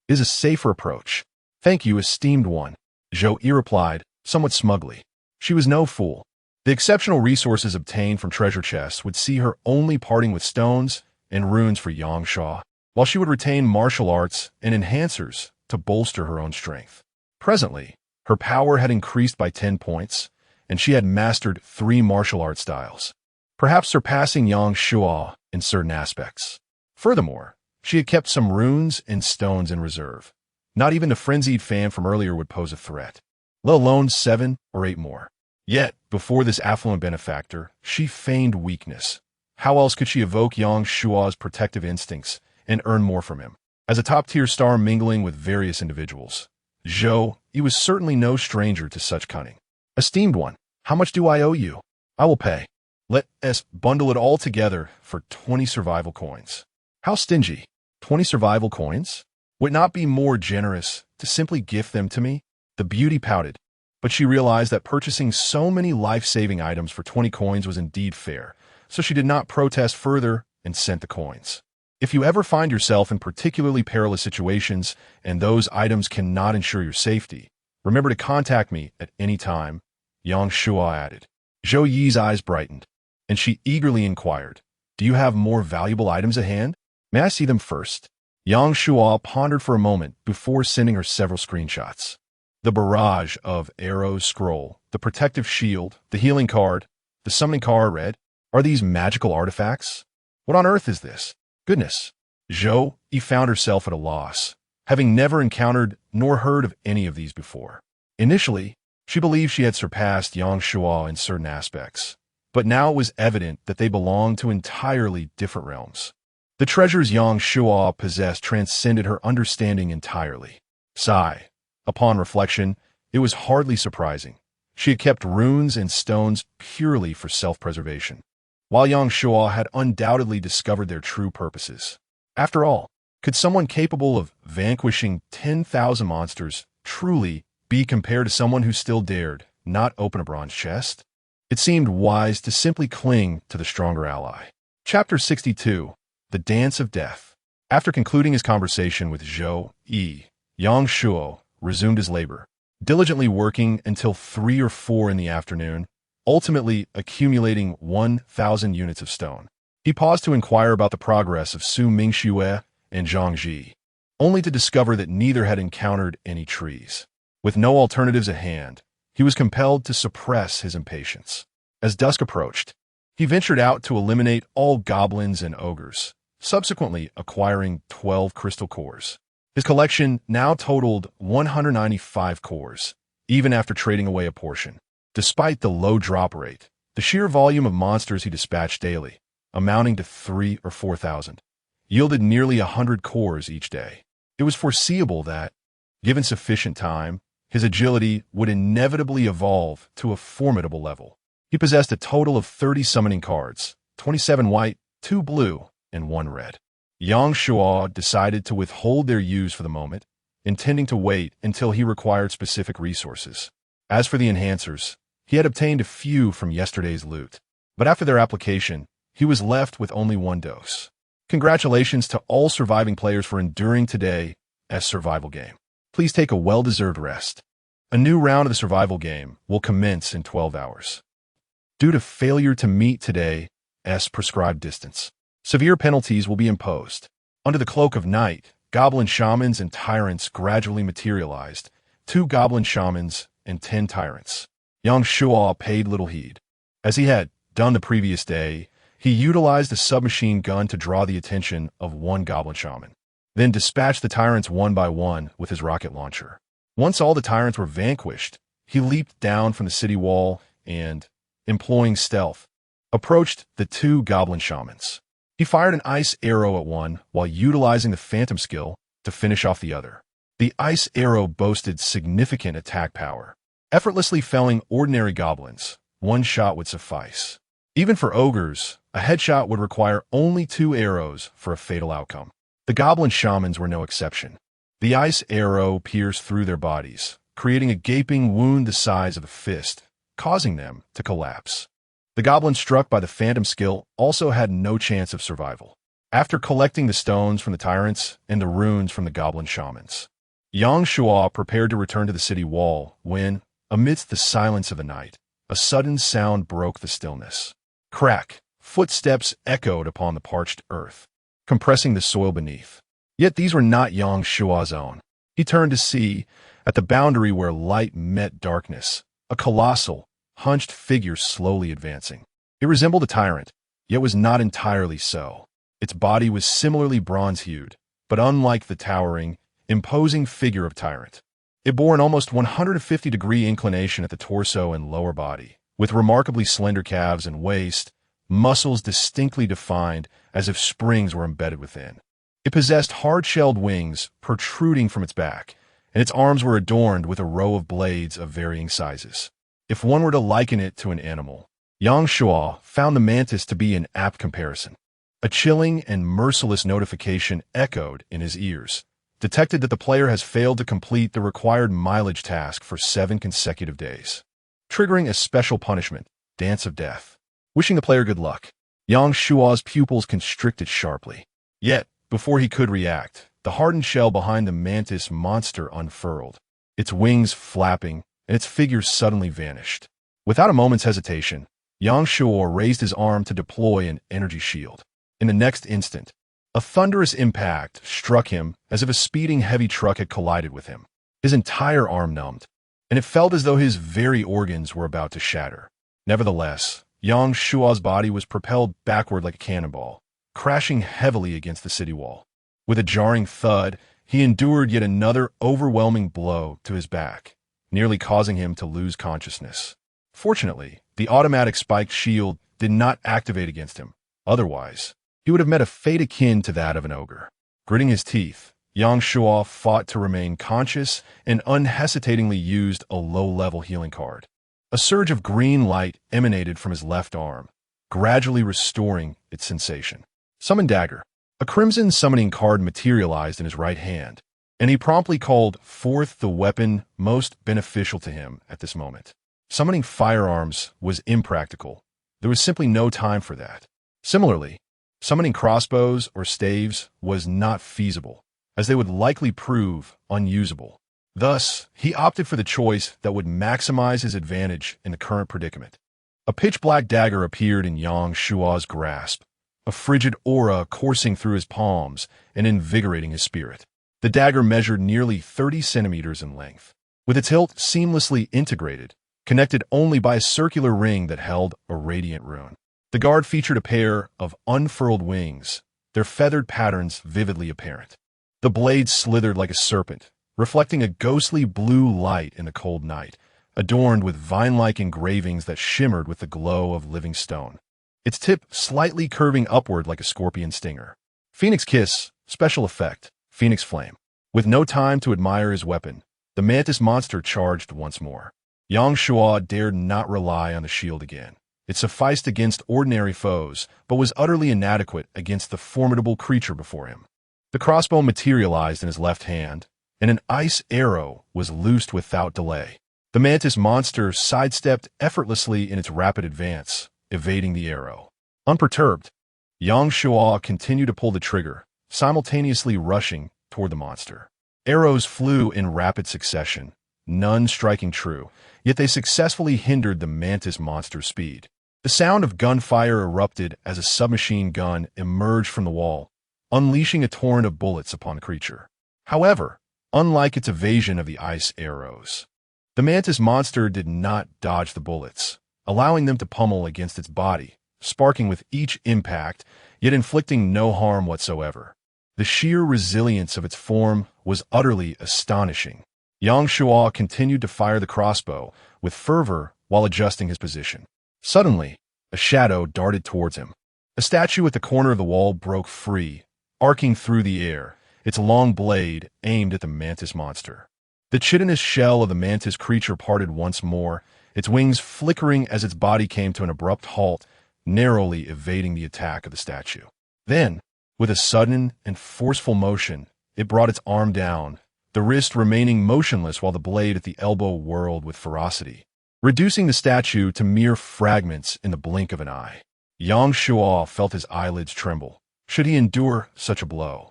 It is a safer approach. Thank you, esteemed one, Zhou Yi replied, somewhat smugly. She was no fool. The exceptional resources obtained from treasure chests would see her only parting with stones and runes for Yangshuo, while she would retain martial arts and enhancers to bolster her own strength. Presently, her power had increased by 10 points, and she had mastered 3 martial art styles, perhaps surpassing Yangshuo in certain aspects. Furthermore, she had kept some runes and stones in reserve. Not even the frenzied fan from earlier would pose a threat, let alone 7 or 8 more. Yet, before this affluent benefactor, she feigned weakness. How else could she evoke Yangshuo's protective instincts and earn more from him? As a top-tier star mingling with various individuals, Zhou Yi was certainly no stranger to such cunning. Esteemed one, how much do I owe you? I will pay. Let us bundle it all together for 20 survival coins. How stingy? 20 survival coins? Would it not be more generous to simply gift them to me? The beauty pouted, but she realized that purchasing so many life-saving items for 20 coins was indeed fair, so she did not protest further and sent the coins. If you ever find yourself in particularly perilous situations and those items cannot ensure your safety, remember to contact me at any time, Yangshuo added. Zhou Yi's eyes brightened, and she eagerly inquired, do you have more valuable items at hand? May I see them first? Yangshuo pondered for a moment before sending her several screenshots. The barrage of arrows scroll, the protective shield, the healing card, the summoning card read, are these magical artifacts? What on earth is this? Goodness. Zhou Yi found herself at a loss, having never encountered nor heard of any of these before. Initially, she believed she had surpassed Yangshuo in certain aspects, but now it was evident that they belonged to entirely different realms. The treasures Yangshuo possessed transcended her understanding entirely. Sigh. Upon reflection, it was hardly surprising. She had kept runes and stones purely for self-preservation, while Yangshuo had undoubtedly discovered their true purposes. After all, could someone capable of vanquishing 10,000 monsters truly be compared to someone who still dared not open a bronze chest? It seemed wise to simply cling to the stronger ally. Chapter 62. The Dance of Death. After concluding his conversation with Zhou Yi, Yangshuo resumed his labor, diligently working until 3 or 4 in the afternoon, ultimately accumulating 1,000 units of stone. He paused to inquire about the progress of Su Mingxue and Zhang Ji, only to discover that neither had encountered any trees. With no alternatives at hand, he was compelled to suppress his impatience. As dusk approached, he ventured out to eliminate all goblins and ogres, subsequently acquiring 12 crystal cores. His collection now totaled 195 cores, even after trading away a portion. Despite the low drop rate, the sheer volume of monsters he dispatched daily, amounting to 3,000 or 4,000, yielded nearly 100 cores each day. It was foreseeable that, given sufficient time, his agility would inevitably evolve to a formidable level. He possessed a total of 30 summoning cards, 27 white, 2 blue, and 1 red. Yangshuo decided to withhold their use for the moment, intending to wait until he required specific resources. As for the enhancers, he had obtained a few from yesterday's loot, but after their application, he was left with only 1 dose. Congratulations to all surviving players for enduring today's survival game. Please take a well-deserved rest. A new round of the survival game will commence in 12 hours. Due to failure to meet today's prescribed distance, severe penalties will be imposed. Under the cloak of night, goblin shamans and tyrants gradually materialized, 2 goblin shamans and 10 tyrants. Yangshuo paid little heed. As he had done the previous day, he utilized a submachine gun to draw the attention of 1 goblin shaman, then dispatched the tyrants one by one with his rocket launcher. Once all the tyrants were vanquished, he leaped down from the city wall and, employing stealth, approached the two goblin shamans. He fired an ice arrow at one while utilizing the phantom skill to finish off the other. The ice arrow boasted significant attack power, effortlessly felling ordinary goblins. One shot would suffice. Even for ogres, a headshot would require only 2 arrows for a fatal outcome. The goblin shamans were no exception. The ice arrow pierced through their bodies, creating a gaping wound the size of a fist, causing them to collapse. The goblin struck by the phantom skill also had no chance of survival. After collecting the stones from the tyrants and the runes from the goblin shamans, Yang Shua prepared to return to the city wall when, amidst the silence of the night, a sudden sound broke the stillness. Crack! Footsteps echoed upon the parched earth, compressing the soil beneath. Yet these were not Yang Shua's own. He turned to see, at the boundary where light met darkness, a colossal, hunched figure slowly advancing. It resembled a tyrant, yet was not entirely so. Its body was similarly bronze-hued, but unlike the towering, imposing figure of tyrant. It bore an almost 150-degree inclination at the torso and lower body, with remarkably slender calves and waist, muscles distinctly defined as if springs were embedded within. It possessed hard-shelled wings protruding from its back, and its arms were adorned with a row of blades of varying sizes. If one were to liken it to an animal, Yang Shua found the mantis to be an apt comparison. A chilling and merciless notification echoed in his ears, detected that the player has failed to complete the required mileage task for 7 consecutive days, triggering a special punishment, Dance of Death. Wishing the player good luck, Yang Shua's pupils constricted sharply. Yet, before he could react, the hardened shell behind the mantis monster unfurled, its wings flapping, and its figure suddenly vanished. Without a moment's hesitation, Yang Shua raised his arm to deploy an energy shield. In the next instant, a thunderous impact struck him as if a speeding heavy truck had collided with him. His entire arm numbed, and it felt as though his very organs were about to shatter. Nevertheless, Yang Shua's body was propelled backward like a cannonball, crashing heavily against the city wall. With a jarring thud, he endured yet another overwhelming blow to his back, nearly causing him to lose consciousness. Fortunately, the automatic spiked shield did not activate against him. Otherwise, he would have met a fate akin to that of an ogre. Gritting his teeth, Yang Shua fought to remain conscious and unhesitatingly used a low-level healing card. A surge of green light emanated from his left arm, gradually restoring its sensation. Summon Dagger. A crimson summoning card materialized in his right hand, and he promptly called forth the weapon most beneficial to him at this moment. Summoning firearms was impractical. There was simply no time for that. Similarly, summoning crossbows or staves was not feasible, as they would likely prove unusable. Thus, he opted for the choice that would maximize his advantage in the current predicament. A pitch-black dagger appeared in Yang Shua's grasp, a frigid aura coursing through his palms and invigorating his spirit. The dagger measured nearly 30 centimeters in length, with its hilt seamlessly integrated, connected only by a circular ring that held a radiant rune. The guard featured a pair of unfurled wings, their feathered patterns vividly apparent. The blade slithered like a serpent, reflecting a ghostly blue light in the cold night, adorned with vine-like engravings that shimmered with the glow of living stone. Its tip slightly curving upward like a scorpion stinger. Phoenix Kiss, special effect, Phoenix Flame. With no time to admire his weapon, the mantis monster charged once more. Yang Shua dared not rely on the shield again. It sufficed against ordinary foes, but was utterly inadequate against the formidable creature before him. The crossbow materialized in his left hand, and an ice arrow was loosed without delay. The mantis monster sidestepped effortlessly in its rapid advance, evading the arrow. Unperturbed, Yang Shua continued to pull the trigger, simultaneously rushing toward the monster. Arrows flew in rapid succession, none striking true, yet they successfully hindered the mantis monster's speed. The sound of gunfire erupted as a submachine gun emerged from the wall, unleashing a torrent of bullets upon the creature. However, unlike its evasion of the ice arrows, the mantis monster did not dodge the bullets, allowing them to pummel against its body, sparking with each impact, yet inflicting no harm whatsoever. The sheer resilience of its form was utterly astonishing. Yang Shuo continued to fire the crossbow with fervor while adjusting his position. Suddenly, a shadow darted towards him. A statue at the corner of the wall broke free, arcing through the air, its long blade aimed at the mantis monster. The chitinous shell of the mantis creature parted once more, its wings flickering as its body came to an abrupt halt, narrowly evading the attack of the statue. Then, with a sudden and forceful motion, it brought its arm down, the wrist remaining motionless while the blade at the elbow whirled with ferocity, reducing the statue to mere fragments in the blink of an eye. Yang Shuo felt his eyelids tremble. Should he endure such a blow?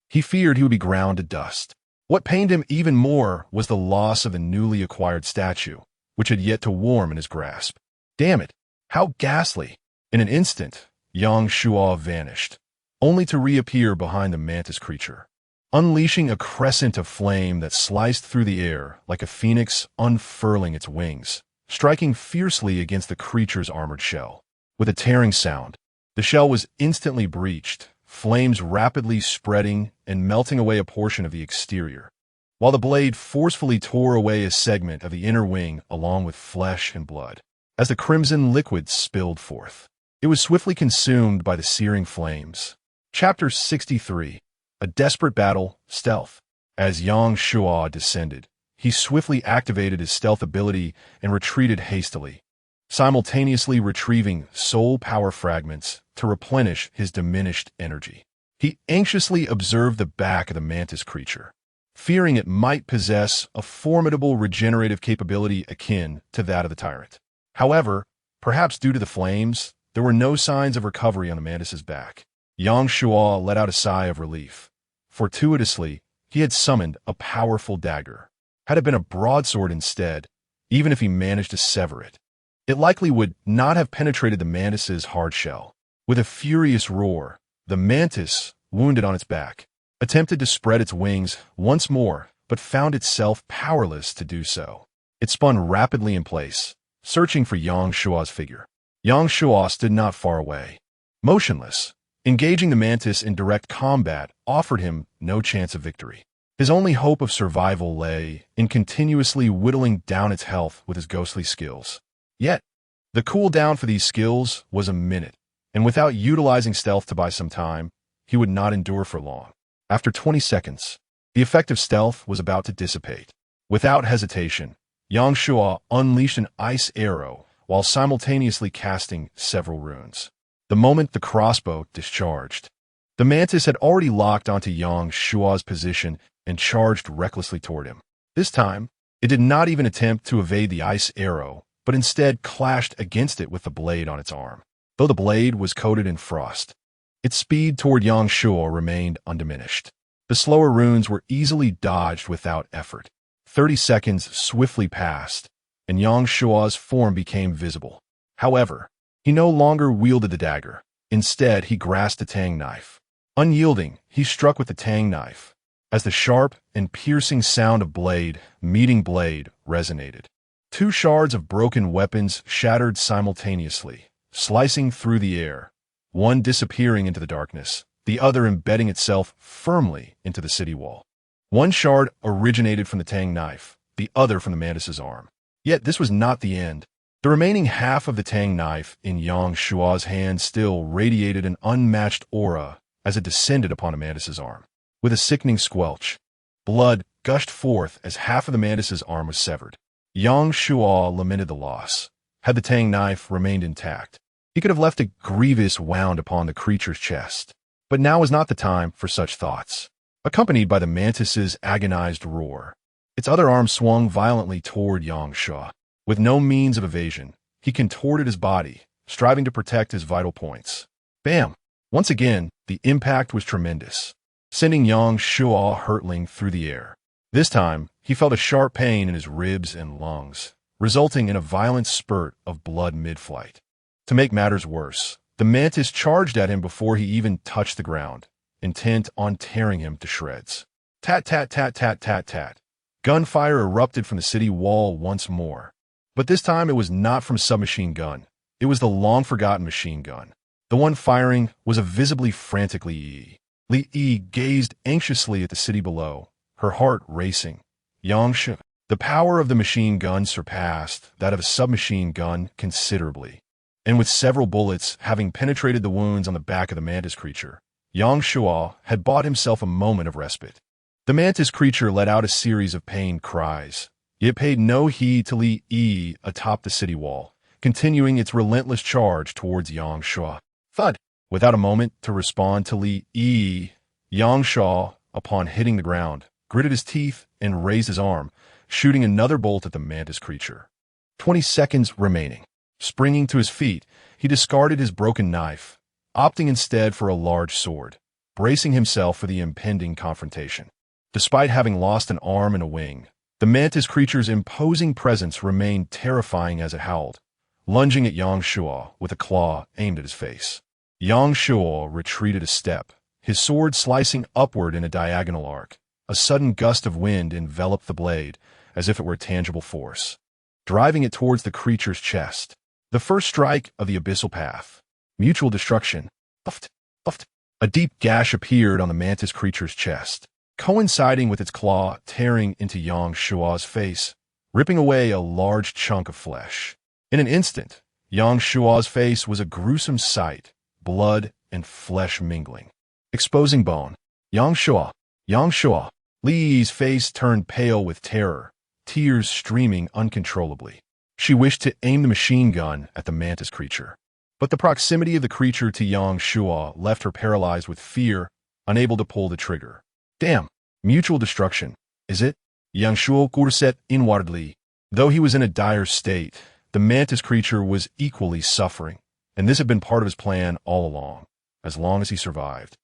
He feared he would be ground to dust. What pained him even more was the loss of the newly acquired statue, which had yet to warm in his grasp. Damn it! How ghastly! In an instant, Yang Shuo vanished, only to reappear behind the mantis creature, unleashing a crescent of flame that sliced through the air like a phoenix unfurling its wings, striking fiercely against the creature's armored shell. With a tearing sound, the shell was instantly breached, flames rapidly spreading and melting away a portion of the exterior, while the blade forcefully tore away a segment of the inner wing along with flesh and blood. As the crimson liquid spilled forth, it was swiftly consumed by the searing flames. Chapter 63. A Desperate Battle, Stealth. As Yang Shuo descended, he swiftly activated his stealth ability and retreated hastily, simultaneously retrieving soul power fragments to replenish his diminished energy. He anxiously observed the back of the mantis creature, fearing it might possess a formidable regenerative capability akin to that of the tyrant. However, perhaps due to the flames, there were no signs of recovery on the mantis's back. Yang Shuo let out a sigh of relief. Fortuitously, he had summoned a powerful dagger. Had it been a broadsword instead, even if he managed to sever it, it likely would not have penetrated the mantis's hard shell. With a furious roar, the mantis, wounded on its back, attempted to spread its wings once more, but found itself powerless to do so. It spun rapidly in place, searching for Yang Shuo's figure. Yang Shuo stood not far away, motionless. Engaging the mantis in direct combat offered him no chance of victory. His only hope of survival lay in continuously whittling down its health with his ghostly skills. Yet, the cooldown for these skills was a minute, and without utilizing stealth to buy some time, he would not endure for long. After 20 seconds, the effect of stealth was about to dissipate. Without hesitation, Yang Shuo unleashed an ice arrow while simultaneously casting several runes. The moment the crossbow discharged, the mantis had already locked onto Yang Shuo's position and charged recklessly toward him. This time, it did not even attempt to evade the ice arrow, but instead clashed against it with the blade on its arm. Though the blade was coated in frost, its speed toward Yang Shuo remained undiminished. The slower runes were easily dodged without effort. 30 seconds swiftly passed, and Yang Shuo's form became visible. However, he no longer wielded the dagger. Instead, he grasped a tang knife. Unyielding, he struck with the tang knife, as the sharp and piercing sound of blade meeting blade resonated. Two shards of broken weapons shattered simultaneously, slicing through the air, one disappearing into the darkness, the other embedding itself firmly into the city wall. One shard originated from the tang knife, the other from the mantis's arm. Yet this was not the end. The remaining half of the tang knife in Yang Shuo's hand still radiated an unmatched aura as it descended upon the mantis's arm. With a sickening squelch, blood gushed forth as half of the mantis's arm was severed. Yang Shuo lamented the loss. Had the tang knife remained intact, he could have left a grievous wound upon the creature's chest. But now was not the time for such thoughts. Accompanied by the mantis's agonized roar, its other arm swung violently toward Yang Shuo. With no means of evasion, he contorted his body, striving to protect his vital points. Bam! Once again, the impact was tremendous, sending Yang Shuo hurtling through the air. This time, he felt a sharp pain in his ribs and lungs, resulting in a violent spurt of blood mid-flight. To make matters worse, the mantis charged at him before he even touched the ground, intent on tearing him to shreds. Tat tat tat tat tat tat. Gunfire erupted from the city wall once more. But this time it was not from a submachine gun. It was the long-forgotten machine gun. The one firing was a visibly frantic Li Yi. Li Yi gazed anxiously at the city below, her heart racing, Yang Shu. The power of the machine gun surpassed that of a submachine gun considerably, and with several bullets having penetrated the wounds on the back of the mantis creature, Yang Shuo had bought himself a moment of respite. The mantis creature let out a series of pained cries. It paid no heed to Li Yi atop the city wall, continuing its relentless charge towards Yang Shuo. Thud! Without a moment to respond to Li Yi, Yang Shuo, upon hitting the ground, gritted his teeth and raised his arm, shooting another bolt at the mantis creature. 20 seconds remaining. Springing to his feet, he discarded his broken knife, opting instead for a large sword, bracing himself for the impending confrontation. Despite having lost an arm and a wing, the mantis creature's imposing presence remained terrifying as it howled, lunging at Yang Shuo with a claw aimed at his face. Yang Shuo retreated a step, his sword slicing upward in a diagonal arc. A sudden gust of wind enveloped the blade, as if it were a tangible force, driving it towards the creature's chest. The first strike of the abyssal path. Mutual destruction. Puffed, puffed. A deep gash appeared on the mantis creature's chest, coinciding with its claw tearing into Yang Shuo's face, ripping away a large chunk of flesh. In an instant, Yang Shuo's face was a gruesome sight, blood and flesh mingling, exposing bone. Yang Shuo. Li Yi's face turned pale with terror, tears streaming uncontrollably. She wished to aim the machine gun at the mantis creature, but the proximity of the creature to Yang Shuo left her paralyzed with fear, unable to pull the trigger. Damn! Mutual destruction, is it? Yang Shuo cursed inwardly. Though he was in a dire state, the mantis creature was equally suffering, and this had been part of his plan all along, as long as he survived.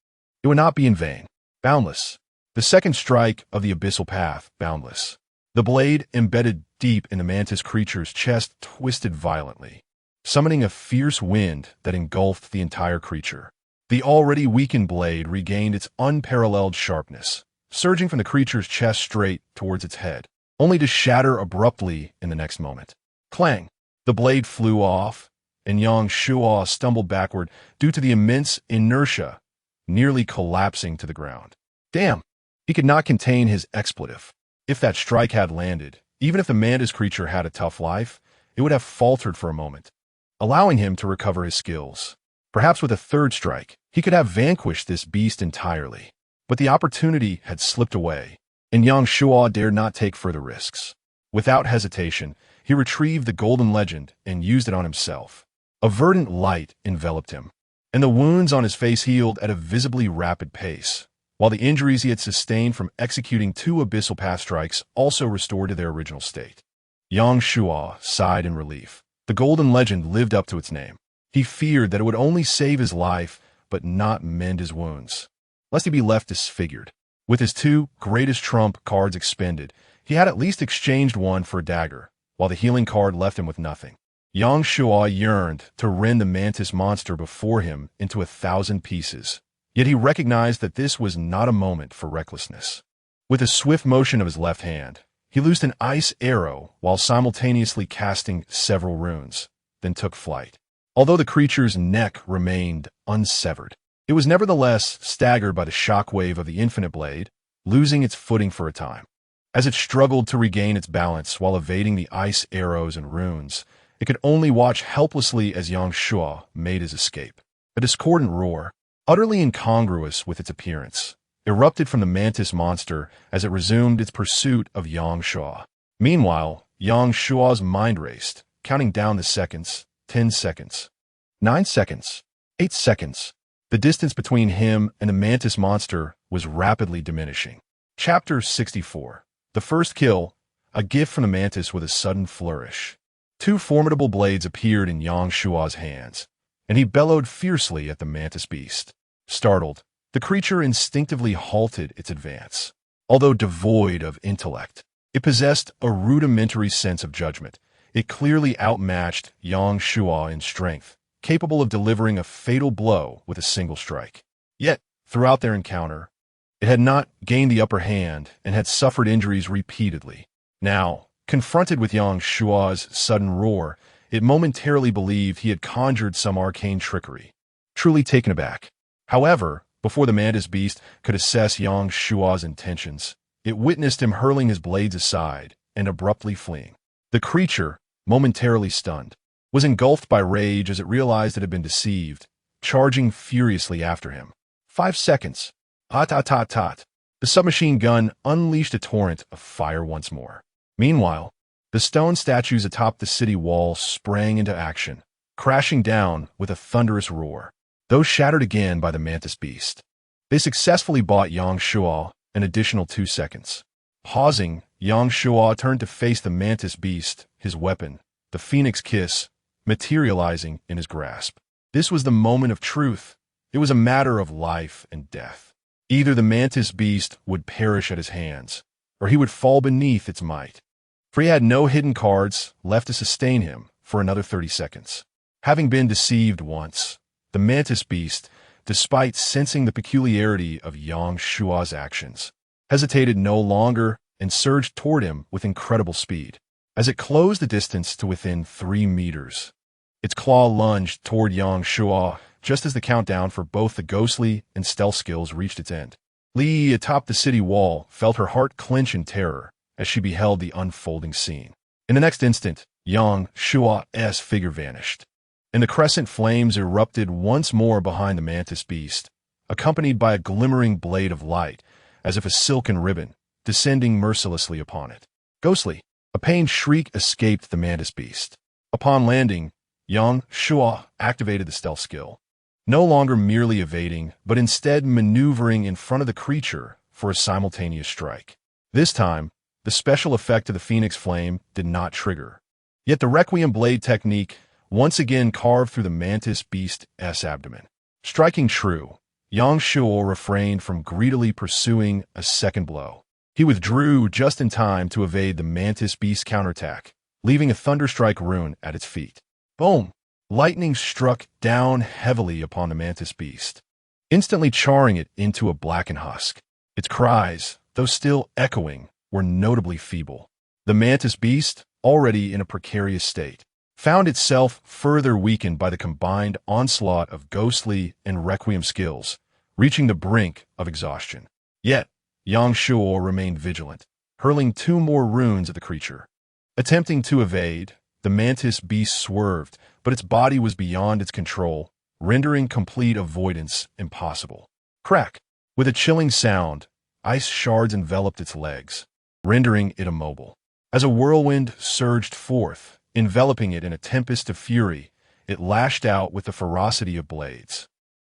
It would not be in vain. Boundless. The second strike of the abyssal path, boundless. The blade, embedded deep in the mantis creature's chest, twisted violently, summoning a fierce wind that engulfed the entire creature. The already weakened blade regained its unparalleled sharpness, surging from the creature's chest straight towards its head, only to shatter abruptly in the next moment. Clang! The blade flew off, and Yang Shuo stumbled backward due to the immense inertia, nearly collapsing to the ground. Damn! He could not contain his expletive. If that strike had landed, even if the mantis creature had a tough life, it would have faltered for a moment, allowing him to recover his skills. Perhaps with a third strike, he could have vanquished this beast entirely. But the opportunity had slipped away, and Yang Shuo dared not take further risks. Without hesitation, he retrieved the golden legend and used it on himself. A verdant light enveloped him, and the wounds on his face healed at a visibly rapid pace, while the injuries he had sustained from executing 2 abyssal path strikes also restored to their original state. Yang Shuo sighed in relief. The golden legend lived up to its name. He feared that it would only save his life, but not mend his wounds, lest he be left disfigured. With his 2 greatest trump cards expended, he had at least exchanged one for a dagger, while the healing card left him with nothing. Yang Shuo yearned to rend the mantis monster before him into 1,000 pieces, yet he recognized that this was not a moment for recklessness. With a swift motion of his left hand, he loosed an ice arrow while simultaneously casting several runes, then took flight. Although the creature's neck remained unsevered, it was nevertheless staggered by the shockwave of the infinite blade, losing its footing for a time. As it struggled to regain its balance while evading the ice arrows and runes, it could only watch helplessly as Yang Shuo made his escape. A discordant roar, utterly incongruous with its appearance, erupted from the mantis monster as it resumed its pursuit of Yang Shuo. Meanwhile, Yang Shuo's mind raced, counting down the seconds. 10 seconds. 9 seconds. 8 seconds. The distance between him and the mantis monster was rapidly diminishing. Chapter 64. The first kill, a gift from the mantis with a sudden flourish. 2 formidable blades appeared in Yang Shuo's hands, and he bellowed fiercely at the mantis beast. Startled, the creature instinctively halted its advance. Although devoid of intellect, it possessed a rudimentary sense of judgment. It clearly outmatched Yang Shuo in strength, capable of delivering a fatal blow with a single strike. Yet, throughout their encounter, it had not gained the upper hand and had suffered injuries repeatedly. Now, confronted with Yang Shuo's sudden roar, it momentarily believed he had conjured some arcane trickery. Truly taken aback. However, before the mantis beast could assess Yang Shuo's intentions, it witnessed him hurling his blades aside and abruptly fleeing. The creature, momentarily stunned, was engulfed by rage as it realized it had been deceived, charging furiously after him. 5 seconds. Tot. The submachine gun unleashed a torrent of fire once more. Meanwhile, the stone statues atop the city wall sprang into action, crashing down with a thunderous roar, those shattered again by the mantis beast. They successfully bought Yang Shuo an additional 2 seconds. Pausing, Yang Shuo turned to face the mantis beast, his weapon, the phoenix kiss, materializing in his grasp. This was the moment of truth. It was a matter of life and death. Either the mantis beast would perish at his hands, or he would fall beneath its might. For he had no hidden cards left to sustain him for another 30 seconds. Having been deceived once, the mantis beast, despite sensing the peculiarity of Yang Shuo's actions, hesitated no longer and surged toward him with incredible speed. As it closed the distance to within 3 meters, its claw lunged toward Yang Shuo just as the countdown for both the ghostly and stealth skills reached its end. Li, atop the city wall, felt her heart clench in terror as she beheld the unfolding scene. In the next instant, Yang Shuo's figure vanished, and the crescent flames erupted once more behind the mantis beast, accompanied by a glimmering blade of light, as if a silken ribbon, descending mercilessly upon it. Ghostly, a pained shriek escaped the mantis beast. Upon landing, Yang Shuo activated the stealth skill, no longer merely evading, but instead maneuvering in front of the creature for a simultaneous strike. This time, the special effect of the Phoenix Flame did not trigger. Yet the Requiem Blade technique once again carved through the mantis beast's abdomen. Striking true, Yang Shuo refrained from greedily pursuing a second blow. He withdrew just in time to evade the mantis beast's counterattack, leaving a Thunderstrike rune at its feet. Boom! Lightning struck down heavily upon the mantis beast, instantly charring it into a blackened husk. Its cries, though still echoing, were notably feeble. The mantis beast, already in a precarious state, found itself further weakened by the combined onslaught of ghostly and requiem skills, reaching the brink of exhaustion. Yet, Yang Shuo remained vigilant, hurling 2 more runes at the creature. Attempting to evade, the mantis beast swerved, but its body was beyond its control, rendering complete avoidance impossible. Crack! With a chilling sound, ice shards enveloped its legs, rendering it immobile. As a whirlwind surged forth, enveloping it in a tempest of fury, it lashed out with the ferocity of blades,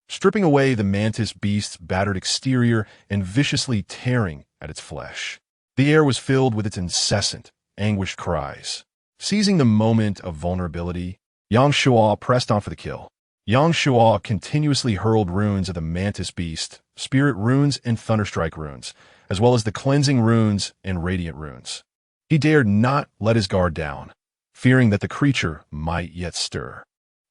stripping away the mantis beast's battered exterior and viciously tearing at its flesh. The air was filled with its incessant, anguished cries. Seizing the moment of vulnerability, Yang Shuo pressed on for the kill. Yang Shuo continuously hurled runes at the mantis beast, spirit runes and thunderstrike runes, as well as the cleansing runes and radiant runes. He dared not let his guard down, fearing that the creature might yet stir.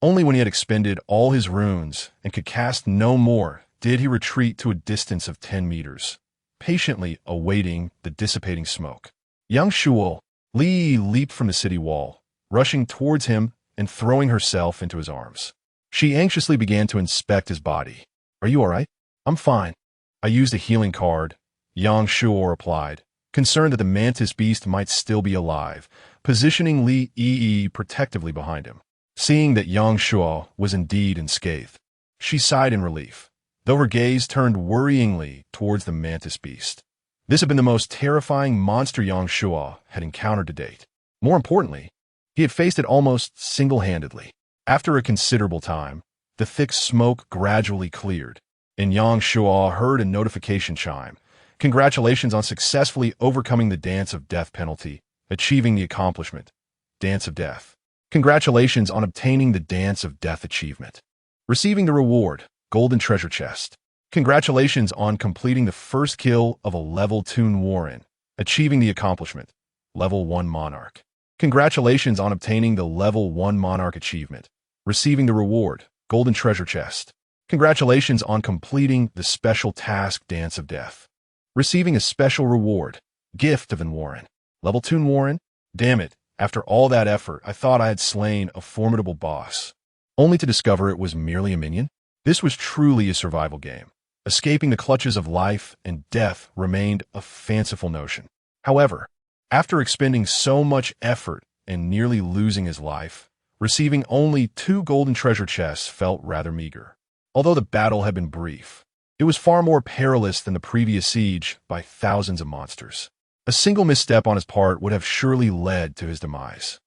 Only when he had expended all his runes and could cast no more did he retreat to a distance of 10 meters, patiently awaiting the dissipating smoke. Yang Shuo, Li leaped from the city wall, rushing towards him and throwing herself into his arms. She anxiously began to inspect his body. "Are you all right?" "I'm fine. I used a healing card," Yang Shuo replied, concerned that the mantis beast might still be alive, positioning Li protectively behind him. Seeing that Yang Shuo was indeed unscathed, she sighed in relief, though her gaze turned worryingly towards the mantis beast. This had been the most terrifying monster Yang Shuo had encountered to date. More importantly, he had faced it almost single-handedly. After a considerable time, the thick smoke gradually cleared, and Yang Shuo heard a notification chime. "Congratulations on successfully overcoming the Dance of Death penalty, achieving the accomplishment. Dance of Death. Congratulations on obtaining the Dance of Death achievement. Receiving the reward, Golden Treasure Chest. Congratulations on completing the first kill of a level 2 Warren, achieving the accomplishment, Level 1 Monarch. Congratulations on obtaining the Level 1 Monarch achievement, receiving the reward, Golden Treasure Chest. Congratulations on completing the special task Dance of Death, receiving a special reward, Gift of an Warren. Level 2 Warren? Damn it, after all that effort, I thought I had slain a formidable boss, only to discover it was merely a minion. This was truly a survival game, Escaping the clutches of life and death remained a fanciful notion. However, after expending so much effort and nearly losing his life, receiving only 2 golden treasure chests felt rather meager. Although the battle had been brief, it was far more perilous than the previous siege by thousands of monsters. A single misstep on his part would have surely led to his demise.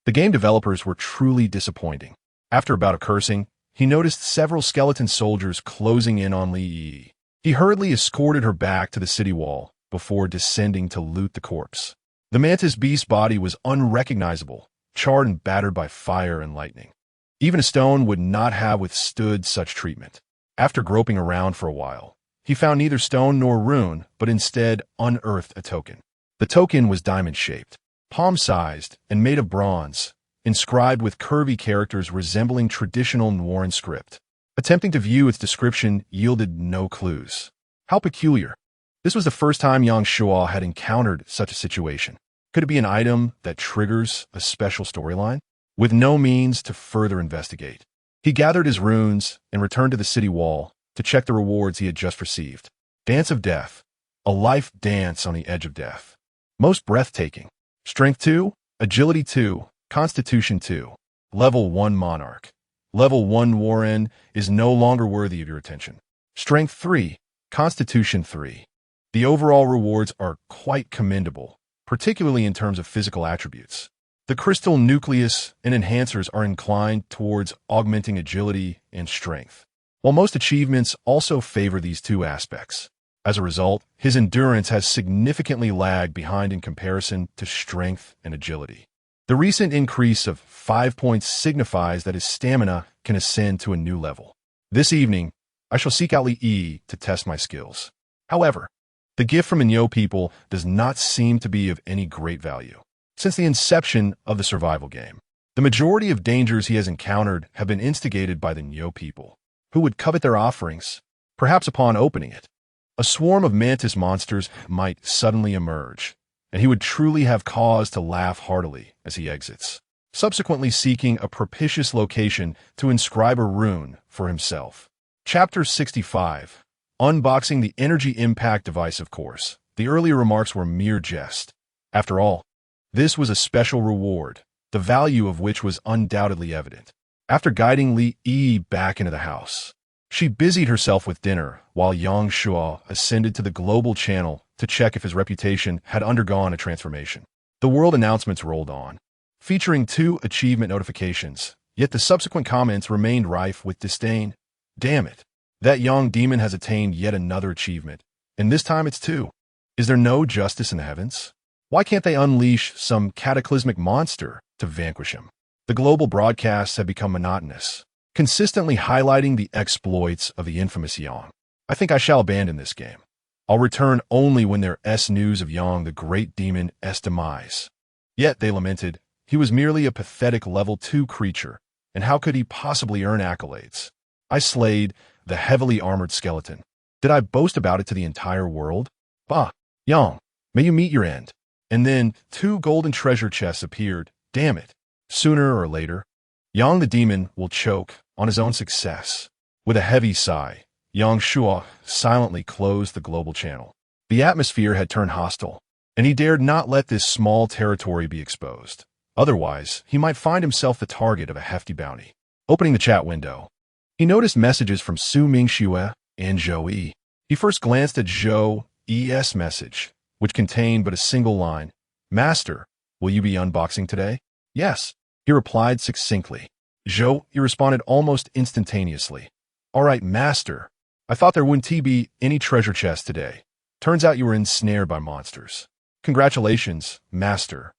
The game developers were truly disappointing. After a bout of cursing, he noticed several skeleton soldiers closing in on Li Yi. He hurriedly escorted her back to the city wall before descending to loot the corpse. The mantis beast's body was unrecognizable, charred and battered by fire and lightning. Even a stone would not have withstood such treatment. After groping around for a while, he found neither stone nor rune, but instead unearthed a token. The token was diamond-shaped, palm-sized, and made of bronze, inscribed with curvy characters resembling traditional Nwaran script. Attempting to view its description yielded no clues. How peculiar. This was the first time Yang Shuo had encountered such a situation. Could it be an item that triggers a special storyline? With no means to further investigate, he gathered his runes and returned to the city wall to check the rewards he had just received. Dance of Death, a life dance on the edge of death. Most breathtaking. Strength 2, Agility 2, Constitution 2. Level 1 Monarch. Level 1 Warren is no longer worthy of your attention. Strength 3, Constitution 3. The overall rewards are quite commendable, particularly in terms of physical attributes. The crystal nucleus and enhancers are inclined towards augmenting agility and strength, while most achievements also favor these 2 aspects. As a result, his endurance has significantly lagged behind in comparison to strength and agility. The recent increase of 5 points signifies that his stamina can ascend to a new level. This evening, I shall seek out Li Yi to test my skills. However, the gift from the Nyo people does not seem to be of any great value. Since the inception of the survival game, the majority of dangers he has encountered have been instigated by the Nyo people, who would covet their offerings, perhaps upon opening it. A swarm of mantis monsters might suddenly emerge, and he would truly have cause to laugh heartily as he exits, subsequently seeking a propitious location to inscribe a rune for himself. Chapter 65. Unboxing the energy impact device. Of course, the earlier remarks were mere jest. After all, this was a special reward, the value of which was undoubtedly evident. After guiding Li Yi back into the house, she busied herself with dinner while Yang Shuo ascended to the global channel to check if his reputation had undergone a transformation. The world announcements rolled on, featuring 2 achievement notifications, yet the subsequent comments remained rife with disdain. Damn it. That young demon has attained yet another achievement, and this time it's 2. Is there no justice in the heavens? Why can't they unleash some cataclysmic monster to vanquish him? The global broadcasts have become monotonous, consistently highlighting the exploits of the infamous Yang. I think I shall abandon this game. I'll return only when there's news of Yang the great demon's demise. Yet, they lamented, he was merely a pathetic level 2 creature, and how could he possibly earn accolades? I slayed the heavily armored skeleton. Did I boast about it to the entire world? Bah, Yang, may you meet your end. And then 2 golden treasure chests appeared. Damn it. Sooner or later, Yang the demon will choke on his own success. With a heavy sigh, Yang Shuo silently closed the global channel. The atmosphere had turned hostile, and he dared not let this small territory be exposed. Otherwise, he might find himself the target of a hefty bounty. Opening the chat window, he noticed messages from Su Mingxue and Zhou Yi. He first glanced at Zhou Yi's message, which contained but a single line. Master, will you be unboxing today? Yes, he replied succinctly. Zhou Yi responded almost instantaneously. All right, Master. I thought there wouldn't be any treasure chest today. Turns out you were ensnared by monsters. Congratulations, Master.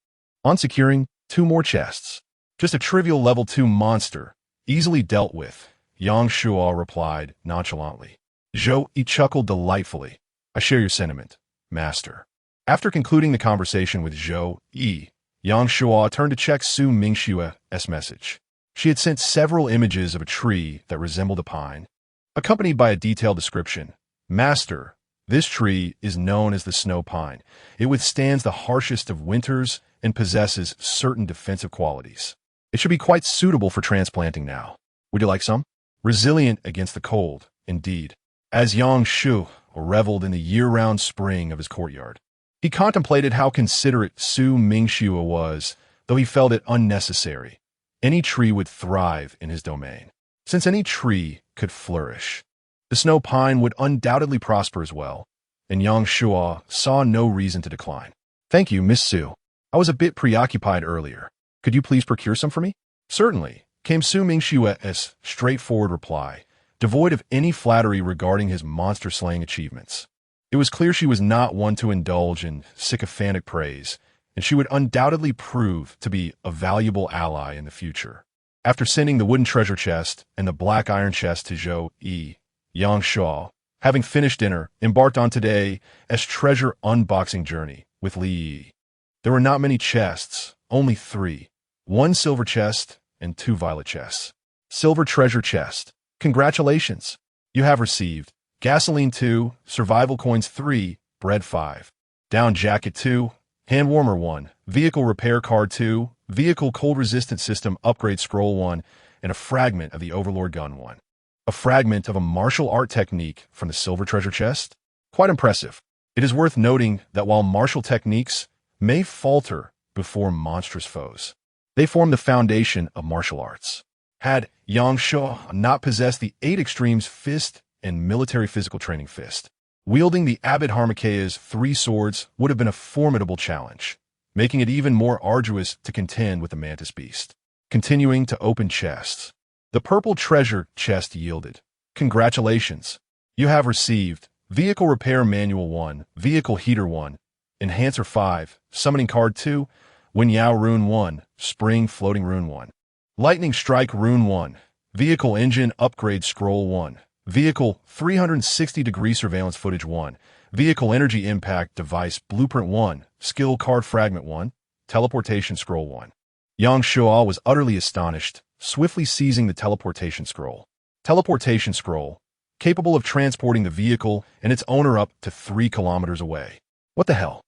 On securing 2 more chests. Just a trivial level 2 monster, easily dealt with, Yang Shuo replied nonchalantly. Zhou Yi chuckled delightfully. I share your sentiment, Master. After concluding the conversation with Zhou Yi, Yang Shuo turned to check Su Mingxue's message. She had sent several images of a tree that resembled a pine, accompanied by a detailed description. Master, this tree is known as the snow pine. It withstands the harshest of winters and possesses certain defensive qualities. It should be quite suitable for transplanting now. Would you like some? Resilient against the cold, indeed. as Yang Shu reveled in the year-round spring of his courtyard. He contemplated how considerate Su Mingxue was, though he felt it unnecessary. Any tree would thrive in his domain. Since any tree could flourish, the snow pine would undoubtedly prosper as well, and Yang Shuo saw no reason to decline. "Thank you, Miss Su. I was a bit preoccupied earlier. Could you please procure some for me?" "Certainly," came Su Mingxue's straightforward reply, devoid of any flattery regarding his monster-slaying achievements. It was clear she was not one to indulge in sycophantic praise, and she would undoubtedly prove to be a valuable ally in the future. After sending the wooden treasure chest and the black iron chest to Zhou Yi, Yang Shuo, having finished dinner, embarked on today's treasure unboxing journey with Li Yi. There were not many chests, only 3, 1 silver chest and 2 violet chests. Silver treasure chest. Congratulations! You have received gasoline 2, survival coins 3, bread 5, down jacket 2, hand warmer 1, vehicle repair card 2, vehicle cold resistant system upgrade scroll 1, and a fragment of the Overlord gun 1. A fragment of a martial art technique from the silver treasure chest? Quite impressive. It is worth noting that while martial techniques may falter before monstrous foes, they form the foundation of martial arts. Had Yang Shuo not possessed the 8 extremes fist and military physical training fist, wielding the Abbot Harmakea's 3 swords would have been a formidable challenge, making it even more arduous to contend with the Mantis Beast. Continuing to open chests. The purple treasure chest yielded. Congratulations! You have received Vehicle Repair Manual 1, Vehicle Heater 1, Enhancer 5, Summoning Card 2, Winyao Rune 1, Spring Floating Rune 1, Lightning Strike Rune 1, Vehicle Engine Upgrade Scroll 1, Vehicle 360-degree Surveillance Footage 1, Vehicle Energy Impact Device Blueprint 1, Skill Card Fragment 1, Teleportation Scroll 1. Yang Shuo was utterly astonished, swiftly seizing the teleportation scroll. Teleportation scroll, capable of transporting the vehicle and its owner up to 3 kilometers away. What the hell?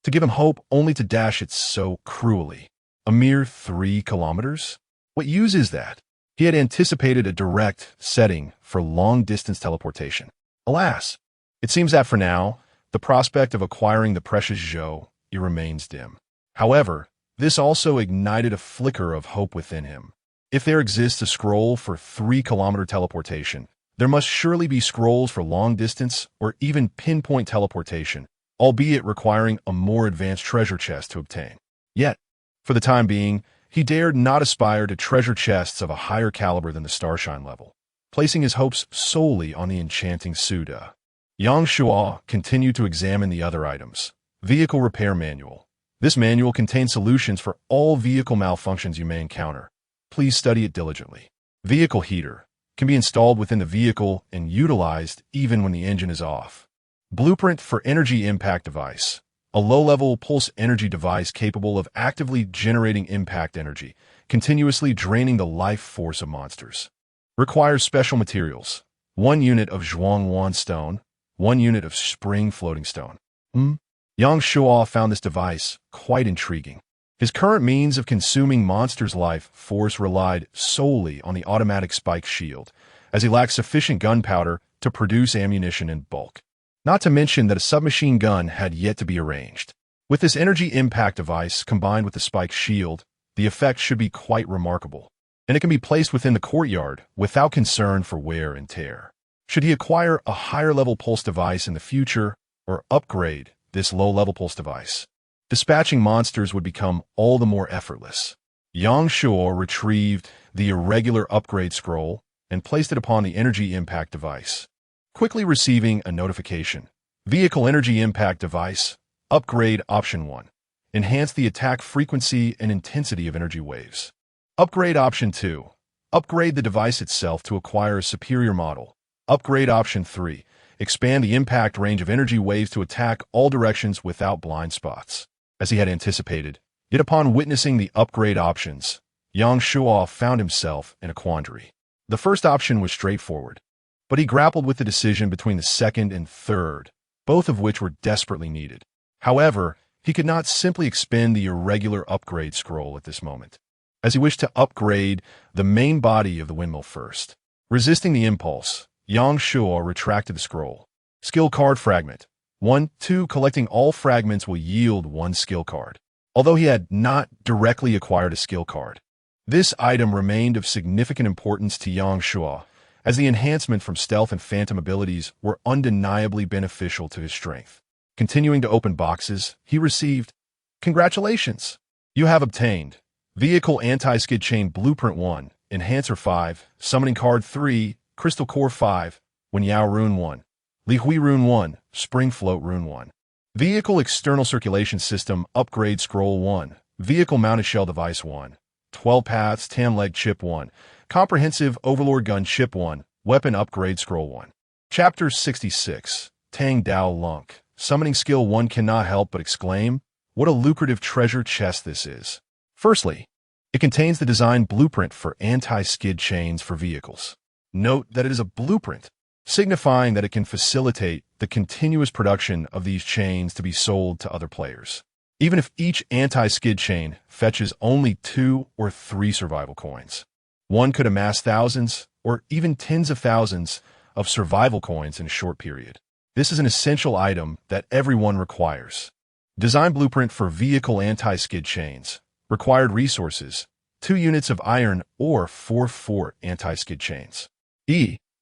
To give him hope only to dash it so cruelly. A mere 3 kilometers? What use is that? He had anticipated a direct setting for long-distance teleportation. Alas, it seems that for now, the prospect of acquiring the precious Zhou remains dim. However, this also ignited a flicker of hope within him. If there exists a scroll for 3-kilometer teleportation, there must surely be scrolls for long-distance or even pinpoint teleportation, albeit requiring a more advanced treasure chest to obtain. Yet, for the time being, he dared not aspire to treasure chests of a higher caliber than the Starshine level, placing his hopes solely on the enchanting Suda. Yang Shuo continued to examine the other items. Vehicle Repair Manual. This manual contains solutions for all vehicle malfunctions you may encounter. Please study it diligently. Vehicle Heater. Can be installed within the vehicle and utilized even when the engine is off. Blueprint for Energy Impact Device. A low-level pulse energy device capable of actively generating impact energy, continuously draining the life force of monsters. Requires special materials. 1 unit of Zhuangwan stone, 1 unit of spring floating stone. Yang Shuo found this device quite intriguing. His current means of consuming monsters' life force relied solely on the automatic spike shield, as he lacked sufficient gunpowder to produce ammunition in bulk. Not to mention that a submachine gun had yet to be arranged. With this energy impact device combined with the spike shield, the effect should be quite remarkable, and it can be placed within the courtyard without concern for wear and tear. Should he acquire a higher-level pulse device in the future or upgrade this low-level pulse device, dispatching monsters would become all the more effortless. Yang Shuo retrieved the irregular upgrade scroll and placed it upon the energy impact device, quickly receiving a notification. Vehicle Energy Impact Device, Upgrade Option 1. Enhance the attack frequency and intensity of energy waves. Upgrade Option 2. Upgrade the device itself to acquire a superior model. Upgrade Option 3. Expand the impact range of energy waves to attack all directions without blind spots. As he had anticipated, yet upon witnessing the upgrade options, Yang Shuo found himself in a quandary. The first option was straightforward, but he grappled with the decision between the second and third, both of which were desperately needed. However, he could not simply expend the irregular upgrade scroll at this moment, as he wished to upgrade the main body of the windmill first. Resisting the impulse, Yang Shuo retracted the scroll. Skill card fragment. 1, 2. Collecting all fragments will yield 1 skill card. Although he had not directly acquired a skill card, this item remained of significant importance to Yang Shuo, as the enhancement from stealth and phantom abilities were undeniably beneficial to his strength. Continuing to open boxes, he received, "Congratulations! You have obtained Vehicle Anti-Skid Chain Blueprint 1, Enhancer 5, Summoning Card 3, Crystal Core 5, Wenyao Rune 1, Li Hui Rune 1, Spring Float Rune 1. Vehicle External Circulation System Upgrade Scroll 1, Vehicle Mounted Shell Device 1, 12 Paths Tam Leg Chip 1, Comprehensive Overlord Gun Chip 1, Weapon Upgrade Scroll 1. Chapter 66, Tang Dao Lunk. Summoning Skill 1 cannot help but exclaim, what a lucrative treasure chest this is. Firstly, it contains the design blueprint for anti-skid chains for vehicles. Note that it is a blueprint, signifying that it can facilitate the continuous production of these chains to be sold to other players. Even if each anti-skid chain fetches only 2 or 3 survival coins, one could amass thousands or even tens of thousands of survival coins in a short period. This is an essential item that everyone requires. Design blueprint for vehicle anti-skid chains. Required resources, 2 units of iron or 4 anti-skid chains.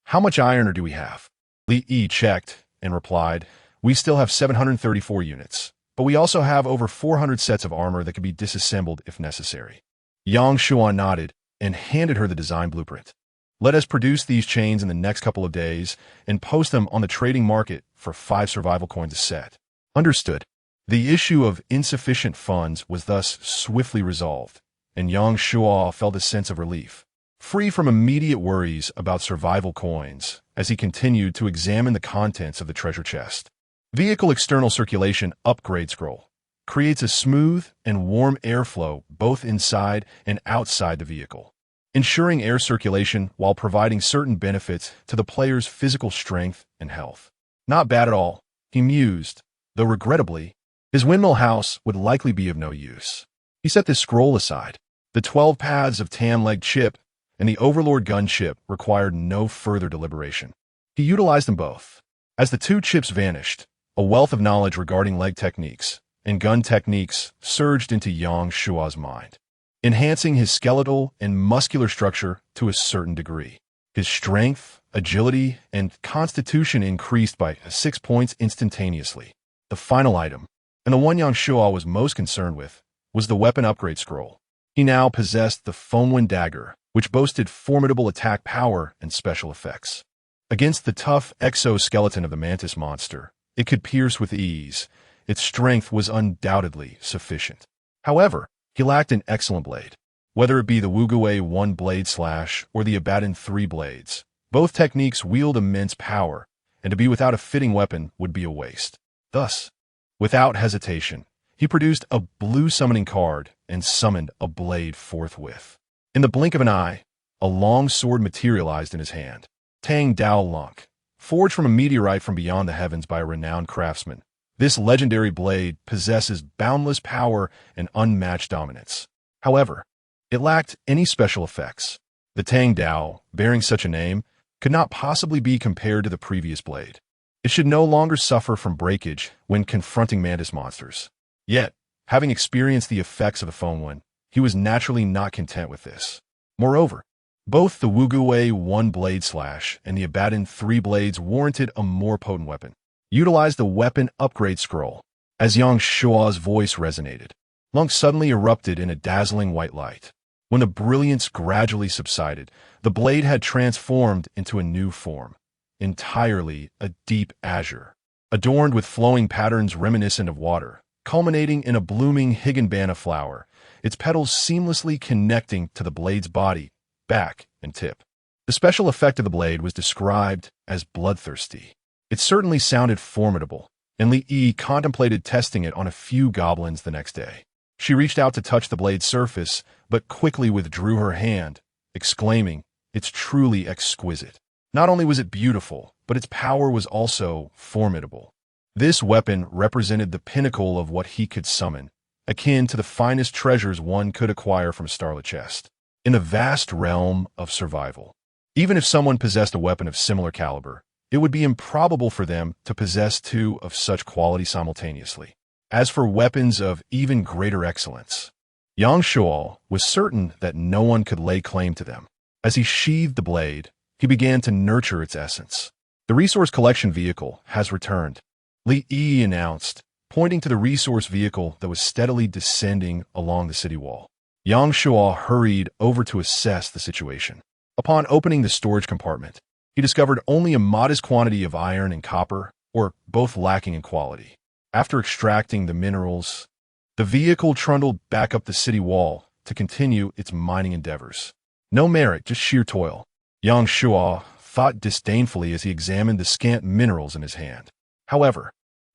How much iron do we have? Li checked and replied, we still have 734 units, but we also have over 400 sets of armor that can be disassembled if necessary. Yang Shuan nodded and handed her the design blueprint. Let us produce these chains in the next couple of days and post them on the trading market for 5 survival coins a set. Understood. The issue of insufficient funds was thus swiftly resolved, and Yang Shuo felt a sense of relief, free from immediate worries about survival coins as he continued to examine the contents of the treasure chest. Vehicle External Circulation Upgrade Scroll creates a smooth and warm airflow both inside and outside the vehicle, ensuring air circulation while providing certain benefits to the player's physical strength and health. Not bad at all, he mused, though regrettably, his windmill house would likely be of no use. He set this scroll aside. The 12 paths of Tam Leg Chip and the Overlord Gun Chip required no further deliberation. He utilized them both. As the 2 chips vanished, a wealth of knowledge regarding leg techniques and gun techniques surged into Yang Shua's mind, enhancing his skeletal and muscular structure to a certain degree. His strength, agility, and constitution increased by 6 points instantaneously. The final item, and the one Yang Shuo was most concerned with, was the weapon upgrade scroll. He now possessed the Foamwind Dagger, which boasted formidable attack power and special effects. Against the tough exoskeleton of the mantis monster, it could pierce with ease. Its strength was undoubtedly sufficient. However, he lacked an excellent blade. Whether it be the Wugue 1 blade slash or the Abaddon 3 blades, both techniques wield immense power, and to be without a fitting weapon would be a waste. Thus, without hesitation, he produced a blue summoning card and summoned a blade forthwith. In the blink of an eye, a long sword materialized in his hand. Tang Dao Lunk, forged from a meteorite from beyond the heavens by a renowned craftsman, this legendary blade possesses boundless power and unmatched dominance. However, it lacked any special effects. The Tang Dao, bearing such a name, could not possibly be compared to the previous blade. It should no longer suffer from breakage when confronting mantis monsters. Yet, having experienced the effects of the Foamwind, he was naturally not content with this. Moreover, both the Wugue 1 blade slash and the Abaddon 3 blades warranted a more potent weapon. Utilize the weapon upgrade scroll. As Yang Shua's voice resonated, Lunk suddenly erupted in a dazzling white light. When the brilliance gradually subsided, the blade had transformed into a new form, entirely a deep azure, adorned with flowing patterns reminiscent of water, culminating in a blooming higginbana flower, its petals seamlessly connecting to the blade's body, back, and tip. The special effect of the blade was described as bloodthirsty. It certainly sounded formidable, and Li Yi contemplated testing it on a few goblins the next day. She reached out to touch the blade's surface, but quickly withdrew her hand, exclaiming, "It's truly exquisite." Not only was it beautiful, but its power was also formidable. This weapon represented the pinnacle of what he could summon, akin to the finest treasures one could acquire from a starlit chest. In the vast realm of survival, Even if someone possessed a weapon of similar caliber, it would be improbable for them to possess two of such quality simultaneously. As for weapons of even greater excellence, Yang Shuo was certain that no one could lay claim to them. As he sheathed the blade, he began to nurture its essence. The resource collection vehicle has returned, Li Yi announced, pointing to the resource vehicle that was steadily descending along the city wall. Yang Shuo hurried over to assess the situation. Upon opening the storage compartment, he discovered only a modest quantity of iron and copper, or both lacking in quality. After extracting the minerals, the vehicle trundled back up the city wall to continue its mining endeavors. No merit, just sheer toil, Yang Shuo thought disdainfully as he examined the scant minerals in his hand. However,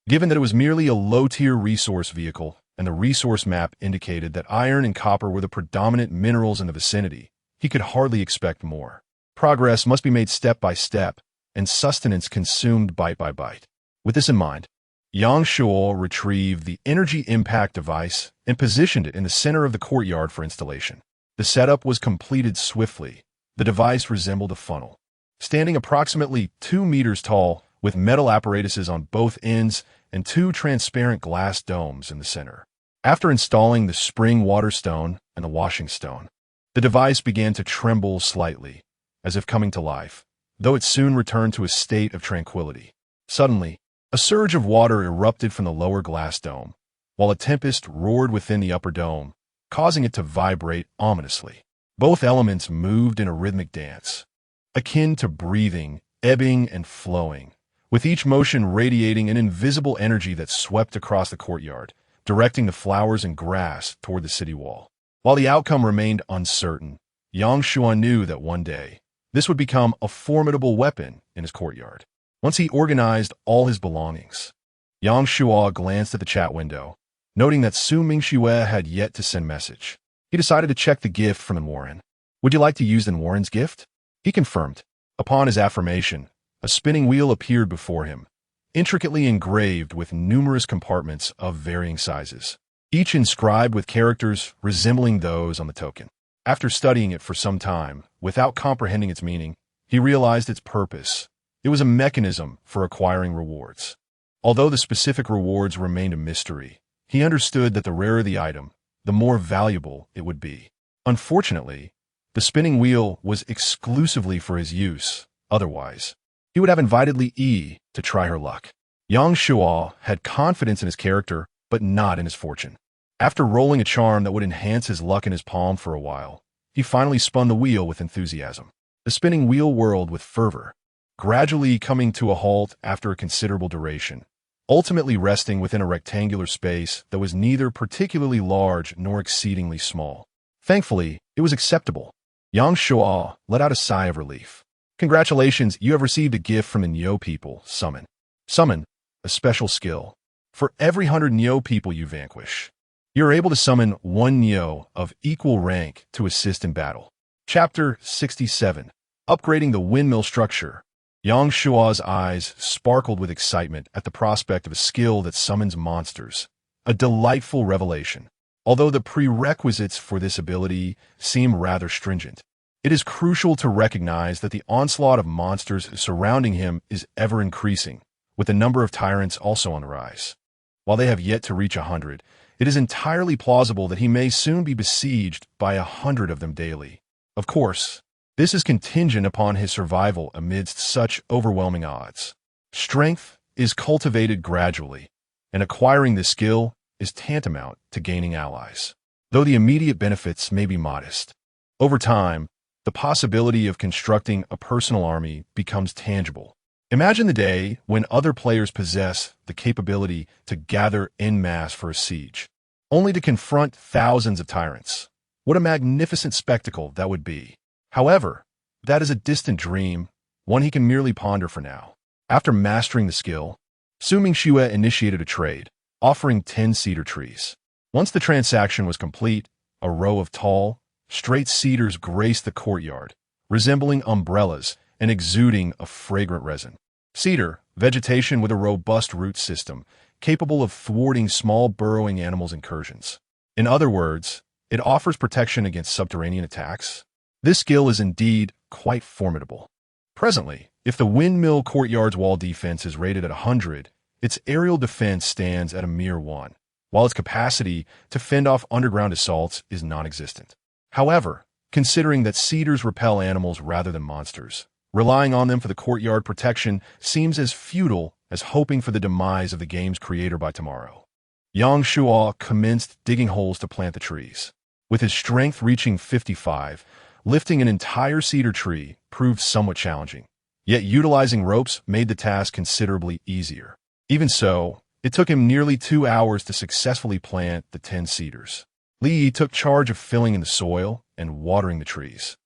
given that it was merely a low-tier resource vehicle and the resource map indicated that iron and copper were the predominant minerals in the vicinity, he could hardly expect more. Progress must be made step by step, and sustenance consumed bite by bite. With this in mind, Yang Shuo retrieved the energy impact device and positioned it in the center of the courtyard for installation. The setup was completed swiftly. The device resembled a funnel, standing approximately 2 meters tall, with metal apparatuses on both ends and 2 transparent glass domes in the center. After installing the spring water stone and the washing stone, the device began to tremble slightly, as if coming to life, though it soon returned to a state of tranquility. Suddenly, a surge of water erupted from the lower glass dome, while a tempest roared within the upper dome, causing it to vibrate ominously. Both elements moved in a rhythmic dance, akin to breathing, ebbing and flowing, with each motion radiating an invisible energy that swept across the courtyard, directing the flowers and grass toward the city wall. While the outcome remained uncertain, Yang Shuo knew that one day, this would become a formidable weapon in his courtyard. Once he organized all his belongings, Yang Shuo glanced at the chat window, noting that Su Mingxue had yet to send message. He decided to check the gift from Warren. Would you like to use Warren's gift? He confirmed. Upon his affirmation, a spinning wheel appeared before him, intricately engraved with numerous compartments of varying sizes, each inscribed with characters resembling those on the token. After studying it for some time, without comprehending its meaning, he realized its purpose. It was a mechanism for acquiring rewards. Although the specific rewards remained a mystery, he understood that the rarer the item, the more valuable it would be. Unfortunately, the spinning wheel was exclusively for his use. Otherwise, he would have invited Li Yi to try her luck. Yang Shuo had confidence in his character, but not in his fortune. After rolling a charm that would enhance his luck in his palm for a while, he finally spun the wheel with enthusiasm. The spinning wheel whirled with fervor, gradually coming to a halt after a considerable duration, ultimately resting within a rectangular space that was neither particularly large nor exceedingly small. Thankfully, it was acceptable. Yang Shuo let out a sigh of relief. Congratulations, you have received a gift from the Nyo people, Summon. Summon, a special skill. For every 100 Nyo people you vanquish, you are able to summon 1 Nyo of equal rank to assist in battle. Chapter 67. Upgrading the windmill structure. Yang Shuo's eyes sparkled with excitement at the prospect of a skill that summons monsters. A delightful revelation. Although the prerequisites for this ability seem rather stringent, it is crucial to recognize that the onslaught of monsters surrounding him is ever increasing, with the number of tyrants also on the rise. While they have yet to reach 100, it is entirely plausible that he may soon be besieged by 100 of them daily. Of course, this is contingent upon his survival amidst such overwhelming odds. Strength is cultivated gradually, and acquiring this skill is tantamount to gaining allies. Though the immediate benefits may be modest, over time, the possibility of constructing a personal army becomes tangible. Imagine the day when other players possess the capability to gather en masse for a siege, only to confront thousands of tyrants. What a magnificent spectacle that would be. However, that is a distant dream, one he can merely ponder for now. After mastering the skill, Su Mingxue initiated a trade, offering 10 cedar trees. Once the transaction was complete, a row of tall, straight cedars graced the courtyard, resembling umbrellas and exuding a fragrant resin. Cedar, vegetation with a robust root system, capable of thwarting small burrowing animals' incursions. In other words, it offers protection against subterranean attacks. This skill is indeed quite formidable. Presently, if the windmill courtyard's wall defense is rated at 100, its aerial defense stands at a mere 1, while its capacity to fend off underground assaults is non-existent. However, considering that cedars repel animals rather than monsters, relying on them for the courtyard protection seems as futile as hoping for the demise of the game's creator by tomorrow. Yang Shuo commenced digging holes to plant the trees. With his strength reaching 55, lifting an entire cedar tree proved somewhat challenging, yet utilizing ropes made the task considerably easier. Even so, it took him nearly 2 hours to successfully plant the 10 cedars. Li Yi took charge of filling in the soil and watering the trees.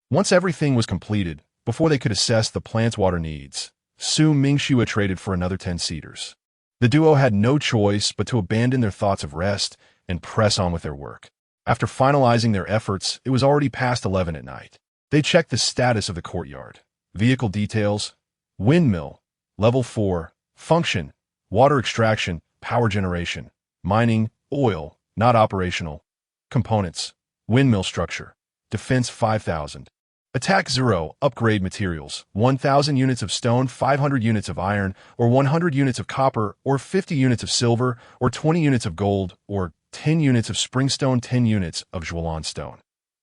Once everything was completed, before they could assess the plant's water needs, Su Mingxue traded for another 10 cedars. The duo had no choice but to abandon their thoughts of rest and press on with their work. After finalizing their efforts, it was already past 11 at night. They checked the status of the courtyard. Vehicle details: windmill, level 4, function, water extraction, power generation, mining, oil, not operational. Components: windmill structure, defense 5,000. Attack 0, upgrade materials, 1,000 units of stone, 500 units of iron, or 100 units of copper, or 50 units of silver, or 20 units of gold, or 10 units of springstone, 10 units of Zhualan stone.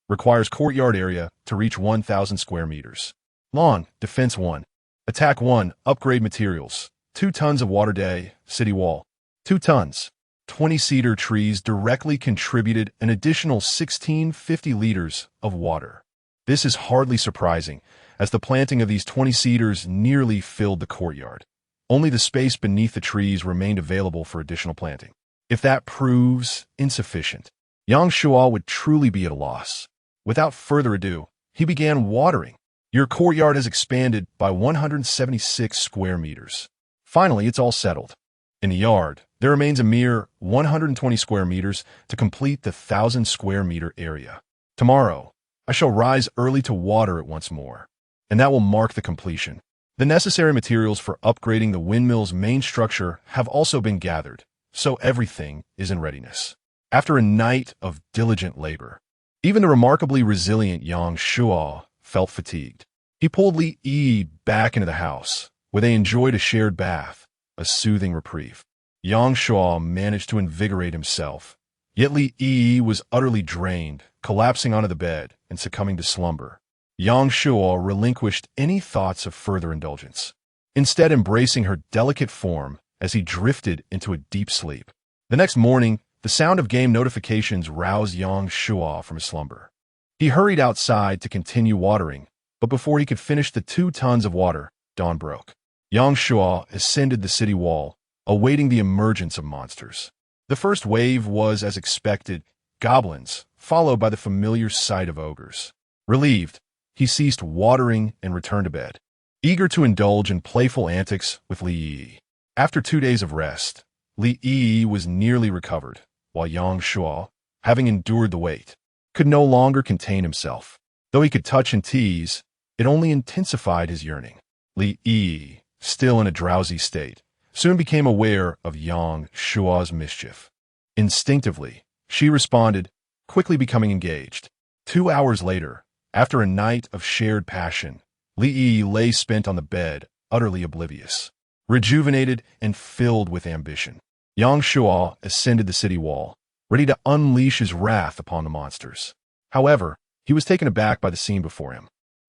Requires courtyard area to reach 1,000 square meters. Lawn, defense 1. Attack 1, upgrade materials, 2 tons of water day, city wall, 2 tons. 20 cedar trees directly contributed an additional 1,650 liters of water. This is hardly surprising, as the planting of these 20 cedars nearly filled the courtyard. Only the space beneath the trees remained available for additional planting. If that proves insufficient, Yang Shuo would truly be at a loss. Without further ado, he began watering. Your courtyard has expanded by 176 square meters. Finally, it's all settled. In the yard, there remains a mere 120 square meters to complete the 1,000 square meter area. Tomorrow, I shall rise early to water it once more, and that will mark the completion. The necessary materials for upgrading the windmill's main structure have also been gathered, so everything is in readiness. After a night of diligent labor, even the remarkably resilient Yang Shuo felt fatigued. He pulled Li Yi back into the house, where they enjoyed a shared bath, a soothing reprieve. Yang Shuo managed to invigorate himself, yet Li Yi was utterly drained, collapsing onto the bed and succumbing to slumber. Yang Shuo relinquished any thoughts of further indulgence, instead embracing her delicate form as he drifted into a deep sleep. The next morning, the sound of game notifications roused Yang Shuo from his slumber. He hurried outside to continue watering, but before he could finish the 2 tons of water, dawn broke. Yang Shuo ascended the city wall, awaiting the emergence of monsters. The first wave was, as expected, goblins, followed by the familiar sight of ogres. Relieved, he ceased watering and returned to bed, eager to indulge in playful antics with Li Yi. After 2 days of rest, Li Yi was nearly recovered, while Yang Shuo, having endured the weight, could no longer contain himself. Though he could touch and tease, it only intensified his yearning. Li Yi, still in a drowsy state, soon became aware of Yang Shuo's mischief. Instinctively, she responded, quickly becoming engaged. 2 hours later, after a night of shared passion, Li Yi lay spent on the bed, utterly oblivious, rejuvenated and filled with ambition. Yang Shuo ascended the city wall, ready to unleash his wrath upon the monsters. However, he was taken aback by the scene before him.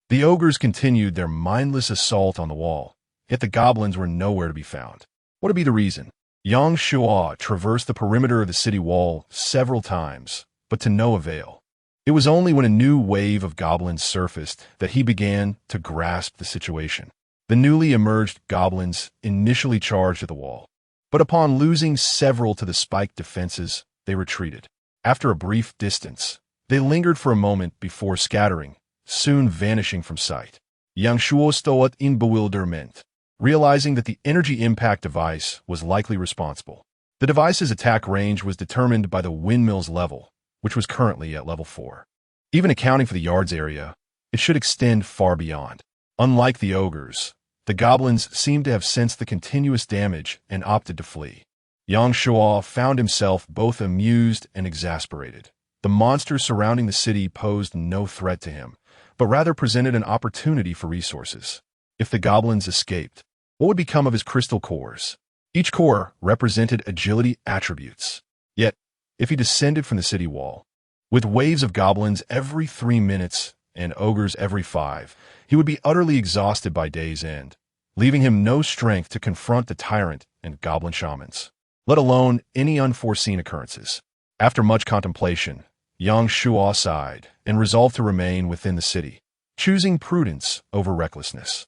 The ogres continued their mindless assault on the wall, yet the goblins were nowhere to be found. What would be the reason? Yang Shuo traversed the perimeter of the city wall several times, but to no avail. It was only when a new wave of goblins surfaced that he began to grasp the situation. The newly emerged goblins initially charged at the wall, but upon losing several to the spiked defenses, they retreated. After a brief distance, they lingered for a moment before scattering, soon vanishing from sight. Yang Shuo stood in bewilderment, realizing that the energy impact device was likely responsible. The device's attack range was determined by the windmill's level, which was currently at level 4. Even accounting for the yard's area, it should extend far beyond. Unlike the ogres, the goblins seemed to have sensed the continuous damage and opted to flee. Yang Shuo found himself both amused and exasperated. The monsters surrounding the city posed no threat to him, but rather presented an opportunity for resources. If the goblins escaped, what would become of his crystal cores? Each core represented agility attributes. Yet, if he descended from the city wall, with waves of goblins every 3 minutes and ogres every 5, he would be utterly exhausted by day's end, leaving him no strength to confront the tyrant and goblin shamans, let alone any unforeseen occurrences. After much contemplation, Yang Shuo sighed and resolved to remain within the city, choosing prudence over recklessness.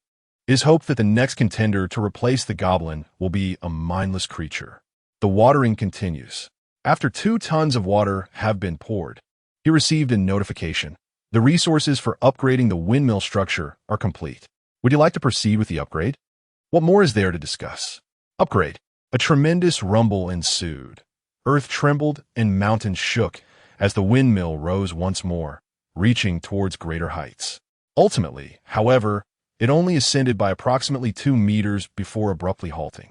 It is hoped that the next contender to replace the goblin will be a mindless creature. The watering continues. After 2 tons of water have been poured, he received a notification. The resources for upgrading the windmill structure are complete. Would you like to proceed with the upgrade? What more is there to discuss? Upgrade. A tremendous rumble ensued. Earth trembled and mountains shook as the windmill rose once more, reaching towards greater heights. Ultimately, however, it only ascended by approximately 2 meters before abruptly halting.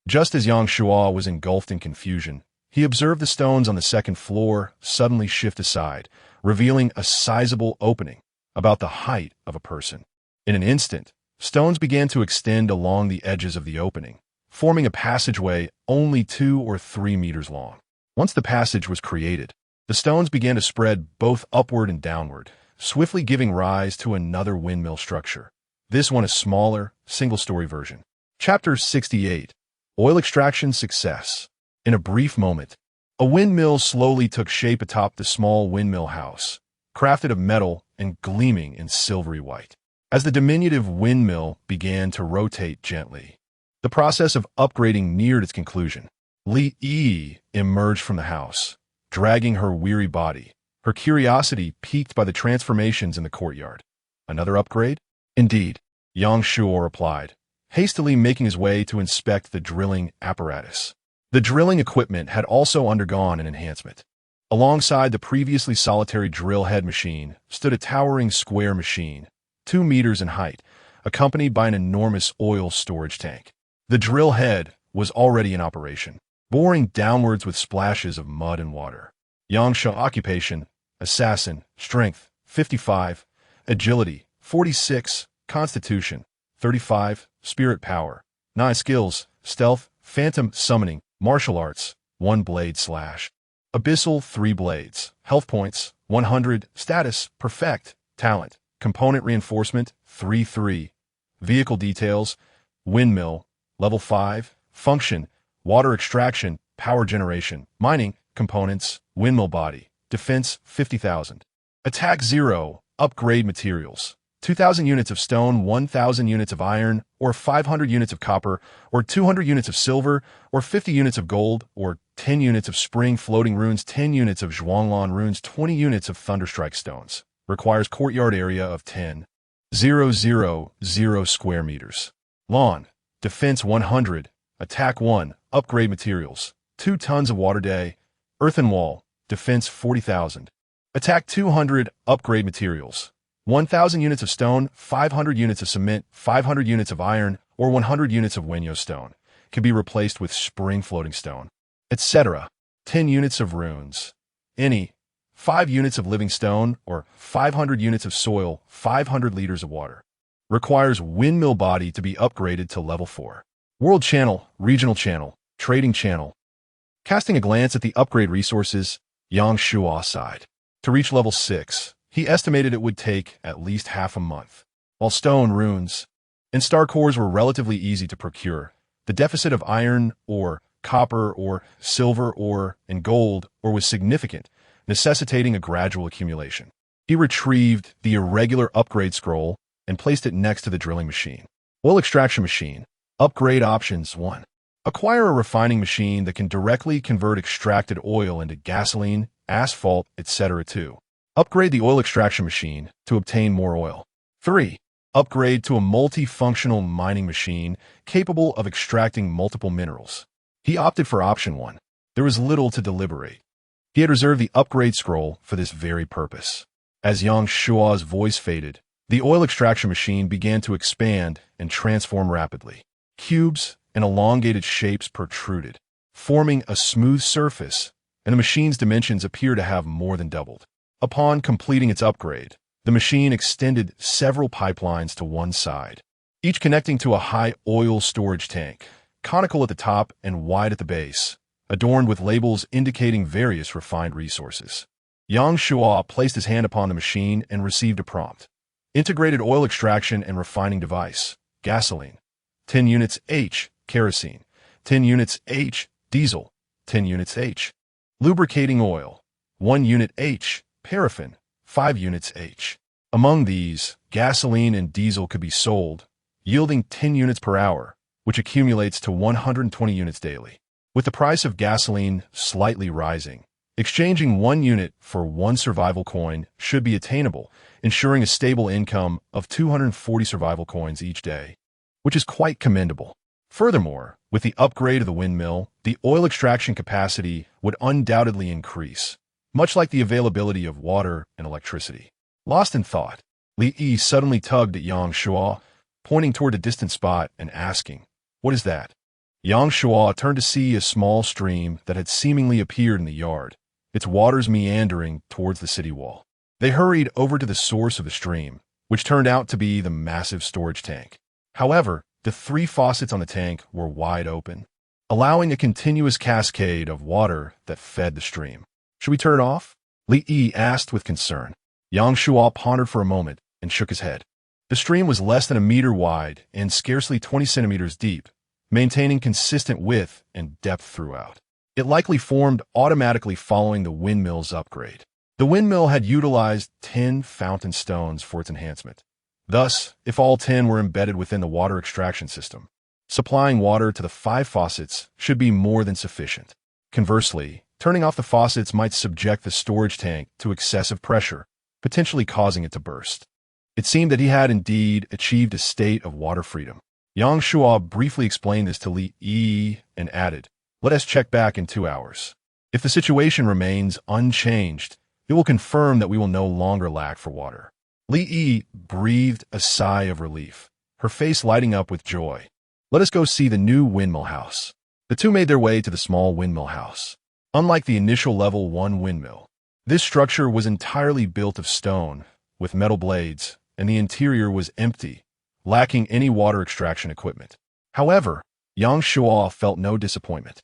Just as Yang Shuo was engulfed in confusion, he observed the stones on the second floor suddenly shift aside, revealing a sizable opening about the height of a person. In an instant, stones began to extend along the edges of the opening, forming a passageway only 2 or 3 meters long. Once the passage was created, the stones began to spread both upward and downward, swiftly giving rise to another windmill structure. This one a smaller, single-story version. Chapter 68. Oil Extraction Success. In a brief moment, a windmill slowly took shape atop the small windmill house, crafted of metal and gleaming in silvery white. As the diminutive windmill began to rotate gently, the process of upgrading neared its conclusion. Li Yi emerged from the house, dragging her weary body, her curiosity piqued by the transformations in the courtyard. Another upgrade? Indeed, Yang Shuo replied, hastily making his way to inspect the drilling apparatus. The drilling equipment had also undergone an enhancement. Alongside the previously solitary drill head machine stood a towering square machine, 2 meters in height, accompanied by an enormous oil storage tank. The drill head was already in operation, boring downwards with splashes of mud and water. Yang Shuo occupation, assassin, strength, 55, agility, 46, constitution, 35, spirit power, 9 skills, stealth, phantom summoning, martial arts, 1 blade slash. Abyssal 3 blades, health points, 100, status, perfect, talent, component reinforcement, 3-3, vehicle details, windmill, level 5, function, water extraction, power generation, mining, components, windmill body, defense, 50,000. Attack 0, upgrade materials, 2,000 units of stone, 1,000 units of iron, or 500 units of copper, or 200 units of silver, or 50 units of gold, or 10 units of spring floating runes, 10 units of Zhuanglan runes, 20 units of thunderstrike stones. Requires courtyard area of 10,000 square meters. Lawn, defense 100, attack 1, upgrade materials, 2 tons of water day, earthen wall, defense 40,000. Attack 200, upgrade materials, 1,000 units of stone, 500 units of cement, 500 units of iron, or 100 units of Wenyo stone, can be replaced with spring floating stone, etc. 10 units of runes, any, 5 units of living stone, or 500 units of soil, 500 liters of water. Requires windmill body to be upgraded to level 4. World channel, regional channel, trading channel. Casting a glance at the upgrade resources, Yang Shuo sighed. To reach level 6, he estimated it would take at least half a month. While stone, runes, and star cores were relatively easy to procure, the deficit of iron ore, copper ore, silver ore, and gold ore was significant, necessitating a gradual accumulation. He retrieved the irregular upgrade scroll and placed it next to the drilling machine. Oil extraction machine. Upgrade options 1. Acquire a refining machine that can directly convert extracted oil into gasoline, asphalt, etc. 2. Upgrade the oil extraction machine to obtain more oil. 3. Upgrade to a multifunctional mining machine capable of extracting multiple minerals. He opted for option 1. There was little to deliberate. He had reserved the upgrade scroll for this very purpose. As Yang Shuo's voice faded, the oil extraction machine began to expand and transform rapidly. Cubes and elongated shapes protruded, forming a smooth surface, and the machine's dimensions appear to have more than doubled. Upon completing its upgrade, The machine extended several pipelines to one side, each connecting to a high oil storage tank, conical at the top and wide at the base, adorned with labels indicating various refined resources. Yang Shua placed his hand upon the machine and received a prompt. Integrated oil extraction and refining device. Gasoline. 10 units H. Kerosene. 10 units H. Diesel. 10 units H. Lubricating oil. 1 unit H. Paraffin. 5 units H. Among these, gasoline and diesel could be sold, yielding 10 units per hour, which accumulates to 120 units daily. With the price of gasoline slightly rising, exchanging 1 unit for 1 survival coin should be attainable, ensuring a stable income of 240 survival coins each day, which is quite commendable. Furthermore, with the upgrade of the windmill, the oil extraction capacity would undoubtedly increase, much like the availability of water and electricity. Lost in thought, Li Yi suddenly tugged at Yang Shua, pointing toward a distant spot and asking, "What is that?" Yang Shua turned to see a small stream that had seemingly appeared in the yard, its waters meandering towards the city wall. They hurried over to the source of the stream, which turned out to be the massive storage tank. However, the 3 faucets on the tank were wide open, allowing a continuous cascade of water that fed the stream. "Should we turn it off?" Li Yi asked with concern. Yang Shua pondered for a moment and shook his head. The stream was less than a meter wide and scarcely 20 centimeters deep, maintaining consistent width and depth throughout. It likely formed automatically following the windmill's upgrade. The windmill had utilized 10 fountain stones for its enhancement. Thus, if all 10 were embedded within the water extraction system, supplying water to the 5 faucets should be more than sufficient. Conversely, turning off the faucets might subject the storage tank to excessive pressure, potentially causing it to burst. It seemed that he had indeed achieved a state of water freedom. Yang Shua briefly explained this to Li Yi and added, "Let us check back in 2 hours. If the situation remains unchanged, it will confirm that we will no longer lack for water." Li Yi breathed a sigh of relief, her face lighting up with joy. "Let us go see the new windmill house." The two made their way to the small windmill house. Unlike the initial level 1 windmill, this structure was entirely built of stone, with metal blades, and the interior was empty, lacking any water extraction equipment. However, Yang Shua felt no disappointment.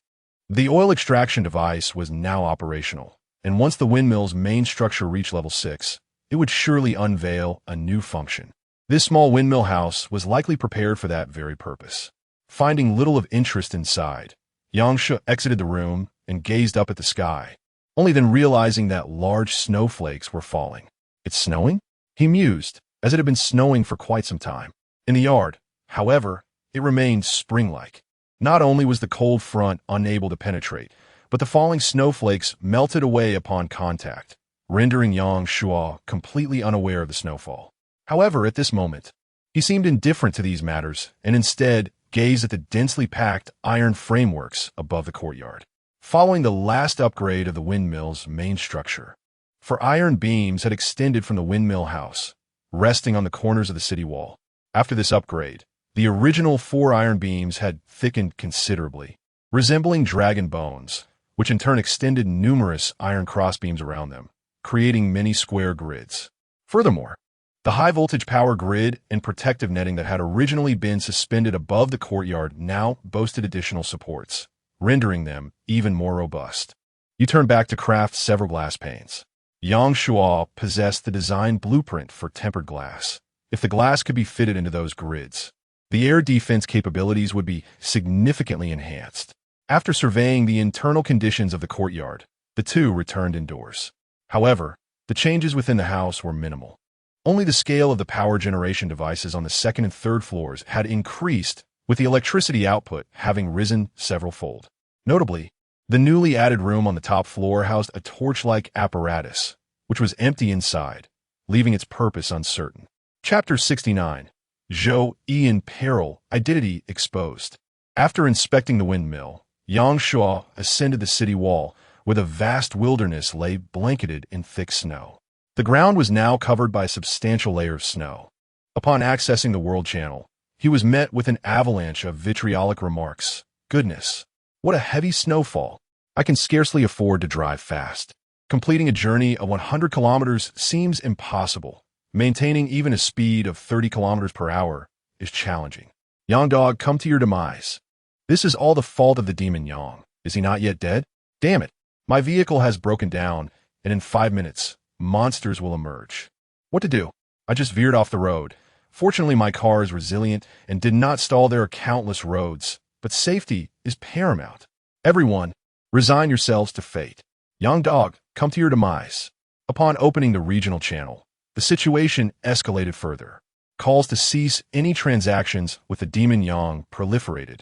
The oil extraction device was now operational, and once the windmill's main structure reached level 6, it would surely unveil a new function. This small windmill house was likely prepared for that very purpose. Finding little of interest inside, Yang Shua exited the room and gazed up at the sky, only then realizing that large snowflakes were falling. "It's snowing?" he mused, as it had been snowing for quite some time. In the yard, however, it remained spring-like. Not only was the cold front unable to penetrate, but the falling snowflakes melted away upon contact, rendering Yang Shua completely unaware of the snowfall. However, at this moment, he seemed indifferent to these matters and instead gazed at the densely packed iron frameworks above the courtyard. Following the last upgrade of the windmill's main structure, for iron beams had extended from the windmill house, resting on the corners of the city wall. After this upgrade, the original 4 iron beams had thickened considerably, resembling dragon bones, which in turn extended numerous iron crossbeams around them, creating many square grids. Furthermore, the high-voltage power grid and protective netting that had originally been suspended above the courtyard now boasted additional supports, rendering them even more robust. You turn back to craft several glass panes. Yang Shua possessed the design blueprint for tempered glass. If the glass could be fitted into those grids, the air defense capabilities would be significantly enhanced. After surveying the internal conditions of the courtyard, the two returned indoors. However, the changes within the house were minimal. Only the scale of the power generation devices on the 2nd and 3rd floors had increased, with the electricity output having risen several-fold. Notably, the newly added room on the top floor housed a torch-like apparatus, which was empty inside, leaving its purpose uncertain. Chapter 69. Zhou Yi in Peril, Identity Exposed. After inspecting the windmill, Yang Shua ascended the city wall, where the vast wilderness lay blanketed in thick snow. The ground was now covered by a substantial layer of snow. Upon accessing the world channel, he was met with an avalanche of vitriolic remarks. "Goodness, what a heavy snowfall. I can scarcely afford to drive fast. Completing a journey of 100 kilometers seems impossible. Maintaining even a speed of 30 kilometers per hour is challenging. Yang Dog, come to your demise. This is all the fault of the demon Yang. Is he not yet dead? Damn it. My vehicle has broken down, and in 5 minutes, monsters will emerge. What to do? I just veered off the road. Fortunately, my car is resilient and did not stall. There are countless roads, but safety is paramount. Everyone, resign yourselves to fate. Yang Dog, come to your demise. Upon opening the regional channel, the situation escalated further. Calls to cease any transactions with the demon Yang proliferated,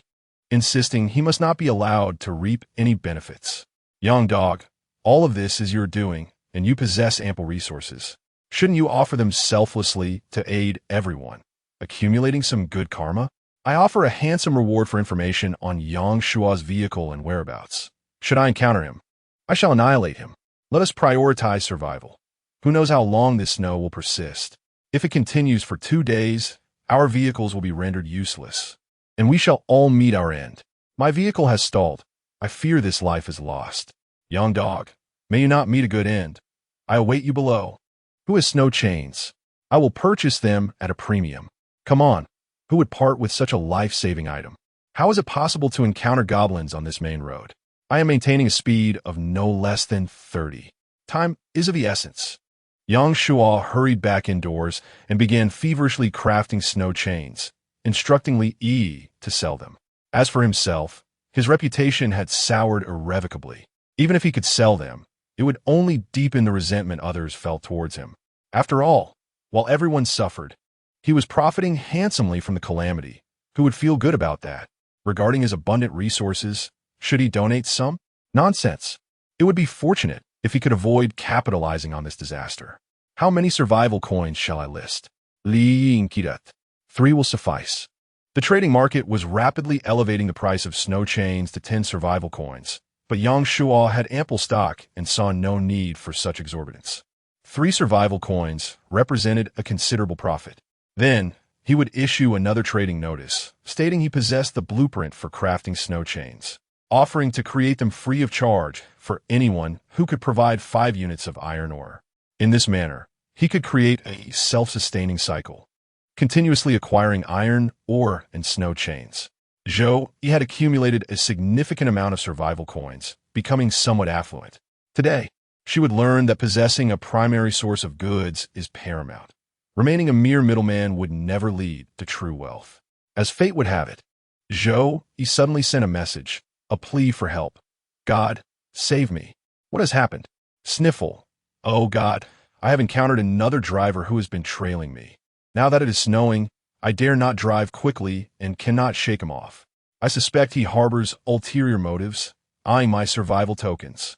insisting he must not be allowed to reap any benefits. Yang Dog, all of this is your doing, and you possess ample resources. Shouldn't you offer them selflessly to aid everyone, accumulating some good karma? I offer a handsome reward for information on Yang Shua's vehicle and whereabouts. Should I encounter him, I shall annihilate him. Let us prioritize survival. Who knows how long this snow will persist? If it continues for 2 days, our vehicles will be rendered useless, and we shall all meet our end. My vehicle has stalled. I fear this life is lost. Yang Dog, may you not meet a good end. I await you below. Who has snow chains? I will purchase them at a premium. Come on, who would part with such a life-saving item? How is it possible to encounter goblins on this main road? I am maintaining a speed of no less than 30. Time is of the essence. Yang Shua hurried back indoors and began feverishly crafting snow chains, instructing Li Yi to sell them. As for himself, his reputation had soured irrevocably. Even if he could sell them, it would only deepen the resentment others felt towards him. After all, while everyone suffered, he was profiting handsomely from the calamity. Who would feel good about that? Regarding his abundant resources, should he donate some? Nonsense. It would be fortunate if he could avoid capitalizing on this disaster. How many survival coins shall I list? Li Inkidat. 3 will suffice. The trading market was rapidly elevating the price of snow chains to 10 survival coins, but Yang Shua had ample stock and saw no need for such exorbitance. 3 survival coins represented a considerable profit. Then, he would issue another trading notice, stating he possessed the blueprint for crafting snow chains, offering to create them free of charge for anyone who could provide 5 units of iron ore. In this manner, he could create a self-sustaining cycle, continuously acquiring iron, ore, and snow chains. Zhou Yi had accumulated a significant amount of survival coins, becoming somewhat affluent. Today, she would learn that possessing a primary source of goods is paramount. Remaining a mere middleman would never lead to true wealth. As fate would have it, Zhou Yi suddenly sent a message, a plea for help. God, save me. What has happened? Sniffle. Oh God, I have encountered another driver who has been trailing me. Now that it is snowing, I dare not drive quickly and cannot shake him off. I suspect he harbors ulterior motives, eyeing my survival tokens.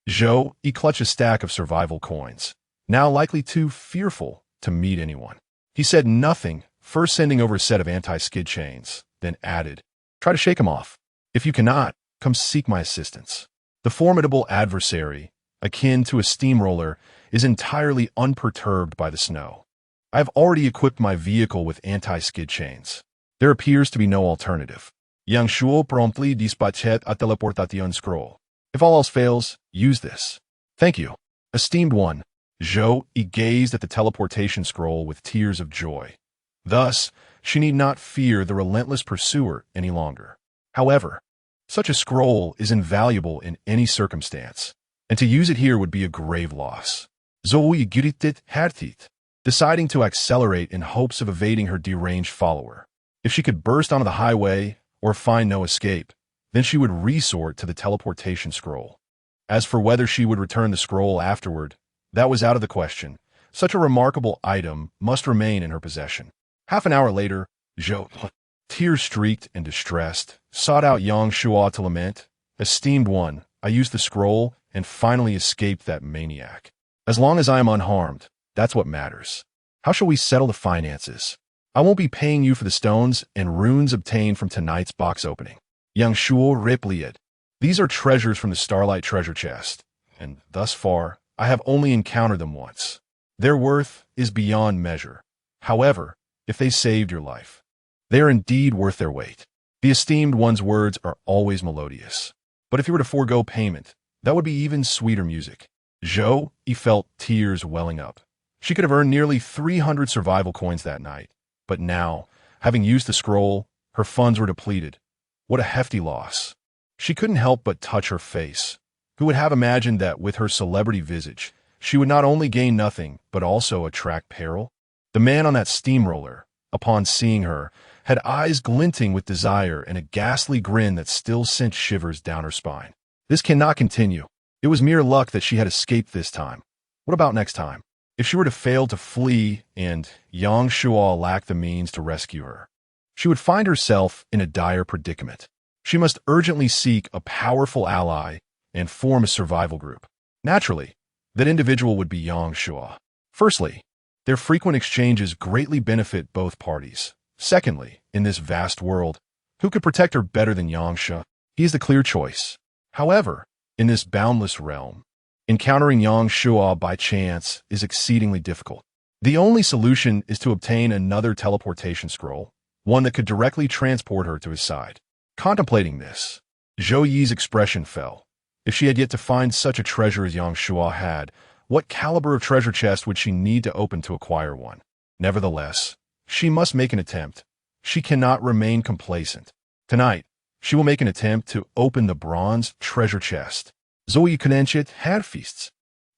Zhou Yi clutched a stack of survival coins, now likely too fearful to meet anyone. He said nothing, first sending over a set of anti-skid chains, then added, try to shake him off. If you cannot, come seek my assistance. The formidable adversary, akin to a steamroller, is entirely unperturbed by the snow. I have already equipped my vehicle with anti-skid chains. There appears to be no alternative. Yang Shuo promptly dispatched a teleportation scroll. If all else fails, use this. Thank you. Esteemed one, Zhou Yi gazed at the teleportation scroll with tears of joy. Thus, she need not fear the relentless pursuer any longer. However, such a scroll is invaluable in any circumstance, and to use it here would be a grave loss. Zhou Yi gritted her teeth, deciding to accelerate in hopes of evading her deranged follower. If she could burst onto the highway or find no escape, then she would resort to the teleportation scroll. As for whether she would return the scroll afterward, that was out of the question. Such a remarkable item must remain in her possession. Half an hour later, Zhou, tear-streaked and distressed, sought out Yang Shua to lament. Esteemed one, I used the scroll and finally escaped that maniac. As long as I am unharmed, that's what matters. How shall we settle the finances? I won't be paying you for the stones and runes obtained from tonight's box opening. Yang Shuo replied. These are treasures from the Starlight treasure chest, and thus far, I have only encountered them once. Their worth is beyond measure. However, if they saved your life, they are indeed worth their weight. The esteemed one's words are always melodious. But if you were to forego payment, that would be even sweeter music. Zhou Yi felt tears welling up. She could have earned nearly 300 survival coins that night. But now, having used the scroll, her funds were depleted. What a hefty loss. She couldn't help but touch her face. Who would have imagined that with her celebrity visage, she would not only gain nothing, but also attract peril? The man on that steamroller, upon seeing her, had eyes glinting with desire and a ghastly grin that still sent shivers down her spine. This cannot continue. It was mere luck that she had escaped this time. What about next time? If she were to fail to flee and Yang Shuo lacked the means to rescue her, she would find herself in a dire predicament. She must urgently seek a powerful ally and form a survival group. Naturally, that individual would be Yang Shuo. Firstly, their frequent exchanges greatly benefit both parties. Secondly, in this vast world, who could protect her better than Yang Shuo? He is the clear choice. However, in this boundless realm, encountering Yang Shuo by chance is exceedingly difficult. The only solution is to obtain another teleportation scroll, one that could directly transport her to his side. Contemplating this, Zhou Yi's expression fell. If she had yet to find such a treasure as Yang Shuo had, what caliber of treasure chest would she need to open to acquire one? Nevertheless, she must make an attempt. She cannot remain complacent. Tonight, she will make an attempt to open the bronze treasure chest. Zhou Yi Kunanshet had feasts,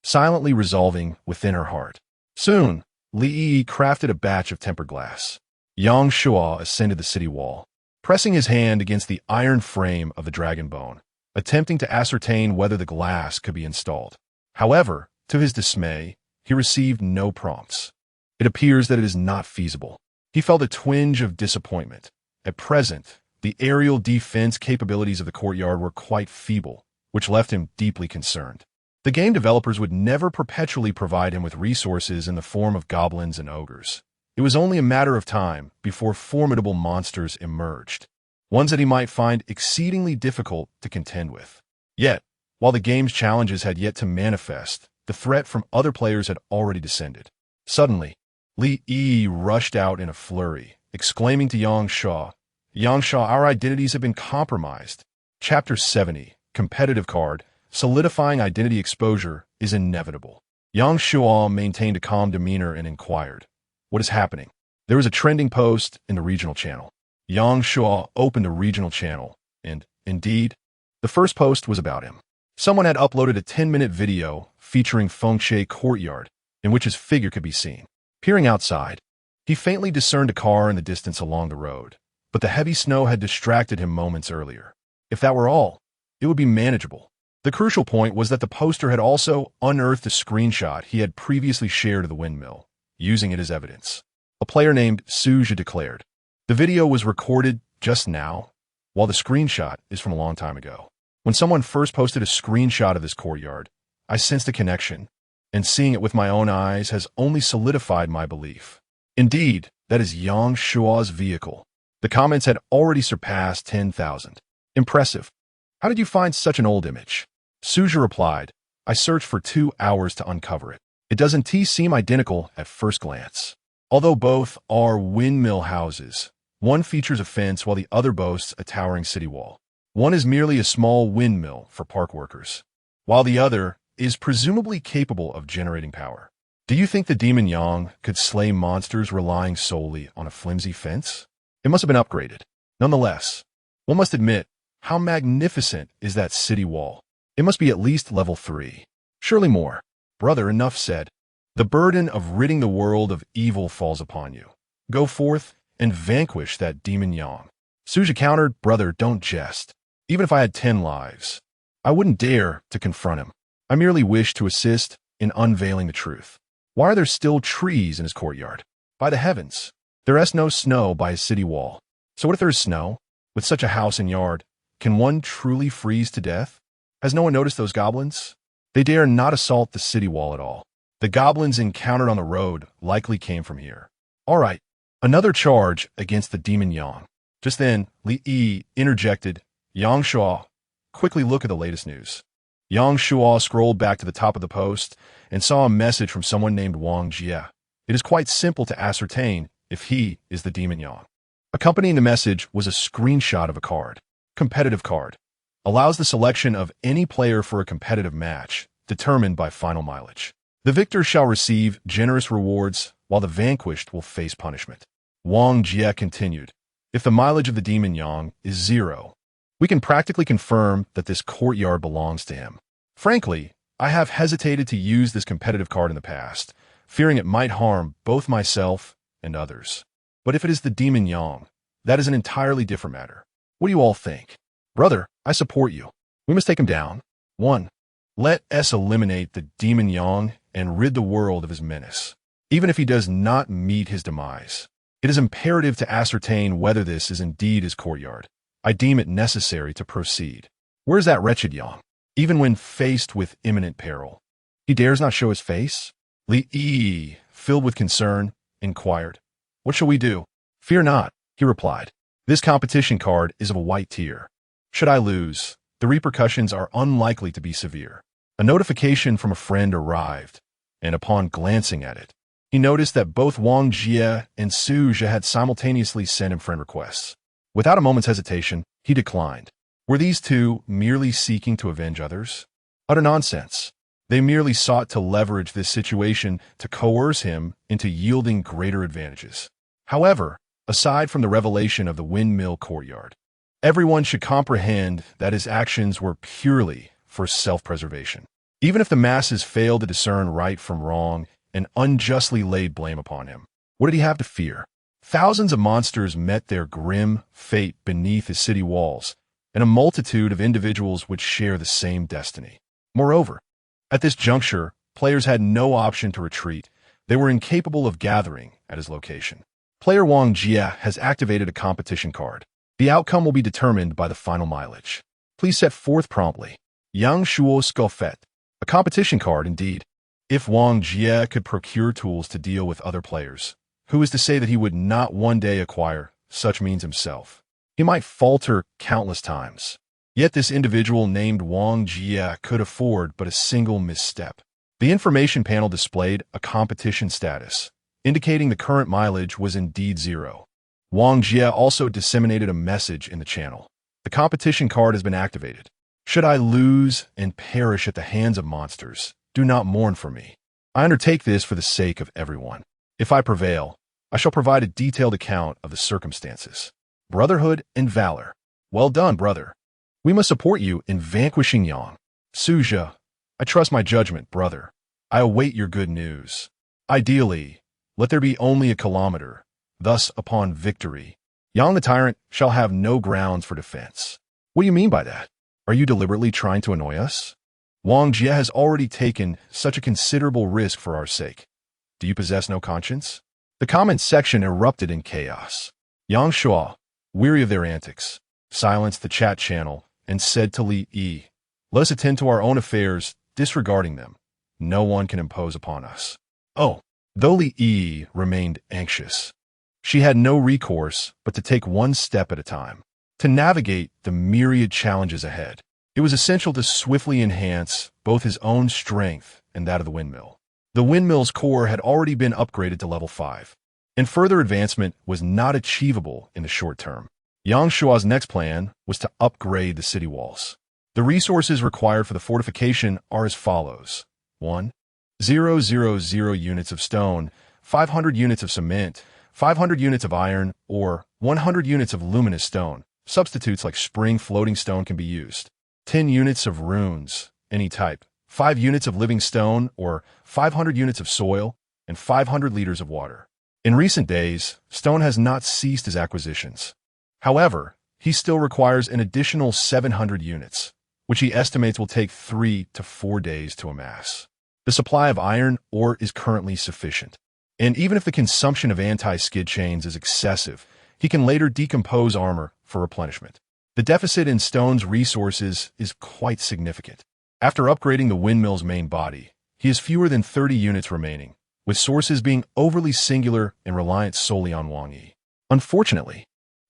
silently resolving within her heart. Soon, Li Yi crafted a batch of tempered glass. Yang Shuo ascended the city wall, pressing his hand against the iron frame of the dragon bone, attempting to ascertain whether the glass could be installed. However, to his dismay, he received no prompts. It appears that it is not feasible. He felt a twinge of disappointment. At present, the aerial defense capabilities of the courtyard were quite feeble, which left him deeply concerned. The game developers would never perpetually provide him with resources in the form of goblins and ogres. It was only a matter of time before formidable monsters emerged, ones that he might find exceedingly difficult to contend with. Yet, while the game's challenges had yet to manifest, the threat from other players had already descended. Suddenly, Li Yi rushed out in a flurry, exclaiming to Yang Shuo, "Yang Shuo, our identities have been compromised." Chapter 70, Competitive Card, Solidifying Identity Exposure is Inevitable. Yang Shuo maintained a calm demeanor and inquired, "What is happening?" There was a trending post in the regional channel. Yang Shuo opened the regional channel, and, indeed, the first post was about him. Someone had uploaded a 10-minute video featuring Fengshe Courtyard, in which his figure could be seen. Peering outside, he faintly discerned a car in the distance along the road, but the heavy snow had distracted him moments earlier. If that were all, it would be manageable. The crucial point was that the poster had also unearthed a screenshot he had previously shared of the windmill, using it as evidence. A player named Suja declared, "The video was recorded just now, while the screenshot is from a long time ago. When someone first posted a screenshot of this courtyard, I sensed a connection, and seeing it with my own eyes has only solidified my belief. Indeed, that is Yang Shuo's vehicle." The comments had already surpassed 10,000. "Impressive. How did you find such an old image?" Suja replied, "I searched for 2 hours to uncover it. It doesn't seem identical at first glance. Although both are windmill houses, one features a fence while the other boasts a towering city wall. One is merely a small windmill for park workers, while the other is presumably capable of generating power. Do you think the demon Yang could slay monsters relying solely on a flimsy fence? It must have been upgraded. Nonetheless, one must admit, how magnificent is that city wall? It must be at least level 3. Surely more." "Brother, enough said. The burden of ridding the world of evil falls upon you. Go forth and vanquish that demon Yang." Suja countered, "Brother, don't jest. Even if I had 10 lives, I wouldn't dare to confront him. I merely wish to assist in unveiling the truth. Why are there still trees in his courtyard? By the heavens, there is no snow by his city wall. So what if there is snow? With such a house and yard, can one truly freeze to death? Has no one noticed those goblins? They dare not assault the city wall at all. The goblins encountered on the road likely came from here. All right, another charge against the demon Yang." Just then, Li Yi interjected, "Yang Shuo, quickly look at the latest news." Yang Shuo scrolled back to the top of the post and saw a message from someone named Wang Jie. It is quite simple to ascertain if he is the demon Yang. Accompanying the message was a screenshot of a card. Competitive card. Allows the selection of any player for a competitive match, determined by final mileage. The victor shall receive generous rewards, while the vanquished will face punishment. Wang Jie continued, if the mileage of the demon Yang is 0, we can practically confirm that this courtyard belongs to him. Frankly, I have hesitated to use this competitive card in the past, fearing it might harm both myself and others. But if it is the demon Yang, that is an entirely different matter. What do you all think? Brother, I support you. We must take him down. 1. Let us eliminate the demon Yang and rid the world of his menace. Even if he does not meet his demise, it is imperative to ascertain whether this is indeed his courtyard. I deem it necessary to proceed. Where is that wretched Yang? Even when faced with imminent peril, he dares not show his face? Li Yi, filled with concern, inquired, what shall we do? Fear not, he replied. This competition card is of a white tier. Should I lose, the repercussions are unlikely to be severe. A notification from a friend arrived, and upon glancing at it, he noticed that both Wang Jie and Su Zhe had simultaneously sent him friend requests. Without a moment's hesitation, he declined. Were these two merely seeking to avenge others? Utter nonsense. They merely sought to leverage this situation to coerce him into yielding greater advantages. However, aside from the revelation of the windmill courtyard, everyone should comprehend that his actions were purely for self-preservation. Even if the masses failed to discern right from wrong and unjustly laid blame upon him, what did he have to fear? Thousands of monsters met their grim fate beneath his city walls, and a multitude of individuals would share the same destiny. Moreover, at this juncture, players had no option to retreat. They were incapable of gathering at his location. Player Wang Jie has activated a competition card. The outcome will be determined by the final mileage. Please set forth promptly. Yang Shuo Skofet. A competition card indeed. If Wang Jie could procure tools to deal with other players, who is to say that he would not one day acquire such means himself? He might falter countless times. Yet this individual named Wang Jie could afford but a single misstep. The information panel displayed a competition status, indicating the current mileage was indeed 0. Wang Jie also disseminated a message in the channel. The competition card has been activated. Should I lose and perish at the hands of monsters, do not mourn for me. I undertake this for the sake of everyone. If I prevail, I shall provide a detailed account of the circumstances. Brotherhood and valor. Well done, brother. We must support you in vanquishing Yang. Su Zhe, I trust my judgment, brother. I await your good news. Ideally, let there be only a kilometer. Thus, upon victory, Yang the tyrant shall have no grounds for defense. What do you mean by that? Are you deliberately trying to annoy us? Wang Jie has already taken such a considerable risk for our sake. Do you possess no conscience? The comments section erupted in chaos. Yang Shuo, weary of their antics, silenced the chat channel and said to Li Yi, let us attend to our own affairs, disregarding them. No one can impose upon us. Oh, though Li Yi remained anxious, she had no recourse but to take one step at a time. To navigate the myriad challenges ahead, it was essential to swiftly enhance both his own strength and that of the windmill. The windmill's core had already been upgraded to level 5, and further advancement was not achievable in the short term. Yang Shua's next plan was to upgrade the city walls. The resources required for the fortification are as follows. 1. 000 units of stone, 500 units of cement, 500 units of iron, or 100 units of luminous stone. Substitutes like spring floating stone can be used. 10 units of runes, any type. 5 units of living stone, or 500 units of soil, and 500 liters of water. In recent days, stone has not ceased his acquisitions. However, he still requires an additional 700 units, which he estimates will take 3 to 4 days to amass. The supply of iron ore is currently sufficient, and even if the consumption of anti-skid chains is excessive, he can later decompose armor for replenishment. The deficit in stone's resources is quite significant. After upgrading the windmill's main body, he has fewer than 30 units remaining, with sources being overly singular and reliant solely on Wang Yi. Unfortunately,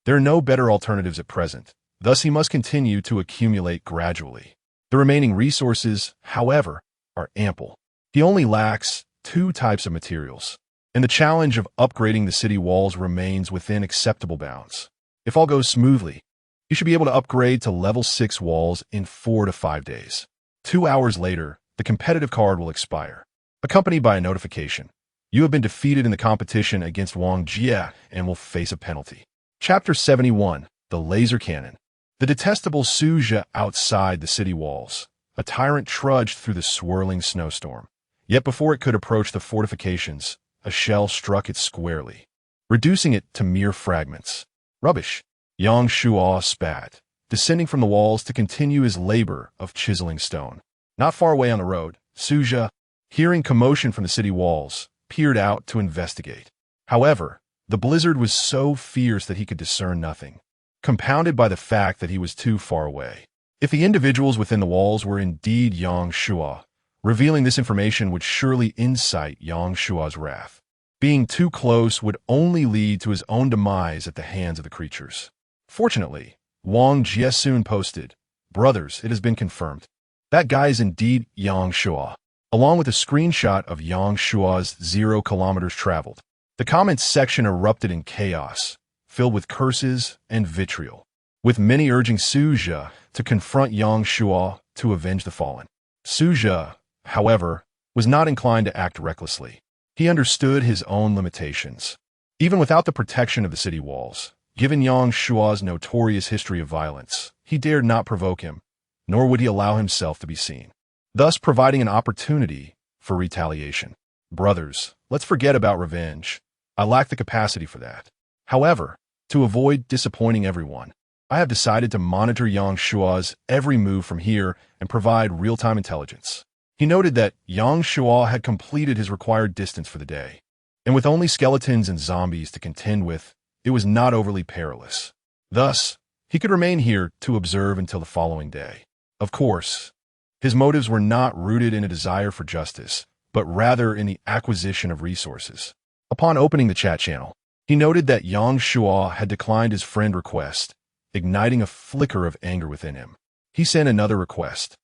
there are no better alternatives at present, thus he must continue to accumulate gradually. The remaining resources, however, are ample. He only lacks 2 types of materials, and the challenge of upgrading the city walls remains within acceptable bounds. If all goes smoothly, he should be able to upgrade to level 6 walls in 4 to 5 days. 2 hours later, the competitive card will expire. accompanied by a notification. You have been defeated in the competition against Wang Jie and will face a penalty. Chapter 71. The Laser Cannon. The detestable Suja outside the city walls. A tyrant trudged through the swirling snowstorm. Yet before it could approach the fortifications, a shell struck it squarely, reducing it to mere fragments. Rubbish. Yang Shuo spat, descending from the walls to continue his labor of chiseling stone. Not far away on the road, Suja, hearing commotion from the city walls, peered out to investigate. However, the blizzard was so fierce that he could discern nothing, compounded by the fact that he was too far away. If the individuals within the walls were indeed Yang Shuo, revealing this information would surely incite Yang Shuo's wrath. Being too close would only lead to his own demise at the hands of the creatures. Fortunately, Wang Jie soon posted, "Brothers, it has been confirmed. That guy is indeed Yang Shuo," along with a screenshot of Yang Shuo's 0 kilometers traveled. The comments section erupted in chaos, filled with curses and vitriol, with many urging Suja to confront Yang Shuo to avenge the fallen. Suja, however, was not inclined to act recklessly. He understood his own limitations. Even without the protection of the city walls, given Yang Shuo's notorious history of violence, he dared not provoke him, nor would he allow himself to be seen, thus providing an opportunity for retaliation. Brothers, let's forget about revenge. I lack the capacity for that. However, to avoid disappointing everyone, I have decided to monitor Yang Shuo's every move from here and provide real-time intelligence. He noted that Yang Shuo had completed his required distance for the day, and with only skeletons and zombies to contend with, it was not overly perilous. Thus, he could remain here to observe until the following day. Of course, his motives were not rooted in a desire for justice, but rather in the acquisition of resources. Upon opening the chat channel, he noted that Yang Shuo had declined his friend request, igniting a flicker of anger within him. He sent another request,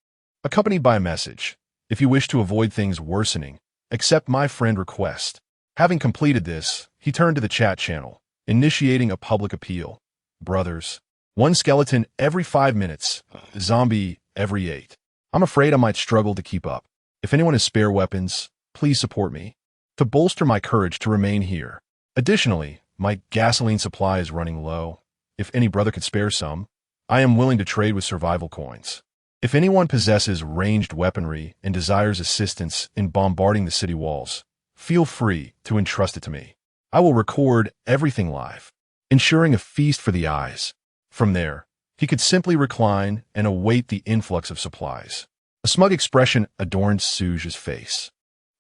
accompanied by a message. "If you wish to avoid things worsening, accept my friend request." Having completed this, he turned to the chat channel, initiating a public appeal. "Brothers, one skeleton every 5 minutes, zombie every 8. I'm afraid I might struggle to keep up. If anyone has spare weapons, please support me to bolster my courage to remain here. Additionally, my gasoline supply is running low. If any brother could spare some, I am willing to trade with survival coins. If anyone possesses ranged weaponry and desires assistance in bombarding the city walls, feel free to entrust it to me. I will record everything live, ensuring a feast for the eyes." From there, he could simply recline and await the influx of supplies. A smug expression adorned Suja's face.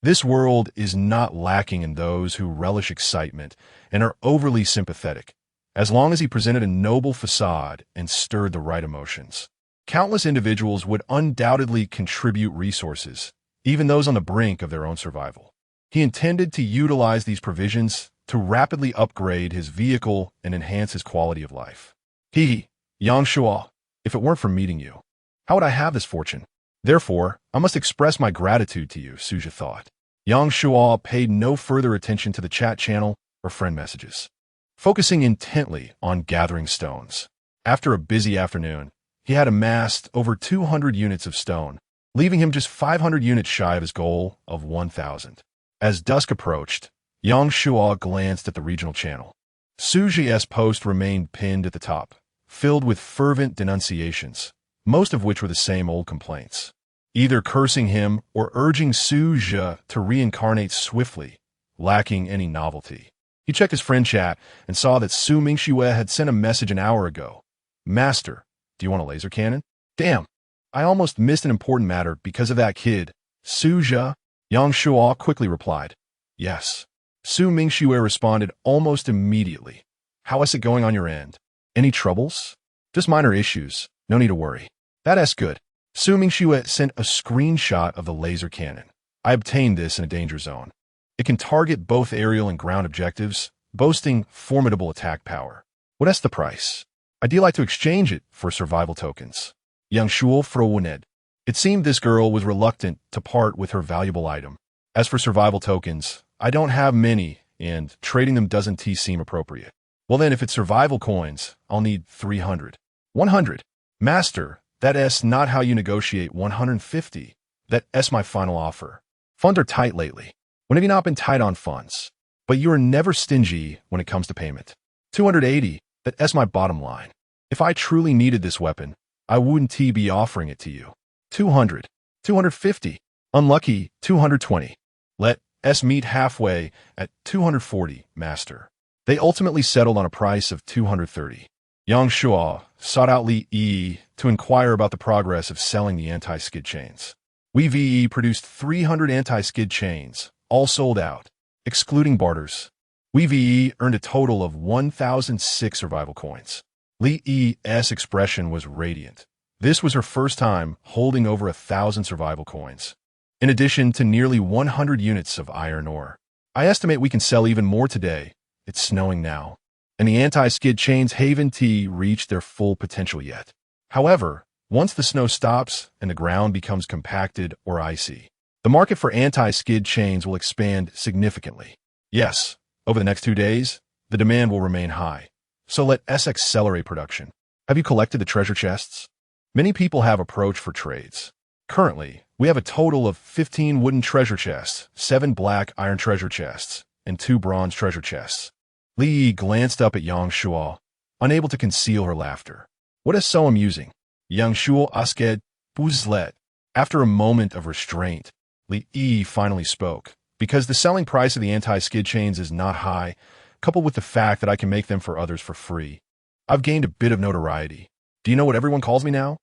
This world is not lacking in those who relish excitement and are overly sympathetic, as long as he presented a noble facade and stirred the right emotions. Countless individuals would undoubtedly contribute resources, even those on the brink of their own survival. He intended to utilize these provisions to rapidly upgrade his vehicle and enhance his quality of life. Yang Shuo, if it weren't for meeting you, how would I have this fortune? Therefore, I must express my gratitude to you, Suja thought. Yang Shuo paid no further attention to the chat channel or friend messages, focusing intently on gathering stones. After a busy afternoon, he had amassed over 200 units of stone, leaving him just 500 units shy of his goal of 1,000. As dusk approached, Yang Shuo glanced at the regional channel. Suji's post remained pinned at the top, filled with fervent denunciations, most of which were the same old complaints, either cursing him or urging Suja to reincarnate swiftly, lacking any novelty. He checked his friend chat and saw that Su Mingxue had sent a message an hour ago. "Master, do you want a laser cannon? Damn, I almost missed an important matter because of that kid." Suja, Yang Shuo quickly replied, "Yes." Su Mingxue responded almost immediately. "How is it going on your end? Any troubles?" "Just minor issues. No need to worry." "That's good." Su Mingxue sent a screenshot of the laser cannon. "I obtained this in a danger zone. It can target both aerial and ground objectives, boasting formidable attack power. What's the price? I'd like to exchange it for survival tokens." Yang Shuo frowned. It seemed this girl was reluctant to part with her valuable item. "As for survival tokens, I don't have many, and trading them doesn't seem appropriate." "Well then, if it's survival coins, I'll need 300. 100. "Master, that's not how you negotiate 150. That's my final offer." Funds are tight lately. When have you not been tight on funds? But you are never stingy when it comes to payment. 280, that's my bottom line. If I truly needed this weapon, I wouldn't be offering it to you. 200, 250, unlucky, 220. Let us meet halfway at 240, master. They ultimately settled on a price of 230. Yang Shuo sought out Li Yi to inquire about the progress of selling the anti-skid chains. We produced 300 anti-skid chains, all sold out, excluding barters. We earned a total of 1,006 survival coins. Li Yi's expression was radiant. This was her first time holding over 1,000 survival coins, in addition to nearly 100 units of iron ore. I estimate we can sell even more today. It's snowing now, and the anti-skid chains haven't reached their full potential yet. However, once the snow stops and the ground becomes compacted or icy, the market for anti-skid chains will expand significantly. Yes, over the next 2 days, the demand will remain high. So let us accelerate production. Have you collected the treasure chests? Many people have approached for trades. Currently, we have a total of 15 wooden treasure chests, 7 black iron treasure chests, and 2 bronze treasure chests. Li Yi glanced up at Yang Shuo, unable to conceal her laughter. What is so amusing? Yang Shuo asked, Buzlet. After a moment of restraint, Li Yi finally spoke. Because the selling price of the anti-skid chains is not high, coupled with the fact that I can make them for others for free, I've gained a bit of notoriety. Do you know what everyone calls me now?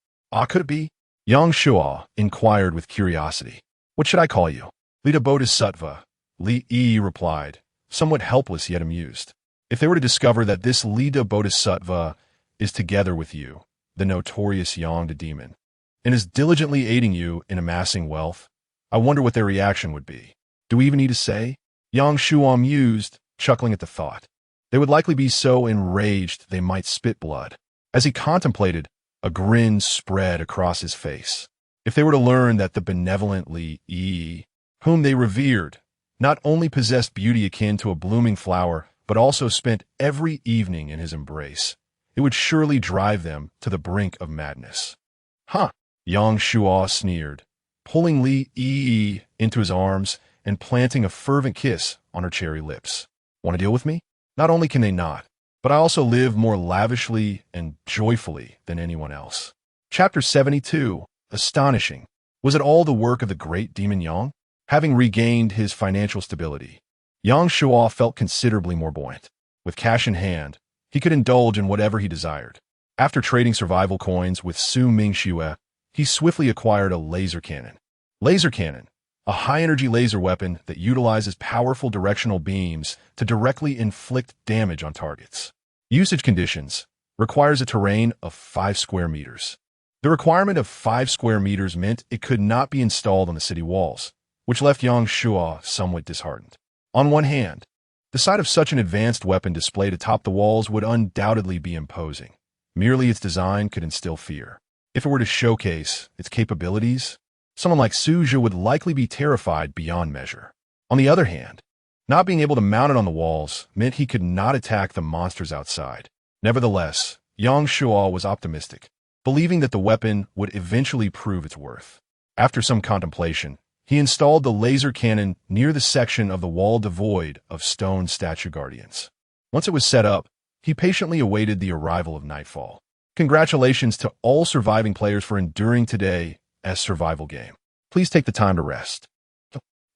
Could it be? Yang Shuo inquired with curiosity. What should I call you? Lita Bodhisattva. Li Yi replied, somewhat helpless yet amused. If they were to discover that this Lita Bodhisattva is together with you, the notorious Yang the demon, and is diligently aiding you in amassing wealth, I wonder what their reaction would be. Do we even need to say? Yang Shuo mused, chuckling at the thought. They would likely be so enraged they might spit blood. As he contemplated, a grin spread across his face. If they were to learn that the benevolent Li Yi, whom they revered, not only possessed beauty akin to a blooming flower, but also spent every evening in his embrace, it would surely drive them to the brink of madness. Huh, Yang Shuo sneered, pulling Li Yi into his arms and planting a fervent kiss on her cherry lips. Want to deal with me? Not only can they not, but I also live more lavishly and joyfully than anyone else. Chapter 72. Astonishing. Was it all the work of the great demon Yang? Having regained his financial stability, Yang Shuo felt considerably more buoyant. With cash in hand, he could indulge in whatever he desired. After trading survival coins with Su Mingxue, he swiftly acquired a laser cannon. Laser cannon, a high-energy laser weapon that utilizes powerful directional beams to directly inflict damage on targets. Usage conditions: requires a terrain of 5 square meters. The requirement of 5 square meters meant it could not be installed on the city walls, which left Yang Shuo somewhat disheartened. On one hand, the sight of such an advanced weapon displayed atop the walls would undoubtedly be imposing. Merely its design could instill fear. If it were to showcase its capabilities, someone like Su Zhu would likely be terrified beyond measure. On the other hand, not being able to mount it on the walls meant he could not attack the monsters outside. Nevertheless, Yang Shuo was optimistic, believing that the weapon would eventually prove its worth. After some contemplation, he installed the laser cannon near the section of the wall devoid of stone statue guardians. Once it was set up, he patiently awaited the arrival of nightfall. Congratulations to all surviving players for enduring today's survival game. Please take the time to rest.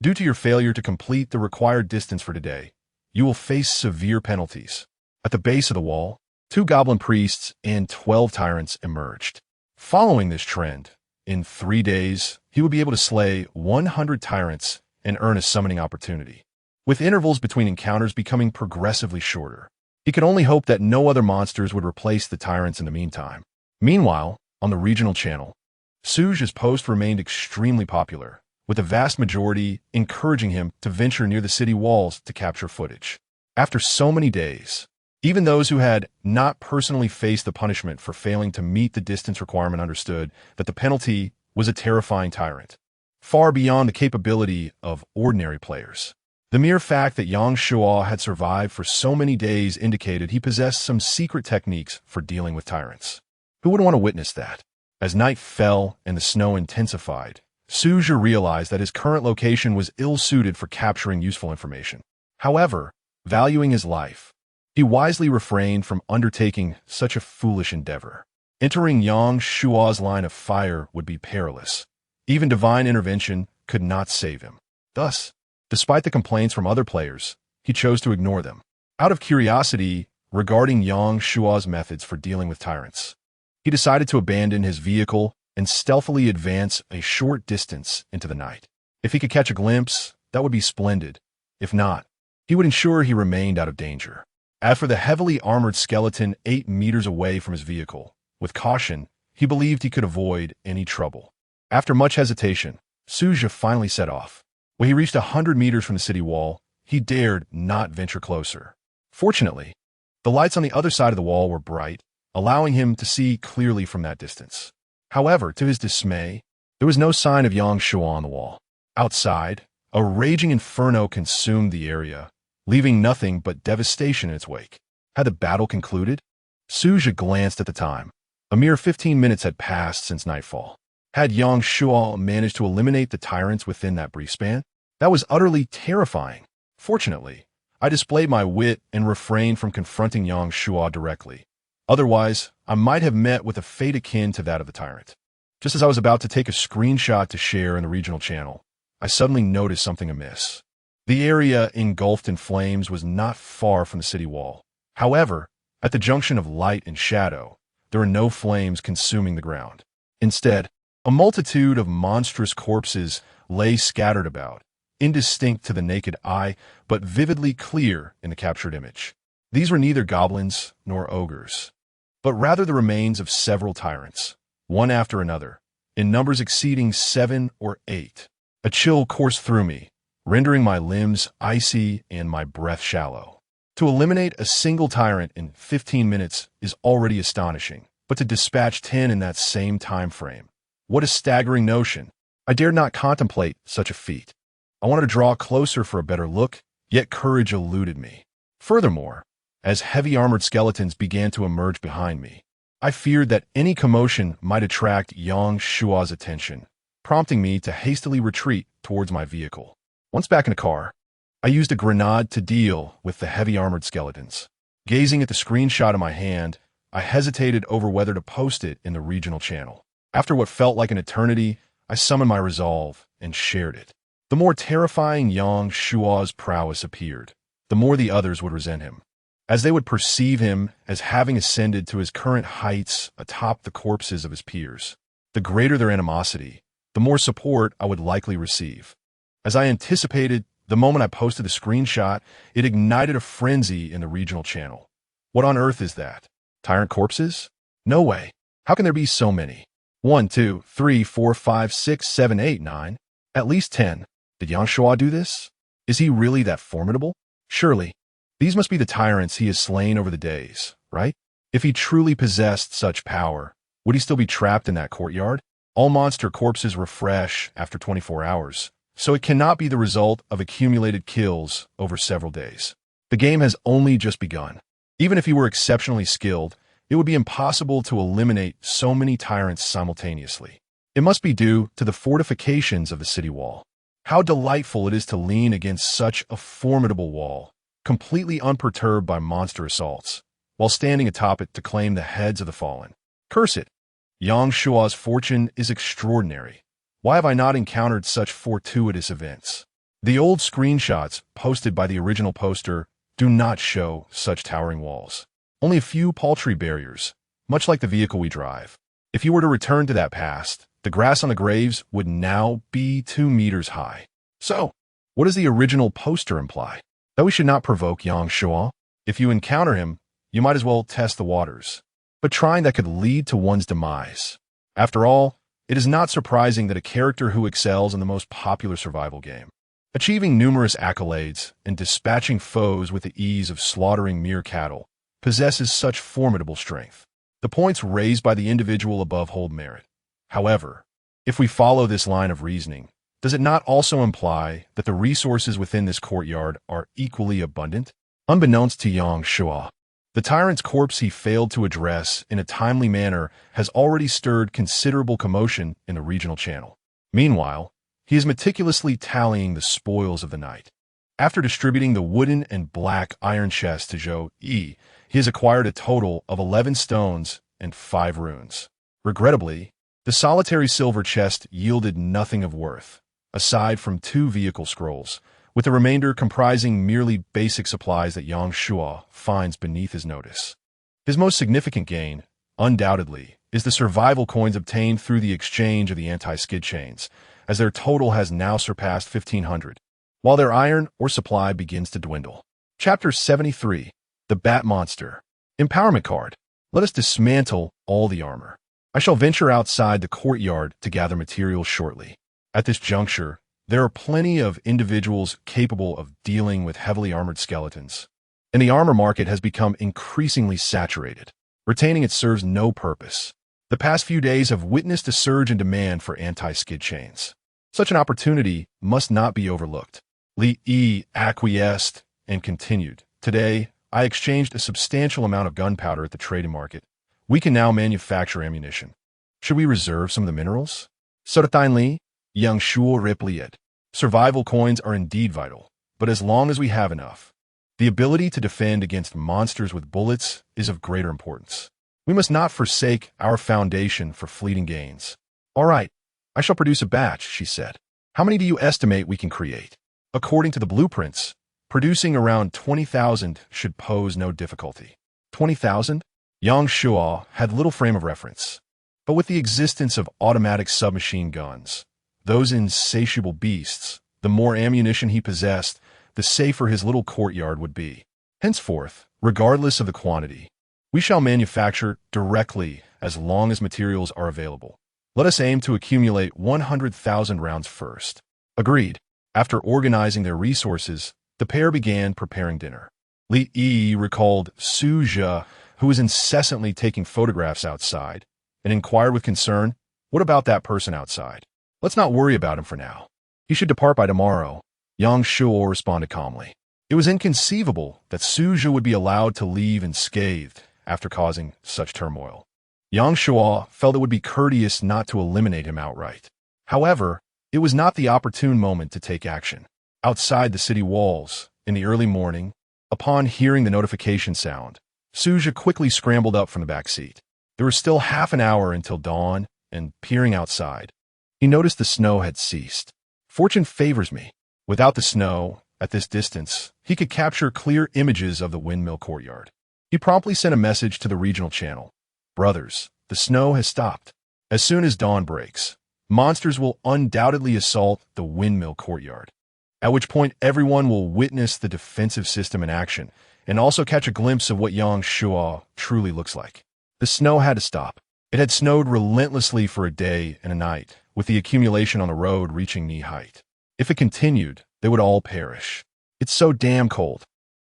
Due to your failure to complete the required distance for today, you will face severe penalties. At the base of the wall, 2 goblin priests and 12 tyrants emerged. Following this trend, in 3 days, he would be able to slay 100 tyrants and earn a summoning opportunity, with intervals between encounters becoming progressively shorter. He could only hope that no other monsters would replace the tyrants in the meantime. Meanwhile, on the regional channel, Su Zhu's post remained extremely popular, with the vast majority encouraging him to venture near the city walls to capture footage. After so many days, even those who had not personally faced the punishment for failing to meet the distance requirement understood that the penalty was a terrifying tyrant, far beyond the capability of ordinary players. The mere fact that Yang Shuo had survived for so many days indicated he possessed some secret techniques for dealing with tyrants. Who wouldn't want to witness that? As night fell and the snow intensified, Suja realized that his current location was ill-suited for capturing useful information. However, valuing his life, he wisely refrained from undertaking such a foolish endeavor. Entering Yang Shua's line of fire would be perilous. Even divine intervention could not save him. Thus, despite the complaints from other players, he chose to ignore them. Out of curiosity regarding Yang Shua's methods for dealing with tyrants, he decided to abandon his vehicle and stealthily advance a short distance into the night. If he could catch a glimpse, that would be splendid. If not, he would ensure he remained out of danger. As for the heavily armored skeleton 8 meters away from his vehicle, with caution, he believed he could avoid any trouble. After much hesitation, Suja finally set off. When he reached 100 meters from the city wall, he dared not venture closer. Fortunately, the lights on the other side of the wall were bright, allowing him to see clearly from that distance. However, to his dismay, there was no sign of Yang Shua on the wall. Outside, a raging inferno consumed the area, leaving nothing but devastation in its wake. Had the battle concluded? Suja glanced at the time. A mere 15 minutes had passed since nightfall. Had Yang Shua managed to eliminate the tyrants within that brief span? That was utterly terrifying. Fortunately, I displayed my wit and refrained from confronting Yang Shua directly. Otherwise, I might have met with a fate akin to that of the tyrant. Just as I was about to take a screenshot to share in the regional channel, I suddenly noticed something amiss. The area engulfed in flames was not far from the city wall. However, at the junction of light and shadow, there were no flames consuming the ground. Instead, a multitude of monstrous corpses lay scattered about, indistinct to the naked eye, but vividly clear in the captured image. These were neither goblins nor ogres, but rather the remains of several tyrants, one after another, in numbers exceeding 7 or 8. A chill coursed through me, rendering my limbs icy and my breath shallow. To eliminate a single tyrant in 15 minutes is already astonishing, but to dispatch 10 in that same time frame, what a staggering notion. I dared not contemplate such a feat. I wanted to draw closer for a better look, yet courage eluded me. Furthermore, as heavy armored skeletons began to emerge behind me, I feared that any commotion might attract Yang Shua's attention, prompting me to hastily retreat towards my vehicle. Once back in the car, I used a grenade to deal with the heavy armored skeletons. Gazing at the screenshot in my hand, I hesitated over whether to post it in the regional channel. After what felt like an eternity, I summoned my resolve and shared it. The more terrifying Yang Shua's prowess appeared, the more the others would resent him, as they would perceive him as having ascended to his current heights atop the corpses of his peers. The greater their animosity, the more support I would likely receive. As I anticipated, the moment I posted the screenshot, it ignited a frenzy in the regional channel. What on earth is that? Tyrant corpses? No way. How can there be so many? 1, 2, 3, 4, 5, 6, 7, 8, 9. At least 10. Did Yang Shua do this? Is he really that formidable? Surely, these must be the tyrants he has slain over the days, right? If he truly possessed such power, would he still be trapped in that courtyard? All monster corpses refresh after 24 hours, so it cannot be the result of accumulated kills over several days. The game has only just begun. Even if he were exceptionally skilled, it would be impossible to eliminate so many tyrants simultaneously. It must be due to the fortifications of the city wall. How delightful it is to lean against such a formidable wall, completely unperturbed by monster assaults, while standing atop it to claim the heads of the fallen. Curse it! Yang Shua's fortune is extraordinary. Why have I not encountered such fortuitous events? The old screenshots posted by the original poster do not show such towering walls. Only a few paltry barriers, much like the vehicle we drive. If you were to return to that past, the grass on the graves would now be 2 meters high. So, what does the original poster imply? That we should not provoke Yang Shua? If you encounter him, you might as well test the waters. But trying that could lead to one's demise. After all, it is not surprising that a character who excels in the most popular survival game, achieving numerous accolades and dispatching foes with the ease of slaughtering mere cattle, possesses such formidable strength. The points raised by the individual above hold merit. However, if we follow this line of reasoning, does it not also imply that the resources within this courtyard are equally abundant? Unbeknownst to Yang Shua, the tyrant's corpse he failed to address in a timely manner has already stirred considerable commotion in the regional channel. Meanwhile, he is meticulously tallying the spoils of the night. After distributing the wooden and black iron chest to Zhou Yi, he has acquired a total of 11 stones and 5 runes. Regrettably, the solitary silver chest yielded nothing of worth, aside from 2 vehicle scrolls, with the remainder comprising merely basic supplies that Yang Shuo finds beneath his notice. His most significant gain, undoubtedly, is the survival coins obtained through the exchange of the anti-skid chains, as their total has now surpassed 1,500, while their iron ore supply begins to dwindle. Chapter 73. The Bat Monster. Empowerment Card. Let us dismantle all the armor. I shall venture outside the courtyard to gather materials shortly. At this juncture, there are plenty of individuals capable of dealing with heavily armored skeletons, and the armor market has become increasingly saturated. Retaining it serves no purpose. The past few days have witnessed a surge in demand for anti-skid chains. Such an opportunity must not be overlooked. Li Yi acquiesced and continued. Today, I exchanged a substantial amount of gunpowder at the trading market. We can now manufacture ammunition. Should we reserve some of the minerals? Sodathine Li, Yang Shuo replied. Survival coins are indeed vital, but as long as we have enough, the ability to defend against monsters with bullets is of greater importance. We must not forsake our foundation for fleeting gains. All right, I shall produce a batch, she said. How many do you estimate we can create? According to the blueprints, producing around 20,000 should pose no difficulty. 20,000? Yang Shuo had little frame of reference. But with the existence of automatic submachine guns, those insatiable beasts, the more ammunition he possessed, the safer his little courtyard would be. Henceforth, regardless of the quantity, we shall manufacture directly as long as materials are available. Let us aim to accumulate 100,000 rounds first. Agreed. After organizing their resources, the pair began preparing dinner. Li Yi recalled Su Zhe, who was incessantly taking photographs outside, and inquired with concern, "What about that person outside? Let's not worry about him for now. He should depart by tomorrow." Yang Shuo responded calmly. It was inconceivable that Su Zhe would be allowed to leave unscathed after causing such turmoil. Yang Shuo felt it would be courteous not to eliminate him outright. However, it was not the opportune moment to take action. Outside the city walls, in the early morning, upon hearing the notification sound, Su Zhe quickly scrambled up from the back seat. There was still half an hour until dawn, and peering outside, he noticed the snow had ceased. Fortune favors me. Without the snow, at this distance, he could capture clear images of the windmill courtyard. He promptly sent a message to the regional channel. Brothers, the snow has stopped. As soon as dawn breaks, monsters will undoubtedly assault the windmill courtyard, at which point everyone will witness the defensive system in action and also catch a glimpse of what Yang Shuo truly looks like. The snow had to stop. It had snowed relentlessly for a day and a night, with the accumulation on the road reaching knee height. If it continued, they would all perish. It's so damn cold.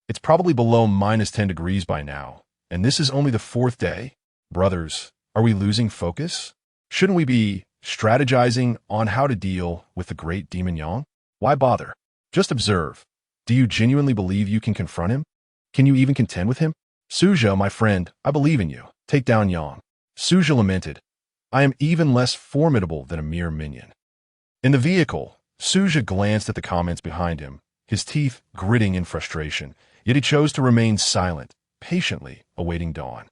It's probably below -10 degrees by now, and this is only the 4th day. Brothers, are we losing focus? Shouldn't we be strategizing on how to deal with the great demon Yang? Why bother? Just observe. Do you genuinely believe you can confront him? Can you even contend with him? Su Zhe, my friend, I believe in you. Take down Yang. Su Zhe lamented. I am even less formidable than a mere minion. In the vehicle, Su Zhe glanced at the comments behind him, his teeth gritting in frustration, yet he chose to remain silent, patiently awaiting dawn.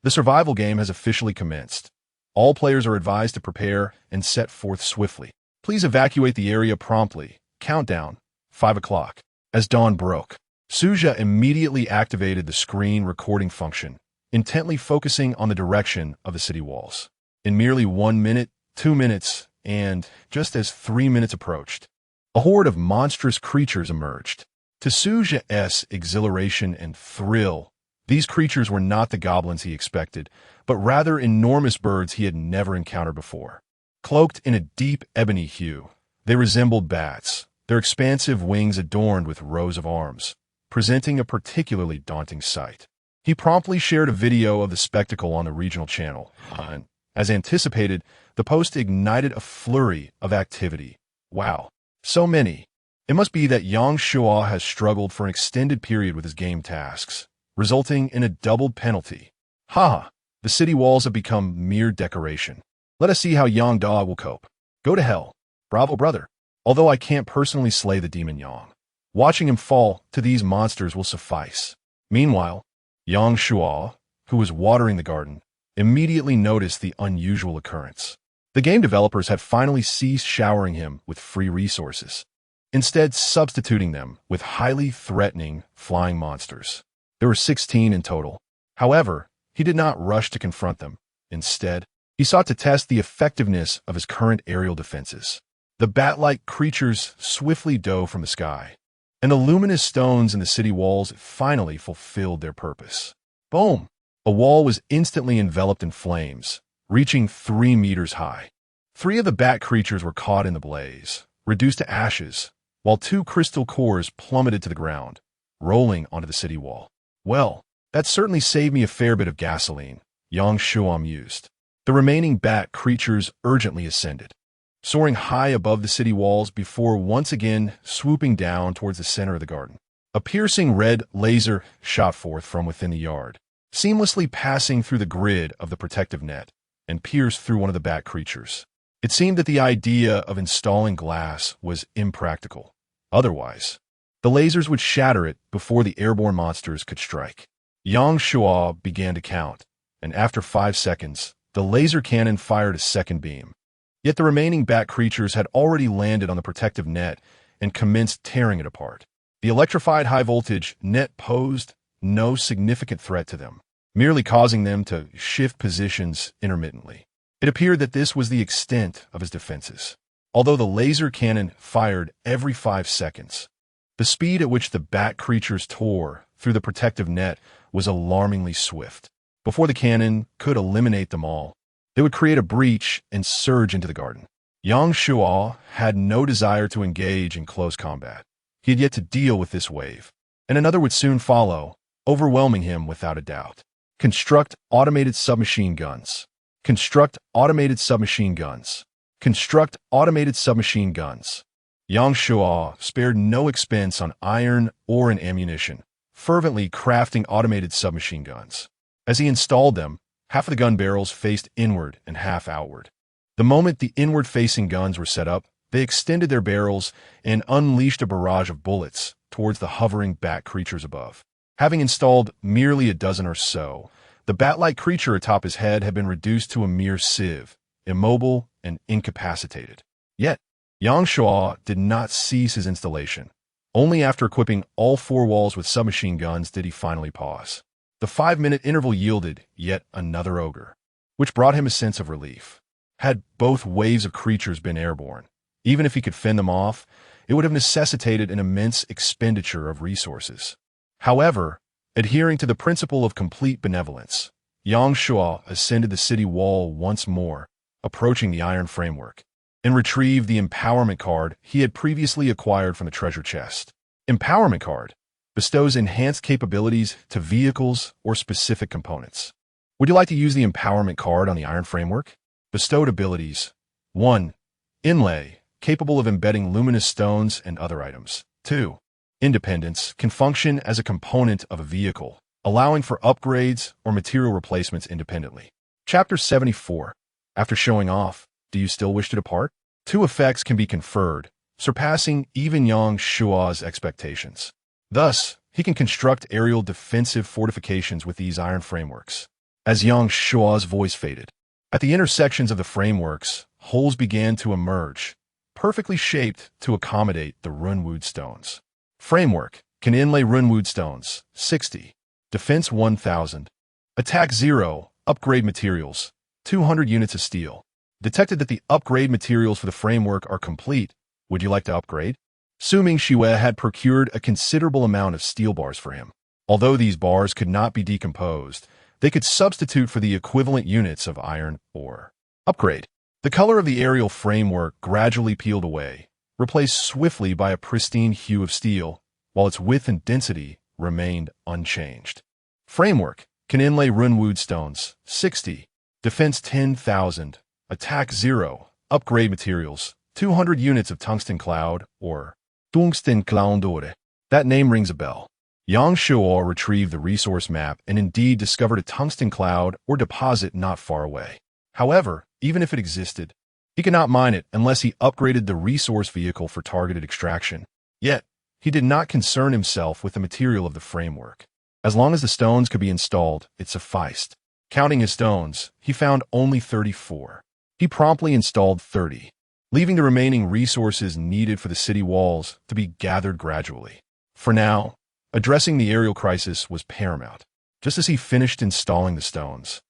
The survival game has officially commenced. All players are advised to prepare and set forth swiftly. Please evacuate the area promptly. Countdown, 5 o'clock. As dawn broke, Su Zhe immediately activated the screen recording function, intently focusing on the direction of the city walls. In merely 1 minute, 2 minutes, and just as 3 minutes approached, a horde of monstrous creatures emerged. To Su Zhe's exhilaration and thrill, these creatures were not the goblins he expected, but rather enormous birds he had never encountered before. Cloaked in a deep ebony hue, they resembled bats, their expansive wings adorned with rows of arms, presenting a particularly daunting sight. He promptly shared a video of the spectacle on the regional channel, and, as anticipated, the post ignited a flurry of activity. Wow, so many. It must be that Yang Shuo has struggled for an extended period with his game tasks, resulting in a doubled penalty. Haha, the city walls have become mere decoration. Let us see how Yang Da will cope. Go to hell. Bravo, brother. Although I can't personally slay the demon Yang, watching him fall to these monsters will suffice. Meanwhile, Yang Shuo, who was watering the garden, immediately noticed the unusual occurrence. The game developers had finally ceased showering him with free resources, instead substituting them with highly threatening flying monsters. There were 16 in total. However, he did not rush to confront them. Instead, he sought to test the effectiveness of his current aerial defenses. The bat-like creatures swiftly dove from the sky, and the luminous stones in the city walls finally fulfilled their purpose. Boom! A wall was instantly enveloped in flames, reaching 3 meters high. 3 of the bat creatures were caught in the blaze, reduced to ashes, while 2 crystal cores plummeted to the ground, rolling onto the city wall. Well, that certainly saved me a fair bit of gasoline, Yang Shuo mused. The remaining bat creatures urgently ascended, soaring high above the city walls before once again swooping down towards the center of the garden. A piercing red laser shot forth from within the yard, seamlessly passing through the grid of the protective net and pierced through one of the bat creatures. It seemed that the idea of installing glass was impractical. Otherwise, the lasers would shatter it before the airborne monsters could strike. Yang Shuo began to count, and after 5 seconds, the laser cannon fired a second beam. Yet the remaining bat creatures had already landed on the protective net and commenced tearing it apart. The electrified high-voltage net posed no significant threat to them, merely causing them to shift positions intermittently. It appeared that this was the extent of his defenses. Although the laser cannon fired every 5 seconds, the speed at which the bat creatures tore through the protective net was alarmingly swift. Before the cannon could eliminate them all, they would create a breach and surge into the garden. Yang Shuo had no desire to engage in close combat. He had yet to deal with this wave, and another would soon follow, overwhelming him without a doubt. Construct automated submachine guns. Construct automated submachine guns. Construct automated submachine guns. Yang Shuo spared no expense on iron or in ammunition, fervently crafting automated submachine guns. As he installed them, half of the gun barrels faced inward and half outward. The moment the inward-facing guns were set up, they extended their barrels and unleashed a barrage of bullets towards the hovering bat creatures above. Having installed merely a dozen or so, the bat-like creature atop his head had been reduced to a mere sieve, immobile and incapacitated. Yet, Yang Shuo did not cease his installation. Only after equipping all 4 walls with submachine guns did he finally pause. The 5-minute interval yielded yet another ogre, which brought him a sense of relief. Had both waves of creatures been airborne, even if he could fend them off, it would have necessitated an immense expenditure of resources. However, adhering to the principle of complete benevolence, Yang Shuo ascended the city wall once more, approaching the iron framework, and retrieved the empowerment card he had previously acquired from the treasure chest. Empowerment card bestows enhanced capabilities to vehicles or specific components. Would you like to use the empowerment card on the iron framework? Bestowed abilities. 1. Inlay, capable of embedding luminous stones and other items. 2. Independence, can function as a component of a vehicle, allowing for upgrades or material replacements independently. Chapter 74. After showing off, do you still wish to depart? 2 effects can be conferred, surpassing even Yang Shuo's expectations. Thus, he can construct aerial defensive fortifications with these iron frameworks. As Yang Shuo's voice faded, at the intersections of the frameworks, holes began to emerge, perfectly shaped to accommodate the runwood stones. Framework can inlay runwood stones. 60. Defense 1000. Attack 0. Upgrade materials. 200 units of steel. Detected that the upgrade materials for the framework are complete. Would you like to upgrade? Suming Shue had procured a considerable amount of steel bars for him. Although these bars could not be decomposed, they could substitute for the equivalent units of iron ore. Upgrade. The color of the aerial framework gradually peeled away, replaced swiftly by a pristine hue of steel, while its width and density remained unchanged. Framework can inlay runwood stones. 60. Defense 10,000. Attack 0. Upgrade materials. 200 units of tungsten cloud, or tungsten cloud. That name rings a bell. Yang Shuo retrieved the resource map and indeed discovered a tungsten cloud or deposit not far away. However, even if it existed, He could not mine it unless he upgraded the resource vehicle for targeted extraction. Yet, he did not concern himself with the material of the framework. As long as the stones could be installed, it sufficed. Counting his stones, he found only 34. He promptly installed 30, leaving the remaining resources needed for the city walls to be gathered gradually. For now, addressing the aerial crisis was paramount. Just as he finished installing the stones,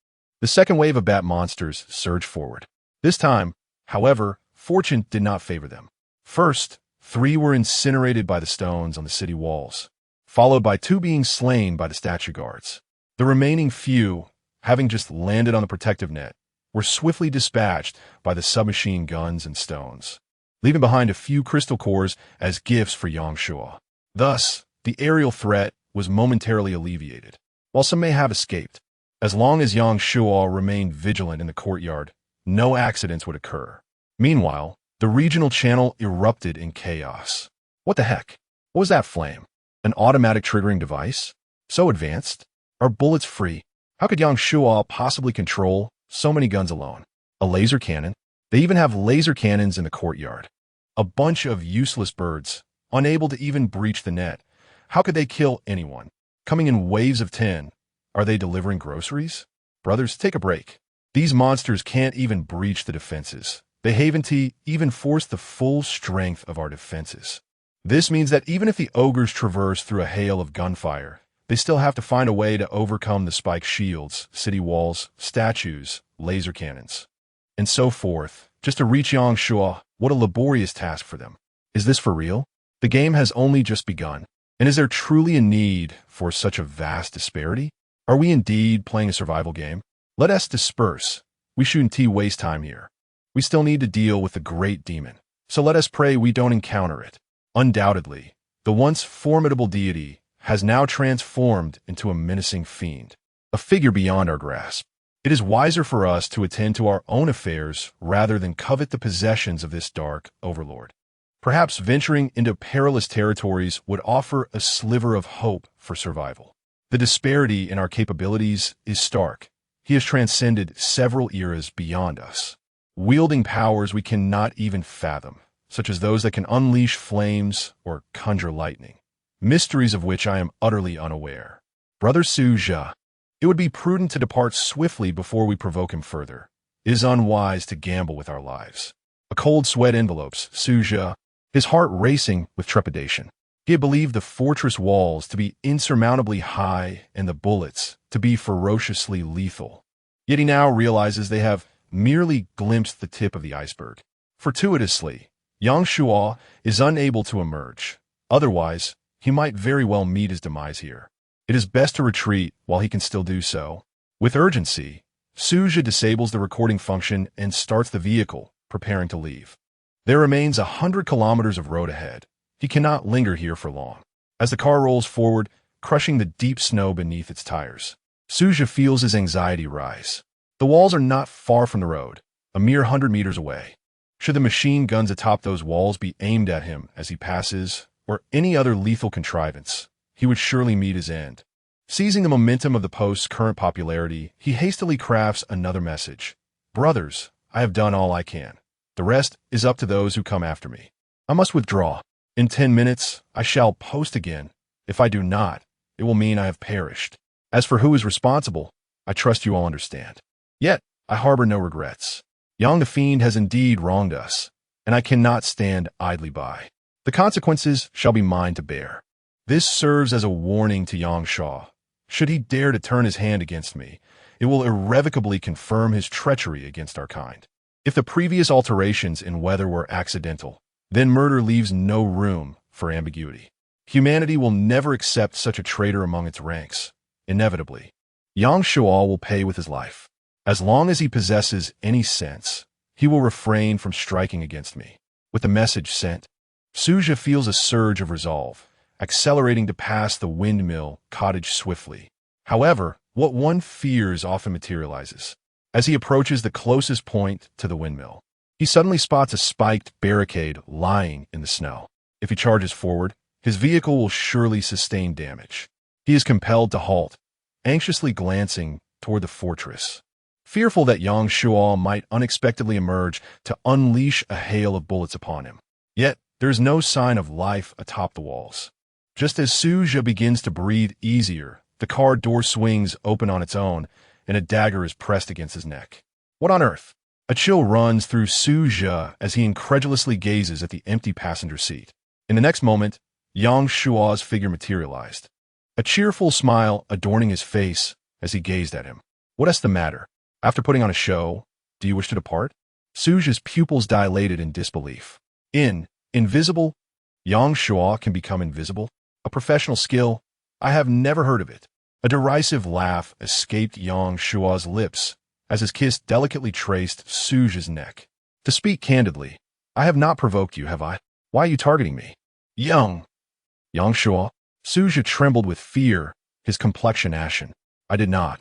the second wave of bat monsters surged forward. This time, however, fortune did not favor them. First, 3 were incinerated by the stones on the city walls, followed by 2 being slain by the statue guards. The remaining few, having just landed on the protective net, were swiftly dispatched by the submachine guns and stones, leaving behind a few crystal cores as gifts for Yang Shua. Thus, the aerial threat was momentarily alleviated, while some may have escaped. As long as Yang Shua remained vigilant in the courtyard, no accidents would occur. Meanwhile, the regional channel erupted in chaos. What the heck? What was that flame? An automatic triggering device? So advanced? Are bullets free? How could Yang Shua possibly control so many guns alone? A laser cannon? They even have laser cannons in the courtyard. A bunch of useless birds, unable to even breach the net. How could they kill anyone? Coming in waves of 10. Are they delivering groceries? Brothers, take a break. These monsters can't even breach the defenses. They haven't even forced the full strength of our defenses. This means that even if the ogres traverse through a hail of gunfire, they still have to find a way to overcome the spiked shields, city walls, statues, laser cannons, and so forth, just to reach Yang Shua. What a laborious task for them. Is this for real? The game has only just begun. And is there truly a need for such a vast disparity? Are we indeed playing a survival game? Let us disperse. We shouldn't waste time here. We still need to deal with the great demon, so let us pray we don't encounter it. Undoubtedly, the once formidable deity has now transformed into a menacing fiend, a figure beyond our grasp. It is wiser for us to attend to our own affairs rather than covet the possessions of this dark overlord. Perhaps venturing into perilous territories would offer a sliver of hope for survival. The disparity in our capabilities is stark. He has transcended several eras beyond us, wielding powers we cannot even fathom, such as those that can unleash flames or conjure lightning, mysteries of which I am utterly unaware. Brother Suja, it would be prudent to depart swiftly before we provoke him further. It is unwise to gamble with our lives. A cold sweat envelopes Suja, his heart racing with trepidation. He had believed the fortress walls to be insurmountably high and the bullets to be ferociously lethal. Yet he now realizes they have merely glimpsed the tip of the iceberg. Fortuitously, Yang Shua is unable to emerge. Otherwise, he might very well meet his demise here. It is best to retreat while he can still do so. With urgency, Suja disables the recording function and starts the vehicle, preparing to leave. There remains 100 kilometers of road ahead. He cannot linger here for long. As the car rolls forward, crushing the deep snow beneath its tires, Suja feels his anxiety rise. The walls are not far from the road, a mere 100 meters away. Should the machine guns atop those walls be aimed at him as he passes, or any other lethal contrivance, he would surely meet his end. Seizing the momentum of the post's current popularity, he hastily crafts another message. Brothers, I have done all I can. The rest is up to those who come after me. I must withdraw. In 10 minutes, I shall post again. If I do not, it will mean I have perished. As for who is responsible, I trust you all understand. Yet, I harbor no regrets. Yang the Fiend has indeed wronged us, and I cannot stand idly by. The consequences shall be mine to bear. This serves as a warning to Yang Shua. Should he dare to turn his hand against me, it will irrevocably confirm his treachery against our kind. If the previous alterations in weather were accidental, then murder leaves no room for ambiguity. Humanity will never accept such a traitor among its ranks. Inevitably, Yang Shua will pay with his life. As long as he possesses any sense, he will refrain from striking against me. With the message sent, Suja feels a surge of resolve, accelerating to pass the windmill cottage swiftly. However, what one fears often materializes. As he approaches the closest point to the windmill, he suddenly spots a spiked barricade lying in the snow. If he charges forward, his vehicle will surely sustain damage. He is compelled to halt, anxiously glancing toward the fortress. fearful that Yang Shuo might unexpectedly emerge to unleash a hail of bullets upon him. Yet, there is no sign of life atop the walls. Just as Su Zhe begins to breathe easier, the car door swings open on its own, and a dagger is pressed against his neck. What on earth? A chill runs through Su Zhe as he incredulously gazes at the empty passenger seat. In the next moment, Yang Shuo's figure materialized, a cheerful smile adorning his face as he gazed at him. What is the matter? After putting on a show, do you wish to depart? Su Zhe's pupils dilated in disbelief. Invisible? Yang Shuo can become invisible? A professional skill? I have never heard of it. A derisive laugh escaped Yang Shuo's lips as his kiss delicately traced Su Zhe's neck. To speak candidly, I have not provoked you, have I? Why are you targeting me? Yang Shuo. Su Zhe trembled with fear, his complexion ashen. I did not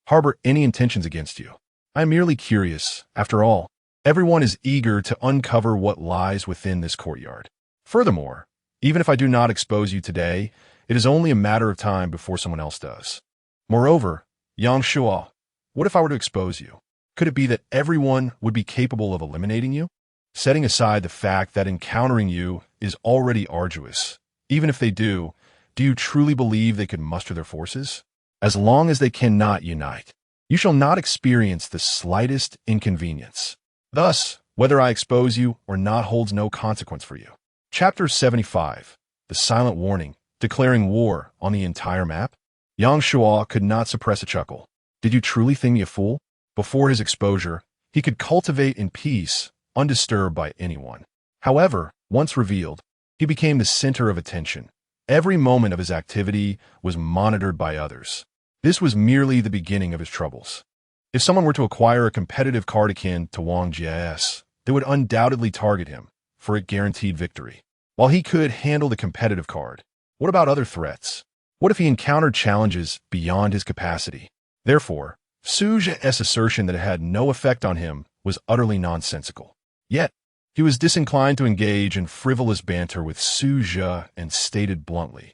harbor any intentions against you. I am merely curious. After all, everyone is eager to uncover what lies within this courtyard. Furthermore, even if I do not expose you today, it is only a matter of time before someone else does. Moreover, Yang Shuo, what if I were to expose you? Could it be that everyone would be capable of eliminating you? Setting aside the fact that encountering you is already arduous, even if they do you truly believe they could muster their forces? As long as they cannot unite, you shall not experience the slightest inconvenience. Thus, whether I expose you or not holds no consequence for you. Chapter 75. The Silent Warning, declaring war on the entire map? Yang Shuo could not suppress a chuckle. Did you truly think me a fool? Before his exposure, he could cultivate in peace, undisturbed by anyone. However, once revealed, he became the center of attention. Every moment of his activity was monitored by others. This was merely the beginning of his troubles. If someone were to acquire a competitive card akin to Wang Jie's, they would undoubtedly target him, for it guaranteed victory. While he could handle the competitive card, what about other threats? What if he encountered challenges beyond his capacity? Therefore, Su Zhe's assertion that it had no effect on him was utterly nonsensical. Yet, he was disinclined to engage in frivolous banter with Su Zhe and stated bluntly,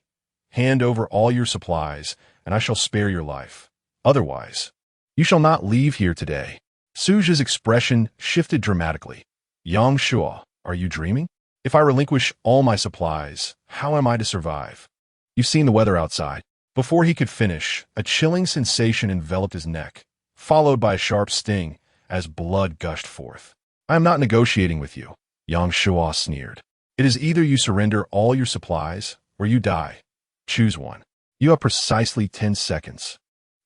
"Hand over all your supplies, and I shall spare your life. Otherwise, you shall not leave here today." Su Zhe's expression shifted dramatically. Yang Shuo, are you dreaming? If I relinquish all my supplies, how am I to survive? You've seen the weather outside. Before he could finish, a chilling sensation enveloped his neck, followed by a sharp sting as blood gushed forth. I am not negotiating with you, Yang Shuo sneered. It is either you surrender all your supplies, or you die. Choose one. You have precisely 10 seconds.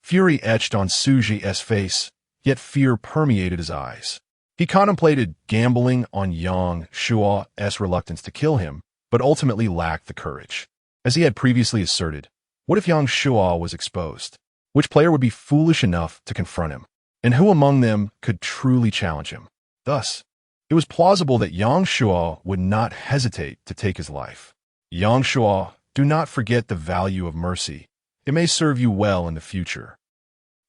Fury etched on Su Zhe's face, yet fear permeated his eyes. He contemplated gambling on Yang Shuo's reluctance to kill him, but ultimately lacked the courage. As he had previously asserted, what if Yang Shuo was exposed? Which player would be foolish enough to confront him? And who among them could truly challenge him? Thus, it was plausible that Yang Shuo would not hesitate to take his life. Yang Shuo, do not forget the value of mercy. It may serve you well in the future.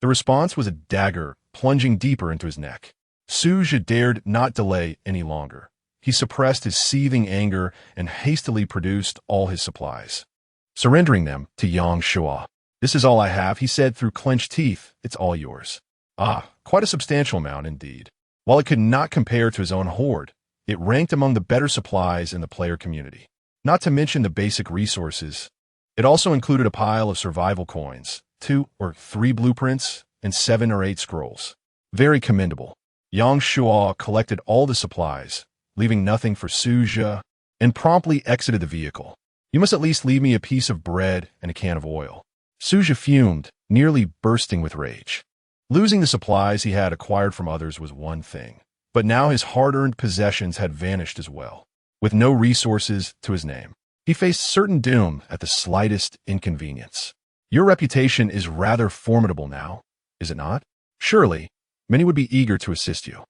The response was a dagger plunging deeper into his neck. Su Zhe dared not delay any longer. He suppressed his seething anger and hastily produced all his supplies, surrendering them to Yang Shuo. This is all I have, he said through clenched teeth. It's all yours. Ah, quite a substantial amount indeed. While it could not compare to his own hoard, it ranked among the better supplies in the player community. Not to mention the basic resources, it also included a pile of survival coins, 2 or 3 blueprints, and 7 or 8 scrolls. Very commendable. Yang Shuo collected all the supplies, leaving nothing for Su Zhe, and promptly exited the vehicle. You must at least leave me a piece of bread and a can of oil. Su Zhe fumed, nearly bursting with rage. Losing the supplies he had acquired from others was one thing, but now his hard-earned possessions had vanished as well. With no resources to his name, he faced certain doom at the slightest inconvenience. Your reputation is rather formidable now, is it not? Surely, many would be eager to assist you.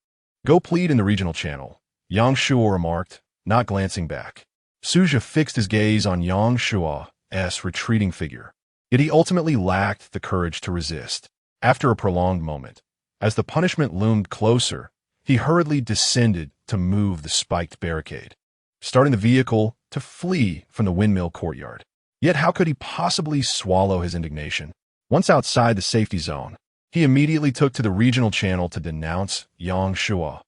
Go plead in the regional channel, Yang Shuo remarked, not glancing back. Su Zhe fixed his gaze on Yang Shuo's retreating figure, yet he ultimately lacked the courage to resist. After a prolonged moment, as the punishment loomed closer, he hurriedly descended to move the spiked barricade, starting the vehicle to flee from the windmill courtyard. Yet how could he possibly swallow his indignation? Once outside the safety zone, He immediately took to the regional channel to denounce Yang Shua.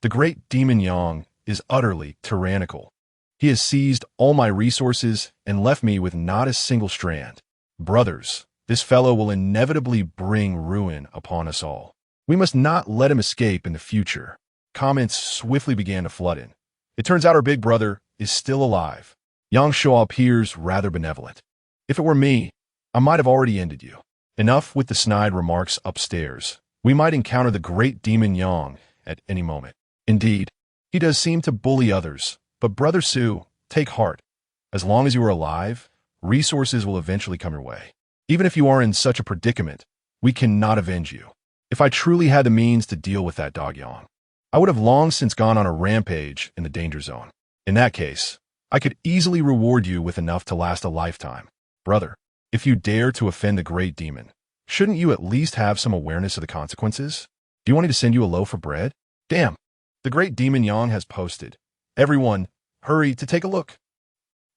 The great demon Yang is utterly tyrannical. He has seized all my resources and left me with not a single strand. Brothers, this fellow will inevitably bring ruin upon us all. We must not let him escape in the future. Comments swiftly began to flood in. It turns out our big brother is still alive. Yang Shua appears rather benevolent. If it were me, I might have already ended you. Enough with the snide remarks upstairs. We might encounter the great demon Yang at any moment. Indeed, he does seem to bully others, but Brother Su, take heart. As long as you are alive, resources will eventually come your way. Even if you are in such a predicament, we cannot avenge you. If I truly had the means to deal with that dog Yang, I would have long since gone on a rampage in the danger zone. In that case, I could easily reward you with enough to last a lifetime. Brother, if you dare to offend the great demon, shouldn't you at least have some awareness of the consequences? Do you want me to send you a loaf of bread? Damn, the great demon Yang has posted. Everyone, hurry to take a look.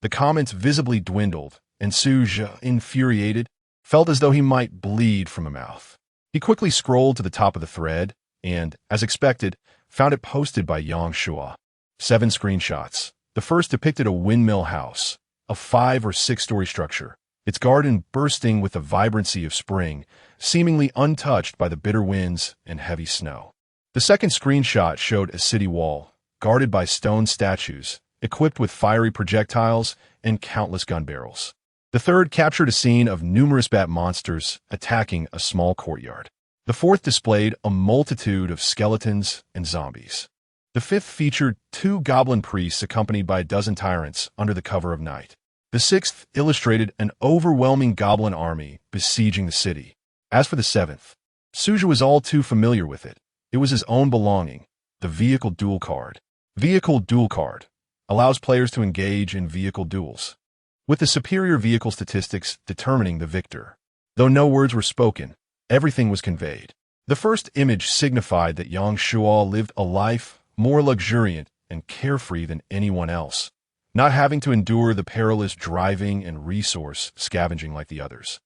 The comments visibly dwindled, and Su Zhe, infuriated, felt as though he might bleed from the mouth. He quickly scrolled to the top of the thread and, as expected, found it posted by Yang Shua. 7 screenshots. The first depicted a windmill house, a 5 or 6-story structure, its garden bursting with the vibrancy of spring, seemingly untouched by the bitter winds and heavy snow. The second screenshot showed a city wall, guarded by stone statues, equipped with fiery projectiles and countless gun barrels. The third captured a scene of numerous bat monsters attacking a small courtyard. The fourth displayed a multitude of skeletons and zombies. The fifth featured 2 goblin priests accompanied by a dozen tyrants under the cover of night. The sixth illustrated an overwhelming goblin army besieging the city. As for the seventh, Su Zhe was all too familiar with it. It was his own belonging, the vehicle duel card. Vehicle duel card allows players to engage in vehicle duels, with the superior vehicle statistics determining the victor. Though no words were spoken, everything was conveyed. The first image signified that Yang Shua lived a life more luxuriant and carefree than anyone else, not having to endure the perilous driving and resource scavenging like the others.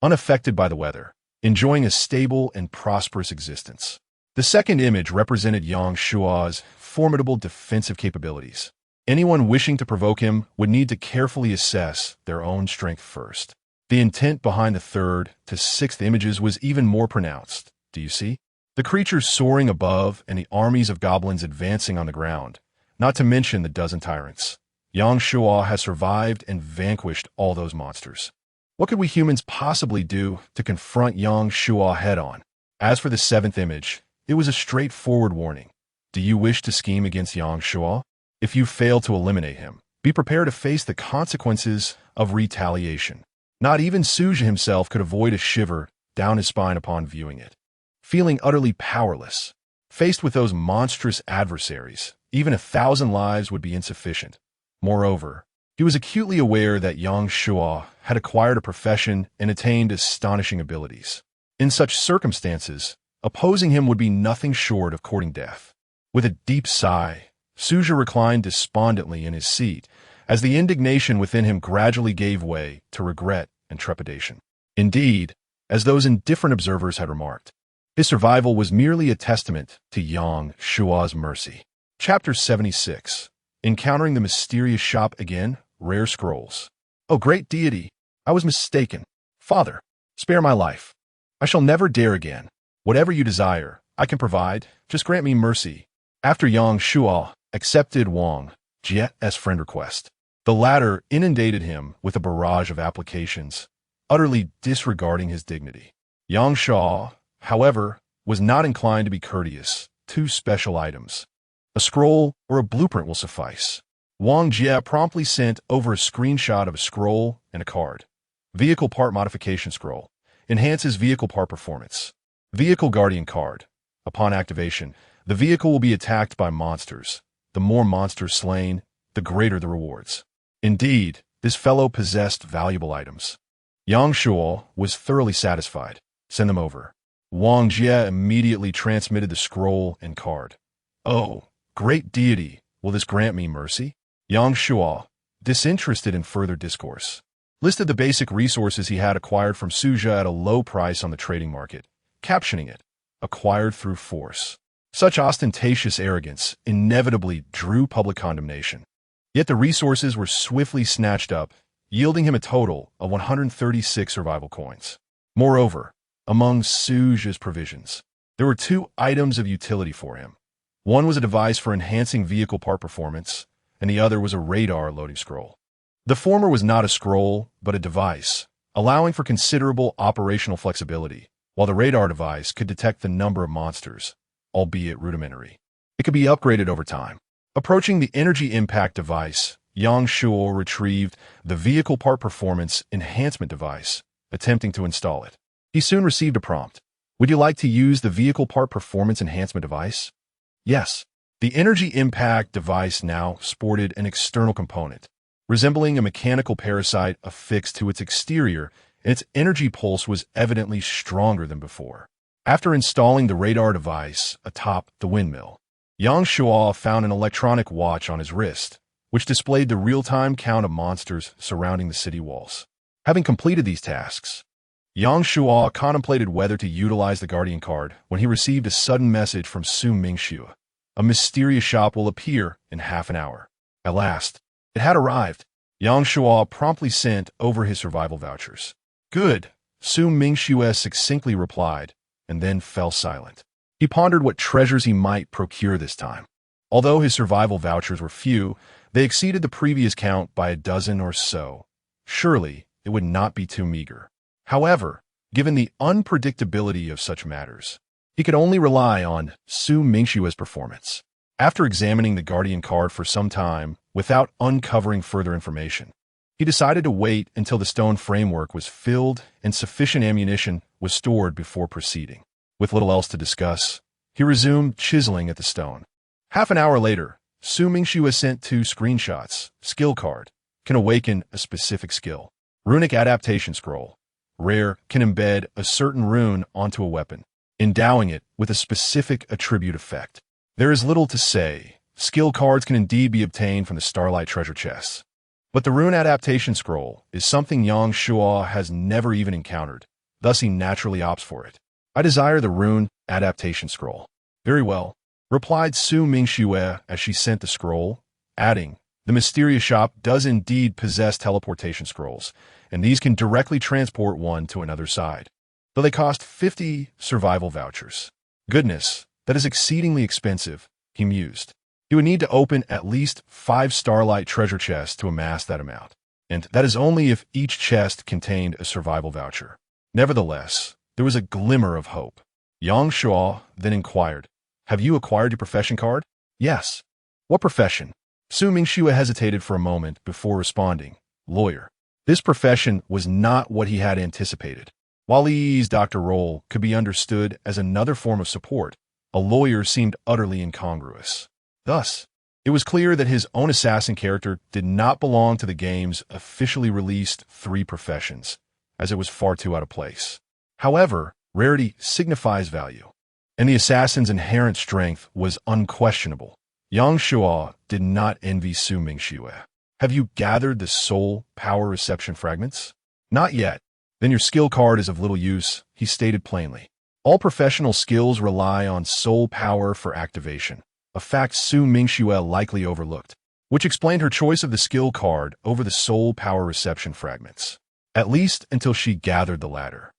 Unaffected by the weather, enjoying a stable and prosperous existence. The second image represented Yang Shua's formidable defensive capabilities. Anyone wishing to provoke him would need to carefully assess their own strength first. The intent behind the third to sixth images was even more pronounced. Do you see? The creatures soaring above and the armies of goblins advancing on the ground, not to mention the dozen tyrants. Yang Shua has survived and vanquished all those monsters. What could we humans possibly do to confront Yang Shua head-on? As for the seventh image, it was a straightforward warning. Do you wish to scheme against Yang Shua? If you fail to eliminate him, be prepared to face the consequences of retaliation. Not even Su Zhe himself could avoid a shiver down his spine upon viewing it. Feeling utterly powerless, faced with those monstrous adversaries, even 1,000 lives would be insufficient. Moreover, he was acutely aware that Yang Shua had acquired a profession and attained astonishing abilities. In such circumstances, opposing him would be nothing short of courting death. With a deep sigh, Su Zhe reclined despondently in his seat as the indignation within him gradually gave way to regret and trepidation. Indeed, as those indifferent observers had remarked, his survival was merely a testament to Yang Shua's mercy. Chapter 76. Encountering the mysterious shop again, rare scrolls. Oh, great deity, I was mistaken. Father, spare my life. I shall never dare again. Whatever you desire, I can provide. Just grant me mercy. After Yang Shua accepted Wang Jie's friend request, the latter inundated him with a barrage of applications, utterly disregarding his dignity. Yang Shua, however, was not inclined to be courteous. 2 special items. A scroll or a blueprint will suffice. Wang Jie promptly sent over a screenshot of a scroll and a card. Vehicle part modification scroll. Enhances vehicle part performance. Vehicle guardian card. Upon activation, the vehicle will be attacked by monsters. The more monsters slain, the greater the rewards. Indeed, this fellow possessed valuable items. Yang Shua was thoroughly satisfied. Send them over. Wang Jie immediately transmitted the scroll and card. Oh, great deity, will this grant me mercy? Yang Shua, disinterested in further discourse, listed the basic resources he had acquired from Su Zhe at a low price on the trading market, captioning it, acquired through force. Such ostentatious arrogance inevitably drew public condemnation. Yet the resources were swiftly snatched up, yielding him a total of 136 survival coins. Moreover, among Suge's provisions, there were two items of utility for him. One was a device for enhancing vehicle part performance, and the other was a radar loading scroll. The former was not a scroll, but a device, allowing for considerable operational flexibility, while the radar device could detect the number of monsters, albeit rudimentary. It could be upgraded over time. Approaching the energy impact device, Yang Shuo retrieved the vehicle part performance enhancement device, attempting to install it. He soon received a prompt. Would you like to use the vehicle part performance enhancement device? Yes. The energy impact device now sported an external component, resembling a mechanical parasite affixed to its exterior, and its energy pulse was evidently stronger than before. After installing the radar device atop the windmill, Yang Shuo found an electronic watch on his wrist, which displayed the real-time count of monsters surrounding the city walls. Having completed these tasks, Yang Shuo contemplated whether to utilize the Guardian card when he received a sudden message from Su Mingxue. A mysterious shop will appear in half an hour. At last, it had arrived. Yang Shuo promptly sent over his survival vouchers. Good, Su Mingxue succinctly replied, and then fell silent. He pondered what treasures he might procure this time. Although his survival vouchers were few, they exceeded the previous count by a dozen or so. Surely, it would not be too meager. However, given the unpredictability of such matters, he could only rely on Su Mingxue's performance. After examining the Guardian card for some time without uncovering further information, he decided to wait until the stone framework was filled and sufficient ammunition was stored before proceeding. With little else to discuss, he resumed chiseling at the stone. Half an hour later, Su Mingxue sent 2 screenshots. Skill card can awaken a specific skill. Runic adaptation scroll. Rare can embed a certain rune onto a weapon, endowing it with a specific attribute effect. There is little to say. Skill cards can indeed be obtained from the Starlight treasure chests. But the rune adaptation scroll is something Yang Shuo has never even encountered, thus he naturally opts for it. I desire the rune adaptation scroll. Very well, replied Su Mingxue as she sent the scroll, adding, the mysterious shop does indeed possess teleportation scrolls, and these can directly transport one to another side, though they cost 50 survival vouchers. Goodness, that is exceedingly expensive, he mused. He would need to open at least 5 Starlight treasure chests to amass that amount, and that is only if each chest contained a survival voucher. Nevertheless, there was a glimmer of hope. Yang Shuo then inquired, have you acquired your profession card? Yes. What profession? Su Mingxue hesitated for a moment before responding, lawyer. This profession was not what he had anticipated. While Li's doctor role could be understood as another form of support, a lawyer seemed utterly incongruous. Thus, it was clear that his own assassin character did not belong to the game's officially released 3 professions, as it was far too out of place. However, rarity signifies value, and the assassin's inherent strength was unquestionable. Yang Shuo did not envy Su Mingxue. Have you gathered the soul power reception fragments? Not yet. Then your skill card is of little use, he stated plainly. All professional skills rely on soul power for activation, a fact Su Mingxue likely overlooked, which explained her choice of the skill card over the soul power reception fragments, at least until she gathered the latter.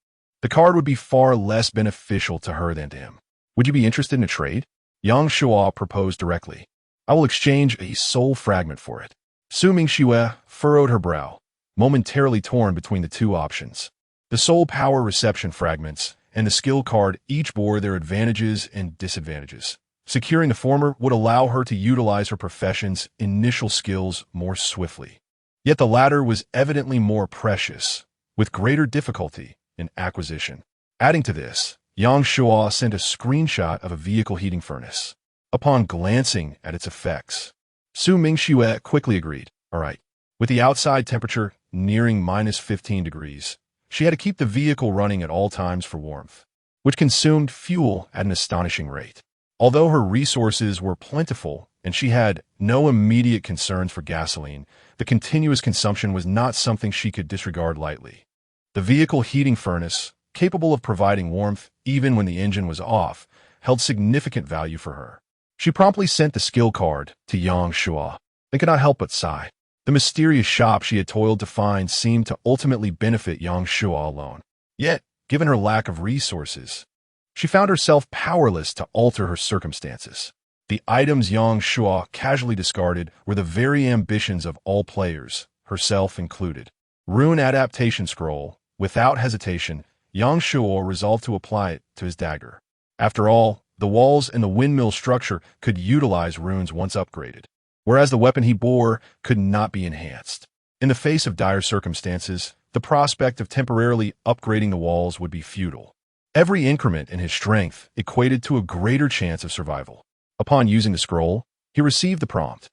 The card would be far less beneficial to her than to him. Would you be interested in a trade? Yang Shuo proposed directly. I will exchange a soul fragment for it. Su Mingxue furrowed her brow, momentarily torn between the 2 options. The soul power reception fragments and the skill card each bore their advantages and disadvantages. Securing the former would allow her to utilize her profession's initial skills more swiftly. Yet the latter was evidently more precious, with greater difficulty in acquisition. Adding to this, Yang Shuo sent a screenshot of a vehicle heating furnace. Upon glancing at its effects, Su Mingxue quickly agreed. All right. With the outside temperature nearing -15 degrees, she had to keep the vehicle running at all times for warmth, which consumed fuel at an astonishing rate. Although her resources were plentiful and she had no immediate concerns for gasoline, the continuous consumption was not something she could disregard lightly. The vehicle heating furnace capable of providing warmth even when the engine was off, held significant value for her. She promptly sent the skill card to Yang Shua and could not help but sigh. The mysterious shop she had toiled to find seemed to ultimately benefit Yang Shua alone. Yet, given her lack of resources, she found herself powerless to alter her circumstances. The items Yang Shua casually discarded were the very ambitions of all players, herself included. Rune Adaptation Scroll. Without hesitation, Yang Shua resolved to apply it to his dagger. After all, the walls and the windmill structure could utilize runes once upgraded, whereas the weapon he bore could not be enhanced. In the face of dire circumstances, the prospect of temporarily upgrading the walls would be futile. Every increment in his strength equated to a greater chance of survival. Upon using the scroll, he received the prompt.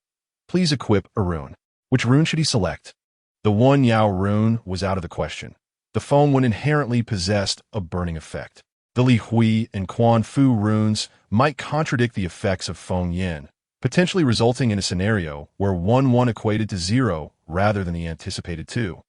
Please equip a rune. Which rune should he select? The One Yao rune was out of the question. The foam would inherently possess a burning effect. The Li Hui and Quan Fu runes might contradict the effects of Feng Yin, potentially resulting in a scenario where 1-1 equated to 0 rather than the anticipated 2.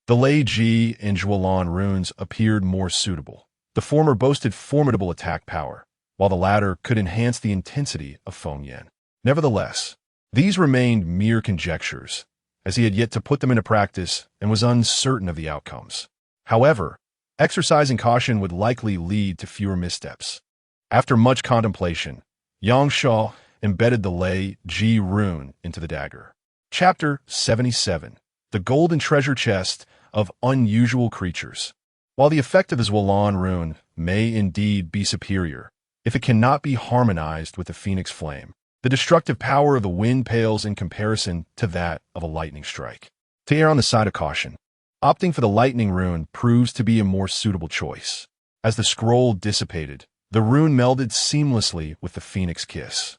The Lei Ji and Zhuolan runes appeared more suitable. The former boasted formidable attack power, while the latter could enhance the intensity of Feng Yin. Nevertheless, these remained mere conjectures, as he had yet to put them into practice and was uncertain of the outcomes. However, exercising caution would likely lead to fewer missteps. After much contemplation, Yang Shao embedded the Lei Ji rune into the dagger. Chapter 77. The Golden Treasure Chest of Unusual Creatures. While the effect of the Zhuolan rune may indeed be superior, if it cannot be harmonized with the Phoenix Flame, the destructive power of the wind pales in comparison to that of a lightning strike. To err on the side of caution, opting for the lightning rune proves to be a more suitable choice. As the scroll dissipated, the rune melded seamlessly with the Phoenix Kiss.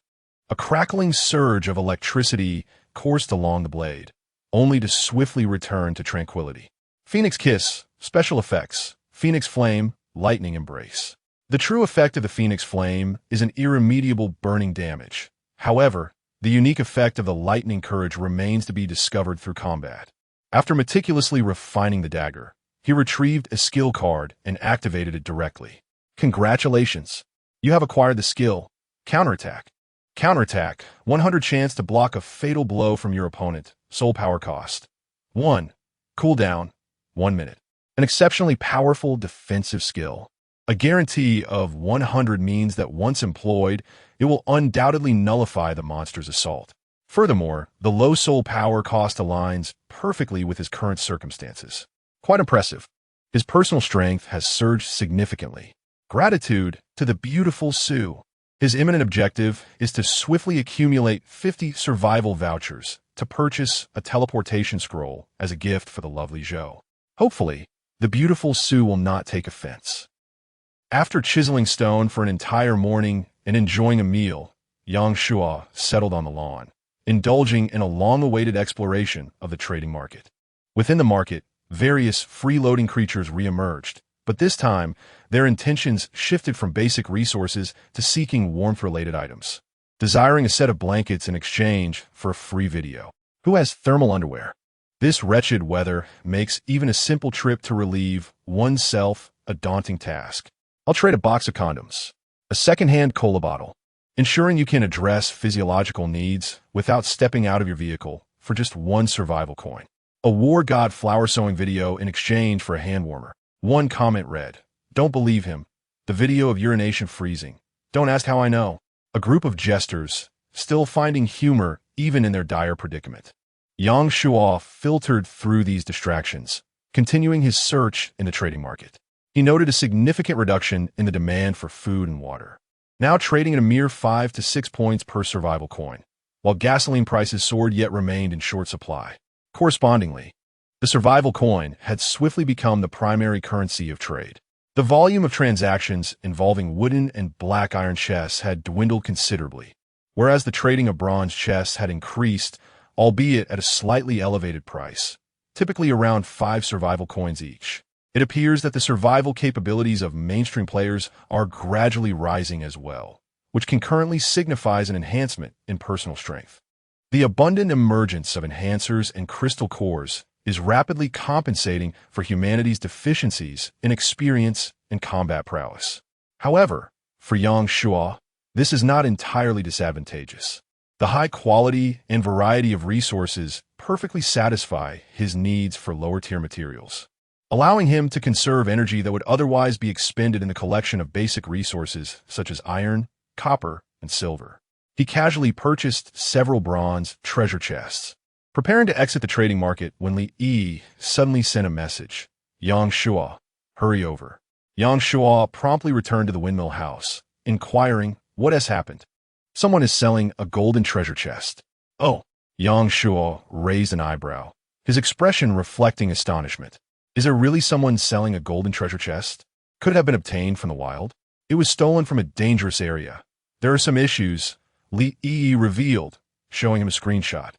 A crackling surge of electricity coursed along the blade, only to swiftly return to tranquility. Phoenix Kiss, Special Effects, Phoenix Flame, Lightning Embrace. The true effect of the Phoenix Flame is an irremediable burning damage. However, the unique effect of the Lightning Courage remains to be discovered through combat. After meticulously refining the dagger, he retrieved a skill card and activated it directly. Congratulations! You have acquired the skill, Counterattack. Counterattack, 100 chance to block a fatal blow from your opponent, soul power cost 1. Cooldown, 1 minute. An exceptionally powerful defensive skill. A guarantee of 100 means that once employed, it will undoubtedly nullify the monster's assault. Furthermore, the low soul power cost aligns perfectly with his current circumstances. Quite impressive. His personal strength has surged significantly. Gratitude to the beautiful Sue. His imminent objective is to swiftly accumulate 50 survival vouchers to purchase a teleportation scroll as a gift for the lovely Zhou. Hopefully, the beautiful Sue will not take offense. After chiseling stone for an entire morning and enjoying a meal, Yang Shua settled on the lawn, indulging in a long-awaited exploration of the trading market. Within the market, various free-loading creatures re-emerged, but this time, their intentions shifted from basic resources to seeking warmth-related items, desiring a set of blankets in exchange for a free video. Who has thermal underwear? This wretched weather makes even a simple trip to relieve oneself a daunting task. I'll trade a box of condoms, a second-hand cola bottle, ensuring you can address physiological needs without stepping out of your vehicle for just 1 survival coin. A war god flower sewing video in exchange for a hand warmer. 1 comment read, "Don't believe him. The video of urination freezing. Don't ask how I know." A group of jesters, still finding humor even in their dire predicament. Yang Shua filtered through these distractions, continuing his search in the trading market. He noted a significant reduction in the demand for food and water, now trading at a mere 5 to 6 points per survival coin, while gasoline prices soared yet remained in short supply. Correspondingly, the survival coin had swiftly become the primary currency of trade. The volume of transactions involving wooden and black iron chests had dwindled considerably, whereas the trading of bronze chests had increased, albeit at a slightly elevated price, typically around 5 survival coins each. It appears that the survival capabilities of mainstream players are gradually rising as well, which concurrently signifies an enhancement in personal strength. The abundant emergence of enhancers and crystal cores is rapidly compensating for humanity's deficiencies in experience and combat prowess. However, for Yang Shuo, this is not entirely disadvantageous. The high quality and variety of resources perfectly satisfy his needs for lower-tier materials, allowing him to conserve energy that would otherwise be expended in the collection of basic resources such as iron, copper, and silver. He casually purchased several bronze treasure chests, preparing to exit the trading market when Li Yi suddenly sent a message. Yang Shuo, hurry over. Yang Shuo promptly returned to the windmill house, inquiring, what has happened? Someone is selling a golden treasure chest. Oh, Yang Shuo raised an eyebrow, his expression reflecting astonishment. Is there really someone selling a golden treasure chest? Could it have been obtained from the wild? It was stolen from a dangerous area. There are some issues, Li Yi revealed, showing him a screenshot.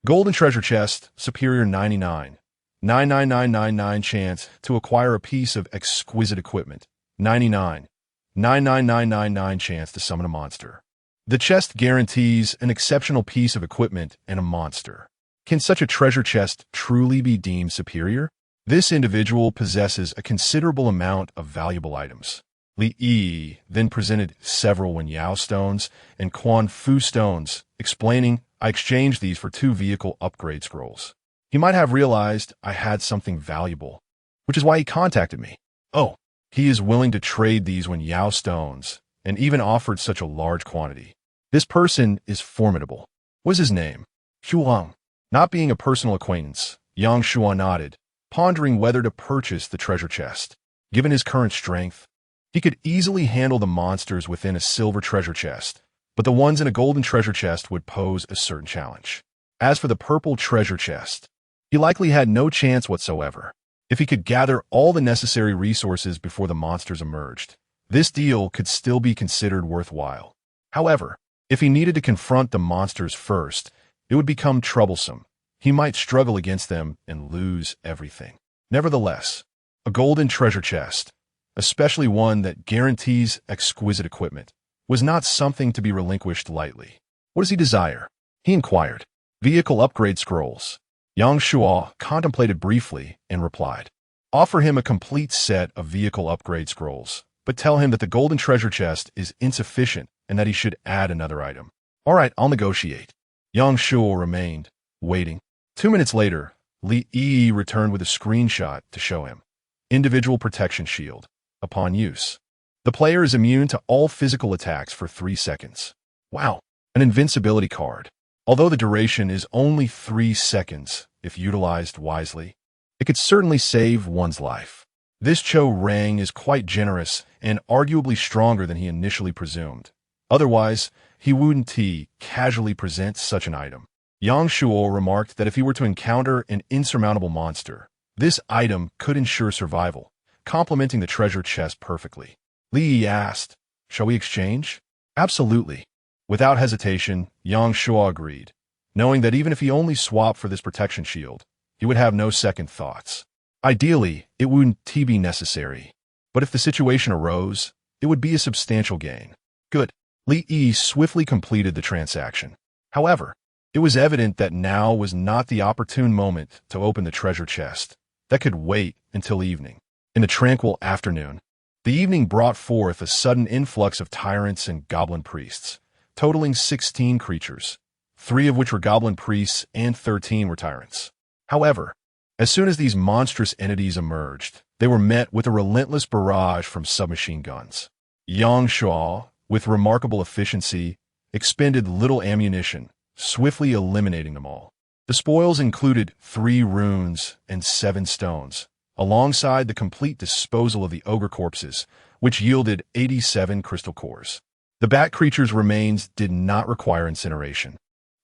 Golden treasure chest, superior 99999 chance to acquire a piece of exquisite equipment. 99999 chance to summon a monster. The chest guarantees an exceptional piece of equipment and a monster. Can such a treasure chest truly be deemed superior? This individual possesses a considerable amount of valuable items. Li Yi then presented several Wen Yao stones and Quan Fu stones, explaining, I exchanged these for 2 vehicle upgrade scrolls. He might have realized I had something valuable, which is why he contacted me. Oh, he is willing to trade these Wen Yao stones, and even offered such a large quantity. This person is formidable. What is his name? Huang. Not being a personal acquaintance, Yang Shuo nodded, pondering whether to purchase the treasure chest. Given his current strength, he could easily handle the monsters within a silver treasure chest, but the ones in a golden treasure chest would pose a certain challenge. As for the purple treasure chest, he likely had no chance whatsoever. If he could gather all the necessary resources before the monsters emerged, this deal could still be considered worthwhile. However, if he needed to confront the monsters first, it would become troublesome. He might struggle against them and lose everything. Nevertheless, a golden treasure chest, especially one that guarantees exquisite equipment, was not something to be relinquished lightly. What does he desire? He inquired. Vehicle upgrade scrolls. Yang Shuo contemplated briefly and replied. Offer him a complete set of vehicle upgrade scrolls, but tell him that the golden treasure chest is insufficient and that he should add another item. All right, I'll negotiate. Yang Shuo remained, waiting. 2 minutes later, Li Yi returned with a screenshot to show him. Individual protection shield. Upon use, the player is immune to all physical attacks for 3 seconds. Wow, an invincibility card. Although the duration is only 3 seconds, if utilized wisely, it could certainly save one's life. This Cho Rang is quite generous and arguably stronger than he initially presumed. Otherwise, he wouldn't casually present such an item. Yang Shuo remarked that if he were to encounter an insurmountable monster, this item could ensure survival, complementing the treasure chest perfectly. Li Yi asked, shall we exchange? Absolutely. Without hesitation, Yang Shuo agreed, knowing that even if he only swapped for this protection shield, he would have no second thoughts. Ideally, it wouldn't be necessary, but if the situation arose, it would be a substantial gain. Good. Li Yi swiftly completed the transaction. However, it was evident that now was not the opportune moment to open the treasure chest. That could wait until evening. In the tranquil afternoon, the evening brought forth a sudden influx of tyrants and goblin priests, totaling 16 creatures, 3 of which were goblin priests and 13 were tyrants. However, as soon as these monstrous entities emerged, they were met with a relentless barrage from submachine guns. Yang Shuo, with remarkable efficiency, expended little ammunition, swiftly eliminating them all. The spoils included 3 runes and 7 stones, alongside the complete disposal of the ogre corpses, which yielded 87 crystal cores. The bat creature's remains did not require incineration,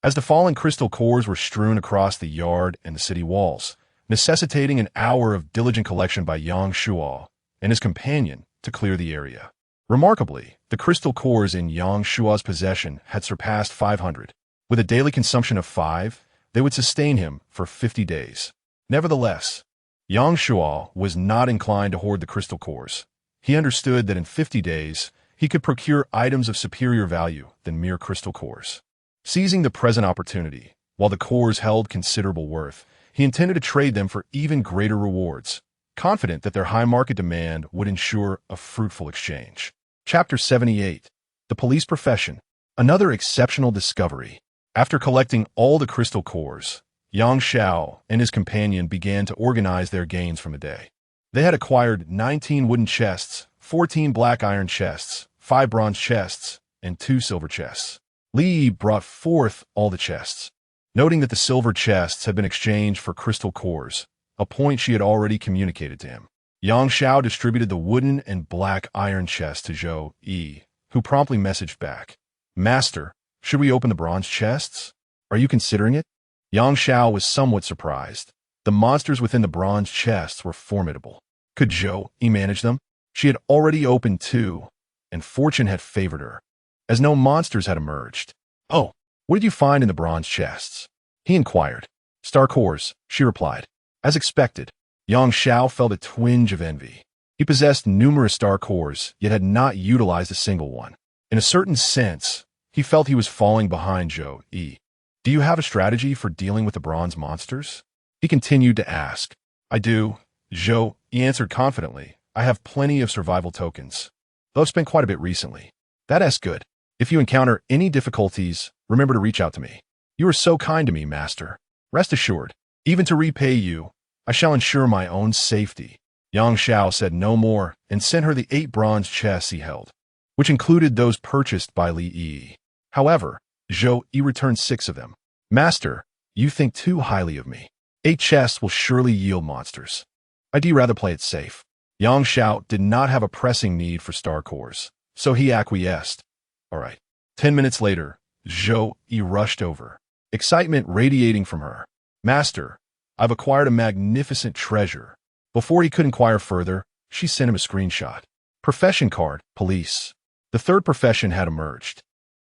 as the fallen crystal cores were strewn across the yard and the city walls, necessitating an hour of diligent collection by Yang Shuo and his companion to clear the area. Remarkably, the crystal cores in Yang Shuo's possession had surpassed 500. With a daily consumption of 5, they would sustain him for 50 days. Nevertheless, Yang Shuo was not inclined to hoard the crystal cores. He understood that in 50 days, he could procure items of superior value than mere crystal cores. Seizing the present opportunity, while the cores held considerable worth, he intended to trade them for even greater rewards, confident that their high market demand would ensure a fruitful exchange. Chapter 78. The Police Profession. Another exceptional discovery. After collecting all the crystal cores, Yang Xiao and his companion began to organize their gains from the day. They had acquired 19 wooden chests, 14 black iron chests, 5 bronze chests, and 2 silver chests. Li Yi brought forth all the chests, noting that the silver chests had been exchanged for crystal cores, a point she had already communicated to him. Yang Xiao distributed the wooden and black iron chests to Zhou Yi, who promptly messaged back, "Master, should we open the bronze chests? Are you considering it?" Yang Xiao was somewhat surprised. The monsters within the bronze chests were formidable. Could Zhou Yi manage them? She had already opened 2, and fortune had favored her, as no monsters had emerged. "Oh, what did you find in the bronze chests?" he inquired. "Star cores," she replied. As expected, Yang Xiao felt a twinge of envy. He possessed numerous star cores, yet had not utilized a single one. In a certain sense, he felt he was falling behind Zhou Yi. "Do you have a strategy for dealing with the bronze monsters?" he continued to ask. "I do," Zhou Yi answered confidently. "I have plenty of survival tokens, though I've spent quite a bit recently." "That's good. If you encounter any difficulties, remember to reach out to me. You are so kind to me, Master. Rest assured, even to repay you, I shall ensure my own safety." Yang Xiao said no more and sent her the 8 bronze chests he held, which included those purchased by Li Yi. However, Zhou Yi returned 6 of them. "Master, you think too highly of me. 8 chests will surely yield monsters. I'd rather play it safe." Yang Xiao did not have a pressing need for star cores, so he acquiesced. "All right." 10 minutes later, Zhou Yi rushed over, excitement radiating from her. "Master, I've acquired a magnificent treasure." Before he could inquire further, she sent him a screenshot. Profession card, police. The third profession had emerged.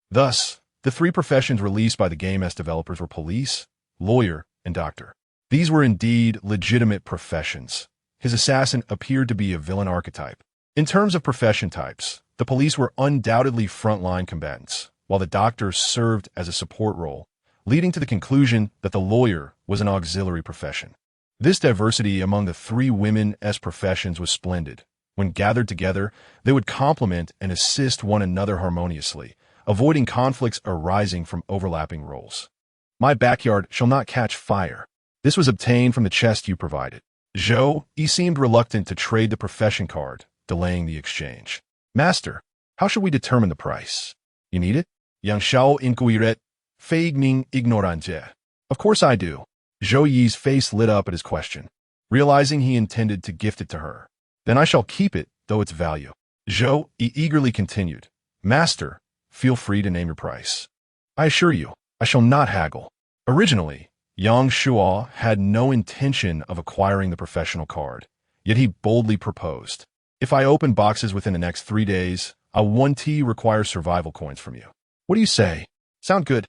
Thus, the 3 professions released by the game as developers were police, lawyer, and doctor. These were indeed legitimate professions. His assassin appeared to be a villain archetype. In terms of profession types, the police were undoubtedly frontline combatants, while the doctor served as a support role, leading to the conclusion that the lawyer was an auxiliary profession. This diversity among the 3 women as professions was splendid. When gathered together, they would complement and assist one another harmoniously, avoiding conflicts arising from overlapping roles. "My backyard shall not catch fire." This was obtained from the chest you provided. Zhou Yi seemed reluctant to trade the profession card, delaying the exchange. "Master, how should we determine the price? You need it?" Yang Xiao inquiret, feigning ignorance. "Of course I do." Zhou Yi's face lit up at his question, realizing he intended to gift it to her. "Then I shall keep it, though its value." Zhou Yi eagerly continued, "Master, feel free to name your price. I assure you, I shall not haggle." Originally, Yang Xiao had no intention of acquiring the professional card, yet he boldly proposed, "If I open boxes within the next 3 days, I'll 1T require survival coins from you. What do you say? Sound good?"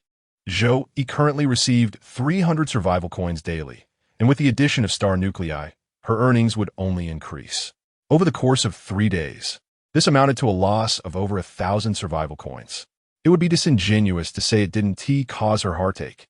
Zhou Yi currently received 300 survival coins daily, and with the addition of star nuclei, her earnings would only increase. Over the course of 3 days, this amounted to a loss of over 1,000 survival coins. It would be disingenuous to say it didn't cause her heartache,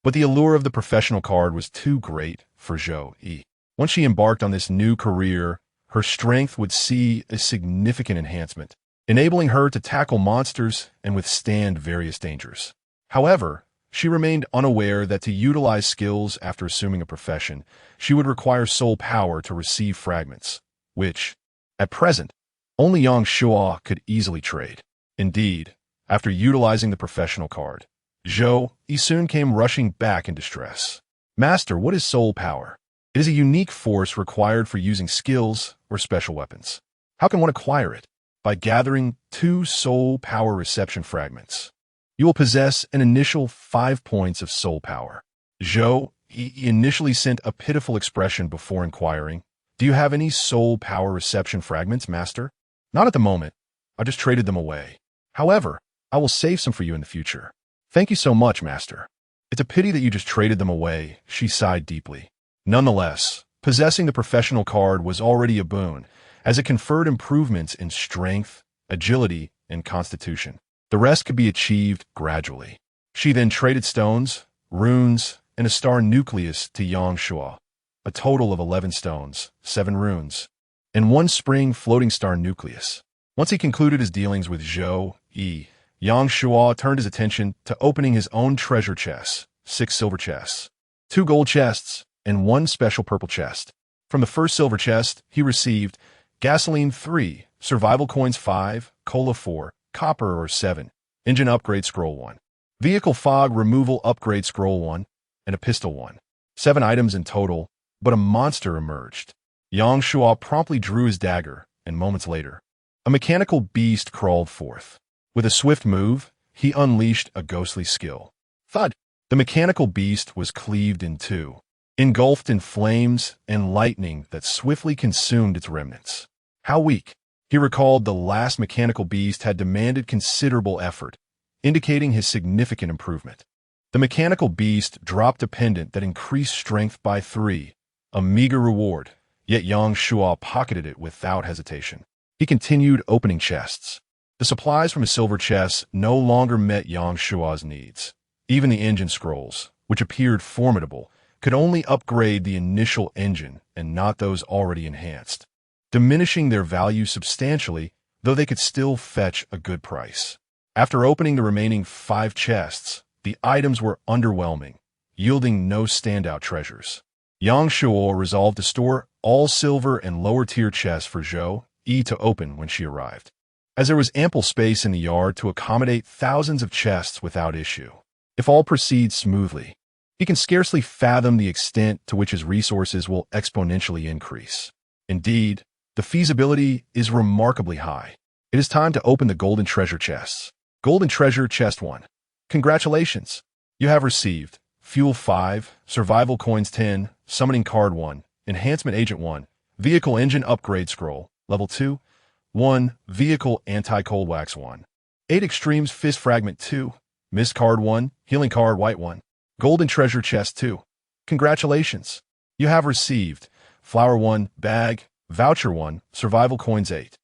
but the allure of the professional card was too great for Zhou Yi. Once she embarked on this new career, her strength would see a significant enhancement, enabling her to tackle monsters and withstand various dangers. However, she remained unaware that to utilize skills after assuming a profession, she would require soul power to receive fragments, which, at present, only Yang Xiao could easily trade. Indeed, after utilizing the professional card, Zhou Yi soon came rushing back in distress. "Master, what is soul power?" "It is a unique force required for using skills or special weapons." "How can one acquire it?" "By gathering 2 soul power reception fragments. You will possess an initial 5 points of soul power." Zhou Yi initially sent a pitiful expression before inquiring, "Do you have any soul power reception fragments, Master?" "Not at the moment. I just traded them away. However, I will save some for you in the future." "Thank you so much, Master." "It's a pity that you just traded them away," she sighed deeply. Nonetheless, possessing the professional card was already a boon, as it conferred improvements in strength, agility, and constitution. The rest could be achieved gradually. She then traded stones, runes, and a star nucleus to Yang Shua, a total of 11 stones, 7 runes, and 1 spring floating star nucleus. Once he concluded his dealings with Zhou Yi, Yang Shua turned his attention to opening his own treasure chests, 6 silver chests, 2 gold chests, and 1 special purple chest. From the first silver chest, he received gasoline 3, survival coins 5, cola 4, copper or 7, engine upgrade scroll 1, vehicle fog removal upgrade scroll 1, and a pistol 1. 7 items in total, but a monster emerged. Yang Shua promptly drew his dagger, and moments later, a mechanical beast crawled forth. With a swift move, he unleashed a ghostly skill. Thud! The mechanical beast was cleaved in two, engulfed in flames and lightning that swiftly consumed its remnants. How weak! He recalled the last mechanical beast had demanded considerable effort, indicating his significant improvement. The mechanical beast dropped a pendant that increased strength by 3, a meager reward, yet Yang Shua pocketed it without hesitation. He continued opening chests. The supplies from his silver chests no longer met Yang Shua's needs. Even the engine scrolls, which appeared formidable, could only upgrade the initial engine and not those already enhanced, diminishing their value substantially, though they could still fetch a good price. After opening the remaining 5 chests, the items were underwhelming, yielding no standout treasures. Yang Shua resolved to store all silver and lower-tier chests for Zhou Yi to open when she arrived, as there was ample space in the yard to accommodate thousands of chests without issue. If all proceeds smoothly, he can scarcely fathom the extent to which his resources will exponentially increase. Indeed, the feasibility is remarkably high. It is time to open the golden treasure chests. Golden treasure chest 1. Congratulations! You have received fuel 5, survival coins 10, summoning card 1, enhancement agent 1, vehicle engine upgrade scroll, level 2, 1, vehicle anti-cold wax 1, 8 extremes fist fragment 2, mist card 1, healing card white 1, golden treasure chest 2. Congratulations! You have received flower 1, bag, voucher 1, survival coins 8,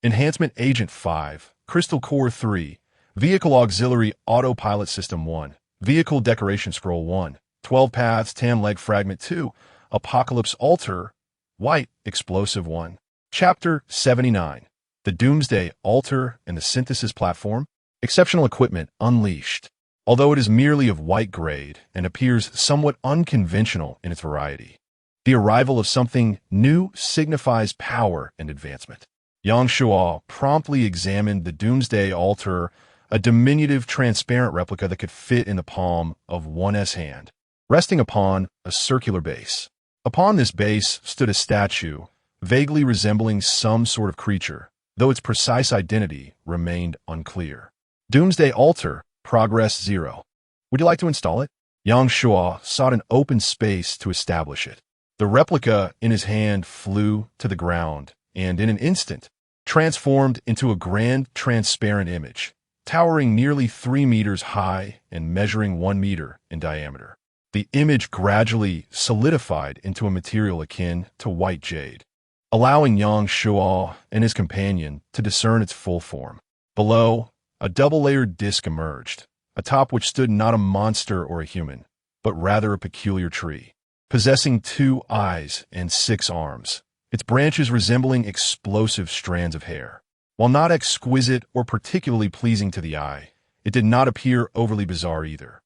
enhancement agent 5, crystal core 3, vehicle auxiliary autopilot system 1, vehicle decoration scroll 1, 12 paths tan leg fragment 2, apocalypse altar, white explosive 1. Chapter 79. The Doomsday Altar and the Synthesis Platform. Exceptional equipment unleashed. Although it is merely of white grade and appears somewhat unconventional in its variety, the arrival of something new signifies power and advancement. Yang Shua promptly examined the Doomsday Altar, a diminutive transparent replica that could fit in the palm of one's hand, resting upon a circular base. Upon this base stood a statue, vaguely resembling some sort of creature, though its precise identity remained unclear. Doomsday Altar, Progress 0. Would you like to install it? Yang Shua sought an open space to establish it. The replica in his hand flew to the ground and, in an instant, transformed into a grand transparent image, towering nearly 3 meters high and measuring 1 meter in diameter. The image gradually solidified into a material akin to white jade, allowing Yang Shua and his companion to discern its full form. Below, a double-layered disc emerged, atop which stood not a monster or a human, but rather a peculiar tree, possessing 2 eyes and 6 arms, its branches resembling explosive strands of hair. While not exquisite or particularly pleasing to the eye, it did not appear overly bizarre either.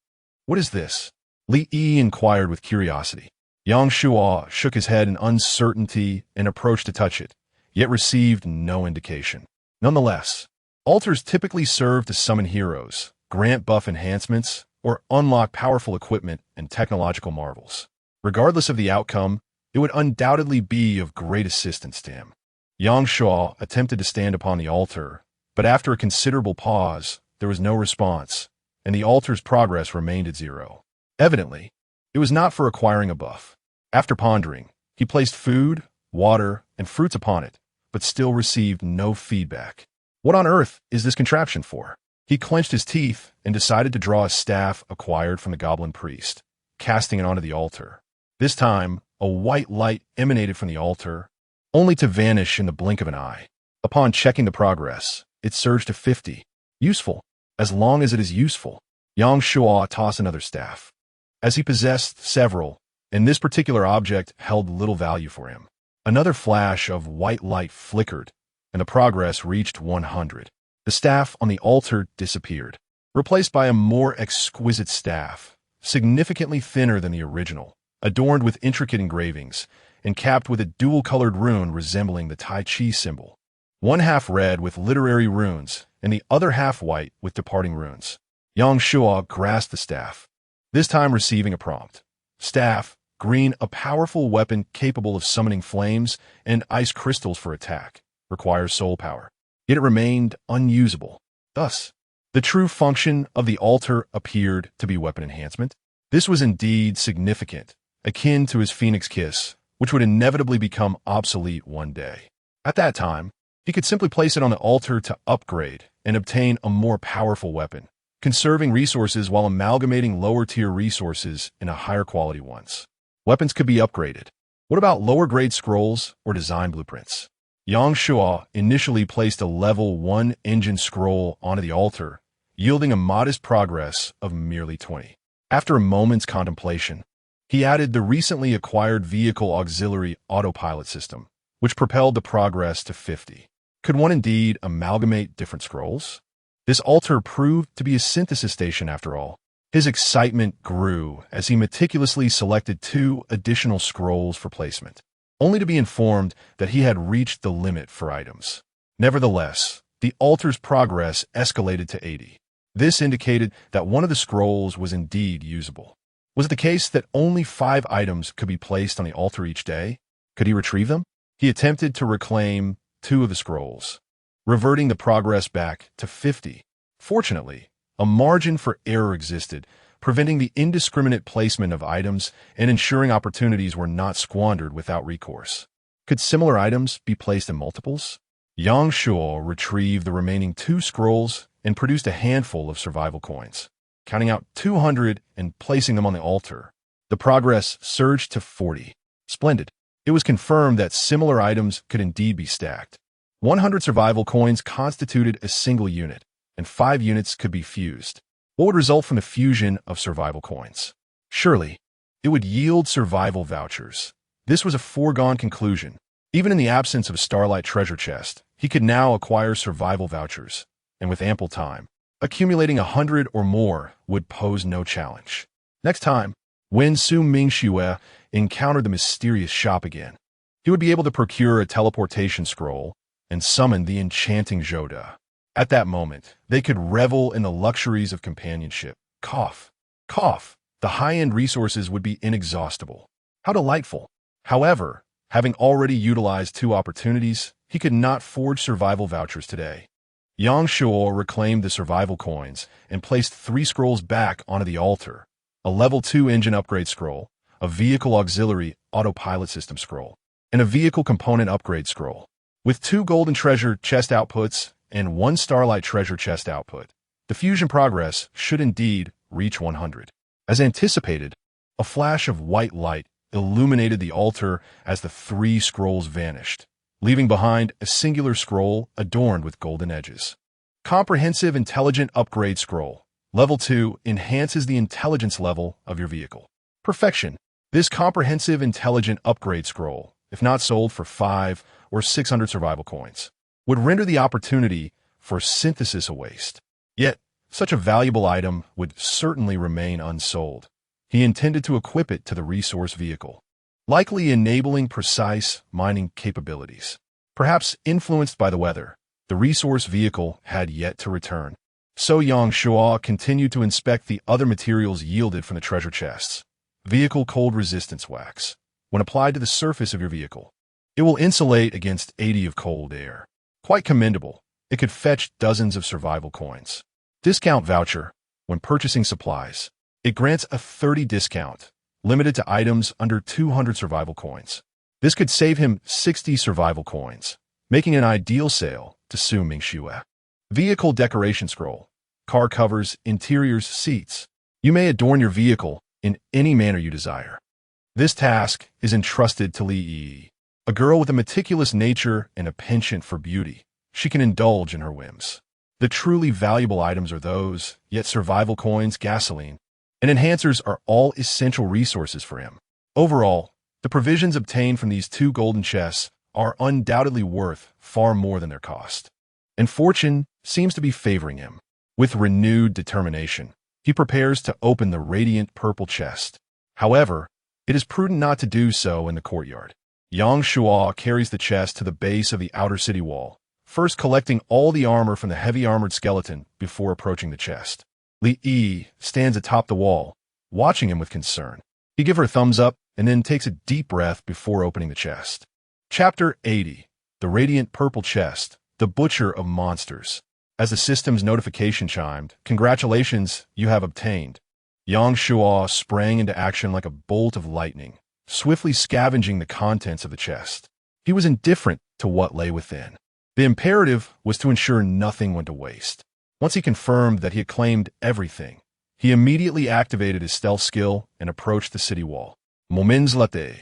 What is this? Li Yi inquired with curiosity. Yang Shua shook his head in uncertainty and approached to touch it, yet received no indication. Nonetheless, altars typically serve to summon heroes, grant buff enhancements, or unlock powerful equipment and technological marvels. Regardless of the outcome, it would undoubtedly be of great assistance to him. Yang Shua attempted to stand upon the altar, but after a considerable pause, there was no response, and the altar's progress remained at 0. Evidently, it was not for acquiring a buff. After pondering, he placed food, water, and fruits upon it, but still received no feedback. What on earth is this contraption for? He clenched his teeth and decided to draw a staff acquired from the goblin priest, casting it onto the altar. This time, a white light emanated from the altar, only to vanish in the blink of an eye. Upon checking the progress, it surged to 50. Useful, as long as it is useful. Yang Shua tossed another staff. as he possessed several, and this particular object held little value for him. Another flash of white light flickered, and the progress reached 100. The staff on the altar disappeared, replaced by a more exquisite staff, significantly thinner than the original, adorned with intricate engravings, and capped with a dual-colored rune resembling the Tai Chi symbol. One half red with literary runes, and the other half white with departing runes. Yang Shuo grasped the staff, this time receiving a prompt. Staff, green, a powerful weapon capable of summoning flames and ice crystals for attack, requires soul power. Yet it remained unusable. Thus, the true function of the altar appeared to be weapon enhancement. This was indeed significant, akin to his Phoenix Kiss, which would inevitably become obsolete one day. At that time, he could simply place it on the altar to upgrade and obtain a more powerful weapon, conserving resources while amalgamating lower-tier resources into higher-quality ones. Weapons could be upgraded. What about lower-grade scrolls or design blueprints? Yang Shuo initially placed a level 1 engine scroll onto the altar, yielding a modest progress of merely 20. After a moment's contemplation, he added the recently acquired vehicle auxiliary autopilot system, which propelled the progress to 50. Could one indeed amalgamate different scrolls? This altar proved to be a synthesis station after all. His excitement grew as he meticulously selected 2 additional scrolls for placement, only to be informed that he had reached the limit for items. Nevertheless, the altar's progress escalated to 80. This indicated that one of the scrolls was indeed usable. Was it the case that only 5 items could be placed on the altar each day? Could he retrieve them? He attempted to reclaim 2 of the scrolls, reverting the progress back to 50. Fortunately, a margin for error existed, preventing the indiscriminate placement of items and ensuring opportunities were not squandered without recourse. Could similar items be placed in multiples? Yang Shuo retrieved the remaining 2 scrolls and produced a handful of survival coins. Counting out 200 and placing them on the altar, the progress surged to 40. Splendid. It was confirmed that similar items could indeed be stacked. 100 survival coins constituted a single unit, and 5 units could be fused. What would result from the fusion of survival coins? Surely, it would yield survival vouchers. This was a foregone conclusion. Even in the absence of a Starlight treasure chest, he could now acquire survival vouchers, and with ample time, accumulating 100 or more would pose no challenge. Next time, when Su Mingxue encountered the mysterious shop again, he would be able to procure a teleportation scroll and summon the enchanting Zhoda. At that moment, they could revel in the luxuries of companionship. Cough. Cough. The high-end resources would be inexhaustible. How delightful. However, having already utilized 2 opportunities, he could not forge survival vouchers today. Yang Shuo reclaimed the survival coins and placed 3 scrolls back onto the altar: a level 2 engine upgrade scroll, a vehicle auxiliary autopilot system scroll, and a vehicle component upgrade scroll. With 2 golden treasure chest outputs and 1 starlight treasure chest output, the fusion progress should indeed reach 100. As anticipated, a flash of white light illuminated the altar as the 3 scrolls vanished, leaving behind a singular scroll adorned with golden edges. Comprehensive Intelligent Upgrade Scroll. Level 2 enhances the intelligence level of your vehicle. Perfection. This comprehensive intelligent upgrade scroll, if not sold for 5 or 600 survival coins, would render the opportunity for synthesis a waste. Yet, such a valuable item would certainly remain unsold. He intended to equip it to the resource vehicle, likely enabling precise mining capabilities. Perhaps influenced by the weather, the resource vehicle had yet to return. So Yang Shuo continued to inspect the other materials yielded from the treasure chests. Vehicle cold resistance wax. When applied to the surface of your vehicle, it will insulate against 80 of cold air. Quite commendable. It could fetch dozens of survival coins. Discount voucher. When purchasing supplies, it grants a 30 discount, limited to items under 200 survival coins. This could save him 60 survival coins, making an ideal sale to Su Mingxue. Vehicle decoration scroll. Car covers, interiors, seats. You may adorn your vehicle in any manner you desire. This task is entrusted to Li Yi, a girl with a meticulous nature and a penchant for beauty. She can indulge in her whims. The truly valuable items are those, yet survival coins, gasoline, and enhancers are all essential resources for him. Overall, the provisions obtained from these two golden chests are undoubtedly worth far more than their cost. And fortune seems to be favoring him. With renewed determination, he prepares to open the radiant purple chest. However, it is prudent not to do so in the courtyard. Yang Shuo carries the chest to the base of the outer city wall, first collecting all the armor from the heavy armored skeleton before approaching the chest. Li Yi stands atop the wall, watching him with concern. He gives her a thumbs up and then takes a deep breath before opening the chest. Chapter 80. The Radiant Purple Chest, the Butcher of Monsters. As the system's notification chimed, "Congratulations, you have obtained." Yang Shuo sprang into action like a bolt of lightning, swiftly scavenging the contents of the chest. He was indifferent to what lay within. The imperative was to ensure nothing went to waste. Once he confirmed that he had claimed everything, he immediately activated his stealth skill and approached the city wall. Moments later,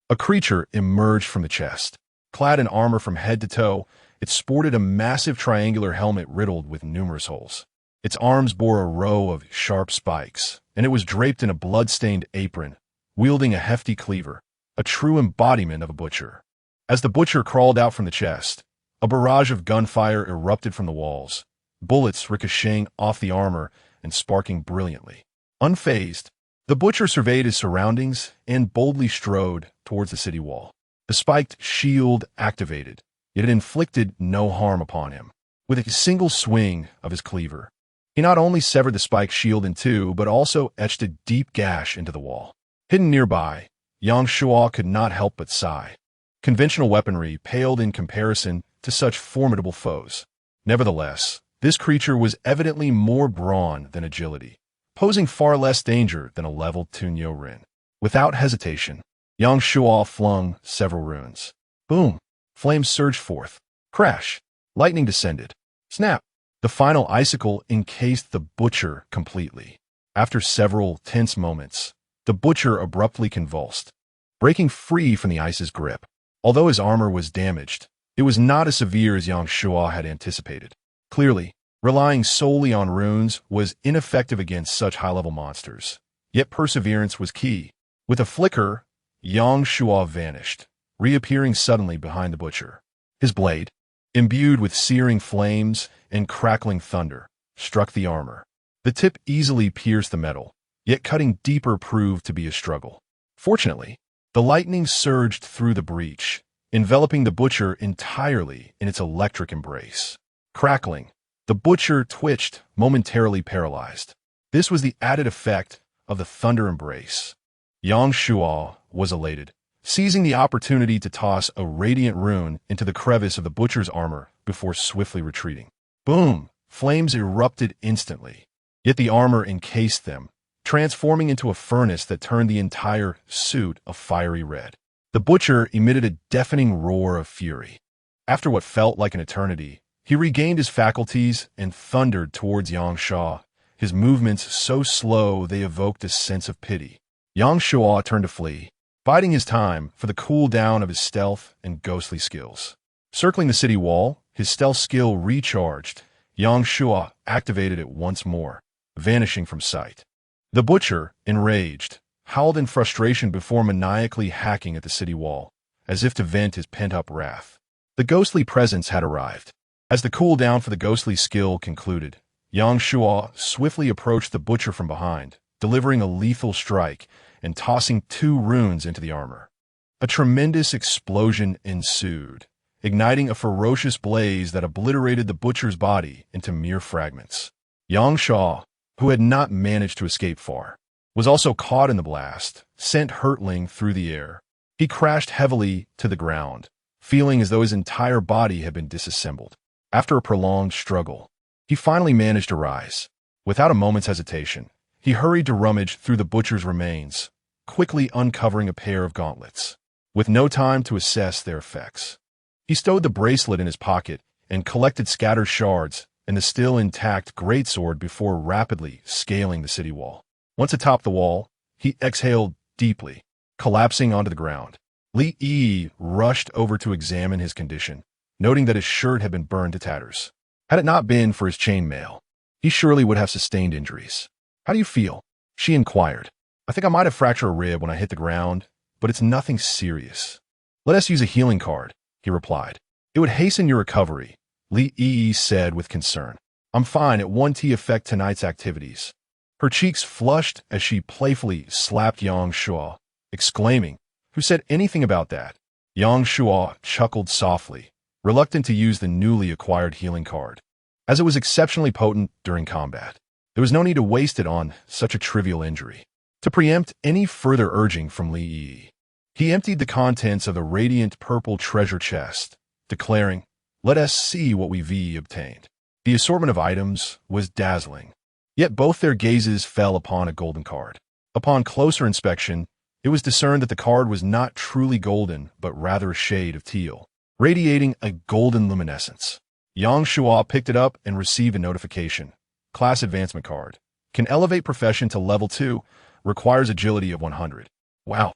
a creature emerged from the chest. Clad in armor from head to toe, it sported a massive triangular helmet riddled with numerous holes. Its arms bore a row of sharp spikes, and it was draped in a blood-stained apron, wielding a hefty cleaver, a true embodiment of a butcher. As the butcher crawled out from the chest, a barrage of gunfire erupted from the walls, bullets ricocheting off the armor and sparking brilliantly. Unfazed, the butcher surveyed his surroundings and boldly strode towards the city wall. The spiked shield activated, yet it inflicted no harm upon him. With a single swing of his cleaver, he not only severed the spiked shield in two, but also etched a deep gash into the wall. Hidden nearby, Yang Shuo could not help but sigh. Conventional weaponry paled in comparison to such formidable foes. Nevertheless, this creature was evidently more brawn than agility, posing far less danger than a level Tunyo Rin. Without hesitation, Yang Shuo flung several runes. Boom! Flames surged forth. Crash! Lightning descended. Snap! The final icicle encased the butcher completely. After several tense moments, the butcher abruptly convulsed, breaking free from the ice's grip. Although his armor was damaged, it was not as severe as Yang Shuo had anticipated. Clearly, relying solely on runes was ineffective against such high-level monsters. Yet perseverance was key. With a flicker, Yang Shuo vanished, reappearing suddenly behind the butcher. His blade, imbued with searing flames and crackling thunder, struck the armor. The tip easily pierced the metal, yet cutting deeper proved to be a struggle. Fortunately, the lightning surged through the breach, enveloping the butcher entirely in its electric embrace. Crackling, the butcher twitched, momentarily paralyzed. This was the added effect of the thunder embrace. Yang Shuo was elated, seizing the opportunity to toss a radiant rune into the crevice of the butcher's armor before swiftly retreating. Boom! Flames erupted instantly, yet the armor encased them, transforming into a furnace that turned the entire suit a fiery red. The butcher emitted a deafening roar of fury. After what felt like an eternity, he regained his faculties and thundered towards Yang Shuo, his movements so slow they evoked a sense of pity. Yang Shuo turned to flee, biding his time for the cool down of his stealth and ghostly skills. Circling the city wall, his stealth skill recharged. Yang Shuo activated it once more, vanishing from sight. The butcher, enraged, howled in frustration before maniacally hacking at the city wall, as if to vent his pent-up wrath. The ghostly presence had arrived. As the cooldown for the ghostly skill concluded, Yang Shuo swiftly approached the butcher from behind, delivering a lethal strike and tossing 2 runes into the armor. A tremendous explosion ensued, igniting a ferocious blaze that obliterated the butcher's body into mere fragments. Yang Shuo, who had not managed to escape far, was also caught in the blast, sent hurtling through the air. He crashed heavily to the ground, feeling as though his entire body had been disassembled. After a prolonged struggle, he finally managed to rise. Without a moment's hesitation, he hurried to rummage through the butcher's remains, quickly uncovering a pair of gauntlets. With no time to assess their effects, he stowed the bracelet in his pocket and collected scattered shards and the still intact greatsword before rapidly scaling the city wall. Once atop the wall, he exhaled deeply, collapsing onto the ground. Li Yi rushed over to examine his condition, noting that his shirt had been burned to tatters. Had it not been for his chainmail, he surely would have sustained injuries. "How do you feel?" She inquired. I think I might have fractured a rib when I hit the ground, but it's nothing serious. Let us use a healing card, he replied. It would hasten your recovery, Li Yi said with concern. I'm fine, it won't affect tonight's activities. Her cheeks flushed as she playfully slapped Yang Shuo, exclaiming, Who said anything about that? Yang Shuo chuckled softly, reluctant to use the newly acquired healing card, as it was exceptionally potent during combat. There was no need to waste it on such a trivial injury. To preempt any further urging from Li Yi, he emptied the contents of the radiant purple treasure chest, declaring, Let us see what we've obtained. The assortment of items was dazzling, yet both their gazes fell upon a golden card. Upon closer inspection, it was discerned that the card was not truly golden, but rather a shade of teal, radiating a golden luminescence. Yang Shuo picked it up and received a notification. Class advancement card. Can elevate profession to level 2. Requires agility of 100. Wow.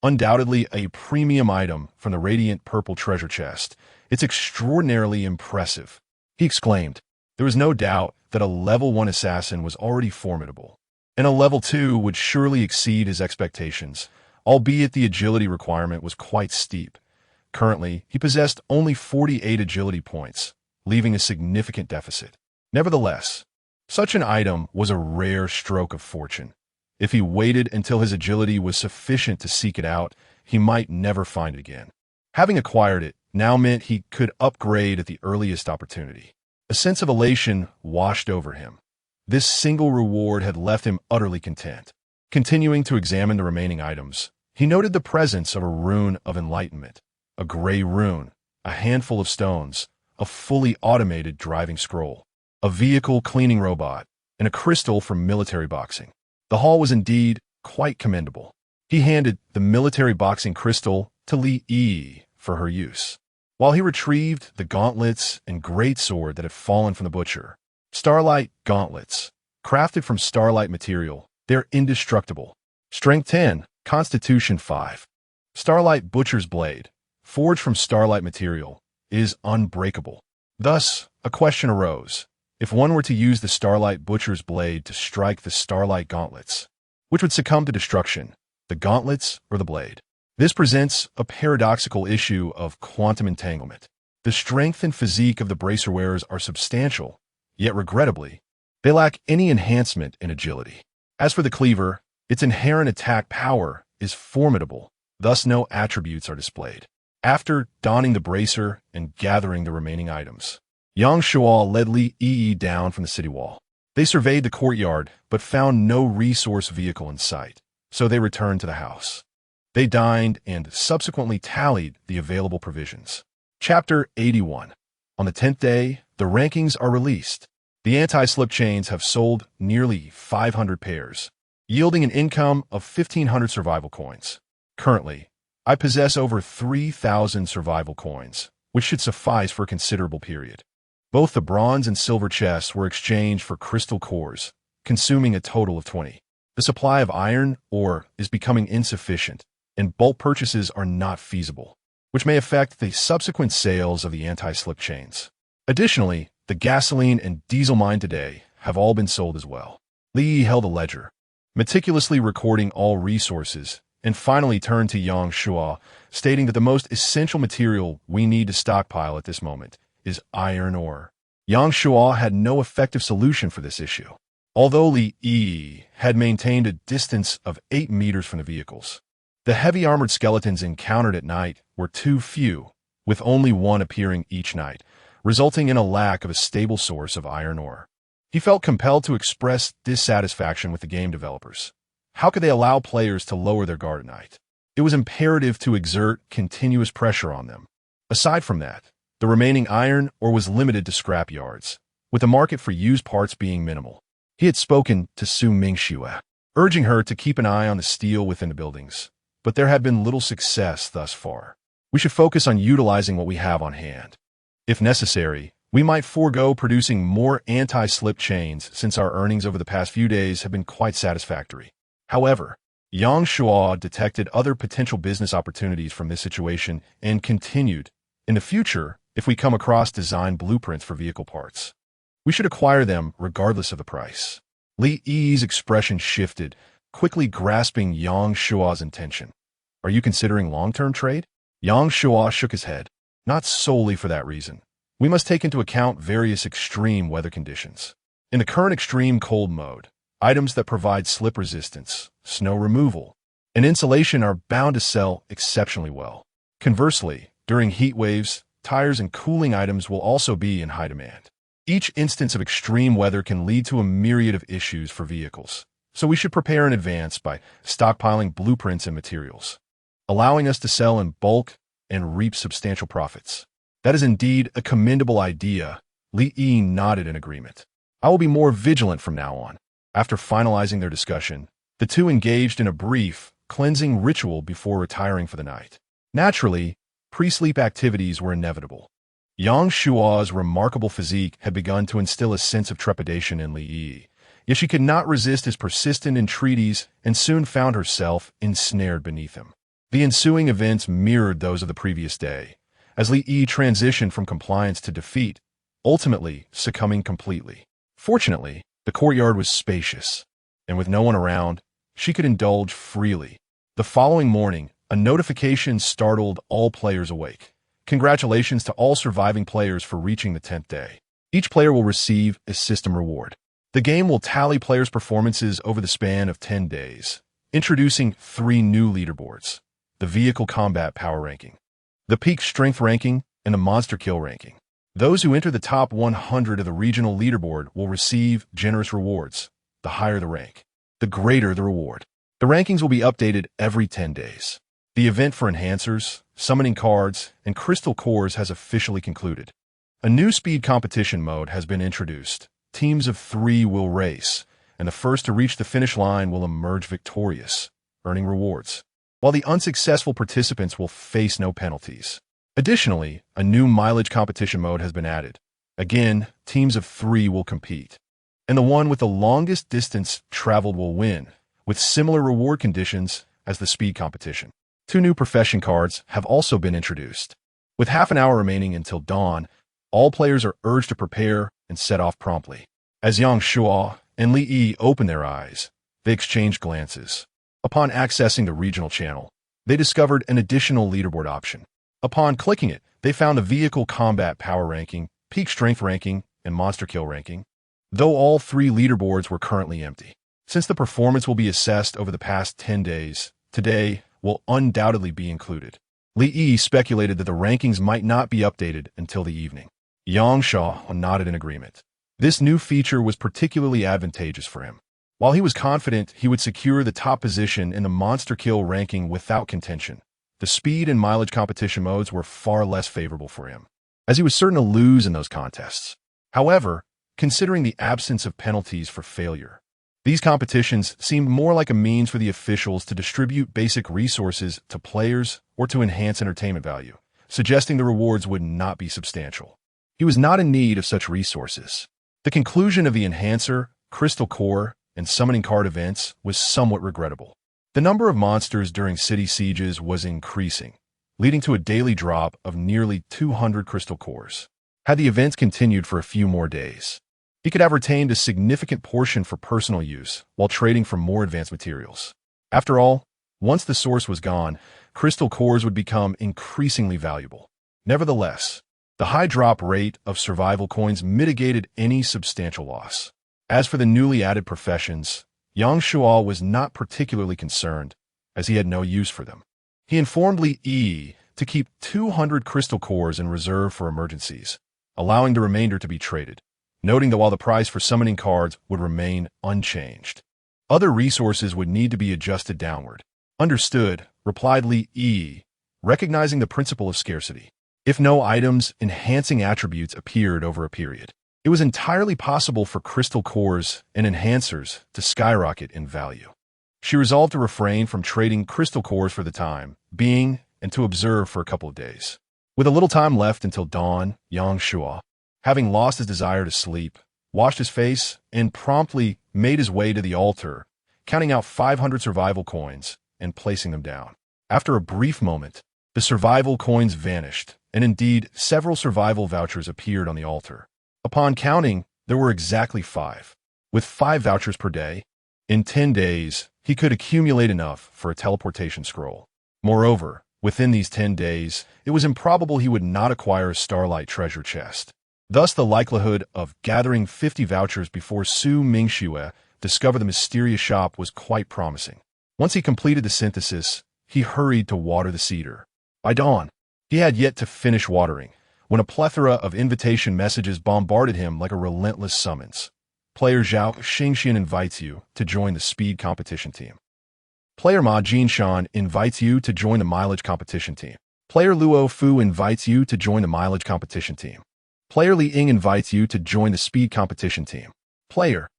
Undoubtedly a premium item from the radiant purple treasure chest. It's extraordinarily impressive, he exclaimed. There was no doubt that a level 1 assassin was already formidable, and a level 2 would surely exceed his expectations, albeit the agility requirement was quite steep. Currently, he possessed only 48 agility points, leaving a significant deficit. Nevertheless, such an item was a rare stroke of fortune. If he waited until his agility was sufficient to seek it out, he might never find it again. Having acquired it now meant he could upgrade at the earliest opportunity. A sense of elation washed over him. This single reward had left him utterly content. Continuing to examine the remaining items, he noted the presence of a rune of enlightenment, a gray rune, a handful of stones, a fully automated driving scroll, a vehicle cleaning robot, and a crystal for military boxing. The haul was indeed quite commendable. He handed the military boxing crystal to Li Yi for her use, while he retrieved the gauntlets and greatsword that had fallen from the butcher. Starlight gauntlets, crafted from starlight material, they're indestructible. Strength 10, Constitution 5. Starlight butcher's blade, forged from starlight material, is unbreakable. Thus, a question arose. If one were to use the starlight butcher's blade to strike the starlight gauntlets, which would succumb to destruction, the gauntlets or the blade? This presents a paradoxical issue of quantum entanglement. The strength and physique of the bracer wearers are substantial, yet regrettably, they lack any enhancement in agility. As for the cleaver, its inherent attack power is formidable, thus no attributes are displayed. After donning the bracer and gathering the remaining items, Yang Shuo led Li Yi down from the city wall. They surveyed the courtyard, but found no resource vehicle in sight, so they returned to the house. They dined and subsequently tallied the available provisions. Chapter 81. On the 10th day, the rankings are released. The anti-slip chains have sold nearly 500 pairs, yielding an income of 1,500 survival coins. Currently, I possess over 3,000 survival coins, which should suffice for a considerable period. Both the bronze and silver chests were exchanged for crystal cores, consuming a total of 20. The supply of iron ore is becoming insufficient, and bulk purchases are not feasible, which may affect the subsequent sales of the anti-slip chains. Additionally, the gasoline and diesel mine today have all been sold as well. Li held a ledger, meticulously recording all resources, and finally turned to Yang Shuo, stating that the most essential material we need to stockpile at this moment is iron ore. Yang Shuo had no effective solution for this issue, although Li Yi had maintained a distance of 8 meters from the vehicles. The heavy armored skeletons encountered at night were too few, with only one appearing each night, resulting in a lack of a stable source of iron ore. He felt compelled to express dissatisfaction with the game developers. How could they allow players to lower their guard at night? It was imperative to exert continuous pressure on them. Aside from that, the remaining iron ore was limited to scrap yards, with the market for used parts being minimal. He had spoken to Su Mingxue, urging her to keep an eye on the steel within the buildings, but there had been little success thus far. We should focus on utilizing what we have on hand. If necessary, we might forego producing more anti-slip chains since our earnings over the past few days have been quite satisfactory. However, Yang Shuo detected other potential business opportunities from this situation and continued, in the future, if we come across design blueprints for vehicle parts, we should acquire them regardless of the price. Li Yi's expression shifted, quickly grasping Yang Shua's intention. Are you considering long-term trade? Yang Shua shook his head. Not solely for that reason. We must take into account various extreme weather conditions. In the current extreme cold mode, items that provide slip resistance, snow removal, and insulation are bound to sell exceptionally well. Conversely, during heat waves, tires and cooling items will also be in high demand. Each instance of extreme weather can lead to a myriad of issues for vehicles, so we should prepare in advance by stockpiling blueprints and materials, allowing us to sell in bulk and reap substantial profits. That is indeed a commendable idea. Li Yi nodded in agreement. I will be more vigilant from now on. After finalizing their discussion, the two engaged in a brief, cleansing ritual before retiring for the night. Naturally, pre-sleep activities were inevitable. Yang Shua's remarkable physique had begun to instill a sense of trepidation in Li Yi, yet she could not resist his persistent entreaties and soon found herself ensnared beneath him. The ensuing events mirrored those of the previous day, as Li Yi transitioned from compliance to defeat, ultimately succumbing completely. Fortunately, the courtyard was spacious, and with no one around, she could indulge freely. The following morning, a notification startled all players awake. Congratulations to all surviving players for reaching the 10th day. Each player will receive a system reward. The game will tally players' performances over the span of 10 days, introducing 3 new leaderboards: the Vehicle Combat Power Ranking, the Peak Strength Ranking, and the Monster Kill Ranking. Those who enter the top 100 of the regional leaderboard will receive generous rewards. The higher the rank, the greater the reward. The rankings will be updated every 10 days. The event for enhancers, summoning cards, and crystal cores has officially concluded. A new speed competition mode has been introduced. Teams of 3 will race, and the first to reach the finish line will emerge victorious, earning rewards, while the unsuccessful participants will face no penalties. Additionally, a new mileage competition mode has been added. Again, teams of 3 will compete, and the one with the longest distance traveled will win, with similar reward conditions as the speed competition. 2 new profession cards have also been introduced. With half an hour remaining until dawn, all players are urged to prepare and set off promptly. As Yang Shua and Li Yi opened their eyes, they exchanged glances. Upon accessing the regional channel, they discovered an additional leaderboard option. Upon clicking it, they found the Vehicle Combat Power Ranking, Peak Strength Ranking, and Monster Kill Ranking, though all 3 leaderboards were currently empty. Since the performance will be assessed over the past 10 days, today will undoubtedly be included. Li Yi speculated that the rankings might not be updated until the evening. Yang Shua nodded in agreement. This new feature was particularly advantageous for him. While he was confident he would secure the top position in the Monster Kill ranking without contention, the speed and mileage competition modes were far less favorable for him, as he was certain to lose in those contests. However, considering the absence of penalties for failure, these competitions seemed more like a means for the officials to distribute basic resources to players or to enhance entertainment value, suggesting the rewards would not be substantial. He was not in need of such resources. The conclusion of the Enhancer, Crystal Core, and Summoning Card events was somewhat regrettable. The number of monsters during city sieges was increasing, leading to a daily drop of nearly 200 crystal cores. Had the events continued for a few more days, he could have retained a significant portion for personal use while trading for more advanced materials. After all, once the source was gone, crystal cores would become increasingly valuable. Nevertheless, the high drop rate of survival coins mitigated any substantial loss. As for the newly added professions, Yang Shua was not particularly concerned, as he had no use for them. He informed Li Yi to keep 200 crystal cores in reserve for emergencies, allowing the remainder to be traded, noting that while the price for summoning cards would remain unchanged, other resources would need to be adjusted downward. Understood, replied Li Yi, recognizing the principle of scarcity. If no items enhancing attributes appeared over a period, it was entirely possible for crystal cores and enhancers to skyrocket in value. She resolved to refrain from trading crystal cores for the time being and to observe for a couple of days. With a little time left until dawn, Yang Shua, having lost his desire to sleep, washed his face and promptly made his way to the altar, counting out 500 survival coins and placing them down. After a brief moment, the survival coins vanished, and indeed several survival vouchers appeared on the altar. Upon counting, there were exactly 5. with 5 vouchers per day. In 10 days, he could accumulate enough for a teleportation scroll. Moreover, within these 10 days, it was improbable he would not acquire a Starlight treasure chest. Thus, the likelihood of gathering 50 vouchers before Su Mingxue discovered the mysterious shop was quite promising. Once he completed the synthesis, he hurried to water the cedar. By dawn, he had yet to finish watering, when a plethora of invitation messages bombarded him like a relentless summons. Player Zhao Xingxian invites you to join the speed competition team. Player Ma Jinshan invites you to join the mileage competition team. Player Luo Fu invites you to join the mileage competition team. Player Li Ying invites you to join the speed competition team. Player.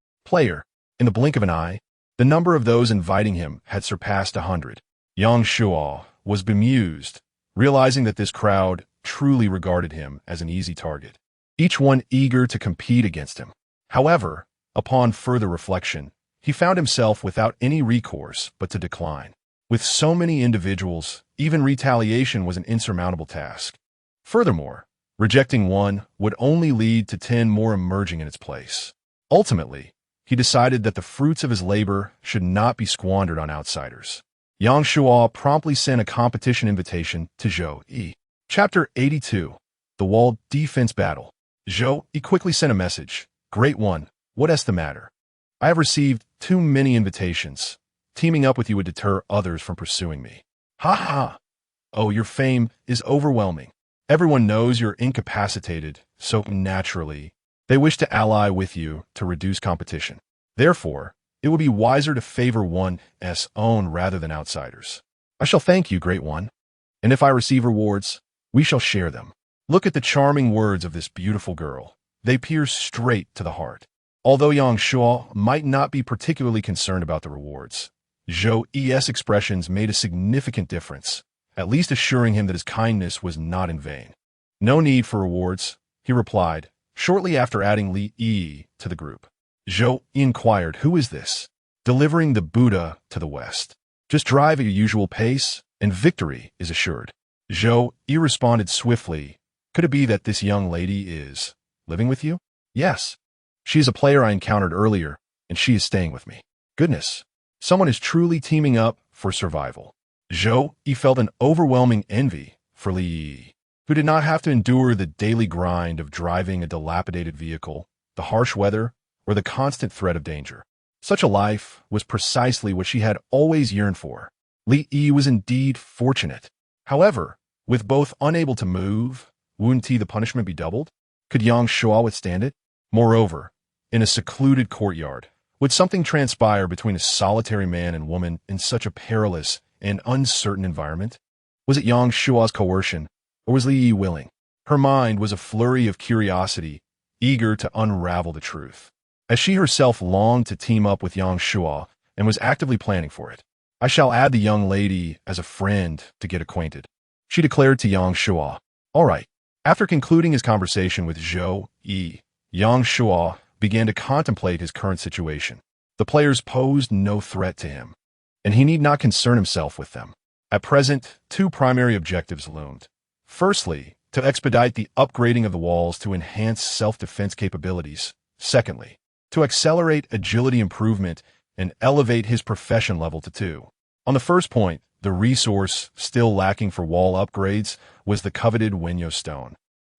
In the blink of an eye, the number of those inviting him had surpassed 100. Yang Shuo was bemused, realizing that this crowd truly regarded him as an easy target, each one eager to compete against him. However, upon further reflection, he found himself without any recourse but to decline. With so many individuals, even retaliation was an insurmountable task. Furthermore, rejecting one would only lead to 10 more emerging in its place. Ultimately, he decided that the fruits of his labor should not be squandered on outsiders. Yang Shuo promptly sent a competition invitation to Zhou Yi. Chapter 82. The Wall Defense Battle. Zhou Yi quickly sent a message. Great one, what is the matter? I have received too many invitations. Teaming up with you would deter others from pursuing me. Ha ha! Oh, your fame is overwhelming. Everyone knows you're incapacitated, so naturally, they wish to ally with you to reduce competition. Therefore, it would be wiser to favor one's own rather than outsiders. I shall thank you, Great One. And if I receive rewards, we shall share them. Look at the charming words of this beautiful girl. They pierce straight to the heart. Although Yang Shuo might not be particularly concerned about the rewards, Zhou Yi's expressions made a significant difference, at least assuring him that his kindness was not in vain. No need for rewards, he replied, shortly after adding Li Yi to the group. Zhou Yi inquired, who is this? Delivering the Buddha to the West. Just drive at your usual pace, and victory is assured. Zhou Yi responded swiftly, could it be that this young lady is living with you? Yes. She is a player I encountered earlier, and she is staying with me. Goodness, someone is truly teaming up for survival. Zhou Yi felt an overwhelming envy for Li Yi, who did not have to endure the daily grind of driving a dilapidated vehicle, the harsh weather, or the constant threat of danger. Such a life was precisely what she had always yearned for. Li Yi was indeed fortunate. However, with both unable to move, wouldn't the punishment be doubled? Could Yang Shuo withstand it? Moreover, in a secluded courtyard, would something transpire between a solitary man and woman in such a perilous and uncertain environment? Was it Yang Shuo's coercion, or was Li Yi willing? Her mind was a flurry of curiosity, eager to unravel the truth. As she herself longed to team up with Yang Shuo and was actively planning for it. I shall add the young lady as a friend to get acquainted, she declared to Yang Shuo. All right. After concluding his conversation with Zhou Yi, Yang Shuo began to contemplate his current situation. The players posed no threat to him, and he need not concern himself with them. At present, 2 primary objectives loomed. Firstly, to expedite the upgrading of the walls to enhance self-defense capabilities. Secondly, to accelerate agility improvement and elevate his profession level to 2. On the first point, the resource still lacking for wall upgrades was the coveted Wenyo stone.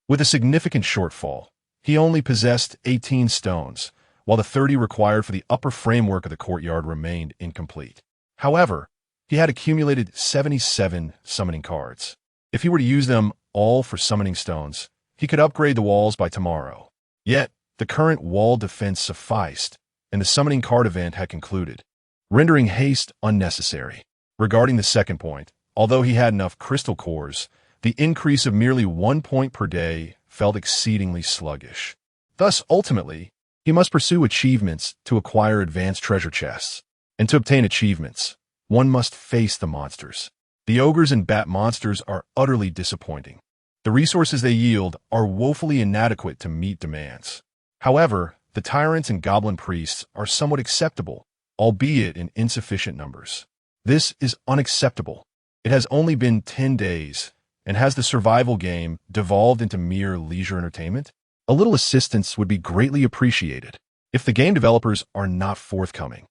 With a significant shortfall, he only possessed 18 stones, while the 30 required for the upper framework of the courtyard remained incomplete. However, he had accumulated 77 summoning cards. If he were to use them all for summoning stones, he could upgrade the walls by tomorrow. Yet, the current wall defense sufficed, and the summoning card event had concluded, rendering haste unnecessary. Regarding the second point, although he had enough crystal cores, the increase of merely 1 point per day felt exceedingly sluggish. Thus, ultimately, he must pursue achievements to acquire advanced treasure chests. And to obtain achievements, one must face the monsters. The ogres and bat monsters are utterly disappointing. The resources they yield are woefully inadequate to meet demands. However, the tyrants and goblin priests are somewhat acceptable, albeit in insufficient numbers. This is unacceptable. It has only been 10 days, and has the survival game devolved into mere leisure entertainment? A little assistance would be greatly appreciated. If the game developers are not forthcoming,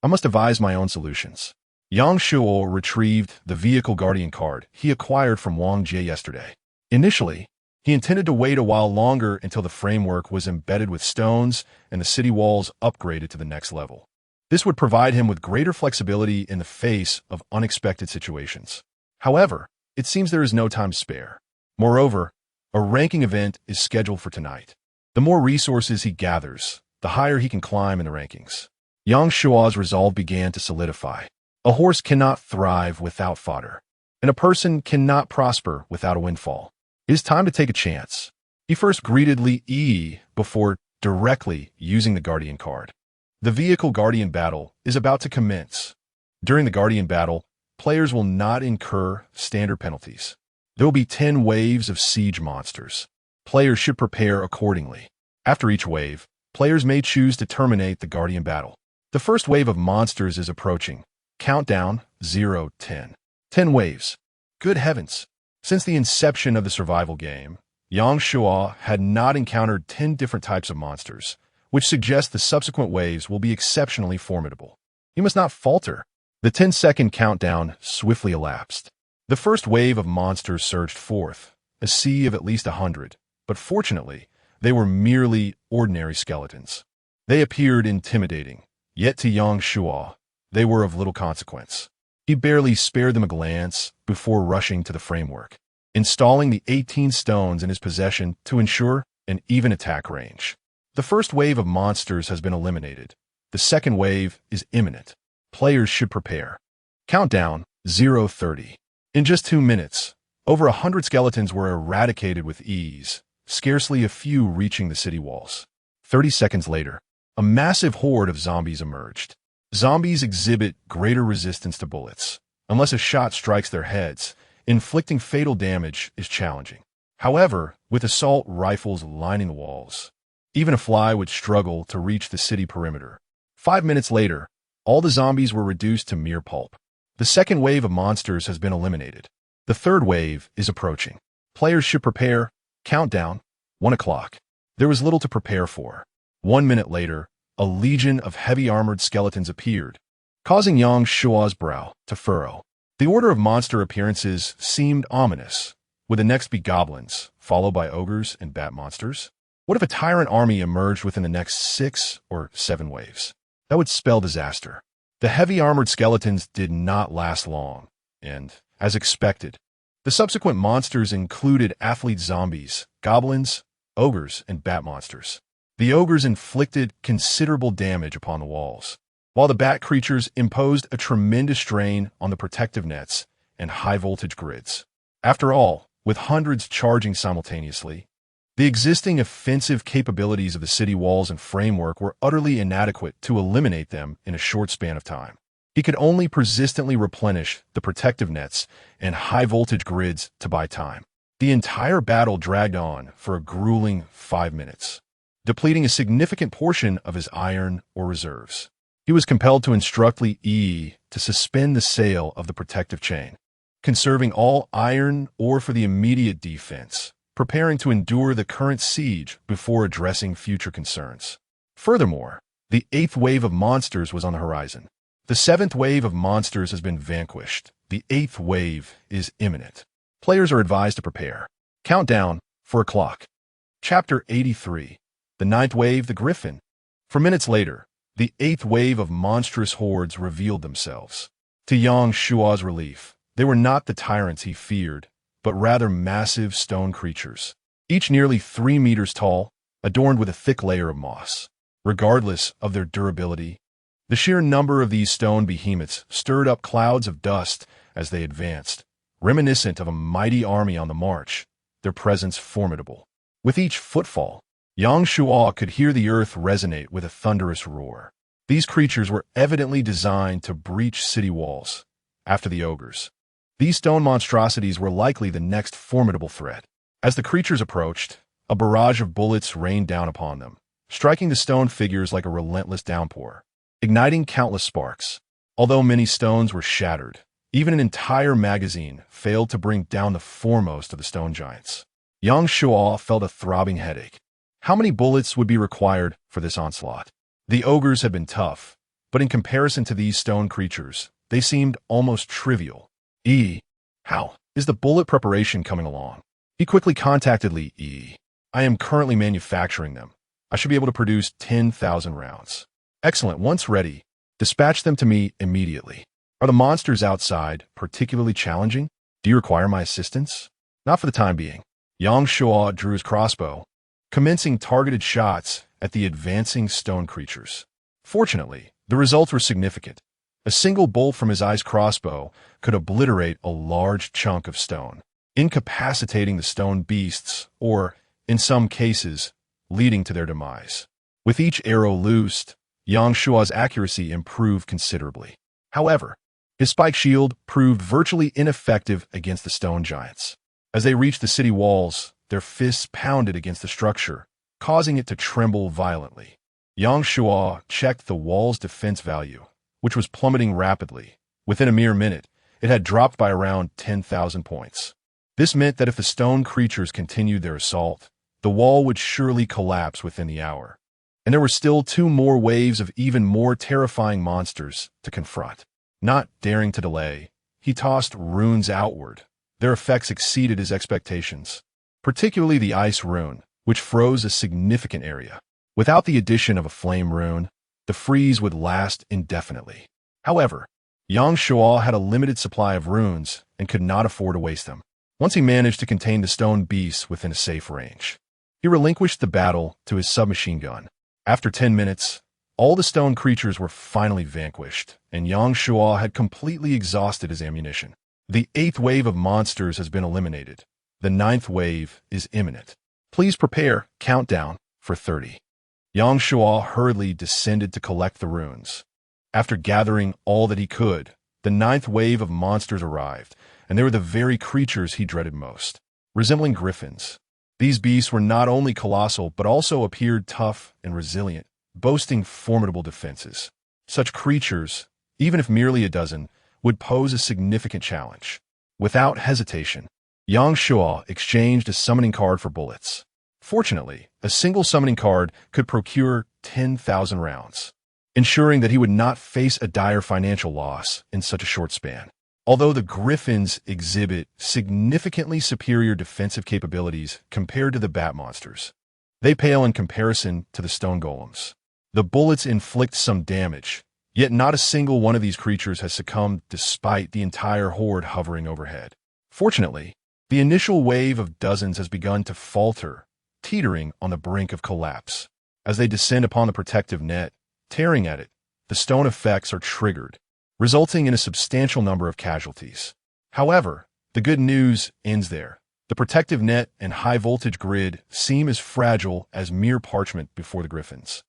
I must devise my own solutions. Yang Shuo retrieved the Vehicle Guardian card he acquired from Wang Jie yesterday. Initially, he intended to wait a while longer until the framework was embedded with stones and the city walls upgraded to the next level. This would provide him with greater flexibility in the face of unexpected situations. However, it seems there is no time to spare. Moreover, a ranking event is scheduled for tonight. The more resources he gathers, the higher he can climb in the rankings. Yang Shua's resolve began to solidify. A horse cannot thrive without fodder, and a person cannot prosper without a windfall. It is time to take a chance. He first greeted Li Yi before directly using the Guardian card. The Vehicle Guardian battle is about to commence. During the Guardian battle, players will not incur standard penalties. There will be 10 waves of siege monsters. Players should prepare accordingly. After each wave, players may choose to terminate the Guardian battle. The first wave of monsters is approaching. Countdown 0, 10. 10 waves. Good heavens! Since the inception of the survival game, Yang Shua had not encountered 10 different types of monsters, which suggests the subsequent waves will be exceptionally formidable. You must not falter. The 10-second countdown swiftly elapsed. The first wave of monsters surged forth, a sea of at least 100, but fortunately, they were merely ordinary skeletons. They appeared intimidating, yet to Yang Shua, they were of little consequence. He barely spared them a glance before rushing to the framework, installing the 18 stones in his possession to ensure an even attack range. The first wave of monsters has been eliminated. The second wave is imminent. Players should prepare. Countdown 0:30. In just 2 minutes, over 100 skeletons were eradicated with ease, scarcely a few reaching the city walls. 30 seconds later, a massive horde of zombies emerged. Zombies exhibit greater resistance to bullets. Unless a shot strikes their heads, inflicting fatal damage is challenging. However, with assault rifles lining the walls, even a fly would struggle to reach the city perimeter. 5 minutes later, all the zombies were reduced to mere pulp. The second wave of monsters has been eliminated. The third wave is approaching. Players should prepare. Countdown 1 o'clock. There was little to prepare for. 1 minute later, a legion of heavy-armored skeletons appeared, causing Yang Shua's brow to furrow. The order of monster appearances seemed ominous. Would the next be goblins, followed by ogres and bat monsters? What if a tyrant army emerged within the next 6 or 7 waves? That would spell disaster. The heavy-armored skeletons did not last long, and, as expected, the subsequent monsters included athlete zombies, goblins, ogres, and bat monsters. The ogres inflicted considerable damage upon the walls, while the bat creatures imposed a tremendous strain on the protective nets and high-voltage grids. After all, with hundreds charging simultaneously, the existing offensive capabilities of the city walls and framework were utterly inadequate to eliminate them in a short span of time. He could only persistently replenish the protective nets and high-voltage grids to buy time. The entire battle dragged on for a grueling 5 minutes, depleting a significant portion of his iron or reserves. He was compelled to instruct Li Yi to suspend the sale of the protective chain, conserving all iron ore for the immediate defense, preparing to endure the current siege before addressing future concerns. Furthermore, the 8th wave of monsters was on the horizon. The 7th wave of monsters has been vanquished. The 8th wave is imminent. Players are advised to prepare. Countdown 4 o'clock. Chapter 83. The 9th wave, the Griffin. For minutes later, the 8th wave of monstrous hordes revealed themselves. To Yang Shua's relief, they were not the tyrants he feared, but rather massive stone creatures, each nearly 3 meters tall, adorned with a thick layer of moss. Regardless of their durability, the sheer number of these stone behemoths stirred up clouds of dust as they advanced, reminiscent of a mighty army on the march, their presence formidable. With each footfall, Yang Shua could hear the earth resonate with a thunderous roar. These creatures were evidently designed to breach city walls. After the ogres, these stone monstrosities were likely the next formidable threat. As the creatures approached, a barrage of bullets rained down upon them, striking the stone figures like a relentless downpour, igniting countless sparks. Although many stones were shattered, even an entire magazine failed to bring down the foremost of the stone giants. Yang Shua felt a throbbing headache. How many bullets would be required for this onslaught? The ogres had been tough, but in comparison to these stone creatures, they seemed almost trivial. How is the bullet preparation coming along? He quickly contacted Lee. I am currently manufacturing them. I should be able to produce 10,000 rounds. Excellent. Once ready, dispatch them to me immediately. Are the monsters outside particularly challenging? Do you require my assistance? Not for the time being. Yang Shuo drew his crossbow, commencing targeted shots at the advancing stone creatures. Fortunately, the results were significant. A single bolt from his ice crossbow could obliterate a large chunk of stone, incapacitating the stone beasts, or, in some cases, leading to their demise. With each arrow loosed, Yang Shuo's accuracy improved considerably. However, his spike shield proved virtually ineffective against the stone giants. As they reached the city walls, their fists pounded against the structure, causing it to tremble violently. Yang Shuo checked the wall's defense value, which was plummeting rapidly. Within a mere minute, it had dropped by around 10,000 points. This meant that if the stone creatures continued their assault, the wall would surely collapse within the hour. And there were still 2 more waves of even more terrifying monsters to confront. Not daring to delay, he tossed runes outward. Their effects exceeded his expectations, particularly the ice rune, which froze a significant area. Without the addition of a flame rune, the freeze would last indefinitely. However, Yang Shuo had a limited supply of runes and could not afford to waste them. Once he managed to contain the stone beasts within a safe range, he relinquished the battle to his submachine gun. After 10 minutes, all the stone creatures were finally vanquished, and Yang Shuo had completely exhausted his ammunition. The 8th wave of monsters has been eliminated. The 9th wave is imminent. Please prepare, countdown, for 30. Yang Shuo hurriedly descended to collect the runes. After gathering all that he could, the 9th wave of monsters arrived, and they were the very creatures he dreaded most. Resembling griffins, these beasts were not only colossal but also appeared tough and resilient, boasting formidable defenses. Such creatures, even if merely a dozen, would pose a significant challenge. Without hesitation, Yang Shuo exchanged a summoning card for bullets. Fortunately, a single summoning card could procure 10,000 rounds, ensuring that he would not face a dire financial loss in such a short span. Although the griffins exhibit significantly superior defensive capabilities compared to the bat monsters, they pale in comparison to the stone golems. The bullets inflict some damage, yet not a single one of these creatures has succumbed despite the entire horde hovering overhead. Fortunately, the initial wave of dozens has begun to falter, teetering on the brink of collapse. As they descend upon the protective net, tearing at it, the stone effects are triggered, resulting in a substantial number of casualties. However, the good news ends there. The protective net and high-voltage grid seem as fragile as mere parchment before the griffins,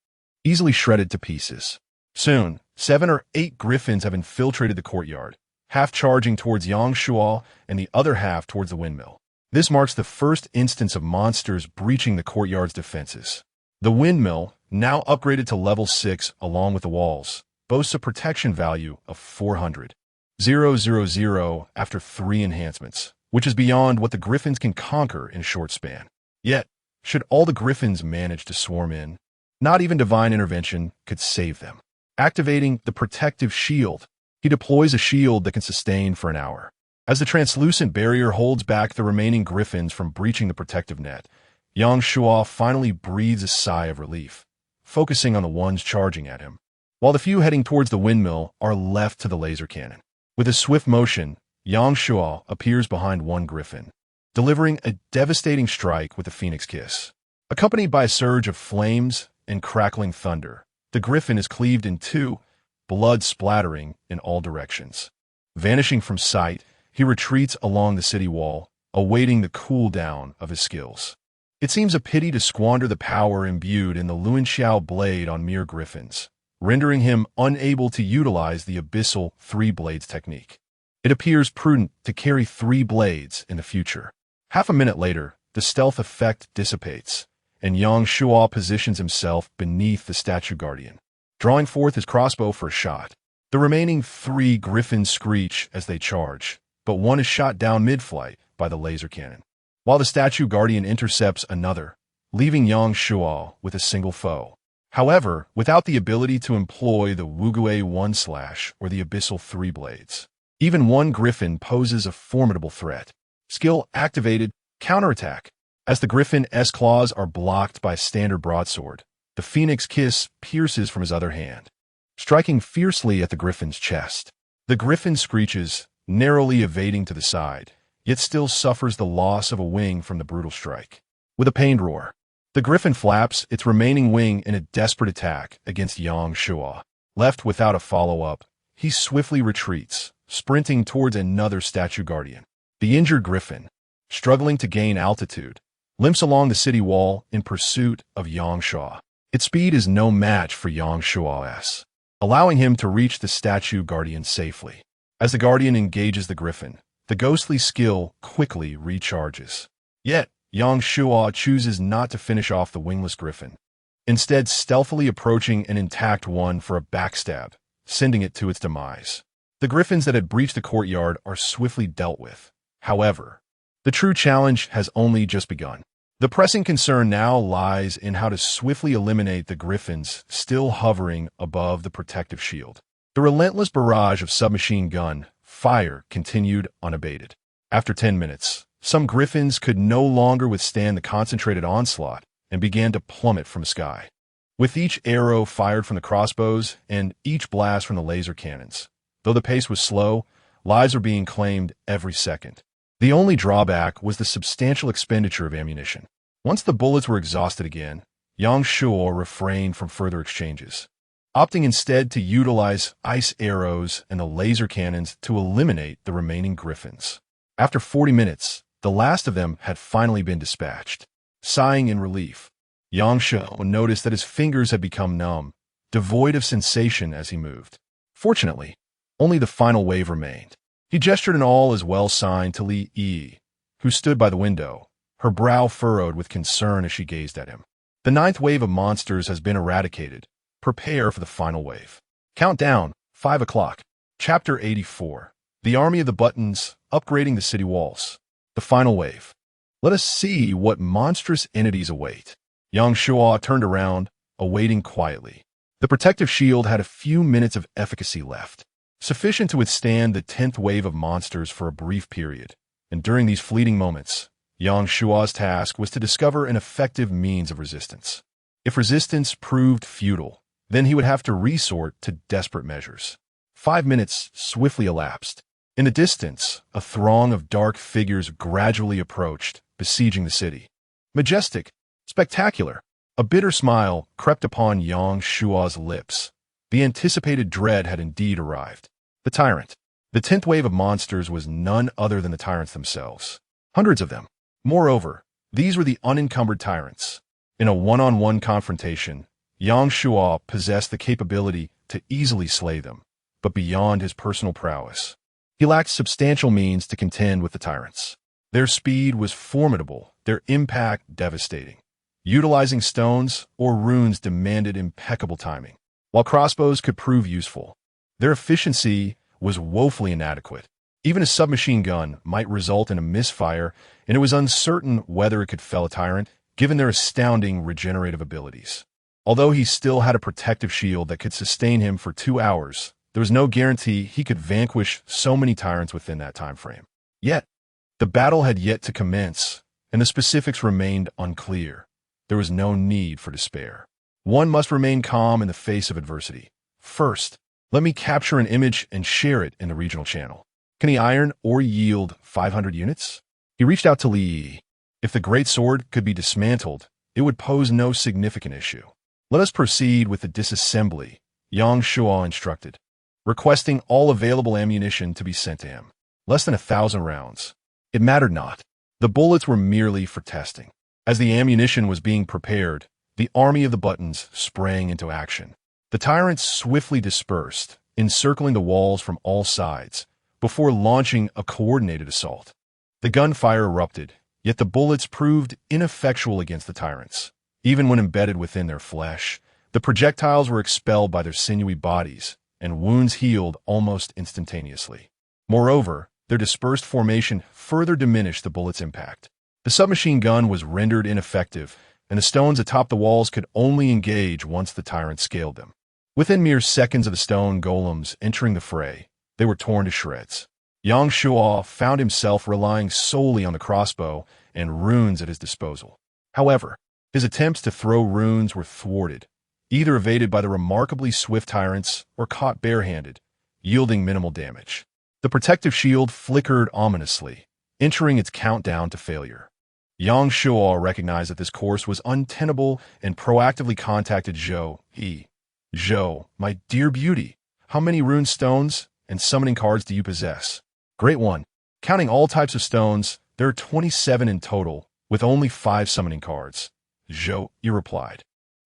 easily shredded to pieces. Soon, 7 or 8 griffins have infiltrated the courtyard, half charging towards Yang Shuo and the other half towards the windmill. This marks the first instance of monsters breaching the courtyard's defenses. The windmill, now upgraded to level 6 along with the walls, boasts a protection value of 400,000 after 3 enhancements, which is beyond what the griffins can conquer in a short span. Yet, should all the griffins manage to swarm in, not even divine intervention could save them. Activating the protective shield, he deploys a shield that can sustain for an hour. As the translucent barrier holds back the remaining griffins from breaching the protective net, Yang Shuo finally breathes a sigh of relief, focusing on the ones charging at him, while the few heading towards the windmill are left to the laser cannon. With a swift motion, Yang Shuo appears behind one griffin, delivering a devastating strike with a phoenix kiss. Accompanied by a surge of flames and crackling thunder, the griffin is cleaved in 2, blood splattering in all directions. Vanishing from sight, he retreats along the city wall, awaiting the cool-down of his skills. It seems a pity to squander the power imbued in the Luanxiao blade on mere griffins, rendering him unable to utilize the abyssal 3 blades technique. It appears prudent to carry 3 blades in the future. Half a minute later, the stealth effect dissipates, and Yang Shuo positions himself beneath the statue guardian, drawing forth his crossbow for a shot. The remaining 3 griffins screech as they charge, but one is shot down mid-flight by the laser cannon, while the statue guardian intercepts another, leaving Yang Shuo with a single foe. However, without the ability to employ the Wugue 1/ or the Abyssal 3 blades. Even one griffin poses a formidable threat. Skill activated, counterattack. As the griffin's claws are blocked by a standard broadsword, the phoenix kiss pierces from his other hand, striking fiercely at the griffin's chest. The griffin screeches, narrowly evading to the side, yet still suffers the loss of a wing from the brutal strike. With a pained roar, the griffin flaps its remaining wing in a desperate attack against Yang Shua. Left without a follow-up, he swiftly retreats, sprinting towards another statue guardian. The injured griffin, struggling to gain altitude, limps along the city wall in pursuit of Yang Shua. Its speed is no match for Yang Shua's, allowing him to reach the statue guardian safely. As the guardian engages the griffin, the ghostly skill quickly recharges. Yet, Yang Shua chooses not to finish off the wingless griffin, instead stealthily approaching an intact one for a backstab, sending it to its demise. The griffins that had breached the courtyard are swiftly dealt with. However, the true challenge has only just begun. The pressing concern now lies in how to swiftly eliminate the griffins still hovering above the protective shield. The relentless barrage of submachine gun fire continued unabated. After 10 minutes, some griffins could no longer withstand the concentrated onslaught and began to plummet from the sky. With each arrow fired from the crossbows and each blast from the laser cannons, though the pace was slow, lives were being claimed every second. The only drawback was the substantial expenditure of ammunition. Once the bullets were exhausted again, Yang Shua refrained from further exchanges, opting instead to utilize ice arrows and the laser cannons to eliminate the remaining griffins. After 40 minutes, the last of them had finally been dispatched. Sighing in relief, Yang Shua noticed that his fingers had become numb, devoid of sensation as he moved. Fortunately, only the final wave remained. He gestured an all-is-well sign to Li Yi, who stood by the window, her brow furrowed with concern as she gazed at him. The 9th wave of monsters has been eradicated. Prepare for the final wave. Countdown, 5 o'clock. Chapter 84. The Army of the Buttons, upgrading the city walls. The final wave. Let us see what monstrous entities await. Yang Shua turned around, awaiting quietly. The protective shield had a few minutes of efficacy left, sufficient to withstand the 10th wave of monsters for a brief period. And during these fleeting moments, Yang Shua's task was to discover an effective means of resistance. If resistance proved futile, then he would have to resort to desperate measures. 5 minutes swiftly elapsed. In the distance, a throng of dark figures gradually approached, besieging the city. Majestic, spectacular. A bitter smile crept upon Yang Shua's lips. The anticipated dread had indeed arrived. The tyrant. The 10th wave of monsters was none other than the tyrants themselves. Hundreds of them. Moreover, these were the unencumbered tyrants. In a one-on-one confrontation, Yang Shua possessed the capability to easily slay them, but beyond his personal prowess. He lacked substantial means to contend with the tyrants. Their speed was formidable, their impact devastating. Utilizing stones or runes demanded impeccable timing. While crossbows could prove useful, their efficiency was woefully inadequate. Even a submachine gun might result in a misfire, and it was uncertain whether it could fell a tyrant, given their astounding regenerative abilities. Although he still had a protective shield that could sustain him for 2 hours, there was no guarantee he could vanquish so many tyrants within that time frame. Yet, the battle had yet to commence, and the specifics remained unclear. There was no need for despair. One must remain calm in the face of adversity. First, let me capture an image and share it in the regional channel. Can he iron or yield 500 units? He reached out to Li Yi. If the great sword could be dismantled, it would pose no significant issue. Let us proceed with the disassembly, Yang Shua instructed, requesting all available ammunition to be sent to him. Less than 1,000 rounds. It mattered not. The bullets were merely for testing. As the ammunition was being prepared, the Army of the Buttons sprang into action. The tyrants swiftly dispersed, encircling the walls from all sides, before launching a coordinated assault. The gunfire erupted, yet the bullets proved ineffectual against the tyrants. Even when embedded within their flesh, the projectiles were expelled by their sinewy bodies, and wounds healed almost instantaneously. Moreover, their dispersed formation further diminished the bullet's impact. The submachine gun was rendered ineffective and the stones atop the walls could only engage once the tyrant scaled them. Within mere seconds of the stone golems entering the fray, they were torn to shreds. Yang Shuo found himself relying solely on the crossbow and runes at his disposal. However, his attempts to throw runes were thwarted, either evaded by the remarkably swift tyrants or caught barehanded, yielding minimal damage. The protective shield flickered ominously, entering its countdown to failure. Yang Shuo recognized that this course was untenable and proactively contacted Zhou Yi. Zhou, my dear beauty, how many rune stones and summoning cards do you possess? Great one. Counting all types of stones, there are 27 in total, with only 5 summoning cards. Zhou Yi replied.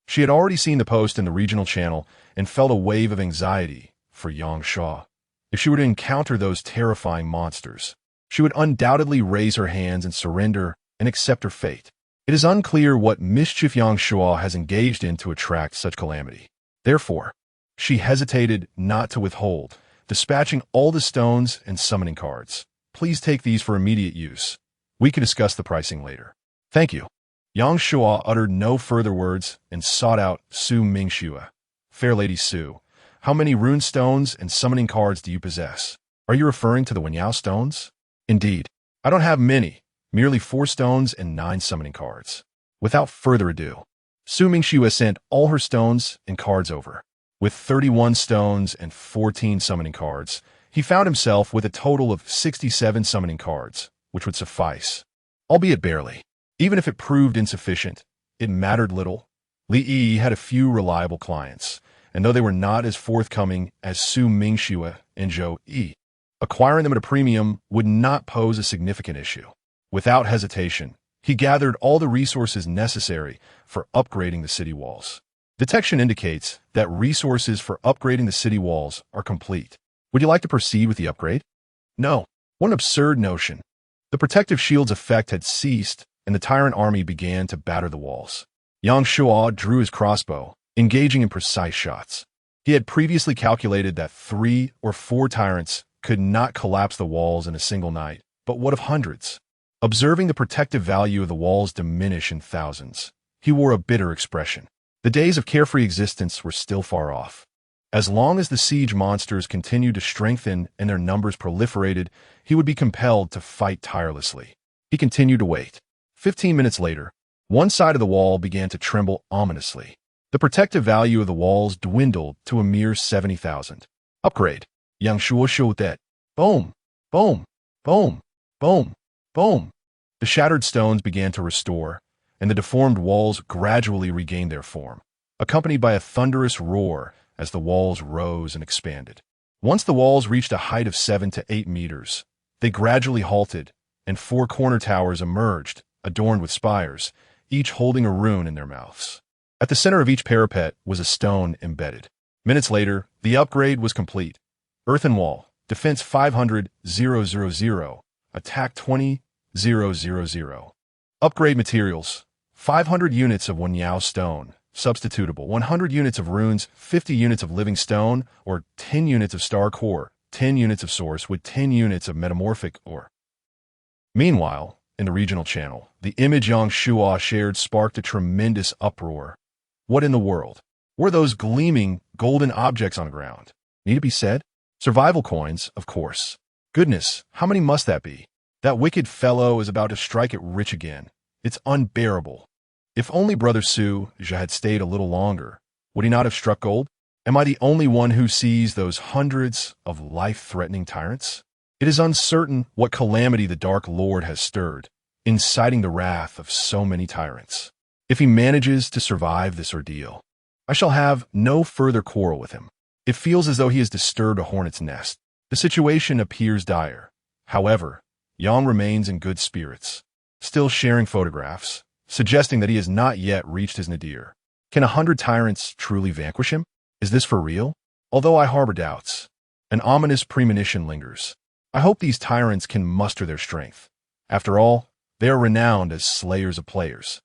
She had already seen the post in the regional channel and felt a wave of anxiety for Yang Shuo. If she were to encounter those terrifying monsters, she would undoubtedly raise her hands and surrender and accept her fate. It is unclear what mischief Yang Shuo has engaged in to attract such calamity. Therefore, she hesitated not to withhold, dispatching all the stones and summoning cards. Please take these for immediate use. We can discuss the pricing later. Thank you. Yang Shuo uttered no further words and sought out Su Mingxue. Fair Lady Su, how many rune stones and summoning cards do you possess? Are you referring to the Wenyao stones? Indeed. I don't have many, merely 4 stones and 9 summoning cards. Without further ado, Su Mingxue sent all her stones and cards over. With 31 stones and 14 summoning cards, he found himself with a total of 67 summoning cards, which would suffice. Albeit barely. Even if it proved insufficient, it mattered little. Li Yi had a few reliable clients, and though they were not as forthcoming as Su Mingxue and Zhou Yi, acquiring them at a premium would not pose a significant issue. Without hesitation, he gathered all the resources necessary for upgrading the city walls. Detection indicates that resources for upgrading the city walls are complete. Would you like to proceed with the upgrade? No. What an absurd notion. The protective shield's effect had ceased, and the tyrant army began to batter the walls. Yang Shuo drew his crossbow, engaging in precise shots. He had previously calculated that 3 or 4 tyrants could not collapse the walls in a single night, but what of hundreds? Observing the protective value of the walls diminish in thousands, he wore a bitter expression. The days of carefree existence were still far off. As long as the siege monsters continued to strengthen and their numbers proliferated, he would be compelled to fight tirelessly. He continued to wait. 15 minutes later, one side of the wall began to tremble ominously. The protective value of the walls dwindled to a mere 70,000. Upgrade. Yang Shuo showed that. Boom, boom, boom, boom, boom. The shattered stones began to restore, and the deformed walls gradually regained their form, accompanied by a thunderous roar as the walls rose and expanded. Once the walls reached a height of 7 to 8 meters, they gradually halted, and 4 corner towers emerged, adorned with spires, each holding a rune in their mouths. At the center of each parapet was a stone embedded. Minutes later, the upgrade was complete. Earthen wall, defense 500,000, attack 20,000. Upgrade materials, 500 units of Wenyao stone, substitutable, 100 units of runes, 50 units of living stone, or 10 units of star core, 10 units of source with 10 units of metamorphic ore. Meanwhile, in the regional channel, the image Yang Shuo shared sparked a tremendous uproar. What in the world? Were those gleaming, golden objects on the ground? Need it be said? Survival coins, of course. Goodness, how many must that be? That wicked fellow is about to strike it rich again. It's unbearable. If only Brother Su had stayed a little longer, would he not have struck gold? Am I the only one who sees those hundreds of life-threatening tyrants? It is uncertain what calamity the Dark Lord has stirred, inciting the wrath of so many tyrants. If he manages to survive this ordeal, I shall have no further quarrel with him. It feels as though he has disturbed a hornet's nest. The situation appears dire. However, Yang remains in good spirits, still sharing photographs, suggesting that he has not yet reached his nadir. Can 100 tyrants truly vanquish him? Is this for real? Although I harbor doubts, an ominous premonition lingers. I hope these tyrants can muster their strength. After all, they are renowned as slayers of players.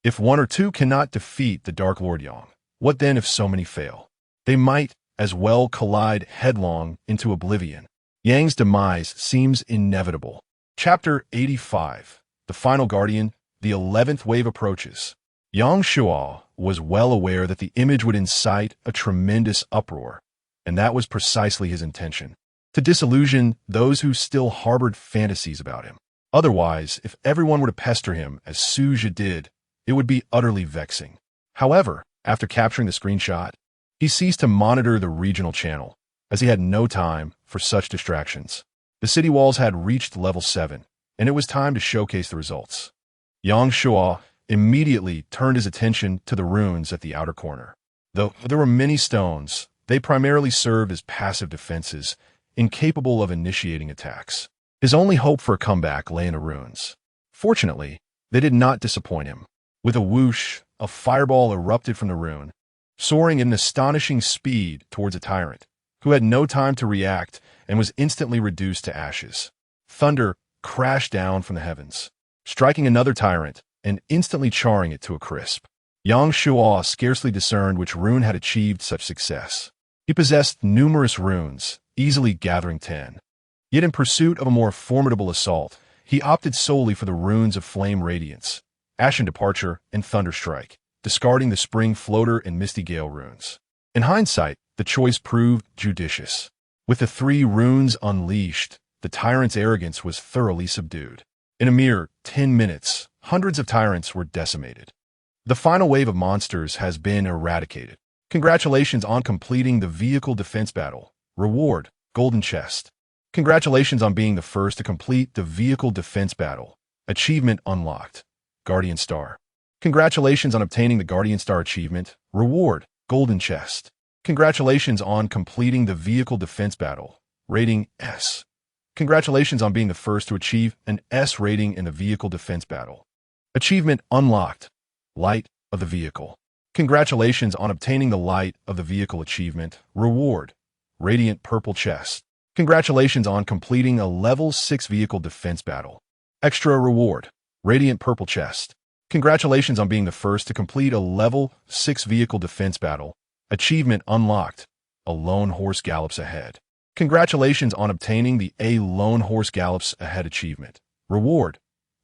If 1 or 2 cannot defeat the Dark Lord Yang, what then if so many fail? They might as well collide headlong into oblivion. Yang's demise seems inevitable. Chapter 85. The Final Guardian, the 11th wave approaches. Yang Shuo was well aware that the image would incite a tremendous uproar, and that was precisely his intention, to disillusion those who still harbored fantasies about him. Otherwise, if everyone were to pester him, as Suja did, it would be utterly vexing. However, after capturing the screenshot, he ceased to monitor the regional channel, as he had no time for such distractions. The city walls had reached level 7, and it was time to showcase the results. Yang Shuo immediately turned his attention to the runes at the outer corner. Though there were many stones, they primarily served as passive defenses, incapable of initiating attacks. His only hope for a comeback lay in the runes. Fortunately, they did not disappoint him. With a whoosh, a fireball erupted from the rune, soaring at an astonishing speed towards a tyrant, who had no time to react and was instantly reduced to ashes. Thunder crashed down from the heavens, striking another tyrant and instantly charring it to a crisp. Yang Shuo scarcely discerned which rune had achieved such success. He possessed numerous runes, easily gathering 10. Yet in pursuit of a more formidable assault, he opted solely for the runes of Flame Radiance, Ashen Departure, and Thunder Strike, discarding the Spring Floater and Misty Gale runes. In hindsight, the choice proved judicious. With the 3 runes unleashed, the tyrant's arrogance was thoroughly subdued. In a mere 10 minutes, hundreds of tyrants were decimated. The final wave of monsters has been eradicated. Congratulations on completing the vehicle defense battle. Reward, Golden Chest. Congratulations on being the first to complete the vehicle defense battle. Achievement unlocked. Guardian Star. Congratulations on obtaining the Guardian Star achievement. Reward, Golden Chest. Congratulations on completing the vehicle defense battle. Rating S. Congratulations on being the first to achieve an S rating in the vehicle defense battle. Achievement unlocked. Light of the vehicle. Congratulations on obtaining the Light of the vehicle achievement. Reward, Radiant Purple Chest. Congratulations on completing a level 6 vehicle defense battle. Extra reward, Radiant Purple Chest. Congratulations on being the first to complete a level 6 vehicle defense battle. Achievement unlocked. A Lone Horse Gallops Ahead. Congratulations on obtaining the A Lone Horse Gallops Ahead achievement. Reward,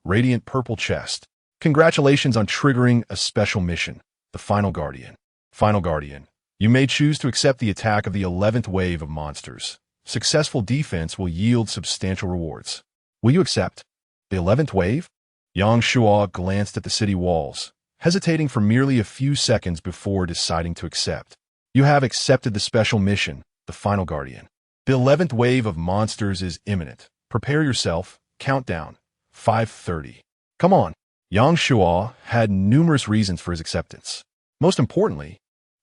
Radiant Purple Chest. Congratulations on triggering a special mission, the Final Guardian. Final Guardian, you may choose to accept the attack of the 11th wave of monsters. Successful defense will yield substantial rewards. Will you accept the 11th wave? Yang Shuo glanced at the city walls, hesitating for merely a few seconds before deciding to accept. You have accepted the special mission, the Final Guardian. The 11th wave of monsters is imminent. Prepare yourself. Countdown. 5:30. Come on. Yang Shuo had numerous reasons for his acceptance. Most importantly,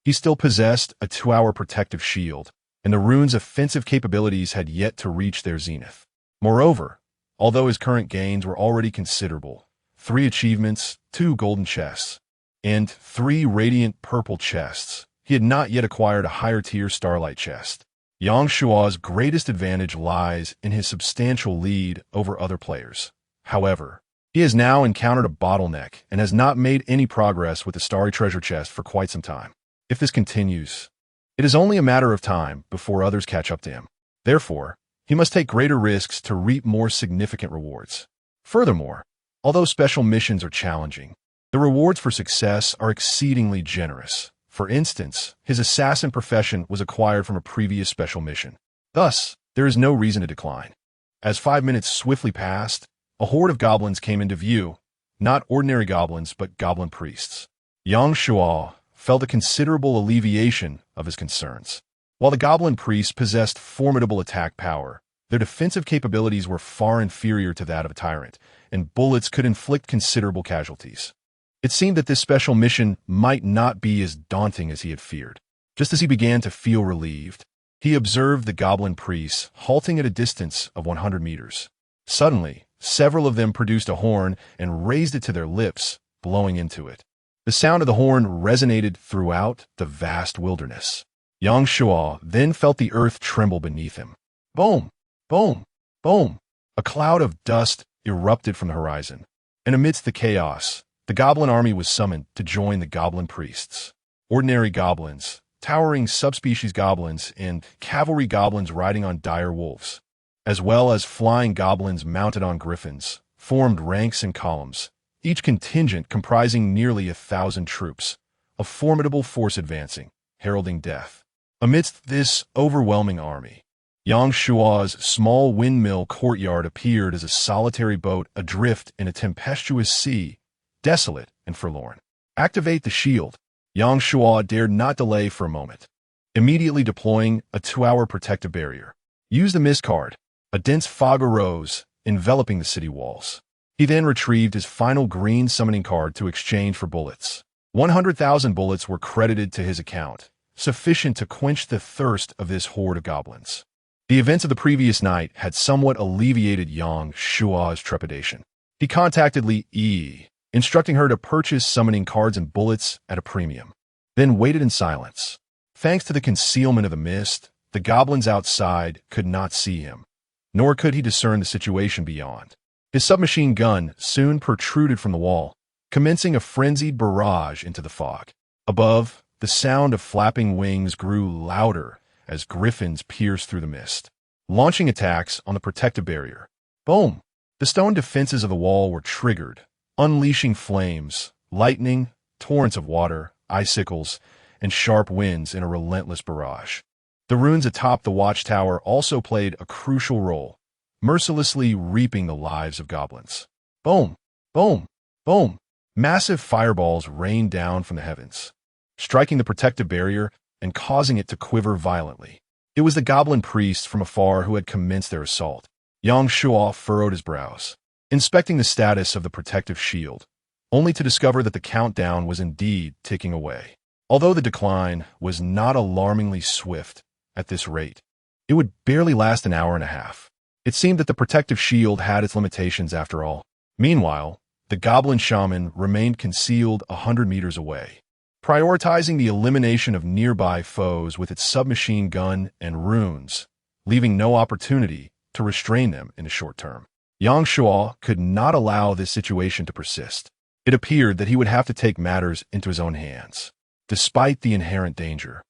he still possessed a 2-hour protective shield, and the rune's offensive capabilities had yet to reach their zenith. Moreover, although his current gains were already considerable, 3 achievements, 2 golden chests, and 3 radiant purple chests, he had not yet acquired a higher-tier starlight chest. Yang Shuo's greatest advantage lies in his substantial lead over other players. However, he has now encountered a bottleneck and has not made any progress with the starry treasure chest for quite some time. If this continues, it is only a matter of time before others catch up to him. Therefore, he must take greater risks to reap more significant rewards. Furthermore, although special missions are challenging, the rewards for success are exceedingly generous. For instance, his assassin profession was acquired from a previous special mission. Thus, there is no reason to decline. As 5 minutes swiftly passed, a horde of goblins came into view, not ordinary goblins, but goblin priests. Yang Shuo felt a considerable alleviation of his concerns. While the goblin priests possessed formidable attack power, their defensive capabilities were far inferior to that of a tyrant, and bullets could inflict considerable casualties. It seemed that this special mission might not be as daunting as he had feared. Just as he began to feel relieved, he observed the goblin priests halting at a distance of 100 meters. Suddenly, several of them produced a horn and raised it to their lips, blowing into it. The sound of the horn resonated throughout the vast wilderness. Yang Shuo then felt the earth tremble beneath him. Boom! Boom! Boom! A cloud of dust erupted from the horizon, and amidst the chaos, the goblin army was summoned to join the goblin priests. Ordinary goblins, towering subspecies goblins, and cavalry goblins riding on dire wolves, as well as flying goblins mounted on griffins, formed ranks and columns, each contingent comprising nearly 1,000 troops, a formidable force advancing, heralding death. Amidst this overwhelming army, Yang Shua's small windmill courtyard appeared as a solitary boat adrift in a tempestuous sea, desolate and forlorn. Activate the shield. Yang Shua dared not delay for a moment, immediately deploying a 2-hour protective barrier. Use the mist card. A dense fog arose, enveloping the city walls. He then retrieved his final green summoning card to exchange for bullets. 100,000 bullets were credited to his account, sufficient to quench the thirst of this horde of goblins. The events of the previous night had somewhat alleviated Yang Shua's trepidation. He contacted Li Yi, instructing her to purchase summoning cards and bullets at a premium, then waited in silence. Thanks to the concealment of the mist, the goblins outside could not see him, nor could he discern the situation beyond. His submachine gun soon protruded from the wall, commencing a frenzied barrage into the fog. Above, the sound of flapping wings grew louder as griffins pierced through the mist, launching attacks on the protective barrier. Boom! The stone defenses of the wall were triggered, unleashing flames, lightning, torrents of water, icicles, and sharp winds in a relentless barrage. The runes atop the watchtower also played a crucial role, mercilessly reaping the lives of goblins. Boom! Boom! Boom! Massive fireballs rained down from the heavens, striking the protective barrier and causing it to quiver violently. It was the goblin priests from afar who had commenced their assault. Yang Shua furrowed his brows, inspecting the status of the protective shield, only to discover that the countdown was indeed ticking away. Although the decline was not alarmingly swift at this rate, it would barely last an hour and a half. It seemed that the protective shield had its limitations after all. Meanwhile, the goblin shaman remained concealed 100 meters away, prioritizing the elimination of nearby foes with its submachine gun and runes, leaving no opportunity to restrain them in the short term. Yang Shua could not allow this situation to persist. It appeared that he would have to take matters into his own hands. Despite the inherent danger,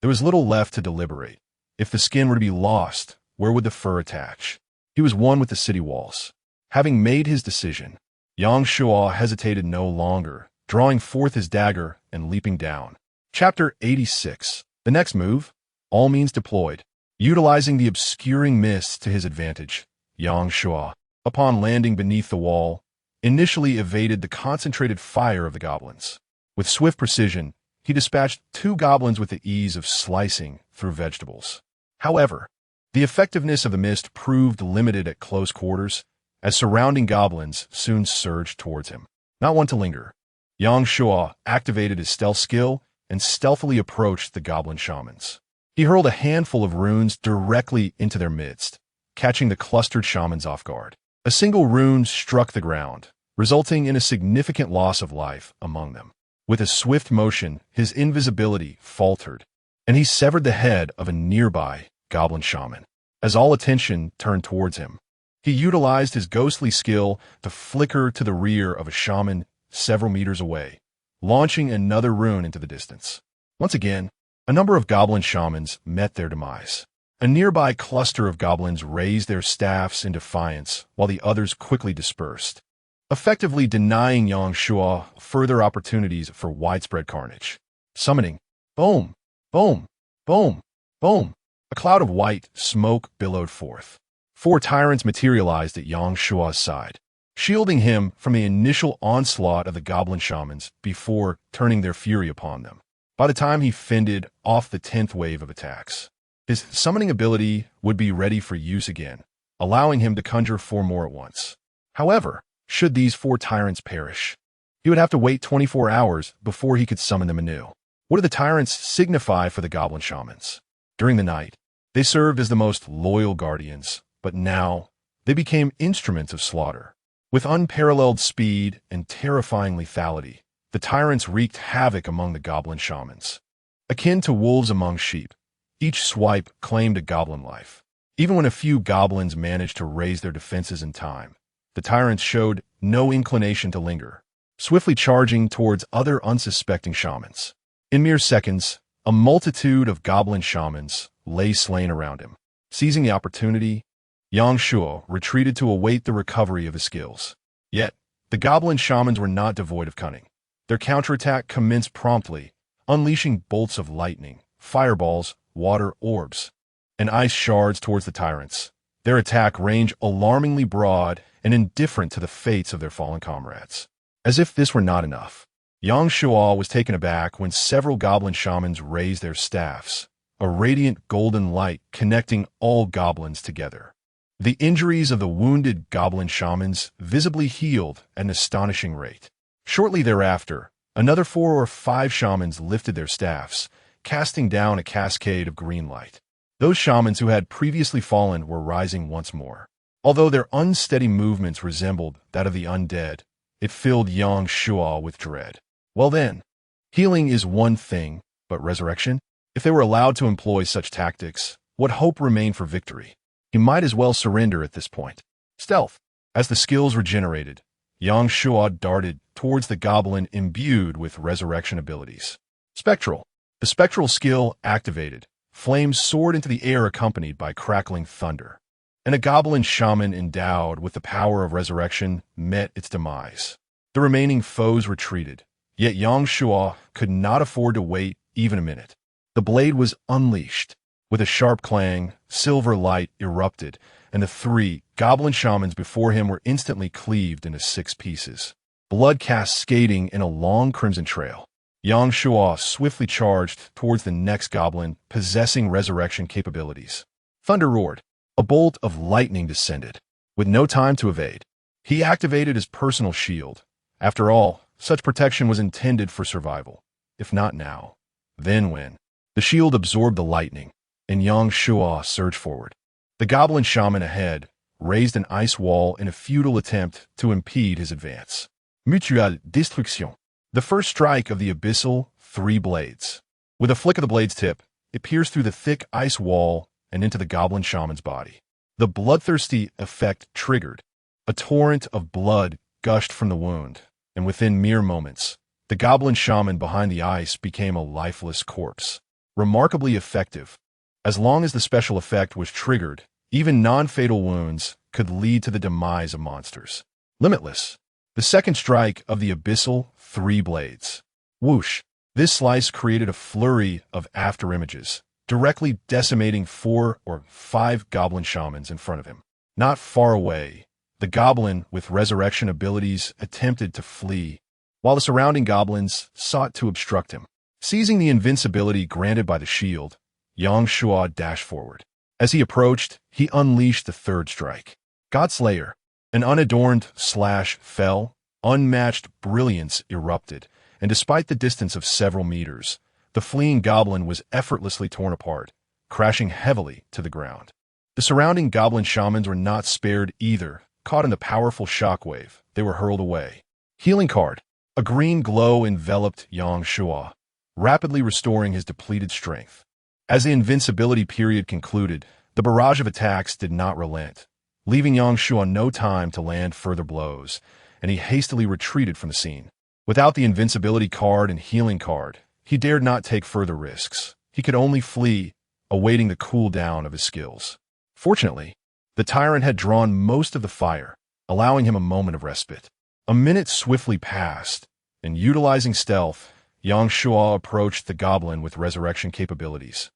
there was little left to deliberate. If the skin were to be lost, where would the fur attach? He was one with the city walls. Having made his decision, Yang Shua hesitated no longer, drawing forth his dagger and leaping down. Chapter 86. The next move, all means deployed. Utilizing the obscuring mist to his advantage, Yang Shua, upon landing beneath the wall, initially evaded the concentrated fire of the goblins. With swift precision, he dispatched 2 goblins with the ease of slicing through vegetables. However, the effectiveness of the mist proved limited at close quarters, as surrounding goblins soon surged towards him. Not one to linger, Yang Shua activated his stealth skill and stealthily approached the goblin shamans. He hurled a handful of runes directly into their midst, catching the clustered shamans off guard. A single rune struck the ground, resulting in a significant loss of life among them. With a swift motion, his invisibility faltered, and he severed the head of a nearby goblin shaman. As all attention turned towards him, he utilized his ghostly skill to flicker to the rear of a shaman several meters away, launching another rune into the distance. Once again, a number of goblin shamans met their demise. A nearby cluster of goblins raised their staffs in defiance, while the others quickly dispersed, effectively denying Yang Shua further opportunities for widespread carnage. Summoning. Boom! Boom! Boom! Boom! A cloud of white smoke billowed forth. 4 tyrants materialized at Yang Shua's side, shielding him from the initial onslaught of the goblin shamans before turning their fury upon them. By the time he fended off the 10th wave of attacks, his summoning ability would be ready for use again, allowing him to conjure 4 more at once. However, should these 4 tyrants perish, he would have to wait 24 hours before he could summon them anew. What do the tyrants signify for the goblin shamans? During the night, they served as the most loyal guardians, but now they became instruments of slaughter. With unparalleled speed and terrifying lethality, the tyrants wreaked havoc among the goblin shamans. Akin to wolves among sheep, each swipe claimed a goblin life. Even when a few goblins managed to raise their defenses in time, the tyrants showed no inclination to linger, swiftly charging towards other unsuspecting shamans. In mere seconds, a multitude of goblin shamans lay slain around him. Seizing the opportunity, Yang Shua retreated to await the recovery of his skills. Yet, The goblin shamans were not devoid of cunning. Their counterattack commenced promptly, unleashing bolts of lightning, fireballs, water orbs, and ice shards towards the tyrants. Their attack range alarmingly broad and indifferent to the fates of their fallen comrades. As if this were not enough, Yang Shuo was taken aback when several goblin shamans raised their staffs, a radiant golden light connecting all goblins together. The injuries of the wounded goblin shamans visibly healed at an astonishing rate. Shortly thereafter, another 4 or 5 shamans lifted their staffs, casting down a cascade of green light. Those shamans who had previously fallen were rising once more. Although their unsteady movements resembled that of the undead, it filled Yang Shuo with dread. Well then, healing is one thing, but resurrection? If they were allowed to employ such tactics, what hope remained for victory? He might as well surrender at this point. Stealth. As the skills regenerated, Yang Shuo darted towards the goblin imbued with resurrection abilities. Spectral. The spectral skill activated. Flames soared into the air accompanied by crackling thunder. And a goblin shaman endowed with the power of resurrection met its demise. The remaining foes retreated, yet Yang Shuo could not afford to wait even a minute. The blade was unleashed. With a sharp clang, silver light erupted, and the 3 goblin shamans before him were instantly cleaved into 6 pieces. Blood cascading in a long crimson trail. Yang Shuo swiftly charged towards the next goblin, possessing resurrection capabilities. Thunder roared. A bolt of lightning descended. With no time to evade, he activated his personal shield. After all, such protection was intended for survival. If not now, then when? The shield absorbed the lightning, and Yang Shuo surged forward. The goblin shaman ahead raised an ice wall in a futile attempt to impede his advance. Mutuelle destruction. The first strike of the abyssal 3 blades. With a flick of the blade's tip, it pierced through the thick ice wall and into the goblin shaman's body. The bloodthirsty effect triggered. A torrent of blood gushed from the wound, and within mere moments, the goblin shaman behind the ice became a lifeless corpse. Remarkably effective. As long as the special effect was triggered, even non-fatal wounds could lead to the demise of monsters. Limitless. The second strike of the abyssal 3 blades. Whoosh. This slice created a flurry of afterimages, directly decimating 4 or 5 goblin shamans in front of him. Not far away, the goblin with resurrection abilities attempted to flee, while the surrounding goblins sought to obstruct him. Seizing the invincibility granted by the shield, Yang Shuo dashed forward. As he approached, he unleashed the 3rd strike. Godslayer. An unadorned slash fell, unmatched brilliance erupted, and despite the distance of several meters, the fleeing goblin was effortlessly torn apart, crashing heavily to the ground. The surrounding goblin shamans were not spared either. Caught in the powerful shockwave, they were hurled away. Healing card. A green glow enveloped Yang Shuo, rapidly restoring his depleted strength. As the invincibility period concluded, the barrage of attacks did not relent, leaving Yang Shuo no time to land further blows, and he hastily retreated from the scene. Without the invincibility card and healing card, he dared not take further risks. He could only flee, awaiting the cooldown of his skills. Fortunately, the tyrant had drawn most of the fire, allowing him a moment of respite. A minute swiftly passed, and utilizing stealth, Yang Shuo approached the goblin with resurrection capabilities,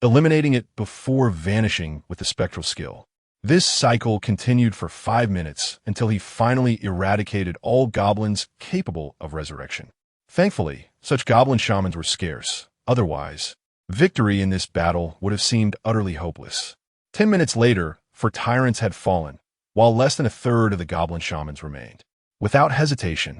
eliminating it before vanishing with the spectral skill. This cycle continued for 5 minutes until he finally eradicated all goblins capable of resurrection. Thankfully, such goblin shamans were scarce. Otherwise, victory in this battle would have seemed utterly hopeless. 10 minutes later, 4 tyrants had fallen, while less than a third of the goblin shamans remained. Without hesitation,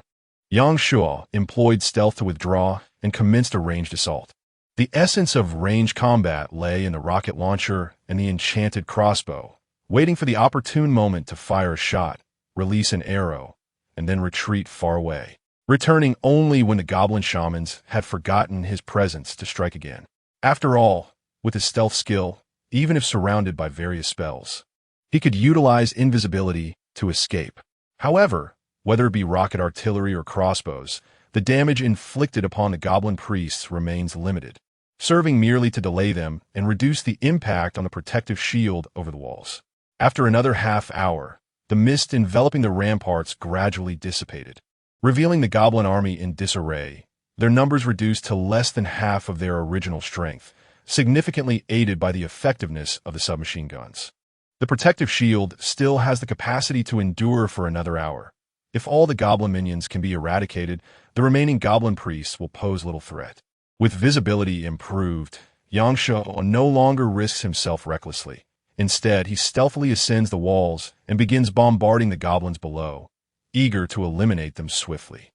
Yang Shuo employed stealth to withdraw and commenced a ranged assault. The essence of ranged combat lay in the rocket launcher and the enchanted crossbow, waiting for the opportune moment to fire a shot, release an arrow, and then retreat far away, returning only when the goblin shamans had forgotten his presence to strike again. After all, with his stealth skill, even if surrounded by various spells, he could utilize invisibility to escape. However, whether it be rocket artillery or crossbows, the damage inflicted upon the goblin priests remains limited, serving merely to delay them and reduce the impact on the protective shield over the walls. After another half hour, The mist enveloping the ramparts gradually dissipated, revealing the goblin army in disarray, their numbers reduced to less than half of their original strength, significantly aided by the effectiveness of the submachine guns. The protective shield still has the capacity to endure for another hour. If all the goblin minions can be eradicated, the remaining goblin priests will pose little threat. With visibility improved, Yangshuo no longer risks himself recklessly. Instead, he stealthily ascends the walls and begins bombarding the goblins below, eager to eliminate them swiftly.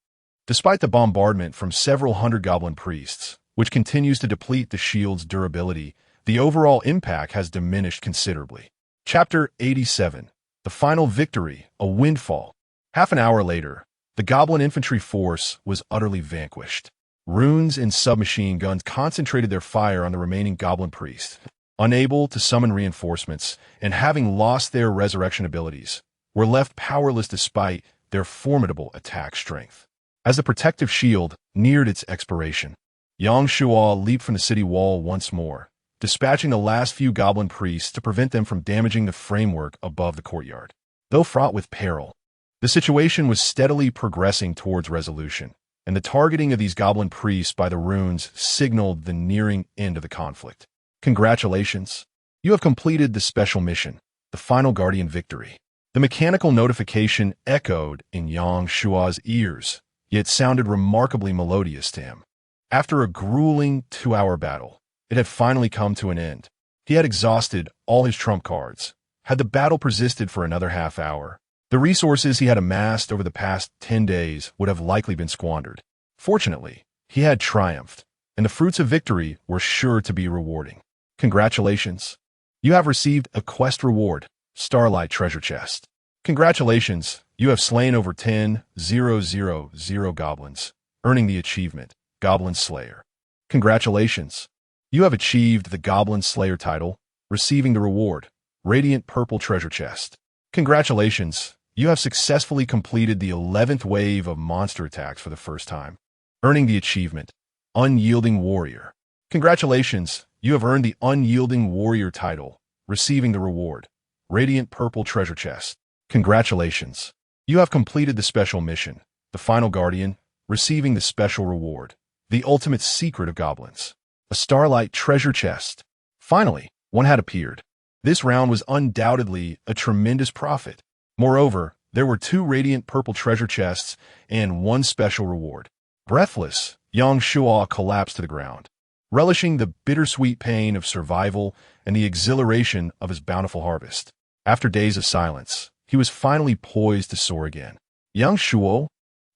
Despite the bombardment from several hundred goblin priests, which continues to deplete the shield's durability, the overall impact has diminished considerably. Chapter 87. The Final Victory, a Windfall. Half an hour later, the goblin infantry force was utterly vanquished. Runes and submachine guns concentrated their fire on the remaining goblin priests, unable to summon reinforcements and having lost their resurrection abilities, were left powerless despite their formidable attack strength. As the protective shield neared its expiration, Yangshuo leaped from the city wall once more, dispatching the last few goblin priests to prevent them from damaging the framework above the courtyard. Though fraught with peril, the situation was steadily progressing towards resolution, and the targeting of these goblin priests by the runes signaled the nearing end of the conflict. Congratulations! You have completed the special mission, the final Guardian victory. The mechanical notification echoed in Yangshuo's ears, yet sounded remarkably melodious to him. After a grueling 2-hour battle, it had finally come to an end. He had exhausted all his trump cards. Had the battle persisted for another half hour, the resources he had amassed over the past 10 days would have likely been squandered. Fortunately, he had triumphed, and the fruits of victory were sure to be rewarding. Congratulations! You have received a quest reward, Starlight Treasure Chest. Congratulations! You have slain over 10,000 goblins, earning the achievement, Goblin Slayer. Congratulations! You have achieved the Goblin Slayer title, receiving the reward, Radiant Purple Treasure Chest. Congratulations! You have successfully completed the 11th wave of monster attacks for the first time, earning the achievement, Unyielding Warrior. Congratulations! You have earned the Unyielding Warrior title, receiving the reward, Radiant Purple Treasure Chest. Congratulations! You have completed the special mission, the Final Guardian, receiving the special reward, the Ultimate Secret of Goblins, a Starlight Treasure Chest. Finally, one had appeared. This round was undoubtedly a tremendous profit. Moreover, there were 2 Radiant Purple Treasure Chests and 1 special reward. Breathless, Yangshuo collapsed to the ground, relishing the bittersweet pain of survival and the exhilaration of his bountiful harvest. After days of silence, he was finally poised to soar again. Yangshuo,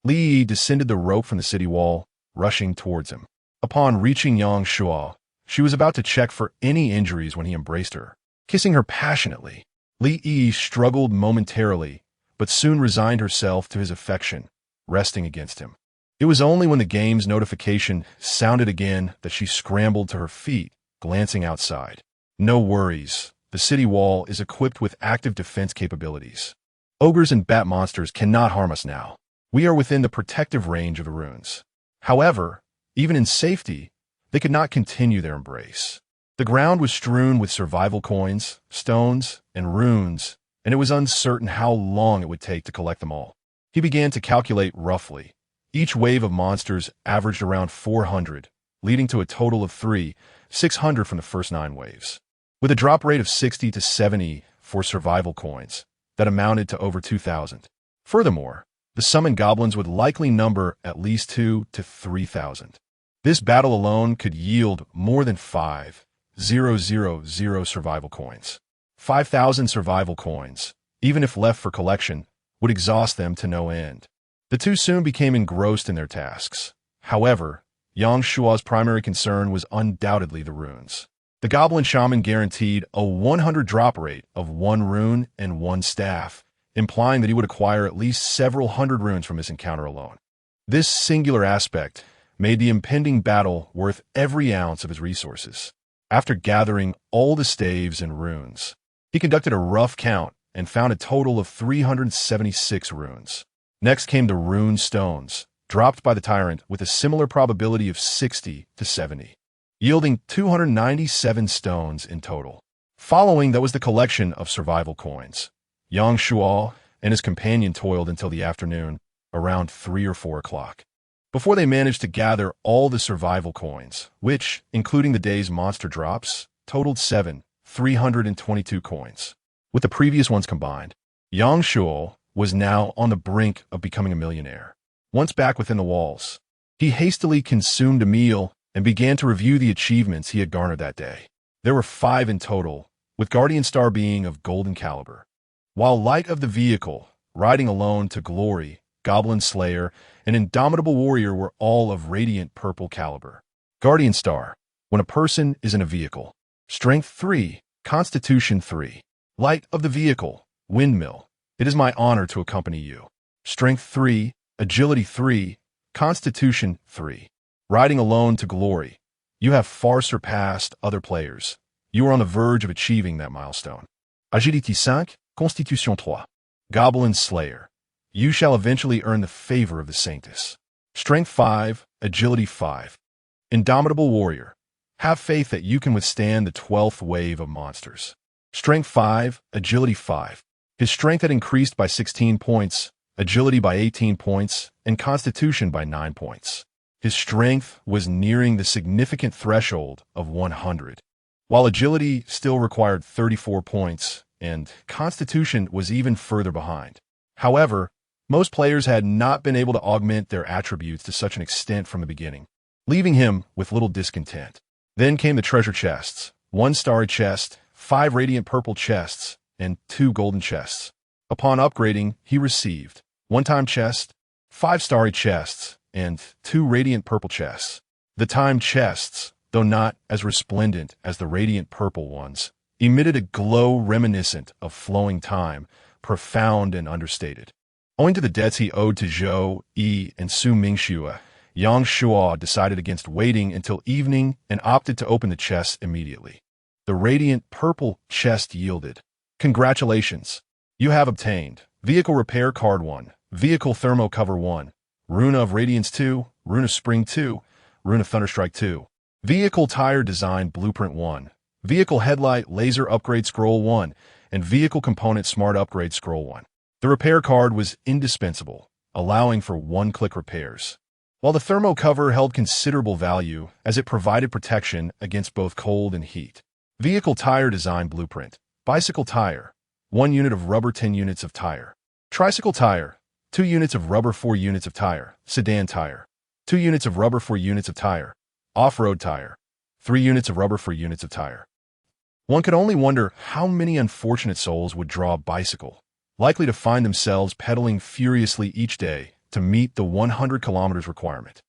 Li Yi descended the rope from the city wall, rushing towards him. Upon reaching Yangshuo, she was about to check for any injuries when he embraced her. Kissing her passionately, Li Yi struggled momentarily, but soon resigned herself to his affection, resting against him. It was only when the game's notification sounded again that she scrambled to her feet, glancing outside. No worries, the city wall is equipped with active defense capabilities. Ogres and bat monsters cannot harm us now. We are within the protective range of the runes. However, even in safety, they could not continue their embrace. The ground was strewn with survival coins, stones, and runes, and it was uncertain how long it would take to collect them all. He began to calculate roughly. Each wave of monsters averaged around 400, leading to a total of 600 from the first 9 waves. With a drop rate of 60 to 70 for survival coins, that amounted to over 2,000. Furthermore, the summoned goblins would likely number at least 2,000 to 3,000. This battle alone could yield more than 5,000 survival coins. 5,000 survival coins, even if left for collection, would exhaust them to no end. The two soon became engrossed in their tasks. However, Yangshuo's primary concern was undoubtedly the runes. The goblin shaman guaranteed a 100 drop rate of 1 rune and 1 staff, implying that he would acquire at least several hundred runes from his encounter alone. This singular aspect made the impending battle worth every ounce of his resources. After gathering all the staves and runes, he conducted a rough count and found a total of 376 runes. Next came the rune stones, dropped by the tyrant with a similar probability of 60 to 70, yielding 297 stones in total. Following that was the collection of survival coins. Yangshuo and his companion toiled until the afternoon, around 3 or 4 o'clock, before they managed to gather all the survival coins, which, including the day's monster drops, totaled 322 coins. With the previous ones combined, Yang Shuo was now on the brink of becoming a millionaire. Once back within the walls, he hastily consumed a meal and began to review the achievements he had garnered that day. There were 5 in total, with Guardian Star being of golden caliber. While Light of the Vehicle, Riding Alone to Glory, Goblin Slayer, and Indomitable Warrior were all of radiant purple caliber. Guardian Star, when a person is in a vehicle. Strength 3, Constitution 3. Light of the Vehicle, Windmill. It is my honor to accompany you. Strength 3, Agility 3, Constitution 3. Riding Alone to Glory. You have far surpassed other players. You are on the verge of achieving that milestone. Agility 5, Constitution 3. Goblin Slayer. You shall eventually earn the favor of the Sanctus. Strength 5, Agility 5. Indomitable Warrior. Have faith that you can withstand the 12th wave of monsters. Strength 5, Agility 5. His strength had increased by 16 points, agility by 18 points, and constitution by 9 points. His strength was nearing the significant threshold of 100, while agility still required 34 points, and constitution was even further behind. However, most players had not been able to augment their attributes to such an extent from the beginning, leaving him with little discontent. Then came the treasure chests, 1 starry chest, 5 radiant purple chests, and 2 golden chests. Upon upgrading, he received 1 time chest, 5 starry chests, and 2 radiant purple chests. The time chests, though not as resplendent as the radiant purple ones, emitted a glow reminiscent of flowing time, profound and understated. Owing to the debts he owed to Zhou, Yi, and Su Mingxue, Yang Shuo decided against waiting until evening and opted to open the chests immediately. The radiant purple chest yielded. Congratulations! You have obtained Vehicle Repair Card 1, Vehicle Thermo Cover 1, Rune of Radiance 2, Rune of Spring 2, Rune of Thunderstrike 2, Vehicle Tire Design Blueprint 1, Vehicle Headlight Laser Upgrade Scroll 1, and Vehicle Component Smart Upgrade Scroll 1. The repair card was indispensable, allowing for one-click repairs, while the thermo cover held considerable value as it provided protection against both cold and heat. Vehicle Tire Design Blueprint. Bicycle Tire. 1 unit of rubber, 10 units of tire. Tricycle Tire. 2 units of rubber, 4 units of tire. Sedan Tire. 2 units of rubber, 4 units of tire. Off-road Tire. 3 units of rubber, 4 units of tire. One could only wonder how many unfortunate souls would draw a bicycle, likely to find themselves pedaling furiously each day to meet the 100 kilometers requirement.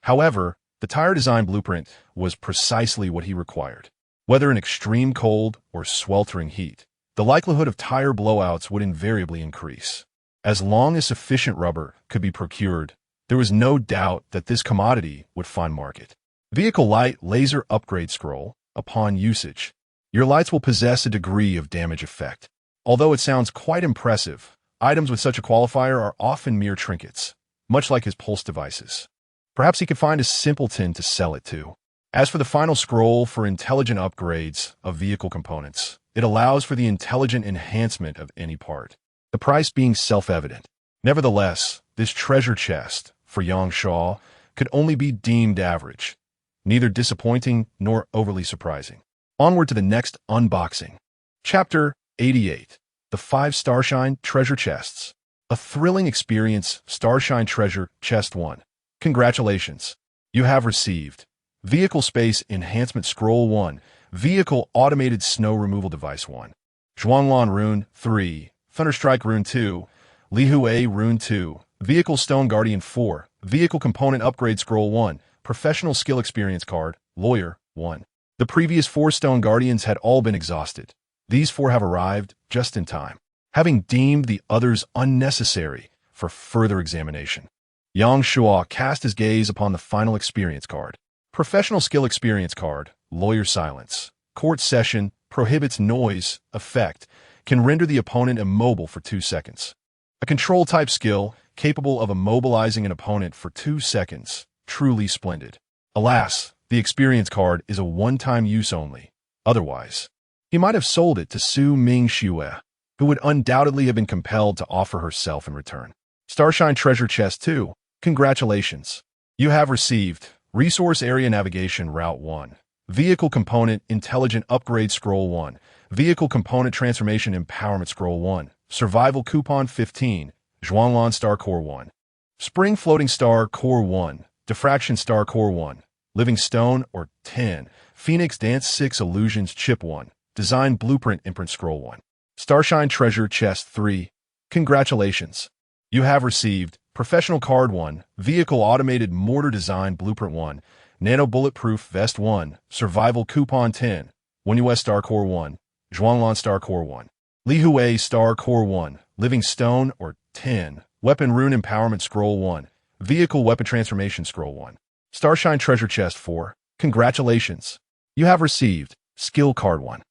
However, the tire design blueprint was precisely what he required. Whether in extreme cold or sweltering heat, the likelihood of tire blowouts would invariably increase. As long as sufficient rubber could be procured, there was no doubt that this commodity would find market. Vehicle Light Laser Upgrade Scroll. Upon usage, your lights will possess a degree of damage effect. Although it sounds quite impressive, items with such a qualifier are often mere trinkets, much like his pulse devices. Perhaps he could find a simpleton to sell it to. As for the final scroll for intelligent upgrades of vehicle components, it allows for the intelligent enhancement of any part, the price being self-evident. Nevertheless, this treasure chest, for Yang Shuo, could only be deemed average, neither disappointing nor overly surprising. Onward to the next unboxing. Chapter 88. The 5 Starshine Treasure Chests. A thrilling experience. Starshine Treasure Chest 1. Congratulations! You have received Vehicle Space Enhancement Scroll 1, Vehicle Automated Snow Removal Device 1, Zhuanglan Rune 3, Thunderstrike Rune 2, Lihue Rune 2, Vehicle Stone Guardian 4, Vehicle Component Upgrade Scroll 1, Professional Skill Experience Card, Lawyer 1. The previous 4 Stone Guardians had all been exhausted. These 4 have arrived just in time, having deemed the others unnecessary for further examination. Yang Shuo cast his gaze upon the final experience card. Professional Skill Experience Card, Lawyer Silence. Court Session, prohibits noise, effect, can render the opponent immobile for 2 seconds. A control-type skill, capable of immobilizing an opponent for 2 seconds. Truly splendid. Alas, the experience card is a one-time use only. Otherwise, he might have sold it to Su Mingxue. who would undoubtedly have been compelled to offer herself in return. Starshine Treasure Chest 2. Congratulations. You have received Resource Area Navigation Route 1. Vehicle Component Intelligent Upgrade Scroll 1. Vehicle Component Transformation Empowerment Scroll 1. Survival Coupon 15. Zhuanglan Star Core 1. Spring Floating Star Core 1. Diffraction Star Core 1. Living Stone or 10. Phoenix Dance 6 Illusions Chip 1. Design Blueprint Imprint Scroll 1. Starshine Treasure Chest 3. Congratulations. You have received Professional Card 1. Vehicle Automated Mortar Design Blueprint 1. Nano Bulletproof Vest 1. Survival Coupon 10. 1 US Star Core 1. Zhuanglan Star Core 1. Li Hui Star Core 1. Living Stone or 10. Weapon Rune Empowerment Scroll 1. Vehicle Weapon Transformation Scroll 1. Starshine Treasure Chest 4. Congratulations. You have received Skill Card 1.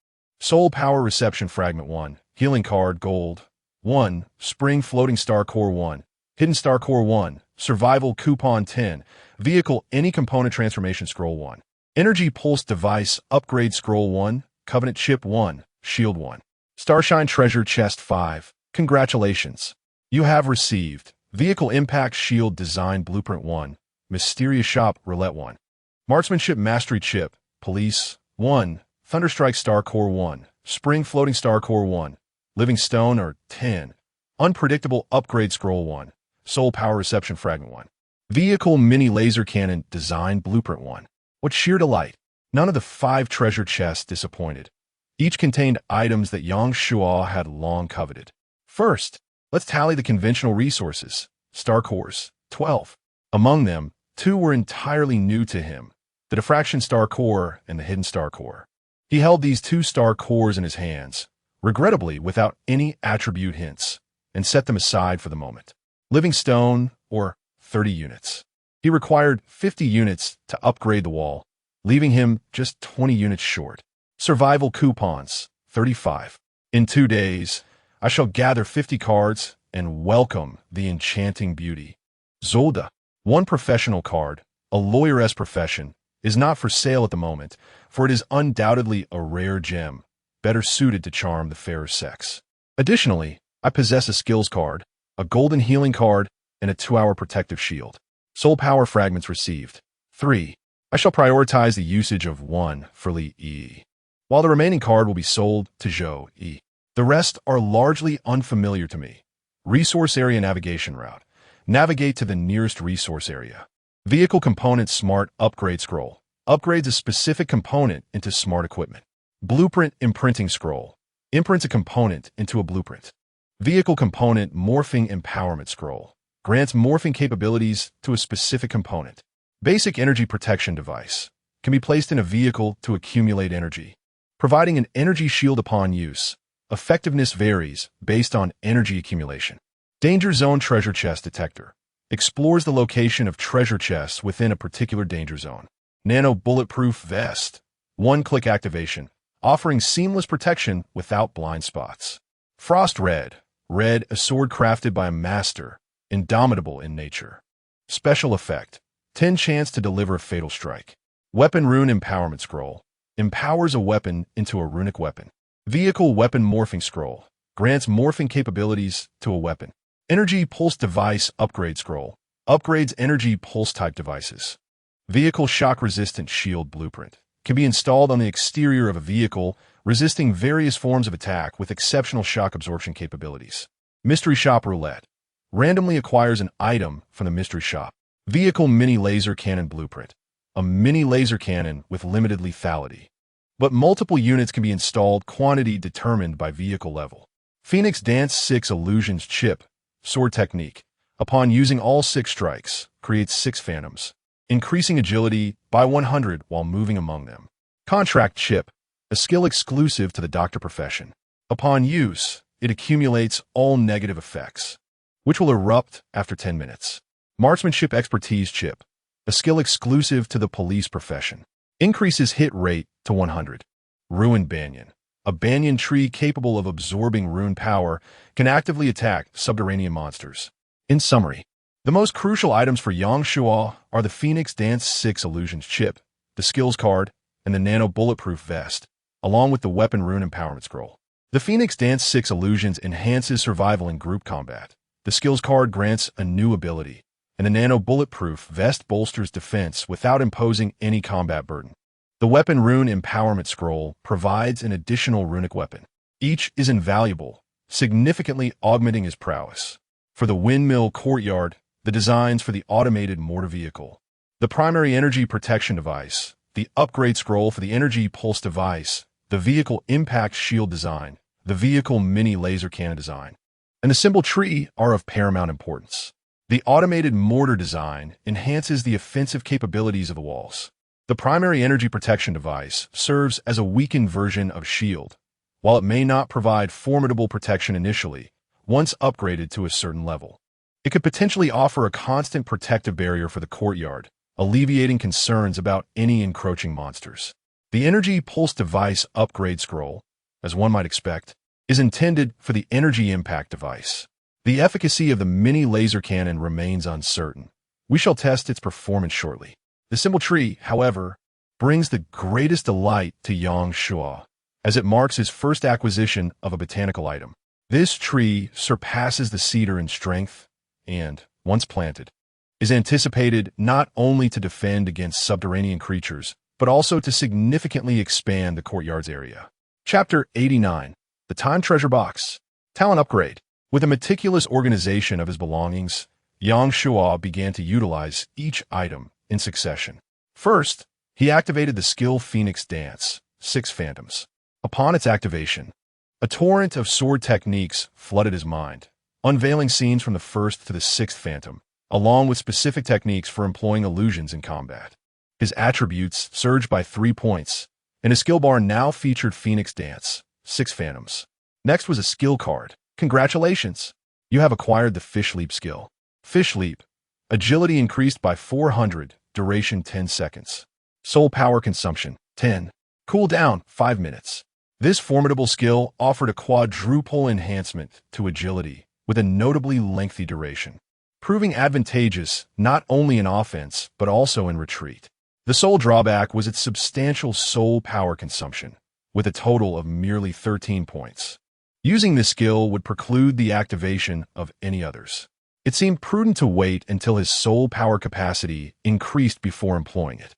Soul Power Reception Fragment 1. Healing Card Gold 1. Spring Floating Star Core 1. Hidden Star Core 1. Survival Coupon 10. Vehicle Any Component Transformation Scroll 1. Energy Pulse Device Upgrade Scroll 1. Covenant Chip 1. Shield 1. Starshine Treasure Chest 5. Congratulations. You have received Vehicle Impact Shield Design Blueprint 1. Mysterious Shop Roulette 1. Marksmanship Mastery Chip Police 1. Thunderstrike Star Core 1. Spring Floating Star Core 1. Living Stone or 10. Unpredictable Upgrade Scroll 1. Soul Power Reception Fragment 1. Vehicle Mini Laser Cannon Design Blueprint 1. What sheer delight. None of the 5 treasure chests disappointed. Each contained items that Yang Shua had long coveted. First, let's tally the conventional resources. Star Cores, 12. Among them, 2 were entirely new to him, the Diffraction Star Core and the Hidden Star Core. He held these 2 star cores in his hands, regrettably without any attribute hints, and set them aside for the moment. Living Stone, or 30 units. He required 50 units to upgrade the wall, leaving him just 20 units short. Survival Coupons, 35. In 2 days, I shall gather 50 cards and welcome the enchanting beauty. Zolda. 1 professional card, a lawyeress profession, is not for sale at the moment, for it is undoubtedly a rare gem, better suited to charm the fairer sex. Additionally, I possess a skills card, a golden healing card, and a 2-hour protective shield. Soul Power Fragments received. 3. I shall prioritize the usage of 1 for Li Yi, while the remaining card will be sold to Zhou Yi. The rest are largely unfamiliar to me. Resource Area Navigation Route. Navigate to the nearest resource area. Vehicle Component Smart Upgrade Scroll. Upgrades a specific component into smart equipment. Blueprint Imprinting Scroll. Imprints a component into a blueprint. Vehicle Component Morphing Empowerment Scroll. Grants morphing capabilities to a specific component. Basic Energy Protection Device. Can be placed in a vehicle to accumulate energy, providing an energy shield upon use. Effectiveness varies based on energy accumulation. Danger Zone Treasure Chest Detector. Explores the location of treasure chests within a particular danger zone. Nano Bulletproof Vest. 1-click activation, offering seamless protection without blind spots. Frost Red. Red, a sword crafted by a master, indomitable in nature. Special Effect. 10 chance to deliver a fatal strike. Weapon Rune Empowerment Scroll. Empowers a weapon into a runic weapon. Vehicle Weapon Morphing Scroll. Grants morphing capabilities to a weapon. Energy Pulse Device Upgrade Scroll. Upgrades energy pulse type devices. Vehicle Shock Resistant Shield Blueprint. Can be installed on the exterior of a vehicle, resisting various forms of attack with exceptional shock absorption capabilities. Mystery Shop Roulette. Randomly acquires an item from the mystery shop. Vehicle Mini Laser Cannon Blueprint. A mini laser cannon with limited lethality, but multiple units can be installed, quantity determined by vehicle level. Phoenix Dance 6 Illusions Chip. Sword Technique. Upon using all 6 strikes, creates 6 phantoms, increasing agility by 100 while moving among them. Contract Chip. A skill exclusive to the doctor profession. Upon use, it accumulates all negative effects, which will erupt after 10 minutes. Marksmanship Expertise Chip. A skill exclusive to the police profession. Increases hit rate to 100. Ruined Banyan. A banyan tree capable of absorbing rune power can actively attack subterranean monsters. In summary, the most crucial items for Yang Shua are the Phoenix Dance 6 Illusions Chip, the Skills Card, and the Nano Bulletproof Vest, along with the Weapon Rune Empowerment Scroll. The Phoenix Dance 6 Illusions enhances survival in group combat. The skills card grants a new ability, and the nano bulletproof vest bolsters defense without imposing any combat burden. The Weapon Rune Empowerment Scroll provides an additional runic weapon. Each is invaluable, significantly augmenting his prowess. For the Windmill Courtyard, the designs for the automated mortar vehicle. The Primary Energy Protection Device, the Upgrade Scroll for the Energy Pulse Device, the Vehicle Impact Shield Design, the Vehicle Mini Laser Cannon Design, and the Symbol Tree are of paramount importance. The Automated Mortar Design enhances the offensive capabilities of the walls. The Primary Energy Protection Device serves as a weakened version of Shield. While it may not provide formidable protection initially, once upgraded to a certain level, it could potentially offer a constant protective barrier for the courtyard, alleviating concerns about any encroaching monsters. The Energy Pulse Device Upgrade Scroll, as one might expect, is intended for the Energy Impact Device. The efficacy of the mini laser cannon remains uncertain. We shall test its performance shortly. The Symbol Tree, however, brings the greatest delight to Yang Shua, as it marks his first acquisition of a botanical item. This tree surpasses the cedar in strength and, once planted, is anticipated not only to defend against subterranean creatures, but also to significantly expand the courtyard's area. Chapter 89. The Time Treasure Box. Talent Upgrade. With a meticulous organization of his belongings, Yang Shua began to utilize each item in succession. First, he activated the skill Phoenix Dance, 6 Phantoms. Upon its activation, a torrent of sword techniques flooded his mind, unveiling scenes from the 1st to the 6th Phantom, along with specific techniques for employing illusions in combat. His attributes surged by 3 points, and his skill bar now featured Phoenix Dance, 6 Phantoms. Next was a skill card. Congratulations! You have acquired the Fish Leap skill. Fish Leap. Agility increased by 400, duration 10 seconds. Soul power consumption, 10. Cooldown, 5 minutes. This formidable skill offered a quadruple enhancement to agility with a notably lengthy duration, proving advantageous not only in offense but also in retreat. The sole drawback was its substantial soul power consumption, with a total of merely 13 points. Using this skill would preclude the activation of any others. It seemed prudent to wait until his soul power capacity increased before employing it.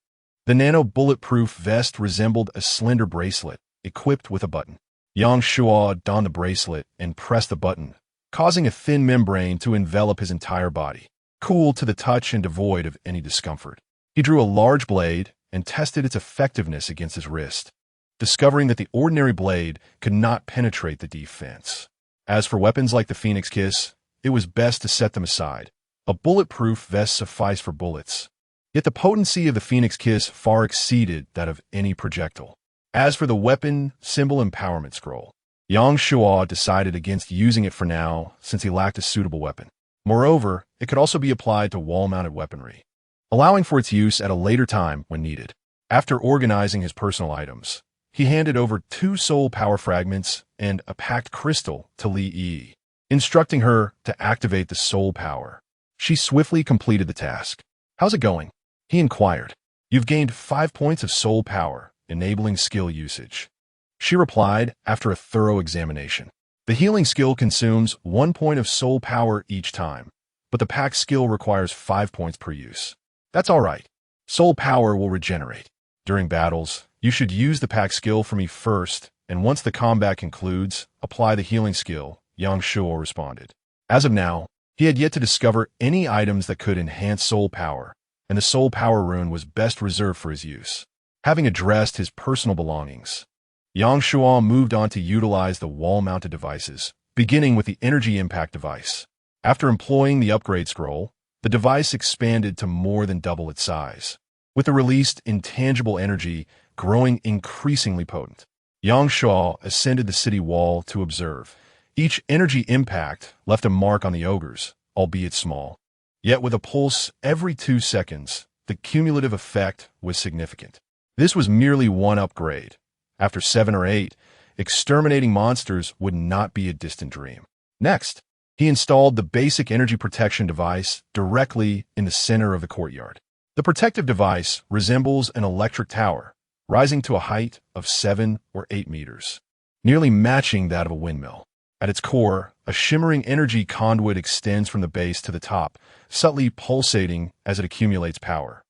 The nano bulletproof vest resembled a slender bracelet equipped with a button. Yang Shua donned the bracelet and pressed the button, causing a thin membrane to envelop his entire body, cool to the touch and devoid of any discomfort. He drew a large blade and tested its effectiveness against his wrist, discovering that the ordinary blade could not penetrate the defense. As for weapons like the Phoenix Kiss, it was best to set them aside. A bulletproof vest sufficed for bullets. Yet the potency of the Phoenix Kiss far exceeded that of any projectile. As for the Weapon Symbol Empowerment Scroll, Yang Shua decided against using it for now since he lacked a suitable weapon. Moreover, it could also be applied to wall-mounted weaponry, allowing for its use at a later time when needed. After organizing his personal items, he handed over 2 soul power fragments and a packed crystal to Li Yi, instructing her to activate the soul power. She swiftly completed the task. "How's it going?" he inquired. "You've gained 5 points of soul power, enabling skill usage," she replied after a thorough examination. The healing skill consumes 1 point of soul power each time, but the pack skill requires 5 points per use. "That's all right. Soul power will regenerate. During battles, you should use the pack skill for me first, and once the combat concludes, apply the healing skill," Yang Shua responded. As of now, he had yet to discover any items that could enhance soul power, and the soul power rune was best reserved for his use. Having addressed his personal belongings, Yang Shua moved on to utilize the wall-mounted devices, beginning with the Energy Impact device. After employing the Upgrade Scroll, the device expanded to more than double its size, with the released intangible energy growing increasingly potent. Yang Shua ascended the city wall to observe. Each energy impact left a mark on the ogres, albeit small. Yet with a pulse every 2 seconds, the cumulative effect was significant. This was merely one upgrade. After 7 or 8, exterminating monsters would not be a distant dream. Next, he installed the basic energy protection device directly in the center of the courtyard. The protective device resembles an electric tower, rising to a height of 7 or 8 meters. nearly matching that of a windmill. At its core, a shimmering energy conduit extends from the base to the top, subtly pulsating as it accumulates power.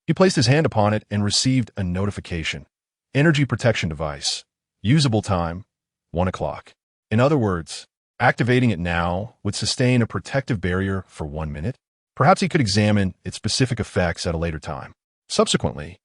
He placed his hand upon it and received a notification. Energy protection device. Usable time, 1 o'clock. In other words, activating it now would sustain a protective barrier for 1 minute. Perhaps he could examine its specific effects at a later time. Subsequently,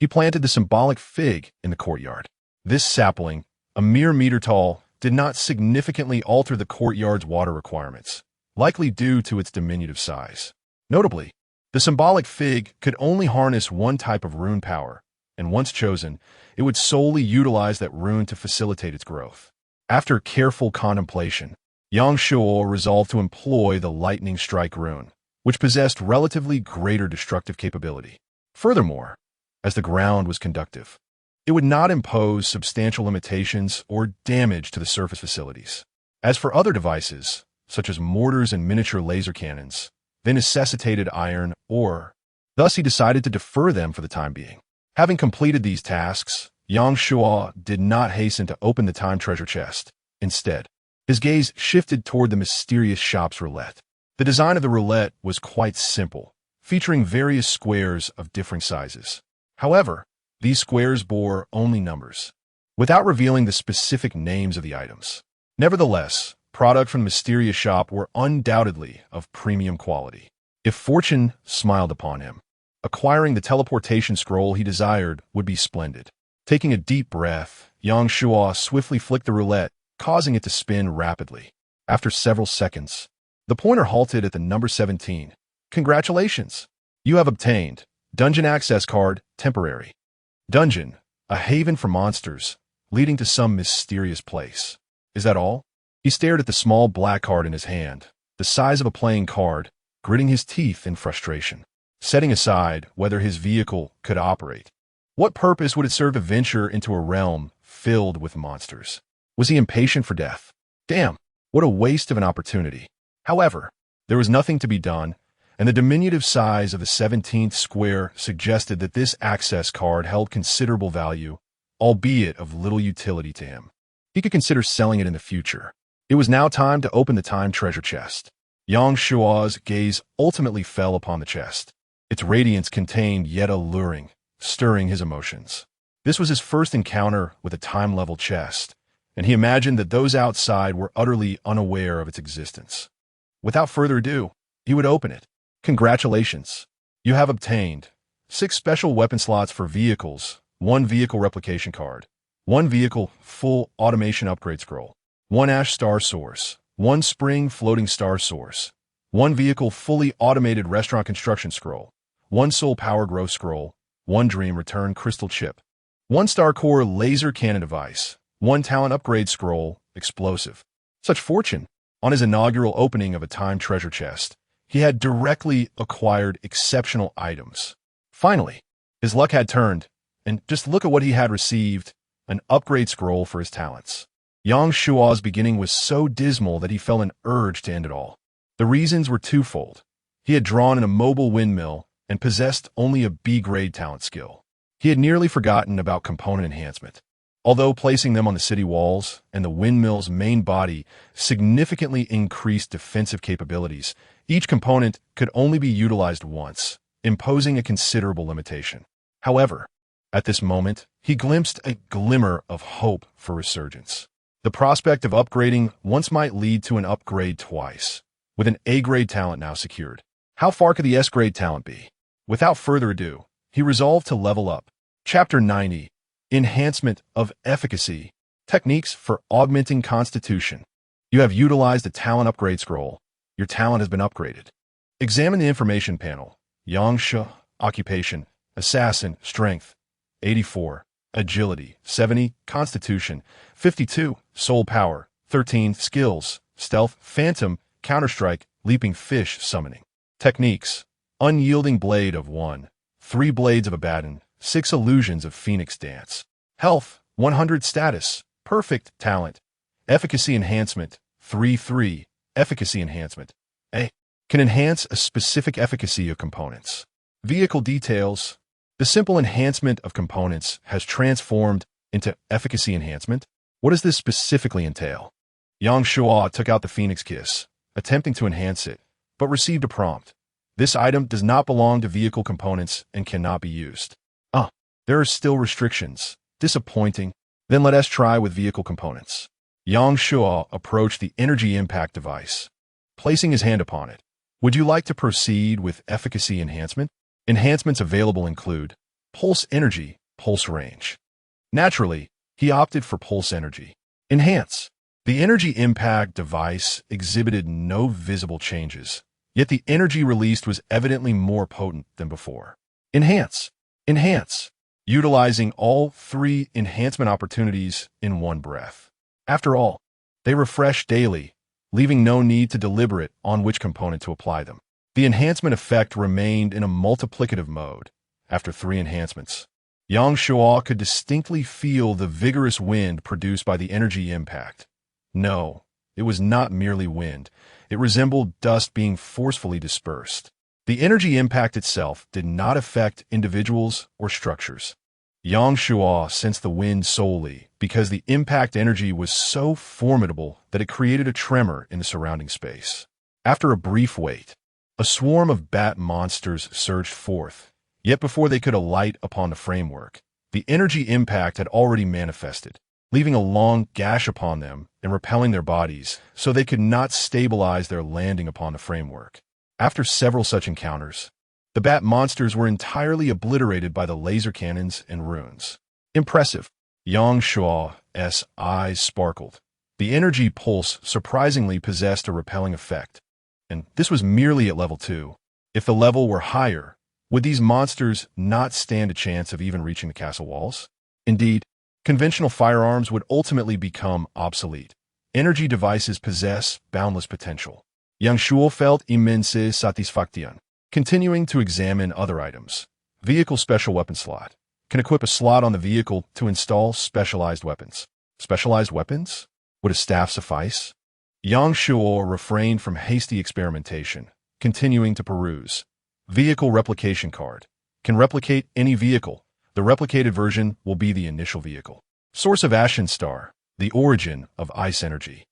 he planted the symbolic fig in the courtyard. This sapling, a mere meter tall, did not significantly alter the courtyard's water requirements, likely due to its diminutive size. Notably, the symbolic fig could only harness one type of rune power, and once chosen, it would solely utilize that rune to facilitate its growth. After careful contemplation, Yang Shuo resolved to employ the lightning strike rune, which possessed relatively greater destructive capability. Furthermore, as the ground was conductive, it would not impose substantial limitations or damage to the surface facilities. As for other devices, such as mortars and miniature laser cannons, they necessitated iron ore. Thus, he decided to defer them for the time being. Having completed these tasks, Yang Shuo did not hasten to open the time treasure chest. Instead, his gaze shifted toward the mysterious shop's roulette. The design of the roulette was quite simple, featuring various squares of differing sizes. However, these squares bore only numbers, without revealing the specific names of the items. Nevertheless, products from the mysterious shop were undoubtedly of premium quality. If fortune smiled upon him, acquiring the teleportation scroll he desired would be splendid. Taking a deep breath, Yang Shuo swiftly flicked the roulette, causing it to spin rapidly. After several seconds, the pointer halted at the number 17. Congratulations! You have obtained Dungeon Access Card, Temporary. Dungeon, a haven for monsters, leading to some mysterious place. Is that all? He stared at the small black card in his hand, the size of a playing card, gritting his teeth in frustration. Setting aside whether his vehicle could operate, what purpose would it serve to venture into a realm filled with monsters? Was he impatient for death? Damn, what a waste of an opportunity. However, there was nothing to be done, and the diminutive size of the 17th square suggested that this access card held considerable value, albeit of little utility to him. He could consider selling it in the future. It was now time to open the time treasure chest. Yang Shuo's gaze ultimately fell upon the chest. Its radiance contained yet alluring, stirring his emotions. This was his first encounter with a time-level chest, and he imagined that those outside were utterly unaware of its existence. Without further ado, he would open it. Congratulations! You have obtained 6 special weapon slots for vehicles, 1 vehicle replication card, 1 vehicle full automation upgrade scroll, 1 ash star source, 1 spring floating star source, 1 vehicle fully automated restaurant construction scroll, 1 soul power growth scroll, 1 dream return crystal chip, 1 star core laser cannon device, 1 talent upgrade scroll, explosive. Such fortune! On his inaugural opening of a time treasure chest, he had directly acquired exceptional items. Finally, his luck had turned, and just look at what he had received, an upgrade scroll for his talents. Yang Shuo's beginning was so dismal that he felt an urge to end it all. The reasons were twofold. He had drawn an immobile windmill and possessed only a B-grade talent skill. He had nearly forgotten about component enhancement. Although placing them on the city walls and the windmill's main body significantly increased defensive capabilities, each component could only be utilized once, imposing a considerable limitation. However, at this moment, he glimpsed a glimmer of hope for resurgence. The prospect of upgrading once might lead to an upgrade twice, with an A-grade talent now secured. How far could the S-grade talent be? Without further ado, he resolved to level up. Chapter 90. Enhancement of Efficacy. Techniques for Augmenting Constitution. You have utilized the Talent Upgrade Scroll. Your talent has been upgraded. Examine the information panel. Yang Shuo, Occupation, Assassin, Strength, 84, Agility, 70, Constitution, 52, Soul Power, 13, Skills, Stealth, Phantom, Counterstrike, Leaping Fish, Summoning. Techniques. Unyielding Blade of 1, 3 Blades of Abaddon, 6 Illusions of Phoenix Dance. Health, 100 Status, Perfect Talent. Efficacy Enhancement, 3-3, Efficacy Enhancement. A. Can enhance a specific efficacy of components. Vehicle Details. The simple enhancement of components has transformed into efficacy enhancement. What does this specifically entail? Yang Shuo took out the Phoenix Kiss, attempting to enhance it, but received a prompt. This item does not belong to vehicle components and cannot be used. There are still restrictions. Disappointing. Then let us try with vehicle components. Yang Shuo approached the energy impact device, placing his hand upon it. Would you like to proceed with efficacy enhancement? Enhancements available include pulse energy, pulse range. Naturally, he opted for pulse energy. Enhance. The energy impact device exhibited no visible changes, yet the energy released was evidently more potent than before. Enhance. Enhance. Utilizing all three enhancement opportunities in one breath. After all, they refresh daily, leaving no need to deliberate on which component to apply them. The enhancement effect remained in a multiplicative mode. After 3 enhancements, Yang Shuo could distinctly feel the vigorous wind produced by the energy impact. No, it was not merely wind. It resembled dust being forcefully dispersed. The energy impact itself did not affect individuals or structures. Yang Shuo sensed the wind solely because the impact energy was so formidable that it created a tremor in the surrounding space. After a brief wait, a swarm of bat monsters surged forth, yet before they could alight upon the framework, the energy impact had already manifested, leaving a long gash upon them and repelling their bodies so they could not stabilize their landing upon the framework. After several such encounters, the bat monsters were entirely obliterated by the laser cannons and runes. Impressive. Yang Shuo's eyes sparkled. The energy pulse surprisingly possessed a repelling effect, and this was merely at level 2. If the level were higher, would these monsters not stand a chance of even reaching the castle walls? Indeed, conventional firearms would ultimately become obsolete. Energy devices possess boundless potential. Yang Shuo felt immense satisfaction. Continuing to examine other items. Vehicle special weapon slot. Can equip a slot on the vehicle to install specialized weapons. Specialized weapons? Would a staff suffice? Yang Shuo refrained from hasty experimentation, continuing to peruse. Vehicle replication card. Can replicate any vehicle. The replicated version will be the initial vehicle. Source of Ashen Star. The origin of ice energy.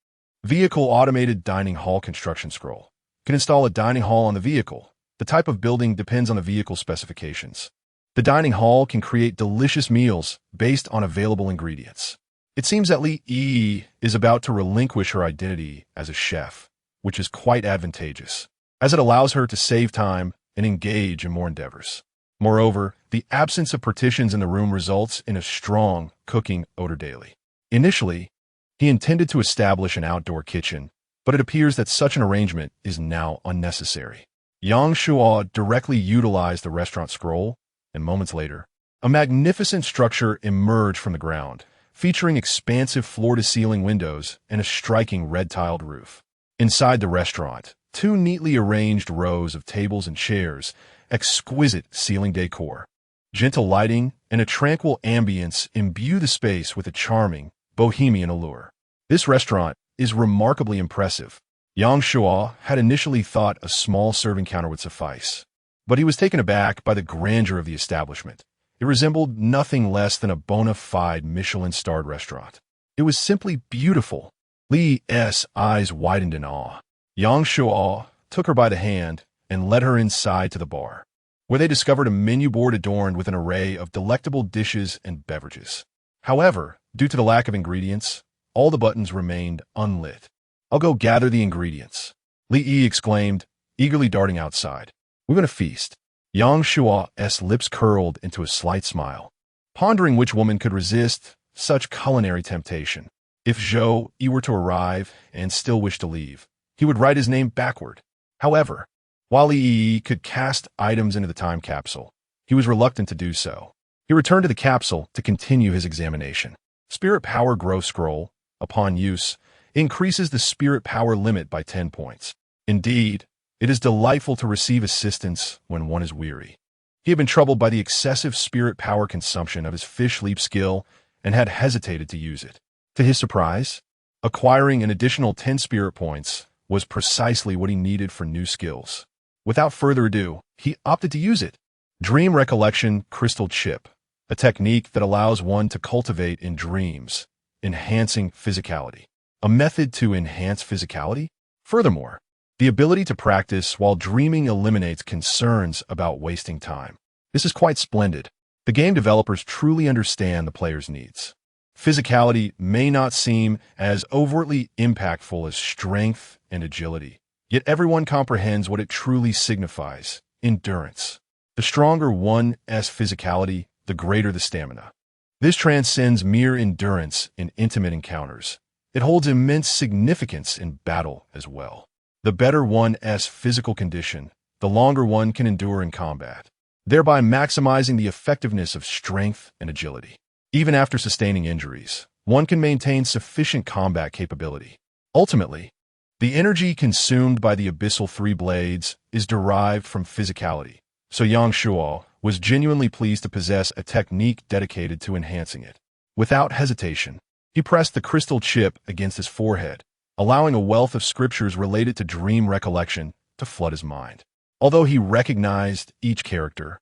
Vehicle automated dining hall construction scroll. Can install a dining hall on the vehicle. The type of building depends on the vehicle specifications. The dining hall can create delicious meals based on available ingredients. It seems that Li Yi is about to relinquish her identity as a chef, which is quite advantageous, as it allows her to save time and engage in more endeavors. Moreover, the absence of partitions in the room results in a strong cooking odor daily. Initially, he intended to establish an outdoor kitchen, but it appears that such an arrangement is now unnecessary. Yang Shuo directly utilized the restaurant scroll, and moments later, a magnificent structure emerged from the ground, featuring expansive floor-to-ceiling windows and a striking red-tiled roof. Inside the restaurant, 2 neatly arranged rows of tables and chairs, exquisite ceiling decor, gentle lighting, and a tranquil ambience imbue the space with a charming, bohemian allure. This restaurant is remarkably impressive. Yang Shuo had initially thought a small serving counter would suffice, but he was taken aback by the grandeur of the establishment. It resembled nothing less than a bona fide Michelin-starred restaurant. It was simply beautiful. Li's eyes widened in awe. Yang Shuo took her by the hand and led her inside to the bar, where they discovered a menu board adorned with an array of delectable dishes and beverages. However, due to the lack of ingredients, all the buttons remained unlit. I'll go gather the ingredients, Li Yi exclaimed, eagerly darting outside. We're going to feast. Yang Shuo's lips curled into a slight smile, pondering which woman could resist such culinary temptation. If Zhou Yi were to arrive and still wish to leave, he would write his name backward. However, while Li Yi could cast items into the time capsule, he was reluctant to do so. He returned to the capsule to continue his examination. Spirit Power Growth Scroll, upon use, increases the spirit power limit by 10 points. Indeed, it is delightful to receive assistance when one is weary. He had been troubled by the excessive spirit power consumption of his fish leap skill and had hesitated to use it. To his surprise, acquiring an additional 10 spirit points was precisely what he needed for new skills. Without further ado, he opted to use it. Dream Recollection Crystal Chip, a technique that allows one to cultivate in dreams, enhancing physicality. A method to enhance physicality? Furthermore, the ability to practice while dreaming eliminates concerns about wasting time. This is quite splendid. The game developers truly understand the player's needs. Physicality may not seem as overtly impactful as strength and agility, yet everyone comprehends what it truly signifies: endurance. The stronger one's physicality, the greater the stamina. This transcends mere endurance in intimate encounters. It holds immense significance in battle as well. The better one's physical condition, the longer one can endure in combat, thereby maximizing the effectiveness of strength and agility. Even after sustaining injuries, one can maintain sufficient combat capability. Ultimately, the energy consumed by the abyssal three blades is derived from physicality, so Yang Shuo was genuinely pleased to possess a technique dedicated to enhancing it. Without hesitation, he pressed the crystal chip against his forehead, allowing a wealth of scriptures related to dream recollection to flood his mind. Although he recognized each character,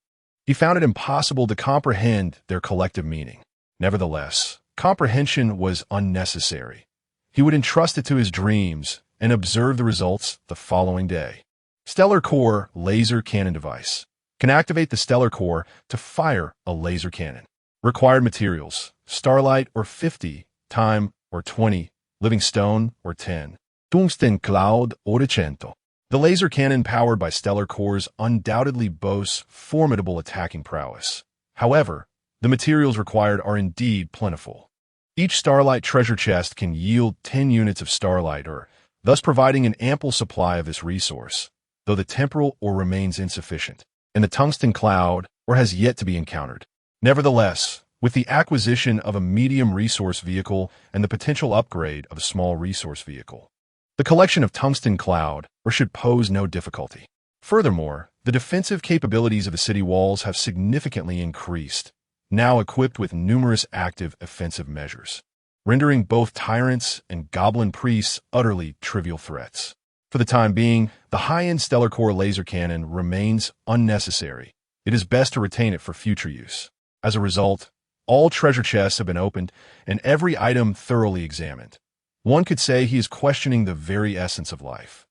he found it impossible to comprehend their collective meaning. Nevertheless, comprehension was unnecessary. He would entrust it to his dreams and observe the results the following day. Stellar Core Laser Cannon Device. Can activate the Stellar Core to fire a laser cannon. Required materials: starlight or 50, time or 20, living stone or 10, tungsten cloud or 100. The laser cannon powered by stellar cores undoubtedly boasts formidable attacking prowess. However, the materials required are indeed plentiful. Each starlight treasure chest can yield 10 units of starlight ore, thus providing an ample supply of this resource, though the temporal ore remains insufficient, and the tungsten cloud ore has yet to be encountered. Nevertheless, with the acquisition of a medium resource vehicle and the potential upgrade of a small resource vehicle, the collection of tungsten cloud ore should pose no difficulty. Furthermore, the defensive capabilities of the city walls have significantly increased, now equipped with numerous active offensive measures, rendering both tyrants and goblin priests utterly trivial threats. For the time being, the high-end Stellar Core laser cannon remains unnecessary. It is best to retain it for future use. As a result, all treasure chests have been opened and every item thoroughly examined. One could say he is questioning the very essence of life.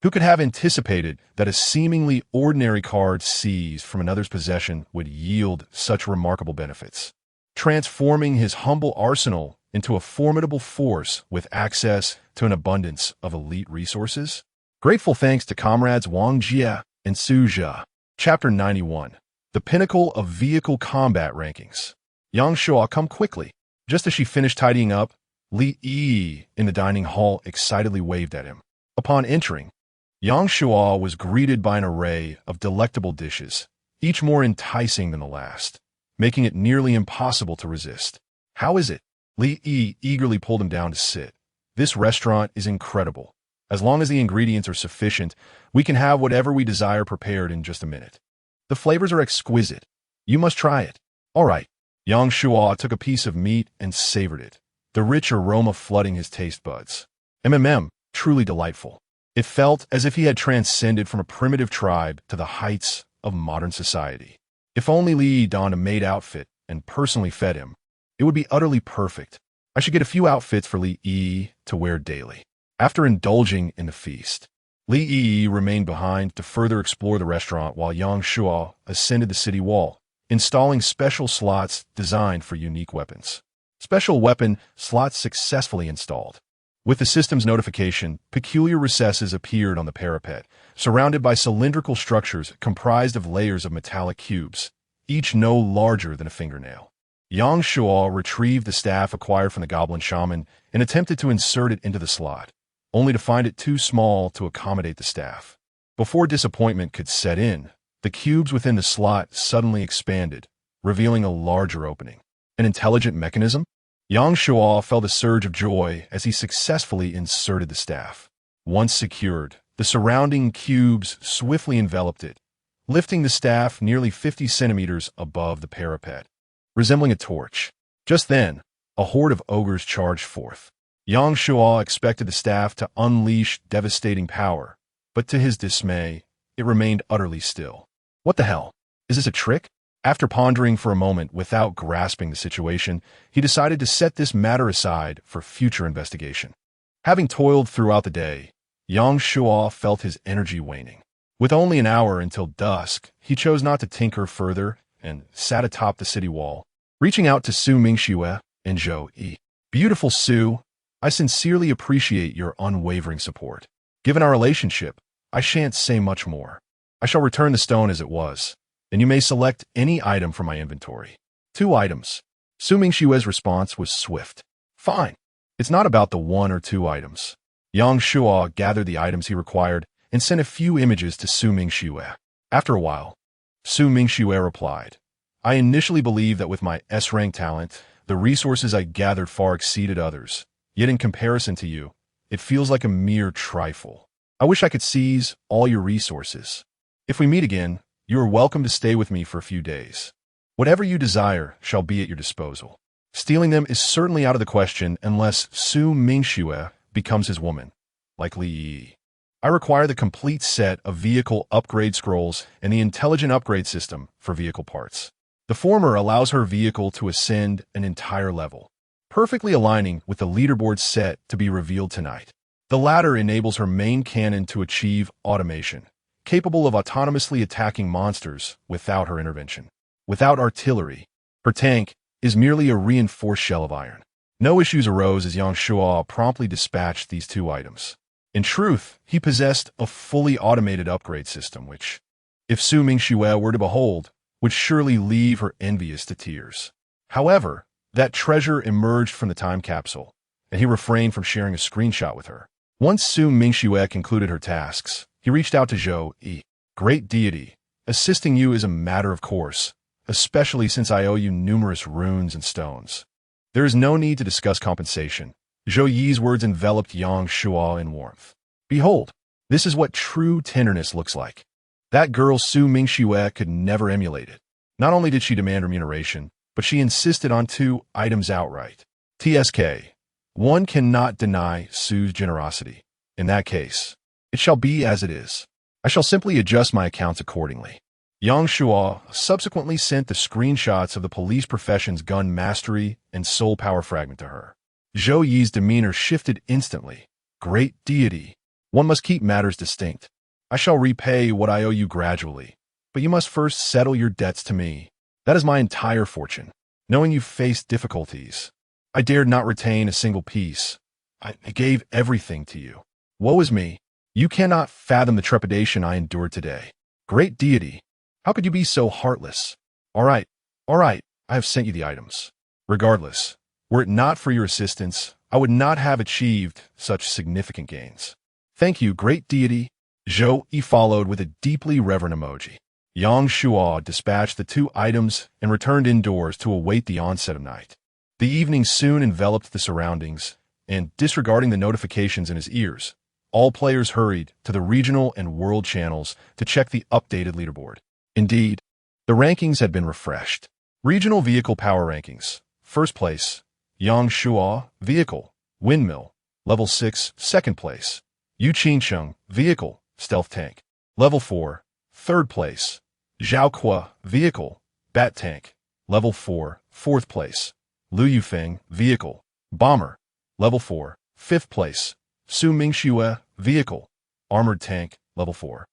Who could have anticipated that a seemingly ordinary card seized from another's possession would yield such remarkable benefits, transforming his humble arsenal into a formidable force with access to an abundance of elite resources? Grateful thanks to comrades Wang Jia and Su Jia. Chapter 91. The Pinnacle of Vehicle Combat Rankings. Yang Shuo come quickly. Just as she finished tidying up, Li Yi in the dining hall excitedly waved at him. Upon entering, Yang Shuo was greeted by an array of delectable dishes, each more enticing than the last, making it nearly impossible to resist. How is it? Li Yi eagerly pulled him down to sit. This restaurant is incredible. As long as the ingredients are sufficient, we can have whatever we desire prepared in just a minute. The flavors are exquisite. You must try it. All right. Yang Shuo took a piece of meat and savored it, the rich aroma flooding his taste buds. Truly delightful. It felt as if he had transcended from a primitive tribe to the heights of modern society. If only Li donned a maid outfit and personally fed him, it would be utterly perfect. I should get a few outfits for Li Yi to wear daily. After indulging in the feast, Li Yi remained behind to further explore the restaurant while Yang Shuo ascended the city wall, installing special slots designed for unique weapons. Special weapon slots successfully installed. With the system's notification, peculiar recesses appeared on the parapet, surrounded by cylindrical structures comprised of layers of metallic cubes, each no larger than a fingernail. Yang Shuo retrieved the staff acquired from the goblin shaman and attempted to insert it into the slot, only to find it too small to accommodate the staff. Before disappointment could set in, the cubes within the slot suddenly expanded, revealing a larger opening. An intelligent mechanism? Yang Shuo felt a surge of joy as he successfully inserted the staff. Once secured, the surrounding cubes swiftly enveloped it, lifting the staff nearly 50 centimeters above the parapet, resembling a torch. Just then, a horde of ogres charged forth. Yang Shuo expected the staff to unleash devastating power, but to his dismay, it remained utterly still. What the hell? Is this a trick? After pondering for a moment without grasping the situation, he decided to set this matter aside for future investigation. Having toiled throughout the day, Yang Shuo felt his energy waning. With only an hour until dusk, he chose not to tinker further and sat atop the city wall, reaching out to Su Mingxue and Zhou Yi. Beautiful Su, I sincerely appreciate your unwavering support. Given our relationship, I shan't say much more. I shall return the stone as it was, and you may select any item from my inventory. 2 items. Su Mingxue's response was swift. Fine. It's not about the 1 or 2 items. Yang Shuo gathered the items he required and sent a few images to Su Mingxue. After a while, Su Mingxue replied, I initially believed that with my S-rank talent, the resources I gathered far exceeded others. Yet in comparison to you, it feels like a mere trifle. I wish I could seize all your resources. If we meet again, you are welcome to stay with me for a few days. Whatever you desire shall be at your disposal. Stealing them is certainly out of the question unless Su Mingxue becomes his woman, like Li Yi. I require the complete set of vehicle upgrade scrolls and the intelligent upgrade system for vehicle parts. The former allows her vehicle to ascend an entire level, perfectly aligning with the leaderboard set to be revealed tonight. The latter enables her main cannon to achieve automation, capable of autonomously attacking monsters without her intervention. Without artillery, her tank is merely a reinforced shell of iron. No issues arose as Yang Shuo promptly dispatched these 2 items. In truth, he possessed a fully automated upgrade system which, if Su Mingxue were to behold, would surely leave her envious to tears. However, that treasure emerged from the time capsule, and he refrained from sharing a screenshot with her. Once Su Mingxue concluded her tasks, he reached out to Zhou Yi. Great deity, assisting you is a matter of course, especially since I owe you numerous runes and stones. There is no need to discuss compensation. Zhou Yi's words enveloped Yang Shuo in warmth. Behold, this is what true tenderness looks like. That girl Su Mingxue could never emulate it. Not only did she demand remuneration, but she insisted on 2 items outright. TSK. One cannot deny Su's generosity. In that case, it shall be as it is. I shall simply adjust my accounts accordingly. Yang Shuo subsequently sent the screenshots of the police profession's gun mastery and soul power fragment to her. Zhou Yi's demeanor shifted instantly. Great deity, one must keep matters distinct. I shall repay what I owe you gradually, but you must first settle your debts to me. That is my entire fortune. Knowing you faced difficulties, I dared not retain a single piece. I gave everything to you. Woe is me. You cannot fathom the trepidation I endured today. Great deity, how could you be so heartless? All right, I have sent you the items. Regardless, were it not for your assistance, I would not have achieved such significant gains. Thank you, great deity. Zhou Yi followed with a deeply reverent emoji. Yang Shuo dispatched the 2 items and returned indoors to await the onset of night. The evening soon enveloped the surroundings, and disregarding the notifications in his ears, all players hurried to the regional and world channels to check the updated leaderboard. Indeed, the rankings had been refreshed. Regional Vehicle Power Rankings. First place, Yang Shuo, Vehicle, Windmill, Level 6, Second place, Yu Qingcheng, Vehicle, Stealth Tank. Level 4, Third place, Zhao Kuo, Vehicle, Bat Tank. Level 4, Fourth place, Lu Yufeng, Vehicle, Bomber. Level 4, Fifth place, Su Mingxue, Vehicle, Armored Tank. Level 4.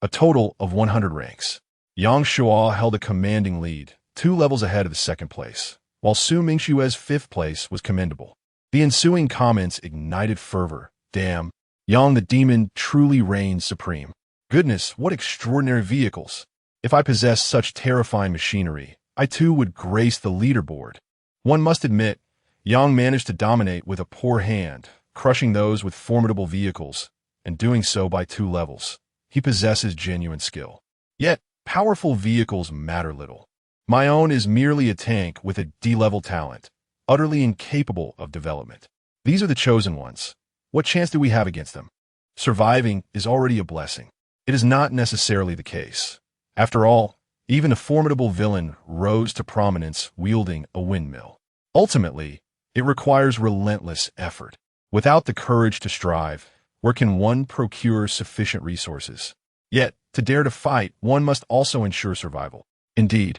A total of 100 ranks. Yang Shuo held a commanding lead, 2 levels ahead of the second place, while Su Mingxue's 5th place was commendable. The ensuing comments ignited fervor. Damn, Yang the demon truly reigns supreme. Goodness, what extraordinary vehicles. If I possessed such terrifying machinery, I too would grace the leaderboard. One must admit, Yang managed to dominate with a poor hand, crushing those with formidable vehicles, and doing so by 2 levels. He possesses genuine skill. Yet, powerful vehicles matter little. My own is merely a tank with a D-level talent, utterly incapable of development. These are the chosen ones. What chance do we have against them? Surviving is already a blessing. It is not necessarily the case. After all, even a formidable villain rose to prominence wielding a windmill. Ultimately, it requires relentless effort. Without the courage to strive, where can one procure sufficient resources? Yet, to dare to fight, one must also ensure survival. Indeed,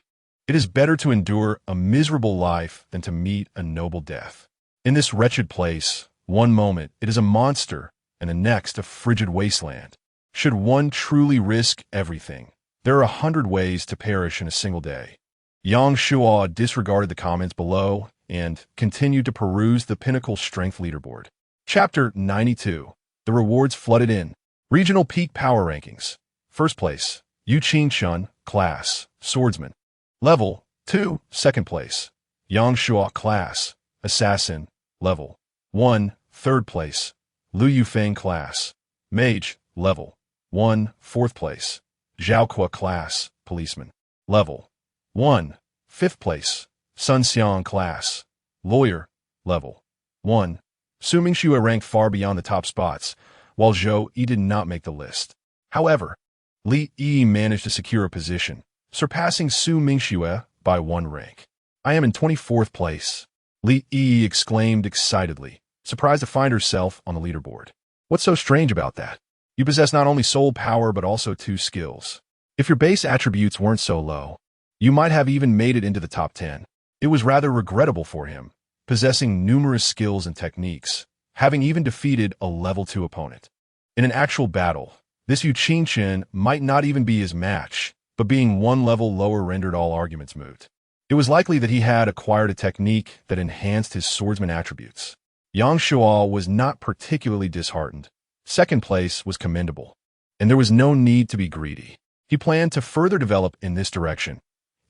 It is better to endure a miserable life than to meet a noble death. In this wretched place, one moment it is a monster, and the next a frigid wasteland. Should one truly risk everything, there are 100 ways to perish in a single day. Yang Shuo disregarded the comments below and continued to peruse the Pinnacle Strength Leaderboard. Chapter 92. The rewards flooded in. Regional Peak Power Rankings. First place, Yu Qingchun, Class, Swordsman. Level 2, second place, Yang Shuo, Class, Assassin, Level 1, third place, Lu Yufeng, Class, Mage, Level 1, fourth place, Zhao Kuo, Class, Policeman, Level 1, fifth place, Sun Xiang, Class, Lawyer, Level 1. Su Mingxue ranked far beyond the top spots, while Zhou Yi did not make the list. However, Li Yi managed to secure a position, surpassing Su Mingxue by 1 rank. I am in 24th place, Li Yi exclaimed excitedly, surprised to find herself on the leaderboard. What's so strange about that? You possess not only soul power but also 2 skills. If your base attributes weren't so low, you might have even made it into the top 10. It was rather regrettable for him, possessing numerous skills and techniques, having even defeated a level 2 opponent. In an actual battle, this Yu Qingchun might not even be his match, but being 1 level lower rendered all arguments moot. It was likely that he had acquired a technique that enhanced his swordsman attributes. Yang Shuo was not particularly disheartened. Second place was commendable, and there was no need to be greedy. He planned to further develop in this direction,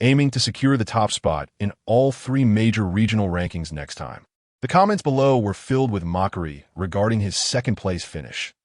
aiming to secure the top spot in all 3 major regional rankings next time. The comments below were filled with mockery regarding his second-place finish.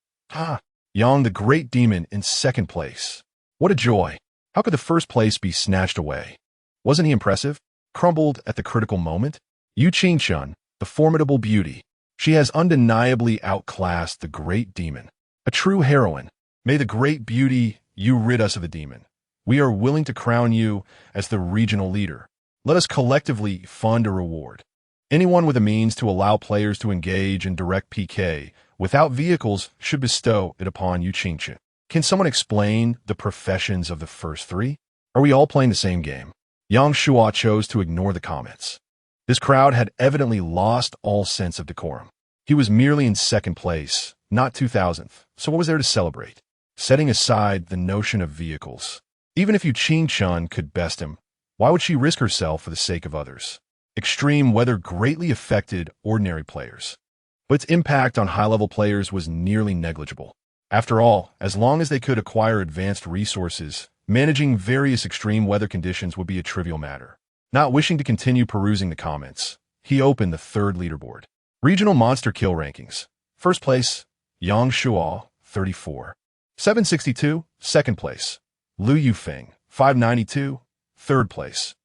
Yang the Great Demon in second place. What a joy! How could the first place be snatched away? Wasn't he impressive? Crumbled at the critical moment? Yu Qingchun, the formidable beauty. She has undeniably outclassed the Great Demon. A true heroine. May the Great Beauty, you rid us of the demon. We are willing to crown you as the regional leader. Let us collectively fund a reward. Anyone with a means to allow players to engage in direct PK without vehicles should bestow it upon Yu Qingchun. Can someone explain the professions of the first 3? Are we all playing the same game? Yang Shuo chose to ignore the comments. This crowd had evidently lost all sense of decorum. He was merely in second place, not 2000th, so what was there to celebrate? Setting aside the notion of vehicles. Even if Yu Qingchun could best him, why would she risk herself for the sake of others? Extreme weather greatly affected ordinary players, but its impact on high-level players was nearly negligible. After all, as long as they could acquire advanced resources, managing various extreme weather conditions would be a trivial matter. Not wishing to continue perusing the comments, he opened the 3rd leaderboard. Regional Monster Kill Rankings. First place, Yang Shuo, 34. 762, second place, Lu Yufeng, 592, third place,